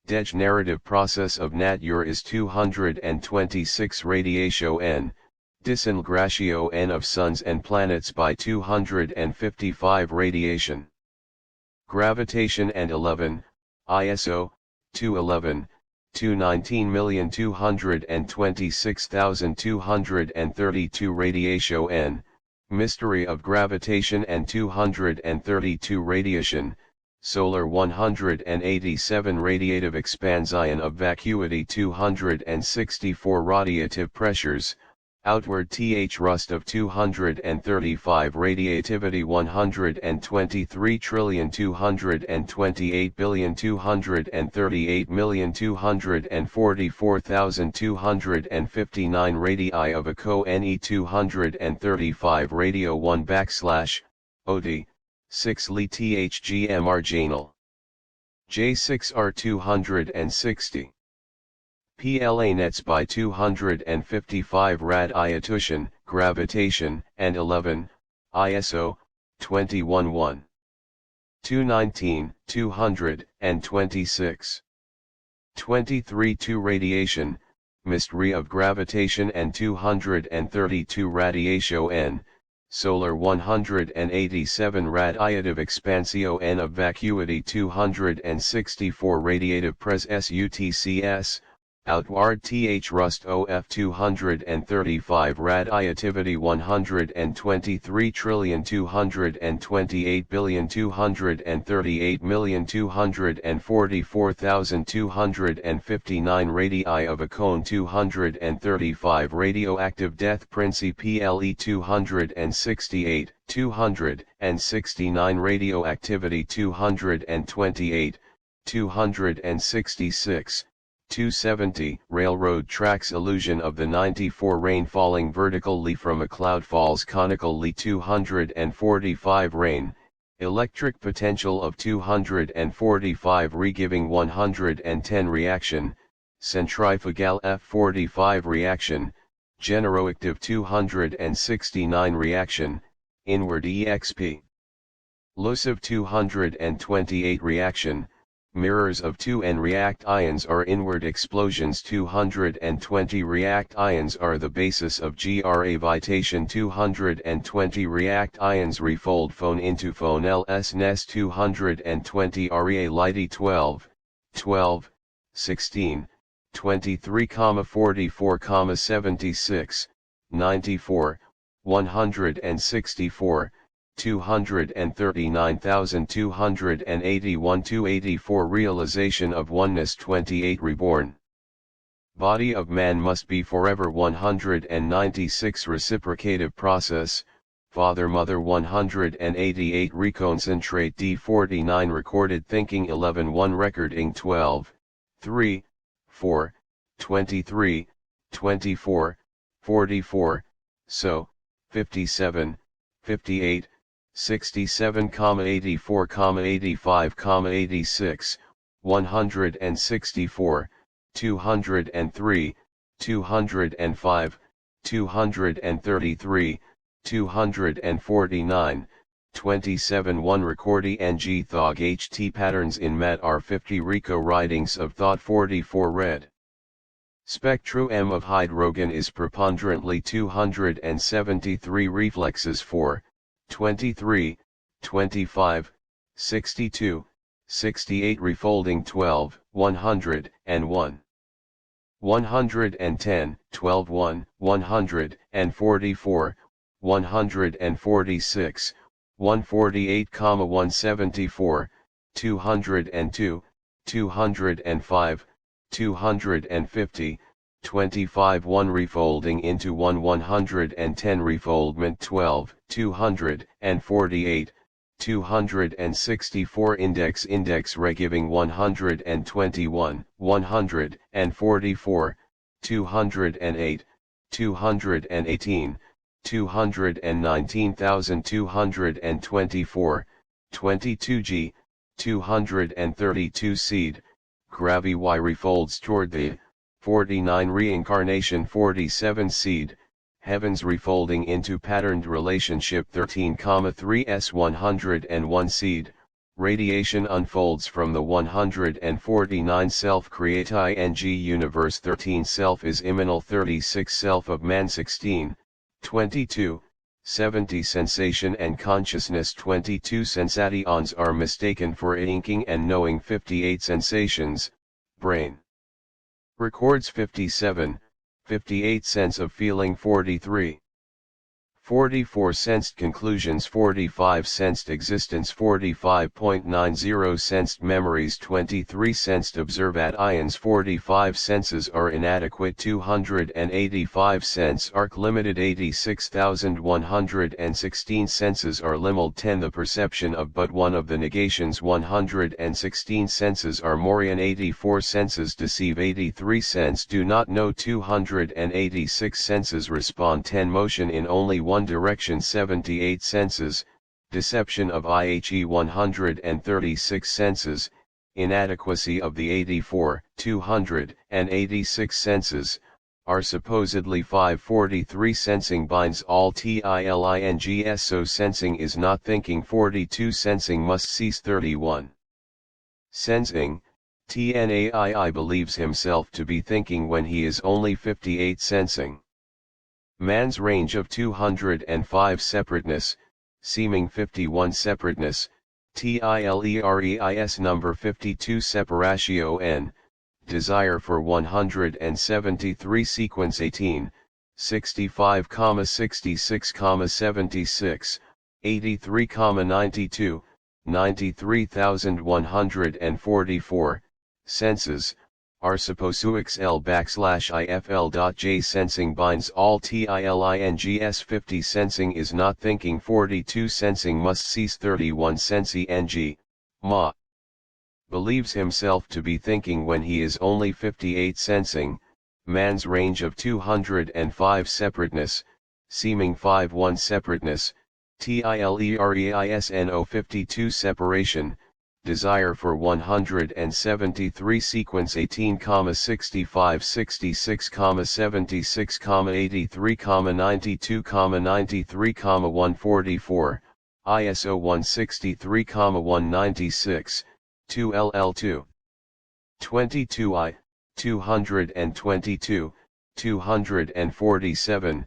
degenerative process of nature is 226 Radiation, disintegration of suns and planets by 255 Radiation. Gravitation and 11, ISO, 211, 219,226,232 Radiatio N, Mystery of Gravitation and 232 Radiation, Solar 187 Radiative Expansion of Vacuity 264 Radiative Pressures, Outward Rust of 235 Radiativity 123,228,238,244,259 Radii of a Co-Ne 235 Radio 1 OD, 6 Li THGMR Janal. J6R 260. PLA nets by 255 radiation, gravitation, and 11, ISO, 211. 219, 226. 23 2 Radiation, Mystery of Gravitation and 232 Radiatio N, Solar 187 Radiative Expansio N of Vacuity 264 Radiative Press SUTCS, Outward Rust OF 235 Radiativity 123,228,238,244,259 Radii of a Cone 235 Radioactive Death Principe PLE 268, 269 Radioactivity 228, 266, 270 Railroad tracks illusion of the 94 rain falling vertically from a cloud falls conically 245 rain, electric potential of 245 re-giving 110 reaction, centrifugal F45 reaction, generoactive 269 reaction, inward EXP. Losive 228 reaction, mirrors of 2N react ions are inward explosions 220 react ions are the basis of GRA vitation 220 react ions refold phone into phone LS NES 220 REA Lighty 12, 12, 16, 23, 44, 76, 94, 164, 239,281 284 Realization of Oneness 28 Reborn. Body of man must be forever 196 Reciprocative process, Father Mother 188 Reconcentrate D49 Recorded Thinking 11 1 Recording 12, 3, 4, 23, 24, 44, so, 57, 58, 67, 84, 85, 86, 164, 203, 205, 233, 249, 27 1 Recordi NG Thog HT Patterns in Mat R50 Rico Writings of Thought 44 Red. Spectrum M of hydrogen is preponderantly 273 reflexes 4, 23, 25, 62, 68 refolding 12, 100, and 1. 110, 12 1, 144, 146, 148, 174, 202, 205, 250, 25 1 refolding into 1 110 refoldment 12, 248, 264 index re-giving 121, 144, 208, 218, 219,224, 22G, 232 seed, Gravi Y refolds toward the 49 reincarnation 47 seed, heavens refolding into patterned relationship 13,3 S 101 seed, radiation unfolds from the 149 self create ing universe 13 self is immanal 36 self of man 16, 22, 70 Sensation and consciousness. 22 Sensations are mistaken for thinking and knowing. 58 Sensations, brain records. 57, 58 Sense of feeling. 43, 44 Sensed conclusions. 45 Sensed existence. 45.90 Sensed memories. 23 Sensed observed ions. 45 Senses are inadequate. 285 Sense arc limited. 86,116 Senses are limited. 10 The perception of but one of the negations. 116 Senses are Morian. 84 Senses deceive. 83 Sense do not know. 286 Senses respond. 10 Motion in only one direction. 78 Senses, deception of IHE. 136 Senses, inadequacy of the 84, 286 Senses, are supposedly 543 Sensing binds all TILINGS so sensing is not thinking. 42 Sensing must cease. 31 Sensing, TNAII believes himself to be thinking when he is only. 58 Sensing, man's range of 205 separateness, seeming. 51 Separateness, TILEREIS number. 52 Separatio N, desire for. 173 Sequence 18, 65, 66, 76, 83, 92, 93,144, senses, are supposed to XL\IFL.J Sensing binds all TILINGS. 50 Sensing is not thinking. 42 Sensing must cease. 31 Sensi NG, Ma, believes himself to be thinking when he is only. 58 Sensing, man's range of 205 separateness, seeming. 51 Separateness, TILEREISNO. 52 Separation, desire for. 173 Sequence 18, 65, 66, 76, 83, 92, 93, 144, ISO 163, 196, 2LL2, 22I, 222, 247,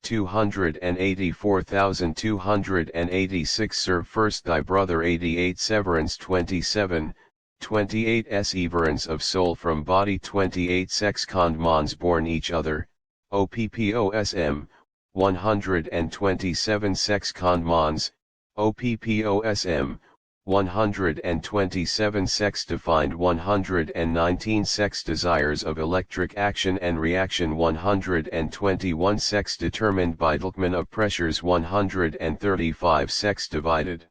284,286 Serve first thy brother. 88 Severance. 27, 28 Severance of soul from body. 28 Sex commandments born each other, OPPOSM, 127 Sex commandments, OPPOSM, 127 Sex defined. 119 Sex desires of electric action and reaction. 121 Sex determined by Dillman of pressures. 135 Sex divided.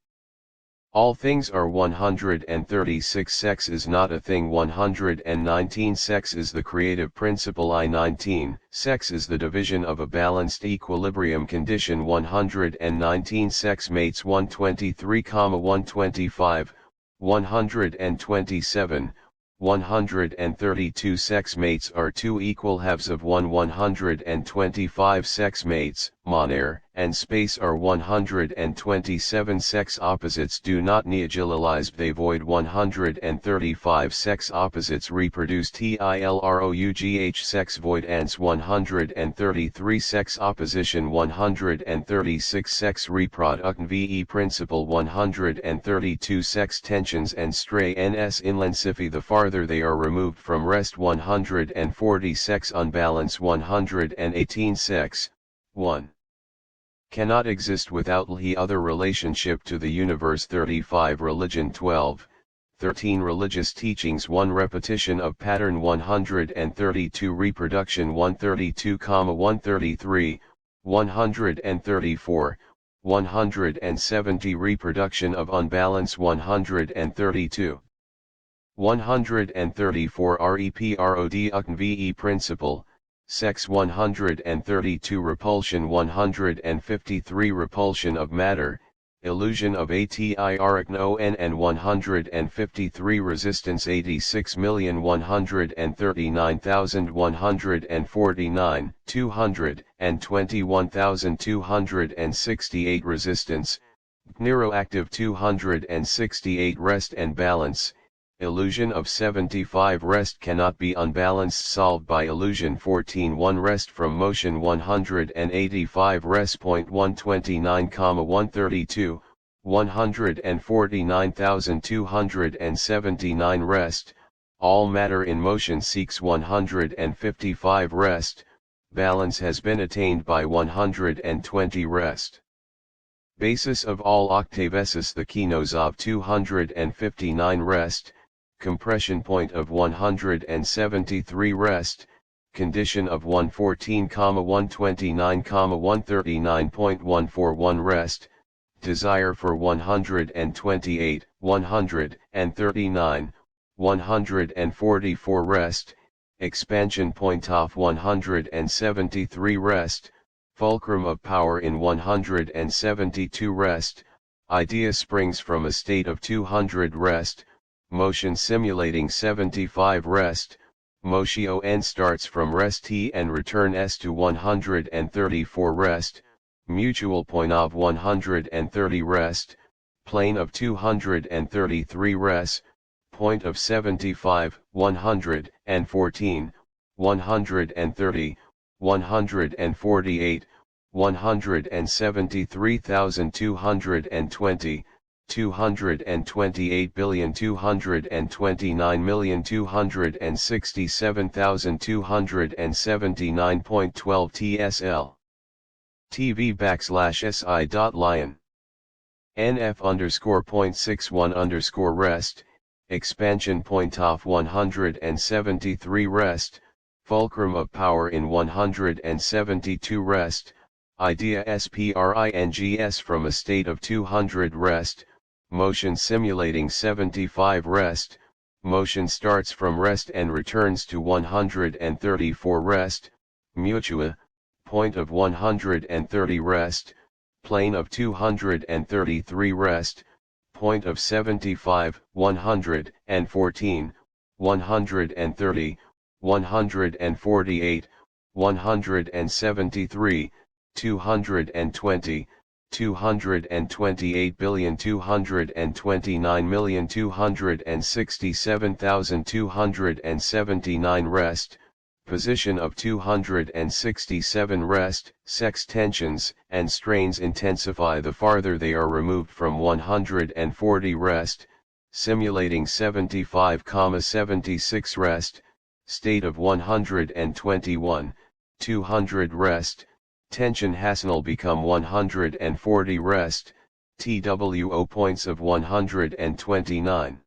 All things are. 136 Sex is not a thing. 119 Sex is the creative principle. 19 Sex is the division of a balanced equilibrium condition. 119 Sex mates. 123, 125, 127, 132 sex mates are two equal halves of 125 sex mates. Monair and space are 127 sex opposites do not nihilalize, they void. 135 sex opposites reproduce TILROUGH sex void ants. 133 sex opposition. 136 sex reproduct VE principle. 132 sex tensions and stray NS inlansify the farther they are removed from rest. 140 sex unbalance. 118 sex 1 cannot exist without the other relationship to the universe. 35 Religion. 12, 13 Religious teachings. 1 Repetition of pattern. 132 Reproduction. 132, 133, 134, 170 Reproduction of unbalance. 132, 134 REPROD VE principle. Sex. 132 Repulsion. 153 Repulsion of matter, illusion of ATIRON and 153 Resistance. 86,139,149, 221,268 Resistance, neuroactive. 268 Rest and balance, Illusion of 75 rest cannot be unbalanced solved by illusion 14 1 rest from motion 185 rest point 129, 132, 149,279 rest, all matter in motion seeks 155 rest, balance has been attained by 120 rest. Basis of all octavesis the keynotes of 259 rest, compression point of 173 rest, condition of 114, 129, 139.141 rest, desire for 128, 139, 144 rest, expansion point of 173 rest, fulcrum of power in 172 rest, idea springs from a state of 200 rest, motion simulating 75 rest, motion starts from rest T and return S to 134 rest, mutual point of 130 rest, plane of 233 rest, point of 75, 114, 130, 148, 173,220, 228,229,269,279.12 TSL. TV /SI.Lion. NF_.61_ rest, expansion point of 173 rest, fulcrum of power in 172 rest, idea springs from a state of 200 rest, motion simulating 75 rest, motion starts from rest and returns to 134 rest, mutua, point of 130 rest, plane of 233 rest, point of 75, 114, 130, 148, 173, 220, 228,229,267,279 rest, position of 267 rest, sex tensions and strains intensify the farther they are removed from 140 rest, simulating 75,76 rest, state of 121, 200 rest, tension Hasnell become 140 rest, TWO points of 129.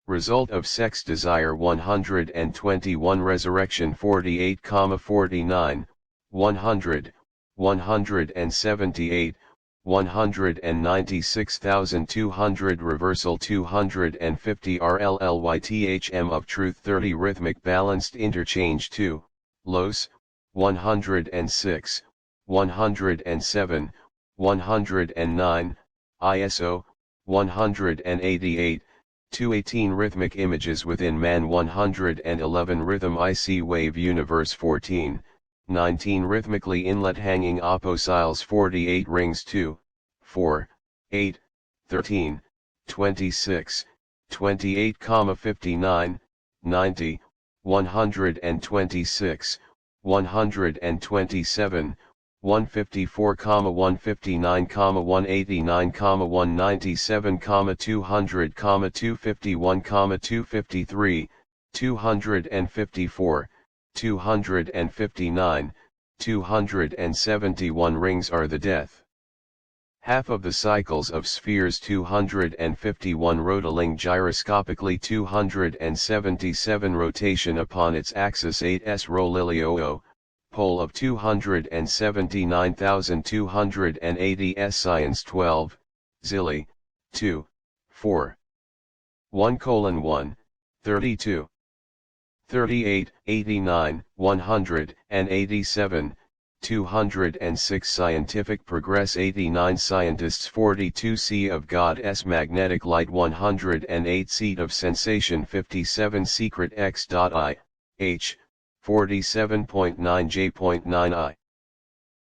Result of sex desire 121 resurrection 48,49, 100, 178, 196,200 reversal 250 RLLYTHM of truth 30 rhythmic balanced interchange 2, Los, 106, 107, 109, ISO, 188, 218 rhythmic images within man 111 rhythm IC wave universe 14, 19 rhythmically inlet hanging opposiles 48 rings 2, 4, 8, 13, 26, 28, 59, 90, 126, 127, 154, 159, 189, 197, 200, 251, 253, 254, 259, 271 rings are the death. Half of the cycles of spheres 251 rotaling gyroscopically 277 rotation upon its axis 8s rolilio, pole of 279,280 s science 12, zilli, 2, 4, 1:1, 32, 38, 89, 187, 206 scientific progress 89 scientists 42 sea of God S magnetic light 108 seat of sensation 57 secret X.I, H, 47.9 J.9 I.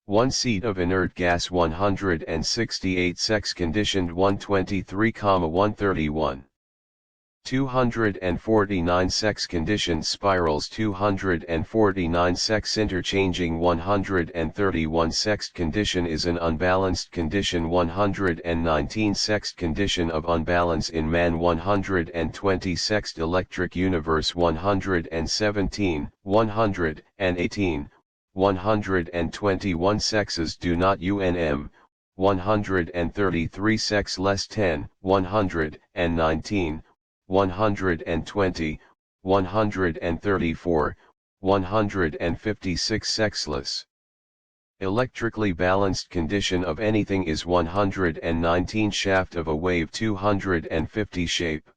1 seat of inert gas 168 sex conditioned 123, 131. 249 sex conditions spirals 249 sex interchanging 131 sexed condition is an unbalanced condition 119 sexed condition of unbalance in man 120 sexed electric universe 117, 118, 121 sexes do not unm, 133 sex less 10, 119, 120, 134, 156 sexless. Electrically balanced condition of anything is 119 shaft of a wave 250 shape.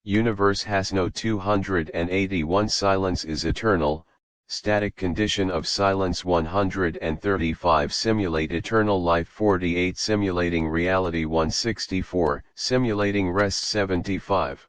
Universe has no 281 silence is eternal, static condition of silence 135 simulate eternal life 48 simulating reality 164 simulating rest 75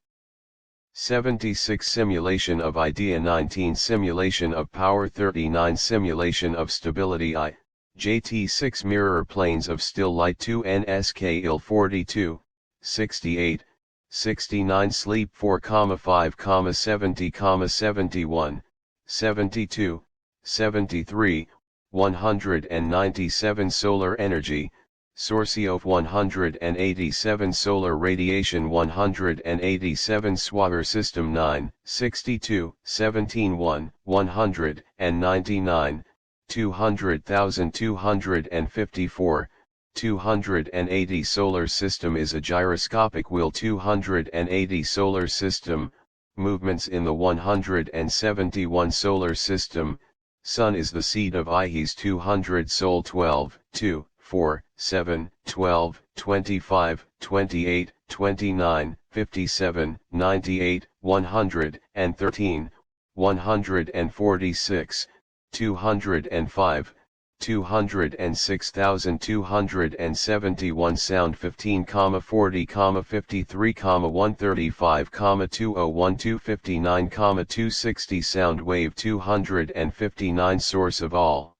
76 simulation of idea 19 simulation of power 39 simulation of stability I, JT 6 mirror planes of still light 2 NSK IL 42, 68, 69 sleep 4, 5, 70, 71, 72, 73, 197 solar energy, source of 187 solar radiation 187 solar system 9, 62, 17 1, 199, 200,000 254, 280 solar system is a gyroscopic wheel 280 solar system, movements in the 171 solar system, Sun is the seat of Ihis 200 Sol 12, 2, 4, 7, 12, 25, 28, 29, 57, 98, 113, 146, 205, 206,271 sound 15, 40, 53, 135, 201, 259, 260 sound wave 259 source of all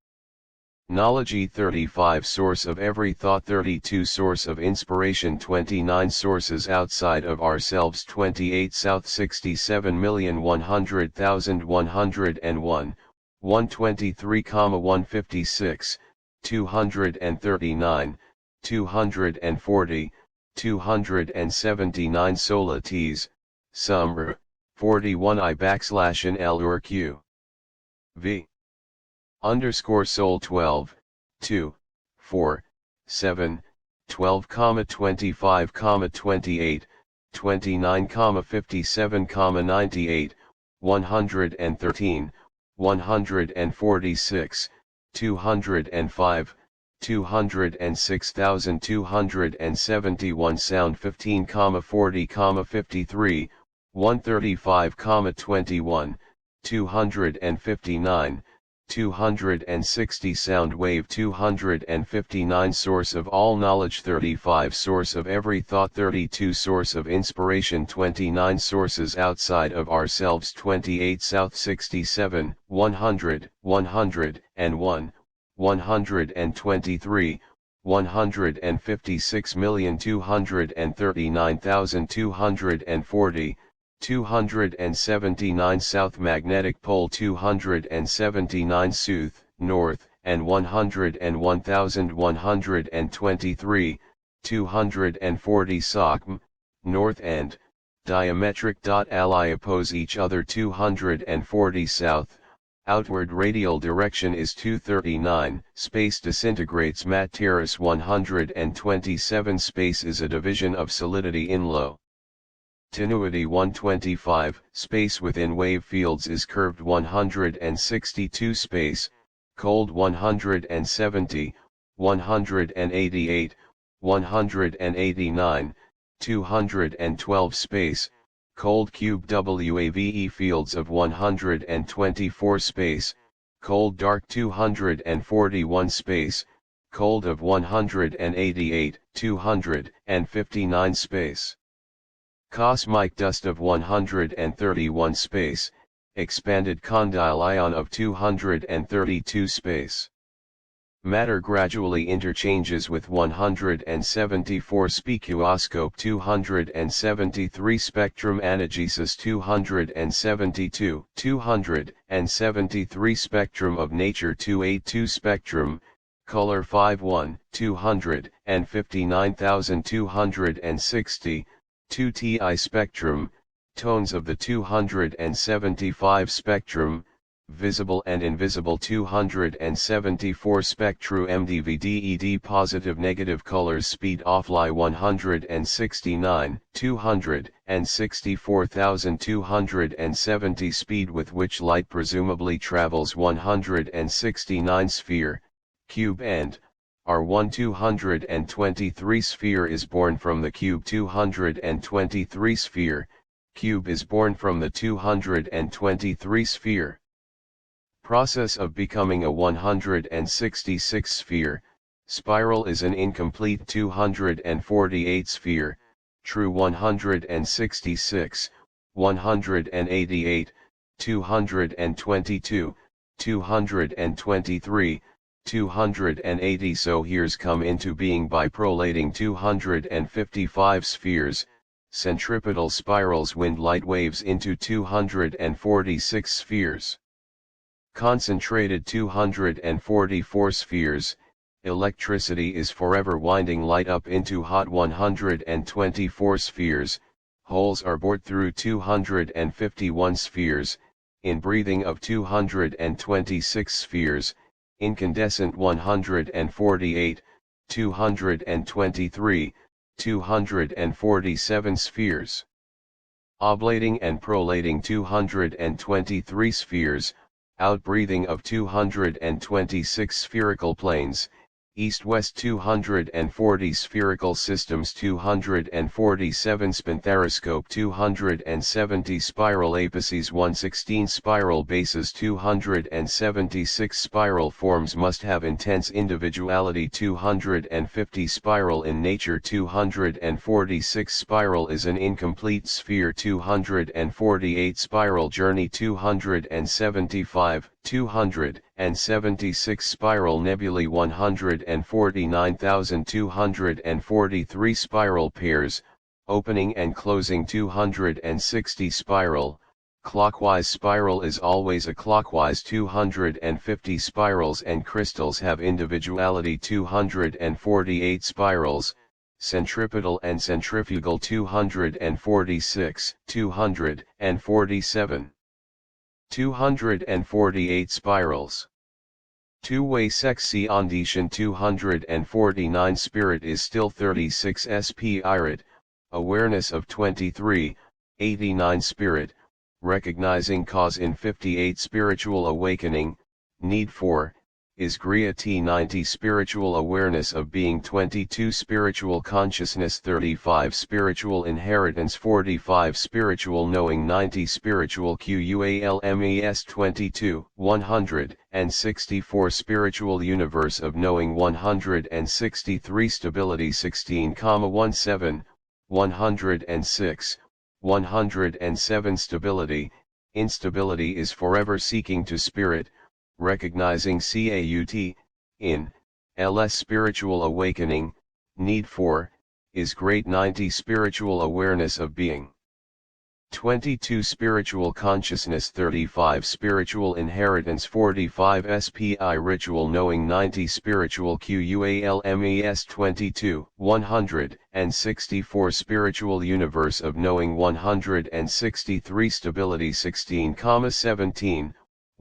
knowledge 35 source of every thought 32 source of inspiration 29 sources outside of ourselves 28 south 67,100,101 123, 156, 239, 240, 279 sola t's, sum 41 I / L or Q. V. Underscore sol 12, 2, 4, 7, 12, 25, 28, 29, 57, 98, 113, 146, 205, 206,271 sound 15, 40, 53, 135, 21, 259, 260 sound wave 259 source of all knowledge 35 source of every thought 32 source of inspiration 29 sources outside of ourselves 28 south 67 100 101 123 156,239,240 279 south magnetic pole 279 south, north, and 101,123, 240 SOCM, north and, diametric. Ally oppose each other 240 south, outward radial direction is 239, space disintegrates mat terrace 127 space is a division of solidity in low. Tenuity 125, space within wave fields is curved 162 space, cold 170, 188, 189, 212 space, cold cube WAVE fields of 124 space, cold dark 241 space, cold of 188, 259 space. Cosmic dust of 131 space, expanded condyle ion of 232 space. Matter gradually interchanges with 174 specuoscope 273 spectrum anagesis 272 273 spectrum of nature 282 spectrum, color 51 259,260, 2 Ti spectrum, tones of the 275 spectrum, visible and invisible 274 spectrum MDVDED positive negative colors speed of light 169 264,270 speed with which light presumably travels 169 sphere, cube and R1 223 sphere is born from the cube 223 sphere, cube is born from the 223 sphere. Process of becoming a 166 sphere, spiral is an incomplete 248 sphere, true 166, 188, 222, 223, 280 so here's come into being by prolating 255 spheres, centripetal spirals wind light waves into 246 spheres. Concentrated 244 spheres, electricity is forever winding light up into hot 124 spheres, holes are bored through 251 spheres, in breathing of 226 spheres, incandescent 148, 223, 247 spheres. Oblating and prolating 223 spheres, outbreathing of 226 spherical planes, east-west 240 spherical systems 247 spinthariscope 270 spiral apices 116 spiral bases 276 spiral forms must have intense individuality 250 spiral in nature 246 spiral is an incomplete sphere 248 spiral journey 275 276 spiral nebulae 149,243 spiral pairs, opening and closing 260 spiral, clockwise spiral is always a clockwise 250 spirals and crystals have individuality 248 spirals, centripetal and centrifugal 246, 247. 248 spirals. Two-way sexy ondation 249 spirit is still 36 sp irid, awareness of 23, 89 spirit, recognizing cause in 58 spiritual awakening, need for, is Griya T90 spiritual awareness of being 22 spiritual consciousness 35 spiritual inheritance 45 spiritual knowing 90 spiritual QUALMES 22 164 spiritual universe of knowing 163 stability 16,17 106 107 stability, instability is forever seeking to spirit, recognizing CAUT, in, LS spiritual awakening, need for, is great 90 spiritual awareness of being. 22 spiritual consciousness 35 spiritual inheritance 45 SPI ritual knowing 90 spiritual QUALMES 22 164 spiritual universe of knowing 163 stability 16,17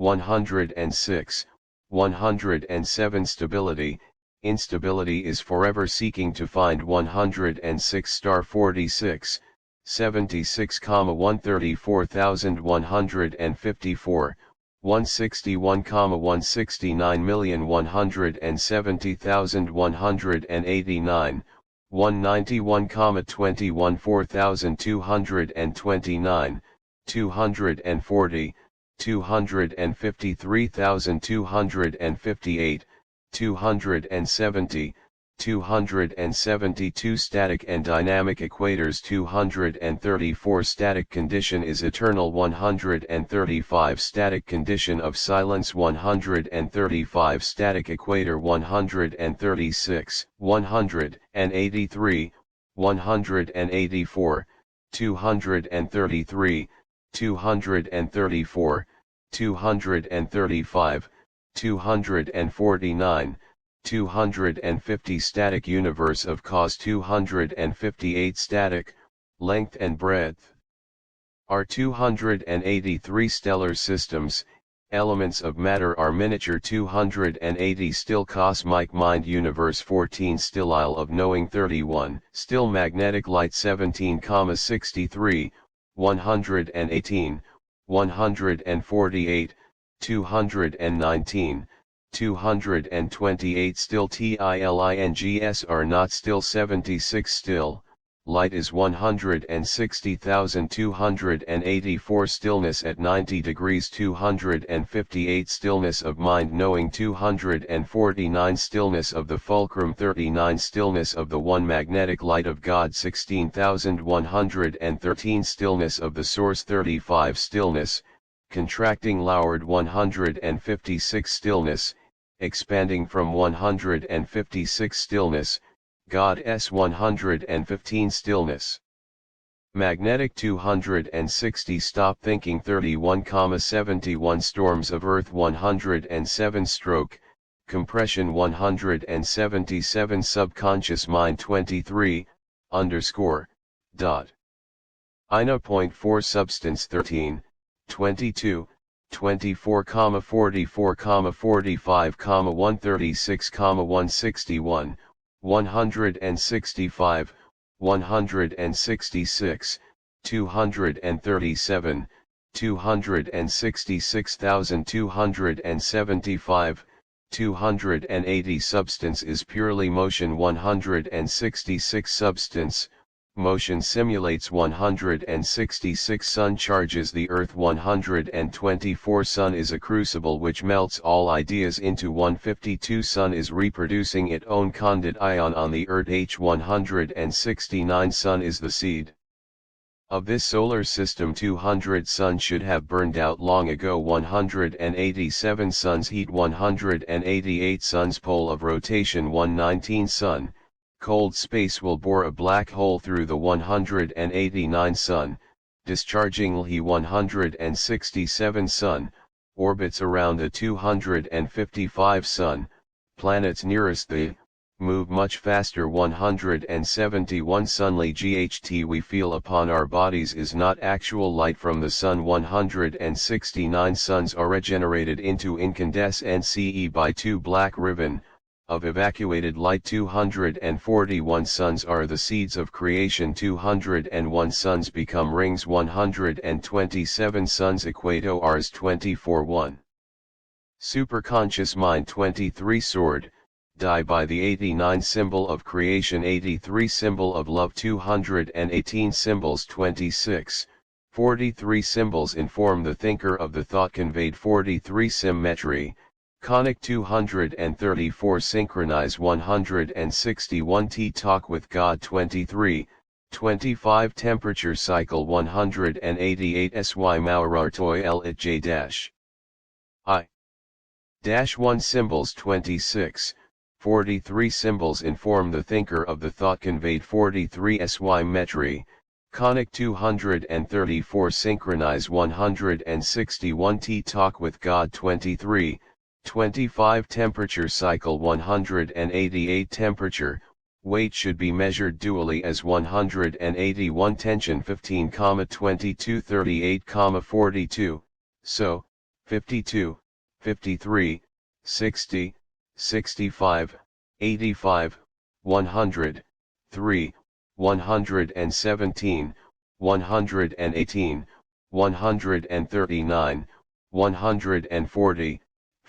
106, 107 stability, instability is forever seeking to find 106 star 46, 76,134,154, 161,169,170,189, 191,21,4229, 240, 253,258, 270, 272 static and dynamic equators, 234 static condition is eternal, 135 static condition of silence, 135 static equator, 136, 183, 184, 233, 234, 235, 249, 250 static universe of cause, 258 static, length and breadth are 283 stellar systems, elements of matter are miniature, 280 still cosmic mind universe, 14 still isle of knowing, 31 still magnetic light, 17,63, 118, 148, 219, 228 still tilings are not still, 76 still, light is 160,284 stillness at 90 degrees, 258 stillness of mind knowing, 249 stillness of the fulcrum, 39 stillness of the one magnetic light of God, 16,113 stillness of the source, 35 stillness, contracting lowered, 156 stillness, expanding from 156 stillness, God s 115 stillness. Magnetic 260 stop thinking, 31,71 storms of earth, 107 stroke, compression, 177 subconscious mind, 23, underscore, dot. Ina.4 substance, 13, 22, 24, 44, 45, 136, 161, 165, 166, 237, 266,275, 280 substance is purely motion, 166 substance, motion simulates 166 sun charges the earth, 124 sun is a crucible which melts all ideas into 152 sun is reproducing its own condensed ion on the earth, H 169 sun is the seed of this solar system, 200 sun should have burned out long ago, 187 suns heat, 188 suns pole of rotation, 119 sun, cold space will bore a black hole through the 189 sun, discharging He 167 sun, orbits around the 255 sun, planets nearest the, move much faster, 171 sunly GHT we feel upon our bodies is not actual light from the sun, 169 suns are regenerated into incandescent CE by two black ribbon, of evacuated light, 241 suns are the seeds of creation, 201 suns become rings, 127 suns equato Rs 24 1. Superconscious mind, 23 sword, die by the 89 symbol of creation, 83 symbol of love, 218 symbols, 26, 43 symbols inform the thinker of the thought conveyed, 43 symmetry, conic 234 synchronize, 161 talk with God, 23, 25 temperature cycle, 188 sy maurartoi el at j dash I dash 1 symbols, 26, 43 symbols inform the thinker of the thought conveyed, 43 sy metry, conic 234 synchronize, 161 talk with God, 23, 25 temperature cycle, 188 temperature, weight should be measured dually as 181 tension, 15, 22, 38, 42, so, 52, 53, 60, 65, 85, 100, 3, 117, 118, 139, 140,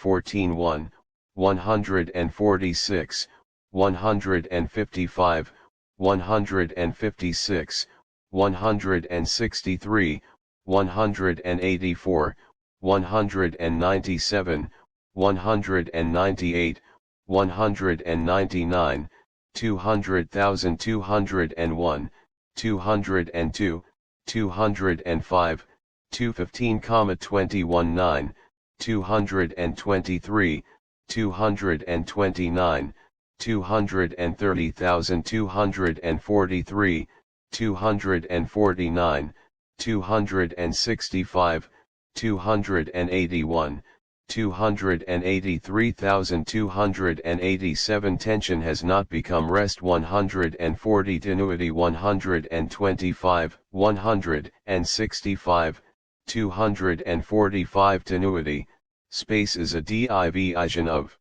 14 1, 146, 155, 156, 163, 184, 197, 198, 199, 200,000 201, 202, 205, 215,21 223, 229, 230,243, 249, 265, 281, 283,287. Tension has not become rest. 140 tenuity. 125, 165, 245 tenuity. Space is a division of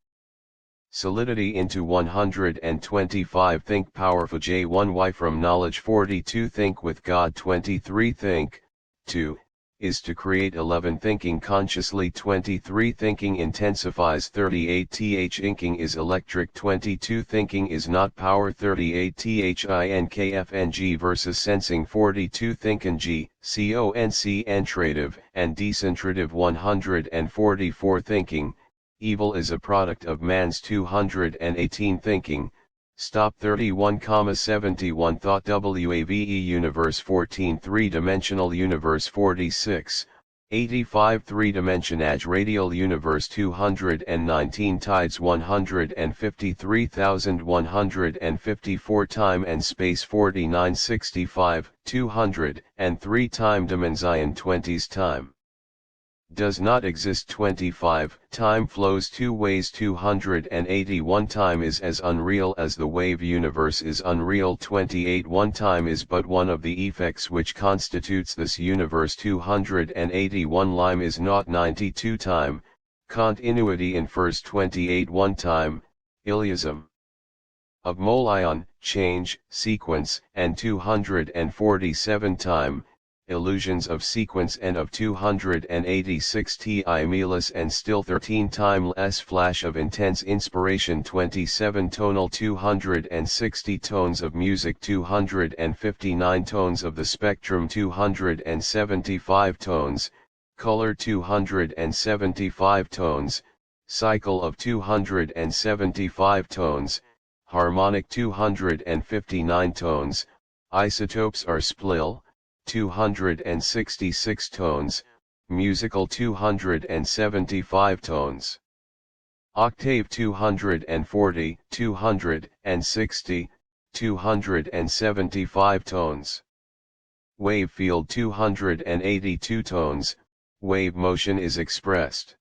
solidity into 125. Think powerful. J1Y from knowledge. 42 think with God. 23 think, 2, is to create. 11 thinking consciously. 23 thinking intensifies. 38 th inking is electric. 22 thinking is not power. 38 thinkfng versus sensing. 42 thinkin g, concentrative and decentrative. 144 thinking, evil is a product of man's. 218 thinking, stop. 31,71 thought. WAVE universe. 14 three-dimensional universe. 46, 85 three-dimension edge radial universe. 219 tides. 153,154 time and space. 4965, 203 time dimension. 20s time does not exist. 25 time flows two ways. 281 time is as unreal as the wave universe is unreal. 28 one time is but one of the effects which constitutes this universe. 281 lime is not. 92 time, continuity infers. 28 one time, Iliism of mole ion, change, sequence, and 247 time, illusions of sequence and of 286 ti melis and still 13 time less flash of intense inspiration. 27 tonal. 260 tones of music. 259 tones of the spectrum. 275 tones, color. 275 tones, cycle of 275 tones, harmonic. 259 tones, isotopes are splil, 266 tones, musical. 275 tones, octave. 240, 260, 275 tones, wave field. 282 tones, wave motion is expressed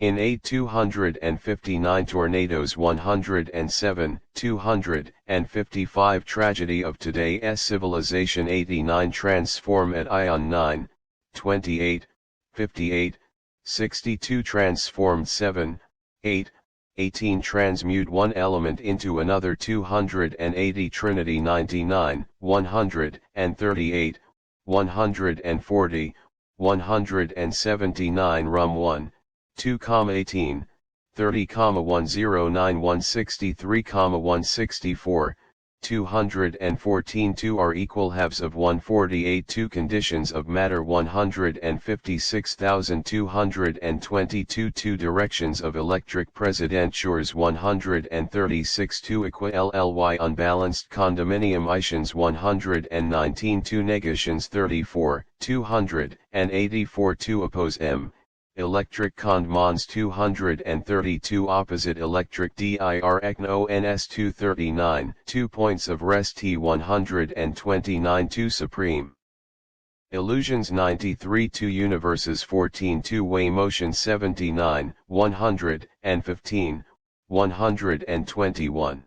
in a 259 tornadoes. 107, 255 tragedy of today's civilization. 89 transform at ion. 9, 28, 58, 62 transformed. 7, 8, 18 transmute one element into another. 280 trinity. 99, 138, 140, 179 rum. 1, 2, 18, 30, 109, 163, 164, 214. 2 are equal halves of 148. 2 conditions of matter. 156,222. 2 directions of electric presidentures. 136. 2 equi-lly unbalanced condominium itions. 119. 2 negations. 34, 284. 2 oppose m, electric condomons. 232 opposite electric direct ons. 239 2 points of rest. T 129 2 supreme illusions. 93 2 universes. 14 2 way motion. 79, 115, 121,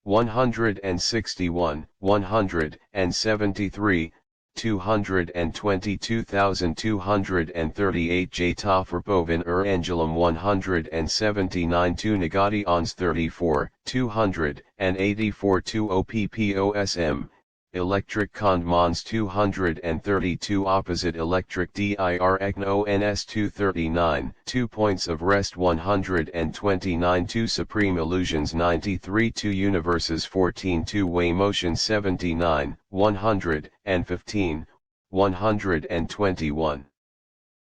161, 173, 222,238. J Tofrapovin Angelum. 179 2 negati ons. 34, 284. 2 OPPOSM, electric condomons. 232 opposite electric direct ons. 239 2 points of rest. 129 2 supreme illusions. 93 2 universes. 14 2 way motion. 79, 115, 121,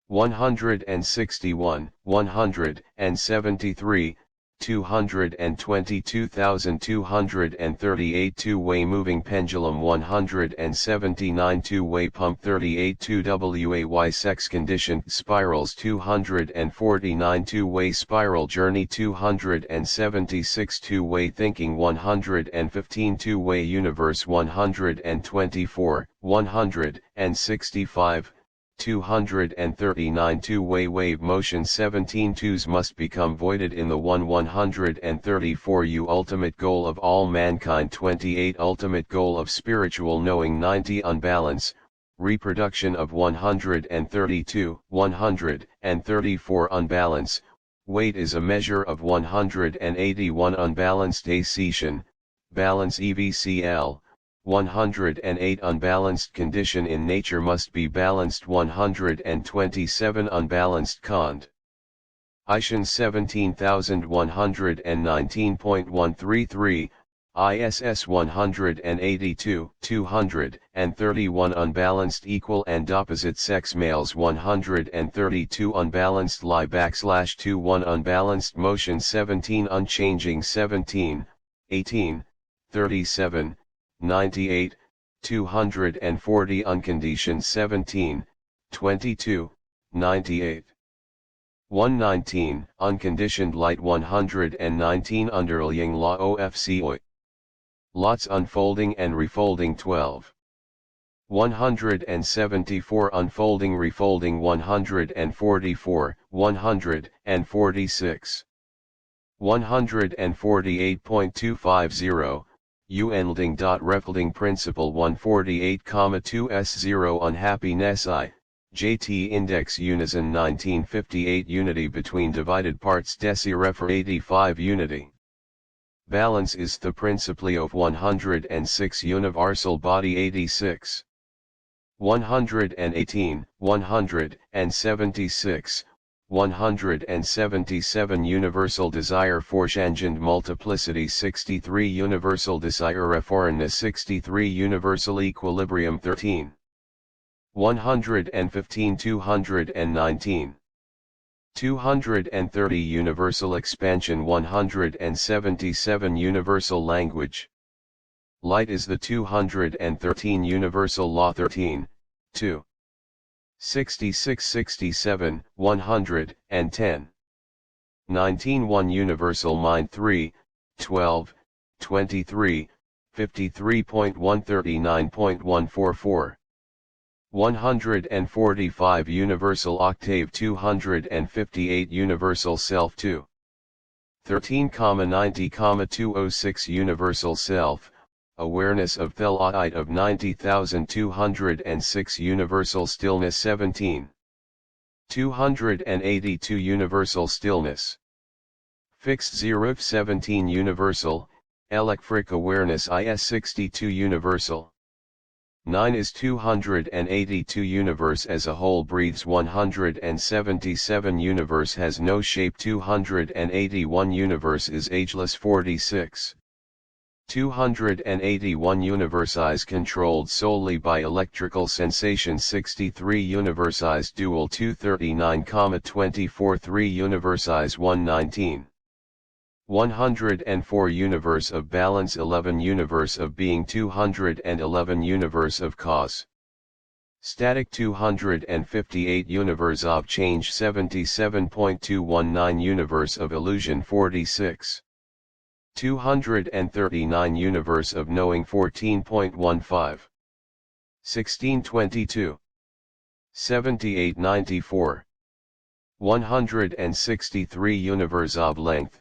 161, 173, 222,238 two-way moving pendulum 179 two-way pump 38 2-way sex-conditioned spirals 249 two-way spiral journey 276 two-way thinking 115 two-way universe 124, 165, 239 two-way wave motion 17 twos must become voided in the 134 ultimate goal of all mankind 28 ultimate goal of spiritual knowing 90 unbalance, reproduction of 132, 134 unbalance, weight is a measure of 181 unbalanced accretion, balance EVCL, 108 unbalanced condition in nature must be balanced 127 unbalanced cond. ISHN 17119.133, ISS 182, 231 unbalanced equal and opposite sex males 132 unbalanced lie / 21 unbalanced motion 17 unchanging 17, 18, 37, 98, 240 unconditioned 17, 22, 98. 119, unconditioned light 119 underlying law OFCOI. Lots unfolding and refolding 12. 174 unfolding refolding 144, 146. 148.250, Unfolding principle 148,2s0 unhappiness JT index unison 1958 unity between divided parts deci 85 unity. Balance is the principle of 106 universal body 86. 118, 176, 177 universal desire foreshangend multiplicity 63 universal desire foreignness 63 universal equilibrium 13. 115 219. 230 universal expansion 177 universal language. Light is the 213 universal law 13, 2. 66 67, 110. 19 1 universal mind 3, 12, 23, 53.139.144. 145 universal octave 258 universal self 2. 13,90,206 universal self, awareness of Thelite of 90,206 universal stillness 17. 282 universal stillness. Fixed 0 17 universal, electric awareness IS 62 universal. 9 is 282 universe as a whole breathes 177 universe has no shape 281 universe is ageless 46. 281 universe is controlled solely by electrical sensation 63 universe is dual 239,24 3 universe is 119. 104 universe of balance 11 universe of being 211 universe of cause. Static 258 universe of change 77.219 universe of illusion 46. 239 universe of knowing 14.15. 1622. 7894. 163 universe of length,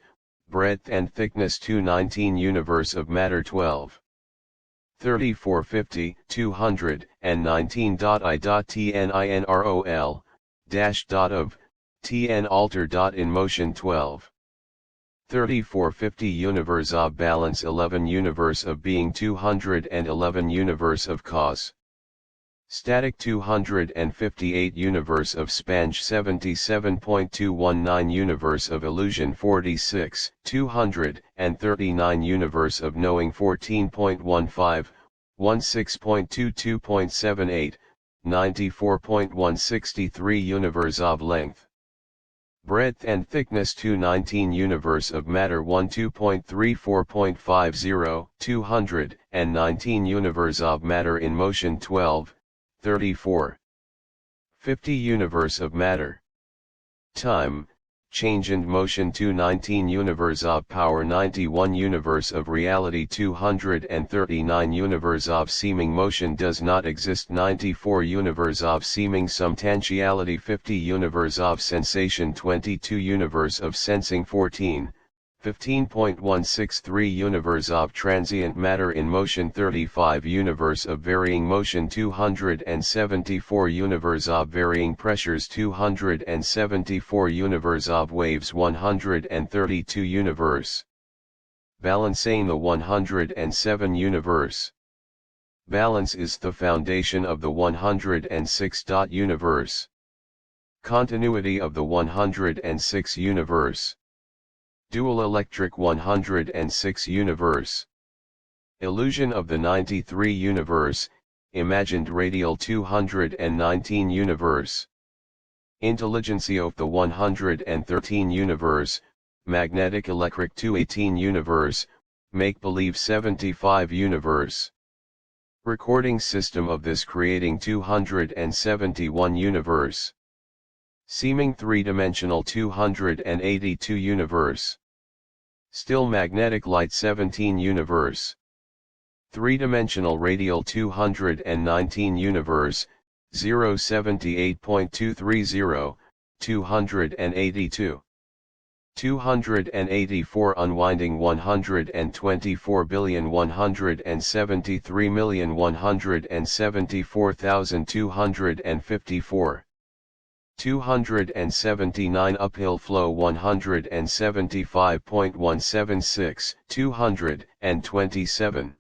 breadth and thickness 219 universe of matter 12. 3450, 219.I.tninrol, dash dot of, tn alter dot in motion 12. 3450 universe of balance 11 universe of being 211 universe of cause. Static 258 universe of spange 77.219 universe of illusion 46, 239 universe of knowing 14.15, 16.22.78, 94.163 universe of length. Breadth and thickness 219 Universe of matter 12.34.50 219 Universe of matter in motion 12, 34. 50 Universe of matter. Time, change and motion 219 Universe of power 91 Universe of reality 239 Universe of seeming motion does not exist 94 Universe of seeming substantiality 50 Universe of sensation 22 Universe of sensing 14, 15.163 Universe of transient matter in motion 35 Universe of varying motion 274 Universe of varying pressures 274 Universe of waves 132 Universe. Balancing the 107 Universe. Balance is the foundation of the 106. Universe. Continuity of the 106 Universe. Dual electric 106 Universe. Illusion of the 93 Universe, imagined radial 219 Universe. Intelligency of the 113 Universe, magnetic electric 218 Universe, make-believe 75 Universe. Recording system of this creating 271 Universe. Seeming three-dimensional 282 Universe. Still magnetic light 17 Universe. Three-dimensional radial 219 Universe, 078.230, 282. 284 unwinding 124,173,174,254. 279 uphill flow 175.176, 227.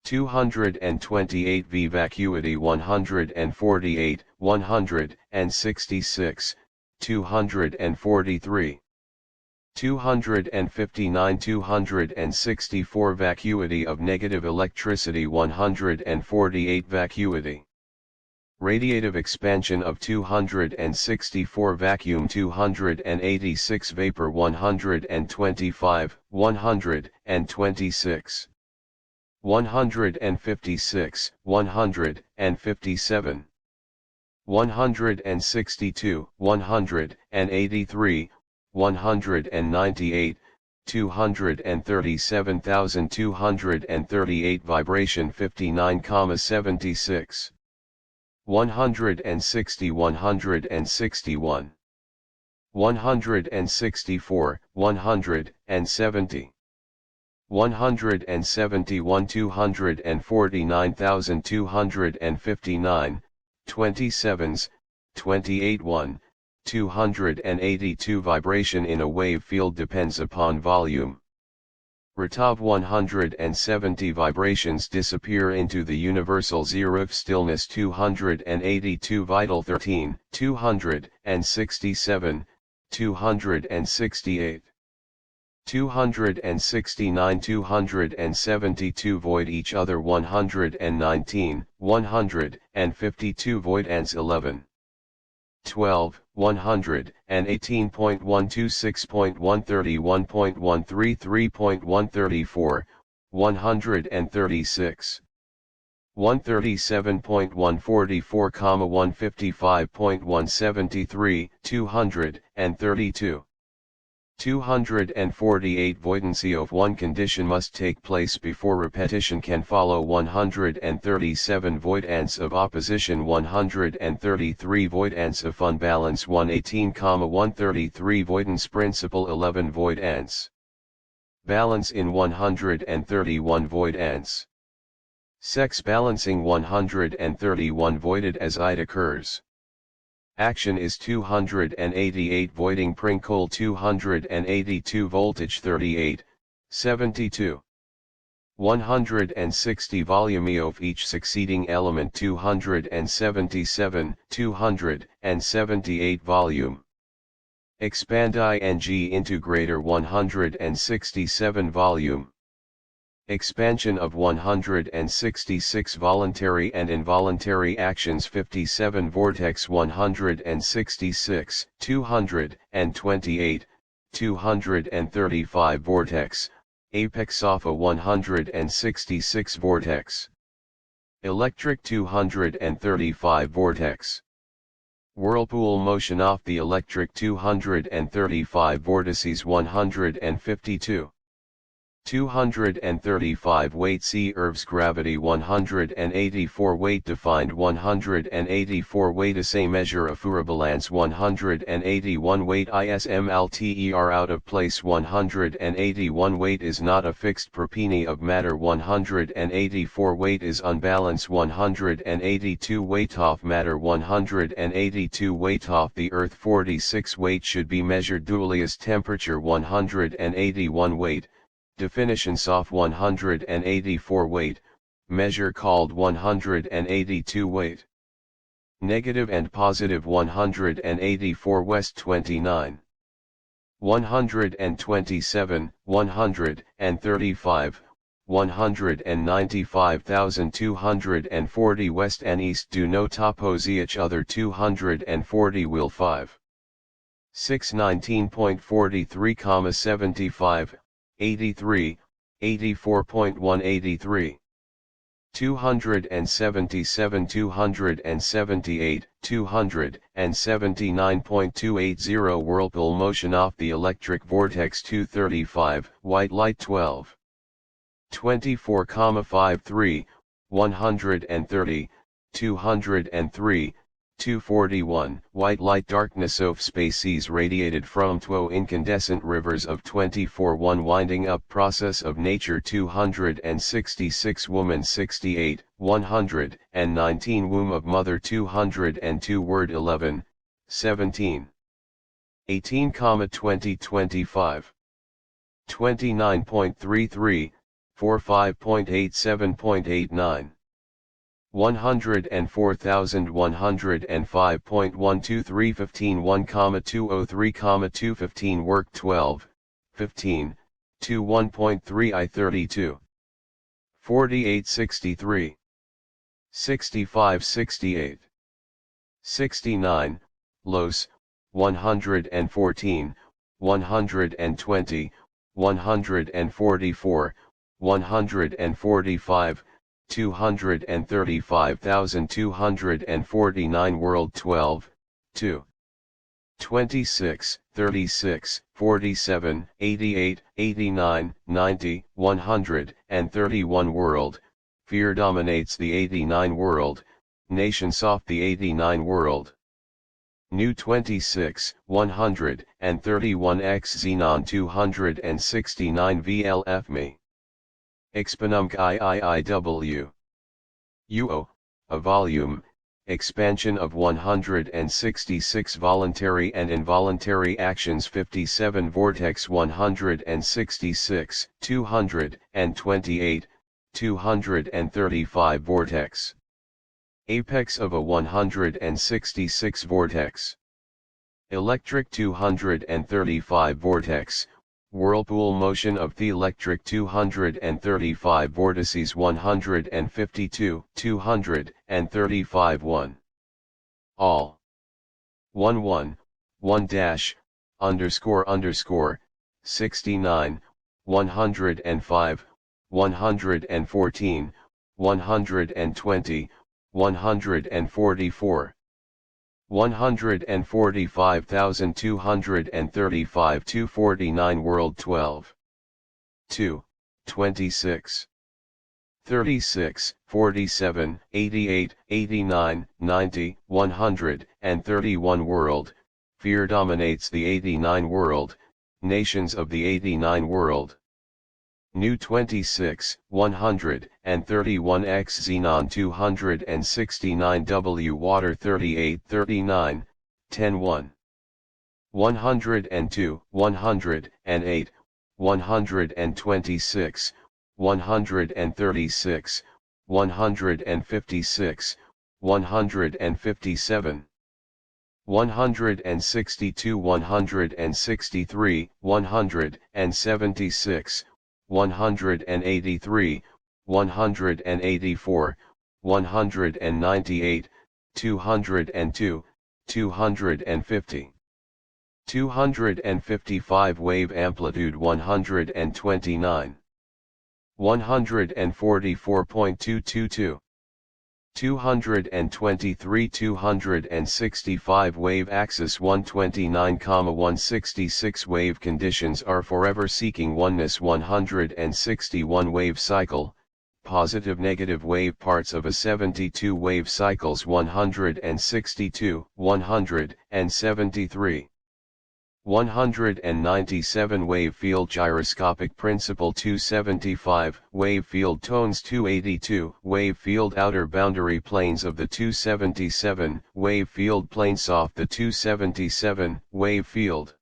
228 V vacuity 148, 166, 243. 259 264 vacuity of negative electricity 148 vacuity. Radiative expansion of 264 vacuum 286 vapor 125, 126. 156, 157. 162, 183, 198, 237,238 vibration 59,76. 160 161. 164, 170. 171 249,259, 27s, 28 1, 282 vibration in a wave field depends upon volume. Retov 170 vibrations disappear into the universal zero of stillness 282 vital 13, 267, 268. 269 272 void each other 119, 152 void ants 11. 12, 118.126.131.133.134, 136. 137.144, 155.173, 232. 248 Voidancy of one condition must take place before repetition can follow 137 void ants of opposition 133 void ants of unbalance 118, 133 voidance principle 11 void ants. Balance in 131 void ants. Sex balancing 131 voided as it occurs. Action is 288 voiding Prinkle 282 voltage 38, 72. 160 volume of each succeeding element 277, 278 volume. Expand ing into greater 167 volume. Expansion of 166 voluntary and involuntary actions 57 Vortex 166 228 235 Vortex Apex Alpha 166 Vortex Electric 235 Vortex Whirlpool motion off the electric 235 vortices 152 235 weight C Earth's gravity 184 weight defined 184 weight assay measure Afura balance 181 weight ISMLTER out of place 181 weight is not a fixed perpenny of matter 184 weight is unbalanced 182 weight off matter 182 weight off the Earth 46 weight should be measured Dualius temperature 181 weight Definition soft 184 weight, measure called 182 weight. Negative and positive 184 west 29. 127, 135, 195,240 west and east do not oppose each other 240 will 5. 619.43, 83, 84.183. 277 278, 279.280 Whirlpool motion off the electric vortex 235, white light 12. 24,53, 130, 203, 241 White light darkness of species radiated from two incandescent rivers of 24 1 winding up process of nature 266 woman 68, 119 womb of mother 202 word 11, 17. 18, 2025. 29.33, 45.87.89. 104,105.123 15 1,203, 215 work 12, 15, 21.3 I 32. 48.63. 65.68. 69, Los, 114, 120, 144, 145, 235,249 World 12, 2. 26, 36, 47, 88, 89, 90, 131 World, fear dominates the 89 World, nation soft the 89 World. New 26, 131 X Xenon 269 VLF Me. Exponumc IIIW. UO, a volume, expansion of 166 voluntary and involuntary actions 57 Vortex 166, 228, 235 Vortex. Apex of a 166 Vortex. Electric 235 Vortex. Whirlpool motion of the electric 235 vortices 152, 235 1. All. 11, 1 dash, underscore underscore, 69, 105, 114, 120, 144. 145,235 249 World 12. 2, 26. 36, 47, 88, 89, 90, 131 World, fear dominates the 89 World, nations of the 89 World. New 26, 131 X Xenon 269 W Water 38 39, 10 1. 102, 108, 126, 136, 156, 157. 162 163, 176, 183, 184, 198, 202, 250. 255 wave amplitude 129. 144.222. 223 265 wave axis 129,166 wave conditions are forever seeking oneness 161 wave cycle, positive negative wave parts of a 72 wave cycles 162, 173. 197 wave field gyroscopic principle 275 wave field tones 282 wave field outer boundary planes of the 277 wave field planes off the 277 wave field.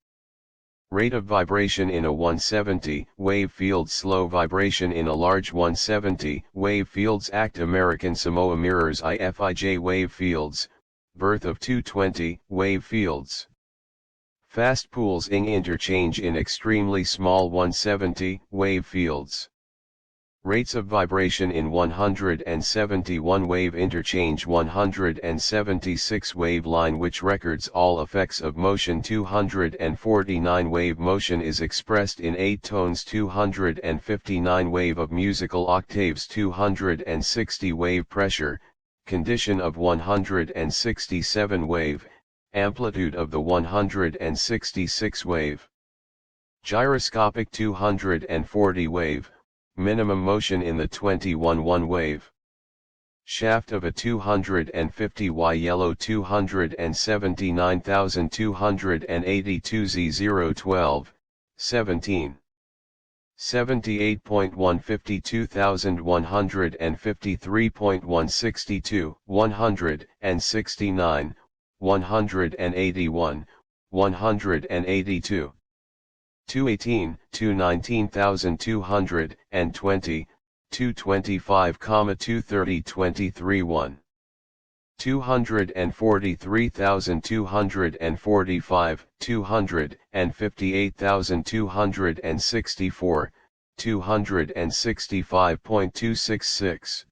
Rate of vibration in a 170 wave field slow vibration in a large 170 wave fields act American Samoa mirrors IFIJ wave fields, birth of 220 wave fields. Fast pools ing interchange in extremely small 170 wave fields. Rates of vibration in 171 wave interchange 176 wave line which records all effects of motion 249 wave motion is expressed in 8 tones 259 wave of musical octaves 260 wave pressure, condition of 167 wave, amplitude of the 166 wave. Gyroscopic 240 wave, minimum motion in the 21 wave. Shaft of a 250 Y yellow 279,282 Z012, 17. 78.152,153.162, 169, 181, 182. 218, 219,220, 225, 230, 23, 1. 243,245, 258,264, 265.266.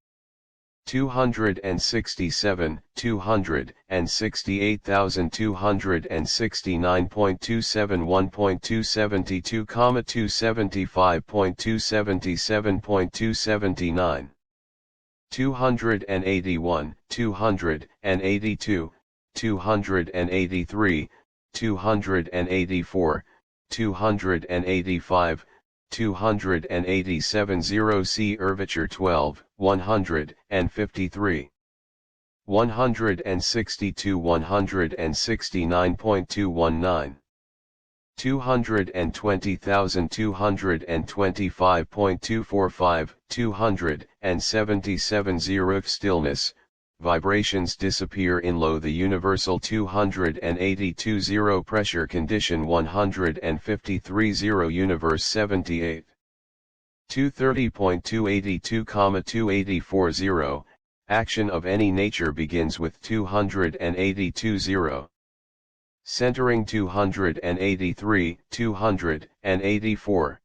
267, 268,269.271.272, 275.277.279. 281, 282, 283, 284, 285, 287 0 C. Ervature 12, 153. 162 169.219. 220,225.245, 277 0 stillness, vibrations disappear in low the universal 282 0 pressure condition 153 0 universe 78. 230.282, 284 0, action of any nature begins with 282 0. Centering 283, 284.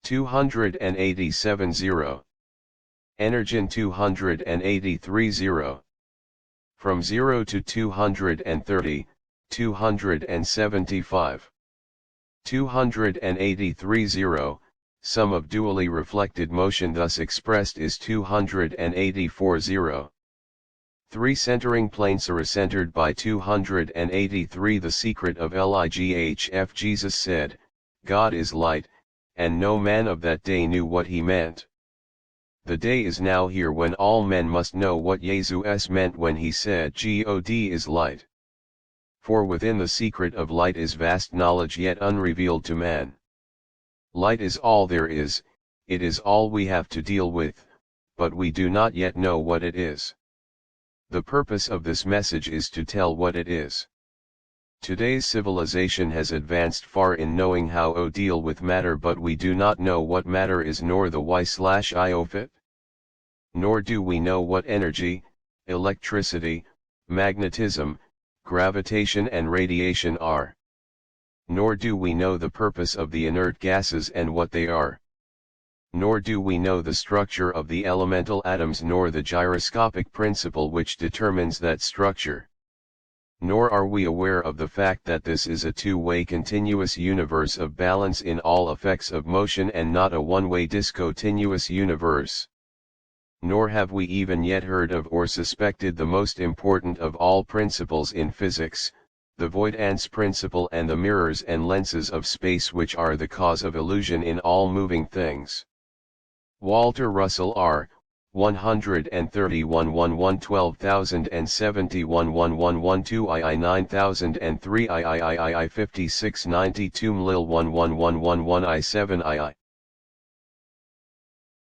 287 0. Energon 283 0. From 0 to 230, 275. 283 0, sum of dually reflected motion thus expressed is 284 0. 3 centering planes are centered by 283. The secret of lighf Jesus said, God is light, and no man of that day knew what he meant. The day is now here when all men must know what Jesus meant when he said God is light. For within the secret of light is vast knowledge yet unrevealed to man. Light is all there is, it is all we have to deal with, but we do not yet know what it is. The purpose of this message is to tell what it is. Today's civilization has advanced far in knowing how to deal with matter, but we do not know what matter is nor the why/I of it. Nor do we know what energy, electricity, magnetism, gravitation and radiation are. Nor do we know the purpose of the inert gases and what they are. nor do we know the structure of the elemental atoms nor the gyroscopic principle which determines that structure. Nor are we aware of the fact that this is a two-way continuous universe of balance in all effects of motion and not a one-way discontinuous universe. Nor have we even yet heard of or suspected the most important of all principles in physics, the voidance principle and the mirrors and lenses of space which are the cause of illusion in all moving things. Walter Russell R. 131 11 12071 1112 II 9003 III 5692 mlil 11111 I 7 II